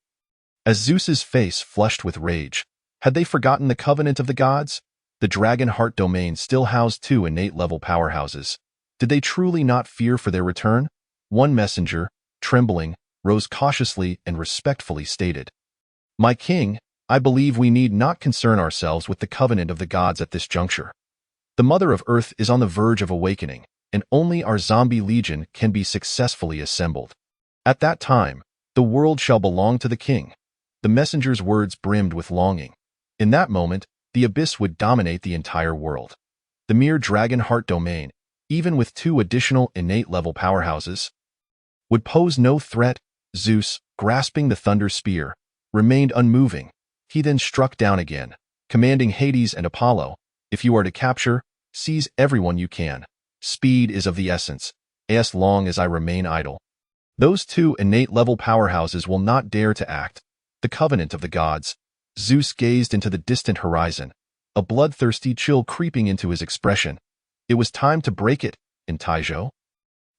as Zeus's face flushed with rage. Had they forgotten the covenant of the gods? The Dragon Heart domain still housed 2 innate-level powerhouses. Did they truly not fear for their return? One messenger, trembling, rose cautiously and respectfully stated, "My king, I believe we need not concern ourselves with the covenant of the gods at this juncture. The Mother of Earth is on the verge of awakening, and only our zombie legion can be successfully assembled. At that time, the world shall belong to the king." The messenger's words brimmed with longing. In that moment, the abyss would dominate the entire world. The mere Dragon Heart domain, even with 2 additional innate level powerhouses, would pose no threat. Zeus, grasping the thunder spear, remained unmoving. He then struck down again, commanding Hades and Apollo, "If you are to capture, seize everyone you can. Speed is of the essence, as long as I remain idle." Those 2 innate level powerhouses will not dare to act. The covenant of the gods. Zeus gazed into the distant horizon, a bloodthirsty chill creeping into his expression. It was time to break it, in Taijo.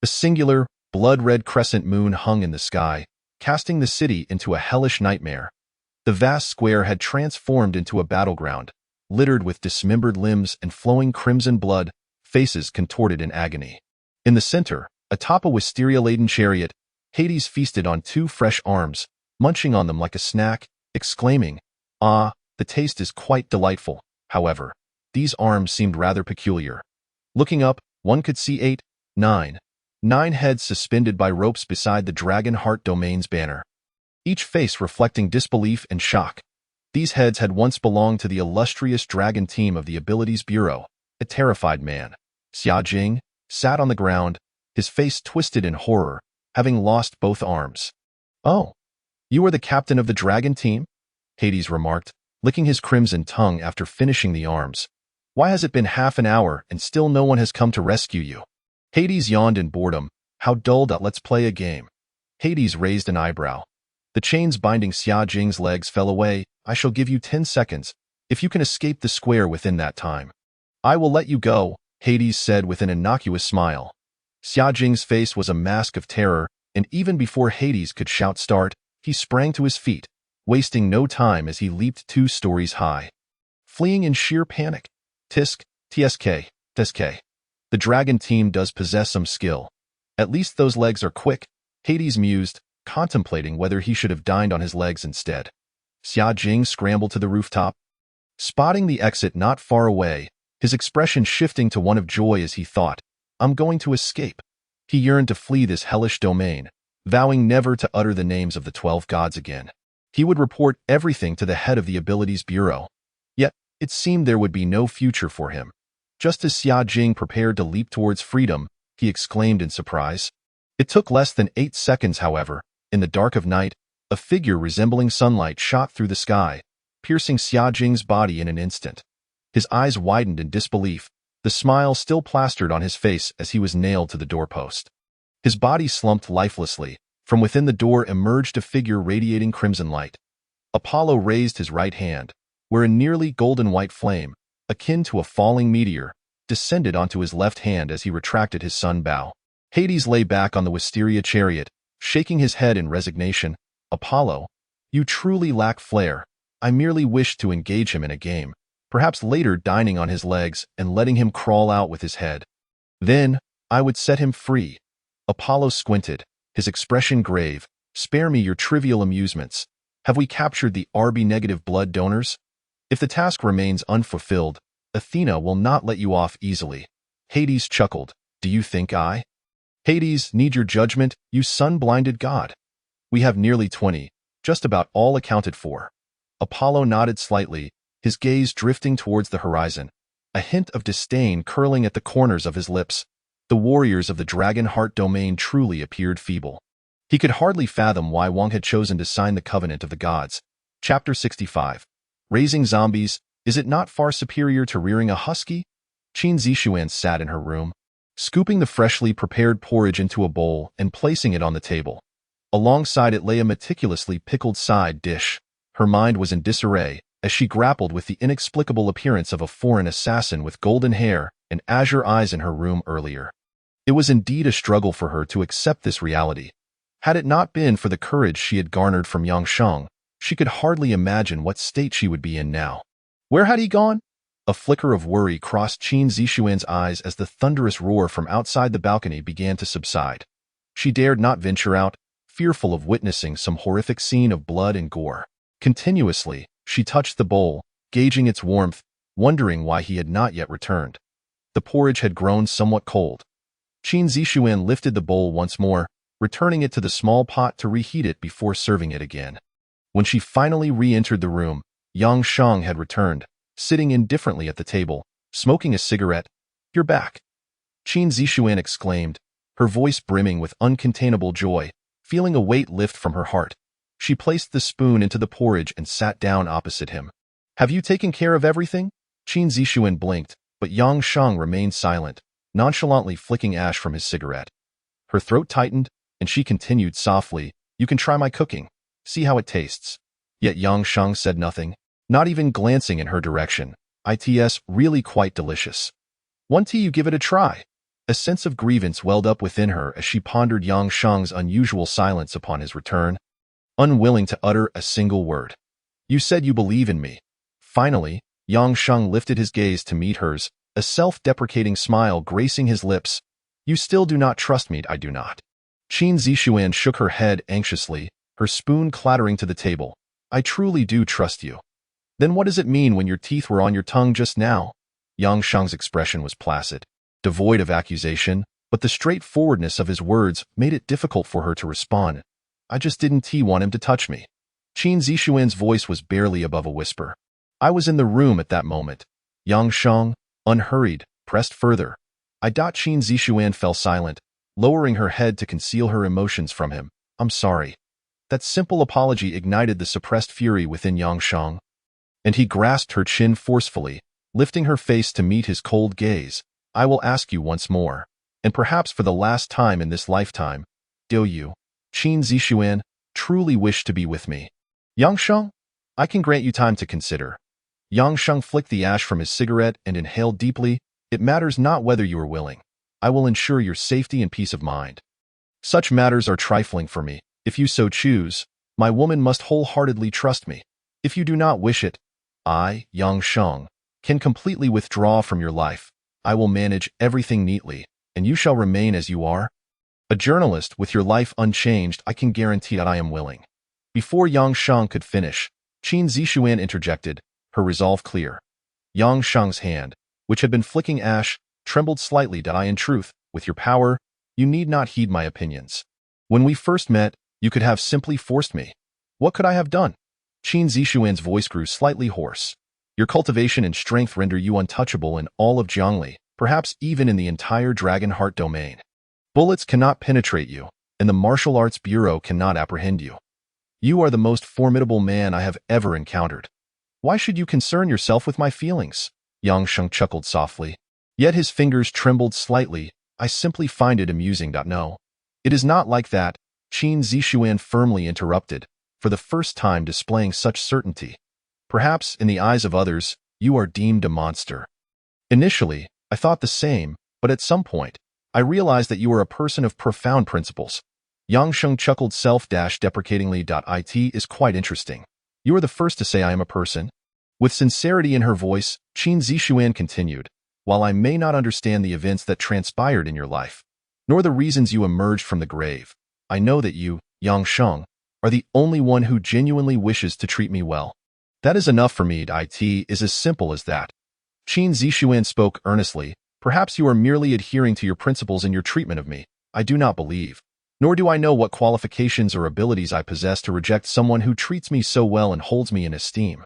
A singular, blood-red crescent moon hung in the sky, casting the city into a hellish nightmare. The vast square had transformed into a battleground, littered with dismembered limbs and flowing crimson blood, faces contorted in agony. In the center, atop a wisteria-laden chariot, Hades feasted on 2 fresh arms, munching on them like a snack, exclaiming, "Ah, the taste is quite delightful." However, these arms seemed rather peculiar. Looking up, one could see nine heads suspended by ropes beside the Dragon Heart domain's banner, each face reflecting disbelief and shock. These heads had once belonged to the illustrious dragon team of the Abilities Bureau. A terrified man, Xia Jing, sat on the ground, his face twisted in horror, having lost both arms. "Oh, you are the captain of the dragon team?" Hades remarked, licking his crimson tongue after finishing the arms. "Why has it been half an hour and still no one has come to rescue you?" Hades yawned in boredom. "How dull. Let's play a game." Hades raised an eyebrow. The chains binding Xia Jing's legs fell away. "I shall give you 10 seconds, if you can escape the square within that time." "I will let you go," Hades said with an innocuous smile. Xia Jing's face was a mask of terror, and even before Hades could shout start, he sprang to his feet, wasting no time as he leaped 2 stories high, fleeing in sheer panic. Tsk. The dragon team does possess some skill. At least those legs are quick, Hades mused, contemplating whether he should have dined on his legs instead. Xia Jing scrambled to the rooftop, spotting the exit not far away, his expression shifting to one of joy as he thought, "I'm going to escape." He yearned to flee this hellish domain, vowing never to utter the names of the 12 gods again. He would report everything to the head of the Abilities Bureau. Yet, it seemed there would be no future for him. Just as Xia Jing prepared to leap towards freedom, he exclaimed in surprise. It took less than 8 seconds, however. In the dark of night, a figure resembling sunlight shot through the sky, piercing Xia Jing's body in an instant. His eyes widened in disbelief, the smile still plastered on his face as he was nailed to the doorpost. His body slumped lifelessly. From within the door emerged a figure radiating crimson light. Apollo raised his right hand, where a nearly golden white flame, akin to a falling meteor, descended onto his left hand as he retracted his sun bow. Hades lay back on the wisteria chariot, shaking his head in resignation. "Apollo, you truly lack flair. I merely wished to engage him in a game, perhaps later dining on his legs and letting him crawl out with his head. Then, I would set him free." Apollo squinted, his expression grave. "Spare me your trivial amusements. Have we captured the RB-negative blood donors? If the task remains unfulfilled, Athena will not let you off easily." Hades chuckled. "Do you think I, Hades, need your judgment, you sun-blinded god? We have nearly 20, just about all accounted for." Apollo nodded slightly, his gaze drifting towards the horizon, a hint of disdain curling at the corners of his lips. The warriors of the Dragon Heart domain truly appeared feeble. He could hardly fathom why Wang had chosen to sign the Covenant of the Gods. Chapter 65. Raising zombies, is it not far superior to rearing a husky? Qin Zixuan sat in her room, scooping the freshly prepared porridge into a bowl and placing it on the table. Alongside it lay a meticulously pickled side dish. Her mind was in disarray as she grappled with the inexplicable appearance of a foreign assassin with golden hair and azure eyes in her room earlier. It was indeed a struggle for her to accept this reality. Had it not been for the courage she had garnered from Yang Sheng, she could hardly imagine what state she would be in now. Where had he gone? A flicker of worry crossed Qin Zixuan's eyes as the thunderous roar from outside the balcony began to subside. She dared not venture out, fearful of witnessing some horrific scene of blood and gore. Continuously, she touched the bowl, gauging its warmth, wondering why he had not yet returned. The porridge had grown somewhat cold. Qin Zixuan lifted the bowl once more, returning it to the small pot to reheat it before serving it again. When she finally re-entered the room, Yang Sheng had returned, sitting indifferently at the table, smoking a cigarette. "You're back," Qin Zixuan exclaimed, her voice brimming with uncontainable joy, feeling a weight lift from her heart. She placed the spoon into the porridge and sat down opposite him. "Have you taken care of everything?" Qin Zixuan blinked, but Yang Sheng remained silent, nonchalantly flicking ash from his cigarette. Her throat tightened, and she continued softly, "You can try my cooking. See how it tastes." Yet Yang Sheng said nothing, not even glancing in her direction. "It's really quite delicious. Want you give it a try?" A sense of grievance welled up within her as she pondered Yang Sheng's unusual silence upon his return, unwilling to utter a single word. "You said you believe in me." Finally, Yang Sheng lifted his gaze to meet hers, a self-deprecating smile gracing his lips. "You still do not trust me, I do not." Qin Zixuan shook her head anxiously, her spoon clattering to the table. "I truly do trust you." "Then what does it mean when your teeth were on your tongue just now?" Yang Sheng's expression was placid, devoid of accusation, but the straightforwardness of his words made it difficult for her to respond. "I just didn't want him to touch me." Qin Zixuan's voice was barely above a whisper. "I was in the room at that moment." Yang Sheng, unhurried, pressed further. Qin Zixuan fell silent, lowering her head to conceal her emotions from him. "I'm sorry." That simple apology ignited the suppressed fury within Yang Sheng, and he grasped her chin forcefully, lifting her face to meet his cold gaze. "I will ask you once more, and perhaps for the last time in this lifetime, do you, Qin Zixuan, truly wish to be with me?" "Yang Sheng, I can grant you time to consider." Yang Sheng flicked the ash from his cigarette and inhaled deeply. "It matters not whether you are willing. I will ensure your safety and peace of mind. Such matters are trifling for me. If you so choose, my woman must wholeheartedly trust me. If you do not wish it, I, Yang Sheng, can completely withdraw from your life. I will manage everything neatly, and you shall remain as you are. A journalist with your life unchanged, I can guarantee that I am willing." Before Yang Sheng could finish, Qin Zixuan interjected, her resolve clear. Yang Sheng's hand, which had been flicking ash, trembled slightly. "I, in truth, with your power, you need not heed my opinions. When we first met, you could have simply forced me. What could I have done?" Qin Zixuan's voice grew slightly hoarse. "Your cultivation and strength render you untouchable in all of Jiangli, perhaps even in the entire Dragon Heart domain. Bullets cannot penetrate you, and the Martial Arts Bureau cannot apprehend you. You are the most formidable man I have ever encountered. Why should you concern yourself with my feelings?" Yang Sheng chuckled softly. Yet his fingers trembled slightly. "I simply find it amusing. No, it is not like that," Qin Zixuan firmly interrupted, for the first time displaying such certainty. "Perhaps, in the eyes of others, you are deemed a monster. Initially, I thought the same, but at some point, I realized that you are a person of profound principles." Yang Sheng chuckled self-deprecatingly. "It is quite interesting. You are the first to say I am a person." With sincerity in her voice, Qin Zixuan continued, "While I may not understand the events that transpired in your life, nor the reasons you emerged from the grave, I know that you, Yang Sheng, are the only one who genuinely wishes to treat me well. That is enough for me. It is as simple as that." Qin Zixuan spoke earnestly. "Perhaps you are merely adhering to your principles in your treatment of me. I do not believe, nor do I know what qualifications or abilities I possess to reject someone who treats me so well and holds me in esteem.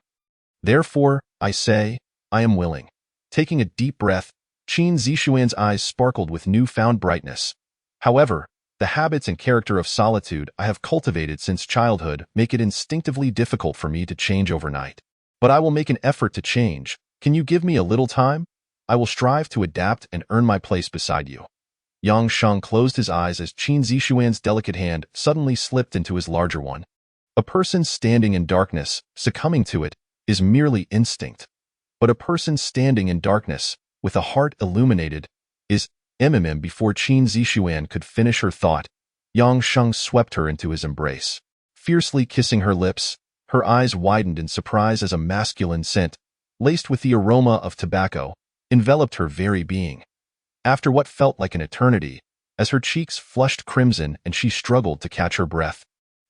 Therefore, I say, I am willing." Taking a deep breath, Qin Zixuan's eyes sparkled with newfound brightness. "However, the habits and character of solitude I have cultivated since childhood make it instinctively difficult for me to change overnight. But I will make an effort to change. Can you give me a little time? I will strive to adapt and earn my place beside you." Yang Sheng closed his eyes as Qin Zixuan's delicate hand suddenly slipped into his larger one. A person standing in darkness, succumbing to it, is merely instinct. But a person standing in darkness, with a heart illuminated, is Before Qin Zixuan could finish her thought, Yang Sheng swept her into his embrace. Fiercely kissing her lips, her eyes widened in surprise as a masculine scent, laced with the aroma of tobacco, enveloped her very being. After what felt like an eternity, as her cheeks flushed crimson and she struggled to catch her breath,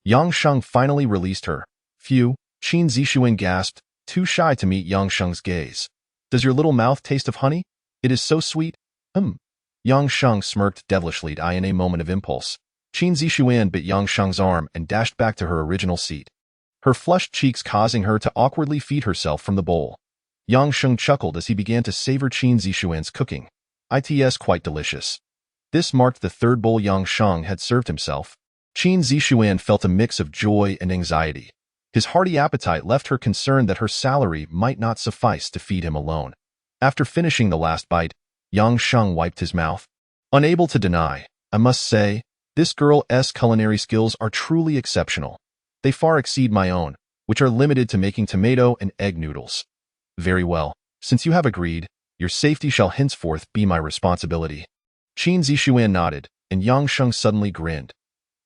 Yang Sheng finally released her. "Phew," Qin Zixuan gasped, too shy to meet Yang Sheng's gaze. "Does your little mouth taste of honey? It is so sweet." Yang Sheng smirked devilishly. In a moment of impulse, Qin Zixuan bit Yang Sheng's arm and dashed back to her original seat. her flushed cheeks causing her to awkwardly feed herself from the bowl. Yang Sheng chuckled as he began to savor Qin Zishuan's cooking. It's quite delicious. This marked the third bowl Yang Sheng had served himself. Qin Zishuan felt a mix of joy and anxiety. His hearty appetite left her concerned that her salary might not suffice to feed him alone. After finishing the last bite, Yang Sheng wiped his mouth. Unable to deny, I must say, this girl's culinary skills are truly exceptional. They far exceed my own, which are limited to making tomato and egg noodles. Very well, since you have agreed, your safety shall henceforth be my responsibility. Qin Zishuan nodded, and Yang Sheng suddenly grinned.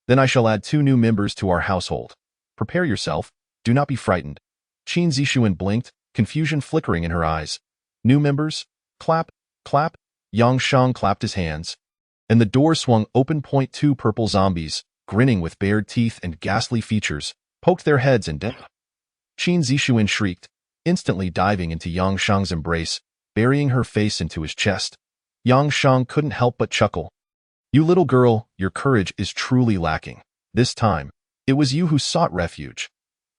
Then I shall add 2 new members to our household. Prepare yourself, do not be frightened. Qin Zishuan blinked, confusion flickering in her eyes. New members? Clap, clap. Yang Sheng clapped his hands, and the door swung open. 2 purple zombies, grinning with bared teeth and ghastly features, poked their heads in death. Qin Zishuan shrieked, instantly diving into Yang Sheng's embrace, burying her face into his chest. Yang Sheng couldn't help but chuckle. You little girl, your courage is truly lacking. This time, it was you who sought refuge.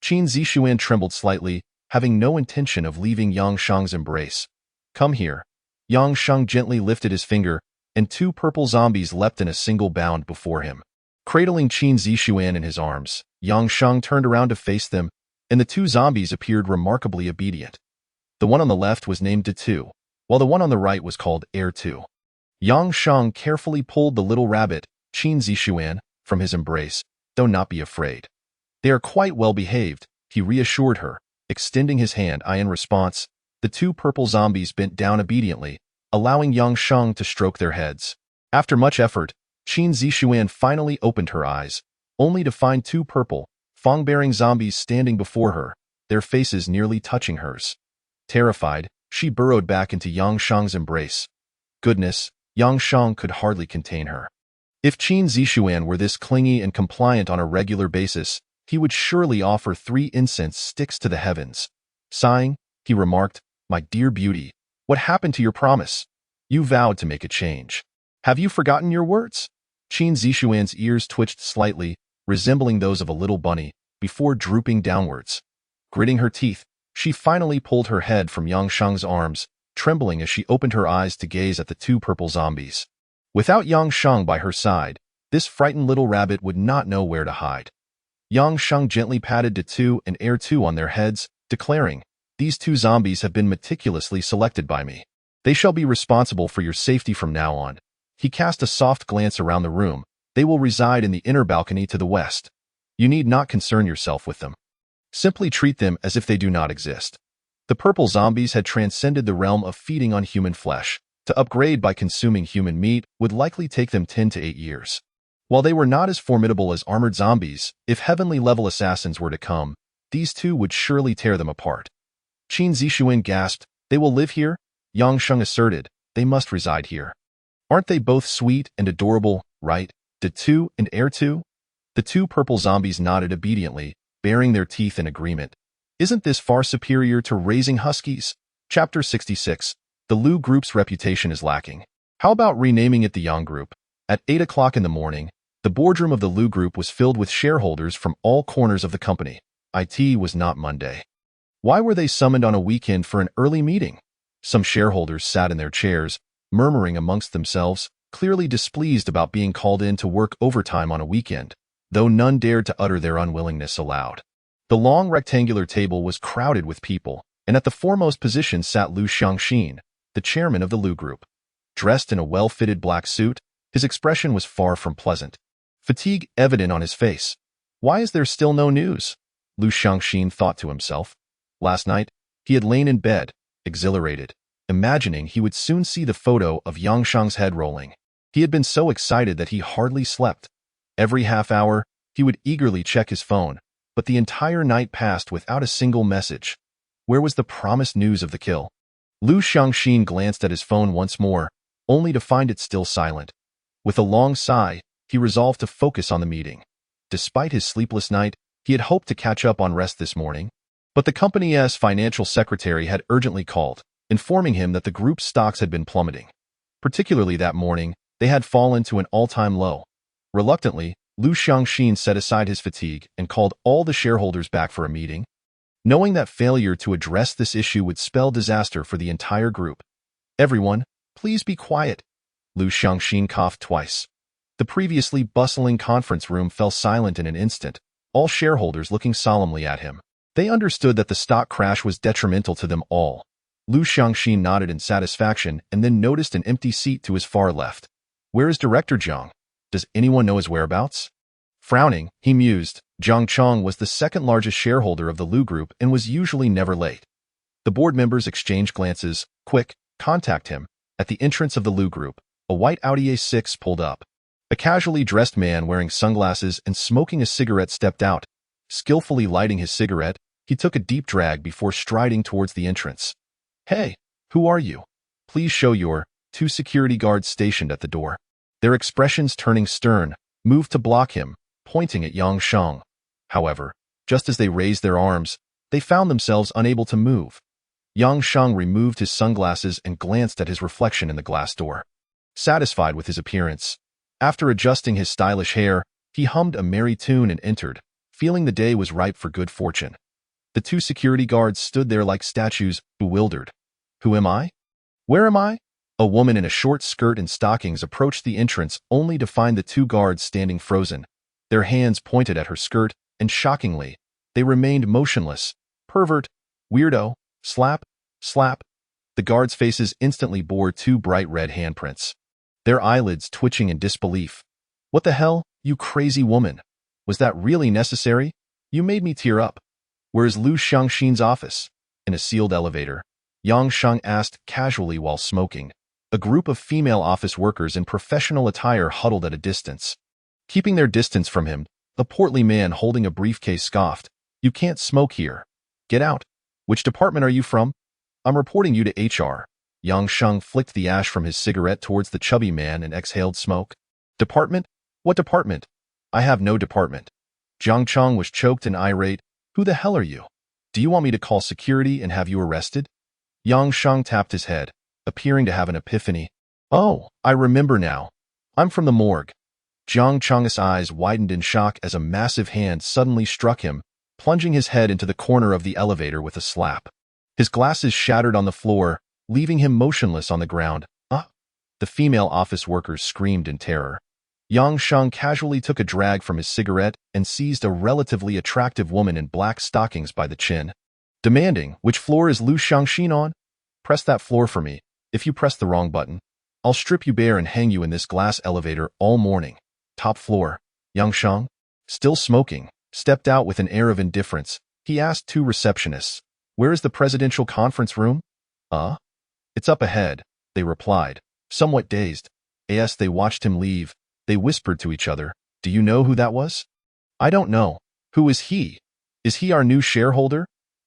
Qin Zishuan trembled slightly, having no intention of leaving Yang Sheng's embrace. Come here. Yang Sheng gently lifted his finger, and 2 purple zombies leapt in a single bound before him. Cradling Qin Zishuan in his arms, Yang Sheng turned around to face them, and the 2 zombies appeared remarkably obedient. The one on the left was named De2, while the one on the right was called Air 2. Yang Sheng carefully pulled the little rabbit, Qin Zishuan, from his embrace. Don't not be afraid. They are quite well behaved, he reassured her, extending his hand. In response, the 2 purple zombies bent down obediently, allowing Yang Sheng to stroke their heads. After much effort, Qin Zishuan finally opened her eyes, only to find 2 purple, fang-bearing zombies standing before her, their faces nearly touching hers. Terrified, she burrowed back into Yang Sheng's embrace. Goodness, Yang Sheng could hardly contain her. If Qin Zishuan were this clingy and compliant on a regular basis, he would surely offer 3 incense sticks to the heavens. Sighing, he remarked, My dear beauty, what happened to your promise? You vowed to make a change. Have you forgotten your words? Qin Zishuan's ears twitched slightly, resembling those of a little bunny, before drooping downwards. Gritting her teeth, she finally pulled her head from Yang Sheng's arms, trembling as she opened her eyes to gaze at the 2 purple zombies. Without Yang Sheng by her side, this frightened little rabbit would not know where to hide. Yang Sheng gently patted De2 and Air 2 on their heads, declaring, These 2 zombies have been meticulously selected by me. They shall be responsible for your safety from now on. He cast a soft glance around the room. They will reside in the inner balcony to the west. You need not concern yourself with them. Simply treat them as if they do not exist. The purple zombies had transcended the realm of feeding on human flesh. To upgrade by consuming human meat would likely take them 10 to 8 years. While they were not as formidable as armored zombies, if heavenly-level assassins were to come, these 2 would surely tear them apart. Qin Zishuan gasped, They will live here? Yang Sheng asserted, They must reside here. Aren't they both sweet and adorable, right? De2 and Air 2? The 2 purple zombies nodded obediently, baring their teeth in agreement. Isn't this far superior to raising huskies? Chapter 66. The Lu Group's reputation is lacking. How about renaming it the Yang Group? At 8 o'clock in the morning, the boardroom of the Lu Group was filled with shareholders from all corners of the company. It was not Monday. Why were they summoned on a weekend for an early meeting? Some shareholders sat in their chairs, murmuring amongst themselves, clearly displeased about being called in to work overtime on a weekend, though none dared to utter their unwillingness aloud. The long rectangular table was crowded with people, and at the foremost position sat Lu Xiangxin, the chairman of the Lu Group. Dressed in a well-fitted black suit, his expression was far from pleasant. Fatigue evident on his face. Why is there still no news? Lu Xiangxin thought to himself. Last night, he had lain in bed, exhilarated, imagining he would soon see the photo of Yang Sheng's head rolling. He had been so excited that he hardly slept. Every half hour, he would eagerly check his phone, but the entire night passed without a single message. Where was the promised news of the kill? Lu Xiangxin glanced at his phone once more, only to find it still silent. With a long sigh, he resolved to focus on the meeting. Despite his sleepless night, he had hoped to catch up on rest this morning, but the company's financial secretary had urgently called, informing him that the group's stocks had been plummeting. Particularly that morning, they had fallen to an all-time low. Reluctantly, Lu Xiangxin set aside his fatigue and called all the shareholders back for a meeting, knowing that failure to address this issue would spell disaster for the entire group. Everyone, please be quiet. Lu Xiangxin coughed twice. The previously bustling conference room fell silent in an instant, all shareholders looking solemnly at him. They understood that the stock crash was detrimental to them all. Lu Xiangxin nodded in satisfaction and then noticed an empty seat to his far left. Where is Director Jiang? Does anyone know his whereabouts? Frowning, he mused. Jiang Chong was the second largest shareholder of the Lu Group and was usually never late. The board members exchanged glances. Quick, contact him. At the entrance of the Lu Group, a white Audi A6 pulled up. A casually dressed man wearing sunglasses and smoking a cigarette stepped out. Skillfully lighting his cigarette, he took a deep drag before striding towards the entrance. Hey, who are you? Please show your. Two security guards stationed at the door. Their expressions turning stern, moved to block him, pointing at Yang Shang. However, just as they raised their arms, they found themselves unable to move. Yang Shang removed his sunglasses and glanced at his reflection in the glass door. Satisfied with his appearance, after adjusting his stylish hair, he hummed a merry tune and entered, feeling the day was ripe for good fortune. The two security guards stood there like statues, bewildered. Who am I? Where am I? A woman in a short skirt and stockings approached the entrance only to find the two guards standing frozen. Their hands pointed at her skirt, and shockingly, they remained motionless. Pervert, weirdo, slap, slap. The guards' faces instantly bore two bright red handprints, their eyelids twitching in disbelief. What the hell, you crazy woman? Was that really necessary? You made me tear up. Where is Lu Xiangxin's office? In a sealed elevator, Yang Shang asked casually while smoking. A group of female office workers in professional attire huddled at a distance. Keeping their distance from him, a portly man holding a briefcase scoffed. You can't smoke here. Get out. Which department are you from? I'm reporting you to HR. Yang Shang flicked the ash from his cigarette towards the chubby man and exhaled smoke. Department? What department? I have no department. Jiang Chong was choked and irate. Who the hell are you? Do you want me to call security and have you arrested? Yang Shang tapped his head, appearing to have an epiphany. Oh, I remember now. I'm from the morgue. Jiang Chong's eyes widened in shock as a massive hand suddenly struck him, plunging his head into the corner of the elevator with a slap. His glasses shattered on the floor, leaving him motionless on the ground. Ah! The female office workers screamed in terror. Yang Shang casually took a drag from his cigarette and seized a relatively attractive woman in black stockings by the chin, demanding, which floor is Lu Xiangxin on? Press that floor for me. If you press the wrong button, I'll strip you bare and hang you in this glass elevator all morning. Top floor. Yang Shang, still smoking, stepped out with an air of indifference. He asked two receptionists, where is the presidential conference room? It's up ahead, they replied, somewhat dazed. As they watched him leave, they whispered to each other, do you know who that was? I don't know. Who is he? Is he our new shareholder?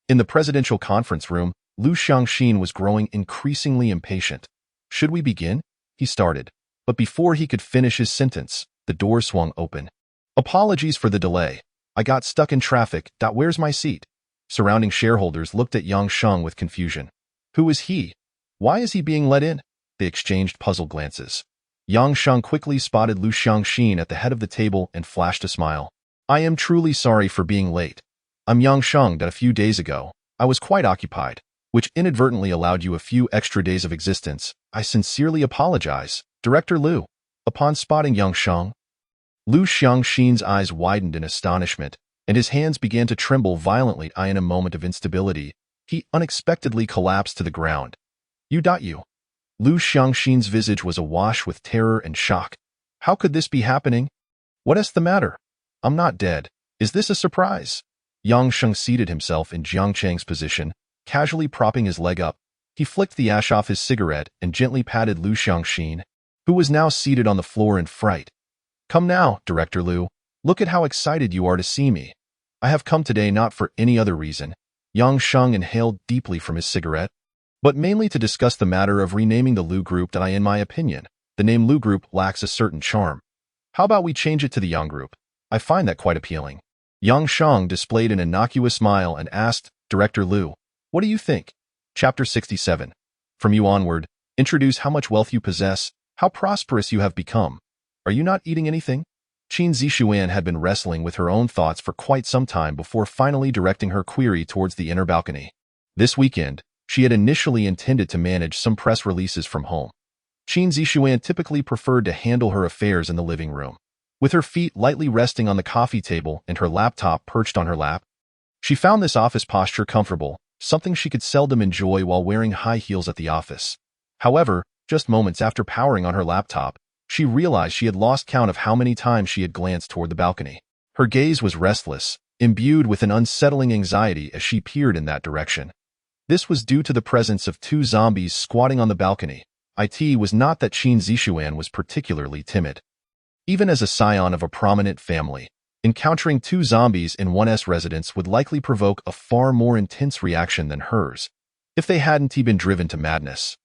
In the presidential conference room, Lu Xiangxin was growing increasingly impatient. Should we begin? He started. But before he could finish his sentence, the door swung open. Apologies for the delay. I got stuck in traffic. Where's my seat? Surrounding shareholders looked at Yang Shang with confusion. Who is he? Why is he being let in? They exchanged puzzled glances. Yang Shang quickly spotted Lu Xiangxin at the head of the table and flashed a smile. I am truly sorry for being late. I'm Yang Shang. A few days ago, I was quite occupied, which inadvertently allowed you a few extra days of existence. I sincerely apologize, Director Lu. Upon spotting Yang Shang, Lu Xiangxin's eyes widened in astonishment, and his hands began to tremble violently. In a moment of instability, he unexpectedly collapsed to the ground. You. Lu Xiangxin's visage was awash with terror and shock. How could this be happening? What is the matter? I'm not dead. Is this a surprise? Yang Shang seated himself in Jiang Chang's position, casually propping his leg up. He flicked the ash off his cigarette and gently patted Lu Xiangxin, who was now seated on the floor in fright. Come now, Director Lu. Look at how excited you are to see me. I have come today not for any other reason. Yang Shang inhaled deeply from his cigarette, but mainly to discuss the matter of renaming the Lu Group. In my opinion, the name Lu Group lacks a certain charm. How about we change it to the Yang Group? I find that quite appealing. Yang Shang displayed an innocuous smile and asked, Director Lu, what do you think? Chapter 67. From you onward, introduce how much wealth you possess, how prosperous you have become. Are you not eating anything? Qin Zixuan had been wrestling with her own thoughts for quite some time before finally directing her query towards the inner balcony. This weekend, she had initially intended to manage some press releases from home. Qin Zixuan typically preferred to handle her affairs in the living room. With her feet lightly resting on the coffee table and her laptop perched on her lap, she found this office posture comfortable, something she could seldom enjoy while wearing high heels at the office. However, just moments after powering on her laptop, she realized she had lost count of how many times she had glanced toward the balcony. Her gaze was restless, imbued with an unsettling anxiety as she peered in that direction. This was due to the presence of two zombies squatting on the balcony. It was not that Qin Zixuan was particularly timid. Even as a scion of a prominent family, encountering two zombies in one's residence would likely provoke a far more intense reaction than hers, if they hadn't been driven to madness.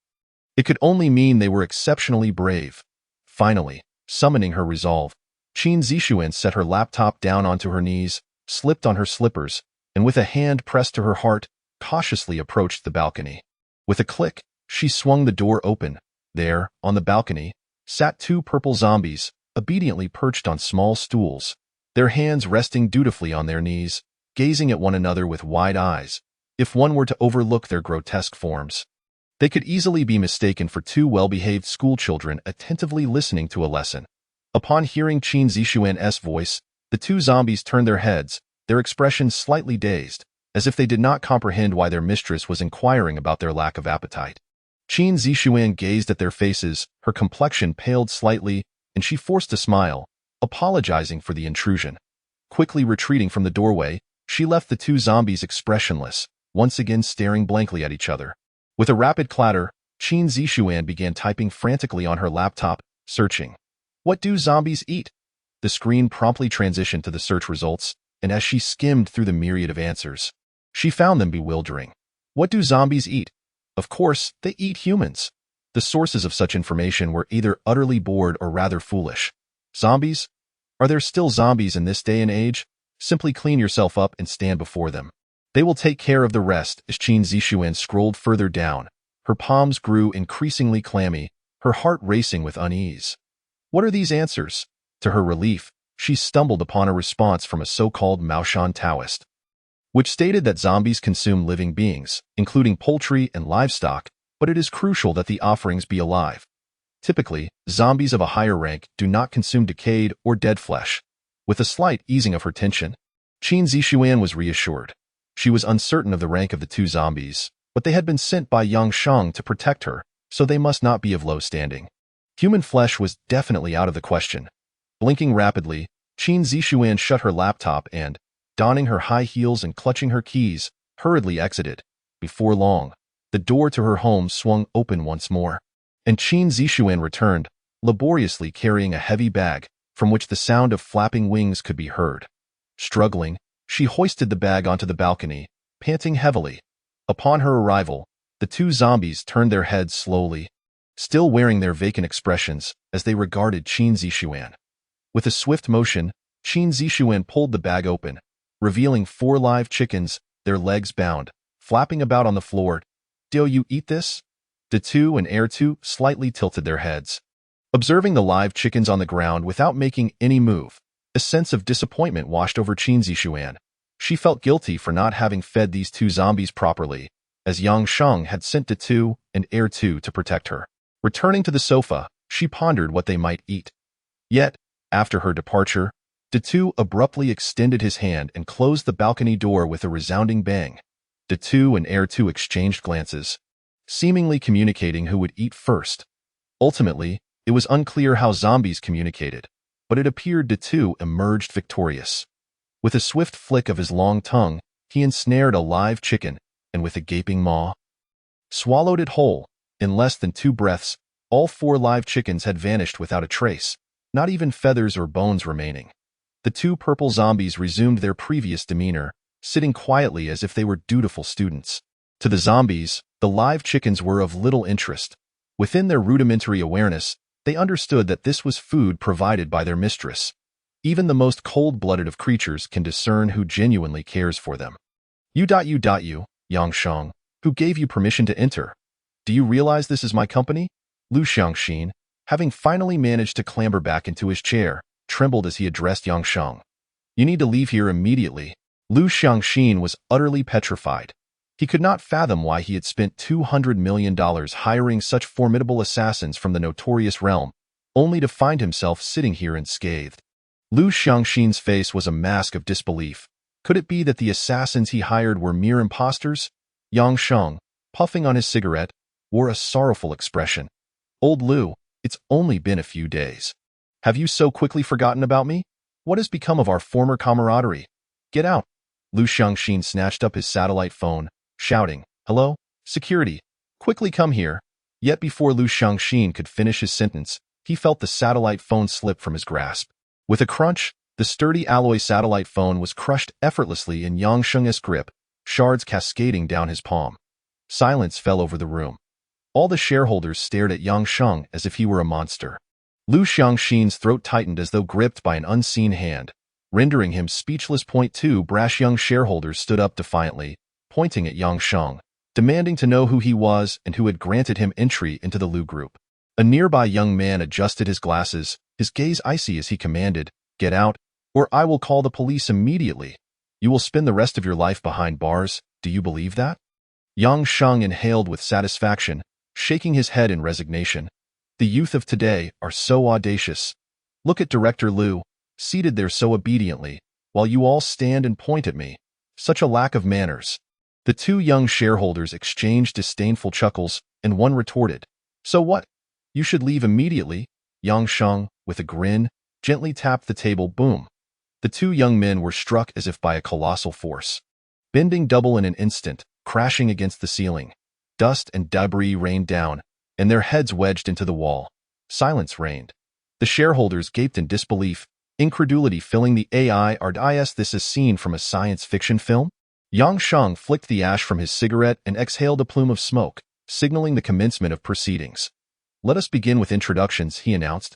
It could only mean they were exceptionally brave. Finally, summoning her resolve, Qin Zixuan set her laptop down onto her knees, slipped on her slippers, and with a hand pressed to her heart, cautiously approached the balcony. With a click, she swung the door open. There, on the balcony, sat two purple zombies, obediently perched on small stools, their hands resting dutifully on their knees, gazing at one another with wide eyes. If one were to overlook their grotesque forms, they could easily be mistaken for two well-behaved schoolchildren attentively listening to a lesson. Upon hearing Qin Zixuan's voice, the two zombies turned their heads, their expressions slightly dazed, as if they did not comprehend why their mistress was inquiring about their lack of appetite. Qin Zixuan gazed at their faces, her complexion paled slightly, and she forced a smile, apologizing for the intrusion. Quickly retreating from the doorway, she left the two zombies expressionless, once again staring blankly at each other. With a rapid clatter, Qin Zixuan began typing frantically on her laptop, searching. What do zombies eat? The screen promptly transitioned to the search results, and as she skimmed through the myriad of answers, she found them bewildering. What do zombies eat? Of course, they eat humans. The sources of such information were either utterly bored or rather foolish. Zombies? Are there still zombies in this day and age? Simply clean yourself up and stand before them. They will take care of the rest. As Qin Zixuan scrolled further down, her palms grew increasingly clammy, her heart racing with unease. What are these answers? To her relief, she stumbled upon a response from a so-called Maoshan Taoist, which stated that zombies consume living beings, including poultry and livestock, but it is crucial that the offerings be alive. Typically, zombies of a higher rank do not consume decayed or dead flesh. With a slight easing of her tension, Qin Zixuan was reassured. She was uncertain of the rank of the two zombies, but they had been sent by Yang Sheng to protect her, so they must not be of low standing. Human flesh was definitely out of the question. Blinking rapidly, Qin Zixuan shut her laptop and, donning her high heels and clutching her keys, hurriedly exited. Before long, the door to her home swung open once more, and Qin Zixuan returned, laboriously carrying a heavy bag, from which the sound of flapping wings could be heard. Struggling, she hoisted the bag onto the balcony, panting heavily. Upon her arrival, the two zombies turned their heads slowly, still wearing their vacant expressions as they regarded Qin Zixuan. With a swift motion, Qin Zixuan pulled the bag open, revealing 4 live chickens, their legs bound, flapping about on the floor. Do you eat this? Datu and Ertu slightly tilted their heads, observing the live chickens on the ground without making any move. A sense of disappointment washed over Qin Zixuan. She felt guilty for not having fed these two zombies properly, as Yang Sheng had sent Datu and Ertu to protect her. Returning to the sofa, she pondered what they might eat. Yet, after her departure, Datu abruptly extended his hand and closed the balcony door with a resounding bang. Datu and Ertu exchanged glances, seemingly communicating who would eat first. Ultimately, it was unclear how zombies communicated, but it appeared Datu emerged victorious. With a swift flick of his long tongue, he ensnared a live chicken, and with a gaping maw, swallowed it whole. In less than 2 breaths, all 4 live chickens had vanished without a trace, not even feathers or bones remaining. The 2 purple zombies resumed their previous demeanor, sitting quietly as if they were dutiful students. To the zombies, the live chickens were of little interest. Within their rudimentary awareness, they understood that this was food provided by their mistress. Even the most cold-blooded of creatures can discern who genuinely cares for them. You, Yang Sheng, who gave you permission to enter? Do you realize this is my company? Lu Xiangxin, having finally managed to clamber back into his chair, trembled as he addressed Yang Sheng. You need to leave here immediately. Lu Xiangxin was utterly petrified. He could not fathom why he had spent $200 million hiring such formidable assassins from the notorious realm, only to find himself sitting here unscathed. Lu Xiangxin's face was a mask of disbelief. Could it be that the assassins he hired were mere imposters? Yang Sheng, puffing on his cigarette, wore a sorrowful expression. Old Lu, it's only been a few days. Have you so quickly forgotten about me? What has become of our former camaraderie? Get out. Lu Xiangxin snatched up his satellite phone, shouting, Hello? Security. Quickly come here. Yet before Lu Xiangxin could finish his sentence, he felt the satellite phone slip from his grasp. With a crunch, the sturdy alloy satellite phone was crushed effortlessly in Yang Sheng's grip, shards cascading down his palm. Silence fell over the room. All the shareholders stared at Yang Sheng as if he were a monster. Lu Xiangxin's throat tightened as though gripped by an unseen hand, rendering him speechless. Two brash young shareholders stood up defiantly, pointing at Yang Sheng, demanding to know who he was and who had granted him entry into the Lu Group. A nearby young man adjusted his glasses, his gaze icy as he commanded, Get out, or I will call the police immediately. You will spend the rest of your life behind bars, do you believe that? Yang Sheng inhaled with satisfaction, shaking his head in resignation. The youth of today are so audacious. Look at Director Lu, seated there so obediently, while you all stand and point at me. Such a lack of manners. The two young shareholders exchanged disdainful chuckles, and one retorted, So what? You should leave immediately. Yang Sheng, with a grin, gently tapped the table. Boom. The two young men were struck as if by a colossal force. Bending double in an instant, crashing against the ceiling. Dust and debris rained down, and their heads wedged into the wall. Silence reigned. The shareholders gaped in disbelief, incredulity filling the air. Is this a scene from a science fiction film? Yang Sheng flicked the ash from his cigarette and exhaled a plume of smoke, signaling the commencement of proceedings. Let us begin with introductions, he announced.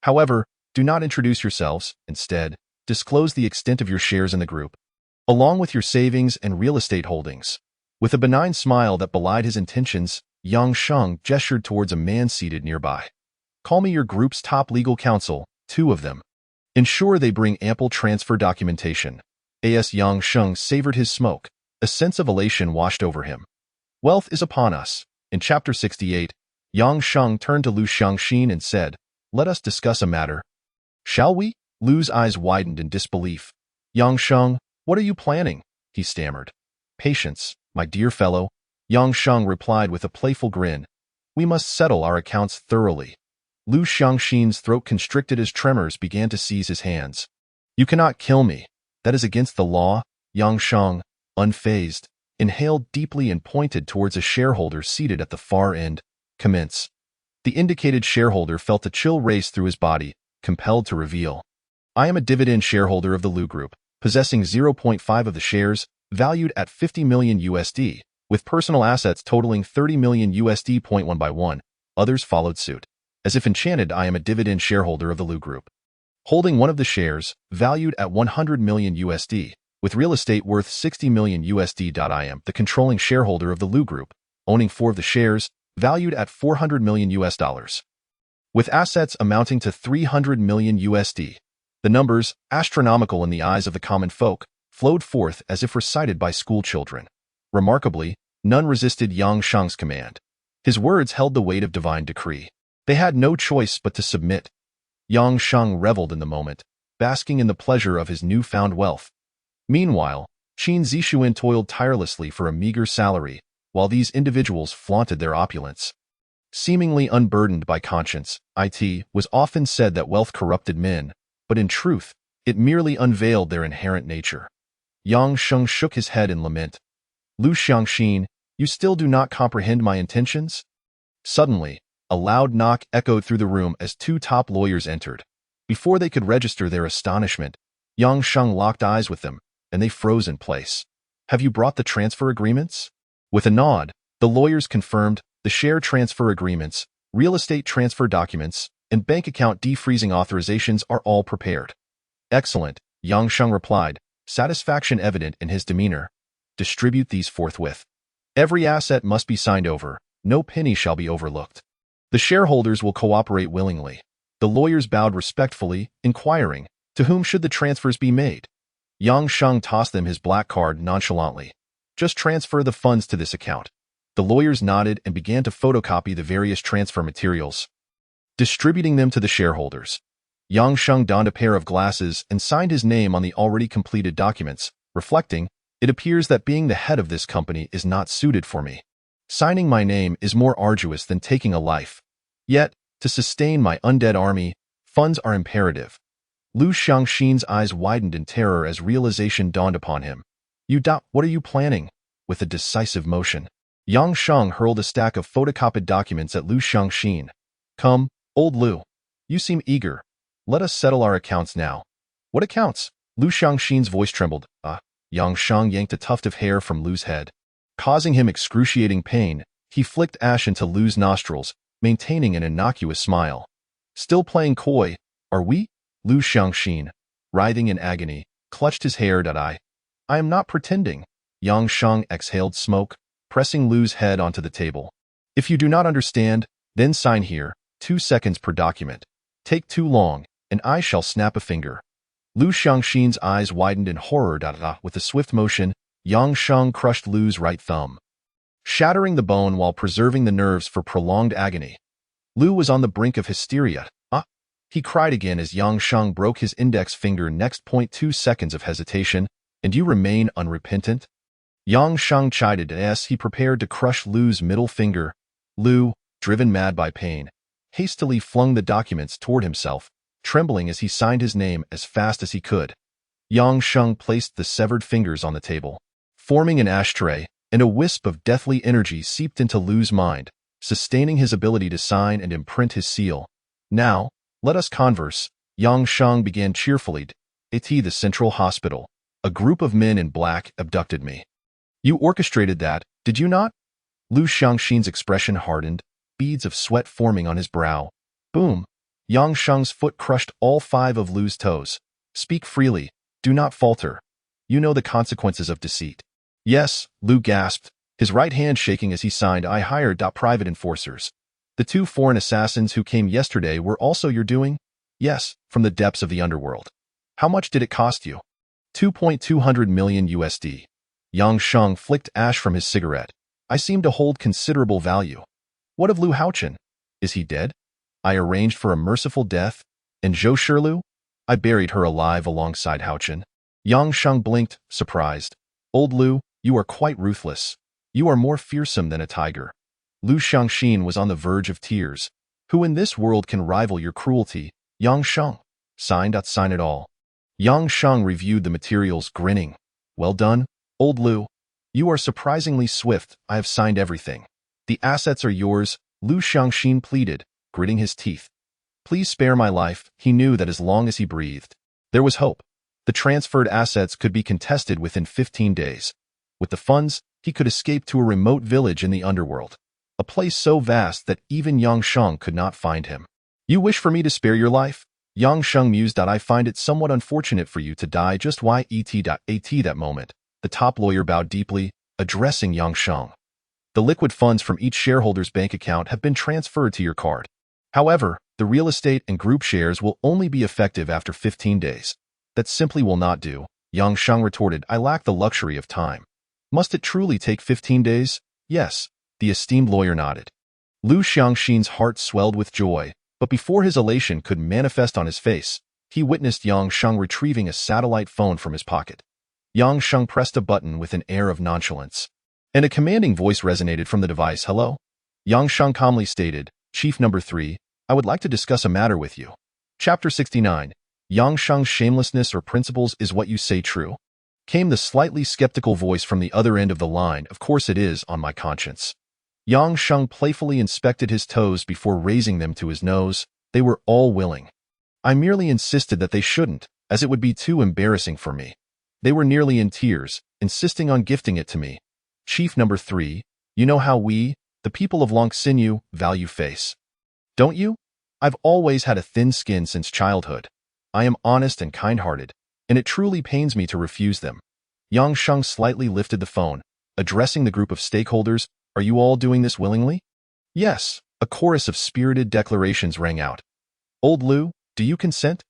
However, do not introduce yourselves. Instead, disclose the extent of your shares in the group, along with your savings and real estate holdings. With a benign smile that belied his intentions, Yang Sheng gestured towards a man seated nearby. Call me your group's top legal counsel, two of them. Ensure they bring ample transfer documentation. As Yang Sheng savored his smoke, a sense of elation washed over him. Wealth is upon us. In Chapter 68, Yang Sheng turned to Lu Xiangxin and said, Let us discuss a matter. Shall we? Lu's eyes widened in disbelief. Yang Sheng, what are you planning? He stammered. Patience, my dear fellow, Yang Sheng replied with a playful grin. We must settle our accounts thoroughly. Lu Xiangxin's throat constricted as tremors began to seize his hands. You cannot kill me. That is against the law. Yang Sheng, unfazed, inhaled deeply and pointed towards a shareholder seated at the far end. Commence. The indicated shareholder felt a chill race through his body, compelled to reveal. I am a dividend shareholder of the Lu Group, possessing 0.5 of the shares, valued at $50 million, with personal assets totaling $30 million. 1 by 1. Others followed suit. As if enchanted, I am a dividend shareholder of the Lu Group, holding one of the shares, valued at $100 million, with real estate worth $60 million. I am the controlling shareholder of the Lu Group, owning 4 of the shares, valued at $400 million, with assets amounting to $300 million. The numbers, astronomical in the eyes of the common folk, flowed forth as if recited by school children. Remarkably, none resisted Yang Sheng's command. His words held the weight of divine decree. They had no choice but to submit. Yang Sheng reveled in the moment, basking in the pleasure of his newfound wealth. Meanwhile, Qin Zixuan toiled tirelessly for a meager salary, while these individuals flaunted their opulence. Seemingly unburdened by conscience, it was often said that wealth corrupted men, but in truth, it merely unveiled their inherent nature. Yang Sheng shook his head in lament. Lu Xiangxin, you still do not comprehend my intentions? Suddenly, a loud knock echoed through the room as 2 top lawyers entered. Before they could register their astonishment, Yang Sheng locked eyes with them, and they froze in place. Have you brought the transfer agreements? With a nod, the lawyers confirmed the share transfer agreements, real estate transfer documents, and bank account defreezing authorizations are all prepared. Excellent, Yang Sheng replied, satisfaction evident in his demeanor. Distribute these forthwith. Every asset must be signed over, no penny shall be overlooked. The shareholders will cooperate willingly. The The lawyers bowed respectfully, inquiring, to whom should the transfers be made? Yang Sheng tossed them his black card nonchalantly. Just transfer the funds to this account. The lawyers nodded and began to photocopy the various transfer materials, distributing them to the shareholders. Yang Sheng donned a pair of glasses and signed his name on the already completed documents, reflecting, "It appears that being the head of this company is not suited for me. Signing my name is more arduous than taking a life. Yet, to sustain my undead army, funds are imperative." Lu Xiangxin's eyes widened in terror as realization dawned upon him. What are you planning?" With a decisive motion, Yang Sheng hurled a stack of photocopied documents at Lu Xiangxin. "Come, old Lu. You seem eager. Let us settle our accounts now." "What accounts?" Lu Xiangxin's voice trembled. Yang Sheng yanked a tuft of hair from Lu's head. Causing him excruciating pain, he flicked ash into Lu's nostrils, maintaining an innocuous smile. "Still playing coy, are we?" Lu Xiangxin, writhing in agony, clutched his hair. I am not pretending." Yang Sheng exhaled smoke, pressing Lu's head onto the table. "If you do not understand, then sign here, 2 seconds per document. Take too long, and I shall snap a finger." Lu Xiangxin's eyes widened in horror. With a swift motion, Yang Sheng crushed Lu's right thumb, shattering the bone while preserving the nerves for prolonged agony. Lu was on the brink of hysteria. He cried again as Yang Sheng broke his index finger. Next. 2 seconds of hesitation, and you remain unrepentant? Yang Sheng chided as he prepared to crush Lu's middle finger. Lu, driven mad by pain, hastily flung the documents toward himself, trembling as he signed his name as fast as he could. Yang Sheng placed the severed fingers on the table, forming an ashtray, and a wisp of deathly energy seeped into Lu's mind, sustaining his ability to sign and imprint his seal. "Now, let us converse," Yang Sheng began cheerfully. "At the Central Hospital, a group of men in black abducted me. You orchestrated that, did you not?" Lu Xiangxin's expression hardened, beads of sweat forming on his brow. Boom! Yang Sheng's foot crushed all 5 of Lu's toes. "Speak freely. Do not falter. You know the consequences of deceit." "Yes," Lu gasped, his right hand shaking as he signed. "I hired private enforcers. The 2 foreign assassins who came yesterday were also your doing?" "Yes, from the depths of the underworld." "How much did it cost you?" $2.2 million USD. Yang Sheng flicked ash from his cigarette. "I seem to hold considerable value." "What of Lu Haochen? Is he dead?" "I arranged for a merciful death. And Zhou Shirlu? I buried her alive alongside Haochen." Yang Sheng blinked, surprised. "Old Lu, you are quite ruthless. You are more fearsome than a tiger." Lu Xiangxin was on the verge of tears. "Who in this world can rival your cruelty, Yang Sheng?" "Sign it all." Yang Sheng reviewed the materials, grinning. "Well done, old Lu. You are surprisingly swift. I have signed everything. The assets are yours," Lu Xiangxin pleaded, gritting his teeth. "Please spare my life." He knew that as long as he breathed, there was hope. The transferred assets could be contested within 15 days. With the funds, he could escape to a remote village in the underworld, a place so vast that even Yang Sheng could not find him. "You wish for me to spare your life?" Yang Sheng mused. "I find it somewhat unfortunate for you to die just at that moment." The top lawyer bowed deeply, addressing Yang Sheng. "The liquid funds from each shareholder's bank account have been transferred to your card. However, the real estate and group shares will only be effective after 15 days. "That simply will not do," Yang Sheng retorted. "I lack the luxury of time." "Must it truly take 15 days? "Yes," the esteemed lawyer nodded. Lu Xiangxin's heart swelled with joy, but before his elation could manifest on his face, he witnessed Yang Sheng retrieving a satellite phone from his pocket. Yang Sheng pressed a button with an air of nonchalance, and a commanding voice resonated from the device. "Hello?" Yang Sheng calmly stated, "Chief Number 3, I would like to discuss a matter with you." Chapter 69. Yang Sheng's shamelessness or principles is what you say true? Came the slightly skeptical voice from the other end of the line. "Of course it is, on my conscience." Yang Sheng playfully inspected his toes before raising them to his nose. "They were all willing. I merely insisted that they shouldn't, as it would be too embarrassing for me. They were nearly in tears, insisting on gifting it to me. Chief Number 3, you know how we, the people of Longxinyu, value face. Don't you? I've always had a thin skin since childhood. I am honest and kind-hearted, and it truly pains me to refuse them." Yang Sheng slightly lifted the phone, addressing the group of stakeholders. "Are you all doing this willingly?" "Yes," a chorus of spirited declarations rang out. Old Lu, do you consent?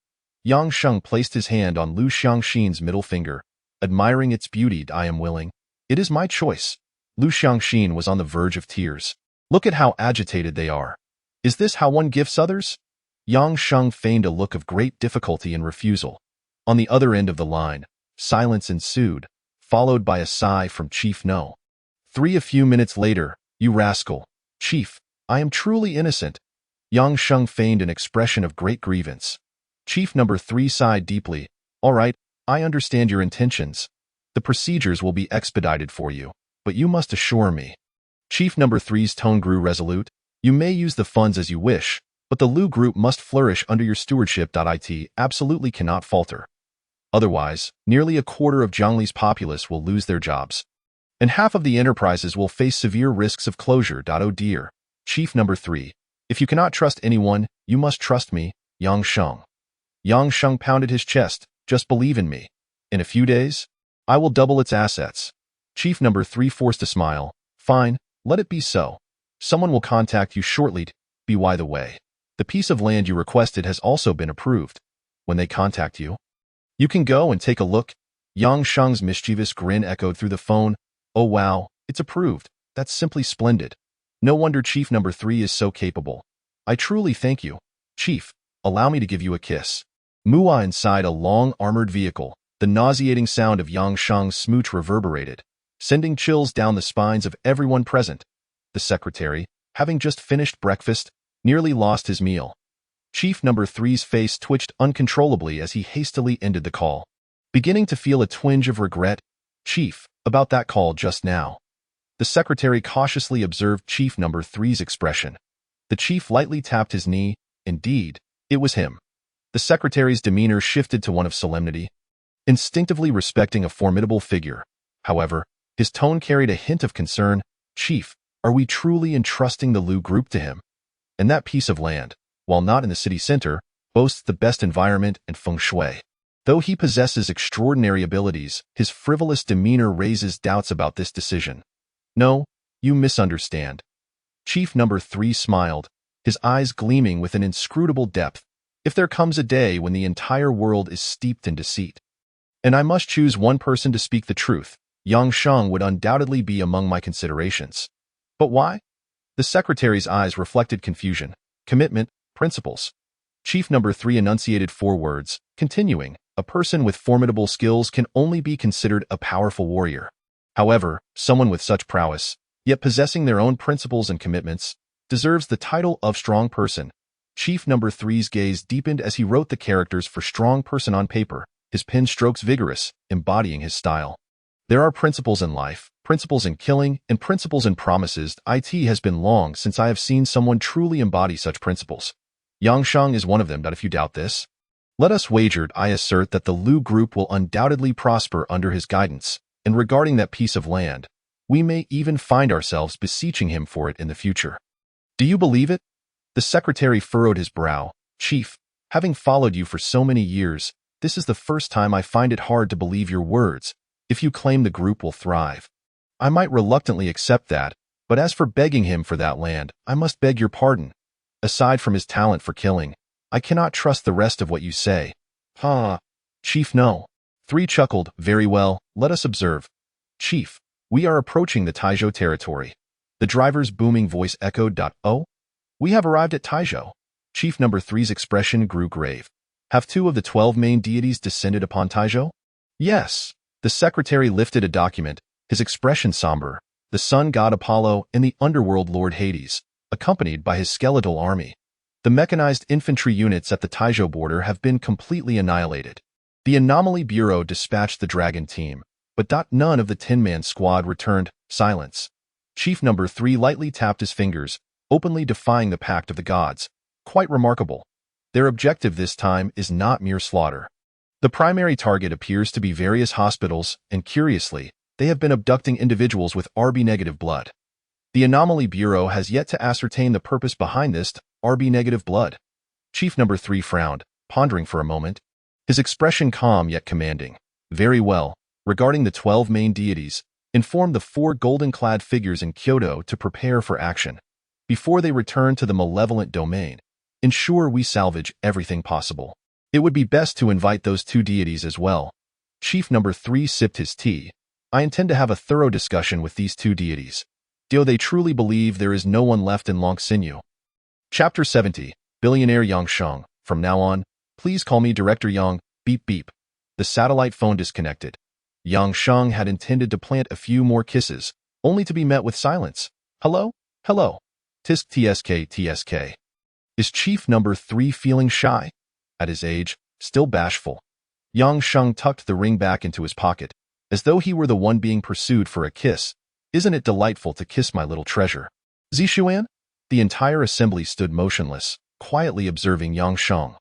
Yang Sheng placed his hand on Lu Xiangxin's middle finger, admiring its beauty. I am willing. It is my choice. Lu Xiangxin was on the verge of tears. Look at how agitated they are. Is this how one gifts others? Yang Sheng feigned a look of great difficulty and refusal. On the other end of the line, silence ensued, followed by a sigh from Chief No. 3. A few minutes later, you rascal. Chief, I am truly innocent. Yang Sheng feigned an expression of great grievance. Chief No. 3 sighed deeply. All right, I understand your intentions. The procedures will be expedited for you, but you must assure me. Chief No. 3's tone grew resolute. You may use the funds as you wish, but the Lu Group must flourish under your stewardship. It absolutely cannot falter. Otherwise, nearly a quarter of Zhongli's populace will lose their jobs, and half of the enterprises will face severe risks of closure. Oh dear. Chief No. 3, if you cannot trust anyone, you must trust me, Yang Sheng. Yang Sheng pounded his chest. Just believe in me. In a few days, I will double its assets. Chief No. 3 forced a smile. Fine, let it be so. Someone will contact you shortly. By the way, the piece of land you requested has also been approved. When they contact you, you can go and take a look. Yang Sheng's mischievous grin echoed through the phone. Oh wow, it's approved. That's simply splendid. No wonder Chief No. 3 is so capable. I truly thank you. Chief, allow me to give you a kiss. Mua inside a long armored vehicle. The nauseating sound of Yang Sheng's smooch reverberated, sending chills down the spines of everyone present. The secretary, having just finished breakfast, nearly lost his meal. Chief No. 3's face twitched uncontrollably as he hastily ended the call, beginning to feel a twinge of regret. Chief, about that call just now. The secretary cautiously observed Chief No. 3's expression. The chief lightly tapped his knee. Indeed, it was him. The secretary's demeanor shifted to one of solemnity, instinctively respecting a formidable figure. However, his tone carried a hint of concern. Chief, are we truly entrusting the Lu Group to him? And that piece of land, while not in the city center, boasts the best environment and feng shui. Though he possesses extraordinary abilities, his frivolous demeanor raises doubts about this decision. No, you misunderstand. Chief No. 3 smiled, his eyes gleaming with an inscrutable depth. If there comes a day when the entire world is steeped in deceit, and I must choose one person to speak the truth, Yang Sheng would undoubtedly be among my considerations. But why? The secretary's eyes reflected confusion, commitment, principles. Chief No. 3 enunciated 4 words, continuing, a person with formidable skills can only be considered a powerful warrior. However, someone with such prowess, yet possessing their own principles and commitments, deserves the title of strong person. Chief No. 3's gaze deepened as he wrote the characters for strong person on paper, his pen strokes vigorous, embodying his style. There are principles in life, principles in killing, and principles in promises. It has been long since I have seen someone truly embody such principles. Yang Sheng is one of them. If you doubt this, let us wager. I assert that the Lu Group will undoubtedly prosper under his guidance, and regarding that piece of land, we may even find ourselves beseeching him for it in the future. Do you believe it? The secretary furrowed his brow. Chief, having followed you for so many years, this is the first time I find it hard to believe your words. If you claim the group will thrive, I might reluctantly accept that, but as for begging him for that land, I must beg your pardon. Aside from his talent for killing, I cannot trust the rest of what you say. Chief No. 3 chuckled. Very well, let us observe. Chief, we are approaching the Taizhou territory. The driver's booming voice echoed. Oh? We have arrived at Taizhou. Chief No. 3's expression grew grave. Have 2 of the 12 main deities descended upon Taizhou? Yes. The secretary lifted a document, his expression somber. The sun god Apollo and the underworld lord Hades, accompanied by his skeletal army. The mechanized infantry units at the Taizhou border have been completely annihilated. The Anomaly Bureau dispatched the Dragon team, but none of the 10-man squad returned. Silence. Chief No. 3 lightly tapped his fingers, openly defying the pact of the gods. Quite remarkable. Their objective this time is not mere slaughter. The primary target appears to be various hospitals, and curiously, they have been abducting individuals with RB-negative blood. The Anomaly Bureau has yet to ascertain the purpose behind this RB-negative blood. Chief No. 3 frowned, pondering for a moment, his expression calm yet commanding. Very well, regarding the 12 main deities, inform the 4 golden-clad figures in Kyoto to prepare for action, before they return to the malevolent domain. ensure we salvage everything possible. It would be best to invite those two deities as well. Chief number 3 sipped his tea. I intend to have a thorough discussion with these two deities. Do they truly believe there is no one left in Longxinyu? Chapter 70. Billionaire Yang Sheng. From now on, please call me Director Yang. Beep beep. The satellite phone disconnected. Yang Sheng had intended to plant a few more kisses, only to be met with silence. Hello? Hello. Tisk tsk tsk. Is Chief number 3 feeling shy? At his age, still bashful. Yang Sheng tucked the ring back into his pocket, as though he were the one being pursued for a kiss. Isn't it delightful to kiss my little treasure? Zishuan? The entire assembly stood motionless, quietly observing Yang Sheng.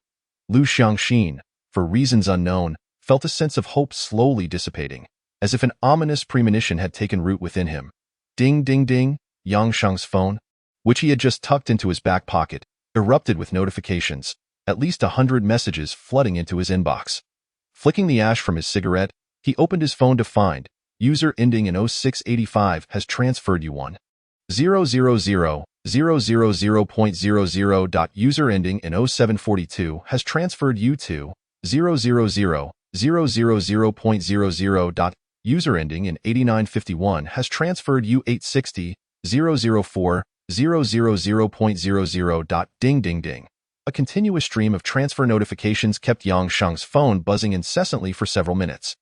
Lu Xiangxin, for reasons unknown, felt a sense of hope slowly dissipating, as if an ominous premonition had taken root within him. Ding ding ding, Yang Sheng's phone, which he had just tucked into his back pocket, erupted with notifications, at least 100 messages flooding into his inbox. Flicking the ash from his cigarette, he opened his phone to find, user ending in 0685 has transferred you 1,000,000.00. User ending in 0742 has transferred you 2,000,000.00. User ending in 8951 has transferred you 860,004,000.00. Ding ding ding. A continuous stream of transfer notifications kept Yang Sheng's phone buzzing incessantly for several minutes.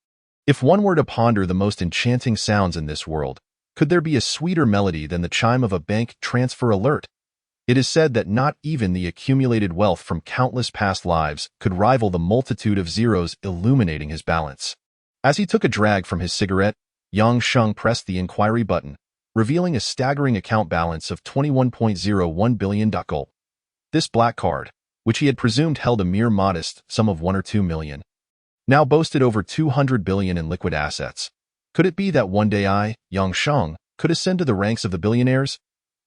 If one were to ponder the most enchanting sounds in this world, could there be a sweeter melody than the chime of a bank transfer alert? It is said that not even the accumulated wealth from countless past lives could rival the multitude of zeros illuminating his balance. As he took a drag from his cigarette, Yang Sheng pressed the inquiry button, revealing a staggering account balance of 21.01 billion. Gulp. This black card, which he had presumed held a mere modest sum of 1 or 2 million, now boasted over 200 billion in liquid assets. Could it be that one day I, Yang Sheng, could ascend to the ranks of the billionaires?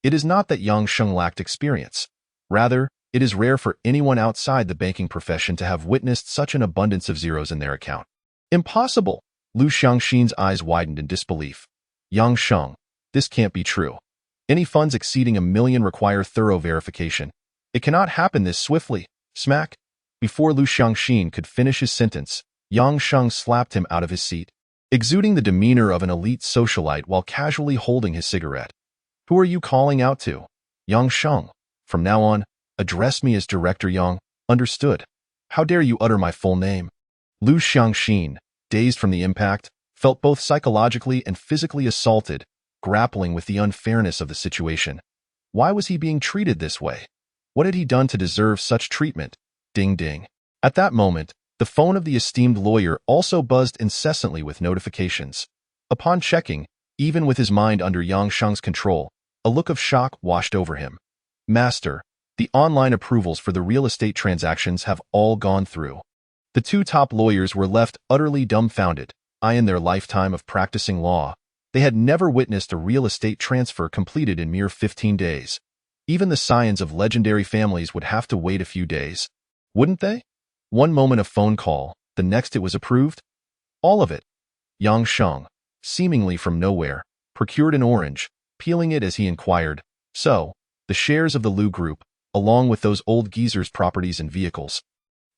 It is not that Yang Sheng lacked experience. Rather, it is rare for anyone outside the banking profession to have witnessed such an abundance of zeros in their account. Impossible! Lu Xiangxin's eyes widened in disbelief. Yang Sheng, this can't be true. Any funds exceeding 1 million require thorough verification. It cannot happen this swiftly. Smack! Before Lu Xiangxin could finish his sentence, Yang Sheng slapped him out of his seat, exuding the demeanor of an elite socialite while casually holding his cigarette. Who are you calling out to? Yang Sheng. From now on, address me as Director Yang. Understood. How dare you utter my full name? Lu Xiangxin, dazed from the impact, felt both psychologically and physically assaulted, grappling with the unfairness of the situation. Why was he being treated this way? What had he done to deserve such treatment? Ding ding. At that moment, the phone of the esteemed lawyer also buzzed incessantly with notifications. Upon checking, even with his mind under Yang Sheng's control, a look of shock washed over him. Master, the online approvals for the real estate transactions have all gone through. The two top lawyers were left utterly dumbfounded. In their lifetime of practicing law, they had never witnessed a real estate transfer completed in mere 15 days. Even the scions of legendary families would have to wait a few days. Wouldn't they? One moment a phone call, the next it was approved. All of it. Yang Sheng, seemingly from nowhere, procured an orange, peeling it as he inquired, so, the shares of the Lu Group, along with those old geezers' properties and vehicles,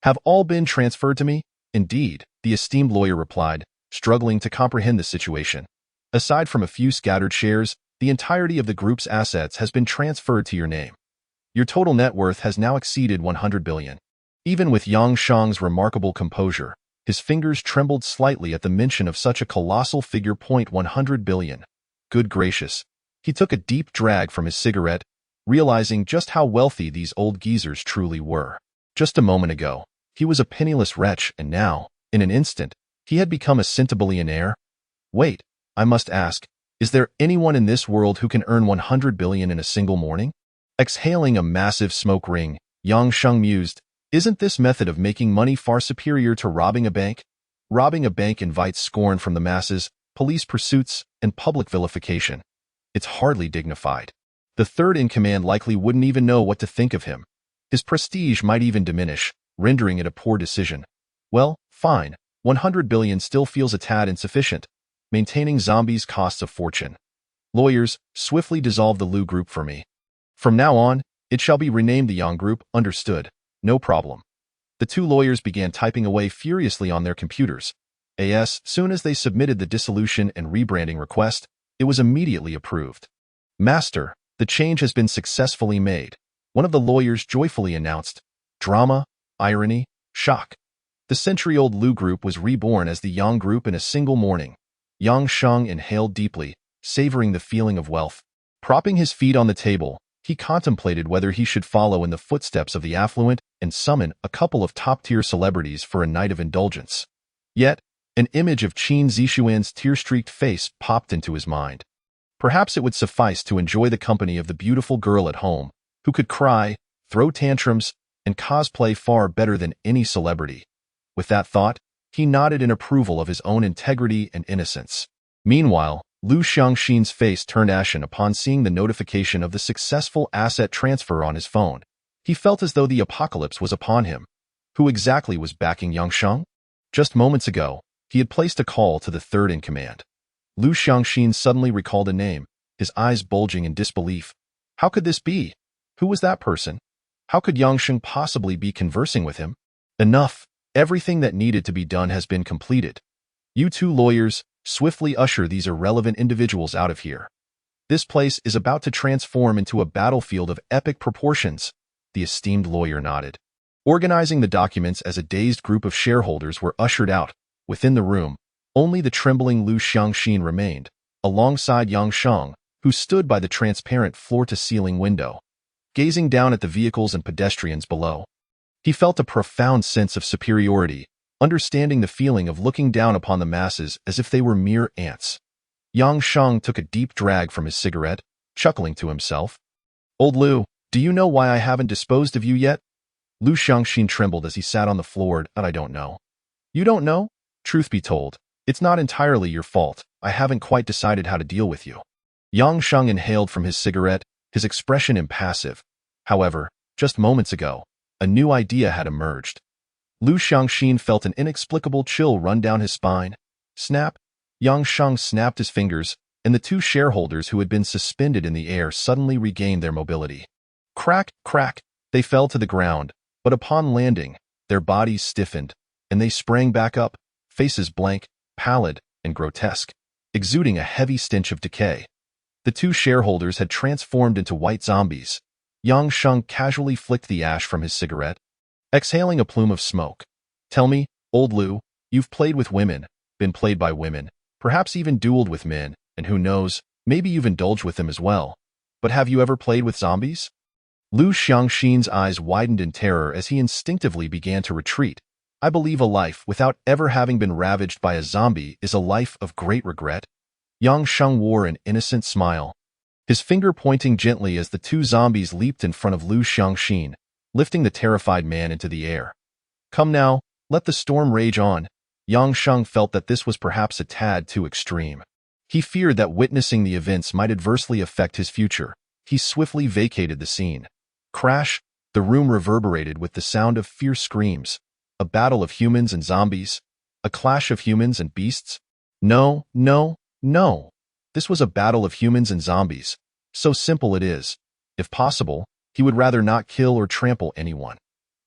have all been transferred to me? Indeed, the esteemed lawyer replied, struggling to comprehend the situation. Aside from a few scattered shares, the entirety of the group's assets has been transferred to your name. Your total net worth has now exceeded 100 billion. Even with Yang Sheng's remarkable composure, his fingers trembled slightly at the mention of such a colossal figure. 100 billion. Good gracious. He took a deep drag from his cigarette, realizing just how wealthy these old geezers truly were. Just a moment ago, he was a penniless wretch, and now, in an instant, he had become a centibillionaire. Wait, I must ask, is there anyone in this world who can earn 100 billion in a single morning? Exhaling a massive smoke ring, Yang Sheng mused, isn't this method of making money far superior to robbing a bank? Robbing a bank invites scorn from the masses, police pursuits, and public vilification. It's hardly dignified. The third in command likely wouldn't even know what to think of him. His prestige might even diminish, rendering it a poor decision. Well, fine, 100 billion still feels a tad insufficient. Maintaining zombies costs a fortune. Lawyers, swiftly dissolve the Lu Group for me. From now on, It shall be renamed the Yang Group, understood. No problem. The two lawyers began typing away furiously on their computers. As soon as they submitted the dissolution and rebranding request, it was immediately approved. Master, the change has been successfully made, one of the lawyers joyfully announced. Drama, irony, shock. The century-old Lu Group was reborn as the Yang Group in a single morning. Yang Sheng inhaled deeply, savoring the feeling of wealth. Propping his feet on the table, he contemplated whether he should follow in the footsteps of the affluent and summon a couple of top-tier celebrities for a night of indulgence. Yet, an image of Qin Zixuan's tear-streaked face popped into his mind. Perhaps it would suffice to enjoy the company of the beautiful girl at home, who could cry, throw tantrums, and cosplay far better than any celebrity. With that thought, he nodded in approval of his own integrity and innocence. Meanwhile, Lu Xiangxin's face turned ashen upon seeing the notification of the successful asset transfer on his phone. He felt as though the apocalypse was upon him. Who exactly was backing Yang Sheng? Just moments ago, he had placed a call to the third-in-command. Lu Xiangxin suddenly recalled a name, his eyes bulging in disbelief. How could this be? Who was that person? How could Yang Sheng possibly be conversing with him? Enough. Everything that needed to be done has been completed. You two lawyers, swiftly usher these irrelevant individuals out of here. This place is about to transform into a battlefield of epic proportions, the esteemed lawyer nodded. Organizing the documents as a dazed group of shareholders were ushered out. Within the room, only the trembling Lu Xiangxin remained, alongside Yang Sheng, who stood by the transparent floor-to-ceiling window, gazing down at the vehicles and pedestrians below. He felt a profound sense of superiority, understanding the feeling of looking down upon the masses as if they were mere ants. Yang Sheng took a deep drag from his cigarette, chuckling to himself. Old Lu, do you know why I haven't disposed of you yet? Lu Xiangxin trembled as he sat on the floor. I don't know. You don't know? Truth be told, it's not entirely your fault. I haven't quite decided how to deal with you. Yang Sheng inhaled from his cigarette, his expression impassive. However, just moments ago, a new idea had emerged. Lu Xiangxin felt an inexplicable chill run down his spine. Snap! Yang Sheng snapped his fingers, and the two shareholders who had been suspended in the air suddenly regained their mobility. Crack, crack! They fell to the ground, but upon landing, their bodies stiffened, and they sprang back up, faces blank, pallid, and grotesque, exuding a heavy stench of decay. The two shareholders had transformed into white zombies. Yang Sheng casually flicked the ash from his cigarette, exhaling a plume of smoke. Tell me, old Lu, you've played with women, been played by women, perhaps even dueled with men, and who knows, maybe you've indulged with them as well. But have you ever played with zombies? Lu Xiangxin's eyes widened in terror as he instinctively began to retreat. I believe a life without ever having been ravaged by a zombie is a life of great regret. Yang Sheng wore an innocent smile, his finger pointing gently as the two zombies leaped in front of Lu Xiangxin, lifting the terrified man into the air. Come now, let the storm rage on. Yang Sheng felt that this was perhaps a tad too extreme. He feared that witnessing the events might adversely affect his future. He swiftly vacated the scene. Crash! The room reverberated with the sound of fierce screams. A battle of humans and zombies? A clash of humans and beasts? No, no, no. This was a battle of humans and zombies. So simple it is. If possible, he would rather not kill or trample anyone.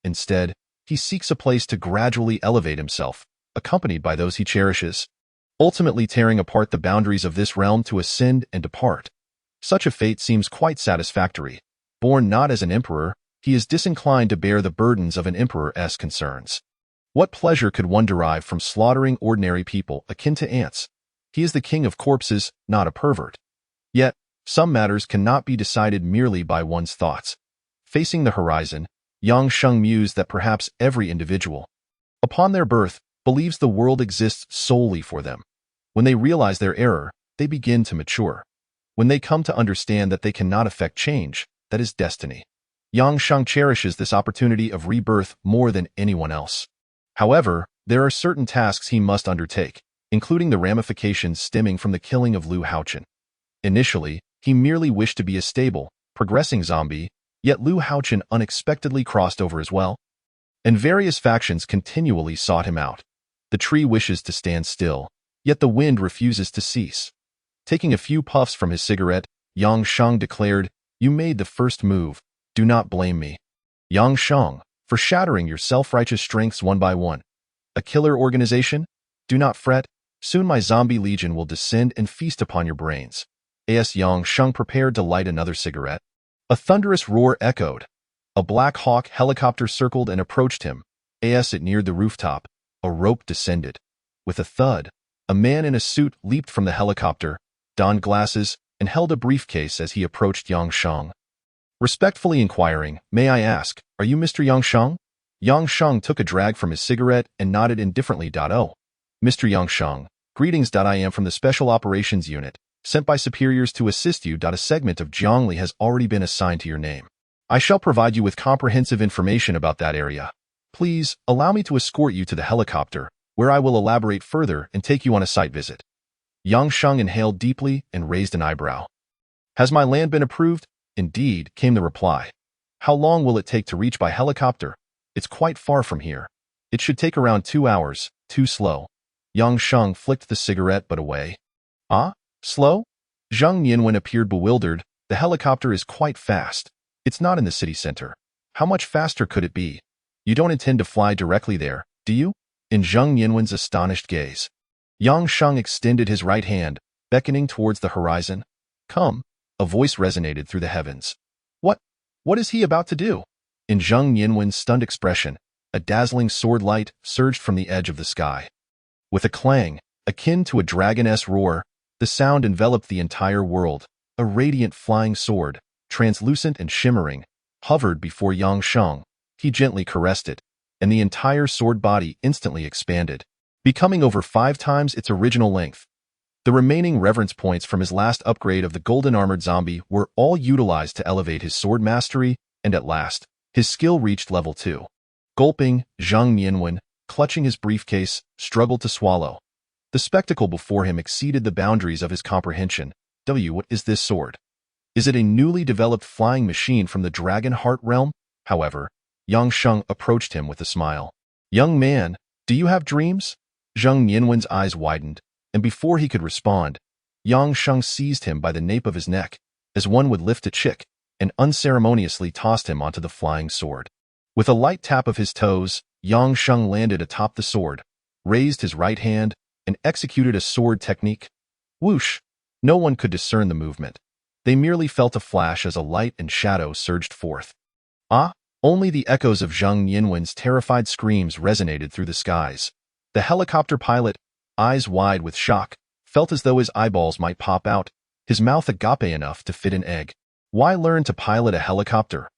Instead, he seeks a place to gradually elevate himself, accompanied by those he cherishes, ultimately tearing apart the boundaries of this realm to ascend and depart. Such a fate seems quite satisfactory. Born not as an emperor, he is disinclined to bear the burdens of an emperor's concerns. What pleasure could one derive from slaughtering ordinary people akin to ants? He is the king of corpses, not a pervert. Yet, some matters cannot be decided merely by one's thoughts. Facing the horizon, Yang Sheng mused that perhaps every individual, upon their birth, believes the world exists solely for them. When they realize their error, they begin to mature. When they come to understand that they cannot affect change, that is destiny. Yang Sheng cherishes this opportunity of rebirth more than anyone else. However, there are certain tasks he must undertake, including the ramifications stemming from the killing of Lu Haochen. Initially, he merely wished to be a stable, progressing zombie, yet Lu Haochen unexpectedly crossed over as well, and various factions continually sought him out. The tree wishes to stand still, yet the wind refuses to cease. Taking a few puffs from his cigarette, Yang Sheng declared, "You made the first move. Do not blame me, Yang Shang, for shattering your self-righteous strengths one by one. A killer organization? Do not fret. Soon my zombie legion will descend and feast upon your brains. As Yang Shang prepared to light another cigarette, a thunderous roar echoed. A Black Hawk helicopter circled and approached him. As it neared the rooftop, a rope descended. With a thud, a man in a suit leaped from the helicopter, donned glasses, and held a briefcase as he approached Yang Shang. Respectfully inquiring, "May I ask, are you Mr. Yang Shang?" Yang Shang took a drag from his cigarette and nodded indifferently. "Oh, Mr. Yang Shang, greetings. I am from the Special Operations Unit, sent by superiors to assist you. A segment of Jiangli has already been assigned to your name. I shall provide you with comprehensive information about that area. Please, allow me to escort you to the helicopter, where I will elaborate further and take you on a site visit." Yang Shang inhaled deeply and raised an eyebrow. "Has my land been approved?" "Indeed," came the reply. "How long will it take to reach by helicopter?" "It's quite far from here. It should take around 2 hours, too slow." Yang Shang flicked the cigarette butt away. "Ah? Slow?" Zhang Nianwen appeared bewildered. "The helicopter is quite fast. It's not in the city center. How much faster could it be? You don't intend to fly directly there, do you?" In Zhang Nianwen's astonished gaze, Yang Shang extended his right hand, beckoning towards the horizon. "Come." A voice resonated through the heavens. What is he about to do?" In Zhang Nianwen's stunned expression, a dazzling sword light surged from the edge of the sky. With a clang, akin to a dragon-esque roar, the sound enveloped the entire world. A radiant flying sword, translucent and shimmering, hovered before Yang Shang. He gently caressed it, and the entire sword body instantly expanded, becoming over 5 times its original length. The remaining reverence points from his last upgrade of the Golden Armored Zombie were all utilized to elevate his sword mastery, and at last, his skill reached level 2. Gulping, Zhang Nianwen, clutching his briefcase, struggled to swallow. The spectacle before him exceeded the boundaries of his comprehension. What is this sword? Is it a newly developed flying machine from the Dragon Heart realm? However, Yang Shang approached him with a smile. "Young man, do you have dreams?" Zhang Nianwen's eyes widened, and before he could respond, Yang Shang seized him by the nape of his neck, as one would lift a chick, and unceremoniously tossed him onto the flying sword. With a light tap of his toes, Yang Shang landed atop the sword, raised his right hand, and executed a sword technique. Whoosh! No one could discern the movement. They merely felt a flash as a light and shadow surged forth. Ah! Only the echoes of Zhang Nianwen's terrified screams resonated through the skies. The helicopter pilot, eyes wide with shock, felt as though his eyeballs might pop out, his mouth agape enough to fit an egg. Why learn to pilot a helicopter?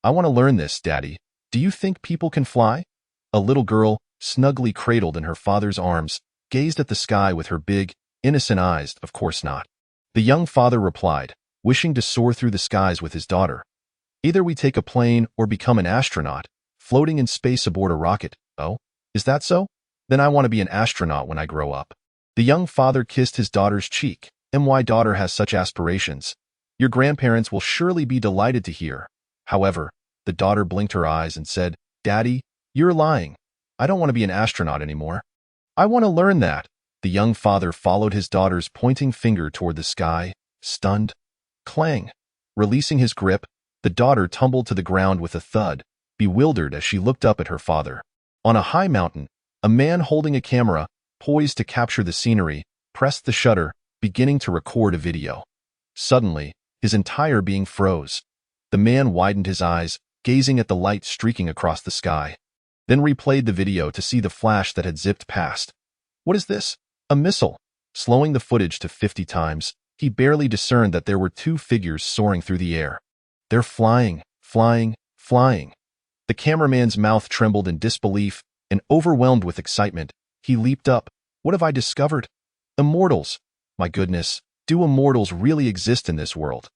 "I want to learn this, Daddy. Do you think people can fly?" A little girl, snugly cradled in her father's arms, gazed at the sky with her big, innocent eyes. "Of course not." The young father replied, wishing to soar through the skies with his daughter. "Either we take a plane or become an astronaut, floating in space aboard a rocket." "Oh, is that so? Then I want to be an astronaut when I grow up." The young father kissed his daughter's cheek. "My daughter has such aspirations. Your grandparents will surely be delighted to hear." However, the daughter blinked her eyes and said, "Daddy, you're lying. I don't want to be an astronaut anymore. I want to learn that." The young father followed his daughter's pointing finger toward the sky, stunned. Clang! Releasing his grip, the daughter tumbled to the ground with a thud, bewildered as she looked up at her father. On a high mountain, a man holding a camera, poised to capture the scenery, pressed the shutter, beginning to record a video. Suddenly, his entire being froze. The man widened his eyes, gazing at the light streaking across the sky, then replayed the video to see the flash that had zipped past. What is this? A missile. Slowing the footage to 50 times, he barely discerned that there were 2 figures soaring through the air. They're flying, flying, flying. The cameraman's mouth trembled in disbelief, and overwhelmed with excitement, he leaped up. What have I discovered? Immortals. My goodness, do immortals really exist in this world?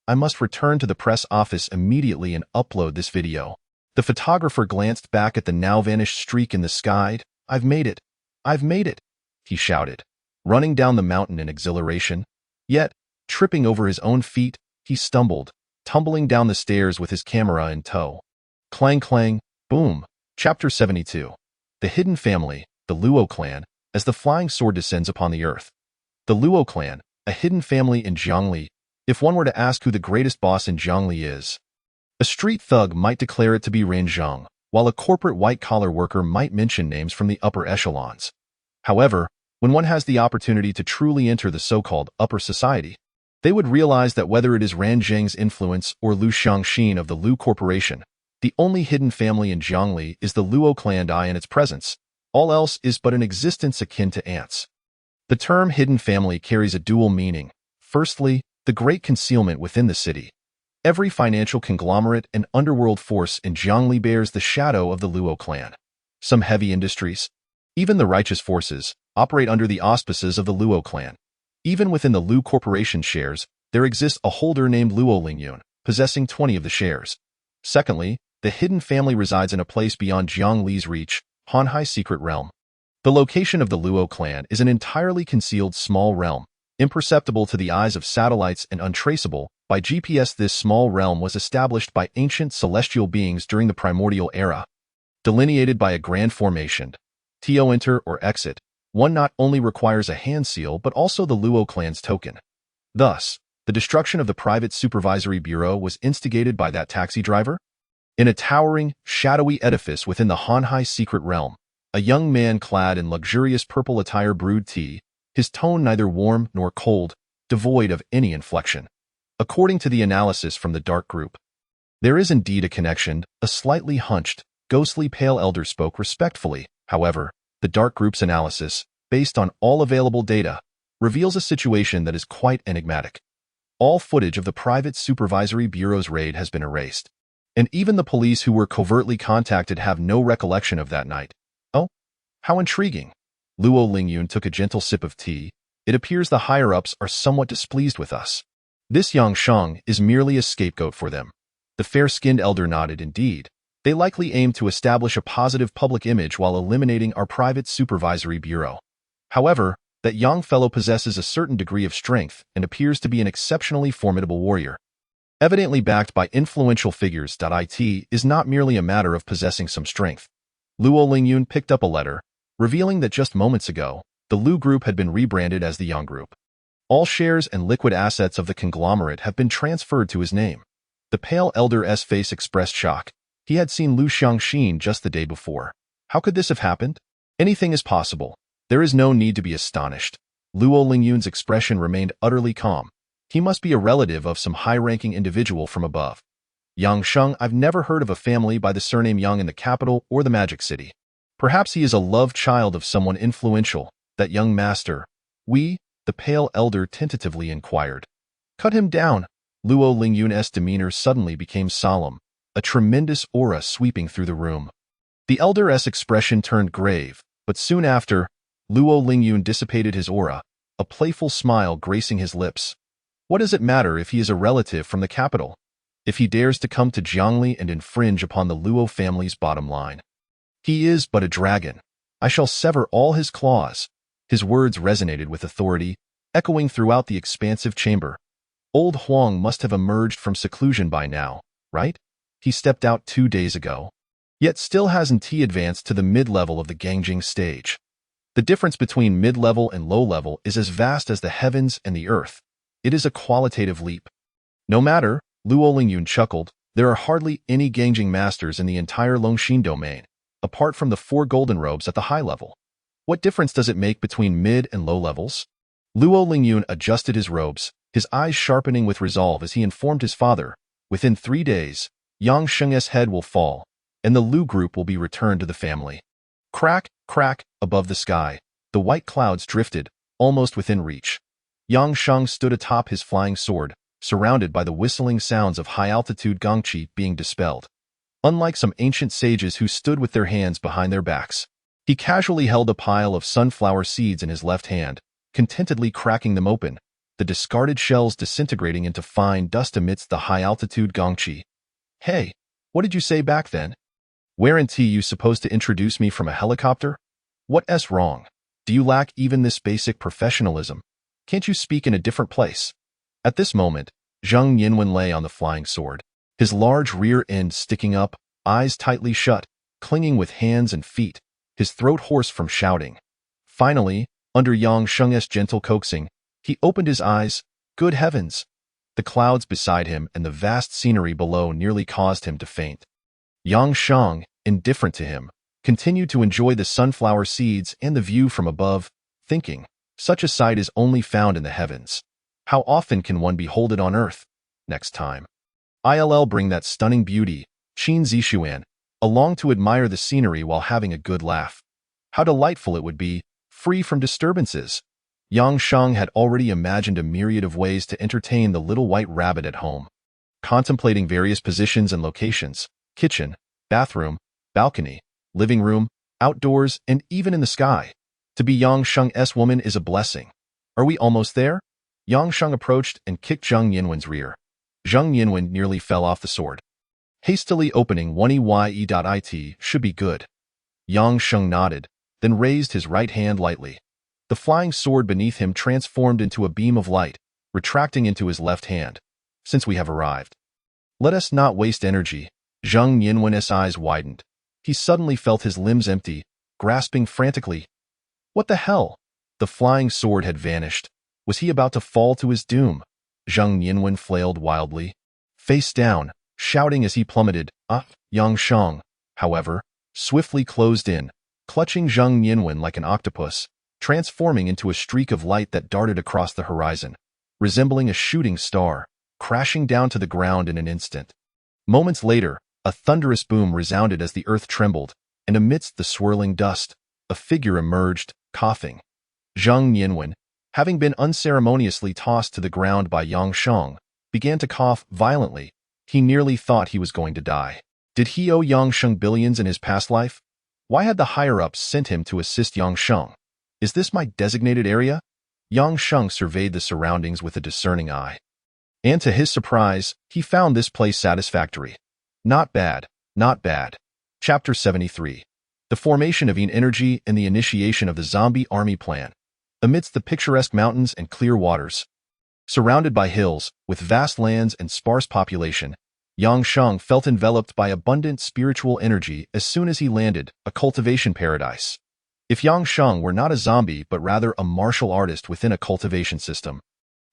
I must return to the press office immediately and upload this video. The photographer glanced back at the now-vanished streak in the sky. I've made it. I've made it, he shouted, running down the mountain in exhilaration. Yet, tripping over his own feet, he stumbled, tumbling down the stairs with his camera in tow. Clang clang, boom. Chapter 72. The Hidden Family, the Luo clan, as the flying sword descends upon the earth. The Luo clan, a hidden family in Jiangli. If one were to ask who the greatest boss in Jiangli is, A street thug might declare it to be Ranzheng, while a corporate white-collar worker might mention names from the upper echelons. However, when one has the opportunity to truly enter the so-called upper society, they would realize that whether it is Ranzheng's influence or Lu Xiangxin of the Lu Corporation, the only hidden family in Jiangli is the Luo clan and its presence. All else is but an existence akin to ants. The term hidden family carries a dual meaning. Firstly, the great concealment within the city. Every financial conglomerate and underworld force in Jiangli bears the shadow of the Luo clan. Some heavy industries, even the righteous forces, operate under the auspices of the Luo clan. Even within the Lu Corporation shares, there exists a holder named Luo Lingyun, possessing 20 of the shares. Secondly, the hidden family resides in a place beyond Jiangli's reach, Hanhai Secret Realm. The location of the Luo clan is an entirely concealed small realm, imperceptible to the eyes of satellites and untraceable by GPS. This small realm was established by ancient celestial beings during the primordial era. Delineated by a grand formation, to enter or exit, one not only requires a hand seal but also the Luo clan's token. Thus, the destruction of the private supervisory bureau was instigated by that taxi driver. In a towering, shadowy edifice within the Hanhai Secret Realm, a young man clad in luxurious purple attire brewed tea, his tone neither warm nor cold, devoid of any inflection. According to the analysis from the dark group, there is indeed a connection. A slightly hunched, ghostly pale elder spoke respectfully. However, the dark group's analysis, based on all available data, reveals a situation that is quite enigmatic. All footage of the private supervisory bureau's raid has been erased, and even the police who were covertly contacted have no recollection of that night. Oh, how intriguing. Luo Lingyun took a gentle sip of tea. It appears the higher-ups are somewhat displeased with us. This Yangsheng is merely a scapegoat for them. The fair-skinned elder nodded. Indeed, they likely aim to establish a positive public image while eliminating our private supervisory bureau. However, that young fellow possesses a certain degree of strength and appears to be an exceptionally formidable warrior. Evidently backed by influential figures. It is not merely a matter of possessing some strength. Luo Lingyun picked up a letter, revealing that just moments ago, the Lu Group had been rebranded as the Yang Group. All shares and liquid assets of the conglomerate have been transferred to his name. The pale elder's face expressed shock. He had seen Lu Xiangxin just the day before. How could this have happened? Anything is possible. There is no need to be astonished. Luo Lingyun's expression remained utterly calm. He must be a relative of some high-ranking individual from above. Yangsheng, I've never heard of a family by the surname Yang in the capital or the Magic City. Perhaps he is a loved child of someone influential, that young master. The pale elder tentatively inquired. Cut him down. Luo Lingyun's demeanor suddenly became solemn, a tremendous aura sweeping through the room. The elder's expression turned grave, but soon after, Luo Lingyun dissipated his aura, a playful smile gracing his lips. What does it matter if he is a relative from the capital? If he dares to come to Jiangli and infringe upon the Luo family's bottom line? He is but a dragon. I shall sever all his claws. His words resonated with authority, echoing throughout the expansive chamber. Old Huang must have emerged from seclusion by now, right? He stepped out 2 days ago. Yet still hasn't he advanced to the mid-level of the Gangjing stage. The difference between mid-level and low-level is as vast as the heavens and the earth. It is a qualitative leap. No matter, Luo Lingyun chuckled, there are hardly any Gangjing masters in the entire Longxin domain, apart from the 4 golden robes at the high level. What difference does it make between mid and low levels? Luo Lingyun adjusted his robes, his eyes sharpening with resolve as he informed his father, within 3 days, Yangsheng's head will fall, and the Lu Group will be returned to the family. Crack, crack, above the sky, the white clouds drifted, almost within reach. Yangsheng stood atop his flying sword, surrounded by the whistling sounds of high-altitude gongqi being dispelled. Unlike some ancient sages who stood with their hands behind their backs, he casually held a pile of sunflower seeds in his left hand, contentedly cracking them open, the discarded shells disintegrating into fine dust amidst the high-altitude gongqi. Hey, what did you say back then? Weren't you supposed to introduce me from a helicopter? What's wrong? Do you lack even this basic professionalism? Can't you speak in a different place? At this moment, Zheng Yinwen lay on the flying sword, his large rear end sticking up, eyes tightly shut, clinging with hands and feet, his throat hoarse from shouting. Finally, under Yangsheng's gentle coaxing, he opened his eyes. Good heavens! The clouds beside him and the vast scenery below nearly caused him to faint. Yang Sheng, indifferent to him, continued to enjoy the sunflower seeds and the view from above, thinking, such a sight is only found in the heavens. How often can one behold it on earth? Next time. I'll bring that stunning beauty, Qin Zixuan, along to admire the scenery while having a good laugh. How delightful it would be, free from disturbances. Yang Sheng had already imagined a myriad of ways to entertain the little white rabbit at home. Contemplating various positions and locations, kitchen, bathroom, balcony, living room, outdoors, and even in the sky. To be Yang Sheng's woman is a blessing. Are we almost there? Yang Sheng approached and kicked Zheng Yinwen's rear. Zheng Yinwen nearly fell off the sword. Hastily opening 1EYE.IT should be good. Yang Sheng nodded, then raised his right hand lightly. The flying sword beneath him transformed into a beam of light, retracting into his left hand. Since we have arrived, let us not waste energy. Zheng Yinwen's eyes widened. He suddenly felt his limbs empty, grasping frantically. What the hell? The flying sword had vanished. Was he about to fall to his doom? Zheng Yinwen flailed wildly, face down, shouting as he plummeted. Yang Sheng, however, swiftly closed in, clutching Zheng Yinwen like an octopus, transforming into a streak of light that darted across the horizon, resembling a shooting star, crashing down to the ground in an instant. Moments later, a thunderous boom resounded as the earth trembled, and amidst the swirling dust, a figure emerged, coughing. Zheng Yinwen, having been unceremoniously tossed to the ground by Yang Sheng, began to cough violently. He nearly thought he was going to die. Did he owe Yang Sheng billions in his past life? Why had the higher-ups sent him to assist Yang Sheng? Is this my designated area? Yang Sheng surveyed the surroundings with a discerning eye. And to his surprise, he found this place satisfactory. Not bad, not bad. Chapter 73. The formation of Yin energy and the initiation of the zombie army plan. Amidst the picturesque mountains and clear waters, surrounded by hills, with vast lands and sparse population, Yang Sheng felt enveloped by abundant spiritual energy as soon as he landed, a cultivation paradise. If Yang Sheng were not a zombie but rather a martial artist within a cultivation system,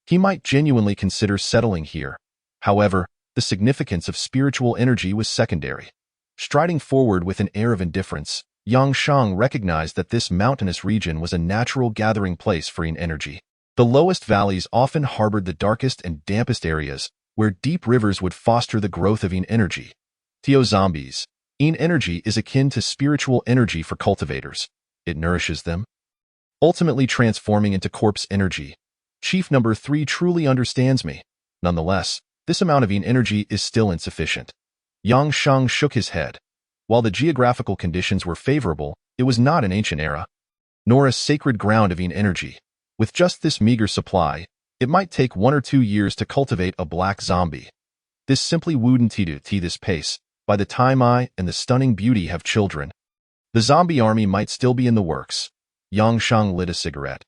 he might genuinely consider settling here. However, the significance of spiritual energy was secondary. Striding forward with an air of indifference, Yang Sheng recognized that this mountainous region was a natural gathering place for Yin energy. The lowest valleys often harbored the darkest and dampest areas, where deep rivers would foster the growth of Yin energy. To zombies, Yin energy is akin to spiritual energy for cultivators. It nourishes them, ultimately transforming into corpse energy. Chief Number 3 truly understands me. Nonetheless, this amount of Yin energy is still insufficient. Yang Sheng shook his head. While the geographical conditions were favorable, it was not an ancient era, nor a sacred ground of Yin energy. With just this meager supply, it might take 1 or 2 years to cultivate a black zombie. This simply wouldn't to this pace, by the time I and the stunning beauty have children. The zombie army might still be in the works. Yang Sheng lit a cigarette.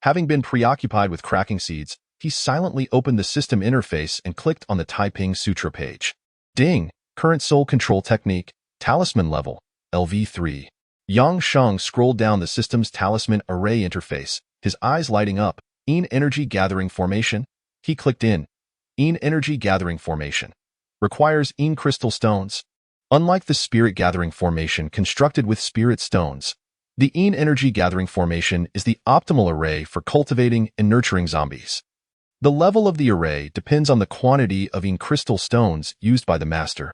Having been preoccupied with cracking seeds, he silently opened the system interface and clicked on the Taiping Sutra page. Ding! Current soul control technique, talisman level, LV3. Yang Sheng scrolled down the system's talisman array interface, his eyes lighting up. Yin energy gathering formation. He clicked in. Yin energy gathering formation. Requires Yin crystal stones. Unlike the spirit gathering formation constructed with spirit stones, the Yin energy gathering formation is the optimal array for cultivating and nurturing zombies. The level of the array depends on the quantity of Yin crystal stones used by the master,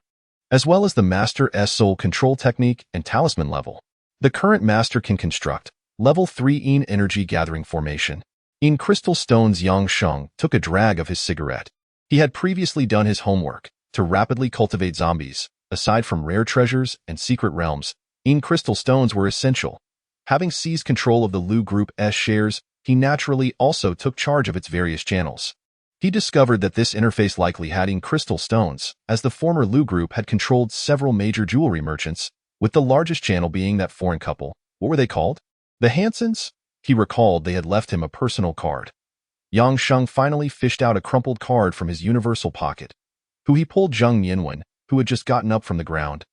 as well as the master's soul control technique and talisman level. The current master can construct level 3 Yin energy gathering formation. Yin crystal stones. Yang Sheng took a drag of his cigarette. He had previously done his homework to rapidly cultivate zombies. Aside from rare treasures and secret realms, Yin crystal stones were essential. Having seized control of the Lu Group's shares, he naturally also took charge of its various channels. He discovered that this interface likely had Yin crystal stones, as the former Lu Group had controlled several major jewelry merchants, with the largest channel being that foreign couple. What were they called? The Hansons? He recalled they had left him a personal card. Yang Sheng finally fished out a crumpled card from his universal pocket. Who he pulled Zheng Yinwen, who had just gotten up from the ground.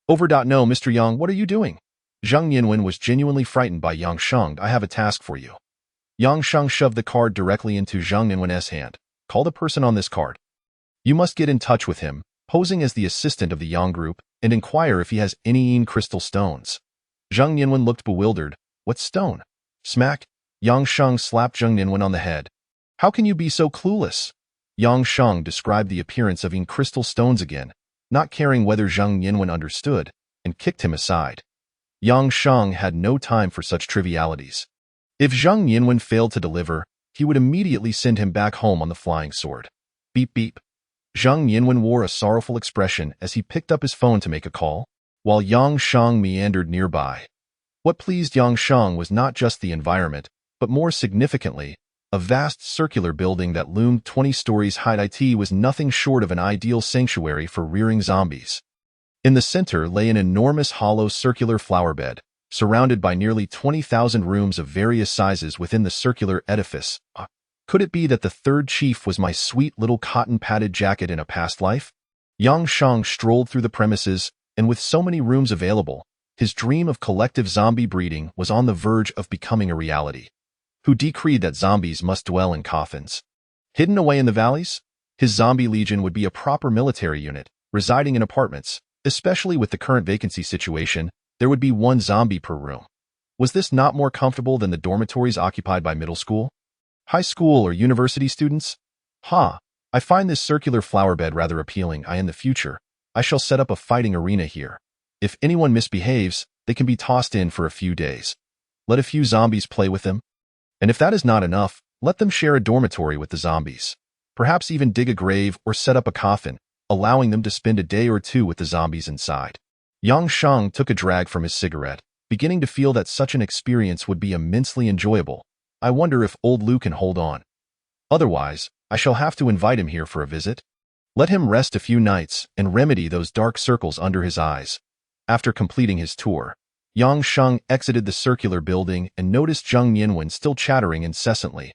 Over. No, Mr. Yang, what are you doing? Zheng Yinwen was genuinely frightened by Yang Sheng. I have a task for you. Yang Sheng shoved the card directly into Zheng Yinwen's hand. Call the person on this card. You must get in touch with him, posing as the assistant of the Yang group, and inquire if he has any crystal stones. Zheng Yinwen looked bewildered. What stone? Smack! Yang Sheng slapped Zheng Yinwen on the head. How can you be so clueless? Yang Sheng described the appearance of crystal stones again, not caring whether Zheng Yinwen understood, and kicked him aside. Yang Sheng had no time for such trivialities. If Zheng Yinwen failed to deliver, he would immediately send him back home on the flying sword. Beep beep. Zheng Yinwen wore a sorrowful expression as he picked up his phone to make a call, while Yang Sheng meandered nearby. What pleased Yang Sheng was not just the environment, but more significantly, a vast circular building that loomed 20 stories high. It was nothing short of an ideal sanctuary for rearing zombies. In the center lay an enormous hollow circular flower bed, surrounded by nearly 20,000 rooms of various sizes within the circular edifice. Could it be that the third chief was my sweet little cotton-padded jacket in a past life? Yang Sheng strolled through the premises, and with so many rooms available, his dream of collective zombie breeding was on the verge of becoming a reality. Who decreed that zombies must dwell in coffins? Hidden away in the valleys? His zombie legion would be a proper military unit, residing in apartments. Especially with the current vacancy situation, there would be one zombie per room. Was this not more comfortable than the dormitories occupied by middle school, high school, or university students? I find this circular flower bed rather appealing. In the future, I shall set up a fighting arena here. If anyone misbehaves, they can be tossed in for a few days. Let a few zombies play with them. And if that is not enough, let them share a dormitory with the zombies. Perhaps even dig a grave or set up a coffin, allowing them to spend a day or two with the zombies inside. Yang Sheng took a drag from his cigarette, beginning to feel that such an experience would be immensely enjoyable. I wonder if old Lu can hold on. Otherwise, I shall have to invite him here for a visit. Let him rest a few nights and remedy those dark circles under his eyes. After completing his tour, Yang Sheng exited the circular building and noticed Zheng Yinwen still chattering incessantly.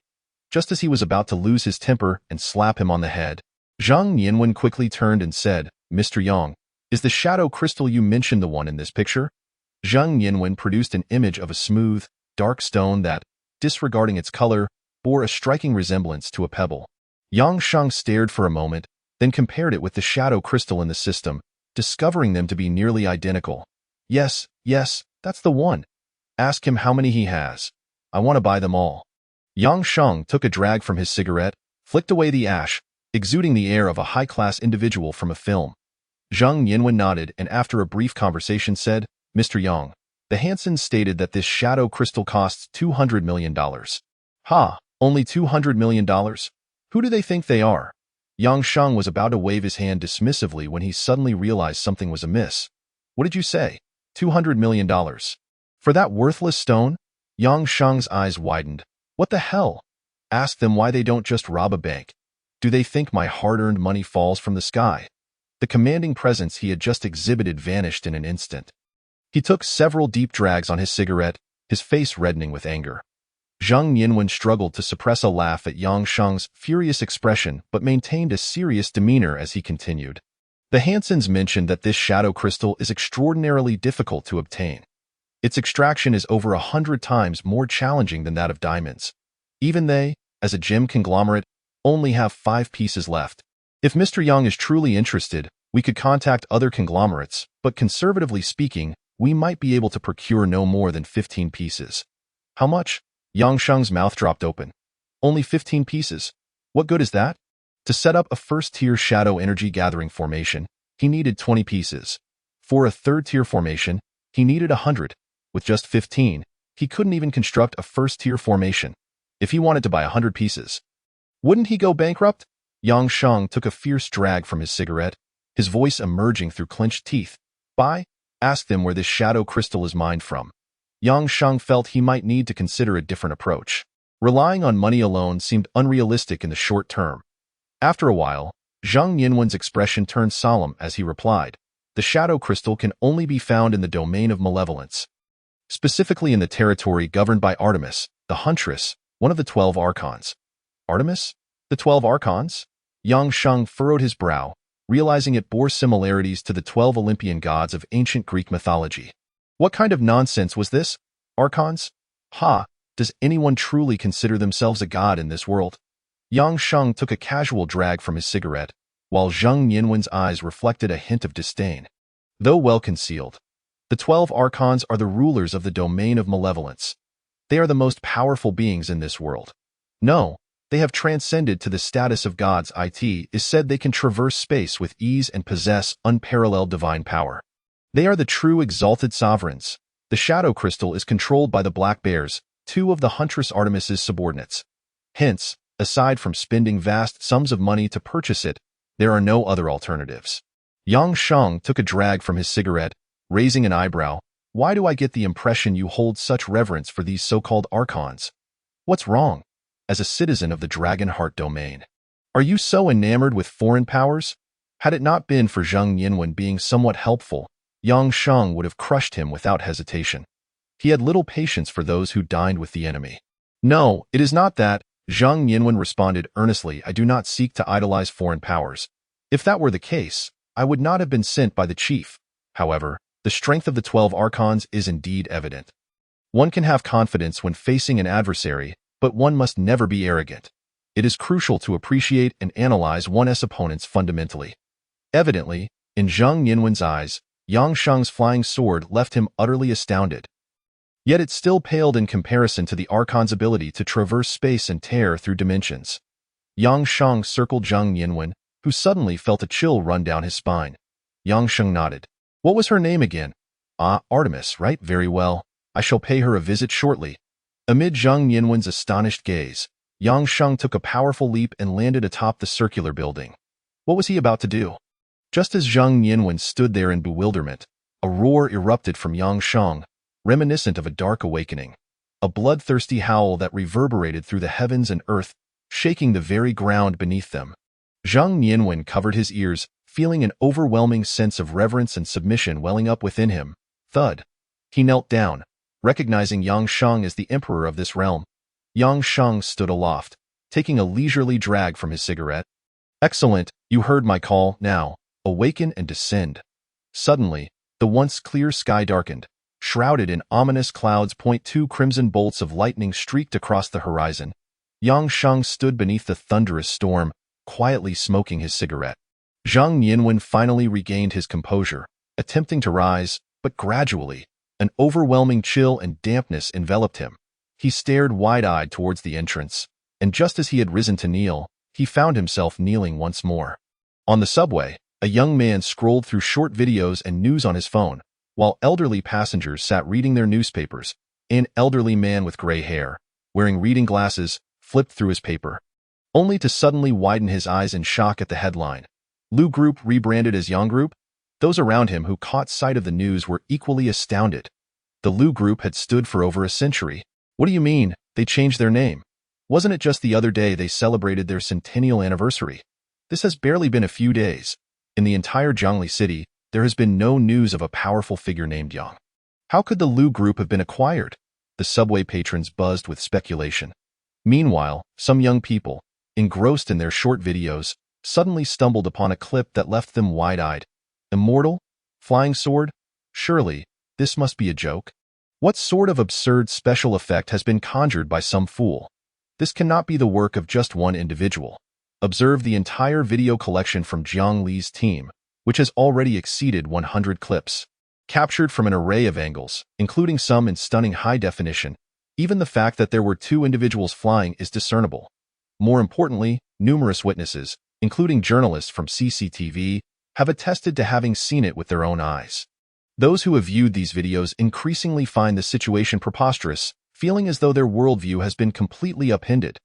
Just as he was about to lose his temper and slap him on the head, Zheng Yinwen quickly turned and said, Mr. Yang, is the shadow crystal you mentioned the one in this picture? Zheng Yinwen produced an image of a smooth, dark stone that, disregarding its color, bore a striking resemblance to a pebble. Yang Sheng stared for a moment, then compared it with the shadow crystal in the system, discovering them to be nearly identical. Yes, that's the one. Ask him how many he has. I want to buy them all. Yang Sheng took a drag from his cigarette, flicked away the ash, exuding the air of a high-class individual from a film. Zheng Yinwen nodded and after a brief conversation said, Mr. Yang, the Hansons stated that this shadow crystal costs $200 million. Only $200 million? Who do they think they are? Yang Sheng was about to wave his hand dismissively when he suddenly realized something was amiss. What did you say? $200 million. For that worthless stone? Yang Sheng's eyes widened. What the hell? Ask them why they don't just rob a bank. Do they think my hard-earned money falls from the sky? The commanding presence he had just exhibited vanished in an instant. He took several deep drags on his cigarette, his face reddening with anger. Zheng Yinwen struggled to suppress a laugh at Yang Sheng's furious expression but maintained a serious demeanor as he continued. The Hansons mentioned that this shadow crystal is extraordinarily difficult to obtain. Its extraction is over 100 times more challenging than that of diamonds. Even they, as a gem conglomerate, only have 5 pieces left. If Mr. Yang is truly interested, we could contact other conglomerates, but conservatively speaking, we might be able to procure no more than 15 pieces. How much? Yang Sheng's mouth dropped open. Only 15 pieces. What good is that? To set up a first-tier shadow energy gathering formation, he needed 20 pieces. For a third-tier formation, he needed 100. With just 15, he couldn't even construct a first-tier formation. If he wanted to buy 100 pieces, wouldn't he go bankrupt? Yang Sheng took a fierce drag from his cigarette, his voice emerging through clenched teeth. Buy? Ask them where this shadow crystal is mined from. Yang Sheng felt he might need to consider a different approach. Relying on money alone seemed unrealistic in the short term. After a while, Zheng Yinwen's expression turned solemn as he replied, the shadow crystal can only be found in the domain of malevolence. Specifically in the territory governed by Artemis, the Huntress, one of the 12 Archons. Artemis? The 12 Archons? Yang Sheng furrowed his brow, realizing it bore similarities to the 12 Olympian gods of ancient Greek mythology. What kind of nonsense was this? Archons? Does anyone truly consider themselves a god in this world? Yang Sheng took a casual drag from his cigarette, while Zheng Yinwen's eyes reflected a hint of disdain. Though well concealed, the 12 Archons are the rulers of the domain of malevolence. They are the most powerful beings in this world. No, they have transcended to the status of gods. It is said they can traverse space with ease and possess unparalleled divine power. They are the true exalted sovereigns. The Shadow Crystal is controlled by the Black Bears, two of the Huntress Artemis's subordinates. Hence, aside from spending vast sums of money to purchase it, there are no other alternatives. Yang Sheng took a drag from his cigarette, raising an eyebrow. Why do I get the impression you hold such reverence for these so-called Archons? What's wrong? As a citizen of the Dragonheart domain, are you so enamored with foreign powers? Had it not been for Zheng Yinwen being somewhat helpful, Yang Sheng would have crushed him without hesitation. He had little patience for those who dined with the enemy. No, it is not that, Zheng Yinwen responded earnestly. I do not seek to idolize foreign powers. If that were the case, I would not have been sent by the chief. However, the strength of the 12 Archons is indeed evident. One can have confidence when facing an adversary, but one must never be arrogant. It is crucial to appreciate and analyze one's opponents fundamentally. Evidently, in Zheng Yinwen's eyes, Yang Sheng's flying sword left him utterly astounded. Yet it still paled in comparison to the Archon's ability to traverse space and tear through dimensions. Yang Sheng circled Zheng Yinwen, who suddenly felt a chill run down his spine. Yang Sheng nodded. What was her name again? Ah, Artemis, right? Very well. I shall pay her a visit shortly. Amid Zheng Yinwen's astonished gaze, Yang Sheng took a powerful leap and landed atop the circular building. What was he about to do? Just as Zheng Yinwen stood there in bewilderment, a roar erupted from Yang Sheng, reminiscent of a dark awakening. A bloodthirsty howl that reverberated through the heavens and earth, shaking the very ground beneath them. Zheng Yinwen covered his ears, feeling an overwhelming sense of reverence and submission welling up within him. Thud. He knelt down, recognizing Yang Sheng as the emperor of this realm. Yang Sheng stood aloft, taking a leisurely drag from his cigarette. Excellent, you heard my call. Now, awaken and descend. Suddenly, the once clear sky darkened, shrouded in ominous clouds. Two crimson bolts of lightning streaked across the horizon. Yang Sheng stood beneath the thunderous storm, quietly smoking his cigarette. Zheng Yinwen finally regained his composure, attempting to rise, but gradually, an overwhelming chill and dampness enveloped him. He stared wide-eyed towards the entrance, and just as he had risen to kneel, he found himself kneeling once more. On the subway, a young man scrolled through short videos and news on his phone, while elderly passengers sat reading their newspapers. An elderly man with gray hair, wearing reading glasses, flipped through his paper, only to suddenly widen his eyes in shock at the headline. Lu Group rebranded as Yang Group? Those around him who caught sight of the news were equally astounded. The Lu Group had stood for over a century. What do you mean, they changed their name? Wasn't it just the other day they celebrated their centennial anniversary? This has barely been a few days. In the entire Jiangli city, there has been no news of a powerful figure named Yang. How could the Lu Group have been acquired? The subway patrons buzzed with speculation. Meanwhile, some young people, engrossed in their short videos, suddenly stumbled upon a clip that left them wide-eyed. Immortal? Flying sword? Surely, this must be a joke. What sort of absurd special effect has been conjured by some fool? This cannot be the work of just one individual. Observe the entire video collection from Jiang Li's team, which has already exceeded 100 clips, captured from an array of angles, including some in stunning high definition. Even the fact that there were two individuals flying is discernible. More importantly, numerous witnesses, including journalists from CCTV, have attested to having seen it with their own eyes. Those who have viewed these videos increasingly find the situation preposterous, feeling as though their worldview has been completely upended.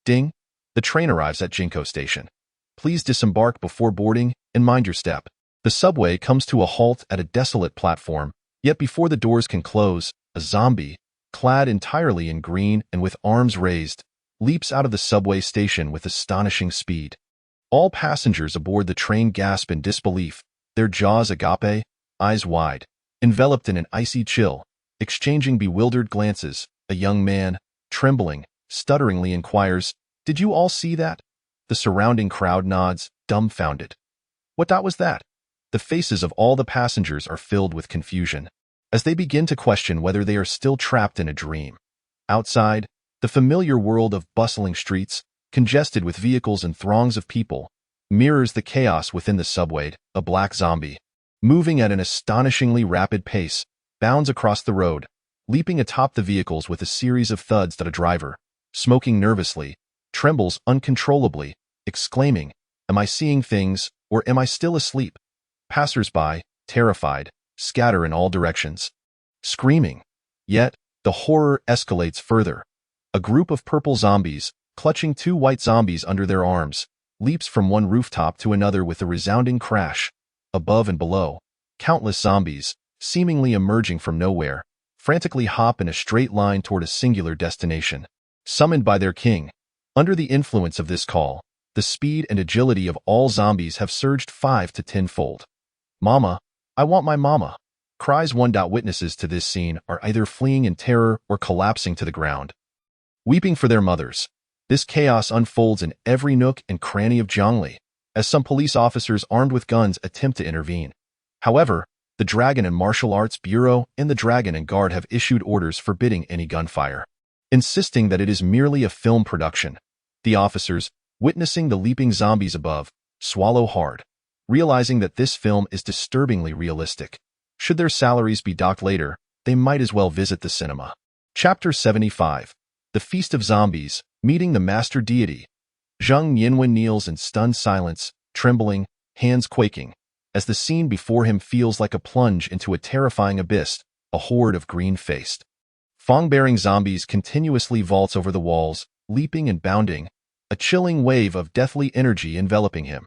Ding! The train arrives at Jinko Station. Please disembark before boarding and mind your step. The subway comes to a halt at a desolate platform, yet before the doors can close, a zombie, clad entirely in green and with arms raised, leaps out of the subway station with astonishing speed. All passengers aboard the train gasp in disbelief, their jaws agape, eyes wide, enveloped in an icy chill, exchanging bewildered glances. A young man, trembling, stutteringly inquires, "Did you all see that?" The surrounding crowd nods, dumbfounded. What was that? The faces of all the passengers are filled with confusion, as they begin to question whether they are still trapped in a dream. Outside, the familiar world of bustling streets, congested with vehicles and throngs of people, mirrors the chaos within the subway. A black zombie, moving at an astonishingly rapid pace, bounds across the road, leaping atop the vehicles with a series of thuds that a driver, smoking nervously, trembles uncontrollably, exclaiming, "Am I seeing things, or am I still asleep?" Passers-by, terrified, scatter in all directions, screaming. Yet, the horror escalates further. A group of purple zombies, clutching two white zombies under their arms, leaps from one rooftop to another with a resounding crash. Above and below, countless zombies, seemingly emerging from nowhere, frantically hop in a straight line toward a singular destination. Summoned by their king, under the influence of this call, the speed and agility of all zombies have surged 5 to 10-fold. "Mama, I want my mama," cries one. Witnesses to this scene are either fleeing in terror or collapsing to the ground, weeping for their mothers. This chaos unfolds in every nook and cranny of Zhongli, as some police officers armed with guns attempt to intervene. However, the Dragon and Martial Arts Bureau and the Dragon and Guard have issued orders forbidding any gunfire, insisting that it is merely a film production. The officers, witnessing the leaping zombies above, swallow hard, realizing that this film is disturbingly realistic. Should their salaries be docked later, they might as well visit the cinema. Chapter 75. The Feast of Zombies, Meeting the Master Deity. Zhang Yinwen kneels in stunned silence, trembling, hands quaking, as the scene before him feels like a plunge into a terrifying abyss. A horde of green-faced, fang-bearing zombies continuously vaults over the walls, leaping and bounding, a chilling wave of deathly energy enveloping him.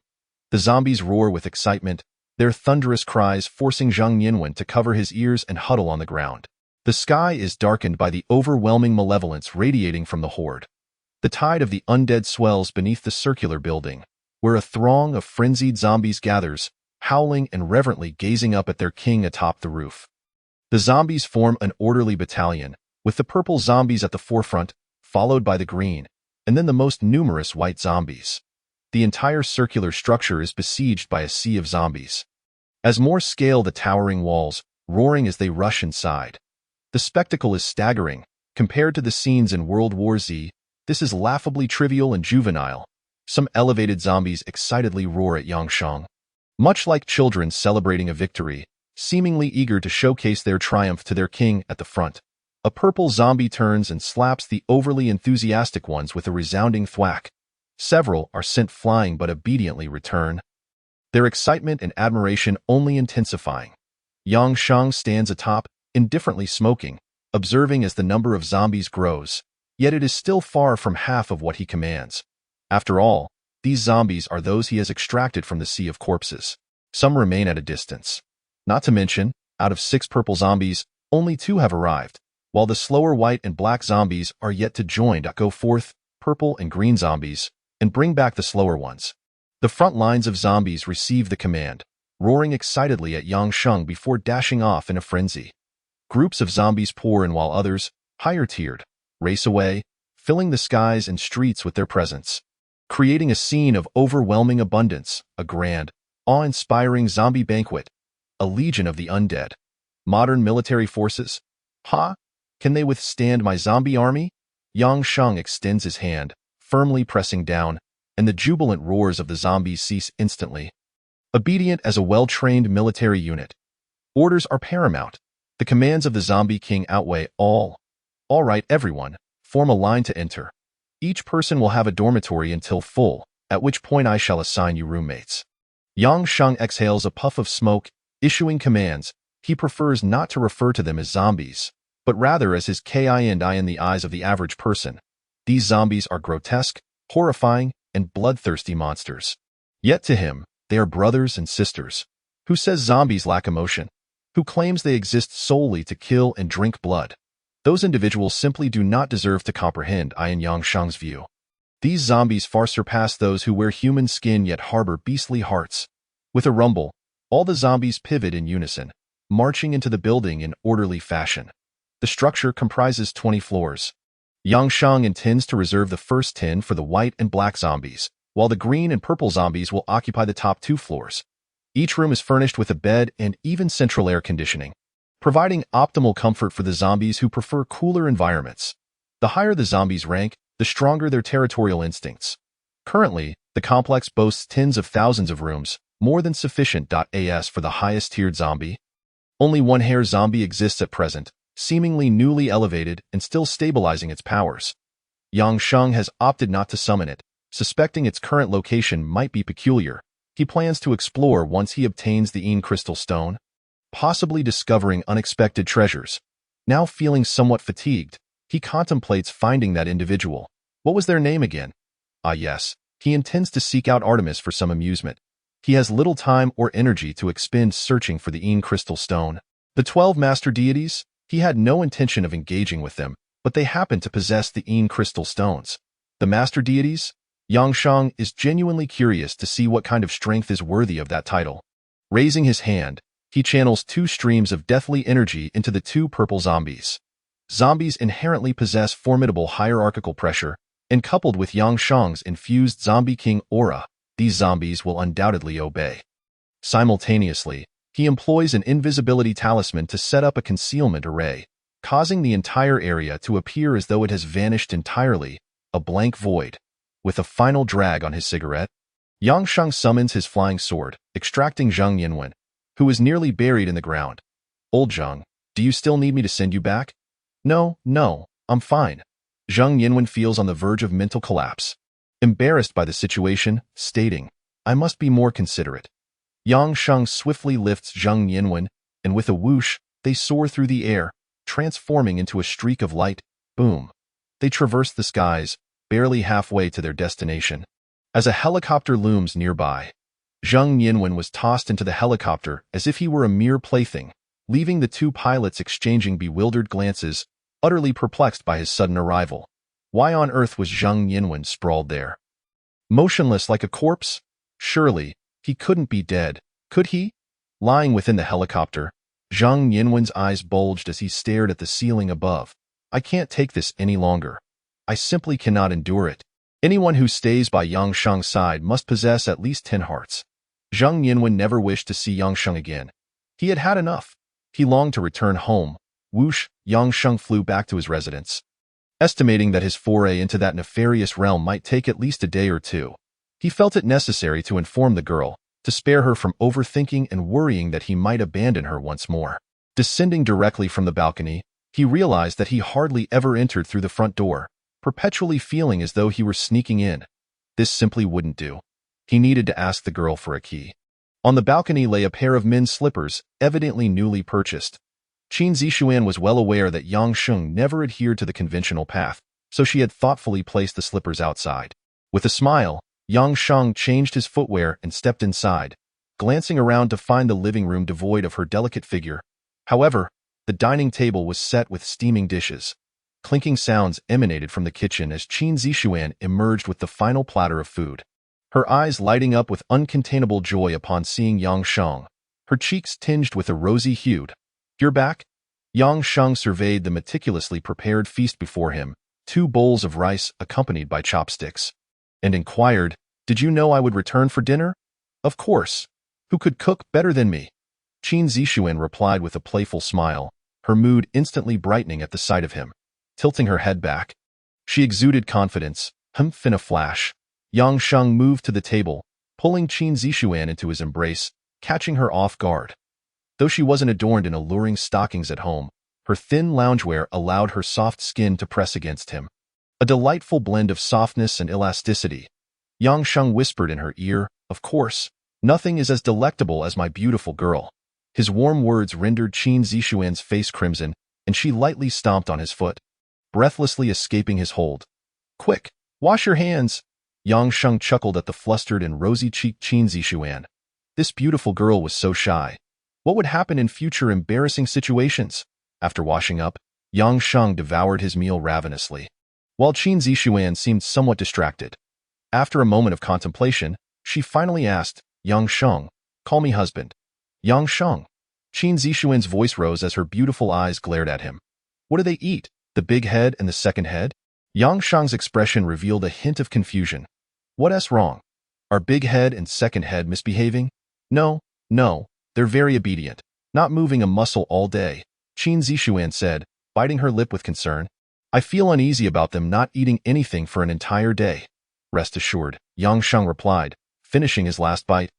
The zombies roar with excitement, their thunderous cries forcing Zhang Yinwen to cover his ears and huddle on the ground. The sky is darkened by the overwhelming malevolence radiating from the horde. The tide of the undead swells beneath the circular building, where a throng of frenzied zombies gathers, howling and reverently gazing up at their king atop the roof. The zombies form an orderly battalion, with the purple zombies at the forefront, followed by the green, and then the most numerous white zombies. The entire circular structure is besieged by a sea of zombies. As more scale the towering walls, roaring as they rush inside. The spectacle is staggering. Compared to the scenes in World War Z, this is laughably trivial and juvenile. Some elevated zombies excitedly roar at Yangsheng, much like children celebrating a victory, seemingly eager to showcase their triumph to their king at the front. A purple zombie turns and slaps the overly enthusiastic ones with a resounding thwack. Several are sent flying but obediently return, their excitement and admiration only intensifying. Yangsheng stands atop, indifferently smoking, observing as the number of zombies grows, yet it is still far from half of what he commands. After all, these zombies are those he has extracted from the sea of corpses. Some remain at a distance. Not to mention, out of 6 purple zombies, only 2 have arrived, while the slower white and black zombies are yet to join. Go forth, purple and green zombies, and bring back the slower ones. The front lines of zombies receive the command, roaring excitedly at Yangsheng before dashing off in a frenzy. Groups of zombies pour in while others, higher-tiered, race away, filling the skies and streets with their presence, creating a scene of overwhelming abundance, a grand, awe-inspiring zombie banquet, a legion of the undead. Modern military forces? Can they withstand my zombie army? Yangsheng extends his hand, firmly pressing down, and the jubilant roars of the zombies cease instantly. Obedient as a well-trained military unit, orders are paramount. The commands of the zombie king outweigh all. All right, everyone, form a line to enter. Each person will have a dormitory until full, at which point I shall assign you roommates. Yangsheng exhales a puff of smoke, issuing commands. He prefers not to refer to them as zombies, but rather as his kind in the eyes of the average person. These zombies are grotesque, horrifying, and bloodthirsty monsters. Yet to him, they are brothers and sisters. Who says zombies lack emotion? Who claims they exist solely to kill and drink blood? Those individuals simply do not deserve to comprehend in Yangsheng's view. These zombies far surpass those who wear human skin yet harbor beastly hearts. With a rumble, all the zombies pivot in unison, marching into the building in orderly fashion. The structure comprises 20 floors. Yangsheng intends to reserve the first 10 for the white and black zombies, while the green and purple zombies will occupy the top 2 floors. Each room is furnished with a bed and even central air conditioning, providing optimal comfort for the zombies who prefer cooler environments. The higher the zombies rank, the stronger their territorial instincts. Currently, the complex boasts tens of thousands of rooms, more than sufficient. As for the highest-tiered zombie, only one hair zombie exists at present, seemingly newly elevated and still stabilizing its powers. Yang Sheng has opted not to summon it, suspecting its current location might be peculiar. He plans to explore once he obtains the Yin Crystal Stone, possibly discovering unexpected treasures. Now feeling somewhat fatigued, he contemplates finding that individual. What was their name again? Ah yes, he intends to seek out Artemis for some amusement. He has little time or energy to expend searching for the Yin Crystal Stone. The 12 master deities? He had no intention of engaging with them, but they happen to possess the Yin Crystal Stones. The master deities? Yang Sheng is genuinely curious to see what kind of strength is worthy of that title. Raising his hand, he channels 2 streams of deathly energy into the 2 purple zombies. Zombies inherently possess formidable hierarchical pressure, and coupled with Yang Sheng's infused Zombie King aura, these zombies will undoubtedly obey. Simultaneously, he employs an invisibility talisman to set up a concealment array, causing the entire area to appear as though it has vanished entirely, a blank void. With a final drag on his cigarette, Yang Sheng summons his flying sword, extracting Zheng Yinwen, who is nearly buried in the ground. Old Zheng, do you still need me to send you back? No, I'm fine. Zheng Yinwen feels on the verge of mental collapse, embarrassed by the situation, stating, I must be more considerate. Yang Sheng swiftly lifts Zheng Yinwen, and with a whoosh, they soar through the air, transforming into a streak of light. Boom. They traverse the skies, barely halfway to their destination. As a helicopter looms nearby, Zheng Yinwen was tossed into the helicopter as if he were a mere plaything, leaving the 2 pilots exchanging bewildered glances, utterly perplexed by his sudden arrival. Why on earth was Zheng Yinwen sprawled there? Motionless like a corpse? Surely, he couldn't be dead, could he? Lying within the helicopter, Zheng Yinwen's eyes bulged as he stared at the ceiling above. I can't take this any longer. I simply cannot endure it. Anyone who stays by Yang Sheng's side must possess at least 10 hearts. Zheng Yinwen never wished to see Yang Sheng again. He had had enough. He longed to return home. Whoosh, Yang Sheng flew back to his residence. Estimating that his foray into that nefarious realm might take at least a day or 2, he felt it necessary to inform the girl, to spare her from overthinking and worrying that he might abandon her once more. Descending directly from the balcony, he realized that he hardly ever entered through the front door, perpetually feeling as though he were sneaking in. This simply wouldn't do. He needed to ask the girl for a key. On the balcony lay a pair of men's slippers, evidently newly purchased. Qin Zixuan was well aware that Yang Sheng never adhered to the conventional path, so she had thoughtfully placed the slippers outside. With a smile, Yang Sheng changed his footwear and stepped inside, glancing around to find the living room devoid of her delicate figure. However, the dining table was set with steaming dishes. Clinking sounds emanated from the kitchen as Qin Zixuan emerged with the final platter of food. Her eyes lighting up with uncontainable joy upon seeing Yang Sheng, her cheeks tinged with a rosy hue. You're back? Yang Sheng surveyed the meticulously prepared feast before him, 2 bowls of rice accompanied by chopsticks, and inquired, Did you know I would return for dinner? Of course. Who could cook better than me? Qin Zixuan replied with a playful smile, her mood instantly brightening at the sight of him. Tilting her head back, she exuded confidence. In a flash, Yang Sheng moved to the table, pulling Qin Zixuan into his embrace, catching her off guard. Though she wasn't adorned in alluring stockings at home, her thin loungewear allowed her soft skin to press against him. A delightful blend of softness and elasticity. Yang Sheng whispered in her ear, Of course, nothing is as delectable as my beautiful girl. His warm words rendered Qin Zixuan's face crimson, and she lightly stomped on his foot, breathlessly escaping his hold. Quick, wash your hands! Yang Sheng chuckled at the flustered and rosy-cheeked Qin Zixuan. This beautiful girl was so shy. What would happen in future embarrassing situations? After washing up, Yang Sheng devoured his meal ravenously, while Qin Zixuan seemed somewhat distracted. After a moment of contemplation, she finally asked, Yang Sheng, call me husband. Yang Sheng. Qin Zixuan's voice rose as her beautiful eyes glared at him. What do they eat? The big head and the second head? Yang Sheng's expression revealed a hint of confusion. What's wrong? Are big head and second head misbehaving? No, they're very obedient, not moving a muscle all day, Qin Zixuan said, biting her lip with concern. I feel uneasy about them not eating anything for an entire day. Rest assured, Yang Sheng replied, finishing his last bite.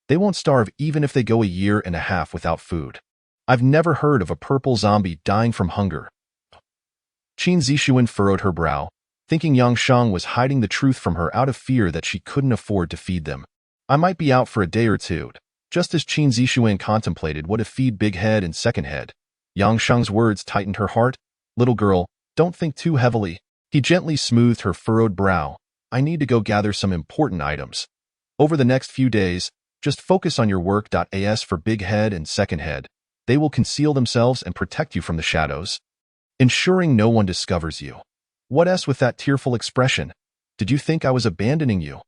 They won't starve even if they go a year and a half without food. I've never heard of a purple zombie dying from hunger. Qin Zixuan furrowed her brow, thinking Yang Sheng was hiding the truth from her out of fear that she couldn't afford to feed them. I might be out for a day or two. Just as Qin Zixuan contemplated what to feed Big Head and Second Head, Yang Sheng's words tightened her heart. Little girl, don't think too heavily. He gently smoothed her furrowed brow. I need to go gather some important items. Over the next few days, just focus on your work. As for Big Head and Second Head, they will conceal themselves and protect you from the shadows, ensuring no one discovers you. What else with that tearful expression? Did you think I was abandoning you?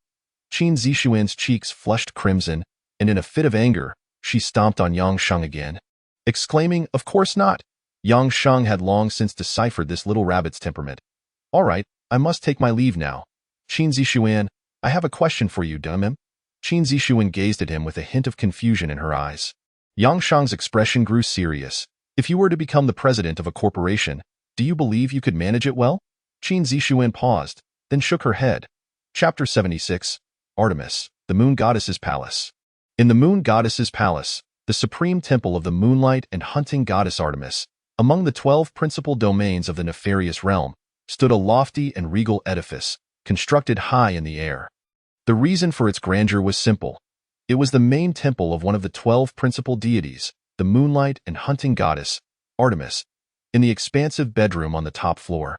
Qin Zixuan's cheeks flushed crimson, and in a fit of anger, she stomped on Yang Sheng again, exclaiming, Of course not. Yang Sheng had long since deciphered this little rabbit's temperament. All right, I must take my leave now. Qin Zixuan, I have a question for you, Dumim. Qin Zixuan gazed at him with a hint of confusion in her eyes. Yang Sheng's expression grew serious. If you were to become the president of a corporation, do you believe you could manage it well? Qin Zixuan paused, then shook her head. Chapter 76, Artemis, the Moon Goddess's Palace. In the Moon Goddess's Palace, the supreme temple of the moonlight and hunting goddess Artemis, among the 12 principal domains of the nefarious realm, stood a lofty and regal edifice, constructed high in the air. The reason for its grandeur was simple. It was the main temple of one of the 12 principal deities, the moonlight and hunting goddess, Artemis, in the expansive bedroom on the top floor.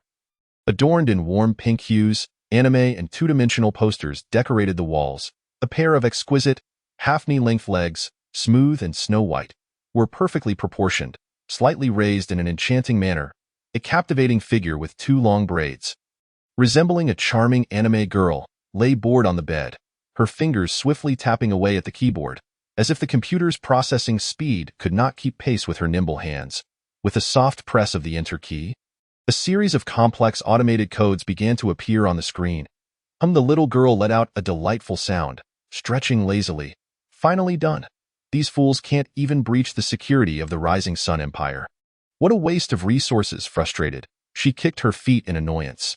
Adorned in warm pink hues, anime and two-dimensional posters decorated the walls. A pair of exquisite, half-knee-length legs, smooth and snow-white, were perfectly proportioned, slightly raised in an enchanting manner, a captivating figure with 2 long braids. Resembling a charming anime girl, lay bored on the bed, her fingers swiftly tapping away at the keyboard, as if the computer's processing speed could not keep pace with her nimble hands. With a soft press of the Enter key, a series of complex automated codes began to appear on the screen. The little girl let out a delightful sound, stretching lazily. Finally done. These fools can't even breach the security of the Rising Sun Empire. What a waste of resources, frustrated. She kicked her feet in annoyance.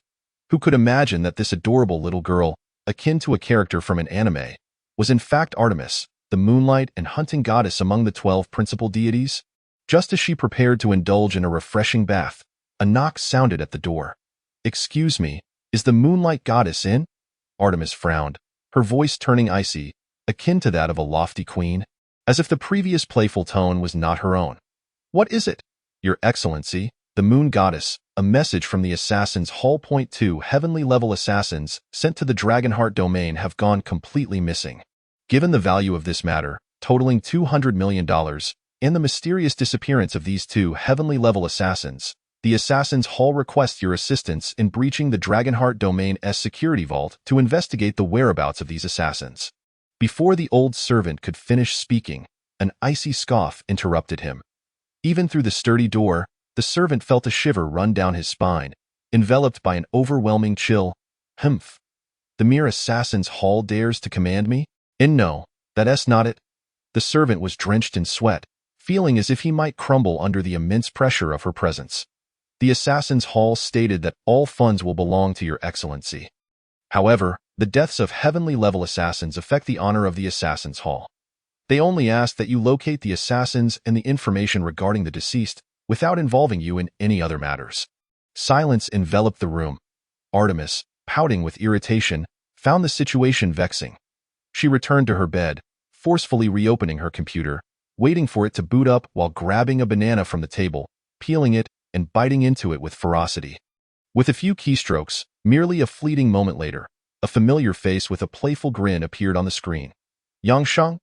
Who could imagine that this adorable little girl, akin to a character from an anime, was in fact Artemis, the moonlight and hunting goddess among the 12 principal deities? Just as she prepared to indulge in a refreshing bath, a knock sounded at the door. Excuse me, is the moonlight goddess in? Artemis frowned, her voice turning icy, akin to that of a lofty queen, as if the previous playful tone was not her own. What is it? Your Excellency, the moon goddess, a message from the Assassins Hall. 2 heavenly level assassins sent to the Dragonheart domain have gone completely missing. Given the value of this matter, totaling $200 million, and the mysterious disappearance of these 2 heavenly level assassins, the Assassins Hall requests your assistance in breaching the Dragonheart domain's security vault to investigate the whereabouts of these assassins. Before the old servant could finish speaking, an icy scoff interrupted him. Even through the sturdy door, the servant felt a shiver run down his spine, enveloped by an overwhelming chill. Humph. The mere Assassin's Hall dares to command me? And no, that's not it. The servant was drenched in sweat, feeling as if he might crumble under the immense pressure of her presence. The Assassin's Hall stated that all funds will belong to your Excellency. However, the deaths of heavenly-level assassins affect the honor of the Assassin's Hall. They only ask that you locate the assassins and the information regarding the deceased without involving you in any other matters. Silence enveloped the room. Artemis, pouting with irritation, found the situation vexing. She returned to her bed, forcefully reopening her computer, waiting for it to boot up while grabbing a banana from the table, peeling it, and biting into it with ferocity. With a few keystrokes, merely a fleeting moment later, a familiar face with a playful grin appeared on the screen. Yang Sheng?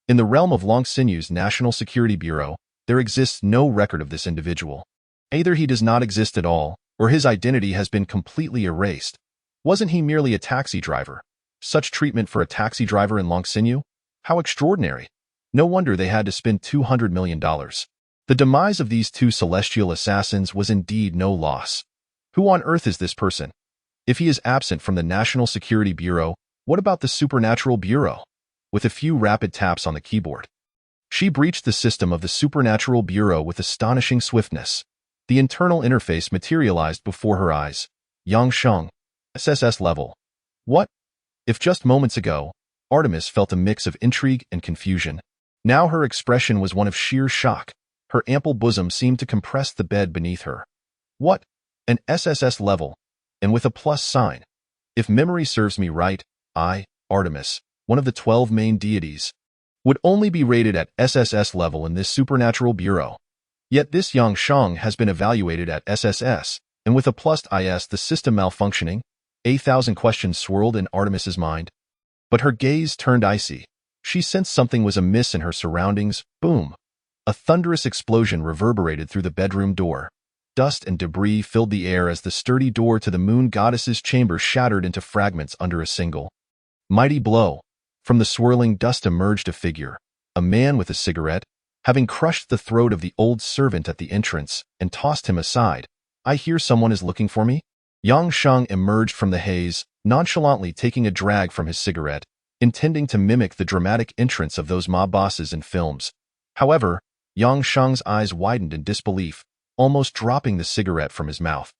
In the realm of Long Sinu's National Security Bureau, there exists no record of this individual. Either he does not exist at all, or his identity has been completely erased. Wasn't he merely a taxi driver? Such treatment for a taxi driver in Long Sinu? How extraordinary. No wonder they had to spend $200 million. The demise of these 2 celestial assassins was indeed no loss. Who on earth is this person? If he is absent from the National Security Bureau, what about the Supernatural Bureau? With a few rapid taps on the keyboard, she breached the system of the Supernatural Bureau with astonishing swiftness. The internal interface materialized before her eyes. Yang Sheng, SSS level. What? If just moments ago, Artemis felt a mix of intrigue and confusion. Now her expression was one of sheer shock. Her ample bosom seemed to compress the bed beneath her. What? An SSS level, and with a plus sign. If memory serves me right, I, Artemis, one of the 12 main deities, would only be rated at SSS level in this supernatural bureau. Yet this Yang Sheng has been evaluated at SSS, and with a plus IS the system malfunctioning. 1,000 questions swirled in Artemis's mind. But her gaze turned icy. She sensed something was amiss in her surroundings. Boom! A thunderous explosion reverberated through the bedroom door. Dust and debris filled the air as the sturdy door to the moon goddess's chamber shattered into fragments under a single mighty blow. From the swirling dust emerged a figure, a man with a cigarette, having crushed the throat of the old servant at the entrance and tossed him aside. I hear someone is looking for me? Yang Sheng emerged from the haze, nonchalantly taking a drag from his cigarette, intending to mimic the dramatic entrance of those mob bosses in films. However, Yang Sheng's eyes widened in disbelief, almost dropping the cigarette from his mouth.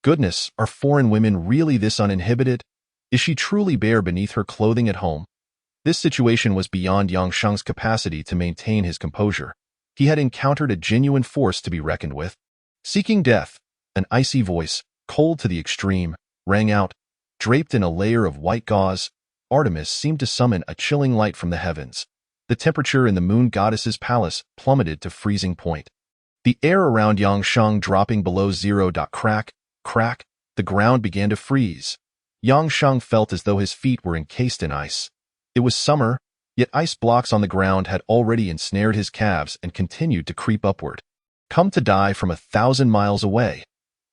Goodness, are foreign women really this uninhibited? Is she truly bare beneath her clothing at home? This situation was beyond Yang Sheng's capacity to maintain his composure. He had encountered a genuine force to be reckoned with. Seeking death, an icy voice, cold to the extreme, rang out. Draped in a layer of white gauze, Artemis seemed to summon a chilling light from the heavens. The temperature in the moon goddess's palace plummeted to freezing point. The air around Yang Sheng dropping below zero. Crack, crack, the ground began to freeze. Yang Sheng felt as though his feet were encased in ice. It was summer, yet ice blocks on the ground had already ensnared his calves and continued to creep upward. Come to die from 1,000 miles away.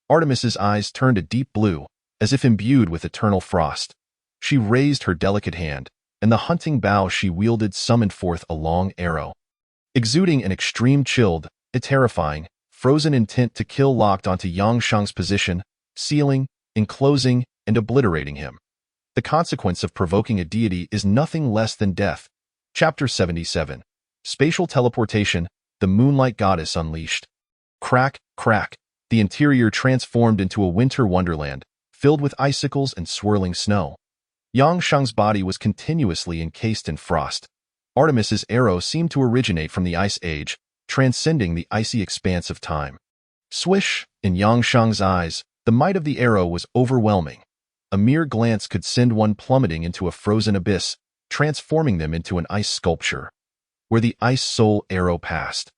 Artemis's eyes turned a deep blue, as if imbued with eternal frost. She raised her delicate hand, and the hunting bow she wielded summoned forth a long arrow. Exuding an extreme chilled, a terrifying, frozen intent to kill locked onto Yang Sheng's position, sealing, enclosing, and obliterating him. The consequence of provoking a deity is nothing less than death. Chapter 77. Spatial Teleportation, the Moonlight Goddess Unleashed. Crack, crack, the interior transformed into a winter wonderland, filled with icicles and swirling snow. Yang Sheng's body was continuously encased in frost. Artemis's arrow seemed to originate from the Ice Age, transcending the icy expanse of time. Swish, in Yang Sheng's eyes, the might of the arrow was overwhelming. A mere glance could send one plummeting into a frozen abyss, transforming them into an ice sculpture. Where the ice soul arrow passed,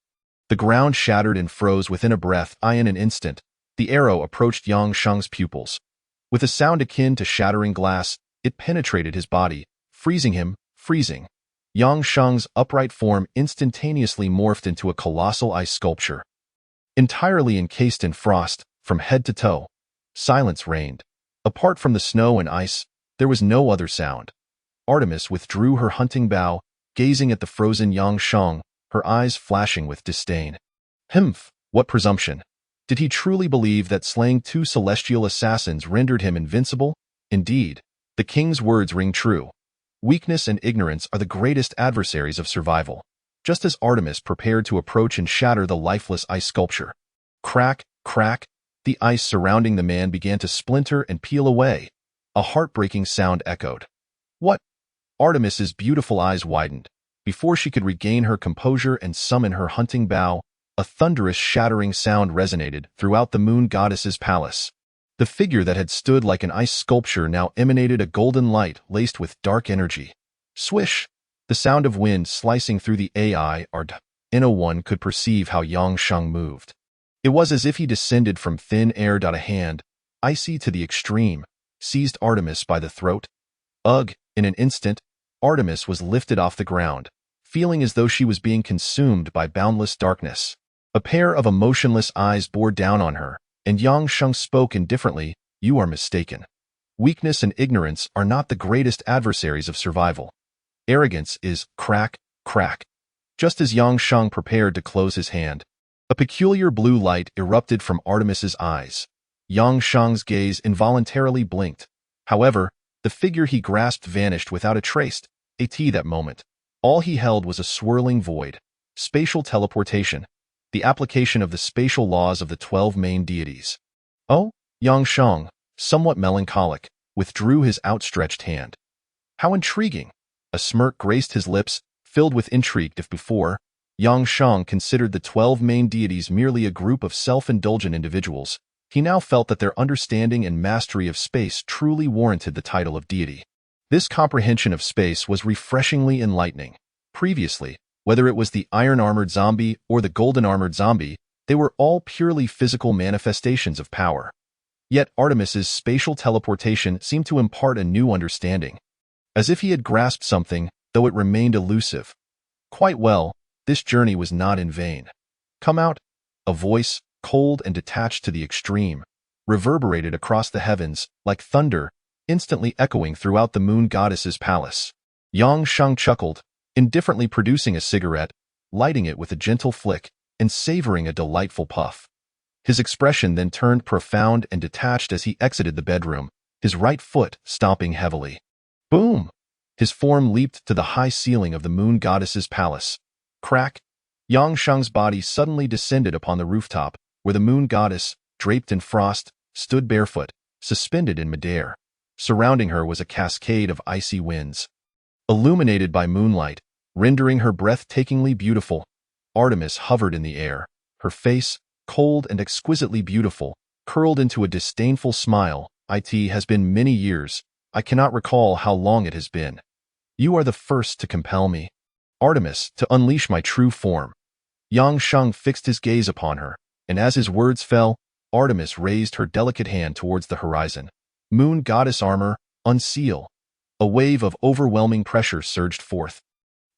the ground shattered and froze within a breath. In an instant, the arrow approached Yang Sheng's pupils. With a sound akin to shattering glass, it penetrated his body, freezing him, freezing. Yang Sheng's upright form instantaneously morphed into a colossal ice sculpture. Entirely encased in frost, from head to toe, silence reigned. Apart from the snow and ice, there was no other sound. Artemis withdrew her hunting bow, gazing at the frozen Yang Sheng, her eyes flashing with disdain. Humph, what presumption! Did he truly believe that slaying 2 celestial assassins rendered him invincible? Indeed, the king's words ring true. Weakness and ignorance are the greatest adversaries of survival. Just as Artemis prepared to approach and shatter the lifeless ice sculpture. Crack, crack, the ice surrounding the man began to splinter and peel away. A heartbreaking sound echoed. What? Artemis's beautiful eyes widened. Before she could regain her composure and summon her hunting bow, a thunderous shattering sound resonated throughout the moon goddess's palace. The figure that had stood like an ice sculpture now emanated a golden light laced with dark energy. Swish! The sound of wind slicing through the AI ard. No one could perceive how Yang Sheng moved. It was as if he descended from thin air. A hand, icy to the extreme, seized Artemis by the throat. Ugh! In an instant, Artemis was lifted off the ground, feeling as though she was being consumed by boundless darkness. A pair of emotionless eyes bore down on her, and Yang Sheng spoke indifferently. You are mistaken. Weakness and ignorance are not the greatest adversaries of survival. Arrogance is crack, crack. Just as Yang Sheng prepared to close his hand, a peculiar blue light erupted from Artemis's eyes. Yang Sheng's gaze involuntarily blinked. However, the figure he grasped vanished without a trace. That moment, all he held was a swirling void. Spatial teleportation. the application of the spatial laws of the 12 main deities. Oh, Yang Sheng, somewhat melancholic, withdrew his outstretched hand. How intriguing! A smirk graced his lips, filled with intrigue. If before, Yang Sheng considered the 12 main deities merely a group of self-indulgent individuals, he now felt that their understanding and mastery of space truly warranted the title of deity. This comprehension of space was refreshingly enlightening. Previously, whether it was the iron-armored zombie or the golden-armored zombie, they were all purely physical manifestations of power. Yet Artemis's spatial teleportation seemed to impart a new understanding, as if he had grasped something, though it remained elusive. Quite well, this journey was not in vain. Come out, a voice, cold and detached to the extreme, reverberated across the heavens like thunder, instantly echoing throughout the moon goddess's palace. Yang Sheng chuckled, indifferently producing a cigarette, lighting it with a gentle flick, and savoring a delightful puff. His expression then turned profound and detached as he exited the bedroom, his right foot stomping heavily. Boom! His form leaped to the high ceiling of the moon goddess's palace. Crack! Yang Sheng's body suddenly descended upon the rooftop, where the moon goddess, draped in frost, stood barefoot, suspended in midair. Surrounding her was a cascade of icy winds. Illuminated by moonlight, rendering her breathtakingly beautiful, Artemis hovered in the air, her face, cold and exquisitely beautiful, curled into a disdainful smile. It has been many years. I cannot recall how long it has been. You are the first to compel me, Artemis, to unleash my true form. Yang Sheng fixed his gaze upon her, and as his words fell, Artemis raised her delicate hand towards the horizon. Moon goddess armor, unseal. A wave of overwhelming pressure surged forth,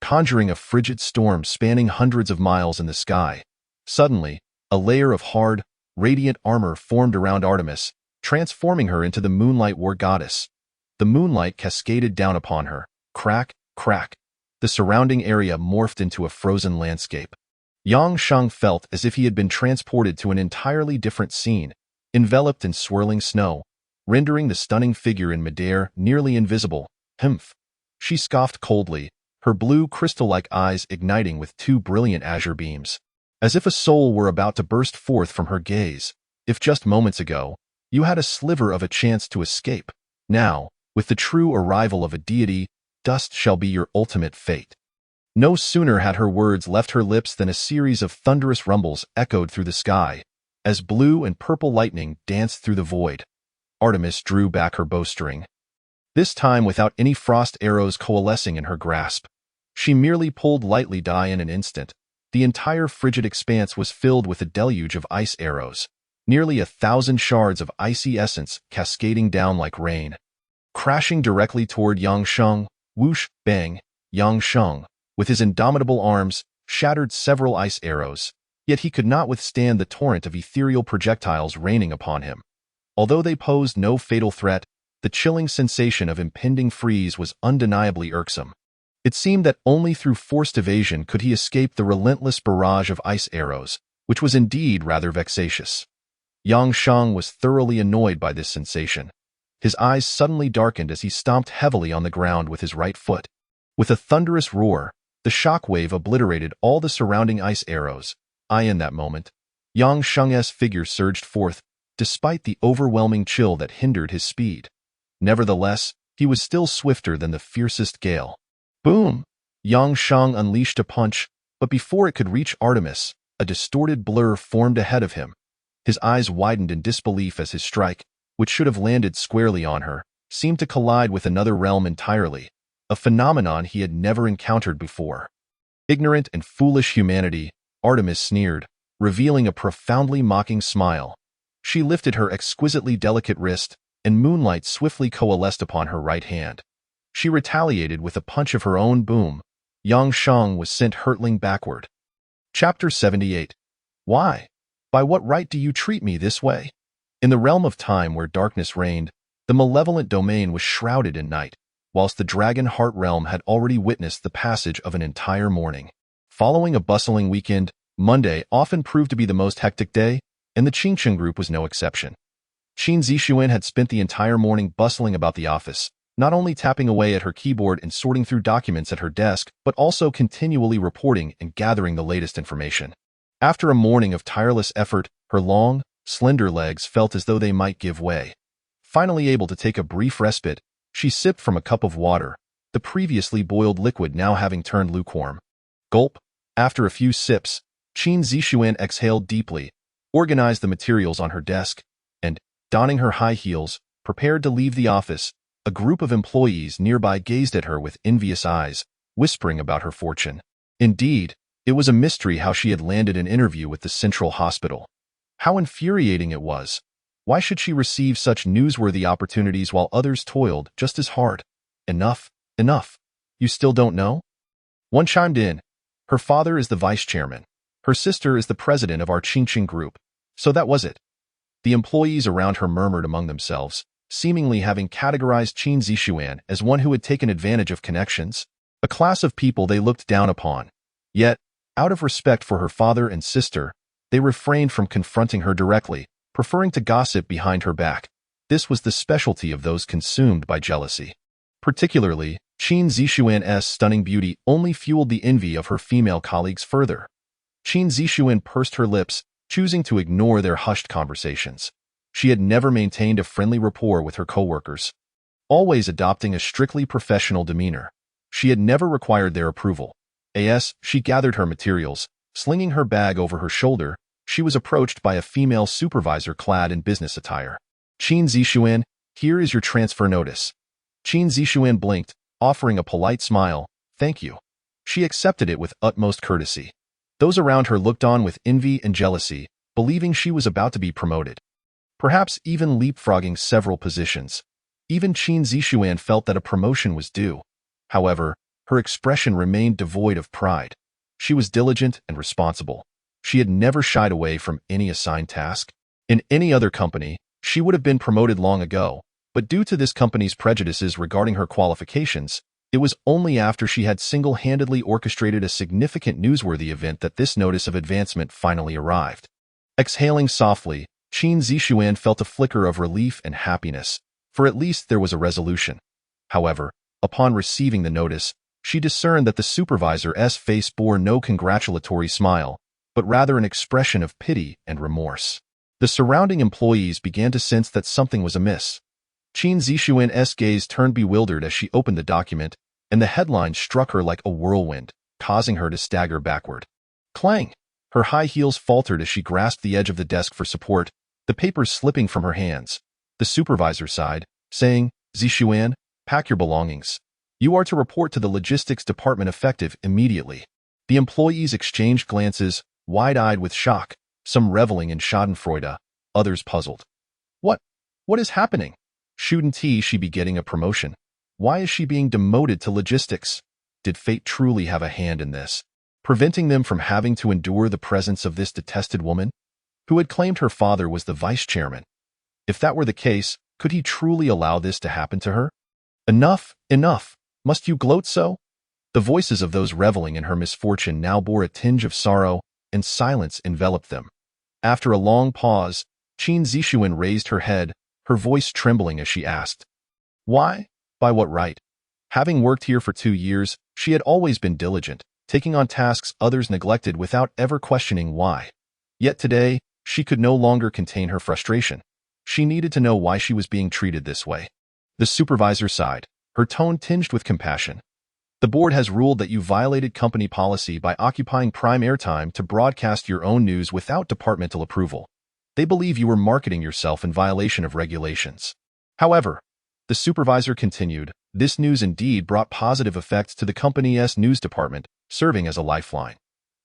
conjuring a frigid storm spanning hundreds of miles in the sky. Suddenly, a layer of hard, radiant armor formed around Artemis, transforming her into the moonlight war goddess. The moonlight cascaded down upon her. Crack, crack. The surrounding area morphed into a frozen landscape. Yang Sheng felt as if he had been transported to an entirely different scene, enveloped in swirling snow, rendering the stunning figure in midair nearly invisible. Humph! She scoffed coldly, her blue crystal-like eyes igniting with two brilliant azure beams, as if a soul were about to burst forth from her gaze. If just moments ago, you had a sliver of a chance to escape, now, with the true arrival of a deity, dust shall be your ultimate fate. No sooner had her words left her lips than a series of thunderous rumbles echoed through the sky, as blue and purple lightning danced through the void. Artemis drew back her bowstring, this time without any frost arrows coalescing in her grasp. She merely pulled lightly in an instant. The entire frigid expanse was filled with a deluge of ice arrows, nearly 1,000 shards of icy essence cascading down like rain. Crashing directly toward Yang Sheng, whoosh, bang, Yang Sheng, with his indomitable arms, shattered several ice arrows, yet he could not withstand the torrent of ethereal projectiles raining upon him. Although they posed no fatal threat, the chilling sensation of impending freeze was undeniably irksome. It seemed that only through forced evasion could he escape the relentless barrage of ice arrows, which was indeed rather vexatious. Yang Sheng was thoroughly annoyed by this sensation. His eyes suddenly darkened as he stomped heavily on the ground with his right foot. With a thunderous roar, the shockwave obliterated all the surrounding ice arrows. In that moment, Yang Sheng's figure surged forth, despite the overwhelming chill that hindered his speed. Nevertheless, he was still swifter than the fiercest gale. Boom! Yang Sheng unleashed a punch, but before it could reach Artemis, a distorted blur formed ahead of him. His eyes widened in disbelief as his strike, which should have landed squarely on her, seemed to collide with another realm entirely, a phenomenon he had never encountered before. Ignorant and foolish humanity, Artemis sneered, revealing a profoundly mocking smile. She lifted her exquisitely delicate wrist, and moonlight swiftly coalesced upon her right hand. She retaliated with a punch of her own. Boom! Yang Sheng was sent hurtling backward. Chapter 78. Why? By what right do you treat me this way? In the realm of time where darkness reigned, the malevolent domain was shrouded in night, whilst the Dragon Heart realm had already witnessed the passage of an entire morning. Following a bustling weekend, Monday often proved to be the most hectic day, and the Qingcheng group was no exception. Qin Zixuan had spent the entire morning bustling about the office, not only tapping away at her keyboard and sorting through documents at her desk, but also continually reporting and gathering the latest information. After a morning of tireless effort, her long, slender legs felt as though they might give way. Finally able to take a brief respite, she sipped from a cup of water, the previously boiled liquid now having turned lukewarm. Gulp. After a few sips, Qin Zixuan exhaled deeply, organized the materials on her desk, and, donning her high heels, prepared to leave the office. A group of employees nearby gazed at her with envious eyes, whispering about her fortune. Indeed, it was a mystery how she had landed an interview with the Central Hospital. How infuriating it was. Why should she receive such newsworthy opportunities while others toiled just as hard? Enough, enough. You still don't know? One chimed in. Her father is the vice chairman. Her sister is the president of our Qingqing group. So that was it. The employees around her murmured among themselves, seemingly having categorized Qin Zixuan as one who had taken advantage of connections, a class of people they looked down upon. Yet, out of respect for her father and sister, they refrained from confronting her directly, preferring to gossip behind her back. This was the specialty of those consumed by jealousy. Particularly, Qin Zixuan's stunning beauty only fueled the envy of her female colleagues further. Qin Zixuan pursed her lips, choosing to ignore their hushed conversations. She had never maintained a friendly rapport with her coworkers, always adopting a strictly professional demeanor. She had never required their approval. As she gathered her materials, slinging her bag over her shoulder, she was approached by a female supervisor clad in business attire. Qin Zixuan, here is your transfer notice. Qin Zixuan blinked, offering a polite smile. Thank you. She accepted it with utmost courtesy. Those around her looked on with envy and jealousy, believing she was about to be promoted, perhaps even leapfrogging several positions. Even Qin Zixuan felt that a promotion was due. However, her expression remained devoid of pride. She was diligent and responsible. She had never shied away from any assigned task. In any other company, she would have been promoted long ago, but due to this company's prejudices regarding her qualifications, it was only after she had single-handedly orchestrated a significant newsworthy event that this notice of advancement finally arrived. Exhaling softly, Qin Zixuan felt a flicker of relief and happiness, for at least there was a resolution. However, upon receiving the notice, she discerned that the supervisor's face bore no congratulatory smile, but rather an expression of pity and remorse. The surrounding employees began to sense that something was amiss. Qin Zixuan's gaze turned bewildered as she opened the document, and the headline struck her like a whirlwind, causing her to stagger backward. Clang! Her high heels faltered as she grasped the edge of the desk for support, the papers slipping from her hands. The supervisor sighed, saying, Zixuan, pack your belongings. You are to report to the logistics department effective immediately. The employees exchanged glances, wide-eyed with shock, some reveling in schadenfreude, others puzzled. What is happening? Shouldn't she be getting a promotion? Why is she being demoted to logistics? Did fate truly have a hand in this, preventing them from having to endure the presence of this detested woman, who had claimed her father was the vice chairman? If that were the case, could he truly allow this to happen to her? Enough, enough! Must you gloat so? The voices of those reveling in her misfortune now bore a tinge of sorrow, and silence enveloped them. After a long pause, Qin Zixuan raised her head, her voice trembling as she asked, Why? By what right? Having worked here for 2 years, she had always been diligent, taking on tasks others neglected without ever questioning why. Yet today, she could no longer contain her frustration. She needed to know why she was being treated this way. The supervisor sighed, her tone tinged with compassion. The board has ruled that you violated company policy by occupying prime airtime to broadcast your own news without departmental approval. They believe you were marketing yourself in violation of regulations. However, the supervisor continued, this news indeed brought positive effects to the company's news department, serving as a lifeline.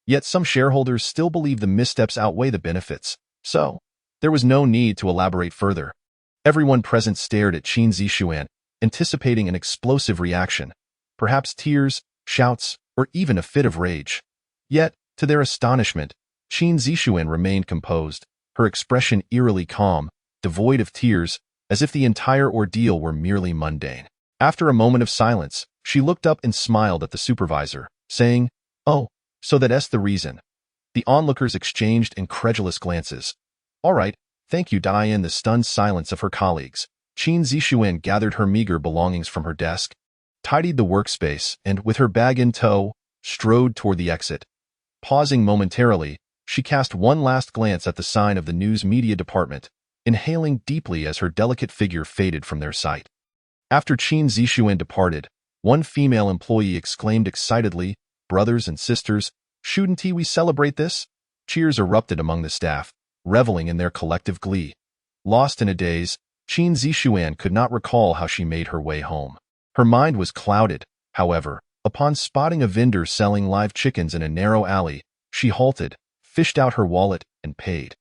Yet some shareholders still believe the missteps outweigh the benefits, so there was no need to elaborate further. Everyone present stared at Qin Zixuan, anticipating an explosive reaction, perhaps tears, shouts, or even a fit of rage. Yet, to their astonishment, Qin Zixuan remained composed, her expression eerily calm, devoid of tears, as if the entire ordeal were merely mundane. After a moment of silence, she looked up and smiled at the supervisor, saying, Oh, so that's the reason. The onlookers exchanged incredulous glances. All right, thank you. In the stunned silence of her colleagues, Qin Zixuan gathered her meager belongings from her desk, tidied the workspace, and, with her bag in tow, strode toward the exit. Pausing momentarily, She cast one last glance at the sign of the news media department, inhaling deeply as her delicate figure faded from their sight. After Qin Zixuan departed, one female employee exclaimed excitedly, "Brothers and sisters, shouldn't we celebrate this?" Cheers erupted among the staff, reveling in their collective glee. Lost in a daze, Qin Zixuan could not recall how she made her way home. Her mind was clouded, however, upon spotting a vendor selling live chickens in a narrow alley. She halted, fished out her wallet, and paid.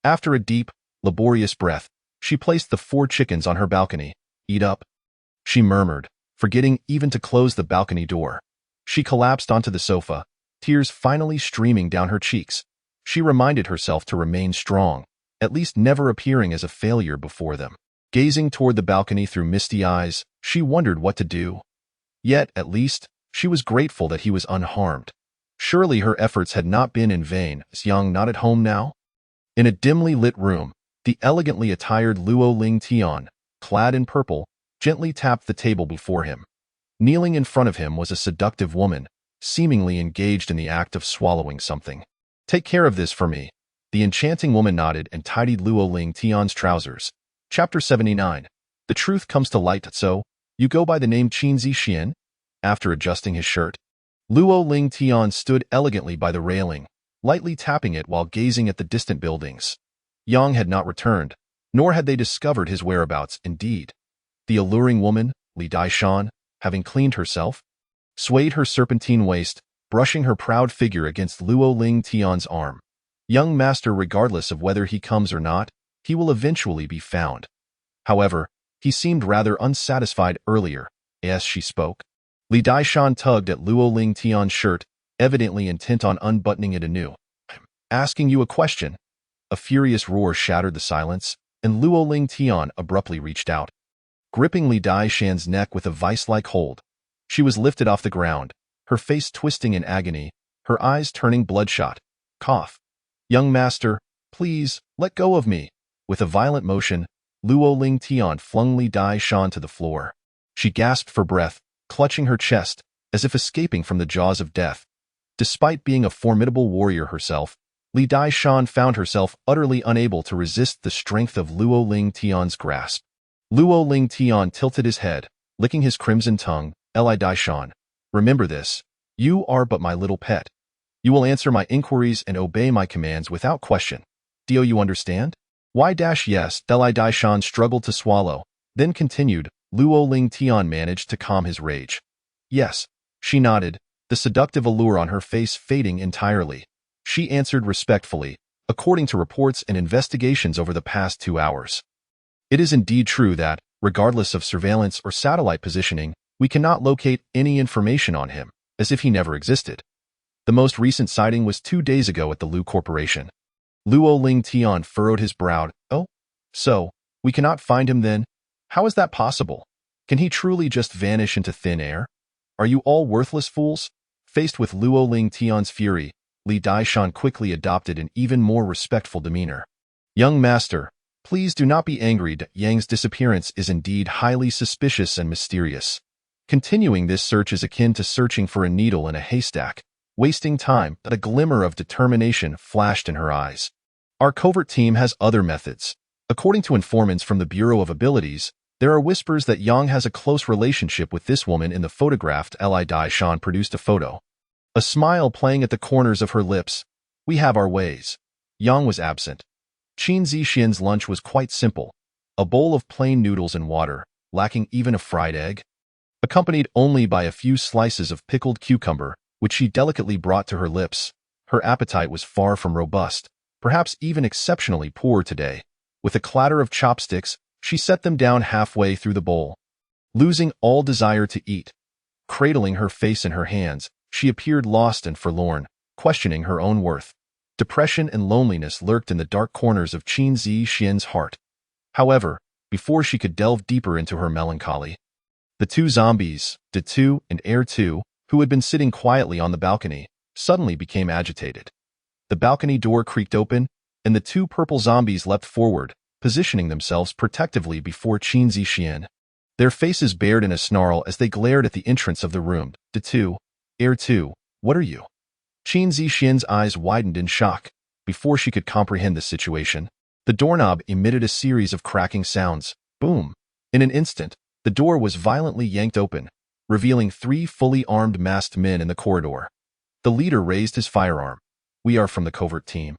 After a deep, laborious breath, she placed the 4 chickens on her balcony. "Eat up," she murmured, forgetting even to close the balcony door. She collapsed onto the sofa, tears finally streaming down her cheeks. She reminded herself to remain strong, at least never appearing as a failure before them. Gazing toward the balcony through misty eyes, she wondered what to do. Yet, at least, she was grateful that he was unharmed. Surely her efforts had not been in vain. Is Yang not at home now? In a dimly lit room, the elegantly attired Luo Ling Tian, clad in purple, gently tapped the table before him. Kneeling in front of him was a seductive woman, seemingly engaged in the act of swallowing something. "Take care of this for me." The enchanting woman nodded and tidied Luo Ling Tian's trousers. Chapter 79. The truth comes to light. "So, you go by the name Qin Zixian?" After adjusting his shirt, Luo Ling Tian stood elegantly by the railing, lightly tapping it while gazing at the distant buildings. Yang had not returned, nor had they discovered his whereabouts. Indeed, the alluring woman, Li Daishan, having cleaned herself, swayed her serpentine waist, brushing her proud figure against Luo Ling Tian's arm. "Young master, regardless of whether he comes or not, he will eventually be found." However, he seemed rather unsatisfied earlier, as she spoke. Li Daishan tugged at Luo Ling Tian's shirt, evidently intent on unbuttoning it anew. "I'm asking you a question." A furious roar shattered the silence, and Luo Ling Tian abruptly reached out, gripping Li Daishan's neck with a vice-like hold. She was lifted off the ground, her face twisting in agony, her eyes turning bloodshot. Cough. "Young master, please, let go of me." With a violent motion, Luo Ling Tian flung Li Daishan to the floor. She gasped for breath, clutching her chest, as if escaping from the jaws of death. Despite being a formidable warrior herself, Li Daishan found herself utterly unable to resist the strength of Luo Ling Tian's grasp. Luo Ling Tian tilted his head, licking his crimson tongue. "Li Daishan, remember this. You are but my little pet. You will answer my inquiries and obey my commands without question. Do you understand?" Yes, Li Daishan struggled to swallow, then continued. Luo Ling Tian managed to calm his rage. "Yes," she nodded, the seductive allure on her face fading entirely. She answered respectfully, "According to reports and investigations over the past 2 hours, it is indeed true that, regardless of surveillance or satellite positioning, we cannot locate any information on him, as if he never existed. The most recent sighting was 2 days ago at the Lu Corporation." Luo Ling Tian furrowed his brow. "Oh? So, we cannot find him then? How is that possible? Can he truly just vanish into thin air? Are you all worthless fools?" Faced with Luo Ling Tian's fury, Li Daishan quickly adopted an even more respectful demeanor. "Young master, please do not be angry. Yang's disappearance is indeed highly suspicious and mysterious. Continuing this search is akin to searching for a needle in a haystack, wasting time." But a glimmer of determination flashed in her eyes. "Our covert team has other methods. According to informants from the Bureau of Abilities, there are whispers that Yang has a close relationship with this woman in the photograph." Li Daishan produced a photo, a smile playing at the corners of her lips. "We have our ways." Yang was absent. Qin Zixian's lunch was quite simple, a bowl of plain noodles and water, lacking even a fried egg, accompanied only by a few slices of pickled cucumber, which she delicately brought to her lips. Her appetite was far from robust, perhaps even exceptionally poor today. With a clatter of chopsticks, she set them down halfway through the bowl, losing all desire to eat. Cradling her face in her hands, she appeared lost and forlorn, questioning her own worth. Depression and loneliness lurked in the dark corners of Qin Zixian's heart. However, before she could delve deeper into her melancholy, the 2 zombies, De2 and Air2, who had been sitting quietly on the balcony, suddenly became agitated. The balcony door creaked open, and the 2 purple zombies leapt forward, positioning themselves protectively before Qin Zixian. Their faces bared in a snarl as they glared at the entrance of the room. De2, Air2, what are you? Qin Zixian's eyes widened in shock. Before she could comprehend the situation, the doorknob emitted a series of cracking sounds. Boom! In an instant, the door was violently yanked open, revealing 3 fully armed masked men in the corridor. The leader raised his firearm. "We are from the covert team.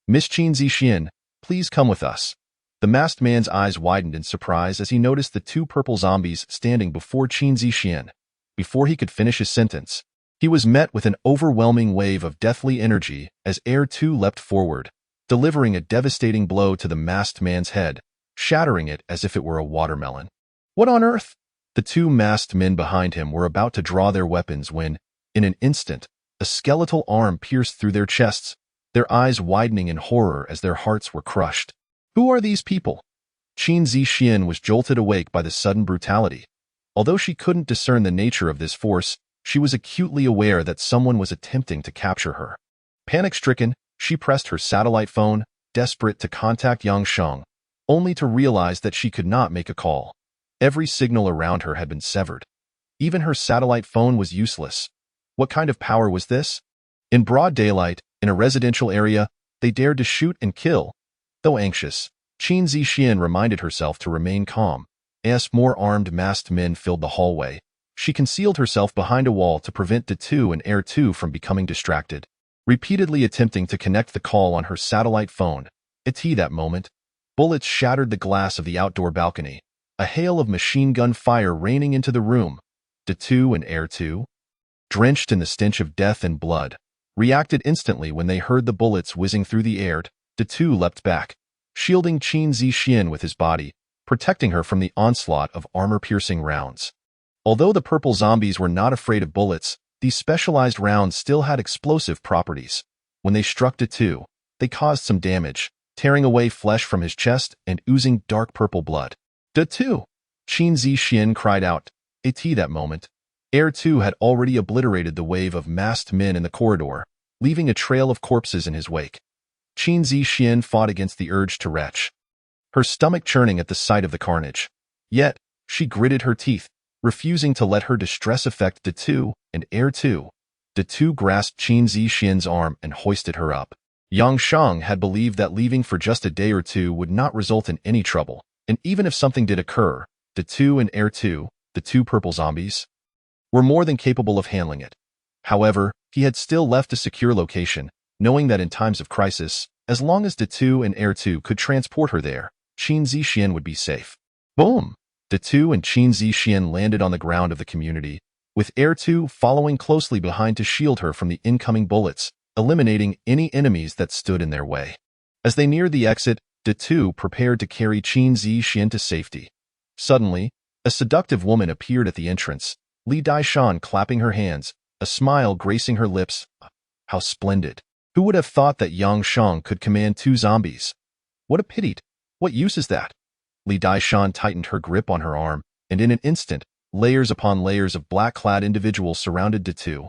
Miss Qin Zixian, please come with us." The masked man's eyes widened in surprise as he noticed the 2 purple zombies standing before Qin Zixian. Before he could finish his sentence, he was met with an overwhelming wave of deathly energy as Air 2 leapt forward, delivering a devastating blow to the masked man's head, shattering it as if it were a watermelon. What on earth? The 2 masked men behind him were about to draw their weapons when, in an instant, a skeletal arm pierced through their chests, their eyes widening in horror as their hearts were crushed. Who are these people? Qin Zixian was jolted awake by the sudden brutality. Although she couldn't discern the nature of this force, she was acutely aware that someone was attempting to capture her. Panic-stricken, she pressed her satellite phone, desperate to contact Yang Sheng, only to realize that she could not make a call. Every signal around her had been severed. Even her satellite phone was useless. What kind of power was this? In broad daylight, in a residential area, they dared to shoot and kill. Though anxious, Qin Zixian reminded herself to remain calm. As more armed masked men filled the hallway, she concealed herself behind a wall to prevent D2 and Air 2 from becoming distracted. Repeatedly attempting to connect the call on her satellite phone, at that moment, bullets shattered the glass of the outdoor balcony, a hail of machine gun fire raining into the room. D2 and Air 2, drenched in the stench of death and blood, reacted instantly when they heard the bullets whizzing through the air. D2 leapt back, shielding Qin Zixian with his body, protecting her from the onslaught of armor-piercing rounds. Although the purple zombies were not afraid of bullets, these specialized rounds still had explosive properties. When they struck D2, they caused some damage, tearing away flesh from his chest and oozing dark purple blood. D2! Qin Zixian cried out. At that moment, Air 2 had already obliterated the wave of masked men in the corridor, leaving a trail of corpses in his wake. Qin Zixian fought against the urge to retch, her stomach churning at the sight of the carnage. Yet, she gritted her teeth, refusing to let her distress affect D2 and Air 2. D2 grasped Qin Zixian's arm and hoisted her up. Yang Sheng had believed that leaving for just a day or two would not result in any trouble, and even if something did occur, D2 and Air 2, the 2 purple zombies, were more than capable of handling it. However, he had still left a secure location, knowing that in times of crisis, as long as D2 and Air 2 could transport her there, Qin Zixian would be safe. Boom! D2 and Qin Zixian landed on the ground of the community, with Air 2 following closely behind to shield her from the incoming bullets, eliminating any enemies that stood in their way. As they neared the exit, D2 prepared to carry Qin Zixian to safety. Suddenly, a seductive woman appeared at the entrance, Li Daishan clapping her hands, a smile gracing her lips. How splendid! Who would have thought that Yang Sheng could command 2 zombies? What a pity! What use is that? Li Daishan tightened her grip on her arm, and in an instant, layers upon layers of black-clad individuals surrounded D2.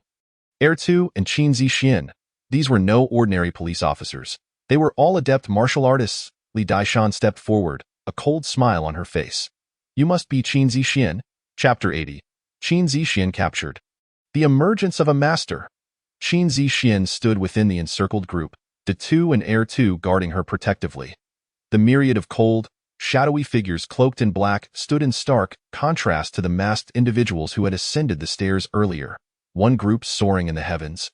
Air 2 and Qin Zixian. These were no ordinary police officers. They were all adept martial artists. Li Daishan stepped forward, a cold smile on her face. You must be Qin Zixian. Chapter 80. Qin Zixian captured. The emergence of a master. Qin Zixian stood within the encircled group, D2 and Air 2 guarding her protectively. The myriad of cold, shadowy figures cloaked in black stood in stark contrast to the masked individuals who had ascended the stairs earlier, one group soaring in the heavens,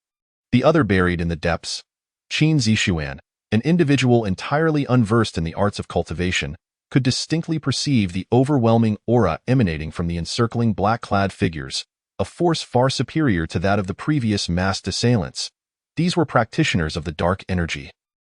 the other buried in the depths. Qin Zixian, an individual entirely unversed in the arts of cultivation, could distinctly perceive the overwhelming aura emanating from the encircling black-clad figures, a force far superior to that of the previous masked assailants. These were practitioners of the dark energy,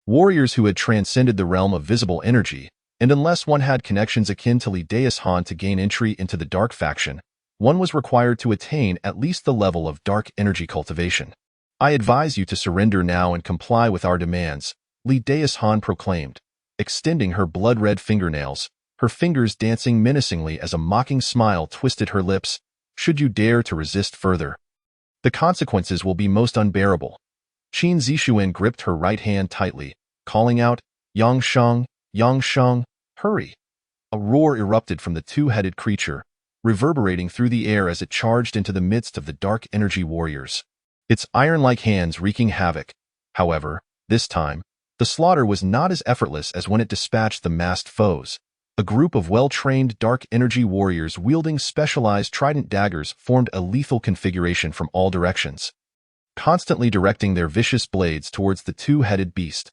warriors who had transcended the realm of visible energy, and unless one had connections akin to Li Daishan to gain entry into the dark faction, one was required to attain at least the level of dark energy cultivation. I advise you to surrender now and comply with our demands, Li Daishan proclaimed, extending her blood-red fingernails, her fingers dancing menacingly as a mocking smile twisted her lips. Should you dare to resist further, the consequences will be most unbearable. Qin Zixian gripped her right hand tightly, calling out, Yang Sheng, hurry! A roar erupted from the 2-headed creature, reverberating through the air as it charged into the midst of the dark energy warriors, its iron-like hands wreaking havoc. However, this time, The slaughter was not as effortless as when it dispatched the masked foes. A group of well-trained dark energy warriors wielding specialized trident daggers formed a lethal configuration from all directions, constantly directing their vicious blades towards the two-headed beast.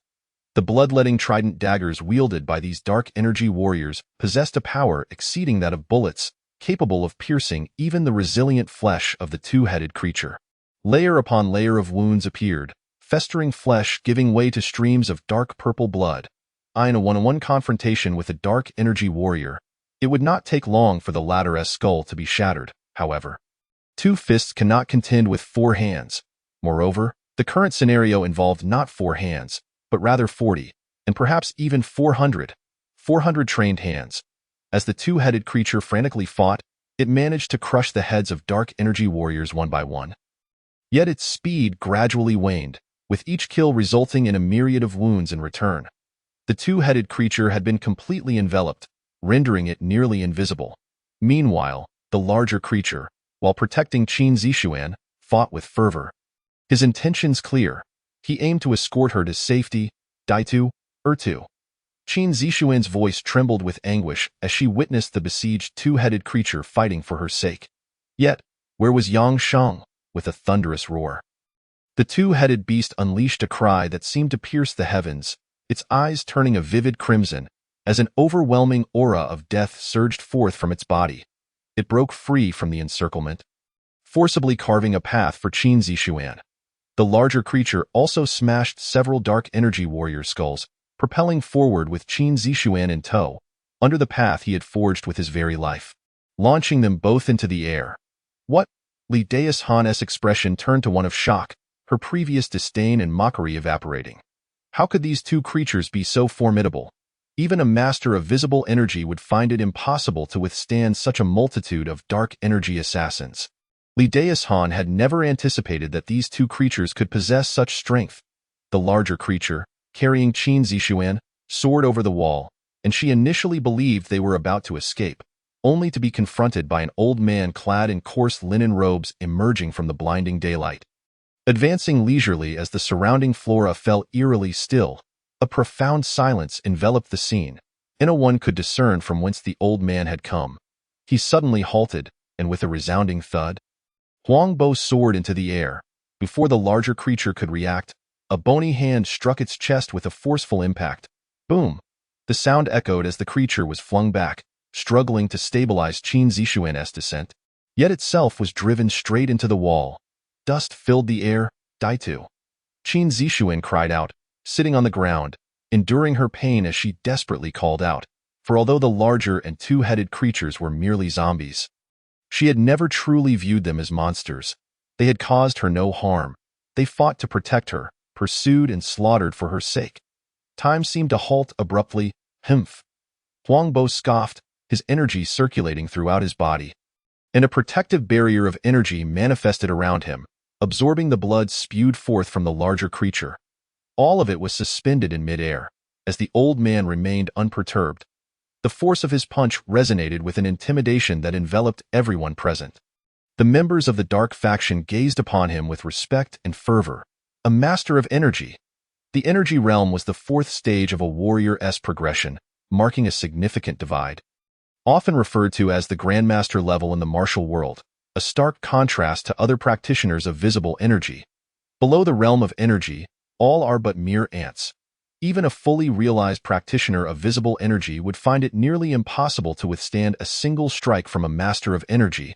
The bloodletting trident daggers wielded by these dark energy warriors possessed a power exceeding that of bullets, capable of piercing even the resilient flesh of the two-headed creature. Layer upon layer of wounds appeared, festering flesh giving way to streams of dark purple blood. In a one-on-one confrontation with a dark energy warrior, it would not take long for the latter's skull to be shattered, however. Two fists cannot contend with four hands. Moreover, the current scenario involved not 4 hands, but rather 40, and perhaps even 400 trained hands. As the two-headed creature frantically fought, it managed to crush the heads of dark energy warriors one by one. Yet its speed gradually waned, with each kill resulting in a myriad of wounds in return. The two-headed creature had been completely enveloped, rendering it nearly invisible. Meanwhile, the larger creature, while protecting Qin Zixuan, fought with fervor. His intentions clear. He aimed to escort her to safety. Daitu, Ertu. Qin Zixuan's voice trembled with anguish as she witnessed the besieged two-headed creature fighting for her sake. Yet, where was Yang Sheng? With a thunderous roar, the two-headed beast unleashed a cry that seemed to pierce the heavens, its eyes turning a vivid crimson, as an overwhelming aura of death surged forth from its body. It broke free from the encirclement, forcibly carving a path for Qin Zixuan. The larger creature also smashed several dark energy warrior skulls, propelling forward with Qin Zixuan in tow, under the path he had forged with his very life, launching them both into the air. What? Li Daishan's expression turned to one of shock, her previous disdain and mockery evaporating. How could these two creatures be so formidable? Even a master of visible energy would find it impossible to withstand such a multitude of dark energy assassins. Li Daishan had never anticipated that these two creatures could possess such strength. The larger creature, carrying Qin Zixuan, soared over the wall, and she initially believed they were about to escape, only to be confronted by an old man clad in coarse linen robes emerging from the blinding daylight. Advancing leisurely as the surrounding flora fell eerily still, a profound silence enveloped the scene, and no one could discern from whence the old man had come. He suddenly halted, and with a resounding thud, Huang Bo soared into the air. Before the larger creature could react, a bony hand struck its chest with a forceful impact. Boom! The sound echoed as the creature was flung back, struggling to stabilize Qin Zixuan's descent, yet itself was driven straight into the wall. Dust filled the air. Daitu. Qin Zixuan cried out, sitting on the ground, enduring her pain as she desperately called out, for although the larger and two-headed creatures were merely zombies, she had never truly viewed them as monsters. They had caused her no harm. They fought to protect her, pursued and slaughtered for her sake. Time seemed to halt abruptly. Humph. Huang Bo scoffed, his energy circulating throughout his body, and a protective barrier of energy manifested around him, absorbing the blood spewed forth from the larger creature. All of it was suspended in midair, as the old man remained unperturbed. The force of his punch resonated with an intimidation that enveloped everyone present. The members of the dark faction gazed upon him with respect and fervor. A master of energy. The energy realm was the 4th stage of a warrior's progression, marking a significant divide. Often referred to as the Grandmaster level in the martial world, a stark contrast to other practitioners of visible energy. Below the realm of energy, all are but mere ants. Even a fully realized practitioner of visible energy would find it nearly impossible to withstand a single strike from a master of energy,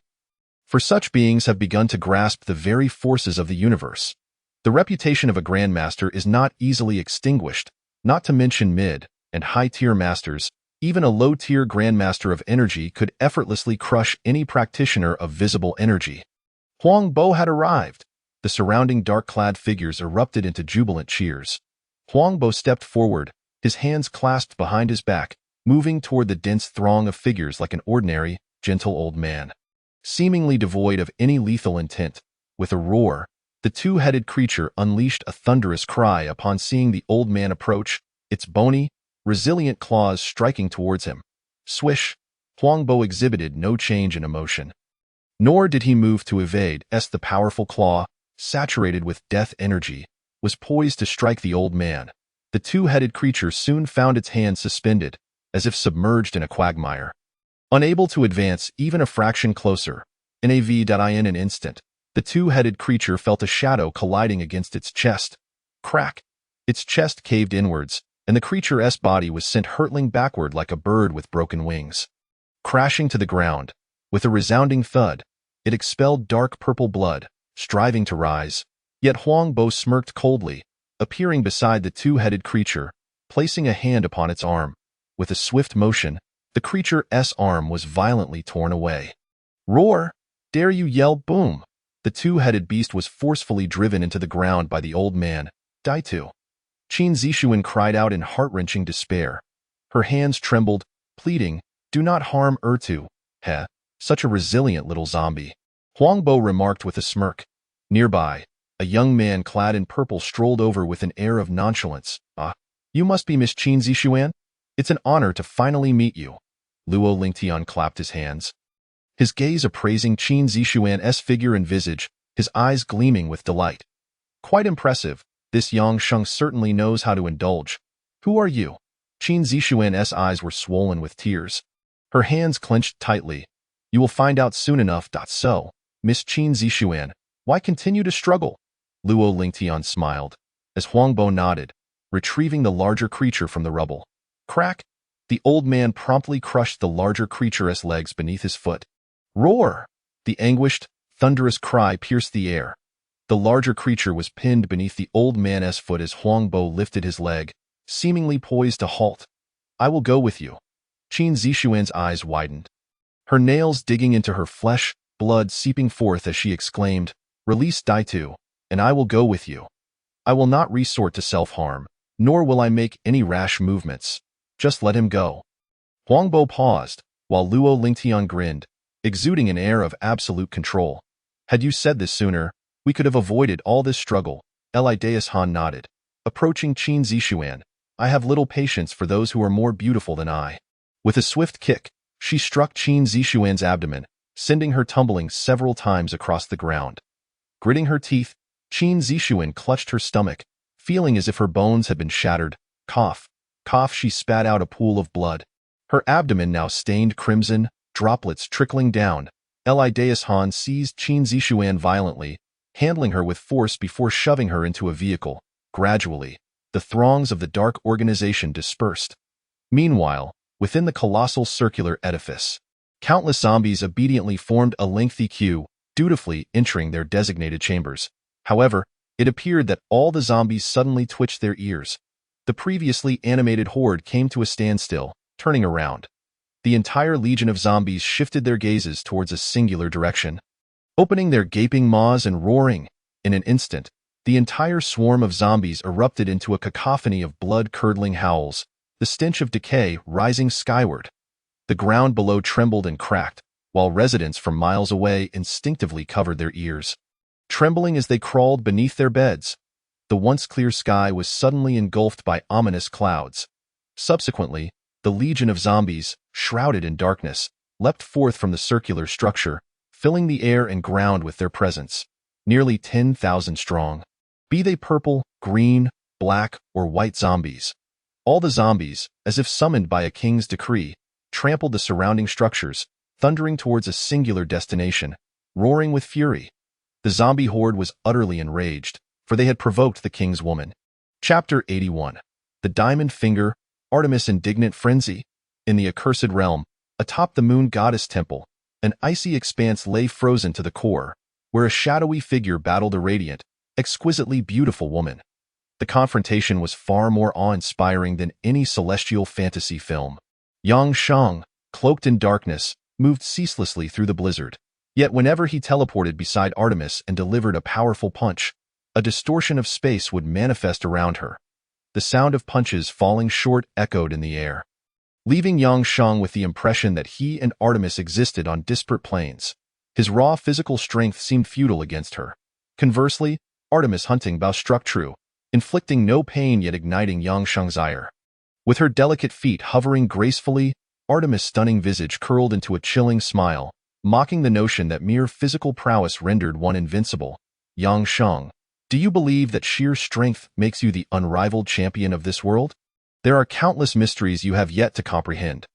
for such beings have begun to grasp the very forces of the universe. The reputation of a Grandmaster is not easily extinguished, not to mention mid- and high-tier masters. Even a low-tier Grandmaster of energy could effortlessly crush any practitioner of visible energy. Huang Bo had arrived. The surrounding dark-clad figures erupted into jubilant cheers. Huang Bo stepped forward, his hands clasped behind his back, moving toward the dense throng of figures like an ordinary, gentle old man, seemingly devoid of any lethal intent. With a roar, the two-headed creature unleashed a thunderous cry upon seeing the old man approach, its bony, resilient claws striking towards him. Swish! Huang Bo exhibited no change in emotion. Nor did he move to evade, as the powerful claw, saturated with death energy, was poised to strike the old man. The two-headed creature soon found its hand suspended, as if submerged in a quagmire. Unable to advance even a fraction closer, in an instant, the two-headed creature felt a shadow colliding against its chest. Crack! Its chest caved inwards, and the creature's body was sent hurtling backward like a bird with broken wings. Crashing to the ground, with a resounding thud, it expelled dark purple blood, striving to rise. Yet Huang Bo smirked coldly, appearing beside the two-headed creature, placing a hand upon its arm. With a swift motion, the creature's arm was violently torn away. Roar! Dare you yell boom! The two-headed beast was forcefully driven into the ground by the old man, Daitu. Qin Zishuan cried out in heart-wrenching despair. Her hands trembled, pleading, "Do not harm Ertu. Heh, such a resilient little zombie." Huang Bo remarked with a smirk. Nearby, a young man clad in purple strolled over with an air of nonchalance. "Ah, you must be Miss Qin Zishuan? It's an honor to finally meet you." Luo Lingtian clapped his hands, his gaze appraising Qin Zishuan's figure and visage, his eyes gleaming with delight. "Quite impressive. This Yang Sheng certainly knows how to indulge. Who are you?" Qin Zishuan's eyes were swollen with tears. Her hands clenched tightly. "You will find out soon enough. So, Miss Qin Zishuan, why continue to struggle?" Luo Lingtian smiled, as Huang Bo nodded, retrieving the larger creature from the rubble. Crack! The old man promptly crushed the larger creature's legs beneath his foot. Roar! The anguished, thunderous cry pierced the air. The larger creature was pinned beneath the old man's foot as Huang Bo lifted his leg, seemingly poised to halt. "I will go with you." Qin Zishuan's eyes widened, her nails digging into her flesh, blood seeping forth as she exclaimed, "Release Daitu, and I will go with you. I will not resort to self-harm, nor will I make any rash movements. Just let him go." Huang Bo paused, while Luo Lingtian grinned, exuding an air of absolute control. "Had you said this sooner, we could have avoided all this struggle." Elideus Han nodded, approaching Qin Zishuan. "I have little patience for those who are more beautiful than I." With a swift kick, she struck Qin Zishuan's abdomen, sending her tumbling several times across the ground. Gritting her teeth, Qin Zishuan clutched her stomach, feeling as if her bones had been shattered. Cough, cough, she spat out a pool of blood. Her abdomen now stained crimson, droplets trickling down. Elideus Han seized Qin Zishuan violently, handling her with force before shoving her into a vehicle. Gradually, the throngs of the dark organization dispersed. Meanwhile, within the colossal circular edifice, countless zombies obediently formed a lengthy queue, dutifully entering their designated chambers. However, it appeared that all the zombies suddenly twitched their ears. The previously animated horde came to a standstill, turning around. The entire legion of zombies shifted their gazes towards a singular direction. Opening their gaping maws and roaring, in an instant, the entire swarm of zombies erupted into a cacophony of blood-curdling howls, the stench of decay rising skyward. The ground below trembled and cracked, while residents from miles away instinctively covered their ears, trembling as they crawled beneath their beds. The once clear sky was suddenly engulfed by ominous clouds. Subsequently, the legion of zombies, shrouded in darkness, leapt forth from the circular structure, filling the air and ground with their presence. Nearly 10,000 strong. Be they purple, green, black, or white zombies. All the zombies, as if summoned by a king's decree, trampled the surrounding structures, thundering towards a singular destination, roaring with fury. The zombie horde was utterly enraged, for they had provoked the king's woman. Chapter 81. The Diamond Finger, Artemis' Indignant Frenzy. In the accursed realm, atop the moon goddess temple, an icy expanse lay frozen to the core, where a shadowy figure battled a radiant, exquisitely beautiful woman. The confrontation was far more awe-inspiring than any celestial fantasy film. Yang Sheng, cloaked in darkness, moved ceaselessly through the blizzard. Yet whenever he teleported beside Artemis and delivered a powerful punch, a distortion of space would manifest around her. The sound of punches falling short echoed in the air, leaving Yang Sheng with the impression that he and Artemis existed on disparate planes. His raw physical strength seemed futile against her. Conversely, Artemis' hunting bow struck true, inflicting no pain yet igniting Yang Sheng's ire. With her delicate feet hovering gracefully, Artemis' stunning visage curled into a chilling smile, mocking the notion that mere physical prowess rendered one invincible. Yang Sheng, Do you believe that sheer strength makes you the unrivaled champion of this world? There are countless mysteries you have yet to comprehend.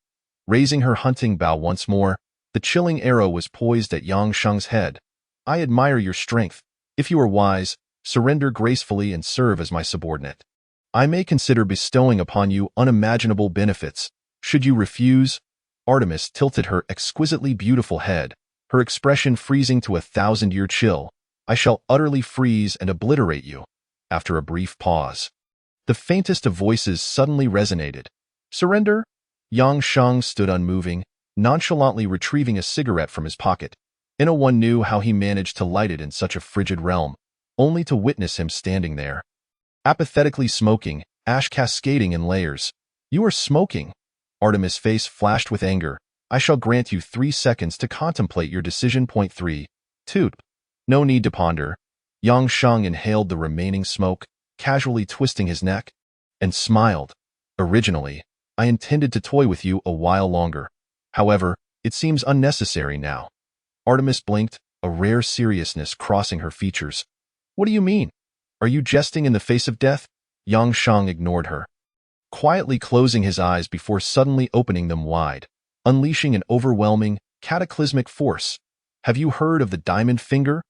Raising her hunting bow once more, the chilling arrow was poised at Yang Sheng's head. I admire your strength. If you are wise, surrender gracefully and serve as my subordinate. I may consider bestowing upon you unimaginable benefits. Should you refuse? Artemis tilted her exquisitely beautiful head, her expression freezing to a 1,000-year chill. I shall utterly freeze and obliterate you. After a brief pause, the faintest of voices suddenly resonated. Surrender? Yang Sheng stood unmoving, nonchalantly retrieving a cigarette from his pocket. No one knew how he managed to light it in such a frigid realm, only to witness him standing there, apathetically smoking, ash cascading in layers. You are smoking. Artemis' face flashed with anger. I shall grant you 3 seconds to contemplate your decision. Point 3. Toot. No need to ponder. Yang Sheng inhaled the remaining smoke, casually twisting his neck, and smiled. Originally, I intended to toy with you a while longer. However, it seems unnecessary now. Artemis blinked, a rare seriousness crossing her features. What do you mean? Are you jesting in the face of death? Yang Sheng ignored her, quietly closing his eyes before suddenly opening them wide, unleashing an overwhelming, cataclysmic force. Have you heard of the Diamond Finger?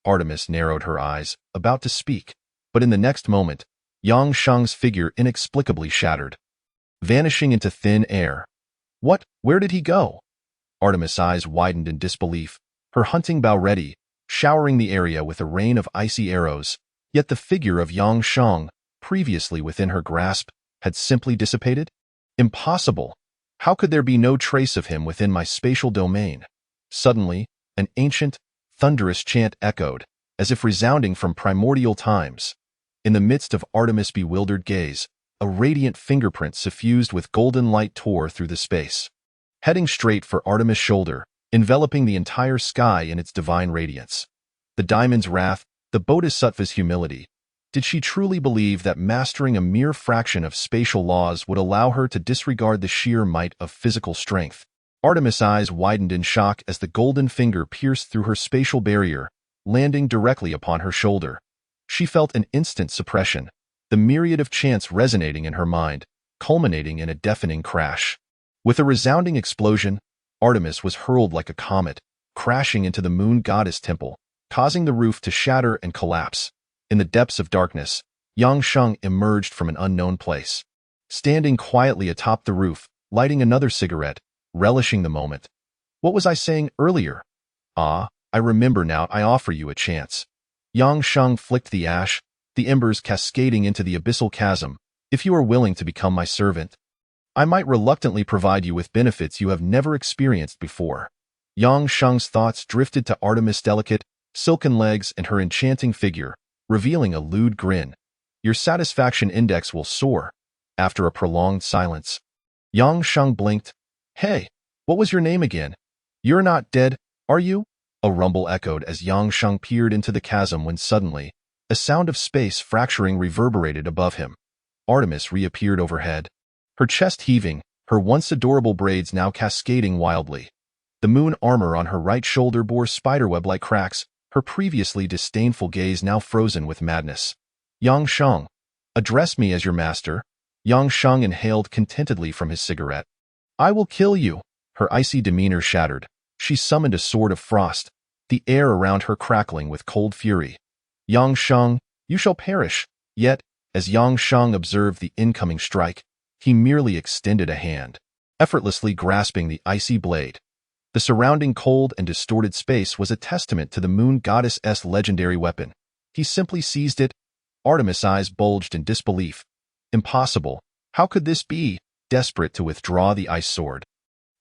Artemis narrowed her eyes, about to speak, but in the next moment, Yang Sheng's figure inexplicably shattered, vanishing into thin air. What? Where did he go? Artemis' eyes widened in disbelief, her hunting bow ready, showering the area with a rain of icy arrows, yet the figure of Yang Sheng, previously within her grasp, had simply dissipated? Impossible! How could there be no trace of him within my spatial domain? Suddenly, an ancient, thunderous chant echoed, as if resounding from primordial times. In the midst of Artemis' bewildered gaze, a radiant fingerprint suffused with golden light tore through the space, heading straight for Artemis' shoulder, enveloping the entire sky in its divine radiance. The diamond's wrath, the bodhisattva's humility. Did she truly believe that mastering a mere fraction of spatial laws would allow her to disregard the sheer might of physical strength? Artemis' eyes widened in shock as the golden finger pierced through her spatial barrier, landing directly upon her shoulder. She felt an instant suppression, the myriad of chants resonating in her mind, culminating in a deafening crash. With a resounding explosion, Artemis was hurled like a comet, crashing into the moon goddess temple, causing the roof to shatter and collapse. In the depths of darkness, Yang Sheng emerged from an unknown place, standing quietly atop the roof, lighting another cigarette, relishing the moment. What was I saying earlier? Ah, I remember now. I offer you a chance. Yang Sheng flicked the ash, the embers cascading into the abyssal chasm. If you are willing to become my servant, I might reluctantly provide you with benefits you have never experienced before. Yang Sheng's thoughts drifted to Artemis' delicate, silken legs and her enchanting figure, revealing a lewd grin. Your satisfaction index will soar. After a prolonged silence, Yang Sheng blinked. Hey, what was your name again? You're not dead, are you? A rumble echoed as Yang Sheng peered into the chasm when suddenly, a sound of space fracturing reverberated above him. Artemis reappeared overhead, her chest heaving, her once adorable braids now cascading wildly. The moon armor on her right shoulder bore spiderweb-like cracks, her previously disdainful gaze now frozen with madness. Yang Sheng, address me as your master. Yang Sheng inhaled contentedly from his cigarette. I will kill you. Her icy demeanor shattered. She summoned a sword of frost, the air around her crackling with cold fury. Yang Sheng, you shall perish. Yet, as Yang Sheng observed the incoming strike, he merely extended a hand, effortlessly grasping the icy blade. The surrounding cold and distorted space was a testament to the moon goddess's legendary weapon. He simply seized it. Artemis' eyes bulged in disbelief. Impossible. How could this be? Desperate to withdraw the ice sword,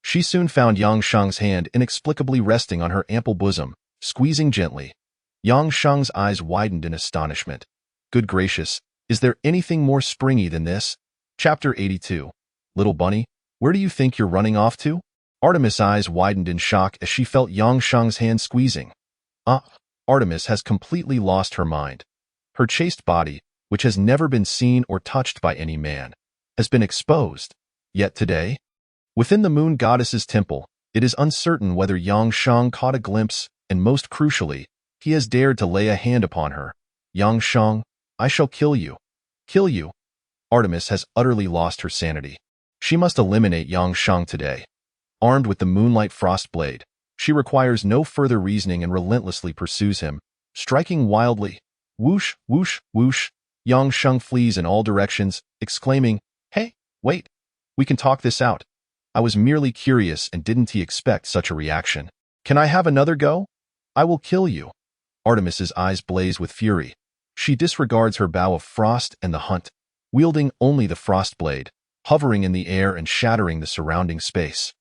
she soon found Yang Sheng's hand inexplicably resting on her ample bosom, squeezing gently. Yang Sheng's eyes widened in astonishment. Good gracious, is there anything more springy than this? Chapter 82. Little bunny, where do you think you're running off to? Artemis' eyes widened in shock as she felt Yang Sheng's hand squeezing. Artemis has completely lost her mind. Her chaste body, which has never been seen or touched by any man, has been exposed. Yet today, within the moon goddess's temple, it is uncertain whether Yang Sheng caught a glimpse, and most crucially, he has dared to lay a hand upon her. Yang Sheng, I shall kill you. Kill you. Artemis has utterly lost her sanity. She must eliminate Yang Sheng today. Armed with the Moonlight Frost Blade, she requires no further reasoning and relentlessly pursues him, striking wildly. Whoosh, whoosh, whoosh. Yang Sheng flees in all directions, exclaiming, "Hey, wait. We can talk this out. I was merely curious and didn't he expect such a reaction? Can I have another go? I will kill you." Artemis's eyes blaze with fury. She disregards her bow of frost and the hunt, wielding only the frost blade, hovering in the air and shattering the surrounding space.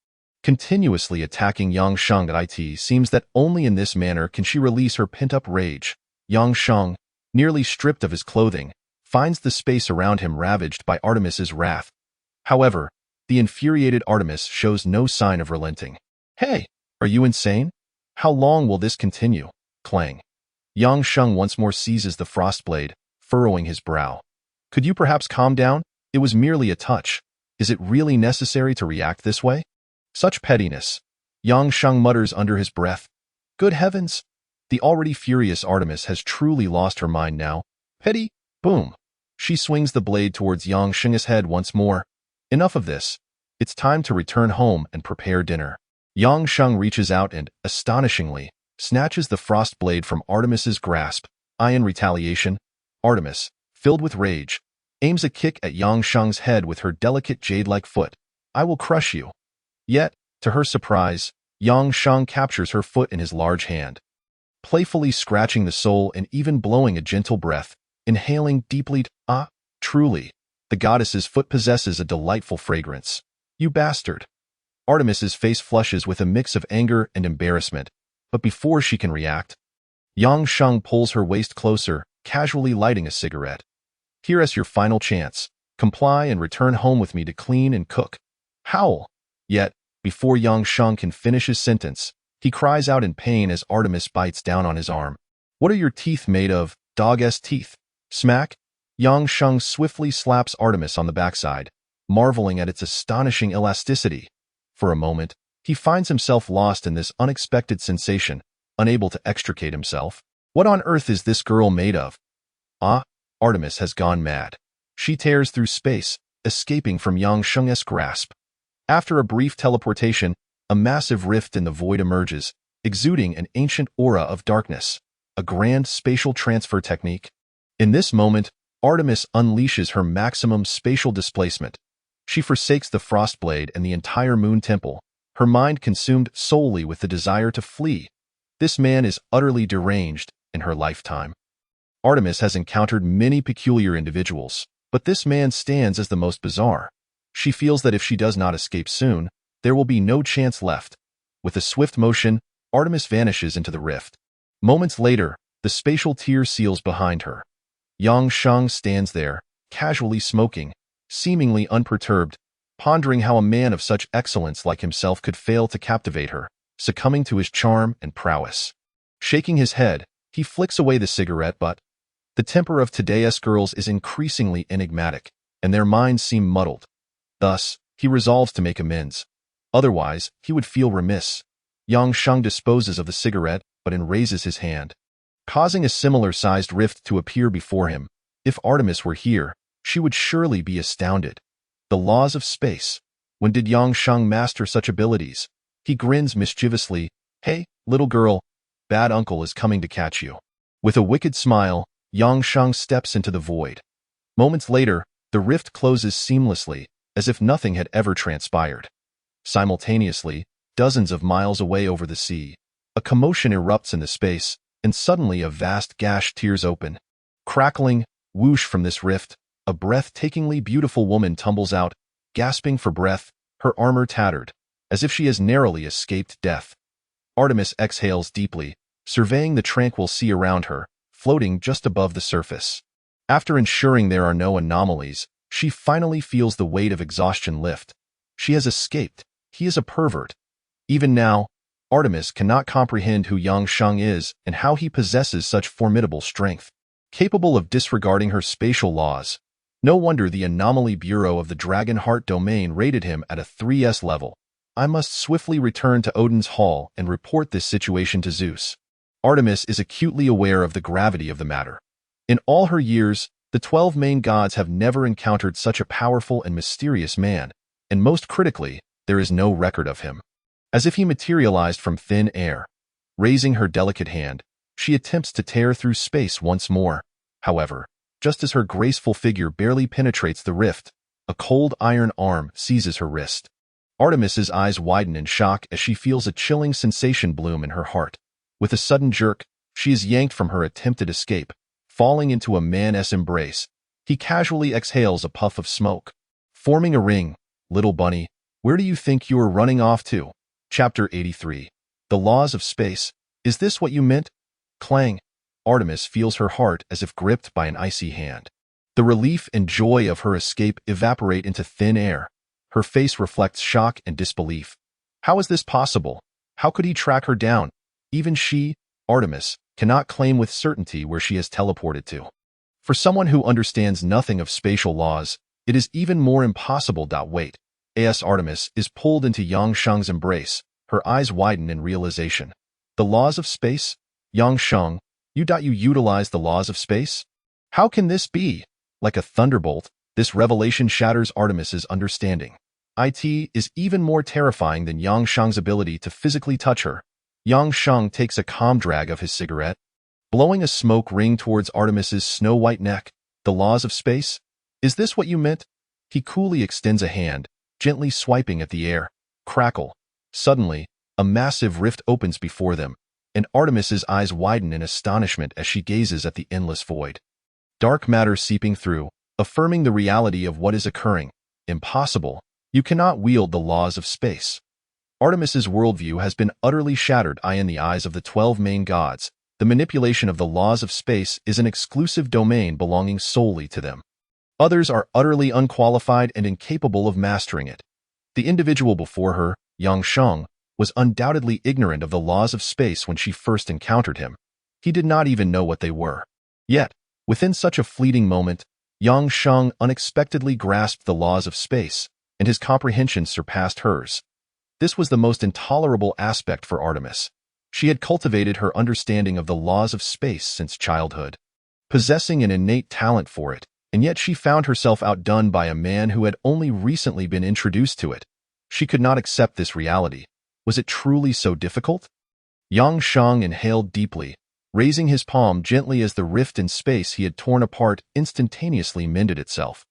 Continuously attacking Yang Sheng, it seems that only in this manner can she release her pent-up rage. Yang Sheng, nearly stripped of his clothing, finds the space around him ravaged by Artemis's wrath. However, the infuriated Artemis shows no sign of relenting. "Hey, are you insane? How long will this continue?" Clang. Yang Sheng once more seizes the frost blade, furrowing his brow. "Could you perhaps calm down? It was merely a touch. Is it really necessary to react this way?" Such pettiness. Yang Sheng mutters under his breath. Good heavens! The already furious Artemis has truly lost her mind now. Petty! Boom! She swings the blade towards Yang Sheng's head once more. Enough of this. It's time to return home and prepare dinner. Yang Sheng reaches out and, astonishingly, snatches the frost blade from Artemis's grasp. In retaliation, Artemis, filled with rage, aims a kick at Yang Sheng's head with her delicate jade-like foot. "I will crush you." Yet, to her surprise, Yang Sheng captures her foot in his large hand. Playfully scratching the sole and even blowing a gentle breath, inhaling deeply, truly, the goddess's foot possesses a delightful fragrance. "You bastard." Artemis's face flushes with a mix of anger and embarrassment, but before she can react, Yang Sheng pulls her waist closer, casually lighting a cigarette. "Here is your final chance. Comply and return home with me to clean and cook." Howl! Yet, before Yang Sheng can finish his sentence, he cries out in pain as Artemis bites down on his arm. "What are your teeth made of? Dog's teeth." Smack! Yang Sheng swiftly slaps Artemis on the backside, marveling at its astonishing elasticity. For a moment, he finds himself lost in this unexpected sensation, unable to extricate himself. What on earth is this girl made of? Artemis has gone mad. She tears through space, escaping from Yang Sheng's grasp. After a brief teleportation, a massive rift in the void emerges, exuding an ancient aura of darkness, a grand spatial transfer technique. In this moment, Artemis unleashes her maximum spatial displacement. She forsakes the frost blade and the entire moon temple, her mind consumed solely with the desire to flee. This man is utterly deranged in her lifetime. Artemis has encountered many peculiar individuals, but this man stands as the most bizarre. She feels that if she does not escape soon, there will be no chance left. With a swift motion, Artemis vanishes into the rift. Moments later, the spatial tier seals behind her. Yang Sheng stands there, casually smoking, seemingly unperturbed, pondering how a man of such excellence like himself could fail to captivate her, succumbing to his charm and prowess. Shaking his head, he flicks away the cigarette, but the temper of today's girls is increasingly enigmatic, and their minds seem muddled. Thus, he resolves to make amends. Otherwise, he would feel remiss. Yang Sheng disposes of the cigarette, but raises his hand, causing a similar-sized rift to appear before him. If Artemis were here, she would surely be astounded. The laws of space. When did Yang Sheng master such abilities? He grins mischievously. "Hey, little girl, bad uncle is coming to catch you." With a wicked smile, Yang Sheng steps into the void. Moments later, the rift closes seamlessly, as if nothing had ever transpired. Simultaneously, dozens of miles away over the sea, a commotion erupts in the space, and suddenly a vast gash tears open. Crackling, whoosh from this rift, a breathtakingly beautiful woman tumbles out, gasping for breath, her armor tattered, as if she has narrowly escaped death. Artemis exhales deeply, surveying the tranquil sea around her, floating just above the surface. After ensuring there are no anomalies, she finally feels the weight of exhaustion lift. She has escaped. He is a pervert. Even now, Artemis cannot comprehend who Yang Sheng is and how he possesses such formidable strength. Capable of disregarding her spatial laws. No wonder the Anomaly Bureau of the Dragon Heart domain rated him at a 3S level. I must swiftly return to Odin's Hall and report this situation to Zeus. Artemis is acutely aware of the gravity of the matter. In all her years, the 12 main gods have never encountered such a powerful and mysterious man, and most critically, there is no record of him. As if he materialized from thin air, raising her delicate hand, she attempts to tear through space once more. However, just as her graceful figure barely penetrates the rift, a cold iron arm seizes her wrist. Artemis's eyes widen in shock as she feels a chilling sensation bloom in her heart. With a sudden jerk, she is yanked from her attempted escape, falling into a man's embrace. He casually exhales a puff of smoke, forming a ring. Little bunny, where do you think you are running off to? Chapter 83. The Laws of Space. Is this what you meant? Clang. Artemis feels her heart as if gripped by an icy hand. The relief and joy of her escape evaporate into thin air. Her face reflects shock and disbelief. How is this possible? How could he track her down? Even she, Artemis, cannot claim with certainty where she has teleported to. For someone who understands nothing of spatial laws, it is even more impossible. Wait. As Artemis is pulled into Yang Sheng's embrace, her eyes widen in realization. The laws of space? Yang Sheng, you utilize the laws of space? How can this be? Like a thunderbolt, this revelation shatters Artemis's understanding. It is even more terrifying than Yang Sheng's ability to physically touch her. Yang Sheng takes a calm drag of his cigarette, blowing a smoke ring towards Artemis's snow-white neck. The laws of space? Is this what you meant? He coolly extends a hand, gently swiping at the air. Crackle. Suddenly, a massive rift opens before them, and Artemis's eyes widen in astonishment as she gazes at the endless void. Dark matter seeping through, affirming the reality of what is occurring. Impossible. You cannot wield the laws of space. Artemis's worldview has been utterly shattered. In the eyes of the 12 main gods, the manipulation of the laws of space is an exclusive domain belonging solely to them. Others are utterly unqualified and incapable of mastering it. The individual before her, Yang Sheng, was undoubtedly ignorant of the laws of space when she first encountered him. He did not even know what they were. Yet, within such a fleeting moment, Yang Sheng unexpectedly grasped the laws of space, and his comprehension surpassed hers. This was the most intolerable aspect for Artemis. She had cultivated her understanding of the laws of space since childhood, possessing an innate talent for it, and yet she found herself outdone by a man who had only recently been introduced to it. She could not accept this reality. Was it truly so difficult? Yang Sheng inhaled deeply, raising his palm gently as the rift in space he had torn apart instantaneously mended itself.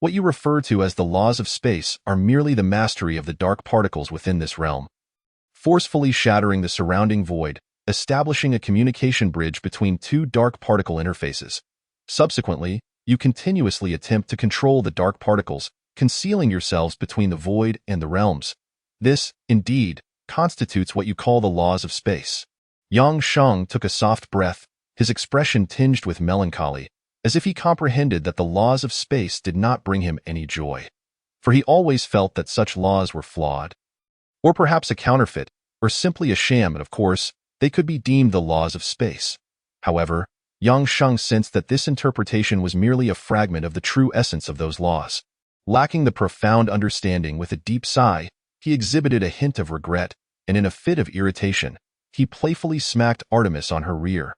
What you refer to as the laws of space are merely the mastery of the dark particles within this realm, forcefully shattering the surrounding void, establishing a communication bridge between two dark particle interfaces. Subsequently, you continuously attempt to control the dark particles, concealing yourselves between the void and the realms. This, indeed, constitutes what you call the laws of space. Yang Sheng took a soft breath, his expression tinged with melancholy, as if he comprehended that the laws of space did not bring him any joy. For he always felt that such laws were flawed, or perhaps a counterfeit, or simply a sham, and of course, they could be deemed the laws of space. However, Yang Sheng sensed that this interpretation was merely a fragment of the true essence of those laws. Lacking the profound understanding, with a deep sigh, he exhibited a hint of regret, and in a fit of irritation, he playfully smacked Artemis on her rear.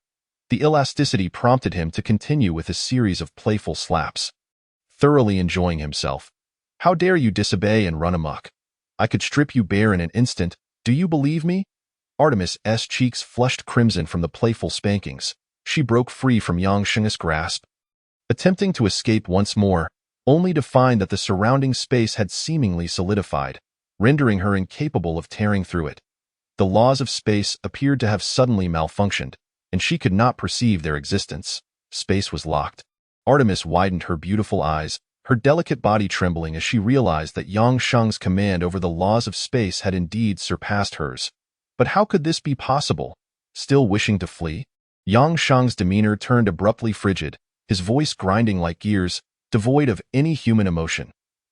The elasticity prompted him to continue with a series of playful slaps. Thoroughly enjoying himself. How dare you disobey and run amok? I could strip you bare in an instant. Do you believe me? Artemis's cheeks flushed crimson from the playful spankings. She broke free from Yang Sheng's grasp, attempting to escape once more, only to find that the surrounding space had seemingly solidified, rendering her incapable of tearing through it. The laws of space appeared to have suddenly malfunctioned, and she could not perceive their existence. Space was locked. Artemis widened her beautiful eyes, her delicate body trembling as she realized that Yang Sheng's command over the laws of space had indeed surpassed hers. But how could this be possible? Still wishing to flee? Yang Sheng's demeanor turned abruptly frigid, his voice grinding like gears, devoid of any human emotion.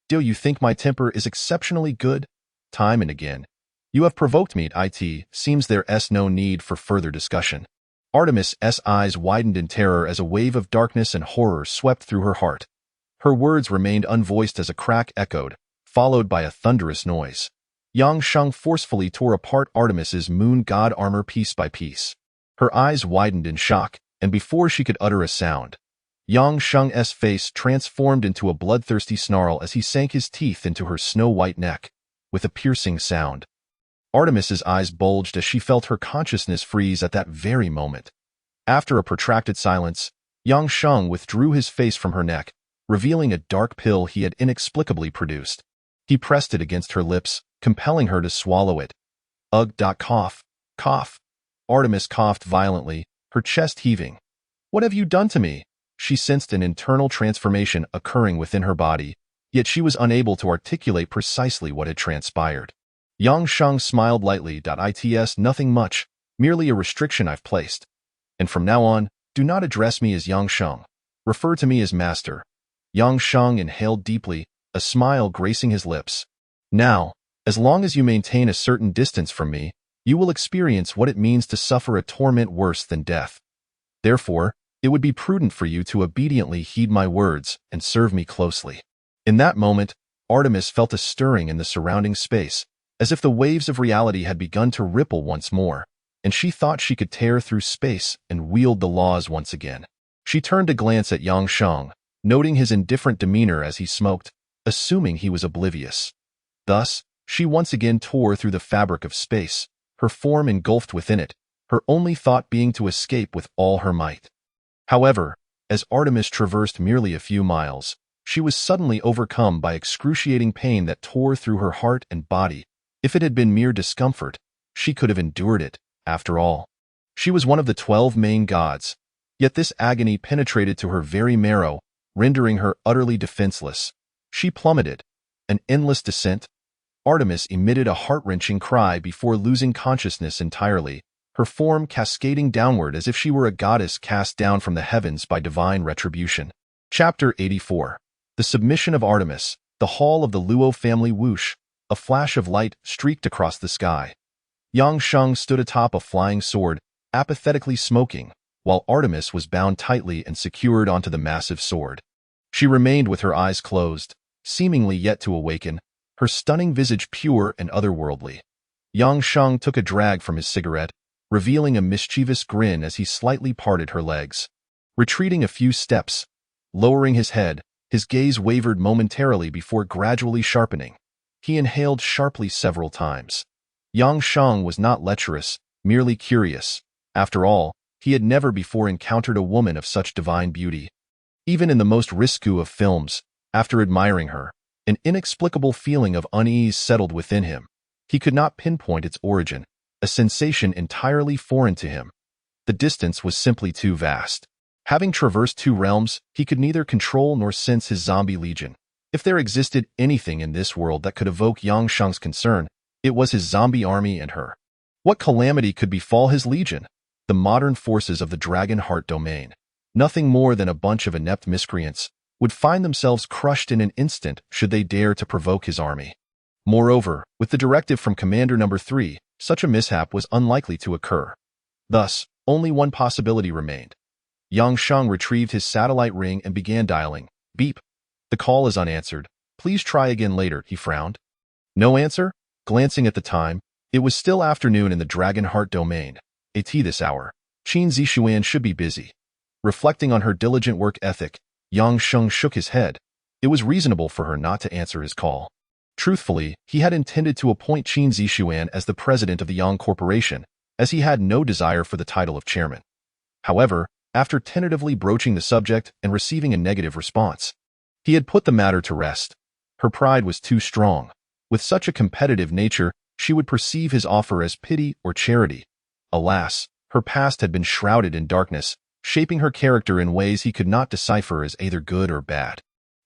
Do you think my temper is exceptionally good? Time and again. You have provoked me. It seems there's no need for further discussion. Artemis's eyes widened in terror as a wave of darkness and horror swept through her heart. Her words remained unvoiced as a crack echoed, followed by a thunderous noise. Yang Sheng forcefully tore apart Artemis's moon god armor piece by piece. Her eyes widened in shock, and before she could utter a sound, Yang Sheng's face transformed into a bloodthirsty snarl as he sank his teeth into her snow-white neck, with a piercing sound. Artemis's eyes bulged as she felt her consciousness freeze at that very moment. After a protracted silence, Yang Sheng withdrew his face from her neck, revealing a dark pill he had inexplicably produced. He pressed it against her lips, compelling her to swallow it. Ugh! Cough. Cough. Artemis coughed violently, her chest heaving. What have you done to me? She sensed an internal transformation occurring within her body, yet she was unable to articulate precisely what had transpired. Yang Sheng smiled lightly. It's nothing much, merely a restriction I've placed. And from now on, do not address me as Yang Sheng. Refer to me as Master. Yang Sheng inhaled deeply, a smile gracing his lips. Now, as long as you maintain a certain distance from me, you will experience what it means to suffer a torment worse than death. Therefore, it would be prudent for you to obediently heed my words and serve me closely. In that moment, Artemis felt a stirring in the surrounding space, as if the waves of reality had begun to ripple once more, and she thought she could tear through space and wield the laws once again. She turned to glance at Yang Sheng, noting his indifferent demeanor as he smoked, assuming he was oblivious. Thus, she once again tore through the fabric of space, her form engulfed within it, her only thought being to escape with all her might. However, as Artemis traversed merely a few miles, she was suddenly overcome by excruciating pain that tore through her heart and body. If it had been mere discomfort, she could have endured it, after all. She was one of the 12 main gods, yet this agony penetrated to her very marrow, rendering her utterly defenseless. She plummeted. An endless descent. Artemis emitted a heart-wrenching cry before losing consciousness entirely, her form cascading downward as if she were a goddess cast down from the heavens by divine retribution. Chapter 84. The Submission of Artemis. The Hall of the Luo family. Whoosh. A flash of light streaked across the sky. Yang Sheng stood atop a flying sword, apathetically smoking, while Artemis was bound tightly and secured onto the massive sword. She remained with her eyes closed, seemingly yet to awaken, her stunning visage pure and otherworldly. Yang Sheng took a drag from his cigarette, revealing a mischievous grin as he slightly parted her legs. Retreating a few steps, lowering his head, his gaze wavered momentarily before gradually sharpening. He inhaled sharply several times. Yang Sheng was not lecherous, merely curious. After all, he had never before encountered a woman of such divine beauty. Even in the most risque of films, after admiring her, an inexplicable feeling of unease settled within him. He could not pinpoint its origin, a sensation entirely foreign to him. The distance was simply too vast. Having traversed 2 realms, he could neither control nor sense his zombie legion. If there existed anything in this world that could evoke Yang Sheng's concern, it was his zombie army and her. What calamity could befall his legion? The modern forces of the Dragon Heart domain, nothing more than a bunch of inept miscreants, would find themselves crushed in an instant should they dare to provoke his army. Moreover, with the directive from Commander No. 3, such a mishap was unlikely to occur. Thus, only one possibility remained. Yang Sheng retrieved his satellite ring and began dialing. Beep. The call is unanswered. Please try again later, he frowned. No answer? Glancing at the time, it was still afternoon in the Dragon Heart domain. At this hour, Qin Zixuan should be busy. Reflecting on her diligent work ethic, Yang Sheng shook his head. It was reasonable for her not to answer his call. Truthfully, he had intended to appoint Qin Zixuan as the president of the Yang Corporation, as he had no desire for the title of chairman. However, after tentatively broaching the subject and receiving a negative response, he had put the matter to rest. Her pride was too strong. With such a competitive nature, she would perceive his offer as pity or charity. Alas, her past had been shrouded in darkness, shaping her character in ways he could not decipher as either good or bad.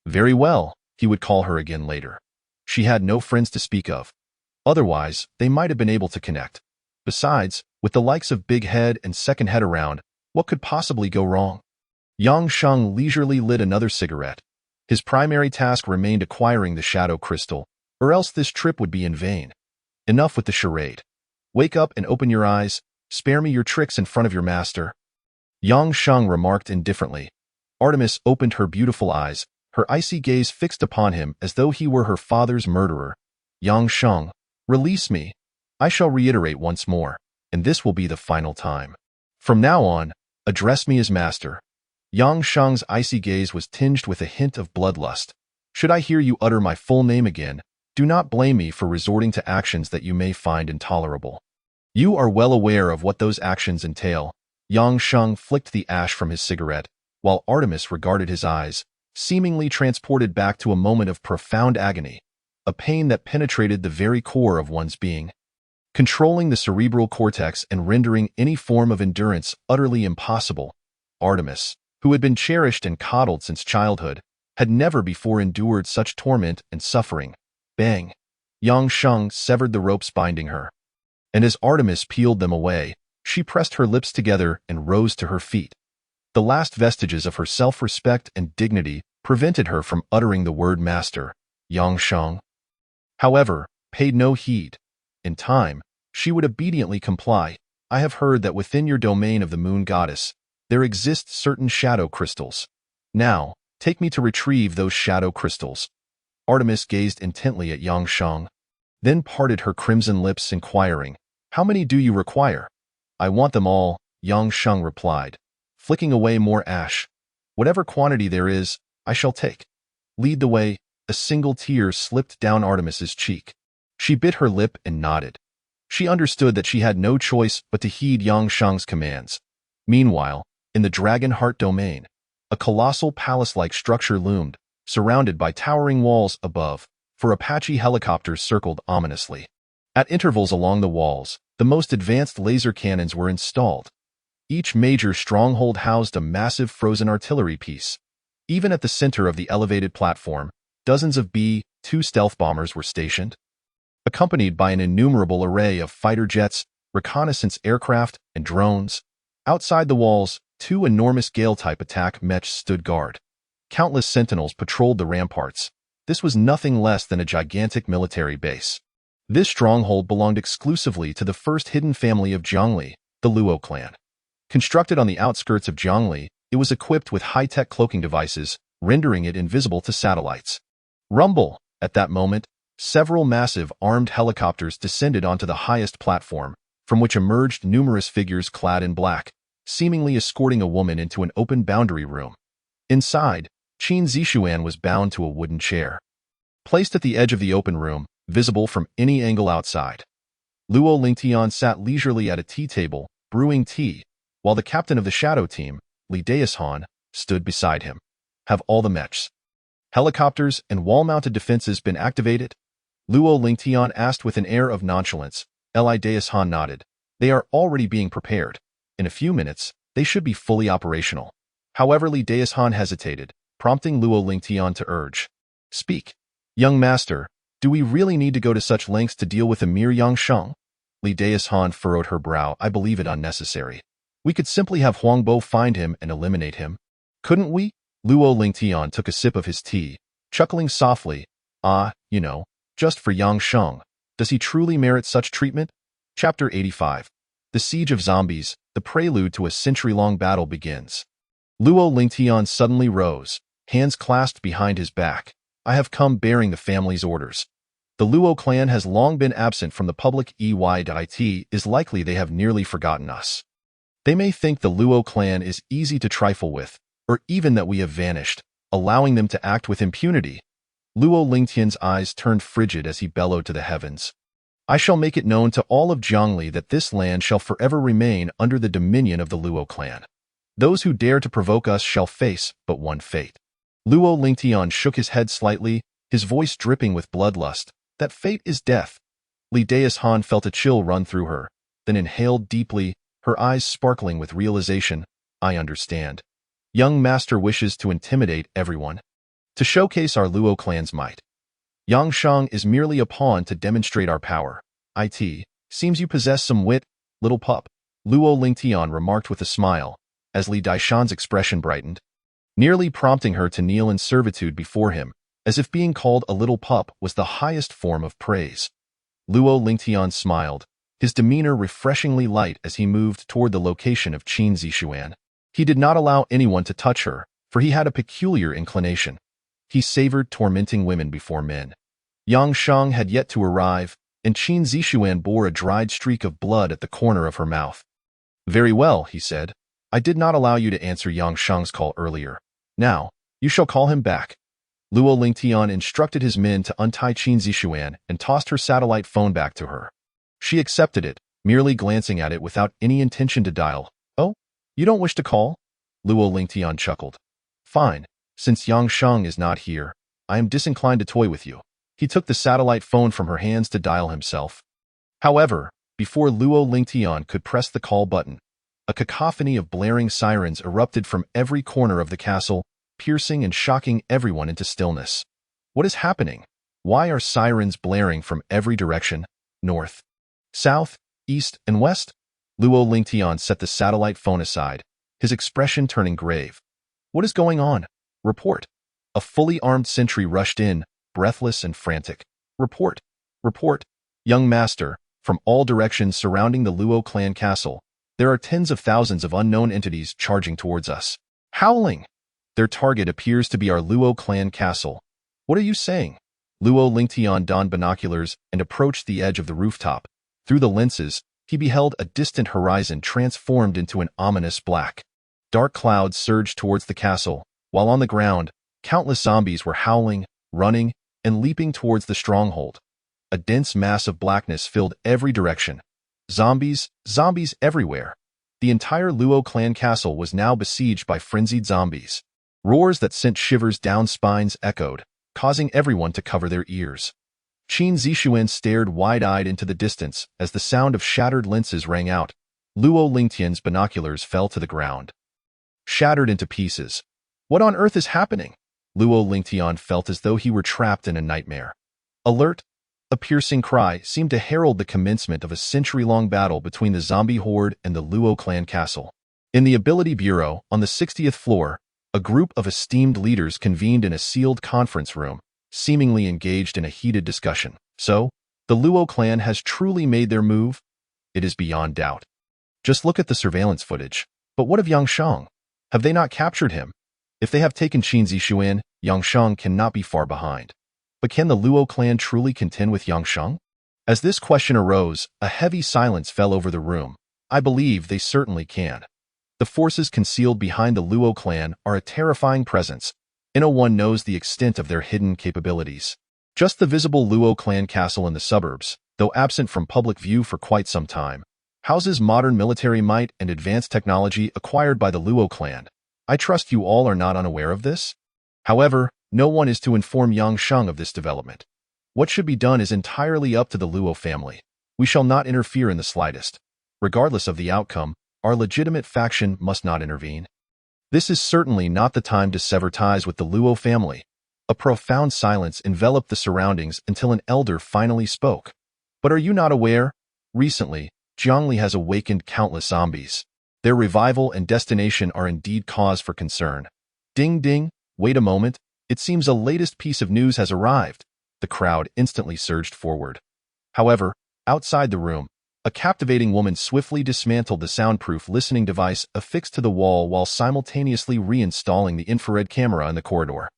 Very well, he would call her again later. She had no friends to speak of. Otherwise, they might have been able to connect. Besides, with the likes of Big Head and Second Head around, what could possibly go wrong? Yang Sheng leisurely lit another cigarette. His primary task remained acquiring the Shadow Crystal, or else this trip would be in vain. Enough with the charade. Wake up and open your eyes. Spare me your tricks in front of your master. Yang Sheng remarked indifferently. Artemis opened her beautiful eyes, her icy gaze fixed upon him as though he were her father's murderer. Yang Sheng, release me. I shall reiterate once more, and this will be the final time. From now on, address me as master. Yang Sheng's icy gaze was tinged with a hint of bloodlust. Should I hear you utter my full name again, do not blame me for resorting to actions that you may find intolerable. You are well aware of what those actions entail. Yang Sheng flicked the ash from his cigarette, while Artemis regarded his eyes, seemingly transported back to a moment of profound agony, a pain that penetrated the very core of one's being, controlling the cerebral cortex and rendering any form of endurance utterly impossible. Artemis, who had been cherished and coddled since childhood, had never before endured such torment and suffering. Bang! Yang Sheng severed the ropes binding her. And as Artemis peeled them away, she pressed her lips together and rose to her feet. The last vestiges of her self-respect and dignity prevented her from uttering the word master. Yang Sheng, however, paid no heed. In time, she would obediently comply. I have heard that within your domain of the moon goddess, there exist certain shadow crystals. Now, take me to retrieve those shadow crystals. Artemis gazed intently at Yang Sheng, then parted her crimson lips, inquiring, How many do you require? I want them all, Yang Sheng replied, flicking away more ash. Whatever quantity there is, I shall take. Lead the way. A single tear slipped down Artemis's cheek. She bit her lip and nodded. She understood that she had no choice but to heed Yang Sheng's commands. Meanwhile, in the Dragon Heart domain, a colossal palace-like structure loomed, surrounded by towering walls above, for Apache helicopters circled ominously. At intervals along the walls, the most advanced laser cannons were installed. Each major stronghold housed a massive frozen artillery piece. Even at the center of the elevated platform, dozens of B-2 stealth bombers were stationed, accompanied by an innumerable array of fighter jets, reconnaissance aircraft, and drones. Outside the walls, 2 enormous Gale-type attack mechs stood guard. Countless sentinels patrolled the ramparts. This was nothing less than a gigantic military base. This stronghold belonged exclusively to the first hidden family of Zhongli, the Luo clan. Constructed on the outskirts of Zhongli, it was equipped with high-tech cloaking devices, rendering it invisible to satellites. Rumble! At that moment, several massive armed helicopters descended onto the highest platform, from which emerged numerous figures clad in black, seemingly escorting a woman into an open boundary room. Inside, Qin Zishuan was bound to a wooden chair, placed at the edge of the open room, visible from any angle outside. Luo Lingtian sat leisurely at a tea table, brewing tea, while the captain of the shadow team, Li Daishan, stood beside him. Have all the mechs, helicopters, and wall-mounted defenses been activated? Luo Lingtian asked with an air of nonchalance. Li Daishan nodded. They are already being prepared. In a few minutes, they should be fully operational. However, Li Daishan hesitated, prompting Luo Lingtian to urge. Speak. Young master, do we really need to go to such lengths to deal with a mere Yang Sheng? Li Daishan furrowed her brow. I believe it unnecessary. We could simply have Huangbo find him and eliminate him. Couldn't we? Luo Lingtian took a sip of his tea, chuckling softly. Just for Yang Sheng. Does he truly merit such treatment? Chapter 85. The Siege of Zombies, the prelude to a century-long battle begins. Luo Lingtian suddenly rose, hands clasped behind his back. I have come bearing the family's orders. The Luo clan has long been absent from the public. It is likely they have nearly forgotten us. They may think the Luo clan is easy to trifle with, or even that we have vanished, allowing them to act with impunity. Luo Lingtian's eyes turned frigid as he bellowed to the heavens. I shall make it known to all of Zhongli that this land shall forever remain under the dominion of the Luo clan. Those who dare to provoke us shall face but one fate. Luo Lingtian shook his head slightly, his voice dripping with bloodlust. That fate is death. Li Daishan felt a chill run through her, then inhaled deeply, her eyes sparkling with realization. I understand. Young master wishes to intimidate everyone, to showcase our Luo clan's might. Yang Sheng is merely a pawn to demonstrate our power. Seems you possess some wit, little pup, Luo Lingtian remarked with a smile, as Li Daishan's expression brightened, nearly prompting her to kneel in servitude before him, as if being called a little pup was the highest form of praise. Luo Lingtian smiled, his demeanor refreshingly light as he moved toward the location of Qin Zishuan. He did not allow anyone to touch her, for he had a peculiar inclination. He savored tormenting women before men. Yang Sheng had yet to arrive, and Qin Zishuan bore a dried streak of blood at the corner of her mouth. Very well, he said. I did not allow you to answer Yang Sheng's call earlier. Now, you shall call him back. Luo Lingtian instructed his men to untie Qin Zixuan and tossed her satellite phone back to her. She accepted it, merely glancing at it without any intention to dial. Oh, you don't wish to call? Luo Lingtian chuckled. Fine, since Yang Sheng is not here, I am disinclined to toy with you. He took the satellite phone from her hands to dial himself. However, before Luo Lingtian could press the call button, a cacophony of blaring sirens erupted from every corner of the castle, piercing and shocking everyone into stillness. What is happening? Why are sirens blaring from every direction? North, south, east, and west? Luo Lingtian set the satellite phone aside, his expression turning grave. What is going on? Report. A fully armed sentry rushed in, breathless and frantic. Report. Report. Young master, from all directions surrounding the Luo clan castle, there are tens of thousands of unknown entities charging towards us. Howling! Their target appears to be our Luo clan castle. What are you saying? Luo Lingtian donned binoculars and approached the edge of the rooftop. Through the lenses, he beheld a distant horizon transformed into an ominous black. Dark clouds surged towards the castle, while on the ground, countless zombies were howling, running, and leaping towards the stronghold. A dense mass of blackness filled every direction. Zombies everywhere. The entire Luo clan castle was now besieged by frenzied zombies. Roars that sent shivers down spines echoed, causing everyone to cover their ears. Qin Zixuan stared wide-eyed into the distance as the sound of shattered lenses rang out. Luo Lingtian's binoculars fell to the ground, shattered into pieces. What on earth is happening? Luo Lingtian felt as though he were trapped in a nightmare. Alert! A piercing cry seemed to herald the commencement of a century-long battle between the zombie horde and the Luo clan castle. In the Ability Bureau, on the 60th floor, a group of esteemed leaders convened in a sealed conference room, seemingly engaged in a heated discussion. So, the Luo clan has truly made their move? It is beyond doubt. Just look at the surveillance footage. But what of Yang Sheng? Have they not captured him? If they have taken Qin Zixuan, Yang Sheng cannot be far behind. But can the Luo clan truly contend with Yang Sheng? As this question arose, a heavy silence fell over the room. I believe they certainly can. The forces concealed behind the Luo clan are a terrifying presence, and no one knows the extent of their hidden capabilities. Just the visible Luo clan castle in the suburbs, though absent from public view for quite some time, houses modern military might and advanced technology acquired by the Luo clan. I trust you all are not unaware of this? However, no one is to inform Yang Sheng of this development. What should be done is entirely up to the Luo family. We shall not interfere in the slightest. Regardless of the outcome, our legitimate faction must not intervene. This is certainly not the time to sever ties with the Luo family. A profound silence enveloped the surroundings until an elder finally spoke. But are you not aware? Recently, Jiangli has awakened countless zombies. Their revival and destination are indeed cause for concern. Ding ding, wait a moment. It seems a latest piece of news has arrived. The crowd instantly surged forward. However, outside the room, a captivating woman swiftly dismantled the soundproof listening device affixed to the wall while simultaneously reinstalling the infrared camera in the corridor.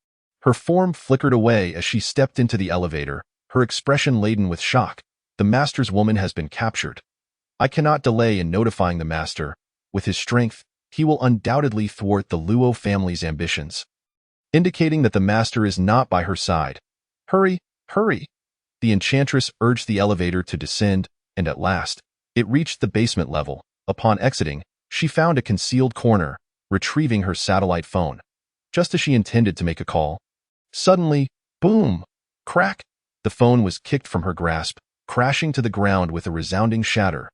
Her form flickered away as she stepped into the elevator, her expression laden with shock. The master's woman has been captured. I cannot delay in notifying the master. With his strength, he will undoubtedly thwart the Luo family's ambitions. Indicating that the master is not by her side. Hurry, hurry! The enchantress urged the elevator to descend, and at last, it reached the basement level. Upon exiting, she found a concealed corner, retrieving her satellite phone. Just as she intended to make a call, suddenly, boom! Crack! The phone was kicked from her grasp, crashing to the ground with a resounding shatter.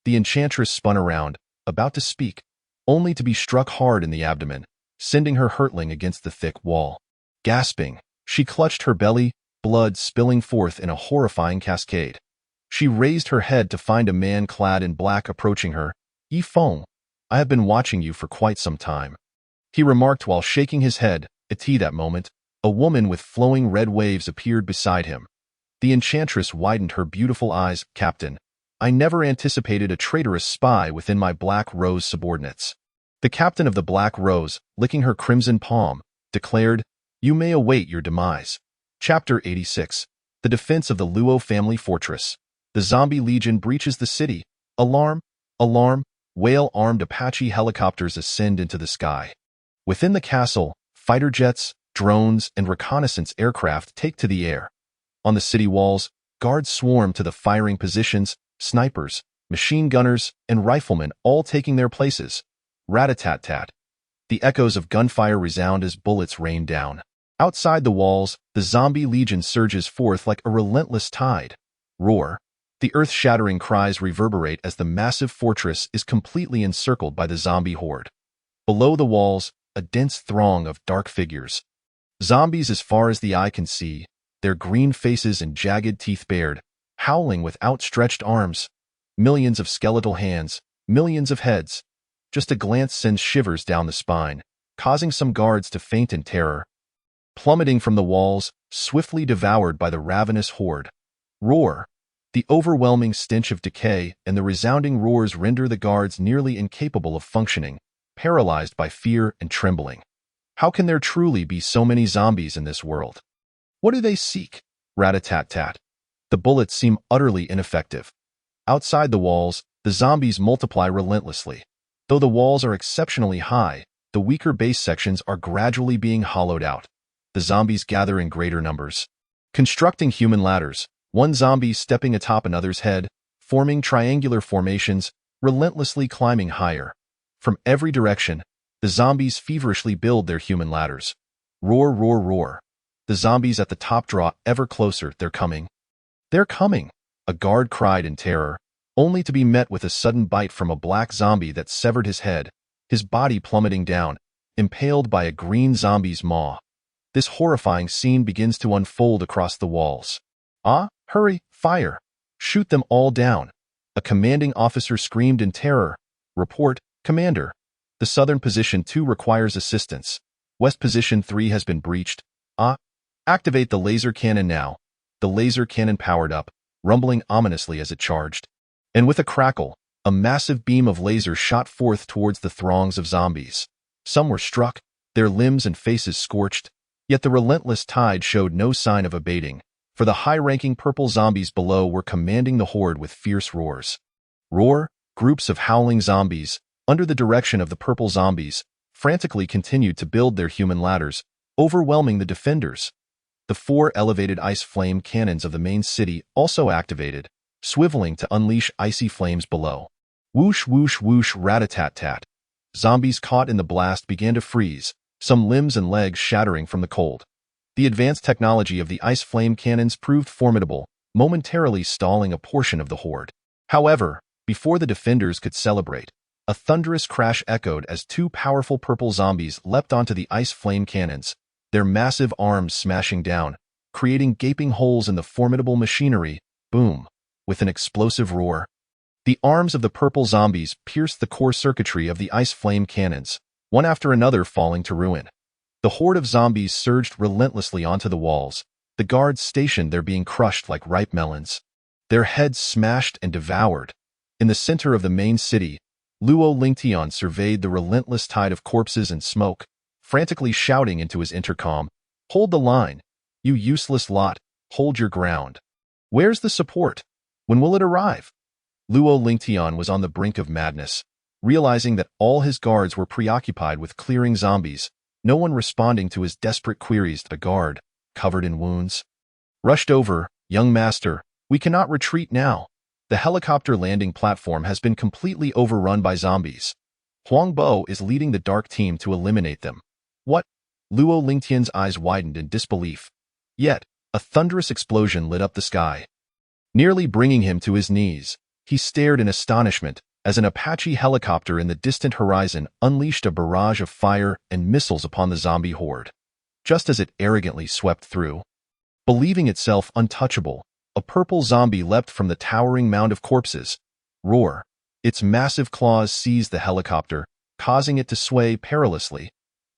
The enchantress spun around, about to speak, only to be struck hard in the abdomen, sending her hurtling against the thick wall. Gasping, she clutched her belly, blood spilling forth in a horrifying cascade. She raised her head to find a man clad in black approaching her. Yi Feng, I have been watching you for quite some time, he remarked while shaking his head. At that moment, a woman with flowing red waves appeared beside him. The enchantress widened her beautiful eyes. Captain, I never anticipated a traitorous spy within my Black Rose subordinates. The captain of the Black Rose, licking her crimson palm, declared, You may await your demise. Chapter 86. The Defense of the Luo Family Fortress. The Zombie Legion breaches the city. Alarm! Alarm! whale-armed Apache helicopters ascend into the sky. Within the castle, fighter jets, drones, and reconnaissance aircraft take to the air. On the city walls, guards swarm to the firing positions, snipers, machine gunners, and riflemen all taking their places. Rat-a-tat-tat. The echoes of gunfire resound as bullets rain down. Outside the walls, the zombie legion surges forth like a relentless tide. Roar. The earth-shattering cries reverberate as the massive fortress is completely encircled by the zombie horde. Below the walls, a dense throng of dark figures. Zombies as far as the eye can see, their green faces and jagged teeth bared, howling with outstretched arms. Millions of skeletal hands, millions of heads. Just a glance sends shivers down the spine, causing some guards to faint in terror. Plummeting from the walls, swiftly devoured by the ravenous horde. Roar. The overwhelming stench of decay and the resounding roars render the guards nearly incapable of functioning, paralyzed by fear and trembling. How can there truly be so many zombies in this world? What do they seek? Rat-a-tat-tat. The bullets seem utterly ineffective. Outside the walls, the zombies multiply relentlessly. Though the walls are exceptionally high, the weaker base sections are gradually being hollowed out. The zombies gather in greater numbers. Constructing human ladders, one zombie stepping atop another's head, forming triangular formations, relentlessly climbing higher. From every direction, the zombies feverishly build their human ladders. Roar, roar, roar. The zombies at the top draw ever closer. They're coming. They're coming, a guard cried in terror, only to be met with a sudden bite from a black zombie that severed his head, his body plummeting down, impaled by a green zombie's maw. This horrifying scene begins to unfold across the walls. Ah, hurry, fire! Shoot them all down! A commanding officer screamed in terror. Report, Commander. The southern position 2 requires assistance. West position 3 has been breached. Ah, activate the laser cannon now. The laser cannon powered up, rumbling ominously as it charged. And with a crackle, a massive beam of laser shot forth towards the throngs of zombies. Some were struck, their limbs and faces scorched, yet the relentless tide showed no sign of abating, for the high-ranking purple zombies below were commanding the horde with fierce roars. Roar, groups of howling zombies, under the direction of the purple zombies, frantically continued to build their human ladders, overwhelming the defenders. The 4 elevated ice flame cannons of the main city also activated, swiveling to unleash icy flames below. Whoosh, whoosh, whoosh, rat-a-tat-tat. Zombies caught in the blast began to freeze, some limbs and legs shattering from the cold. The advanced technology of the ice flame cannons proved formidable, momentarily stalling a portion of the horde. However, before the defenders could celebrate, a thunderous crash echoed as 2 powerful purple zombies leapt onto the ice flame cannons, their massive arms smashing down, creating gaping holes in the formidable machinery. Boom! With an explosive roar, the arms of the purple zombies pierced the core circuitry of the ice flame cannons, one after another falling to ruin. The horde of zombies surged relentlessly onto the walls, the guards stationed there being crushed like ripe melons, their heads smashed and devoured. In the center of the main city, Luo Lingtian surveyed the relentless tide of corpses and smoke, frantically shouting into his intercom, "Hold the line! You useless lot, hold your ground! Where's the support? When will it arrive?" Luo Lingtian was on the brink of madness, realizing that all his guards were preoccupied with clearing zombies, no one responding to his desperate queries. A guard, covered in wounds, rushed over. "Young master, we cannot retreat now. The helicopter landing platform has been completely overrun by zombies. Huang Bo is leading the dark team to eliminate them." "What?" Luo Lingtian's eyes widened in disbelief. Yet, a thunderous explosion lit up the sky, nearly bringing him to his knees. He stared in astonishment as an Apache helicopter in the distant horizon unleashed a barrage of fire and missiles upon the zombie horde. Just as it arrogantly swept through, believing itself untouchable, a purple zombie leapt from the towering mound of corpses. Roar! Its massive claws seized the helicopter, causing it to sway perilously.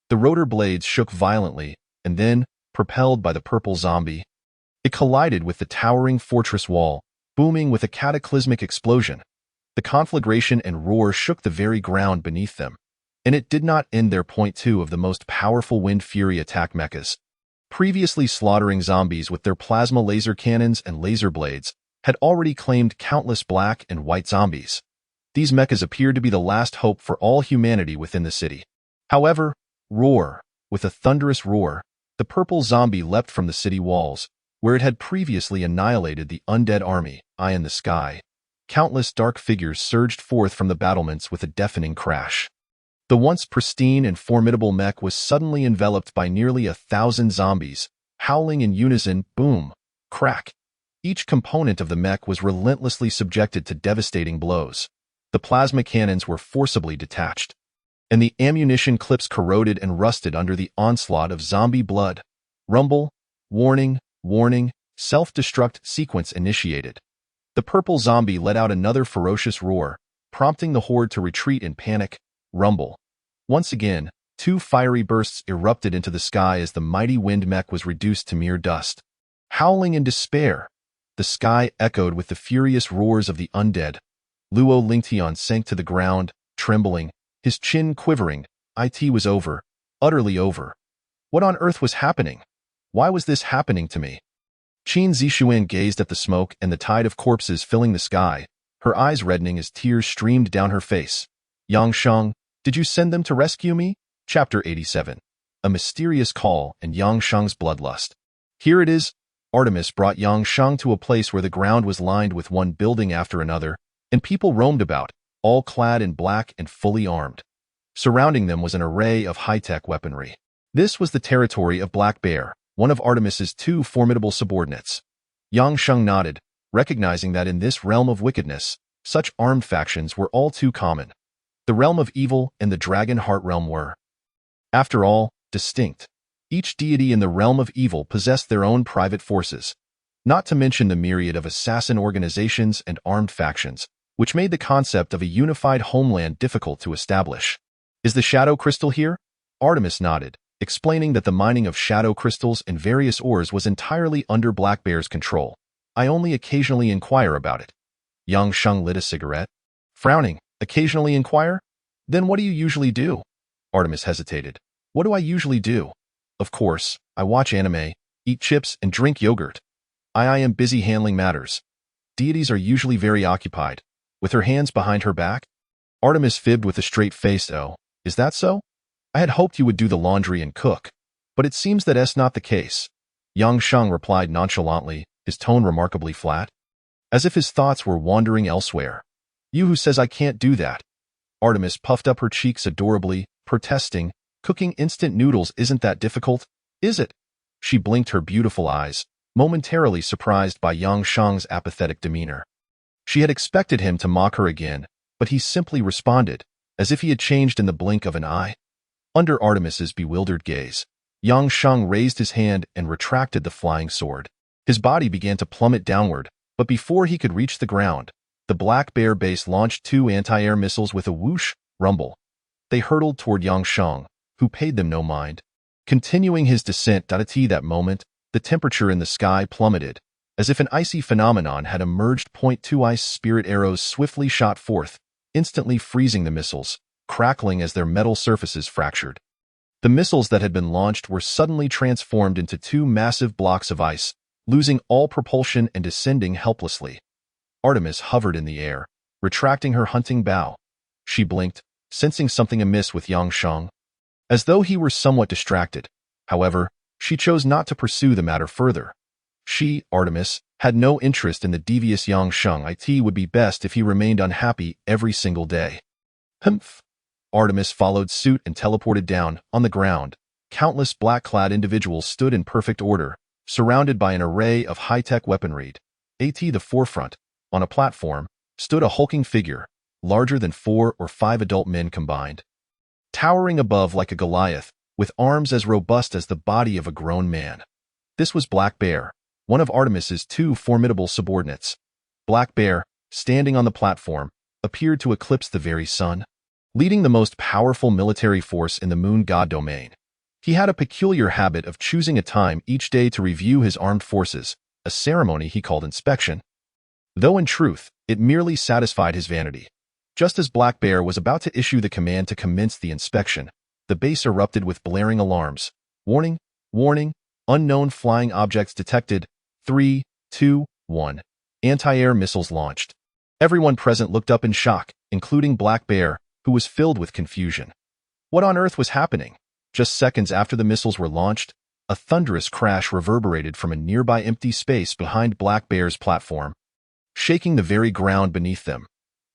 The rotor blades shook violently, and then, propelled by the purple zombie, it collided with the towering fortress wall, booming with a cataclysmic explosion. The conflagration and roar shook the very ground beneath them, and it did not end there. Point 2 of the most powerful Wind Fury attack mechas, previously slaughtering zombies with their plasma laser cannons and laser blades, had already claimed countless black and white zombies. These mechas appeared to be the last hope for all humanity within the city. However, roar! With a thunderous roar, the purple zombie leapt from the city walls, where it had previously annihilated the undead army, eye in the sky. Countless dark figures surged forth from the battlements with a deafening crash. The once pristine and formidable mech was suddenly enveloped by nearly 1,000 zombies, howling in unison, boom, crack. Each component of the mech was relentlessly subjected to devastating blows. The plasma cannons were forcibly detached, and the ammunition clips corroded and rusted under the onslaught of zombie blood. Rumble, warning, warning, self-destruct sequence initiated. The purple zombie let out another ferocious roar, prompting the horde to retreat in panic. Rumble. Once again, 2 fiery bursts erupted into the sky as the mighty wind mech was reduced to mere dust. Howling in despair, the sky echoed with the furious roars of the undead. Luo Lingtian sank to the ground, trembling, his chin quivering. It was over, utterly over. What on earth was happening? Why was this happening to me? Qin Zixuan gazed at the smoke and the tide of corpses filling the sky, her eyes reddening as tears streamed down her face. Yang Sheng, did you send them to rescue me? Chapter 87. A mysterious call and Yang Sheng's bloodlust. Here it is. Artemis brought Yang Sheng to a place where the ground was lined with one building after another, and people roamed about, all clad in black and fully armed. Surrounding them was an array of high-tech weaponry. This was the territory of Black Bear, one of Artemis's 2 formidable subordinates. Yang Sheng nodded, recognizing that in this realm of wickedness, such armed factions were all too common. The realm of evil and the Dragon Heart realm were, after all, distinct. Each deity in the realm of evil possessed their own private forces, not to mention the myriad of assassin organizations and armed factions, which made the concept of a unified homeland difficult to establish. Is the shadow crystal here? Artemis nodded, explaining that the mining of shadow crystals and various ores was entirely under Black Bear's control. I only occasionally inquire about it. Yang Sheng lit a cigarette. Frowning, occasionally inquire? Then what do you usually do? Artemis hesitated. What do I usually do? Of course, I watch anime, eat chips, and drink yogurt. I am busy handling matters. Deities are usually very occupied. With her hands behind her back? Artemis fibbed with a straight face. Oh, is that so? I had hoped you would do the laundry and cook, but it seems that's not the case. Yang Sheng replied nonchalantly, his tone remarkably flat, as if his thoughts were wandering elsewhere. You who says I can't do that? Artemis puffed up her cheeks adorably, protesting, cooking instant noodles isn't that difficult, is it? She blinked her beautiful eyes, momentarily surprised by Yang Sheng's apathetic demeanor. She had expected him to mock her again, but he simply responded, as if he had changed in the blink of an eye. Under Artemis's bewildered gaze, Yang Sheng raised his hand and retracted the flying sword. His body began to plummet downward, but before he could reach the ground, the Black Bear base launched 2 anti-air missiles with a whoosh, rumble. They hurtled toward Yang Sheng, who paid them no mind. Continuing his descent. At that moment, the temperature in the sky plummeted, as if an icy phenomenon had emerged. .2 ice spirit arrows swiftly shot forth, instantly freezing the missiles, crackling as their metal surfaces fractured. The missiles that had been launched were suddenly transformed into 2 massive blocks of ice, losing all propulsion and descending helplessly. Artemis hovered in the air, retracting her hunting bow. She blinked, sensing something amiss with Yang Sheng. As though he were somewhat distracted, however, she chose not to pursue the matter further. She, Artemis, had no interest in the devious Yang Sheng. It would be best if he remained unhappy every single day. Humph! Artemis followed suit and teleported down. On the ground, countless black-clad individuals stood in perfect order, surrounded by an array of high-tech weaponry. At the forefront, on a platform, stood a hulking figure, larger than 4 or 5 adult men combined. Towering above like a Goliath, with arms as robust as the body of a grown man. This was Black Bear, one of Artemis's 2 formidable subordinates. Black Bear, standing on the platform, appeared to eclipse the very sun, leading the most powerful military force in the Moon God domain. He had a peculiar habit of choosing a time each day to review his armed forces, a ceremony he called inspection. Though in truth, it merely satisfied his vanity. Just as Black Bear was about to issue the command to commence the inspection, the base erupted with blaring alarms. Warning, warning, unknown flying objects detected. 3, 2, 1. Anti-air missiles launched. Everyone present looked up in shock, including Black Bear, who was filled with confusion. What on earth was happening? Just seconds after the missiles were launched, a thunderous crash reverberated from a nearby empty space behind Black Bear's platform, shaking the very ground beneath them.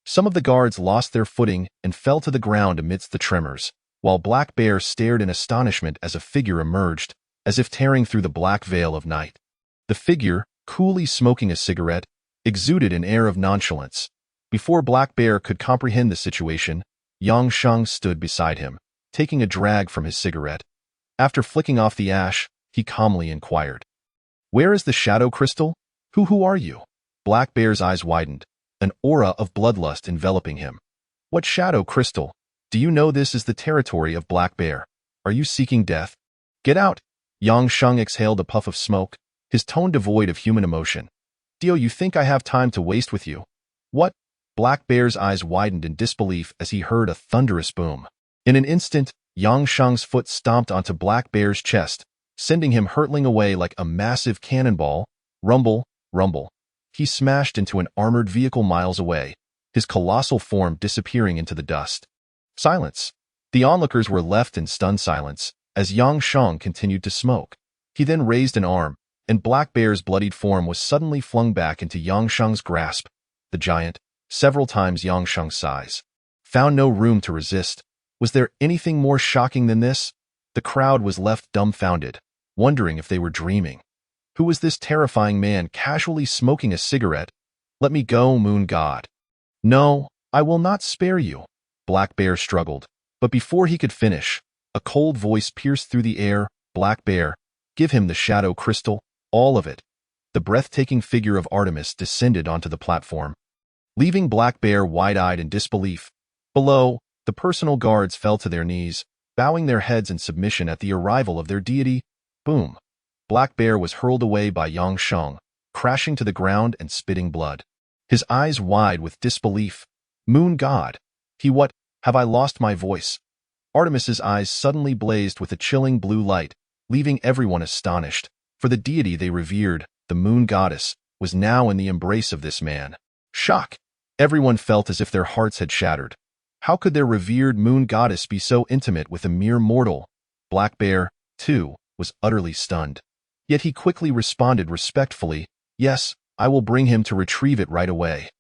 Some of the guards lost their footing and fell to the ground amidst the tremors, while Black Bear stared in astonishment as a figure emerged, as if tearing through the black veil of night. The figure, coolly smoking a cigarette, exuded an air of nonchalance. Before Black Bear could comprehend the situation, Yang Sheng stood beside him, taking a drag from his cigarette. After flicking off the ash, he calmly inquired, "Where is the shadow crystal? Who are you?" Black Bear's eyes widened, an aura of bloodlust enveloping him. "What shadow crystal? Do you know this is the territory of Black Bear? Are you seeking death? Get out!" Yang Sheng exhaled a puff of smoke, his tone devoid of human emotion. "Do you think I have time to waste with you?" "What?" Black Bear's eyes widened in disbelief as he heard a thunderous boom. In an instant, Yang Sheng's foot stomped onto Black Bear's chest, sending him hurtling away like a massive cannonball. Rumble, rumble. He smashed into an armored vehicle miles away, his colossal form disappearing into the dust. Silence. The onlookers were left in stunned silence as Yang Sheng continued to smoke. He then raised an arm, and Black Bear's bloodied form was suddenly flung back into Yang Sheng's grasp. The giant, several times Yang Sheng's size, found no room to resist. Was there anything more shocking than this? The crowd was left dumbfounded, wondering if they were dreaming. Who was this terrifying man casually smoking a cigarette? "Let me go, Moon God." "No, I will not spare you." Black Bear struggled, but before he could finish, a cold voice pierced through the air. "Black Bear, give him the shadow crystal, all of it." The breathtaking figure of Artemis descended onto the platform, leaving Black Bear wide-eyed in disbelief. Below, the personal guards fell to their knees, bowing their heads in submission at the arrival of their deity. Boom. Black Bear was hurled away by Yang Sheng, crashing to the ground and spitting blood. His eyes wide with disbelief. "Moon God. What? Have I lost my voice?" Artemis's eyes suddenly blazed with a chilling blue light, leaving everyone astonished, for the deity they revered, the Moon Goddess, was now in the embrace of this man. Shock. Everyone felt as if their hearts had shattered. How could their revered Moon Goddess be so intimate with a mere mortal? Black Bear, too, was utterly stunned. Yet he quickly responded respectfully, "Yes, I will bring him to retrieve it right away."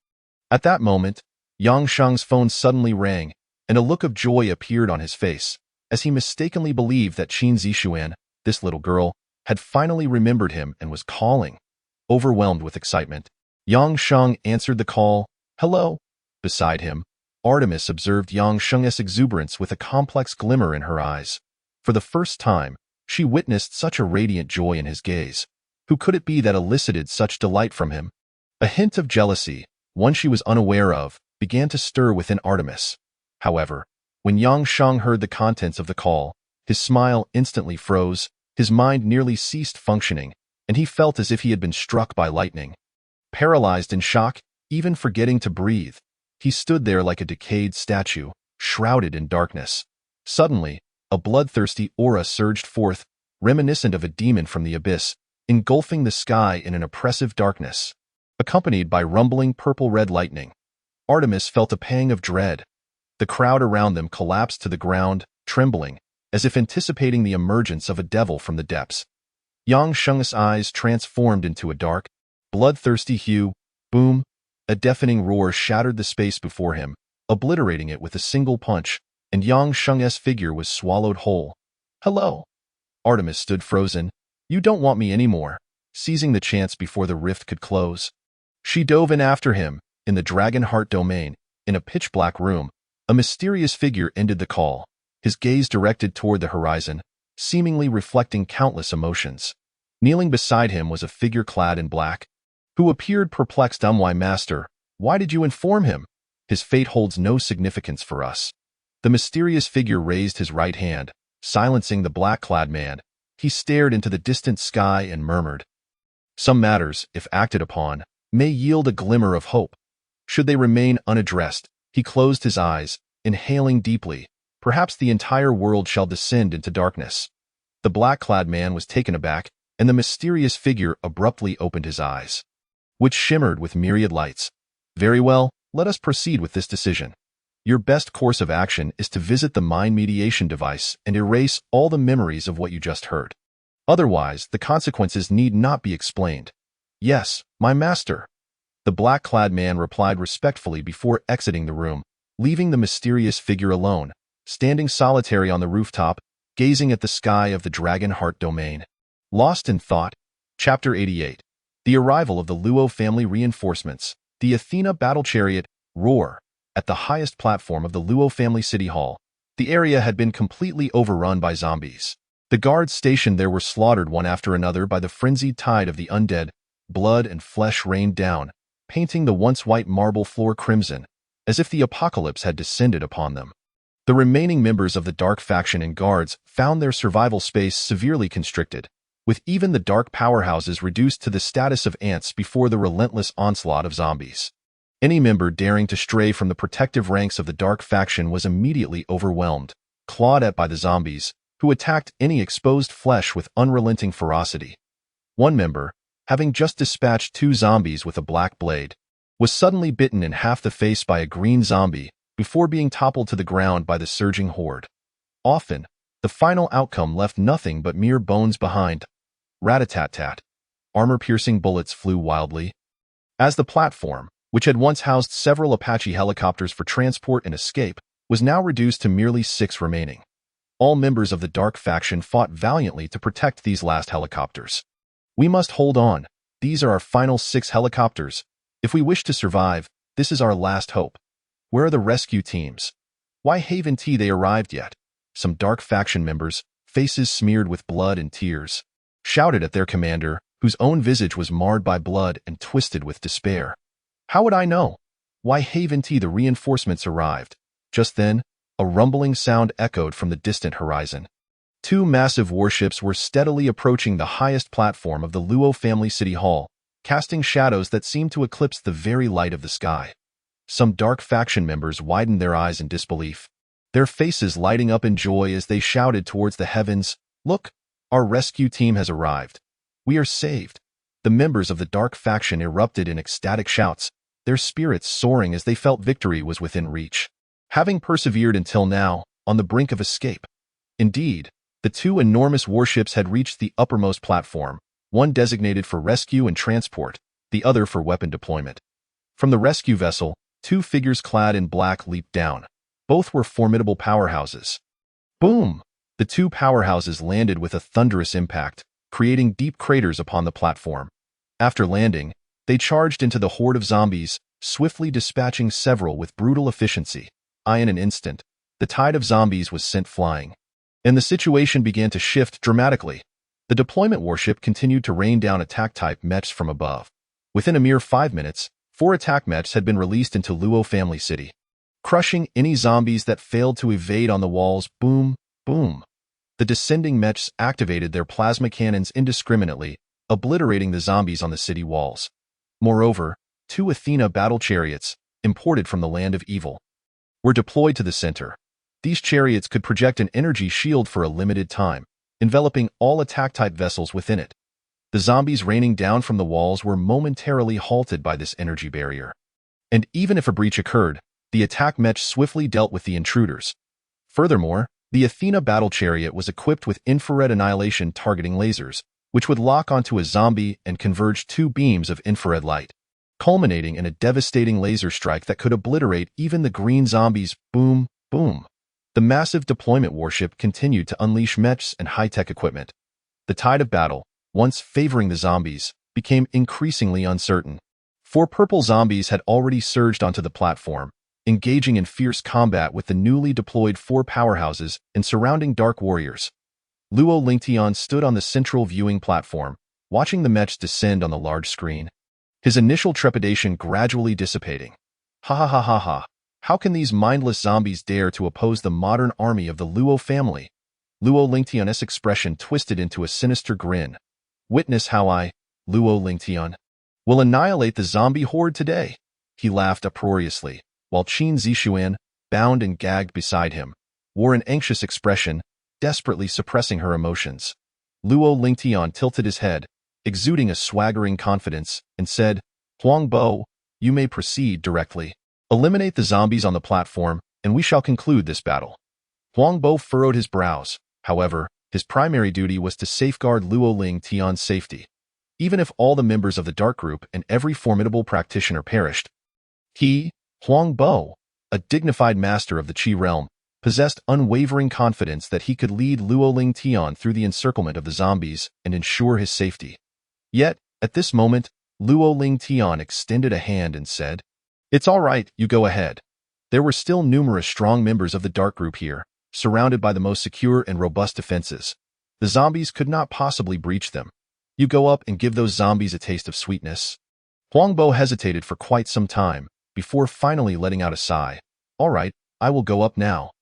At that moment, Yang Sheng's phone suddenly rang, and a look of joy appeared on his face, as he mistakenly believed that Qin Zixuan, this little girl, had finally remembered him and was calling. Overwhelmed with excitement, Yang Sheng answered the call. "Hello." Beside him, Artemis observed Yang Sheng's exuberance with a complex glimmer in her eyes. For the first time, she witnessed such a radiant joy in his gaze. Who could it be that elicited such delight from him? A hint of jealousy, one she was unaware of, began to stir within Artemis. However, when Yang Sheng heard the contents of the call, his smile instantly froze, his mind nearly ceased functioning, and he felt as if he had been struck by lightning. Paralyzed in shock, even forgetting to breathe, he stood there like a decayed statue, shrouded in darkness. Suddenly, a bloodthirsty aura surged forth, reminiscent of a demon from the abyss, engulfing the sky in an oppressive darkness. Accompanied by rumbling purple-red lightning, Artemis felt a pang of dread. The crowd around them collapsed to the ground, trembling, as if anticipating the emergence of a devil from the depths. Yang Sheng's eyes transformed into a dark, bloodthirsty hue. Boom! A deafening roar shattered the space before him, obliterating it with a single punch, and Yang Sheng's figure was swallowed whole. "Hello." Artemis stood frozen. "You don't want me anymore." Seizing the chance before the rift could close, she dove in after him. In the Dragon Heart domain, in a pitch-black room, a mysterious figure ended the call, his gaze directed toward the horizon, seemingly reflecting countless emotions. Kneeling beside him was a figure clad in black, who appeared perplexed. "My master, why did you inform him? His fate holds no significance for us." The mysterious figure raised his right hand, silencing the black-clad man. He stared into the distant sky and murmured, "Some matters, if acted upon, may yield a glimmer of hope. Should they remain unaddressed," he closed his eyes, inhaling deeply, "perhaps the entire world shall descend into darkness." The black-clad man was taken aback, and the mysterious figure abruptly opened his eyes, which shimmered with myriad lights. "Very well, let us proceed with this decision." Your best course of action is to visit the mind mediation device and erase all the memories of what you just heard. Otherwise, the consequences need not be explained. Yes, my master. The black-clad man replied respectfully before exiting the room, leaving the mysterious figure alone, standing solitary on the rooftop, gazing at the sky of the Dragon Heart domain. Lost in thought. Chapter 88. The arrival of the Luo family reinforcements. The Athena battle chariot, roar. At the highest platform of the Luo family city hall, the area had been completely overrun by zombies. The guards stationed there were slaughtered one after another by the frenzied tide of the undead. Blood and flesh rained down, painting the once white marble floor crimson, as if the apocalypse had descended upon them. The remaining members of the Dark faction and guards found their survival space severely constricted, with even the Dark powerhouses reduced to the status of ants before the relentless onslaught of zombies. Any member daring to stray from the protective ranks of the Dark faction was immediately overwhelmed, clawed at by the zombies, who attacked any exposed flesh with unrelenting ferocity. One member, having just dispatched 2 zombies with a black blade, was suddenly bitten in half the face by a green zombie before being toppled to the ground by the surging horde. Often, the final outcome left nothing but mere bones behind. Rat-a-tat-tat. Armor-piercing bullets flew wildly. As the platform, which had once housed several Apache helicopters for transport and escape, was now reduced to merely 6 remaining. All members of the Dark faction fought valiantly to protect these last helicopters. We must hold on. These are our final 6 helicopters. If we wish to survive, this is our last hope. Where are the rescue teams? Why haven't they arrived yet? Some Dark faction members, faces smeared with blood and tears, shouted at their commander, whose own visage was marred by blood and twisted with despair. How would I know? Why haven't the reinforcements arrived? Just then, a rumbling sound echoed from the distant horizon. 2 massive warships were steadily approaching the highest platform of the Luo family city hall, casting shadows that seemed to eclipse the very light of the sky. Some Dark faction members widened their eyes in disbelief, their faces lighting up in joy as they shouted towards the heavens, "Look, our rescue team has arrived. We are saved." The members of the Dark faction erupted in ecstatic shouts, their spirits soaring as they felt victory was within reach, having persevered until now, on the brink of escape. Indeed, the 2 enormous warships had reached the uppermost platform, one designated for rescue and transport, the other for weapon deployment. From the rescue vessel, 2 figures clad in black leaped down. Both were formidable powerhouses. Boom! The 2 powerhouses landed with a thunderous impact, creating deep craters upon the platform. After landing, they charged into the horde of zombies, swiftly dispatching several with brutal efficiency. In an instant, the tide of zombies was sent flying, and the situation began to shift dramatically. The deployment warship continued to rain down attack-type mechs from above. Within a mere 5 minutes, 4 attack mechs had been released into Luo Family City, crushing any zombies that failed to evade on the walls. Boom, boom. The descending mechs activated their plasma cannons indiscriminately, obliterating the zombies on the city walls. Moreover, 2 Athena battle chariots, imported from the land of evil, were deployed to the center. These chariots could project an energy shield for a limited time, enveloping all attack-type vessels within it. The zombies raining down from the walls were momentarily halted by this energy barrier. And even if a breach occurred, the attack mech swiftly dealt with the intruders. Furthermore, the Athena battle chariot was equipped with infrared annihilation targeting lasers, which would lock onto a zombie and converge 2 beams of infrared light, culminating in a devastating laser strike that could obliterate even the green zombies. Boom, boom. The massive deployment warship continued to unleash mechs and high-tech equipment. The tide of battle, once favoring the zombies, became increasingly uncertain. 4 purple zombies had already surged onto the platform, engaging in fierce combat with the newly deployed 4 powerhouses and surrounding Dark warriors. Luo Lingtian stood on the central viewing platform, watching the mechs descend on the large screen, his initial trepidation gradually dissipating. Ha ha ha ha ha. How can these mindless zombies dare to oppose the modern army of the Luo family? Luo Lingtian's expression twisted into a sinister grin. Witness how I, Luo Lingtian, will annihilate the zombie horde today. He laughed uproariously, while Qin Zixuan, bound and gagged beside him, wore an anxious expression, desperately suppressing her emotions. Luo Lingtian tilted his head, exuding a swaggering confidence, and said, "Huang Bo, you may proceed directly. Eliminate the zombies on the platform, and we shall conclude this battle. Huang Bo furrowed his brows. However, his primary duty was to safeguard Luo Ling Tian's safety. Even if all the members of the Dark Group and every formidable practitioner perished, he, Huang Bo, a dignified master of the Qi realm, possessed unwavering confidence that he could lead Luo Ling Tian through the encirclement of the zombies and ensure his safety. Yet, at this moment, Luo Ling Tian extended a hand and said, "It's all right, you go ahead." There were still numerous strong members of the Dark Group here, surrounded by the most secure and robust defenses. The zombies could not possibly breach them. You go up and give those zombies a taste of sweetness. Huang Bo hesitated for quite some time, before finally letting out a sigh. All right, I will go up now.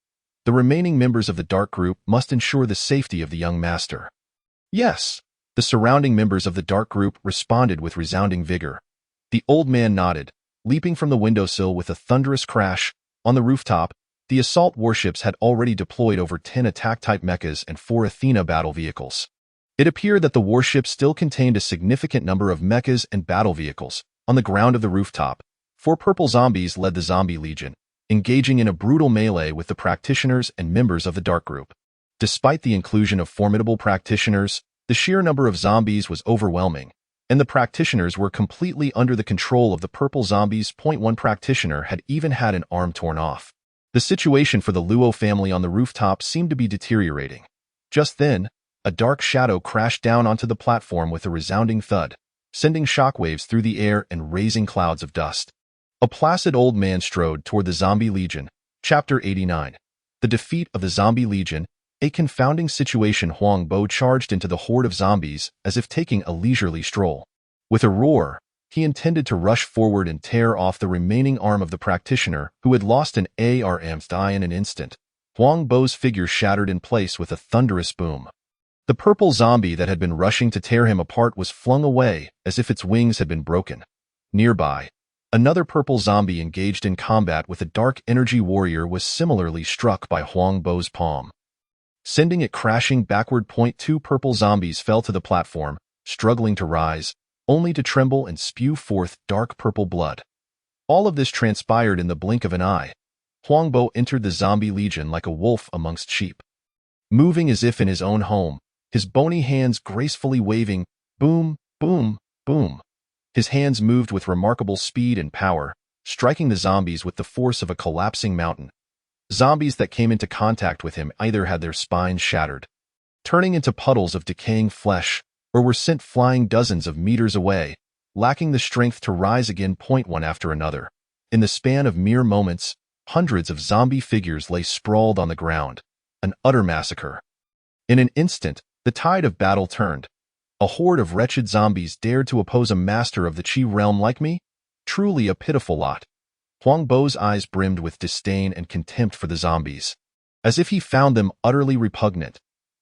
The remaining members of the Dark Group must ensure the safety of the young master. Yes. The surrounding members of the Dark Group responded with resounding vigor. The old man nodded, leaping from the windowsill with a thunderous crash. On the rooftop, the assault warships had already deployed over 10 attack-type mechas and 4 Athena battle vehicles. It appeared that the warship still contained a significant number of mechas and battle vehicles. On the ground of the rooftop, 4 purple zombies led the Zombie Legion, engaging in a brutal melee with the practitioners and members of the Dark Group. Despite the inclusion of formidable practitioners, the sheer number of zombies was overwhelming, and the practitioners were completely under the control of the purple zombies. One practitioner had even had an arm torn off. The situation for the Luo family on the rooftop seemed to be deteriorating. Just then, a dark shadow crashed down onto the platform with a resounding thud, sending shockwaves through the air and raising clouds of dust. A placid old man strode toward the Zombie Legion. Chapter 89. The Defeat of the Zombie Legion. A confounding situation. Huang Bo charged into the horde of zombies as if taking a leisurely stroll. With a roar, he intended to rush forward and tear off the remaining arm of the practitioner who had lost an arm in an instant. Huang Bo's figure shattered in place with a thunderous boom. The purple zombie that had been rushing to tear him apart was flung away as if its wings had been broken. Nearby, another purple zombie engaged in combat with a dark energy warrior was similarly struck by Huang Bo's palm, sending it crashing backward. 2 purple zombies fell to the platform, struggling to rise, only to tremble and spew forth dark purple blood. All of this transpired in the blink of an eye. Huang Bo entered the Zombie Legion like a wolf amongst sheep, moving as if in his own home, his bony hands gracefully waving. Boom, boom, boom. His hands moved with remarkable speed and power, striking the zombies with the force of a collapsing mountain. Zombies that came into contact with him either had their spines shattered, turning into puddles of decaying flesh, or were sent flying dozens of meters away, lacking the strength to rise again. One after another. In the span of mere moments, hundreds of zombie figures lay sprawled on the ground, an utter massacre. In an instant, the tide of battle turned. A horde of wretched zombies dared to oppose a master of the Qi realm like me? Truly a pitiful lot. Huang Bo's eyes brimmed with disdain and contempt for the zombies, as if he found them utterly repugnant.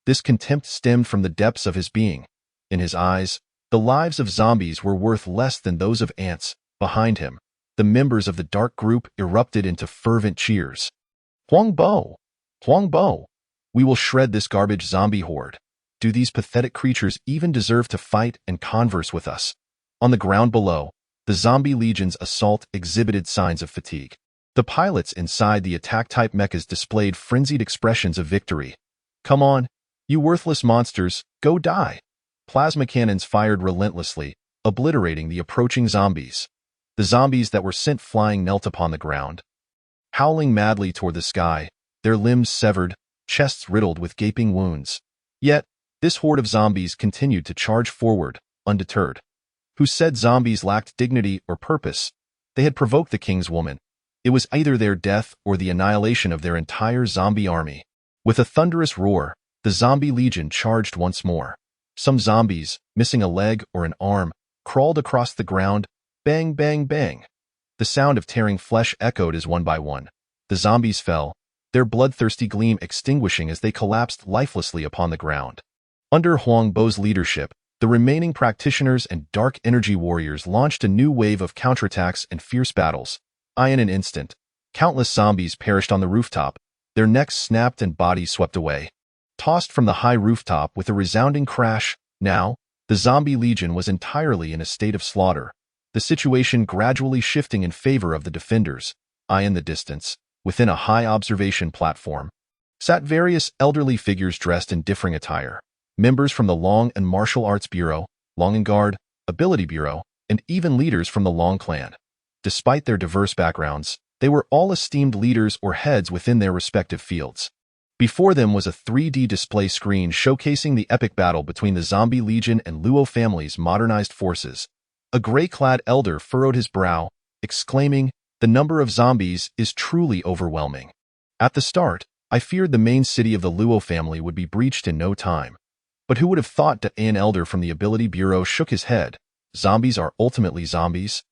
This contempt stemmed from the depths of his being. In his eyes, the lives of zombies were worth less than those of ants. Behind him, the members of the Dark Group erupted into fervent cheers. Huang Bo! Huang Bo! We will shred this garbage zombie horde. Do these pathetic creatures even deserve to fight and converse with us? On the ground below, the Zombie Legion's assault exhibited signs of fatigue. The pilots inside the attack-type mechas displayed frenzied expressions of victory. Come on, you worthless monsters, go die! Plasma cannons fired relentlessly, obliterating the approaching zombies. The zombies that were sent flying knelt upon the ground, howling madly toward the sky, their limbs severed, chests riddled with gaping wounds. Yet, this horde of zombies continued to charge forward, undeterred. Who said zombies lacked dignity or purpose? They had provoked the king's woman. It was either their death or the annihilation of their entire zombie army. With a thunderous roar, the Zombie Legion charged once more. Some zombies, missing a leg or an arm, crawled across the ground. Bang, bang, bang. The sound of tearing flesh echoed as one by one the zombies fell, their bloodthirsty gleam extinguishing as they collapsed lifelessly upon the ground. Under Huang Bo's leadership, the remaining practitioners and dark energy warriors launched a new wave of counterattacks and fierce battles. In an instant, countless zombies perished on the rooftop, their necks snapped and bodies swept away. Tossed from the high rooftop with a resounding crash, now, the Zombie Legion was entirely in a state of slaughter, the situation gradually shifting in favor of the defenders. In the distance, within a high observation platform, sat various elderly figures dressed in differing attire, members from the Long and Martial Arts Bureau, Long and Guard, Ability Bureau, and even leaders from the Long clan. Despite their diverse backgrounds, they were all esteemed leaders or heads within their respective fields. Before them was a 3D display screen showcasing the epic battle between the Zombie Legion and Luo family's modernized forces. A gray-clad elder furrowed his brow, exclaiming, "The number of zombies is truly overwhelming." At the start, I feared the main city of the Luo family would be breached in no time. But who would have thought that an elder from the Ability Bureau shook his head? Zombies are ultimately zombies.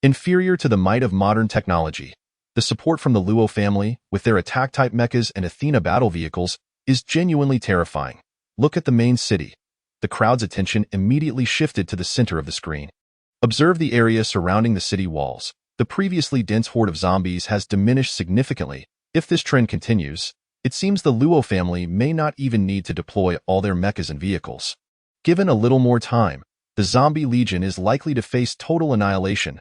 Inferior to the might of modern technology, the support from the Luo family, with their attack-type mechas and Athena battle vehicles, is genuinely terrifying. Look at the main city. The crowd's attention immediately shifted to the center of the screen. Observe the area surrounding the city walls. The previously dense horde of zombies has diminished significantly. If this trend continues, it seems the Luo family may not even need to deploy all their mechas and vehicles. Given a little more time, the Zombie Legion is likely to face total annihilation.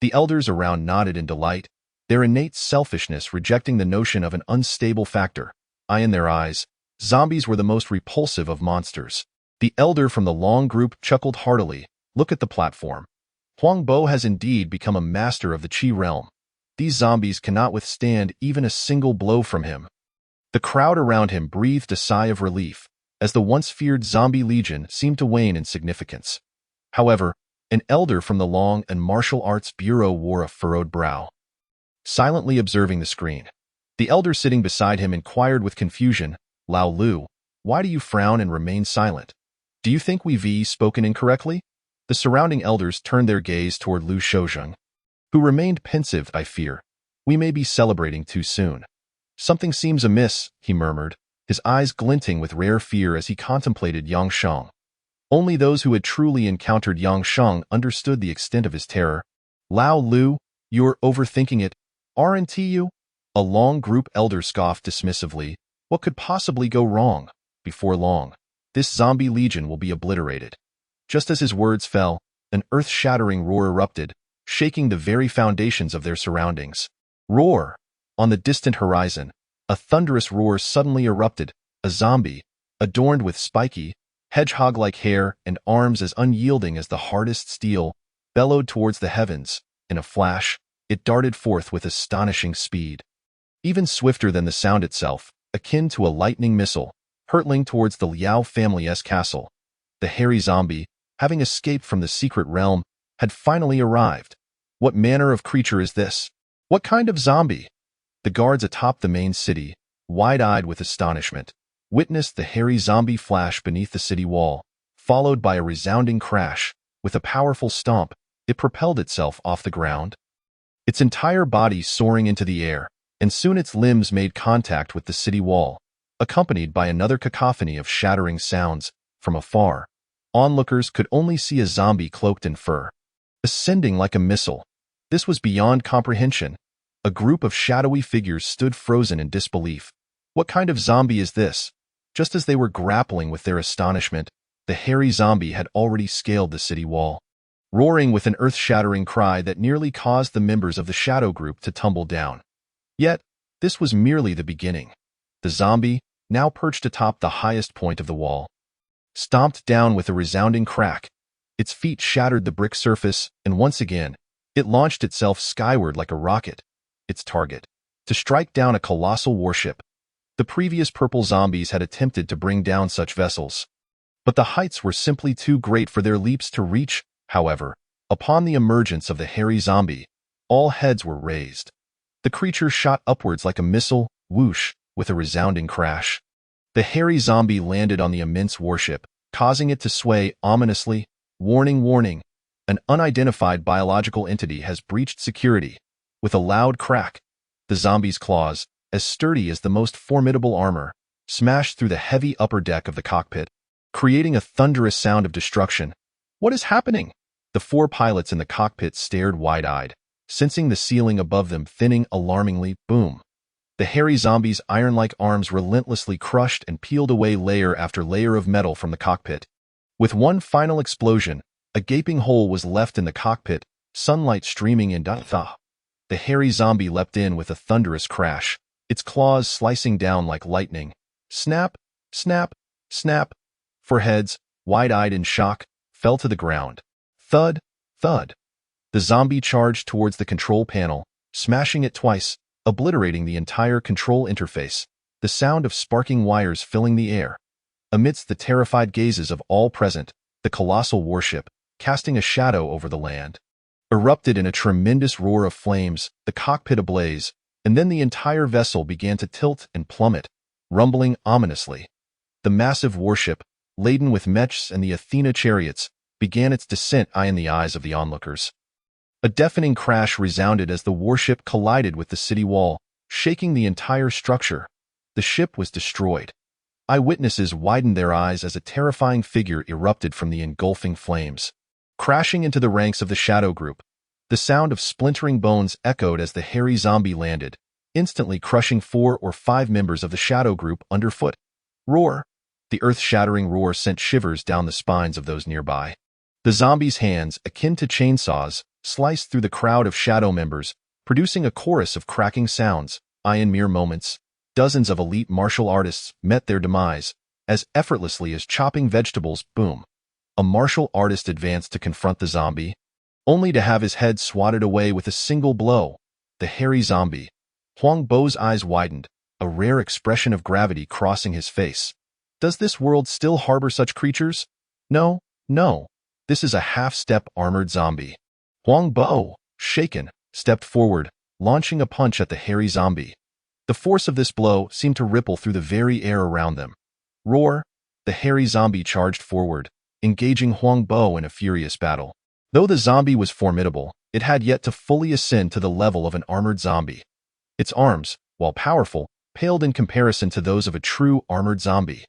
The elders around nodded in delight, their innate selfishness rejecting the notion of an unstable factor. In their eyes, zombies were the most repulsive of monsters. The elder from the Long group chuckled heartily. Look at the platform. Huang Bo has indeed become a master of the Qi realm. These zombies cannot withstand even a single blow from him. The crowd around him breathed a sigh of relief, as the once feared Zombie Legion seemed to wane in significance. However, an elder from the Long and Martial Arts Bureau wore a furrowed brow. Silently observing the screen, the elder sitting beside him inquired with confusion, "Lao Lu, why do you frown and remain silent? Do you think we've spoken incorrectly?" The surrounding elders turned their gaze toward Lu Shouzheng, who remained pensive. "I fear we may be celebrating too soon." "Something seems amiss," he murmured, his eyes glinting with rare fear as he contemplated Yang Sheng. Only those who had truly encountered Yang Sheng understood the extent of his terror. "Lao Lu, you're overthinking it, aren't you?" A Long group elder scoffed dismissively. "What could possibly go wrong? Before long, this Zombie Legion will be obliterated." Just as his words fell, an earth-shattering roar erupted, shaking the very foundations of their surroundings. Roar! On the distant horizon, a thunderous roar suddenly erupted. A zombie, adorned with spiky, hedgehog-like hair and arms as unyielding as the hardest steel, bellowed towards the heavens. In a flash, it darted forth with astonishing speed. Even swifter than the sound itself, akin to a lightning missile, hurtling towards the Liao family's castle. The hairy zombie, having escaped from the secret realm, had finally arrived. What manner of creature is this? What kind of zombie? The guards atop the main city, wide-eyed with astonishment, witnessed the hairy zombie flash beneath the city wall, followed by a resounding crash. With a powerful stomp, it propelled itself off the ground, its entire body soaring into the air, and soon its limbs made contact with the city wall, accompanied by another cacophony of shattering sounds. From afar, onlookers could only see a zombie cloaked in fur, ascending like a missile. This was beyond comprehension. A group of shadowy figures stood frozen in disbelief. What kind of zombie is this? Just as they were grappling with their astonishment, the hairy zombie had already scaled the city wall, roaring with an earth-shattering cry that nearly caused the members of the shadow group to tumble down. Yet, this was merely the beginning. The zombie, now perched atop the highest point of the wall, stomped down with a resounding crack. Its feet shattered the brick surface, and once again, it launched itself skyward like a rocket. Its target: to strike down a colossal warship. The previous purple zombies had attempted to bring down such vessels, but the heights were simply too great for their leaps to reach. However, upon the emergence of the hairy zombie, all heads were raised. The creature shot upwards like a missile, whoosh, with a resounding crash. The hairy zombie landed on the immense warship, causing it to sway ominously. Warning, warning! An unidentified biological entity has breached security. With a loud crack, the zombie's claws, as sturdy as the most formidable armor, smashed through the heavy upper deck of the cockpit, creating a thunderous sound of destruction. What is happening? The four pilots in the cockpit stared wide-eyed, sensing the ceiling above them thinning alarmingly. Boom! The hairy zombie's iron-like arms relentlessly crushed and peeled away layer after layer of metal from the cockpit. With one final explosion, a gaping hole was left in the cockpit, sunlight streaming in. The the hairy zombie leapt in with a thunderous crash, its claws slicing down like lightning. Snap, snap, snap. Foreheads, wide-eyed in shock, fell to the ground. Thud, thud. The zombie charged towards the control panel, smashing it twice, obliterating the entire control interface, the sound of sparking wires filling the air. Amidst the terrified gazes of all present, the colossal warship, casting a shadow over the land, erupted in a tremendous roar of flames, the cockpit ablaze, and then the entire vessel began to tilt and plummet, rumbling ominously. The massive warship, laden with mechs and the Athena chariots, began its descent in the eyes of the onlookers. A deafening crash resounded as the warship collided with the city wall, shaking the entire structure. The ship was destroyed. Eyewitnesses widened their eyes as a terrifying figure erupted from the engulfing flames. Crashing into the ranks of the Shadow Group, the sound of splintering bones echoed as the hairy zombie landed, instantly crushing 4 or 5 members of the Shadow Group underfoot. Roar! The earth-shattering roar sent shivers down the spines of those nearby. The zombie's hands, akin to chainsaws, sliced through the crowd of Shadow members, producing a chorus of cracking sounds. In mere moments, dozens of elite martial artists met their demise, as effortlessly as chopping vegetables. Boom! A martial artist advanced to confront the zombie, only to have his head swatted away with a single blow. The hairy zombie. Huang Bo's eyes widened, a rare expression of gravity crossing his face. Does this world still harbor such creatures? No, no. This is a half-step armored zombie. Huang Bo, shaken, stepped forward, launching a punch at the hairy zombie. The force of this blow seemed to ripple through the very air around them. Roar! The hairy zombie charged forward, engaging Huang Bo in a furious battle. Though the zombie was formidable, it had yet to fully ascend to the level of an armored zombie. Its arms, while powerful, paled in comparison to those of a true armored zombie.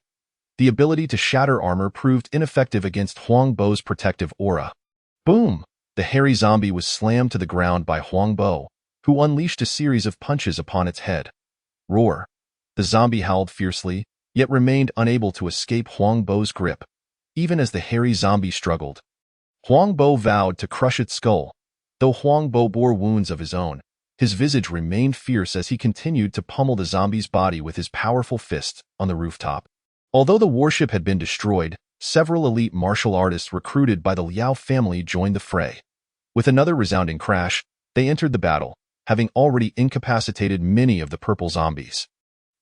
The ability to shatter armor proved ineffective against Huang Bo's protective aura. Boom! The hairy zombie was slammed to the ground by Huang Bo, who unleashed a series of punches upon its head. Roar! The zombie howled fiercely, yet remained unable to escape Huang Bo's grip. Even as the hairy zombie struggled, Huang Bo vowed to crush its skull. Though Huang Bo bore wounds of his own, his visage remained fierce as he continued to pummel the zombie's body with his powerful fists on the rooftop. Although the warship had been destroyed, several elite martial artists recruited by the Liao family joined the fray. With another resounding crash, they entered the battle, having already incapacitated many of the purple zombies.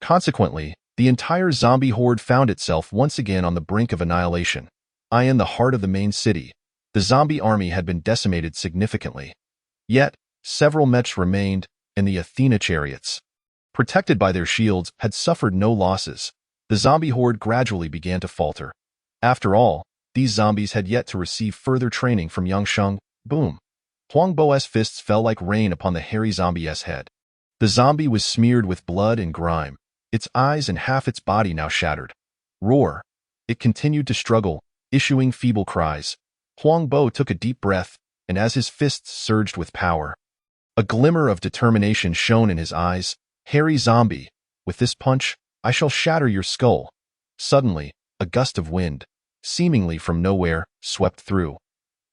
Consequently, the entire zombie horde found itself once again on the brink of annihilation. In the heart of the main city, the zombie army had been decimated significantly. Yet, several mechs remained, and the Athena chariots, protected by their shields, had suffered no losses. The zombie horde gradually began to falter. After all, these zombies had yet to receive further training from Yangsheng. Boom! Huang Bo's fists fell like rain upon the hairy zombie's head. The zombie was smeared with blood and grime, its eyes and half its body now shattered. Roar! It continued to struggle, issuing feeble cries. Huang Bo took a deep breath, and as his fists surged with power, a glimmer of determination shone in his eyes. Hairy zombie, with this punch, I shall shatter your skull. Suddenly, a gust of wind, seemingly from nowhere, swept through.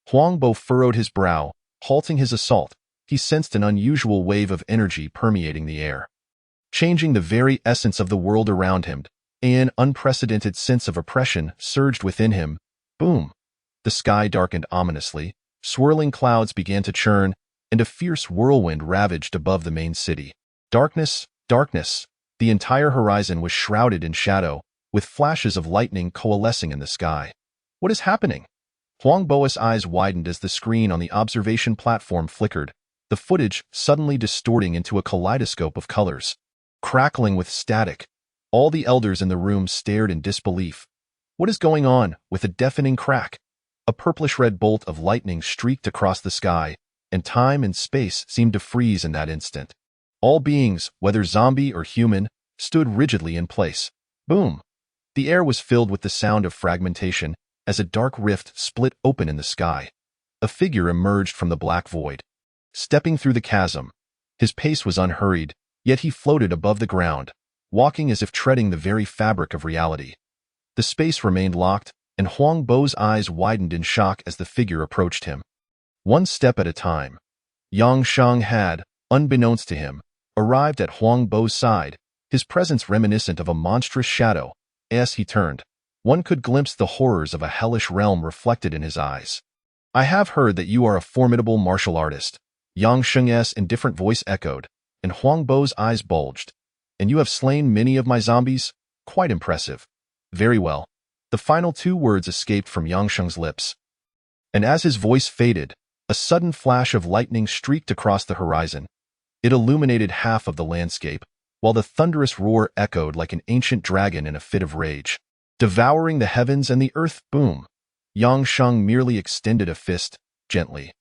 Huang Bo furrowed his brow, halting his assault. He sensed an unusual wave of energy permeating the air, changing the very essence of the world around him. An unprecedented sense of oppression surged within him. Boom! The sky darkened ominously, swirling clouds began to churn, and a fierce whirlwind ravaged above the main city. Darkness, darkness. The entire horizon was shrouded in shadow, with flashes of lightning coalescing in the sky. What is happening? Huang Bo's eyes widened as the screen on the observation platform flickered, the footage suddenly distorting into a kaleidoscope of colors. Crackling with static, all the elders in the room stared in disbelief. What is going on? With a deafening crack, a purplish-red bolt of lightning streaked across the sky, and time and space seemed to freeze in that instant. All beings, whether zombie or human, stood rigidly in place. Boom! The air was filled with the sound of fragmentation as a dark rift split open in the sky. A figure emerged from the black void. Stepping through the chasm, his pace was unhurried, yet he floated above the ground, walking as if treading the very fabric of reality. The space remained locked, and Huang Bo's eyes widened in shock as the figure approached him. One step at a time, Yang Sheng had, unbeknownst to him, arrived at Huang Bo's side, his presence reminiscent of a monstrous shadow. As he turned, one could glimpse the horrors of a hellish realm reflected in his eyes. "I have heard that you are a formidable martial artist," Yang Sheng's indifferent voice echoed, and Huang Bo's eyes bulged. "And you have slain many of my zombies? Quite impressive." "Very well." The final two words escaped from Yang Sheng's lips. And as his voice faded, a sudden flash of lightning streaked across the horizon. It illuminated half of the landscape, while the thunderous roar echoed like an ancient dragon in a fit of rage, devouring the heavens and the earth. Boom! Yang Sheng merely extended a fist, gently.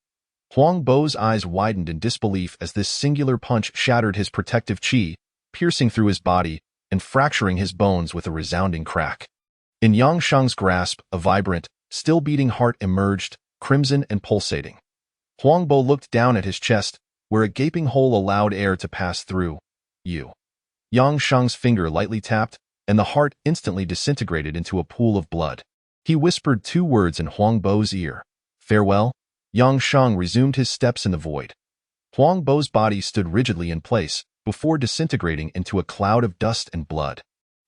Huang Bo's eyes widened in disbelief as this singular punch shattered his protective chi, piercing through his body and fracturing his bones with a resounding crack. In Yang Sheng's grasp, a vibrant, still-beating heart emerged, crimson and pulsating. Huang Bo looked down at his chest, where a gaping hole allowed air to pass through. "You." Yang Sheng's finger lightly tapped, and the heart instantly disintegrated into a pool of blood. He whispered two words in Huang Bo's ear. "Farewell." Yang Sheng resumed his steps in the void. Huang Bo's body stood rigidly in place, before disintegrating into a cloud of dust and blood.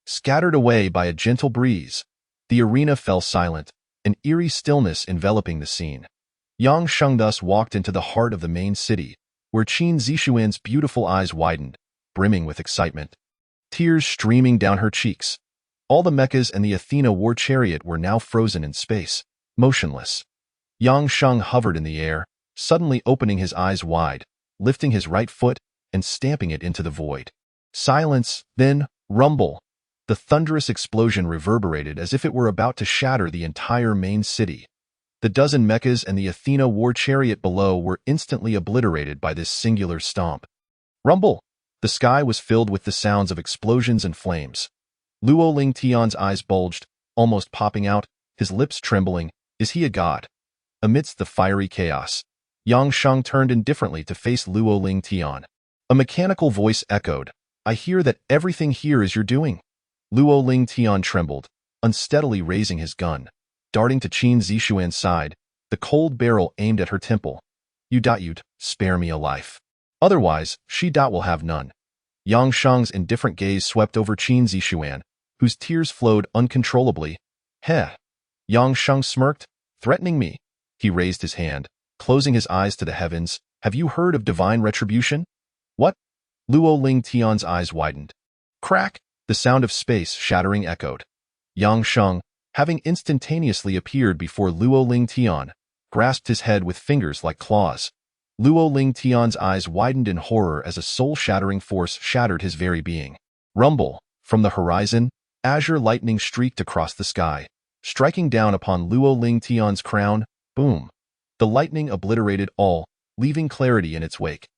Scattered away by a gentle breeze, the arena fell silent, an eerie stillness enveloping the scene. Yang Sheng thus walked into the heart of the main city, where Qin Zixuan's beautiful eyes widened, brimming with excitement, tears streaming down her cheeks. All the mechas and the Athena war chariot were now frozen in space, motionless. Yang Sheng hovered in the air, suddenly opening his eyes wide, lifting his right foot and stamping it into the void. Silence, then rumble. The thunderous explosion reverberated as if it were about to shatter the entire main city. The dozen mechas and the Athena war chariot below were instantly obliterated by this singular stomp. Rumble! The sky was filled with the sounds of explosions and flames. Luo Ling Tian's eyes bulged, almost popping out, his lips trembling. Is he a god? Amidst the fiery chaos, Yang Sheng turned indifferently to face Luo Ling Tian. A mechanical voice echoed, "I hear that everything here is your doing." Luo Ling Tian trembled, unsteadily raising his gun. Darting to Qin Zixuan's side, the cold barrel aimed at her temple. You'd spare me a life. Otherwise, she will have none." Yang Sheng's indifferent gaze swept over Qin Zixuan, whose tears flowed uncontrollably. "Heh." Yang Sheng smirked, "Threatening me?" He raised his hand, closing his eyes to the heavens. "Have you heard of divine retribution?" "What?" Luo Ling Tian's eyes widened. Crack! The sound of space shattering echoed. Yang Sheng, having instantaneously appeared before Luo Ling Tian, grasped his head with fingers like claws. Luo Ling Tian's eyes widened in horror as a soul-shattering force shattered his very being. Rumble! From the horizon, azure lightning streaked across the sky, striking down upon Luo Ling Tian's crown. Boom! The lightning obliterated all, leaving clarity in its wake.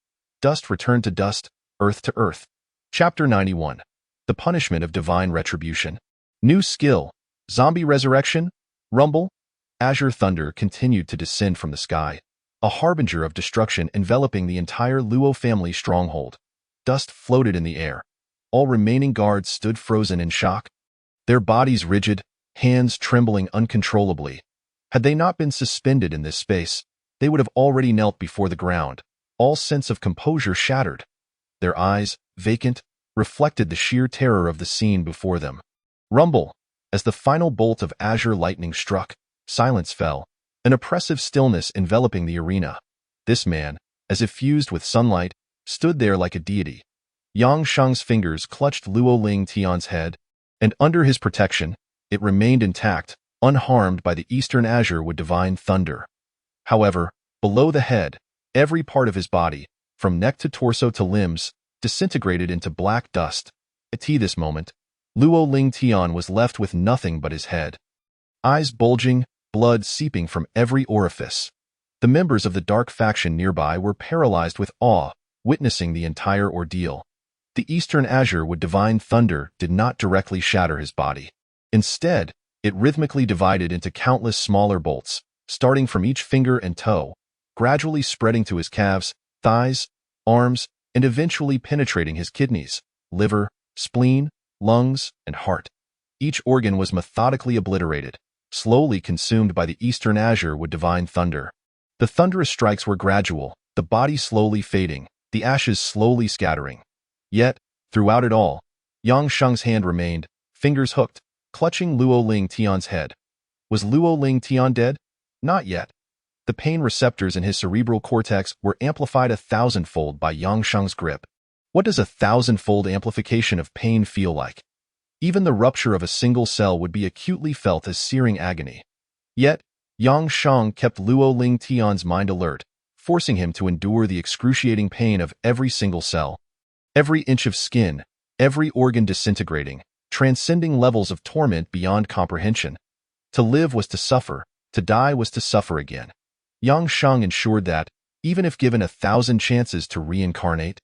Dust returned to dust, earth to earth. Chapter 91. The Punishment of Divine Retribution. New skill. Zombie resurrection? Rumble? Azure thunder continued to descend from the sky, a harbinger of destruction enveloping the entire Luo family stronghold. Dust floated in the air. All remaining guards stood frozen in shock, their bodies rigid, hands trembling uncontrollably. Had they not been suspended in this space, they would have already knelt before the ground, all sense of composure shattered. Their eyes, vacant, reflected the sheer terror of the scene before them. Rumble! As the final bolt of azure lightning struck, silence fell, an oppressive stillness enveloping the arena. This man, as if fused with sunlight, stood there like a deity. Yang Sheng's fingers clutched Luo Ling Tian's head, and under his protection, it remained intact, unharmed by the eastern azure with divine thunder. However, below the head, every part of his body, from neck to torso to limbs, disintegrated into black dust. At this moment, Luo Ling Tian was left with nothing but his head. Eyes bulging, blood seeping from every orifice. The members of the dark faction nearby were paralyzed with awe, witnessing the entire ordeal. The eastern azure with divine thunder did not directly shatter his body. Instead, it rhythmically divided into countless smaller bolts, starting from each finger and toe, gradually spreading to his calves, thighs, arms, and eventually penetrating his kidneys, liver, spleen, lungs, and heart. Each organ was methodically obliterated, slowly consumed by the eastern azure with divine thunder. The thunderous strikes were gradual, the body slowly fading, the ashes slowly scattering. Yet, throughout it all, Yang Sheng's hand remained, fingers hooked, clutching Luo Ling Tian's head. Was Luo Ling Tian dead? Not yet. The pain receptors in his cerebral cortex were amplified 1,000-fold by Yang Sheng's grip. What does a 1,000-fold amplification of pain feel like? Even the rupture of a single cell would be acutely felt as searing agony. Yet, Yang Sheng kept Luo Ling Tian's mind alert, forcing him to endure the excruciating pain of every single cell. Every inch of skin, every organ disintegrating, transcending levels of torment beyond comprehension. To live was to suffer, to die was to suffer again. Yang Sheng ensured that, even if given 1,000 chances to reincarnate,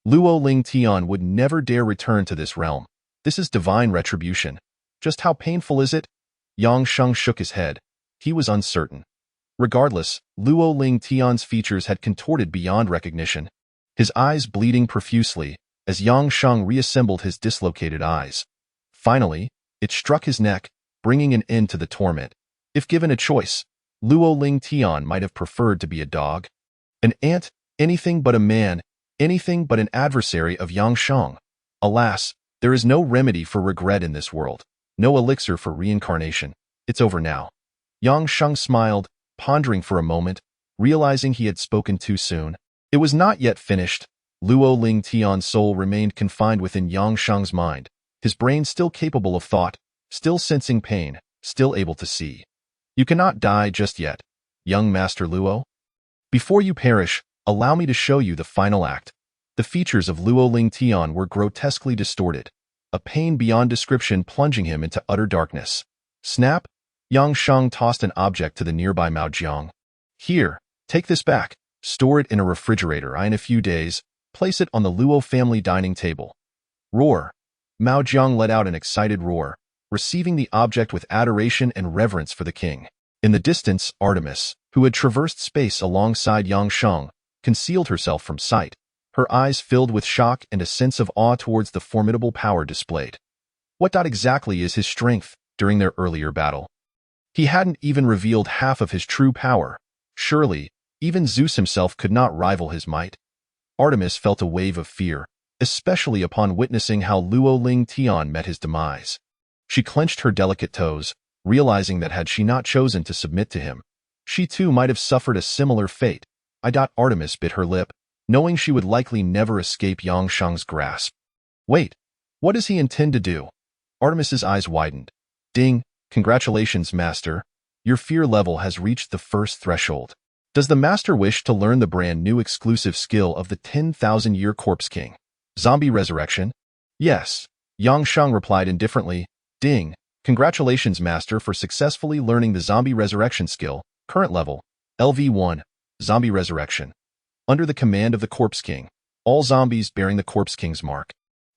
Luo Ling Tian would never dare return to this realm. This is divine retribution. Just how painful is it? Yang Sheng shook his head. He was uncertain. Regardless, Luo Ling Tian's features had contorted beyond recognition, his eyes bleeding profusely as Yang Sheng reassembled his dislocated eyes. Finally, it struck his neck, bringing an end to the torment. If given a choice, Luo Ling Tian might have preferred to be a dog, an ant, anything but a man, anything but an adversary of Yang Sheng. Alas, there is no remedy for regret in this world, no elixir for reincarnation. It's over now. Yang Sheng smiled, pondering for a moment, realizing he had spoken too soon. It was not yet finished. Luo Ling Tian's soul remained confined within Yang Sheng's mind, his brain still capable of thought, still sensing pain, still able to see. You cannot die just yet, young Master Luo. Before you perish, allow me to show you the final act. The features of Luo Ling Tian were grotesquely distorted, a pain beyond description plunging him into utter darkness. Snap! Yang Sheng tossed an object to the nearby Mao Jiang. Here, take this back, store it in a refrigerator. In a few days, place it on the Luo family dining table. Roar! Mao Jiang let out an excited roar, receiving the object with adoration and reverence for the king. In the distance, Artemis, who had traversed space alongside Yang Sheng, concealed herself from sight, her eyes filled with shock and a sense of awe towards the formidable power displayed. What exactly is his strength during their earlier battle? He hadn't even revealed half of his true power. Surely, even Zeus himself could not rival his might. Artemis felt a wave of fear, especially upon witnessing how Luo Ling Tian met his demise. She clenched her delicate toes, realizing that had she not chosen to submit to him, she too might have suffered a similar fate. Artemis bit her lip, knowing she would likely never escape Yang Sheng's grasp. Wait, what does he intend to do? Artemis's eyes widened. Ding, congratulations, Master. Your fear level has reached the first threshold. Does the Master wish to learn the brand new exclusive skill of the 10,000-year Corpse King? Zombie Resurrection? Yes. Yang Sheng replied indifferently. Ding, congratulations, Master, for successfully learning the Zombie Resurrection skill. Current level, LV1, Zombie Resurrection. Under the command of the Corpse King, all zombies bearing the Corpse King's mark.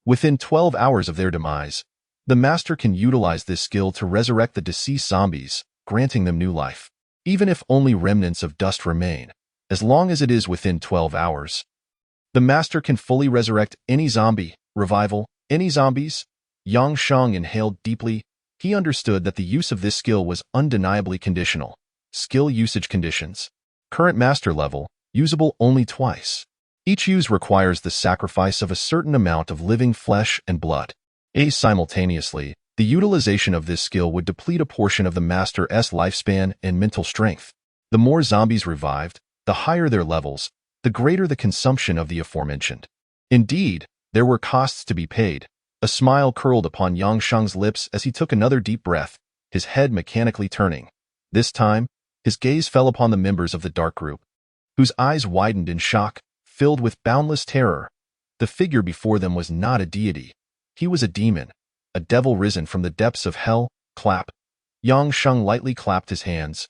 Within 12 hours of their demise, the Master can utilize this skill to resurrect the deceased zombies, granting them new life. Even if only remnants of dust remain, as long as it is within 12 hours. The Master can fully resurrect any zombie, revival, any zombies. Yang Sheng inhaled deeply. He understood that the use of this skill was undeniably conditional. Skill usage conditions. Current Master level, usable only twice. Each use requires the sacrifice of a certain amount of living flesh and blood. Simultaneously, the utilization of this skill would deplete a portion of the Master's lifespan and mental strength. The more zombies revived, the higher their levels, the greater the consumption of the aforementioned. Indeed, there were costs to be paid. A smile curled upon Yang Sheng's lips as he took another deep breath, his head mechanically turning. This time, his gaze fell upon the members of the dark group, whose eyes widened in shock, filled with boundless terror. The figure before them was not a deity. He was a demon, a devil risen from the depths of hell. Clap. Yang Sheng lightly clapped his hands.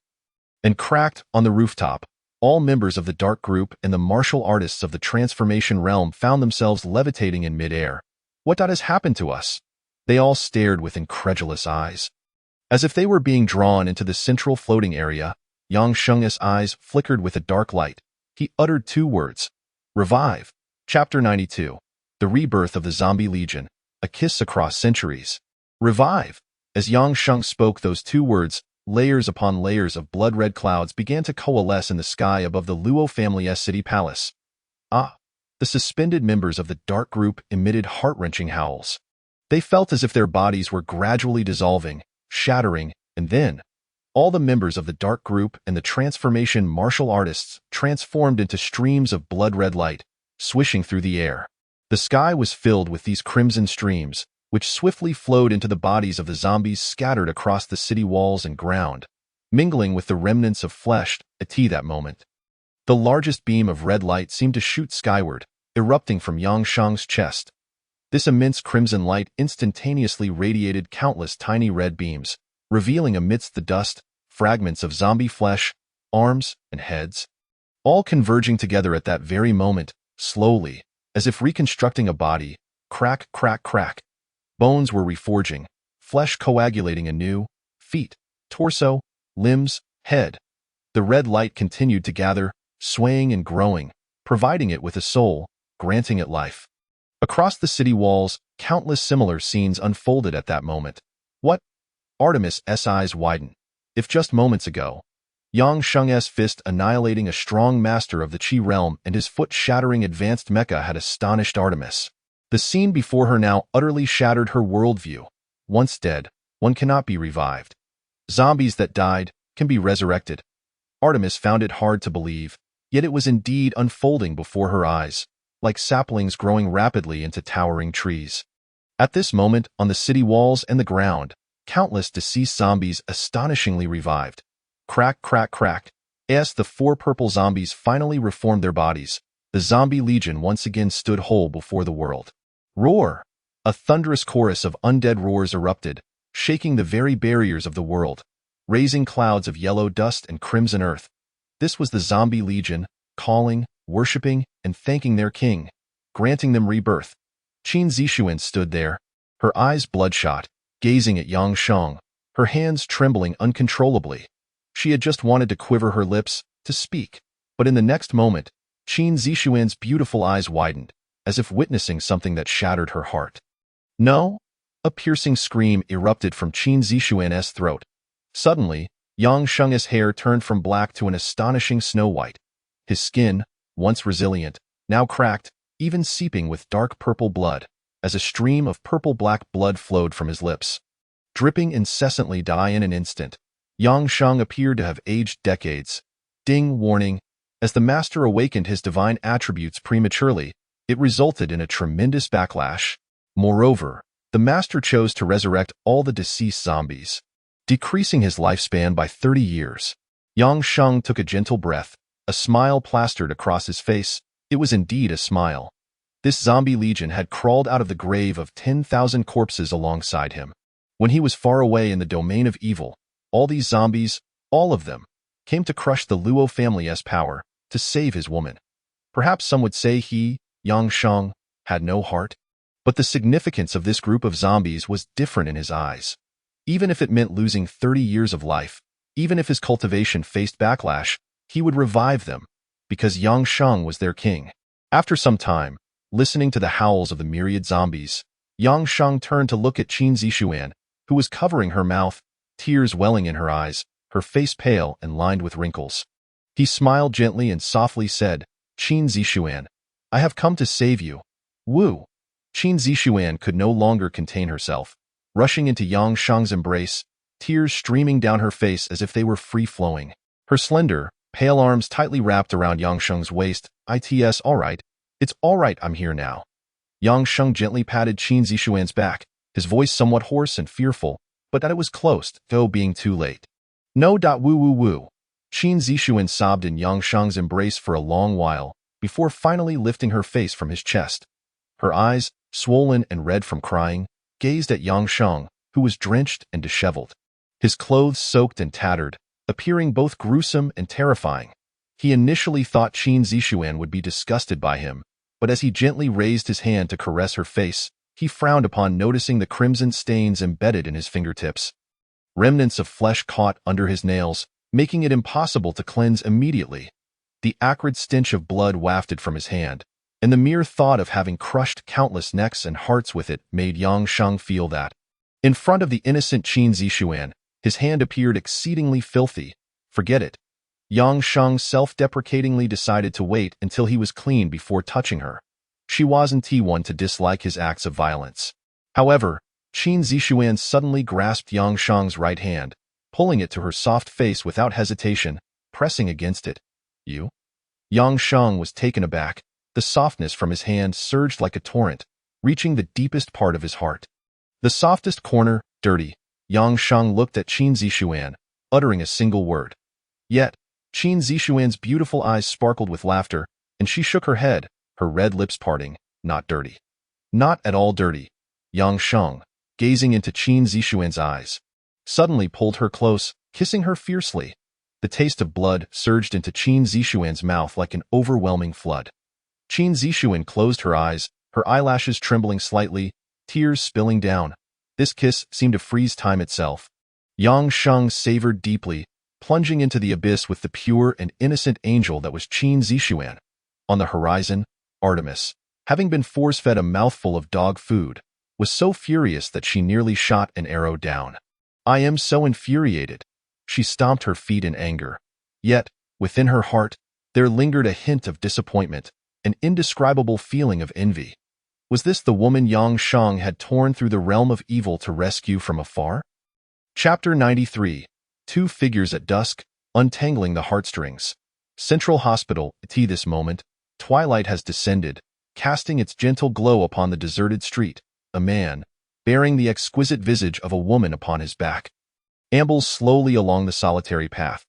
And cracked, on the rooftop, all members of the dark group and the martial artists of the transformation realm found themselves levitating in midair. What has happened to us? They all stared with incredulous eyes. As if they were being drawn into the central floating area, Yang Sheng's eyes flickered with a dark light. He uttered 2 words. Revive. Chapter 92. The Rebirth of the Zombie Legion. A kiss across centuries. Revive. As Yang Sheng spoke those 2 words, layers upon layers of blood-red clouds began to coalesce in the sky above the Luo family's city palace. Ah! The suspended members of the dark group emitted heart-wrenching howls. They felt as if their bodies were gradually dissolving, shattering, and then all the members of the dark group and the transformation martial artists transformed into streams of blood-red light, swishing through the air. The sky was filled with these crimson streams, which swiftly flowed into the bodies of the zombies scattered across the city walls and ground, mingling with the remnants of flesh at that moment. The largest beam of red light seemed to shoot skyward, erupting from Yang Shang's chest. This immense crimson light instantaneously radiated countless tiny red beams, revealing amidst the dust fragments of zombie flesh, arms, and heads, all converging together at that very moment, slowly, as if reconstructing a body. Crack, crack, crack. Bones were reforging, flesh coagulating anew, feet, torso, limbs, head. The red light continued to gather, swaying and growing, providing it with a soul, granting it life. Across the city walls, countless similar scenes unfolded at that moment. What? Artemis's eyes widened. If just moments ago, Yang Sheng's fist annihilating a strong master of the Qi realm and his foot-shattering advanced mecha had astonished Artemis, the scene before her now utterly shattered her worldview. Once dead, one cannot be revived. Zombies that died can be resurrected. Artemis found it hard to believe, yet it was indeed unfolding before her eyes, like saplings growing rapidly into towering trees. At this moment, on the city walls and the ground, countless deceased zombies astonishingly revived. Crack, crack, crack. As the four purple zombies finally reformed their bodies, the zombie legion once again stood whole before the world. Roar! A thunderous chorus of undead roars erupted, shaking the very barriers of the world, raising clouds of yellow dust and crimson earth. This was the zombie legion, calling, worshipping, and thanking their king, granting them rebirth. Qin Zixuan stood there, her eyes bloodshot, gazing at Yang Sheng, her hands trembling uncontrollably. She had just wanted to quiver her lips, to speak, but in the next moment, Qin Zixuan's beautiful eyes widened, as if witnessing something that shattered her heart. No? A piercing scream erupted from Qin Zixuan's throat. Suddenly, Yang Sheng's hair turned from black to an astonishing snow white. His skin, once resilient, now cracked, even seeping with dark purple blood, as a stream of purple-black blood flowed from his lips, dripping incessantly. Die in an instant. Yang Sheng appeared to have aged decades. Ding, warning. As the master awakened his divine attributes prematurely, it resulted in a tremendous backlash. Moreover, the master chose to resurrect all the deceased zombies, decreasing his lifespan by 30 years. Yang Sheng took a gentle breath, a smile plastered across his face. It was indeed a smile. This zombie legion had crawled out of the grave of 10,000 corpses alongside him. When he was far away in the domain of evil, all these zombies, all of them, came to crush the Luo family's power, to save his woman. Perhaps some would say he, Yang Sheng, had no heart. But the significance of this group of zombies was different in his eyes. Even if it meant losing 30 years of life, even if his cultivation faced backlash, he would revive them, because Yang Sheng was their king. After some time, listening to the howls of the myriad zombies, Yang Sheng turned to look at Qin Zixuan, who was covering her mouth, tears welling in her eyes, her face pale and lined with wrinkles. He smiled gently and softly said, Qin Zixuan, I have come to save you. Woo! Qin Zixuan could no longer contain herself, rushing into Yang Sheng's embrace, tears streaming down her face as if they were free-flowing. Her slender, pale arms tightly wrapped around Yang Sheng's waist. It's all right. It's all right, I'm here now. Yang Sheng gently patted Qin Zixuan's back, his voice somewhat hoarse and fearful, but that it was close, though being too late. No. Woo woo woo. Qin Zixuan sobbed in Yang Sheng's embrace for a long while, before finally lifting her face from his chest. Her eyes, swollen and red from crying, gazed at Yang Sheng, who was drenched and disheveled. His clothes soaked and tattered, appearing both gruesome and terrifying. He initially thought Qin Zixuan would be disgusted by him, but as he gently raised his hand to caress her face, he frowned upon noticing the crimson stains embedded in his fingertips. Remnants of flesh caught under his nails, making it impossible to cleanse immediately. The acrid stench of blood wafted from his hand, and the mere thought of having crushed countless necks and hearts with it made Yang Sheng feel that. In front of the innocent Qin Zixuan, his hand appeared exceedingly filthy. Forget it. Yang Sheng self-deprecatingly decided to wait until he was clean before touching her. She wasn't one to dislike his acts of violence. However, Qin Zixuan suddenly grasped Yang Shang's right hand, pulling it to her soft face without hesitation, pressing against it. You? Yang Shang was taken aback. The softness from his hand surged like a torrent, reaching the deepest part of his heart. The softest corner, dirty. Yang Shang looked at Qin Zixuan, uttering a single word. Yet, Qin Zixuan's beautiful eyes sparkled with laughter, and she shook her head, her red lips parting. Not dirty. Not at all dirty. Yang Shang, gazing into Qin Zixuan's eyes, suddenly pulled her close, kissing her fiercely. The taste of blood surged into Qin Zixuan's mouth like an overwhelming flood. Qin Zixuan closed her eyes, her eyelashes trembling slightly, tears spilling down. This kiss seemed to freeze time itself. Yang Shang savored deeply, plunging into the abyss with the pure and innocent angel that was Qin Zixuan. On the horizon, Artemis, having been force-fed a mouthful of dog food, was so furious that she nearly shot an arrow down. I am so infuriated. She stomped her feet in anger. Yet, within her heart, there lingered a hint of disappointment, an indescribable feeling of envy. Was this the woman Yang Shang had torn through the realm of evil to rescue from afar? Chapter 93. Two Figures at Dusk, Untangling the Heartstrings. Central Hospital, at this moment, twilight has descended, casting its gentle glow upon the deserted street. A man, bearing the exquisite visage of a woman upon his back, ambles slowly along the solitary path.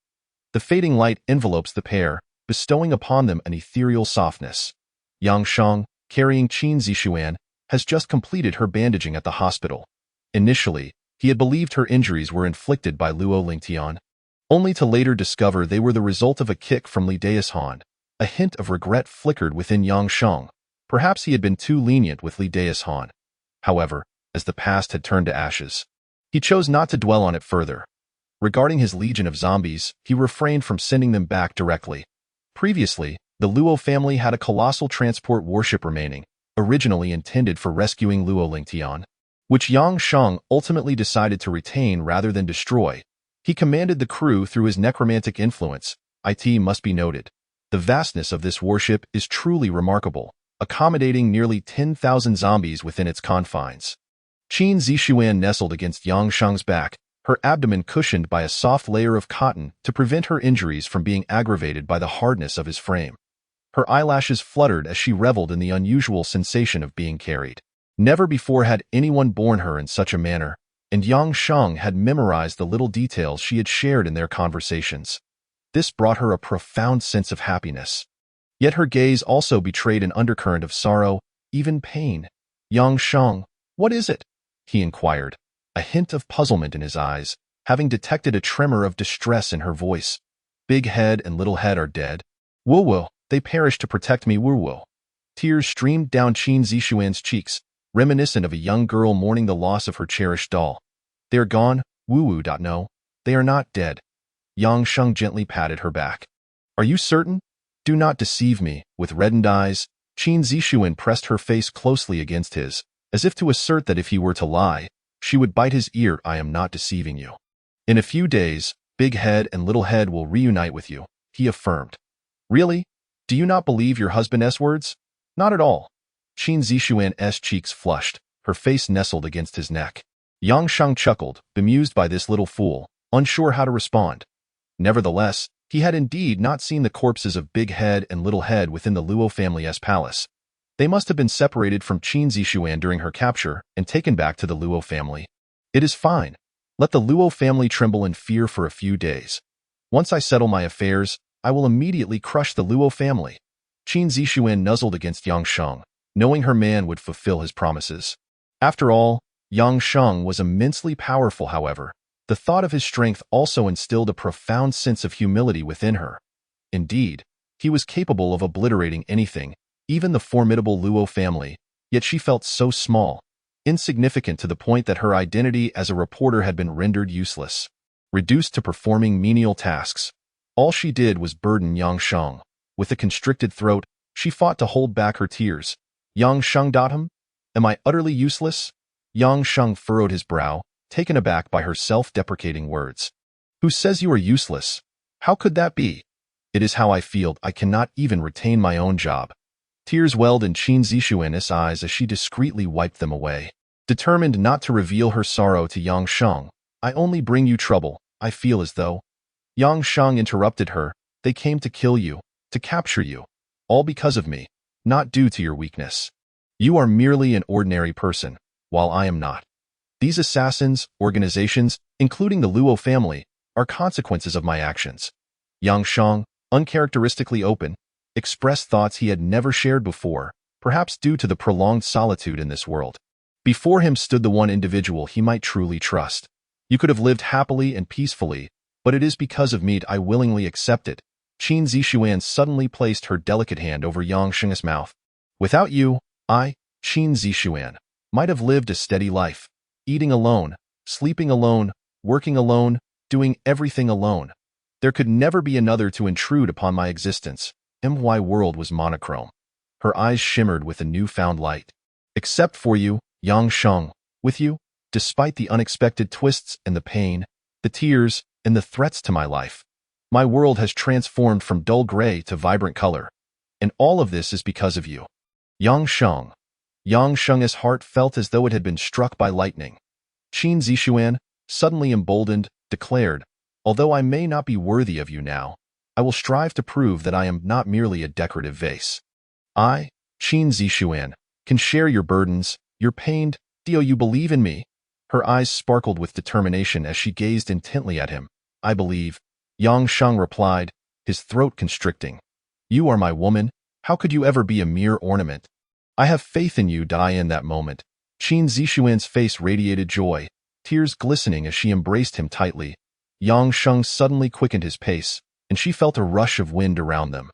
The fading light envelopes the pair, bestowing upon them an ethereal softness. Yang Shang, carrying Qin Zixuan, has just completed her bandaging at the hospital. Initially, he had believed her injuries were inflicted by Luo Lingtian, only to later discover they were the result of a kick from Li Daishan. A hint of regret flickered within Yang Shang. Perhaps he had been too lenient with Li Daishan. However, as the past had turned to ashes, he chose not to dwell on it further. Regarding his legion of zombies, he refrained from sending them back directly. Previously, the Luo family had a colossal transport warship remaining, originally intended for rescuing Luo Lingtian, which Yang Shang ultimately decided to retain rather than destroy. He commanded the crew through his necromantic influence. It must be noted. The vastness of this warship is truly remarkable, accommodating nearly 10,000 zombies within its confines. Qin Zixuan nestled against Yang Shang's back, her abdomen cushioned by a soft layer of cotton to prevent her injuries from being aggravated by the hardness of his frame. Her eyelashes fluttered as she reveled in the unusual sensation of being carried. Never before had anyone borne her in such a manner, and Yang Shang had memorized the little details she had shared in their conversations. This brought her a profound sense of happiness. Yet her gaze also betrayed an undercurrent of sorrow, even pain. Yang Shang, what is it? He inquired, a hint of puzzlement in his eyes, having detected a tremor of distress in her voice. Big Head and Little Head are dead. Wu, they perished to protect me, Wu. Tears streamed down Qin Zixuan's cheeks, reminiscent of a young girl mourning the loss of her cherished doll. They are gone, Wu. No, they are not dead. Yang Shang gently patted her back. Are you certain? Do not deceive me. With reddened eyes, Qin Zixuan pressed her face closely against his, as if to assert that if he were to lie, she would bite his ear. I am not deceiving you. In a few days, Big Head and Little Head will reunite with you, he affirmed. Really? Do you not believe your husband's words? Not at all. Qin Zixuan's cheeks flushed, her face nestled against his neck. Yang Shang chuckled, bemused by this little fool, unsure how to respond. Nevertheless, he had indeed not seen the corpses of Big Head and Little Head within the Luo family's palace. They must have been separated from Qin Zixuan during her capture and taken back to the Luo family. It is fine. Let the Luo family tremble in fear for a few days. Once I settle my affairs, I will immediately crush the Luo family. Qin Zixuan nuzzled against Yang Shang, knowing her man would fulfill his promises. After all, Yang Shang was immensely powerful. However, the thought of his strength also instilled a profound sense of humility within her. Indeed, he was capable of obliterating anything, even the formidable Luo family, yet she felt so small, insignificant to the point that her identity as a reporter had been rendered useless. Reduced to performing menial tasks, all she did was burden Yang Shang. With a constricted throat, she fought to hold back her tears. Yang Shang, am I utterly useless? Yang Shang furrowed his brow, taken aback by her self-deprecating words. Who says you are useless? How could that be? It is how I feel. I cannot even retain my own job. Tears welled in Qin Zixuan's eyes as she discreetly wiped them away. Determined not to reveal her sorrow to Yang Sheng, "I only bring you trouble, I feel as though." Yang Sheng interrupted her, "They came to kill you, to capture you. All because of me, not due to your weakness. You are merely an ordinary person, while I am not. These assassins, organizations, including the Luo family, are consequences of my actions." Yang Sheng, uncharacteristically open, expressed thoughts he had never shared before, perhaps due to the prolonged solitude in this world. Before him stood the one individual he might truly trust. "You could have lived happily and peacefully, but it is because of me I willingly accept it." Qin Zixuan suddenly placed her delicate hand over Yang Sheng's mouth. "Without you, I, Qin Zixuan, might have lived a steady life, eating alone, sleeping alone, working alone, doing everything alone. There could never be another to intrude upon my existence." My world was monochrome. Her eyes shimmered with a newfound light. "Except for you, Yang Sheng, with you, despite the unexpected twists and the pain, the tears, and the threats to my life, my world has transformed from dull gray to vibrant color. And all of this is because of you." Yang Sheng. Yang Sheng's heart felt as though it had been struck by lightning. Qin Zixuan, suddenly emboldened, declared, "Although I may not be worthy of you now, I will strive to prove that I am not merely a decorative vase. I, Qin Zixuan, can share your burdens, your pain. Do you believe in me?" Her eyes sparkled with determination as she gazed intently at him. "I believe," Yang Sheng replied, his throat constricting. "You are my woman. How could you ever be a mere ornament? I have faith in you." In that moment, Qin Zixuan's face radiated joy, tears glistening as she embraced him tightly. Yang Sheng suddenly quickened his pace, and she felt a rush of wind around them.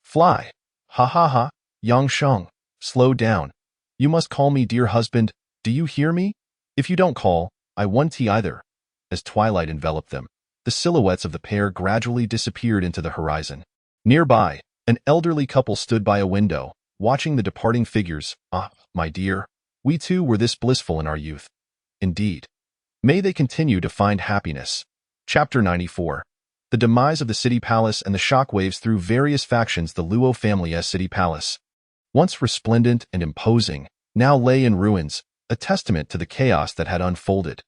"Fly! Ha ha ha! Yang Sheng, slow down. You must call me dear husband, do you hear me? If you don't call, I won't either." As twilight enveloped them, the silhouettes of the pair gradually disappeared into the horizon. Nearby, an elderly couple stood by a window, watching the departing figures. "Ah, my dear, we too were this blissful in our youth." "Indeed. May they continue to find happiness." Chapter 94. The demise of the city palace and the shockwaves through various factions. The Luo family's city palace, once resplendent and imposing, now lay in ruins, a testament to the chaos that had unfolded.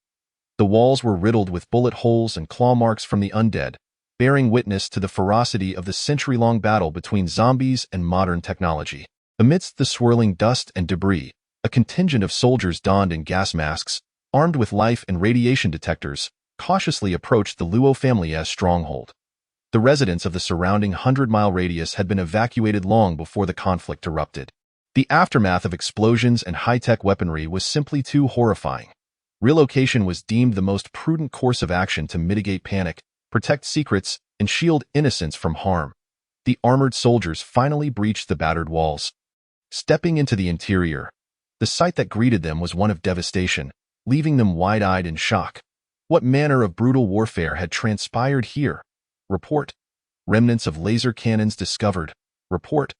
The walls were riddled with bullet holes and claw marks from the undead, bearing witness to the ferocity of the century-long battle between zombies and modern technology. Amidst the swirling dust and debris, a contingent of soldiers donned in gas masks, armed with life and radiation detectors, cautiously approached the Luo family's stronghold. The residents of the surrounding 100-mile radius had been evacuated long before the conflict erupted. The aftermath of explosions and high-tech weaponry was simply too horrifying. Relocation was deemed the most prudent course of action to mitigate panic, protect secrets, and shield innocents from harm. The armored soldiers finally breached the battered walls. Stepping into the interior, the sight that greeted them was one of devastation, leaving them wide-eyed in shock. What manner of brutal warfare had transpired here? Report. Remnants of laser cannons discovered. Report.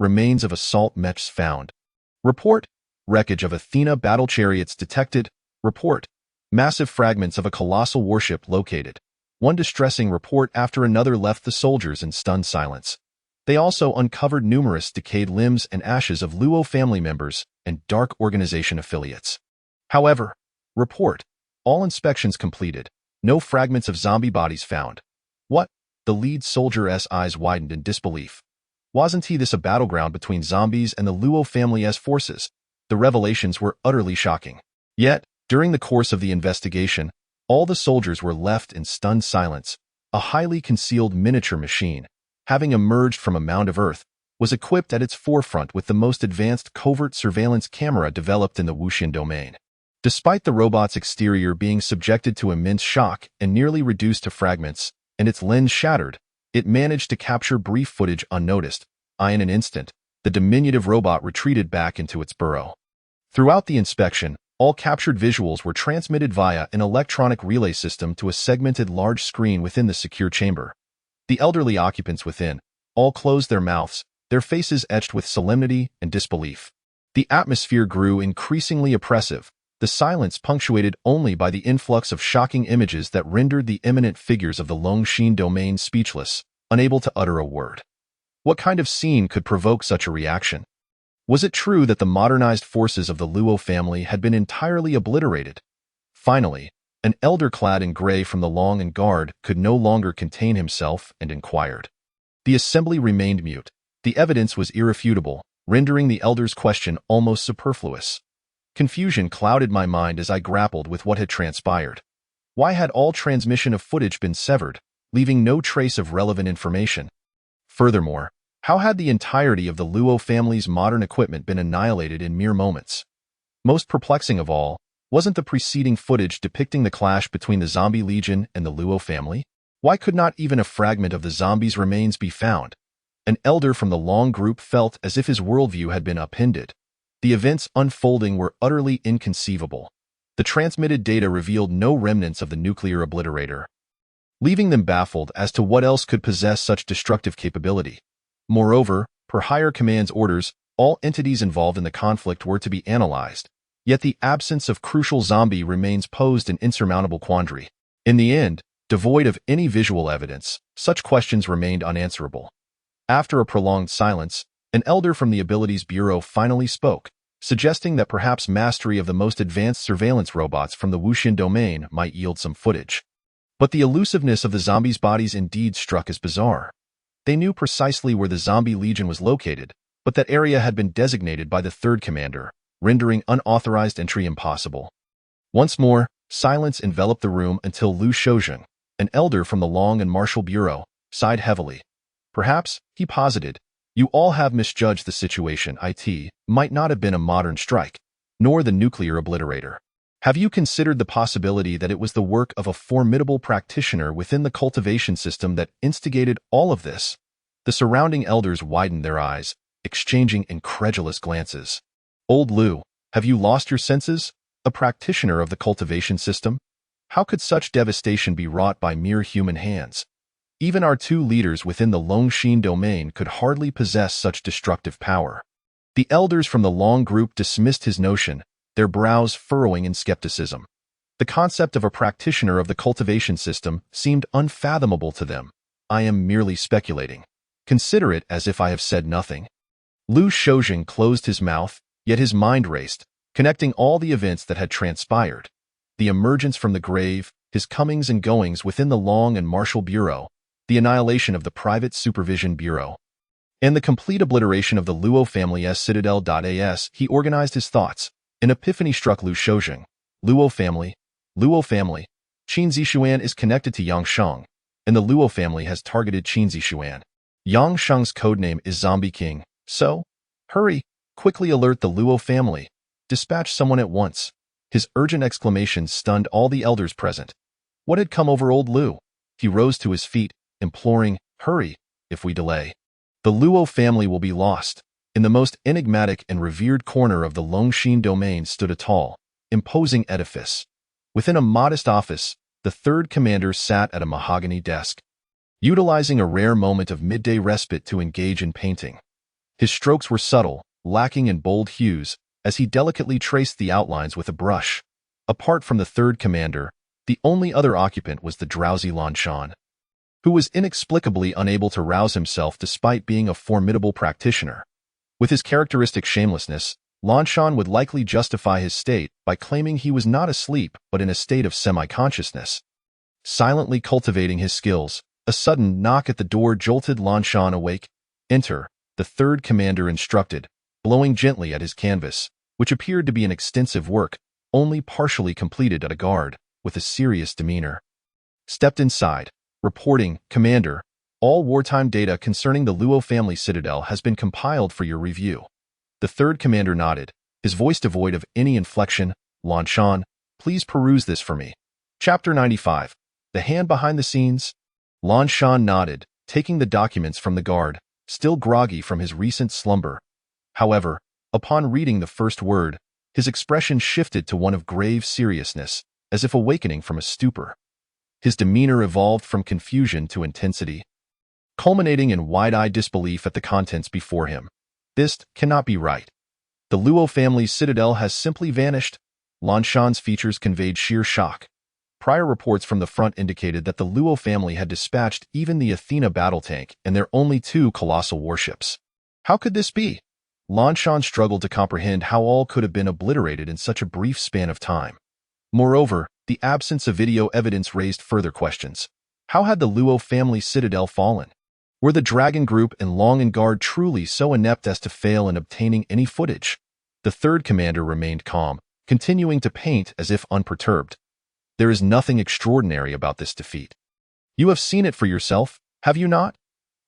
Remains of assault mechs found. Report. Wreckage of Athena battle chariots detected. Report. Massive fragments of a colossal warship located. One distressing report after another left the soldiers in stunned silence. They also uncovered numerous decayed limbs and ashes of Luo family members and Dark Organization affiliates. However, report. All inspections completed. No fragments of zombie bodies found. What? The lead soldier's eyes widened in disbelief. Wasn't this a battleground between zombies and the Luo family's forces? The revelations were utterly shocking. Yet, during the course of the investigation, all the soldiers were left in stunned silence. A highly concealed miniature machine, having emerged from a mound of earth, was equipped at its forefront with the most advanced covert surveillance camera developed in the Wuxian domain. Despite the robot's exterior being subjected to immense shock and nearly reduced to fragments, and its lens shattered, it managed to capture brief footage unnoticed. In an instant, the diminutive robot retreated back into its burrow. Throughout the inspection, all captured visuals were transmitted via an electronic relay system to a segmented large screen within the secure chamber. The elderly occupants within all closed their mouths, their faces etched with solemnity and disbelief. The atmosphere grew increasingly oppressive, the silence punctuated only by the influx of shocking images that rendered the eminent figures of the Longxin domain speechless, unable to utter a word. What kind of scene could provoke such a reaction? Was it true that the modernized forces of the Luo family had been entirely obliterated? Finally, an elder clad in gray from the Long and Guard could no longer contain himself and inquired. The assembly remained mute. The evidence was irrefutable, rendering the elder's question almost superfluous. Confusion clouded my mind as I grappled with what had transpired. Why had all transmission of footage been severed, leaving no trace of relevant information? Furthermore, how had the entirety of the Luo family's modern equipment been annihilated in mere moments? Most perplexing of all, wasn't the preceding footage depicting the clash between the Zombie Legion and the Luo family? Why could not even a fragment of the zombies' remains be found? An elder from the Long group felt as if his worldview had been upended. The events unfolding were utterly inconceivable. The transmitted data revealed no remnants of the nuclear obliterator, leaving them baffled as to what else could possess such destructive capability. Moreover, per Higher Command's orders, all entities involved in the conflict were to be analyzed. Yet the absence of crucial zombie remains posed an insurmountable quandary. In the end, devoid of any visual evidence, such questions remained unanswerable. After a prolonged silence, an elder from the Abilities Bureau finally spoke, suggesting that perhaps mastery of the most advanced surveillance robots from the Wuxin domain might yield some footage. But the elusiveness of the zombies' bodies indeed struck as bizarre. They knew precisely where the Zombie Legion was located, but that area had been designated by the third commander, rendering unauthorized entry impossible. Once more, silence enveloped the room until Lu Shoujing, an elder from the Long and Martial Bureau, sighed heavily. Perhaps, he posited, you all have misjudged the situation. It might not have been a modern strike, nor the nuclear obliterator. Have you considered the possibility that it was the work of a formidable practitioner within the cultivation system that instigated all of this? The surrounding elders widened their eyes, exchanging incredulous glances. Old Lu, have you lost your senses? A practitioner of the cultivation system? How could such devastation be wrought by mere human hands? Even our two leaders within the Longxin domain could hardly possess such destructive power. The elders from the Long group dismissed his notion, their brows furrowing in skepticism. The concept of a practitioner of the cultivation system seemed unfathomable to them. I am merely speculating. Consider it as if I have said nothing. Lu Shoujing closed his mouth, yet his mind raced, connecting all the events that had transpired. The emergence from the grave, his comings and goings within the Long and Martial Bureau, the annihilation of the Private Supervision Bureau, and the complete obliteration of the Luo family as Citadel.as. He organized his thoughts. An epiphany struck Lu Shoujing. Luo family. Qin Zixuan is connected to Yang Sheng, and the Luo family has targeted Qin Zixuan. Yang Sheng's codename is Zombie King. So, hurry, quickly alert the Luo family. Dispatch someone at once. His urgent exclamation stunned all the elders present. What had come over old Lu? He rose to his feet, imploring, hurry, if we delay, the Luo family will be lost. In the most enigmatic and revered corner of the Longxin domain stood a tall, imposing edifice. Within a modest office, the third commander sat at a mahogany desk, utilizing a rare moment of midday respite to engage in painting. His strokes were subtle, lacking in bold hues, as he delicately traced the outlines with a brush. Apart from the third commander, the only other occupant was the drowsy Lan Shan, who was inexplicably unable to rouse himself despite being a formidable practitioner. With his characteristic shamelessness, Lan Shan would likely justify his state by claiming he was not asleep but in a state of semi-consciousness. Silently cultivating his skills, a sudden knock at the door jolted Lan Shan awake. Enter, the third commander instructed, blowing gently at his canvas, which appeared to be an extensive work, only partially completed at a guard, with a serious demeanor. Stepped inside, reporting, Commander, all wartime data concerning the Luo family citadel has been compiled for your review. The third commander nodded, his voice devoid of any inflection. Lan Shan, please peruse this for me. Chapter 95. The Hand Behind the Scenes. Lan Shan nodded, taking the documents from the guard, still groggy from his recent slumber. However, upon reading the first word, his expression shifted to one of grave seriousness, as if awakening from a stupor. His demeanor evolved from confusion to intensity, culminating in wide-eyed disbelief at the contents before him. This cannot be right. The Luo family's citadel has simply vanished. Lan Shan's features conveyed sheer shock. Prior reports from the front indicated that the Luo family had dispatched even the Athena battle tank and their only two colossal warships. How could this be? Lan Shan struggled to comprehend how all could have been obliterated in such a brief span of time. Moreover, the absence of video evidence raised further questions. How had the Luo family citadel fallen? Were the Dragon Group and Long & Guard truly so inept as to fail in obtaining any footage? The third commander remained calm, continuing to paint as if unperturbed. There is nothing extraordinary about this defeat. You have seen it for yourself, have you not?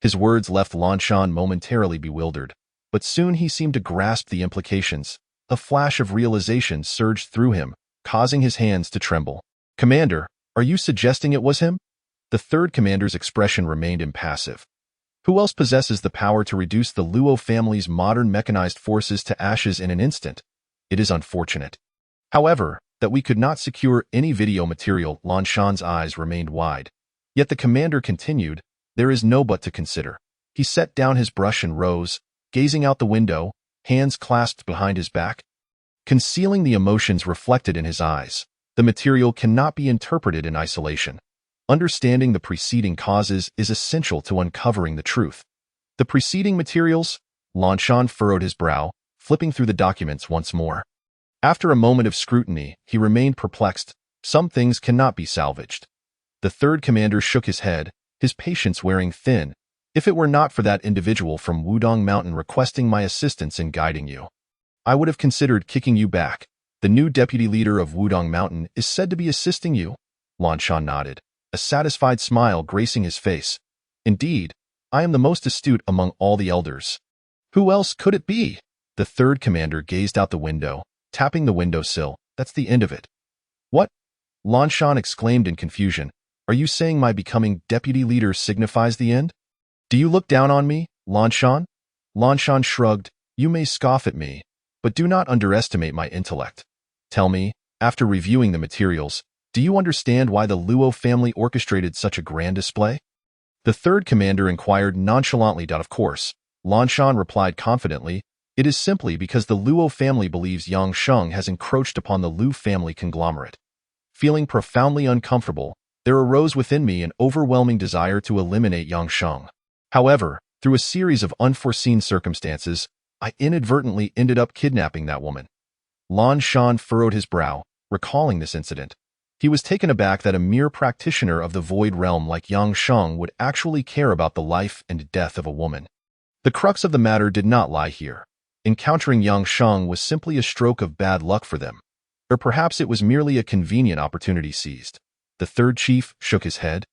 His words left Lan Shan momentarily bewildered, but soon he seemed to grasp the implications. A flash of realization surged through him, causing his hands to tremble. Commander, are you suggesting it was him? The third commander's expression remained impassive. Who else possesses the power to reduce the Luo family's modern mechanized forces to ashes in an instant? It is unfortunate. However, that we could not secure any video material. Lan Shan's eyes remained wide. Yet the commander continued, there is no but to consider. He set down his brush and rose, gazing out the window, hands clasped behind his back. Concealing the emotions reflected in his eyes, the material cannot be interpreted in isolation. Understanding the preceding causes is essential to uncovering the truth. The preceding materials? Lan Shan furrowed his brow, flipping through the documents once more. After a moment of scrutiny, he remained perplexed. Some things cannot be salvaged. The third commander shook his head, his patience wearing thin. If it were not for that individual from Wudong Mountain requesting my assistance in guiding you, I would have considered kicking you back. The new deputy leader of Wudong Mountain is said to be assisting you. Lan Shan nodded, a satisfied smile gracing his face. Indeed, I am the most astute among all the elders. Who else could it be? The third commander gazed out the window, tapping the windowsill. That's the end of it. What? Lan Shan exclaimed in confusion. Are you saying my becoming deputy leader signifies the end? Do you look down on me, Lan Shan? Lan Shan shrugged. You may scoff at me, but do not underestimate my intellect. Tell me, after reviewing the materials, do you understand why the Luo family orchestrated such a grand display? The third commander inquired nonchalantly. Of course, Lan Shan replied confidently, it is simply because the Luo family believes Yang Sheng has encroached upon the Lu family conglomerate. Feeling profoundly uncomfortable, there arose within me an overwhelming desire to eliminate Yang Sheng. However, through a series of unforeseen circumstances, I inadvertently ended up kidnapping that woman. Lan Shan furrowed his brow, recalling this incident. He was taken aback that a mere practitioner of the Void Realm like Yang Sheng would actually care about the life and death of a woman. The crux of the matter did not lie here. Encountering Yang Sheng was simply a stroke of bad luck for them. Or perhaps it was merely a convenient opportunity seized. The third chief shook his head.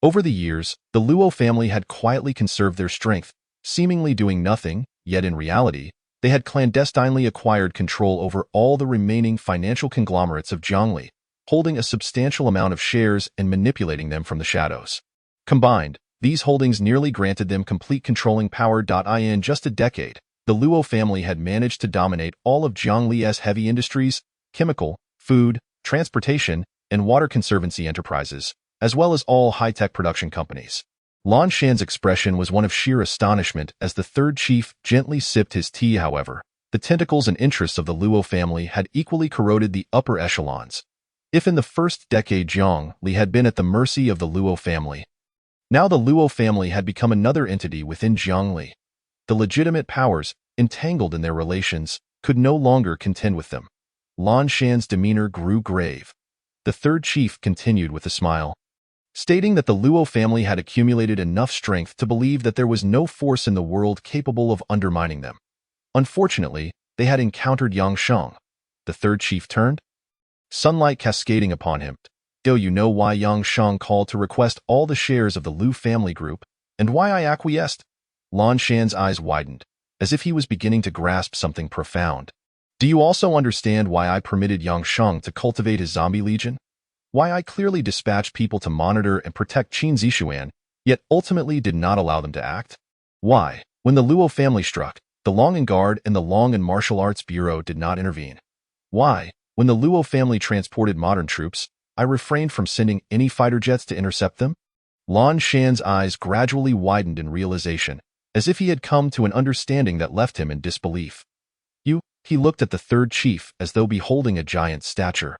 Over the years, the Luo family had quietly conserved their strength, seemingly doing nothing, yet in reality, they had clandestinely acquired control over all the remaining financial conglomerates of Jiangli, holding a substantial amount of shares and manipulating them from the shadows. Combined, these holdings nearly granted them complete controlling power. In just a decade, the Luo family had managed to dominate all of Jiangli's heavy industries, chemical, food, transportation, and water conservancy enterprises, as well as all high-tech production companies. Lan Shan's expression was one of sheer astonishment as the third chief gently sipped his tea. However, the tentacles and interests of the Luo family had equally corroded the upper echelons. If in the first decade Jiangli had been at the mercy of the Luo family, now the Luo family had become another entity within Jiangli. The legitimate powers, entangled in their relations, could no longer contend with them. Lan Shan's demeanor grew grave. The third chief continued with a smile, stating that the Luo family had accumulated enough strength to believe that there was no force in the world capable of undermining them. Unfortunately, they had encountered Yang Sheng. The third chief turned, sunlight cascading upon him. Do you know why Yang Sheng called to request all the shares of the Lu family group, and why I acquiesced? Lan Shan's eyes widened, as if he was beginning to grasp something profound. Do you also understand why I permitted Yang Sheng to cultivate his zombie legion? Why I clearly dispatched people to monitor and protect Qin Zixuan, yet ultimately did not allow them to act? Why, when the Luo family struck, the Long & Guard and the Long and Martial Arts Bureau did not intervene? Why, when the Luo family transported modern troops, I refrained from sending any fighter jets to intercept them? Lan Shan's eyes gradually widened in realization, as if he had come to an understanding that left him in disbelief. He looked at the third chief as though beholding a giant stature.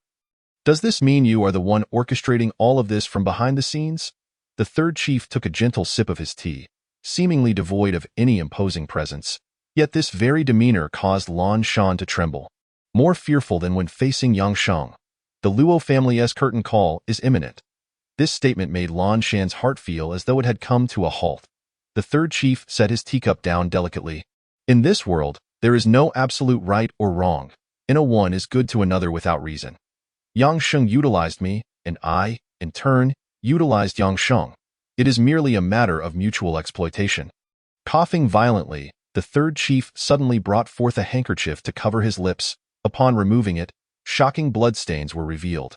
Does this mean you are the one orchestrating all of this from behind the scenes? The third chief took a gentle sip of his tea, seemingly devoid of any imposing presence. Yet this very demeanor caused Lan Shan to tremble. More fearful than when facing Yang Sheng. The Luo family's curtain call is imminent. This statement made Lan Shan's heart feel as though it had come to a halt. The third chief set his teacup down delicately. In this world, there is no absolute right or wrong, and a one is good to another without reason. Yang Sheng utilized me, and I, in turn, utilized Yang Sheng. It is merely a matter of mutual exploitation. Coughing violently, the third chief suddenly brought forth a handkerchief to cover his lips. Upon removing it, shocking bloodstains were revealed.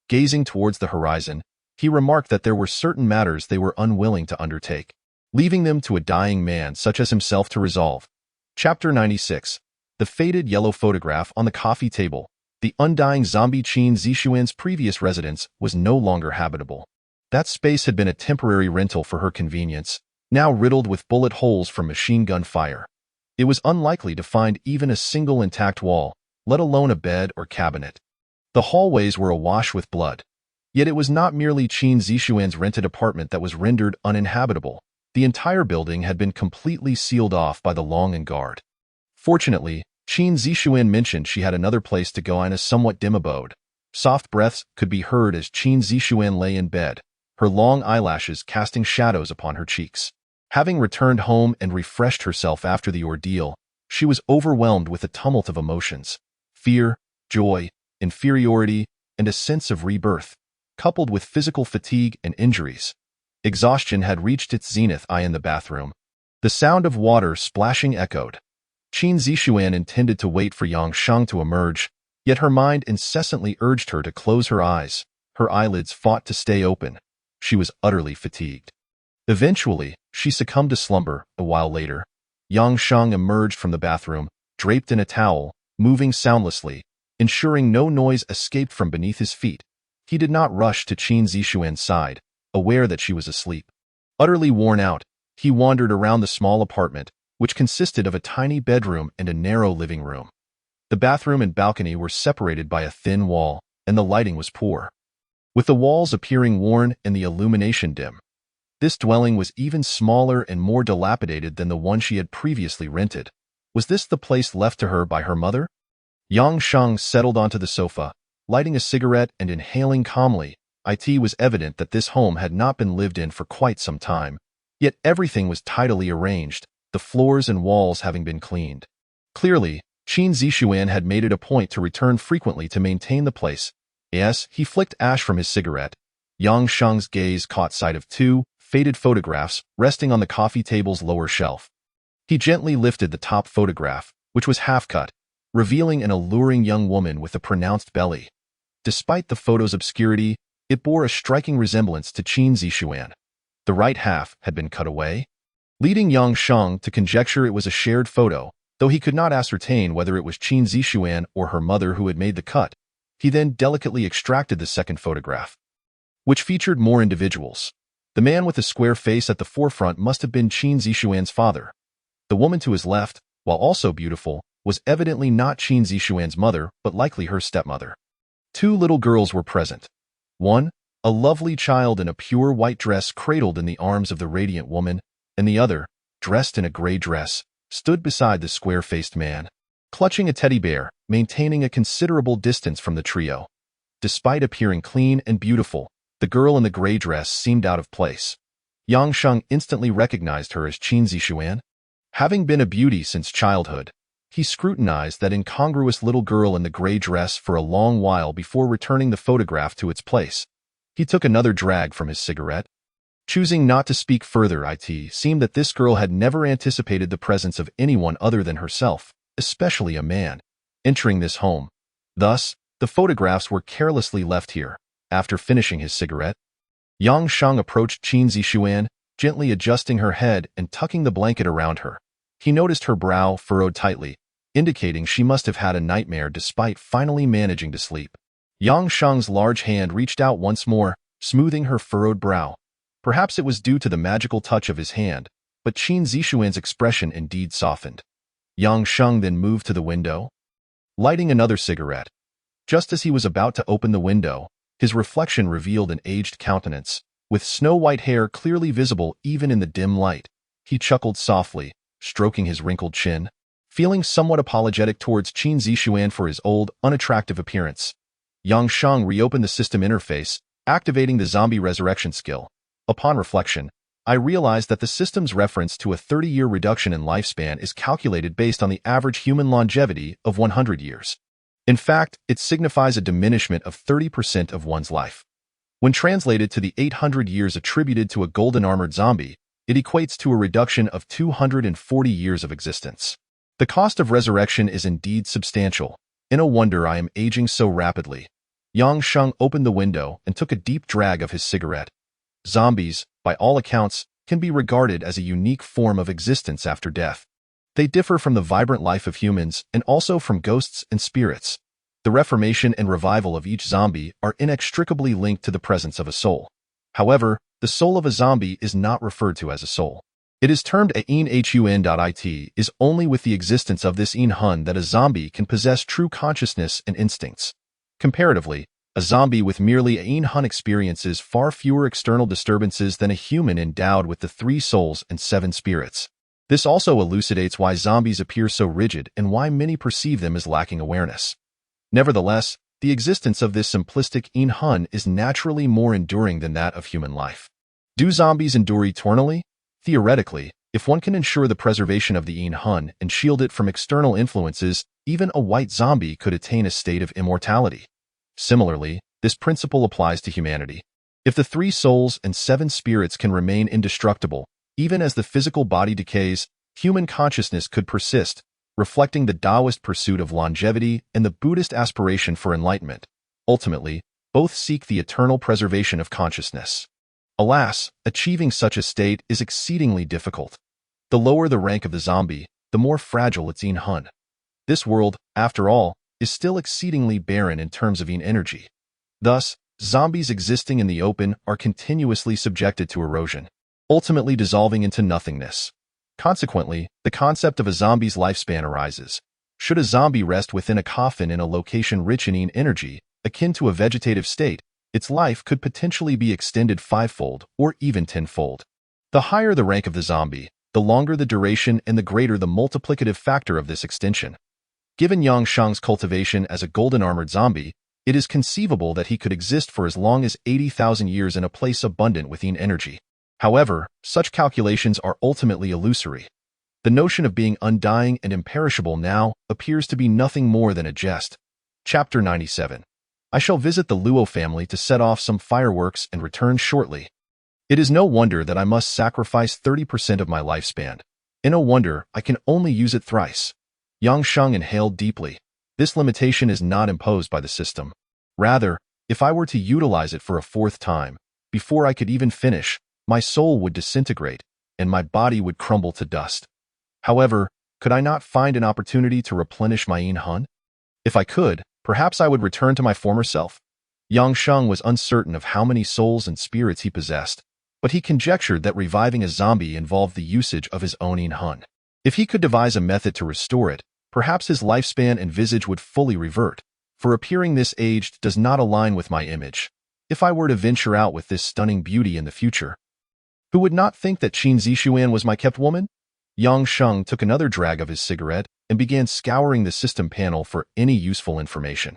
Gazing towards the horizon, he remarked that there were certain matters they were unwilling to undertake, leaving them to a dying man such as himself to resolve. Chapter 96. The faded yellow photograph on the coffee table. The undying zombie Qin Zixuan's previous residence was no longer habitable. That space had been a temporary rental for her convenience, now riddled with bullet holes from machine gun fire. It was unlikely to find even a single intact wall, let alone a bed or cabinet. The hallways were awash with blood. Yet it was not merely Qin Zixuan's rented apartment that was rendered uninhabitable. The entire building had been completely sealed off by the Long and Guard. Fortunately, Qin Zixuan mentioned she had another place to go in a somewhat dim abode. Soft breaths could be heard as Qin Zixuan lay in bed, her long eyelashes casting shadows upon her cheeks. Having returned home and refreshed herself after the ordeal, she was overwhelmed with a tumult of emotions. Fear, joy, inferiority, and a sense of rebirth, coupled with physical fatigue and injuries. Exhaustion had reached its zenith in the bathroom. The sound of water splashing echoed. Qin Zixuan intended to wait for Yang Sheng to emerge, yet her mind incessantly urged her to close her eyes. Her eyelids fought to stay open. She was utterly fatigued. Eventually, she succumbed to slumber. A while later, Yang Sheng emerged from the bathroom, draped in a towel, moving soundlessly, ensuring no noise escaped from beneath his feet. He did not rush to Qin Zixuan's side, aware that she was asleep. Utterly worn out, he wandered around the small apartment, which consisted of a tiny bedroom and a narrow living room. The bathroom and balcony were separated by a thin wall, and the lighting was poor, with the walls appearing worn and the illumination dim. This dwelling was even smaller and more dilapidated than the one she had previously rented. Was this the place left to her by her mother? Yang Sheng settled onto the sofa, lighting a cigarette and inhaling calmly. It was evident that this home had not been lived in for quite some time, yet everything was tidily arranged, the floors and walls having been cleaned. Clearly, Qin Zixuan had made it a point to return frequently to maintain the place. Yes, he flicked ash from his cigarette. Yang Sheng's gaze caught sight of two faded photographs resting on the coffee table's lower shelf. He gently lifted the top photograph, which was half-cut, revealing an alluring young woman with a pronounced belly. Despite the photo's obscurity, it bore a striking resemblance to Qin Zixuan. The right half had been cut away, leading Yang Sheng to conjecture it was a shared photo, though he could not ascertain whether it was Qin Zixuan or her mother who had made the cut. He then delicately extracted the second photograph, which featured more individuals. The man with the square face at the forefront must have been Qin Zixuan's father. The woman to his left, while also beautiful, was evidently not Qin Zixuan's mother, but likely her stepmother. Two little girls were present. One, a lovely child in a pure white dress cradled in the arms of the radiant woman, and the other, dressed in a gray dress, stood beside the square-faced man, clutching a teddy bear, maintaining a considerable distance from the trio. Despite appearing clean and beautiful, the girl in the gray dress seemed out of place. Yang Sheng instantly recognized her as Qin Zixuan. Having been a beauty since childhood, he scrutinized that incongruous little girl in the gray dress for a long while before returning the photograph to its place. He took another drag from his cigarette. Choosing not to speak further, it seemed that this girl had never anticipated the presence of anyone other than herself, especially a man, entering this home. Thus, the photographs were carelessly left here. After finishing his cigarette, Yang Sheng approached Qin Zixuan, gently adjusting her head and tucking the blanket around her. He noticed her brow furrowed tightly, indicating she must have had a nightmare despite finally managing to sleep. Yang Sheng's large hand reached out once more, smoothing her furrowed brow. Perhaps it was due to the magical touch of his hand, but Qin Zixuan's expression indeed softened. Yang Sheng then moved to the window, lighting another cigarette. Just as he was about to open the window, his reflection revealed an aged countenance, with snow-white hair clearly visible even in the dim light. He chuckled softly, stroking his wrinkled chin. feeling somewhat apologetic towards Qin Zixuan for his old, unattractive appearance. Yang Sheng reopened the system interface, activating the zombie resurrection skill. Upon reflection, I realized that the system's reference to a 30-year reduction in lifespan is calculated based on the average human longevity of 100 years. In fact, it signifies a diminishment of 30% of one's life. When translated to the 800 years attributed to a golden-armored zombie, it equates to a reduction of 240 years of existence. The cost of resurrection is indeed substantial. No wonder I am aging so rapidly. Yang Sheng opened the window and took a deep drag of his cigarette. Zombies, by all accounts, can be regarded as a unique form of existence after death. They differ from the vibrant life of humans and also from ghosts and spirits. The reformation and revival of each zombie are inextricably linked to the presence of a soul. However, the soul of a zombie is not referred to as a soul. It is termed a Ein Hun. It is only with the existence of this Ein Hun that a zombie can possess true consciousness and instincts. Comparatively, a zombie with merely a Ein Hun experiences far fewer external disturbances than a human endowed with the 3 souls and 7 spirits. This also elucidates why zombies appear so rigid and why many perceive them as lacking awareness. Nevertheless, the existence of this simplistic Ein Hun is naturally more enduring than that of human life. Do zombies endure eternally? Theoretically, if one can ensure the preservation of the Ein Hun and shield it from external influences, even a white zombie could attain a state of immortality. Similarly, this principle applies to humanity. If the 3 souls and 7 spirits can remain indestructible, even as the physical body decays, human consciousness could persist, reflecting the Taoist pursuit of longevity and the Buddhist aspiration for enlightenment. Ultimately, both seek the eternal preservation of consciousness. Alas, achieving such a state is exceedingly difficult. The lower the rank of the zombie, the more fragile its Ein Hun. This world, after all, is still exceedingly barren in terms of Ein energy. Thus, zombies existing in the open are continuously subjected to erosion, ultimately dissolving into nothingness. Consequently, the concept of a zombie's lifespan arises. Should a zombie rest within a coffin in a location rich in Ein energy, akin to a vegetative state, its life could potentially be extended 5-fold or even 10-fold. The higher the rank of the zombie, the longer the duration and the greater the multiplicative factor of this extension. Given Yang Sheng's cultivation as a golden-armored zombie, it is conceivable that he could exist for as long as 80,000 years in a place abundant with Ein energy. However, such calculations are ultimately illusory. The notion of being undying and imperishable now appears to be nothing more than a jest. Chapter 97. I shall visit the Luo family to set off some fireworks and return shortly. It is no wonder that I must sacrifice 30% of my lifespan. No wonder I can only use it thrice. Yang Sheng inhaled deeply. This limitation is not imposed by the system. Rather, if I were to utilize it for a 4th time, before I could even finish, my soul would disintegrate, and my body would crumble to dust. However, could I not find an opportunity to replenish my Ein Hun? If I could, perhaps I would return to my former self. Yang Sheng was uncertain of how many souls and spirits he possessed, but he conjectured that reviving a zombie involved the usage of his own Ein Hun. If he could devise a method to restore it, perhaps his lifespan and visage would fully revert, for appearing this aged does not align with my image. If I were to venture out with this stunning beauty in the future, who would not think that Qin Zixuan was my kept woman? Yang Sheng took another drag of his cigarette and began scouring the system panel for any useful information.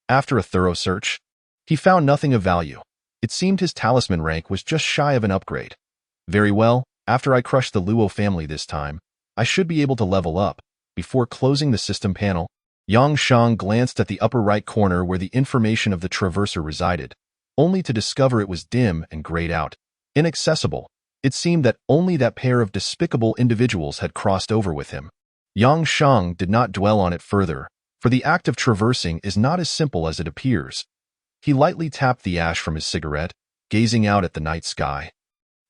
After a thorough search, he found nothing of value. It seemed his talisman rank was just shy of an upgrade. Very well, after I crush the Luo family this time, I should be able to level up. Before closing the system panel, Yang Sheng glanced at the upper right corner where the information of the traverser resided, only to discover it was dim and grayed out, inaccessible. It seemed that only that pair of despicable individuals had crossed over with him. Yang Sheng did not dwell on it further, for the act of traversing is not as simple as it appears. He lightly tapped the ash from his cigarette, gazing out at the night sky,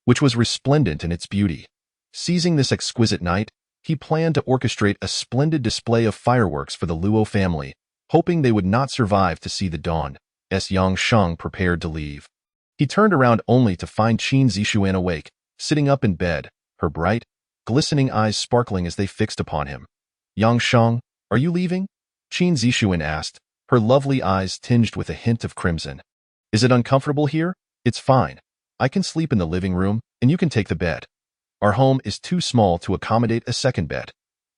which was resplendent in its beauty. Seizing this exquisite night, he planned to orchestrate a splendid display of fireworks for the Luo family, hoping they would not survive to see the dawn, as Yang Sheng prepared to leave. He turned around only to find Qin Zixuan awake, sitting up in bed, her bright, glistening eyes sparkling as they fixed upon him. Yang Sheng, are you leaving? Qin Zixuan asked, her lovely eyes tinged with a hint of crimson. Is it uncomfortable here? It's fine. I can sleep in the living room, and you can take the bed. Our home is too small to accommodate a second bed.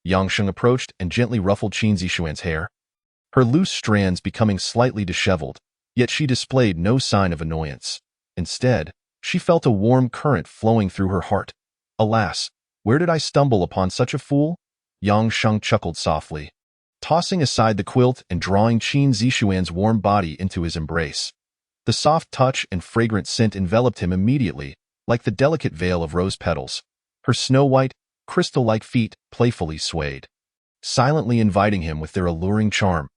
Yang Sheng approached and gently ruffled Qin Zixuan's hair, her loose strands becoming slightly disheveled, yet she displayed no sign of annoyance. Instead, she felt a warm current flowing through her heart. Alas, where did I stumble upon such a fool? Yang Sheng chuckled softly, tossing aside the quilt and drawing Qin Zixuan's warm body into his embrace. The soft touch and fragrant scent enveloped him immediately, like the delicate veil of rose petals. Her snow-white, crystal-like feet playfully swayed, silently inviting him with their alluring charm.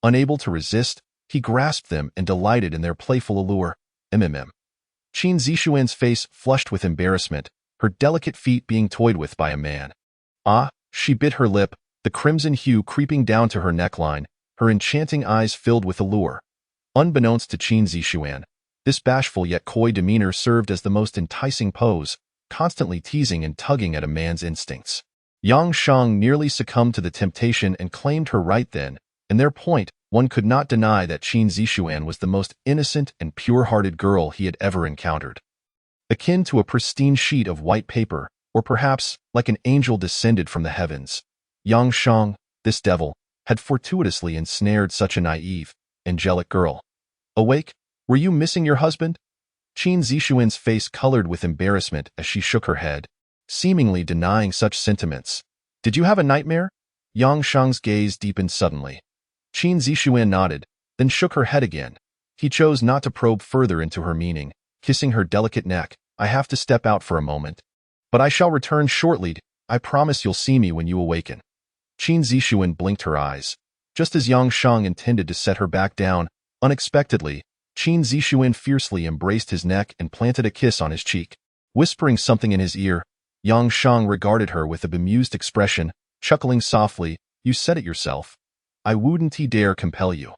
Unable to resist, he grasped them and delighted in their playful allure. Qin Zixuan's face flushed with embarrassment, her delicate feet being toyed with by a man. Ah, she bit her lip, the crimson hue creeping down to her neckline, her enchanting eyes filled with allure. Unbeknownst to Qin Zixuan, this bashful yet coy demeanor served as the most enticing pose, constantly teasing and tugging at a man's instincts. Yang Sheng nearly succumbed to the temptation and claimed her right then, and their point, one could not deny that Qin Zixuan was the most innocent and pure-hearted girl he had ever encountered. Akin to a pristine sheet of white paper, or perhaps like an angel descended from the heavens, Yang Sheng, this devil, had fortuitously ensnared such a naive, angelic girl. Awake? Were you missing your husband? Qin Zixuan's face colored with embarrassment as she shook her head, seemingly denying such sentiments. Did you have a nightmare? Yang Sheng's gaze deepened suddenly. Qin Zixuan nodded, then shook her head again. He chose not to probe further into her meaning, kissing her delicate neck. I have to step out for a moment. But I shall return shortly. I promise you'll see me when you awaken. Qin Zixuan blinked her eyes. Just as Yang Sheng intended to set her back down, unexpectedly, Qin Zixuan fiercely embraced his neck and planted a kiss on his cheek. Whispering something in his ear, Yang Sheng regarded her with a bemused expression, chuckling softly, You said it yourself. I wouldn't dare compel you.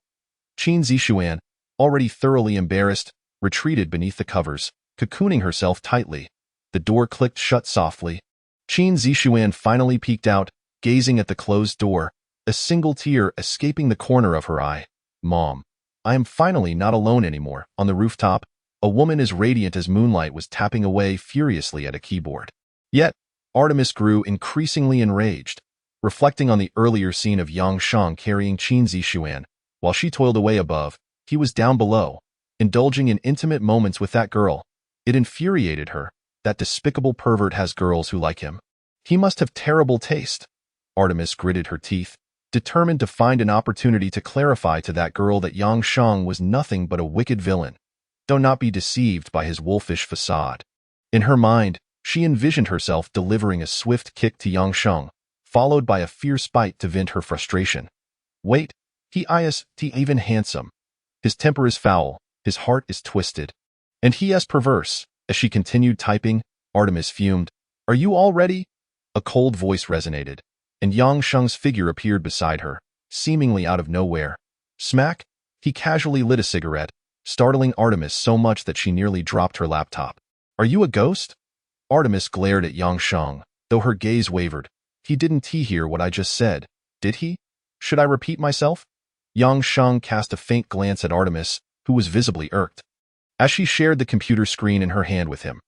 Qin Zixuan, already thoroughly embarrassed, retreated beneath the covers, cocooning herself tightly. The door clicked shut softly. Qin Zixuan finally peeked out, gazing at the closed door, a single tear escaping the corner of her eye. Mom, I am finally not alone anymore. On the rooftop, a woman as radiant as moonlight was tapping away furiously at a keyboard. Yet, Artemis grew increasingly enraged. Reflecting on the earlier scene of Yang Sheng carrying Qin Zixuan, while she toiled away above, he was down below, indulging in intimate moments with that girl. It infuriated her. That despicable pervert has girls who like him. He must have terrible taste. Artemis gritted her teeth, determined to find an opportunity to clarify to that girl that Yang Sheng was nothing but a wicked villain. Do not be deceived by his wolfish facade. In her mind, she envisioned herself delivering a swift kick to Yang Sheng, followed by a fierce bite to vent her frustration. Wait, he is even handsome. His temper is foul, his heart is twisted, and he is perverse. As she continued typing, Artemis fumed. Are you all ready? A cold voice resonated, and Yang Sheng's figure appeared beside her, seemingly out of nowhere. Smack! He casually lit a cigarette, startling Artemis so much that she nearly dropped her laptop. Are you a ghost? Artemis glared at Yang Sheng, though her gaze wavered. He didn't hear what I just said, did he? Should I repeat myself? Yang Sheng cast a faint glance at Artemis, who was visibly irked, as she shared the computer screen in her hand with him.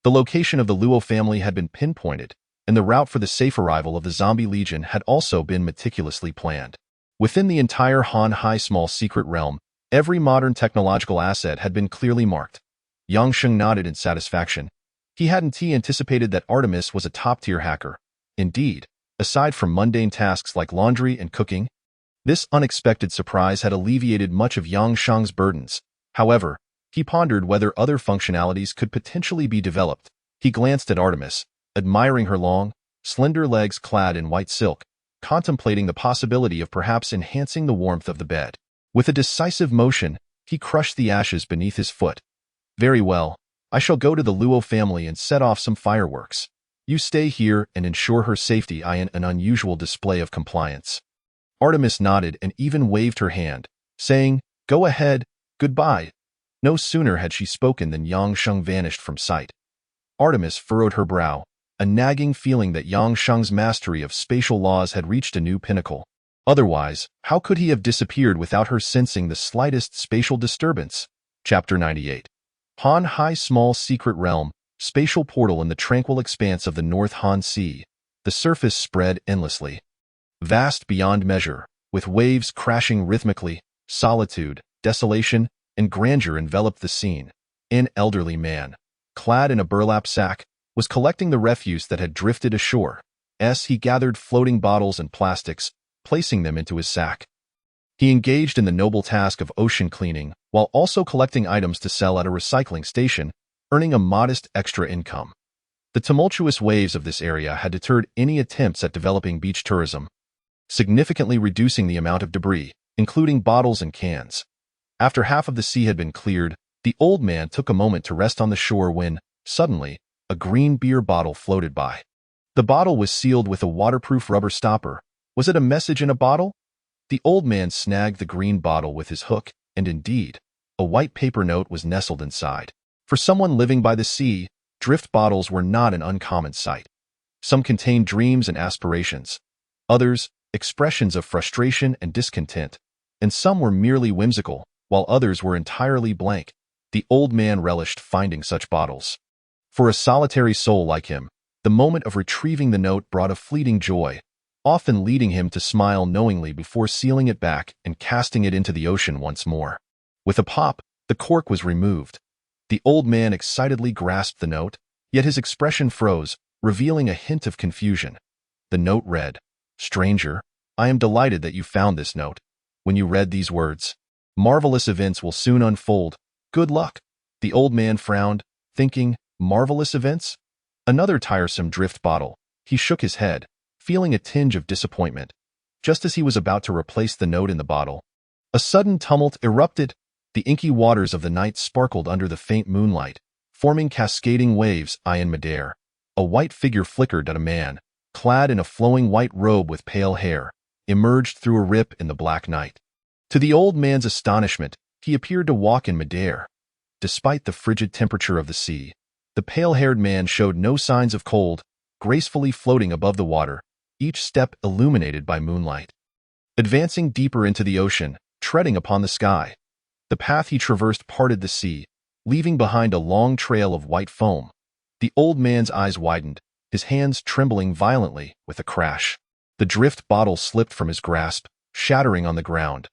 The location of the Luo family had been pinpointed, and the route for the safe arrival of the Zombie Legion had also been meticulously planned. Within the entire Han Hai small secret realm, every modern technological asset had been clearly marked. Yang Sheng nodded in satisfaction. He hadn't anticipated that Artemis was a top-tier hacker. Indeed, aside from mundane tasks like laundry and cooking, this unexpected surprise had alleviated much of Yang Sheng's burdens. However, he pondered whether other functionalities could potentially be developed. He glanced at Artemis, admiring her long, slender legs clad in white silk, contemplating the possibility of perhaps enhancing the warmth of the bed. With a decisive motion, he crushed the ashes beneath his foot. Very well, I shall go to the Luo family and set off some fireworks. You stay here and ensure her safety. In an unusual display of compliance. Artemis nodded and even waved her hand, saying, Go ahead, goodbye. No sooner had she spoken than Yang Sheng vanished from sight. Artemis furrowed her brow, a nagging feeling that Yang Sheng's mastery of spatial laws had reached a new pinnacle. Otherwise, how could he have disappeared without her sensing the slightest spatial disturbance? Chapter 98. Han Hai small secret realm, spatial portal in the tranquil expanse of the North Han Sea. the surface spread endlessly. Vast beyond measure, with waves crashing rhythmically, solitude, desolation, and grandeur enveloped the scene. An elderly man, clad in a burlap sack, was collecting the refuse that had drifted ashore. He gathered floating bottles and plastics, placing them into his sack. He engaged in the noble task of ocean cleaning, while also collecting items to sell at a recycling station, earning a modest extra income. The tumultuous waves of this area had deterred any attempts at developing beach tourism, significantly reducing the amount of debris, including bottles and cans. After half of the sea had been cleared, the old man took a moment to rest on the shore when, suddenly, a green beer bottle floated by. The bottle was sealed with a waterproof rubber stopper. Was it a message in a bottle? The old man snagged the green bottle with his hook, and indeed, a white paper note was nestled inside. For someone living by the sea, drift bottles were not an uncommon sight. Some contained dreams and aspirations. Others, expressions of frustration and discontent. And some were merely whimsical, while others were entirely blank. The old man relished finding such bottles. For a solitary soul like him, the moment of retrieving the note brought a fleeting joy, often leading him to smile knowingly before sealing it back and casting it into the ocean once more. With a pop, the cork was removed. The old man excitedly grasped the note, yet his expression froze, revealing a hint of confusion. The note read, "Stranger, I am delighted that you found this note. When you read these words, marvelous events will soon unfold. Good luck." The old man frowned, thinking, marvelous events? Another tiresome drift bottle. He shook his head, feeling a tinge of disappointment. Just as he was about to replace the note in the bottle, a sudden tumult erupted. The inky waters of the night sparkled under the faint moonlight, forming cascading waves in midair. A white figure flickered at a man, clad in a flowing white robe with pale hair, emerged through a rip in the black night. To the old man's astonishment, he appeared to walk in midair. Despite the frigid temperature of the sea, the pale-haired man showed no signs of cold, gracefully floating above the water, each step illuminated by moonlight. Advancing deeper into the ocean, treading upon the sky, the path he traversed parted the sea, leaving behind a long trail of white foam. The old man's eyes widened, his hands trembling violently. With a crash, the drift bottle slipped from his grasp, shattering on the ground.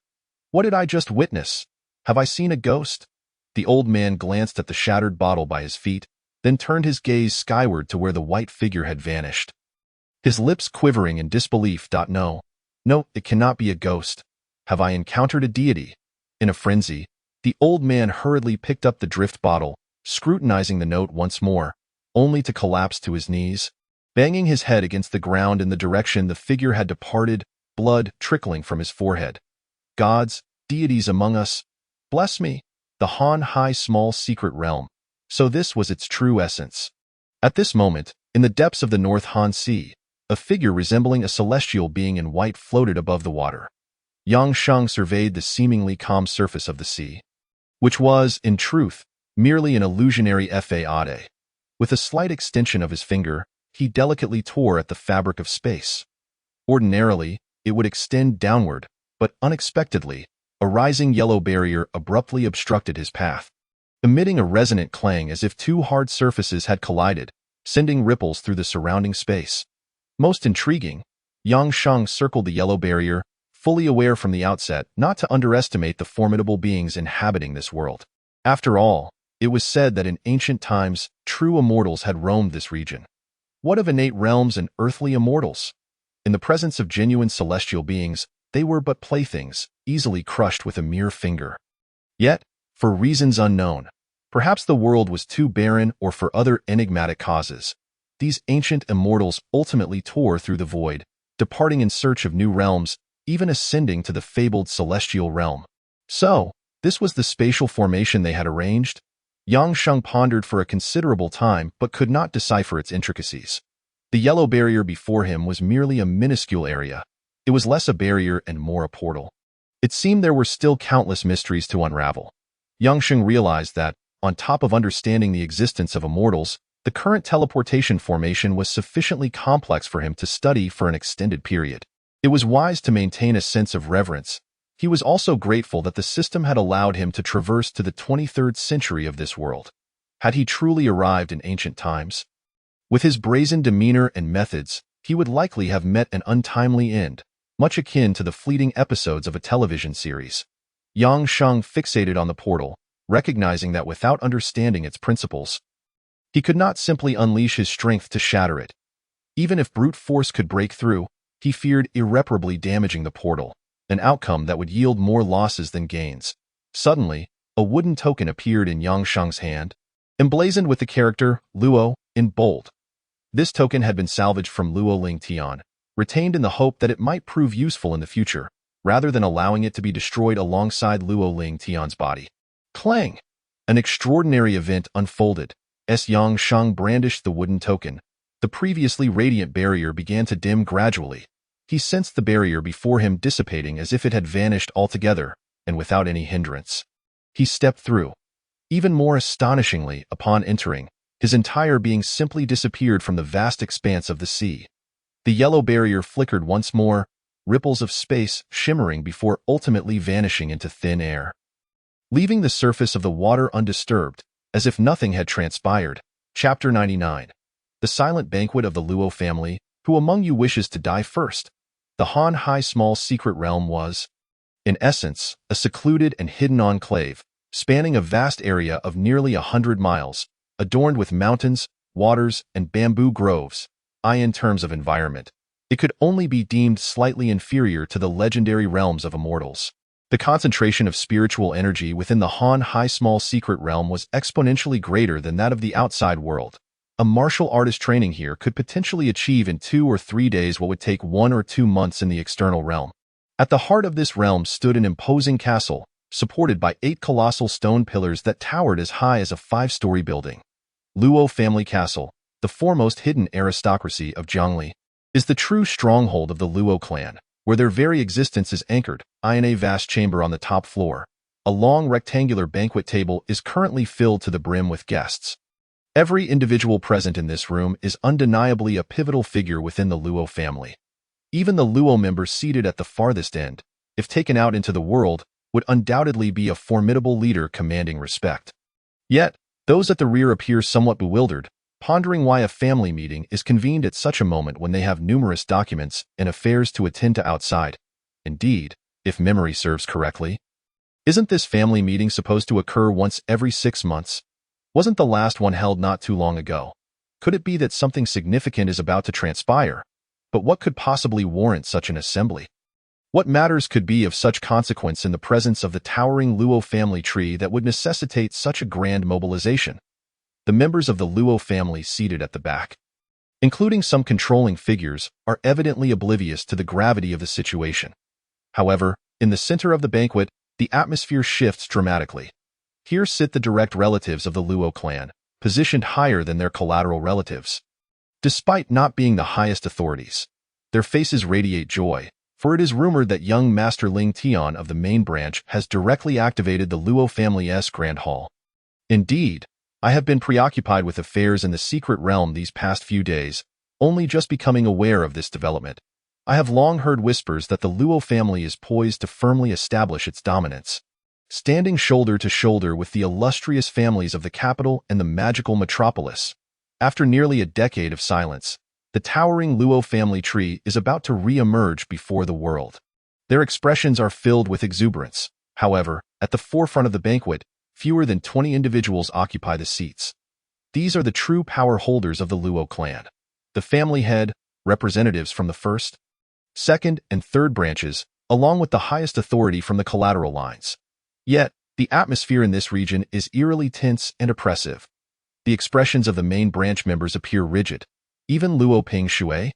What did I just witness? Have I seen a ghost? The old man glanced at the shattered bottle by his feet, then turned his gaze skyward to where the white figure had vanished. His lips quivering in disbelief. No, it cannot be a ghost. Have I encountered a deity? In a frenzy, the old man hurriedly picked up the drift bottle, scrutinizing the note once more, only to collapse to his knees, banging his head against the ground in the direction the figure had departed, blood trickling from his forehead. Gods, deities among us, bless me, the Han Hai small secret realm. So this was its true essence. At this moment, in the depths of the North Han Sea, a figure resembling a celestial being in white floated above the water. Yang Sheng surveyed the seemingly calm surface of the sea, which was, in truth, merely an illusionary fade. With a slight extension of his finger, he delicately tore at the fabric of space. Ordinarily, it would extend downward, but unexpectedly, a rising yellow barrier abruptly obstructed his path, emitting a resonant clang as if two hard surfaces had collided, sending ripples through the surrounding space. Most intriguing, Yang Sheng circled the yellow barrier, fully aware from the outset not to underestimate the formidable beings inhabiting this world. After all, it was said that in ancient times, true immortals had roamed this region. What of innate realms and earthly immortals? In the presence of genuine celestial beings, they were but playthings, easily crushed with a mere finger. Yet, for reasons unknown, perhaps the world was too barren or for other enigmatic causes, these ancient immortals ultimately tore through the void, departing in search of new realms, even ascending to the fabled celestial realm. So, this was the spatial formation they had arranged? Yang Sheng pondered for a considerable time but could not decipher its intricacies. The yellow barrier before him was merely a minuscule area. It was less a barrier and more a portal. It seemed there were still countless mysteries to unravel. Yang Sheng realized that, on top of understanding the existence of immortals, the current teleportation formation was sufficiently complex for him to study for an extended period. It was wise to maintain a sense of reverence. He was also grateful that the system had allowed him to traverse to the 23rd century of this world. Had he truly arrived in ancient times? With his brazen demeanor and methods, he would likely have met an untimely end, much akin to the fleeting episodes of a television series. Yang Sheng fixated on the portal, recognizing that without understanding its principles, he could not simply unleash his strength to shatter it. Even if brute force could break through, he feared irreparably damaging the portal, an outcome that would yield more losses than gains. Suddenly, a wooden token appeared in Yang Sheng's hand, emblazoned with the character Luo in bold. This token had been salvaged from Luo Ling Tian, retained in the hope that it might prove useful in the future, rather than allowing it to be destroyed alongside Luo Ling Tian's body. Clang! An extraordinary event unfolded. As Yang Sheng brandished the wooden token, the previously radiant barrier began to dim gradually. He sensed the barrier before him dissipating as if it had vanished altogether, and without any hindrance. He stepped through. Even more astonishingly, upon entering, his entire being simply disappeared from the vast expanse of the sea. The yellow barrier flickered once more, ripples of space shimmering before ultimately vanishing into thin air, leaving the surface of the water undisturbed, as if nothing had transpired. Chapter 99. The Silent Banquet of the Luo Family. Who among you wishes to die first? The Han Hai Small Secret Realm was, in essence, a secluded and hidden enclave, spanning a vast area of nearly 100 miles, adorned with mountains, waters, and bamboo groves. In terms of environment, it could only be deemed slightly inferior to the legendary realms of immortals. The concentration of spiritual energy within the Han Hai Small Secret Realm was exponentially greater than that of the outside world. A martial artist training here could potentially achieve in 2 or 3 days what would take 1 or 2 months in the external realm. At the heart of this realm stood an imposing castle, supported by 8 colossal stone pillars that towered as high as a 5-story building. Luo Family Castle, the foremost hidden aristocracy of Jiangli, is the true stronghold of the Luo clan, where their very existence is anchored. In a vast chamber on the top floor, a long rectangular banquet table is currently filled to the brim with guests. Every individual present in this room is undeniably a pivotal figure within the Luo family. Even the Luo member seated at the farthest end, if taken out into the world, would undoubtedly be a formidable leader commanding respect. Yet, those at the rear appear somewhat bewildered, pondering why a family meeting is convened at such a moment when they have numerous documents and affairs to attend to outside. Indeed, if memory serves correctly, isn't this family meeting supposed to occur once every 6 months? Wasn't the last one held not too long ago? Could it be that something significant is about to transpire? But what could possibly warrant such an assembly? What matters could be of such consequence in the presence of the towering Luo family tree that would necessitate such a grand mobilization? The members of the Luo family seated at the back, including some controlling figures, are evidently oblivious to the gravity of the situation. However, in the center of the banquet, the atmosphere shifts dramatically. Here sit the direct relatives of the Luo clan, positioned higher than their collateral relatives. Despite not being the highest authorities, their faces radiate joy, for it is rumored that young Master Ling Tian of the main branch has directly activated the Luo family's Grand Hall. Indeed, I have been preoccupied with affairs in the secret realm these past few days, only just becoming aware of this development. I have long heard whispers that the Luo family is poised to firmly establish its dominance, standing shoulder to shoulder with the illustrious families of the capital and the magical metropolis. After nearly a decade of silence, the towering Luo family tree is about to re-emerge before the world. Their expressions are filled with exuberance. However, at the forefront of the banquet, fewer than 20 individuals occupy the seats. These are the true power holders of the Luo clan. The family head, representatives from the first, second, and third branches, along with the highest authority from the collateral lines. Yet, the atmosphere in this region is eerily tense and oppressive. The expressions of the main branch members appear rigid. Even Luo Ping Shui,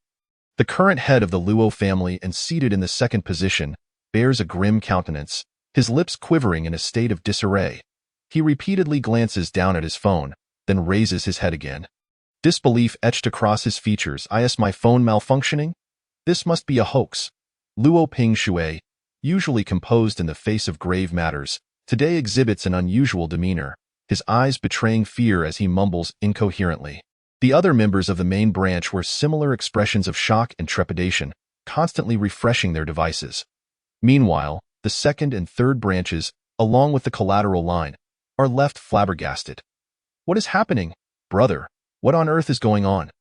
the current head of the Luo family and seated in the second position, bears a grim countenance, his lips quivering in a state of disarray. He repeatedly glances down at his phone, then raises his head again. Disbelief etched across his features. Is my phone malfunctioning? This must be a hoax. Luo Ping Shui, usually composed in the face of grave matters, today exhibits an unusual demeanor, his eyes betraying fear as he mumbles incoherently. The other members of the main branch wear similar expressions of shock and trepidation, constantly refreshing their devices. Meanwhile, the second and third branches, along with the collateral line, are left flabbergasted. What is happening, brother? What on earth is going on?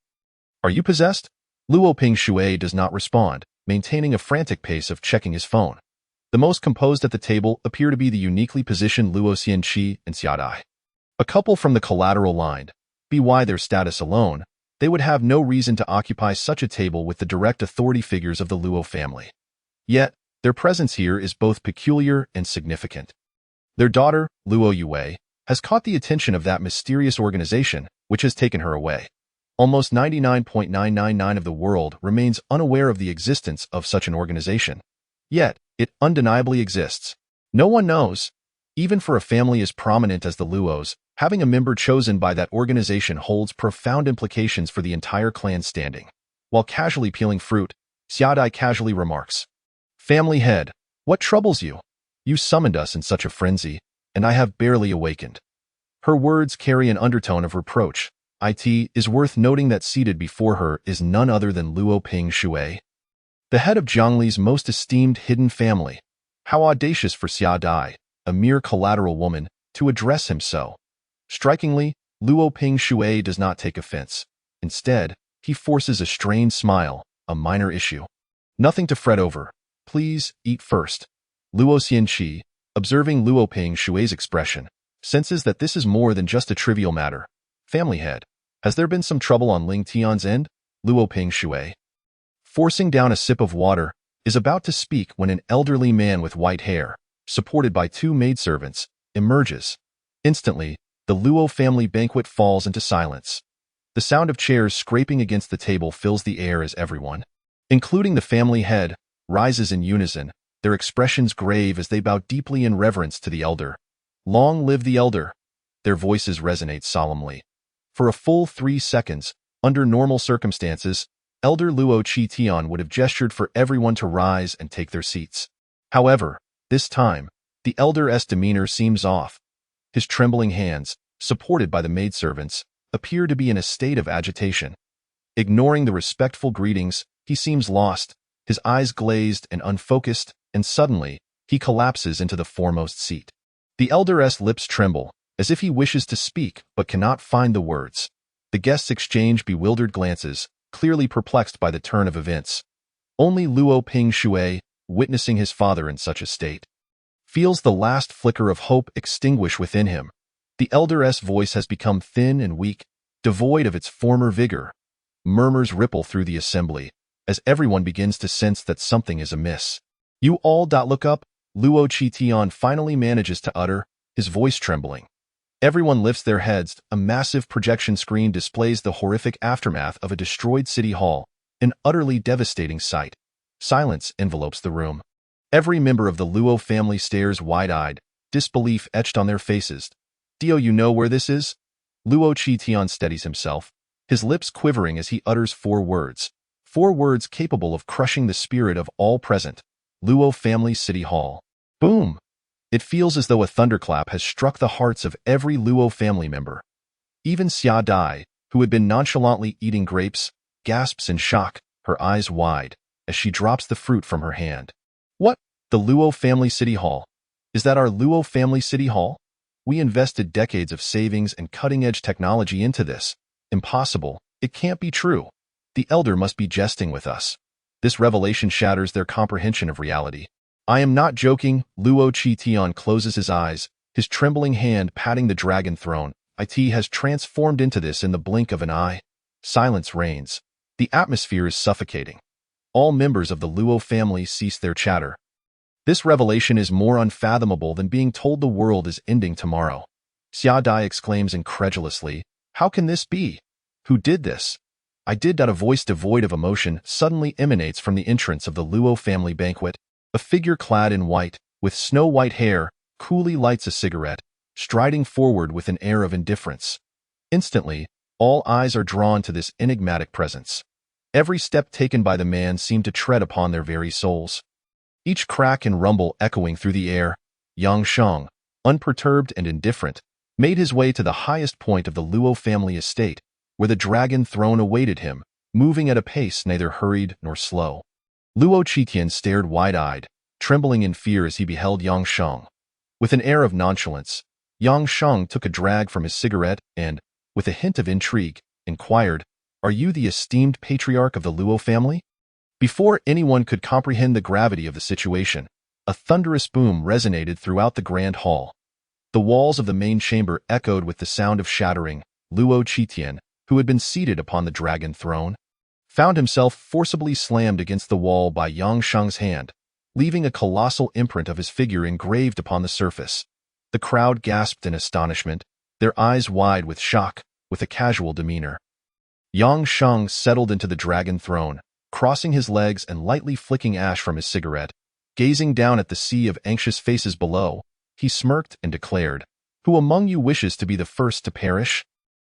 Are you possessed? Luo Ping Shui does not respond, maintaining a frantic pace of checking his phone. The most composed at the table appear to be the uniquely positioned Luo Xianqi and Xia Dai. A couple from the collateral line. By their status alone, they would have no reason to occupy such a table with the direct authority figures of the Luo family. Yet, their presence here is both peculiar and significant. Their daughter, Luo Yue, has caught the attention of that mysterious organization, which has taken her away. Almost 99.999% of the world remains unaware of the existence of such an organization. Yet, it undeniably exists. No one knows. Even for a family as prominent as the Luos, having a member chosen by that organization holds profound implications for the entire clan's standing. While casually peeling fruit, Xia Dai casually remarks, "Family head, what troubles you? You summoned us in such a frenzy, and I have barely awakened." Her words carry an undertone of reproach. It is worth noting that seated before her is none other than Luo Ping Shui, the head of Zhongli's most esteemed hidden family. How audacious for Xia Dai, a mere collateral woman, to address him so. Strikingly, Luo Ping Shui does not take offense. Instead, he forces a strained smile, a minor issue. "Nothing to fret over. Please, eat first." Luo Xianqi, observing Luo Ping Shui's expression, senses that this is more than just a trivial matter. "Family head, has there been some trouble on Ling Tian's end?" Luo Ping Shui, forcing down a sip of water, is about to speak when an elderly man with white hair, supported by two maidservants, emerges. Instantly, the Luo family banquet falls into silence. The sound of chairs scraping against the table fills the air as everyone, including the family head, rises in unison, their expressions grave as they bow deeply in reverence to the elder. "Long live the elder!" Their voices resonate solemnly. For a full 3 seconds, under normal circumstances, Elder Luo Qi Tian would have gestured for everyone to rise and take their seats. However, this time, the elder's demeanor seems off. His trembling hands, supported by the maidservants, appear to be in a state of agitation. Ignoring the respectful greetings, he seems lost, his eyes glazed and unfocused, and suddenly, he collapses into the foremost seat. The elder's lips tremble, as if he wishes to speak but cannot find the words. The guests exchange bewildered glances, clearly perplexed by the turn of events. Only Luo Ping Shui, witnessing his father in such a state, feels the last flicker of hope extinguish within him. The elder's voice has become thin and weak, devoid of its former vigor. Murmurs ripple through the assembly, as everyone begins to sense that something is amiss. "You all look up," Luo Qi Tian finally manages to utter, his voice trembling. Everyone lifts their heads. A massive projection screen displays the horrific aftermath of a destroyed city hall, an utterly devastating sight. Silence envelopes the room. Every member of the Luo family stares wide-eyed, disbelief etched on their faces. "Do you know where this is?" Luo Qi Tian steadies himself, his lips quivering as he utters 4 words. 4 words capable of crushing the spirit of all present. Luo Family City Hall. Boom! It feels as though a thunderclap has struck the hearts of every Luo family member. Even Xia Dai, who had been nonchalantly eating grapes, gasps in shock, her eyes wide, as she drops the fruit from her hand. "What? The Luo Family City Hall? Is that our Luo Family City Hall? We invested decades of savings and cutting-edge technology into this. Impossible. It can't be true. The elder must be jesting with us." This revelation shatters their comprehension of reality. "I am not joking." Luo Qi Tian closes his eyes, his trembling hand patting the dragon throne. It has transformed into this in the blink of an eye. Silence reigns. The atmosphere is suffocating. All members of the Luo family cease their chatter. This revelation is more unfathomable than being told the world is ending tomorrow. Xia Dai exclaims incredulously, "How can this be? Who did this?" "I did." A voice devoid of emotion suddenly emanates from the entrance of the Luo family banquet. A figure clad in white, with snow-white hair, coolly lights a cigarette, striding forward with an air of indifference. Instantly, all eyes are drawn to this enigmatic presence. Every step taken by the man seemed to tread upon their very souls. Each crack and rumble echoing through the air. Yang Sheng, unperturbed and indifferent, made his way to the highest point of the Luo family estate, where the dragon throne awaited him, moving at a pace neither hurried nor slow. Luo Qitian stared wide-eyed, trembling in fear as he beheld Yang Sheng. With an air of nonchalance, Yang Sheng took a drag from his cigarette and, with a hint of intrigue, inquired, Are you the esteemed patriarch of the Luo family? Before anyone could comprehend the gravity of the situation, a thunderous boom resonated throughout the grand hall. The walls of the main chamber echoed with the sound of shattering. Luo Qitian, who had been seated upon the dragon throne, found himself forcibly slammed against the wall by Yang Sheng's hand, leaving a colossal imprint of his figure engraved upon the surface. The crowd gasped in astonishment, their eyes wide with shock, with a casual demeanor. Yang Sheng settled into the dragon throne, crossing his legs and lightly flicking ash from his cigarette. Gazing down at the sea of anxious faces below, he smirked and declared, "Who among you wishes to be the first to perish?"